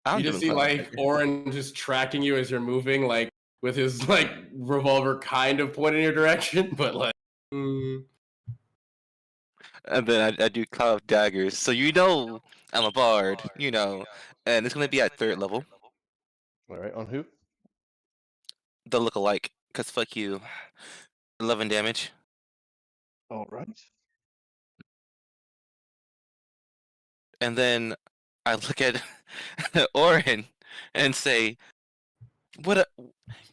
I'm You doing just see fine. like Orin just tracking you as you're moving, like with his like revolver kind of pointing in your direction, but like. And then I do Cloud of Daggers. So I'm a bard, and it's gonna be at 3rd level. All right, on who? The look-alike, cause fuck you. 11 damage. All right. And then I look at Orin and say,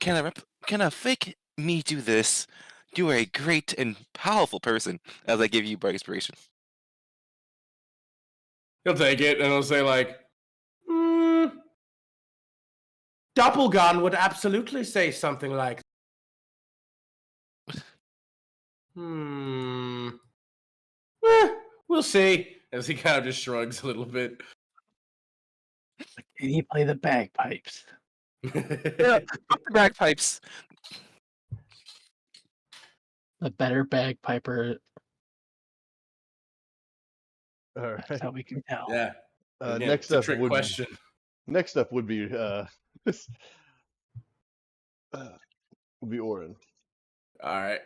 can a fake me do this? You are a great and powerful person. As I give you Bark Inspiration. He'll take it and he'll say like, Doppelgon would absolutely say something like, we'll see. As he kind of just shrugs a little bit. Can you play the bagpipes? Yeah, fuck the bagpipes. The better bagpiper. All That's right. how we can tell. Yeah. Again, Next it's a up trick would question. be would be Orin. All right.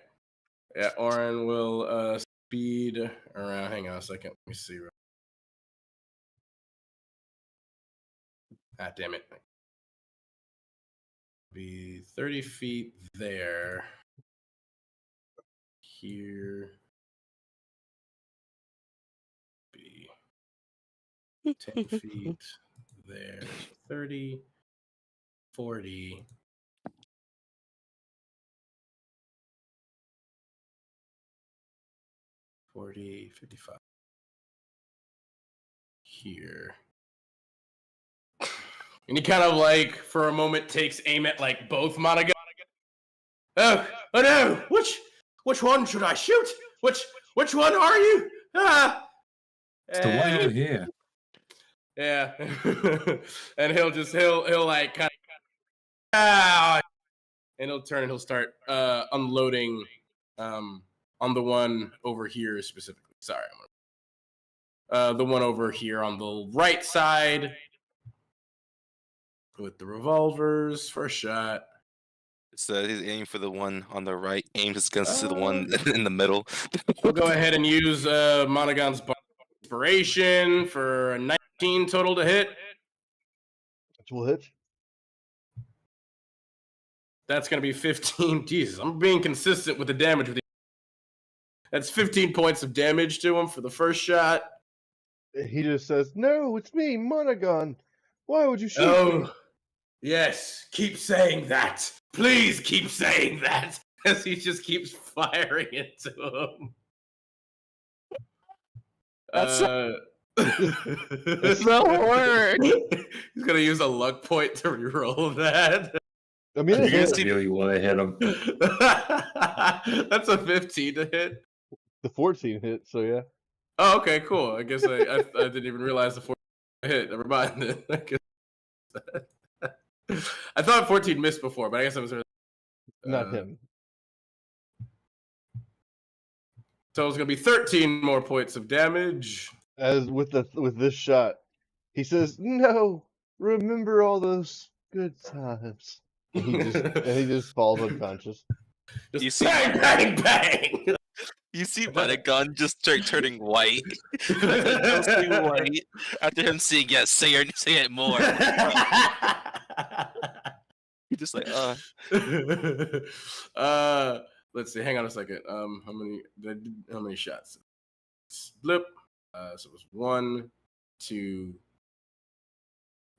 Yeah, Orin will speed around. Hang on a second. Let me see. Ah, damn it. Be 30 feet there. Here. Be 10 feet there. So 30, 40. 40, 55. Here. And he kind of like, for a moment, takes aim at like both Monogon. Oh no! Which one should I shoot? Which one are you? Ah! It's the one over here. Yeah. And he'll like kind of and he'll turn and he'll start unloading on the one over here specifically. Sorry, the one over here on the right side with the revolvers. First shot. So he's aiming for the one on the right, aims his guns to the one in the middle. We'll go ahead and use Monogon's inspiration for a 19 total to hit. Which will hit. That's going to be 15. Jesus, I'm being consistent with the damage. That's 15 points of damage to him for the first shot. He just says, "No, it's me, Monogon. Why would you shoot me?" Yes, keep saying that. Please keep saying that. As he just keeps firing into him. The horror. He's gonna use a luck point to reroll that. I mean, it I hit. really want to hit him. That's a 15 to hit. The 14 hit, so yeah. Oh, okay, cool. I guess I didn't even realize the 14 hit. Never mind then. I guess I thought 14 missed before, but I guess I was Not him. So it's gonna be 13 more points of damage. As with this shot, he says, "No, remember all those good times." And he just falls unconscious. Just You see- bang, bang, bang. You see by the gun just start turning white. Ghostly white. After him saying, yes, say it more. He's just like, Let's see. Hang on a second. How many shots? Blip. So it was 1, 2.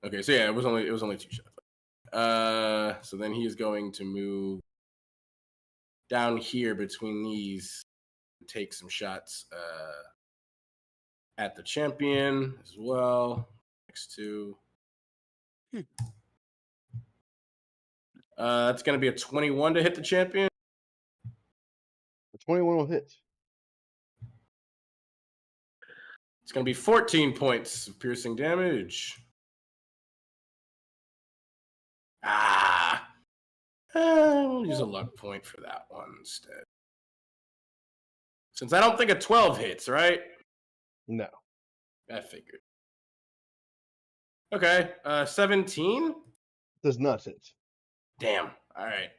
Okay, so yeah, it was only 2 shots. So then he is going to move down here between these, take some shots at the champion as well. Next to. It's going to be a 21 to hit the champion. The 21 will hit. It's going to be 14 points of piercing damage. We'll use a luck point for that one instead. Since I don't think a 12 hits, right? No. I figured. Okay, 17? Does not hit. Damn. All right.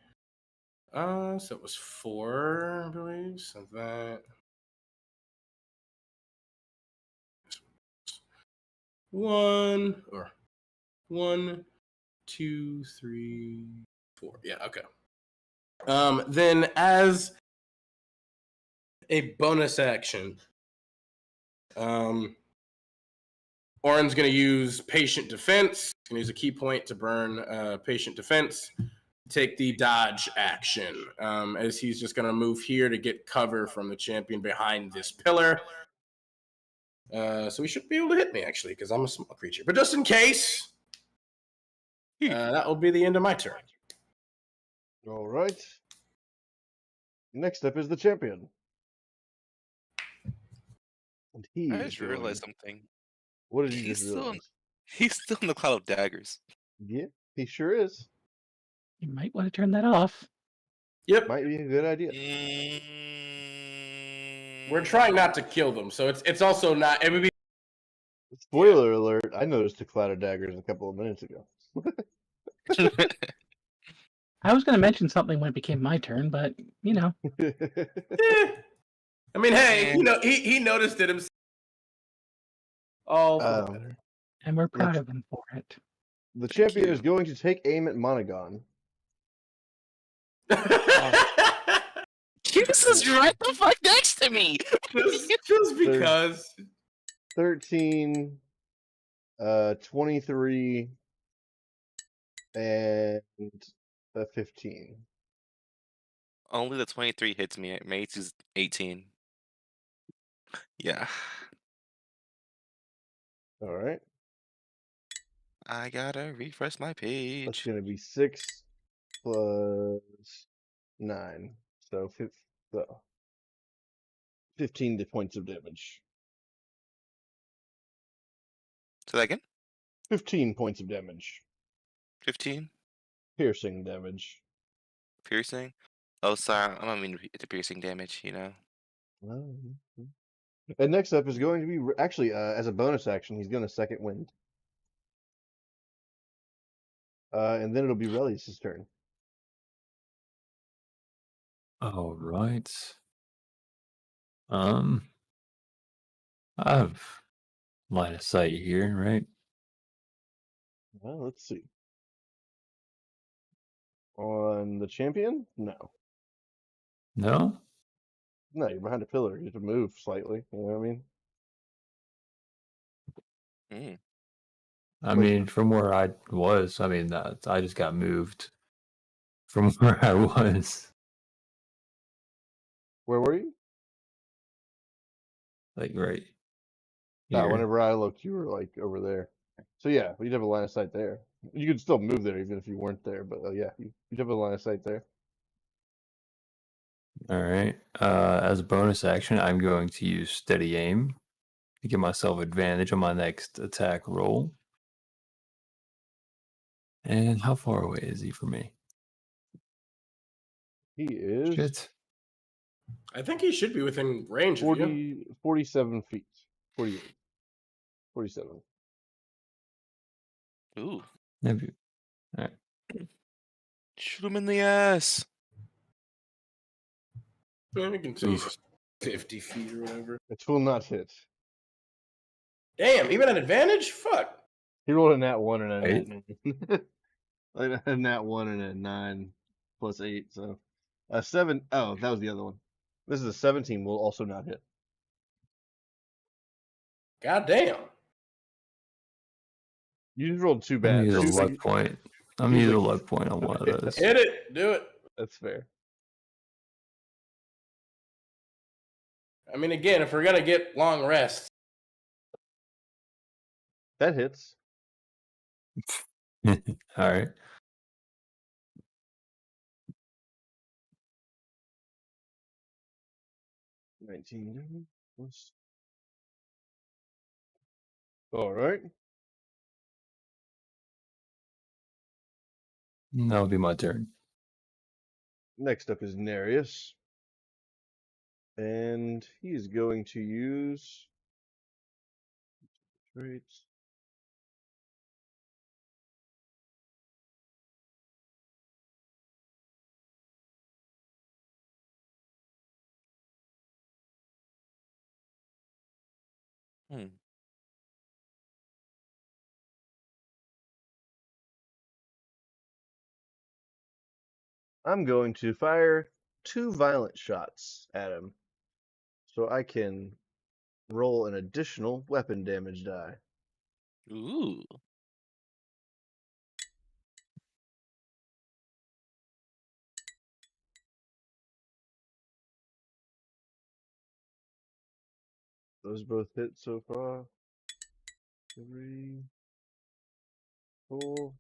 So it was 4, I believe. So that. 1, 2, 3, 4. Yeah, okay. Then as a bonus action, Oren's going to use Patient Defense. He's going to use a key point to burn Patient Defense. Take the dodge action, as he's just going to move here to get cover from the champion behind this pillar. So he should be able to hit me, actually, because I'm a small creature. But just in case, that will be the end of my turn. All right. Next up is the champion. And he. I just realized something. What did you He's just still realize? He's still in the cloud of daggers. Yeah, he sure is. You might want to turn that off. Yep. Might be a good idea. We're trying not to kill them, so it's also not. It would be. Spoiler alert, I noticed a cloud of daggers a couple of minutes ago. I was going to mention something when it became my turn, but, you know. I mean, hey, he noticed it himself. All for the better. And we're proud of him for it. The champion is going to take aim at Monogon. This is right the fuck next to me. Just because. 13, 23, and a 15. Only the 23 hits me. My AC is 18. Yeah. All right. I gotta refresh my That's page. going to be 6 plus 9. So 15 points of damage. Say that again? 15 points of damage. 15? Piercing damage. Piercing? Oh, sorry. I don't mean the piercing damage, And next up is going to be, actually, as a bonus action, he's going to second wind. And then it'll be Relius' turn. All right. I have line of sight here, right? Well, let's see. On the champion? No. No? No, you're behind a pillar. You have to move slightly. You know what I mean? I mean, from where I was, I mean, I just got moved from where I was. Where were you? Like, right No, Here. whenever I looked, you were like over there. So yeah, you'd have a line of sight there. You could still move there even if you weren't there, but yeah, you'd have a line of sight there. All right. As a bonus action, I'm going to use steady aim to give myself advantage on my next attack roll. And how far away is he from me? He is Shit. I think he should be within range of you. 47 feet. 48. 47. Ooh, Maybe. shoot him in the ass. Yeah, we can see he's 50 feet or whatever. It will not hit. Damn, even an advantage? Fuck. He rolled a nat 1 and a Eight. nat 9. Like a nat 1 and a 9 plus 8, so a 7. Oh, that was the other one. This is a 17 will also not hit. God damn. You just rolled too I'm bad. gonna use a Two luck things- point. I'm gonna use a luck point on one of those. Hit it. Do it. That's fair. I mean, again, if we're going to get long rests, That hits. All right. $19 plus. All right. That'll be my turn. Next up is Nereus. And he is going to use traits. Hmm. I'm going to fire 2 violent shots at him. So I can roll an additional weapon damage die. Ooh. Those both hit so far. 3, 4. All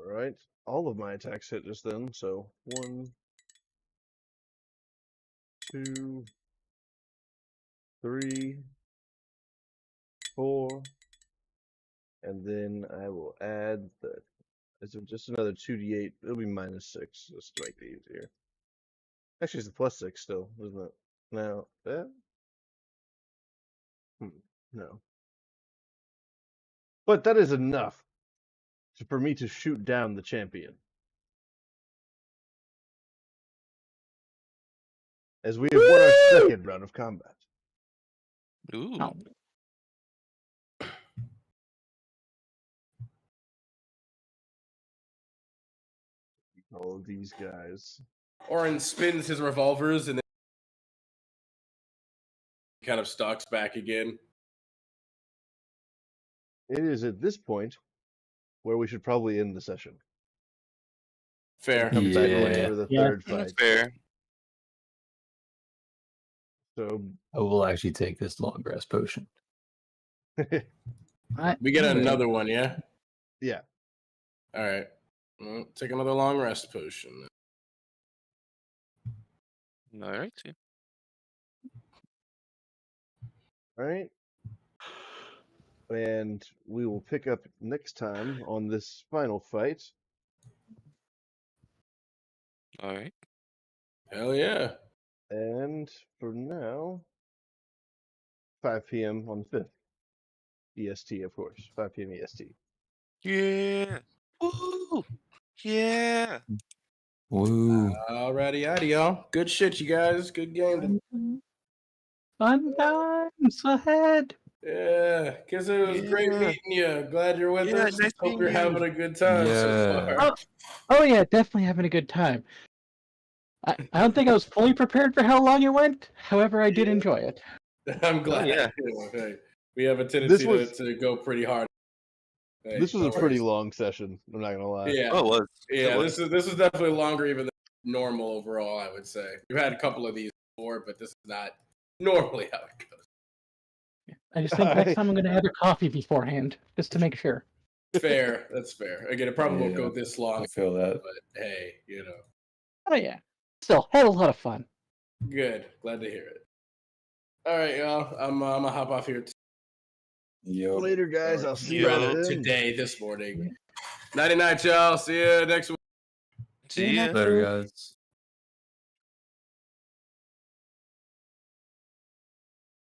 right. All of my attacks hit just then. So 1, 2, 3, 4. And then I will add the. Is it just another 2d8? It'll be -6 just to make it easier. Actually, it's a +6 still, isn't it? No. No. But that is enough for me to shoot down the champion. As we have won our second round of combat. Ooh. Oh. All of these guys. Orin spins his revolvers and then kind of stalks back again. It is at this point where we should probably end the session. Fair. Come back later Yeah. for the Yeah. third That's fight. fair. So I will actually take this long rest potion. We get another one, yeah? yeah. All right. Well, take another long rest potion. All right. All right. And we will pick up next time on this final fight. All right. Hell yeah. And for now, 5 p.m. on the 5th. EST, of course. 5 p.m. EST. Yeah. Woo. Yeah. Woo. Alrighty, y'all. Good shit, you guys. Good game. Fun times ahead. Yeah, because it was great Yeah. meeting you. Glad you're with Yeah, us. nice Hope meeting you're you. having a good time so Yeah. far. Oh yeah, definitely having a good time. I don't think I was fully prepared for how long it went. However, I did enjoy it. I'm glad. yeah. Hey, we have a tendency was- to go pretty hard. Hey, This was no a pretty worries. long session. I'm not gonna lie. Yeah, Oh, it was. yeah. It was. This is definitely longer even than normal overall. I would say we've had a couple of these before, but this is not normally how it goes. I just think next I- time I'm gonna have a coffee beforehand, just to make sure. Fair, that's fair. Again, it probably won't go Yeah. this long, I feel that. but hey, you know, Oh yeah. Still had a lot of fun. good. Glad to hear it. All right, y'all. I'm gonna hop off here. Yo. Later, guys. Or I'll see you rather, then. today, this morning. Nighty night, y'all. See you next week. See ya. Later, guys.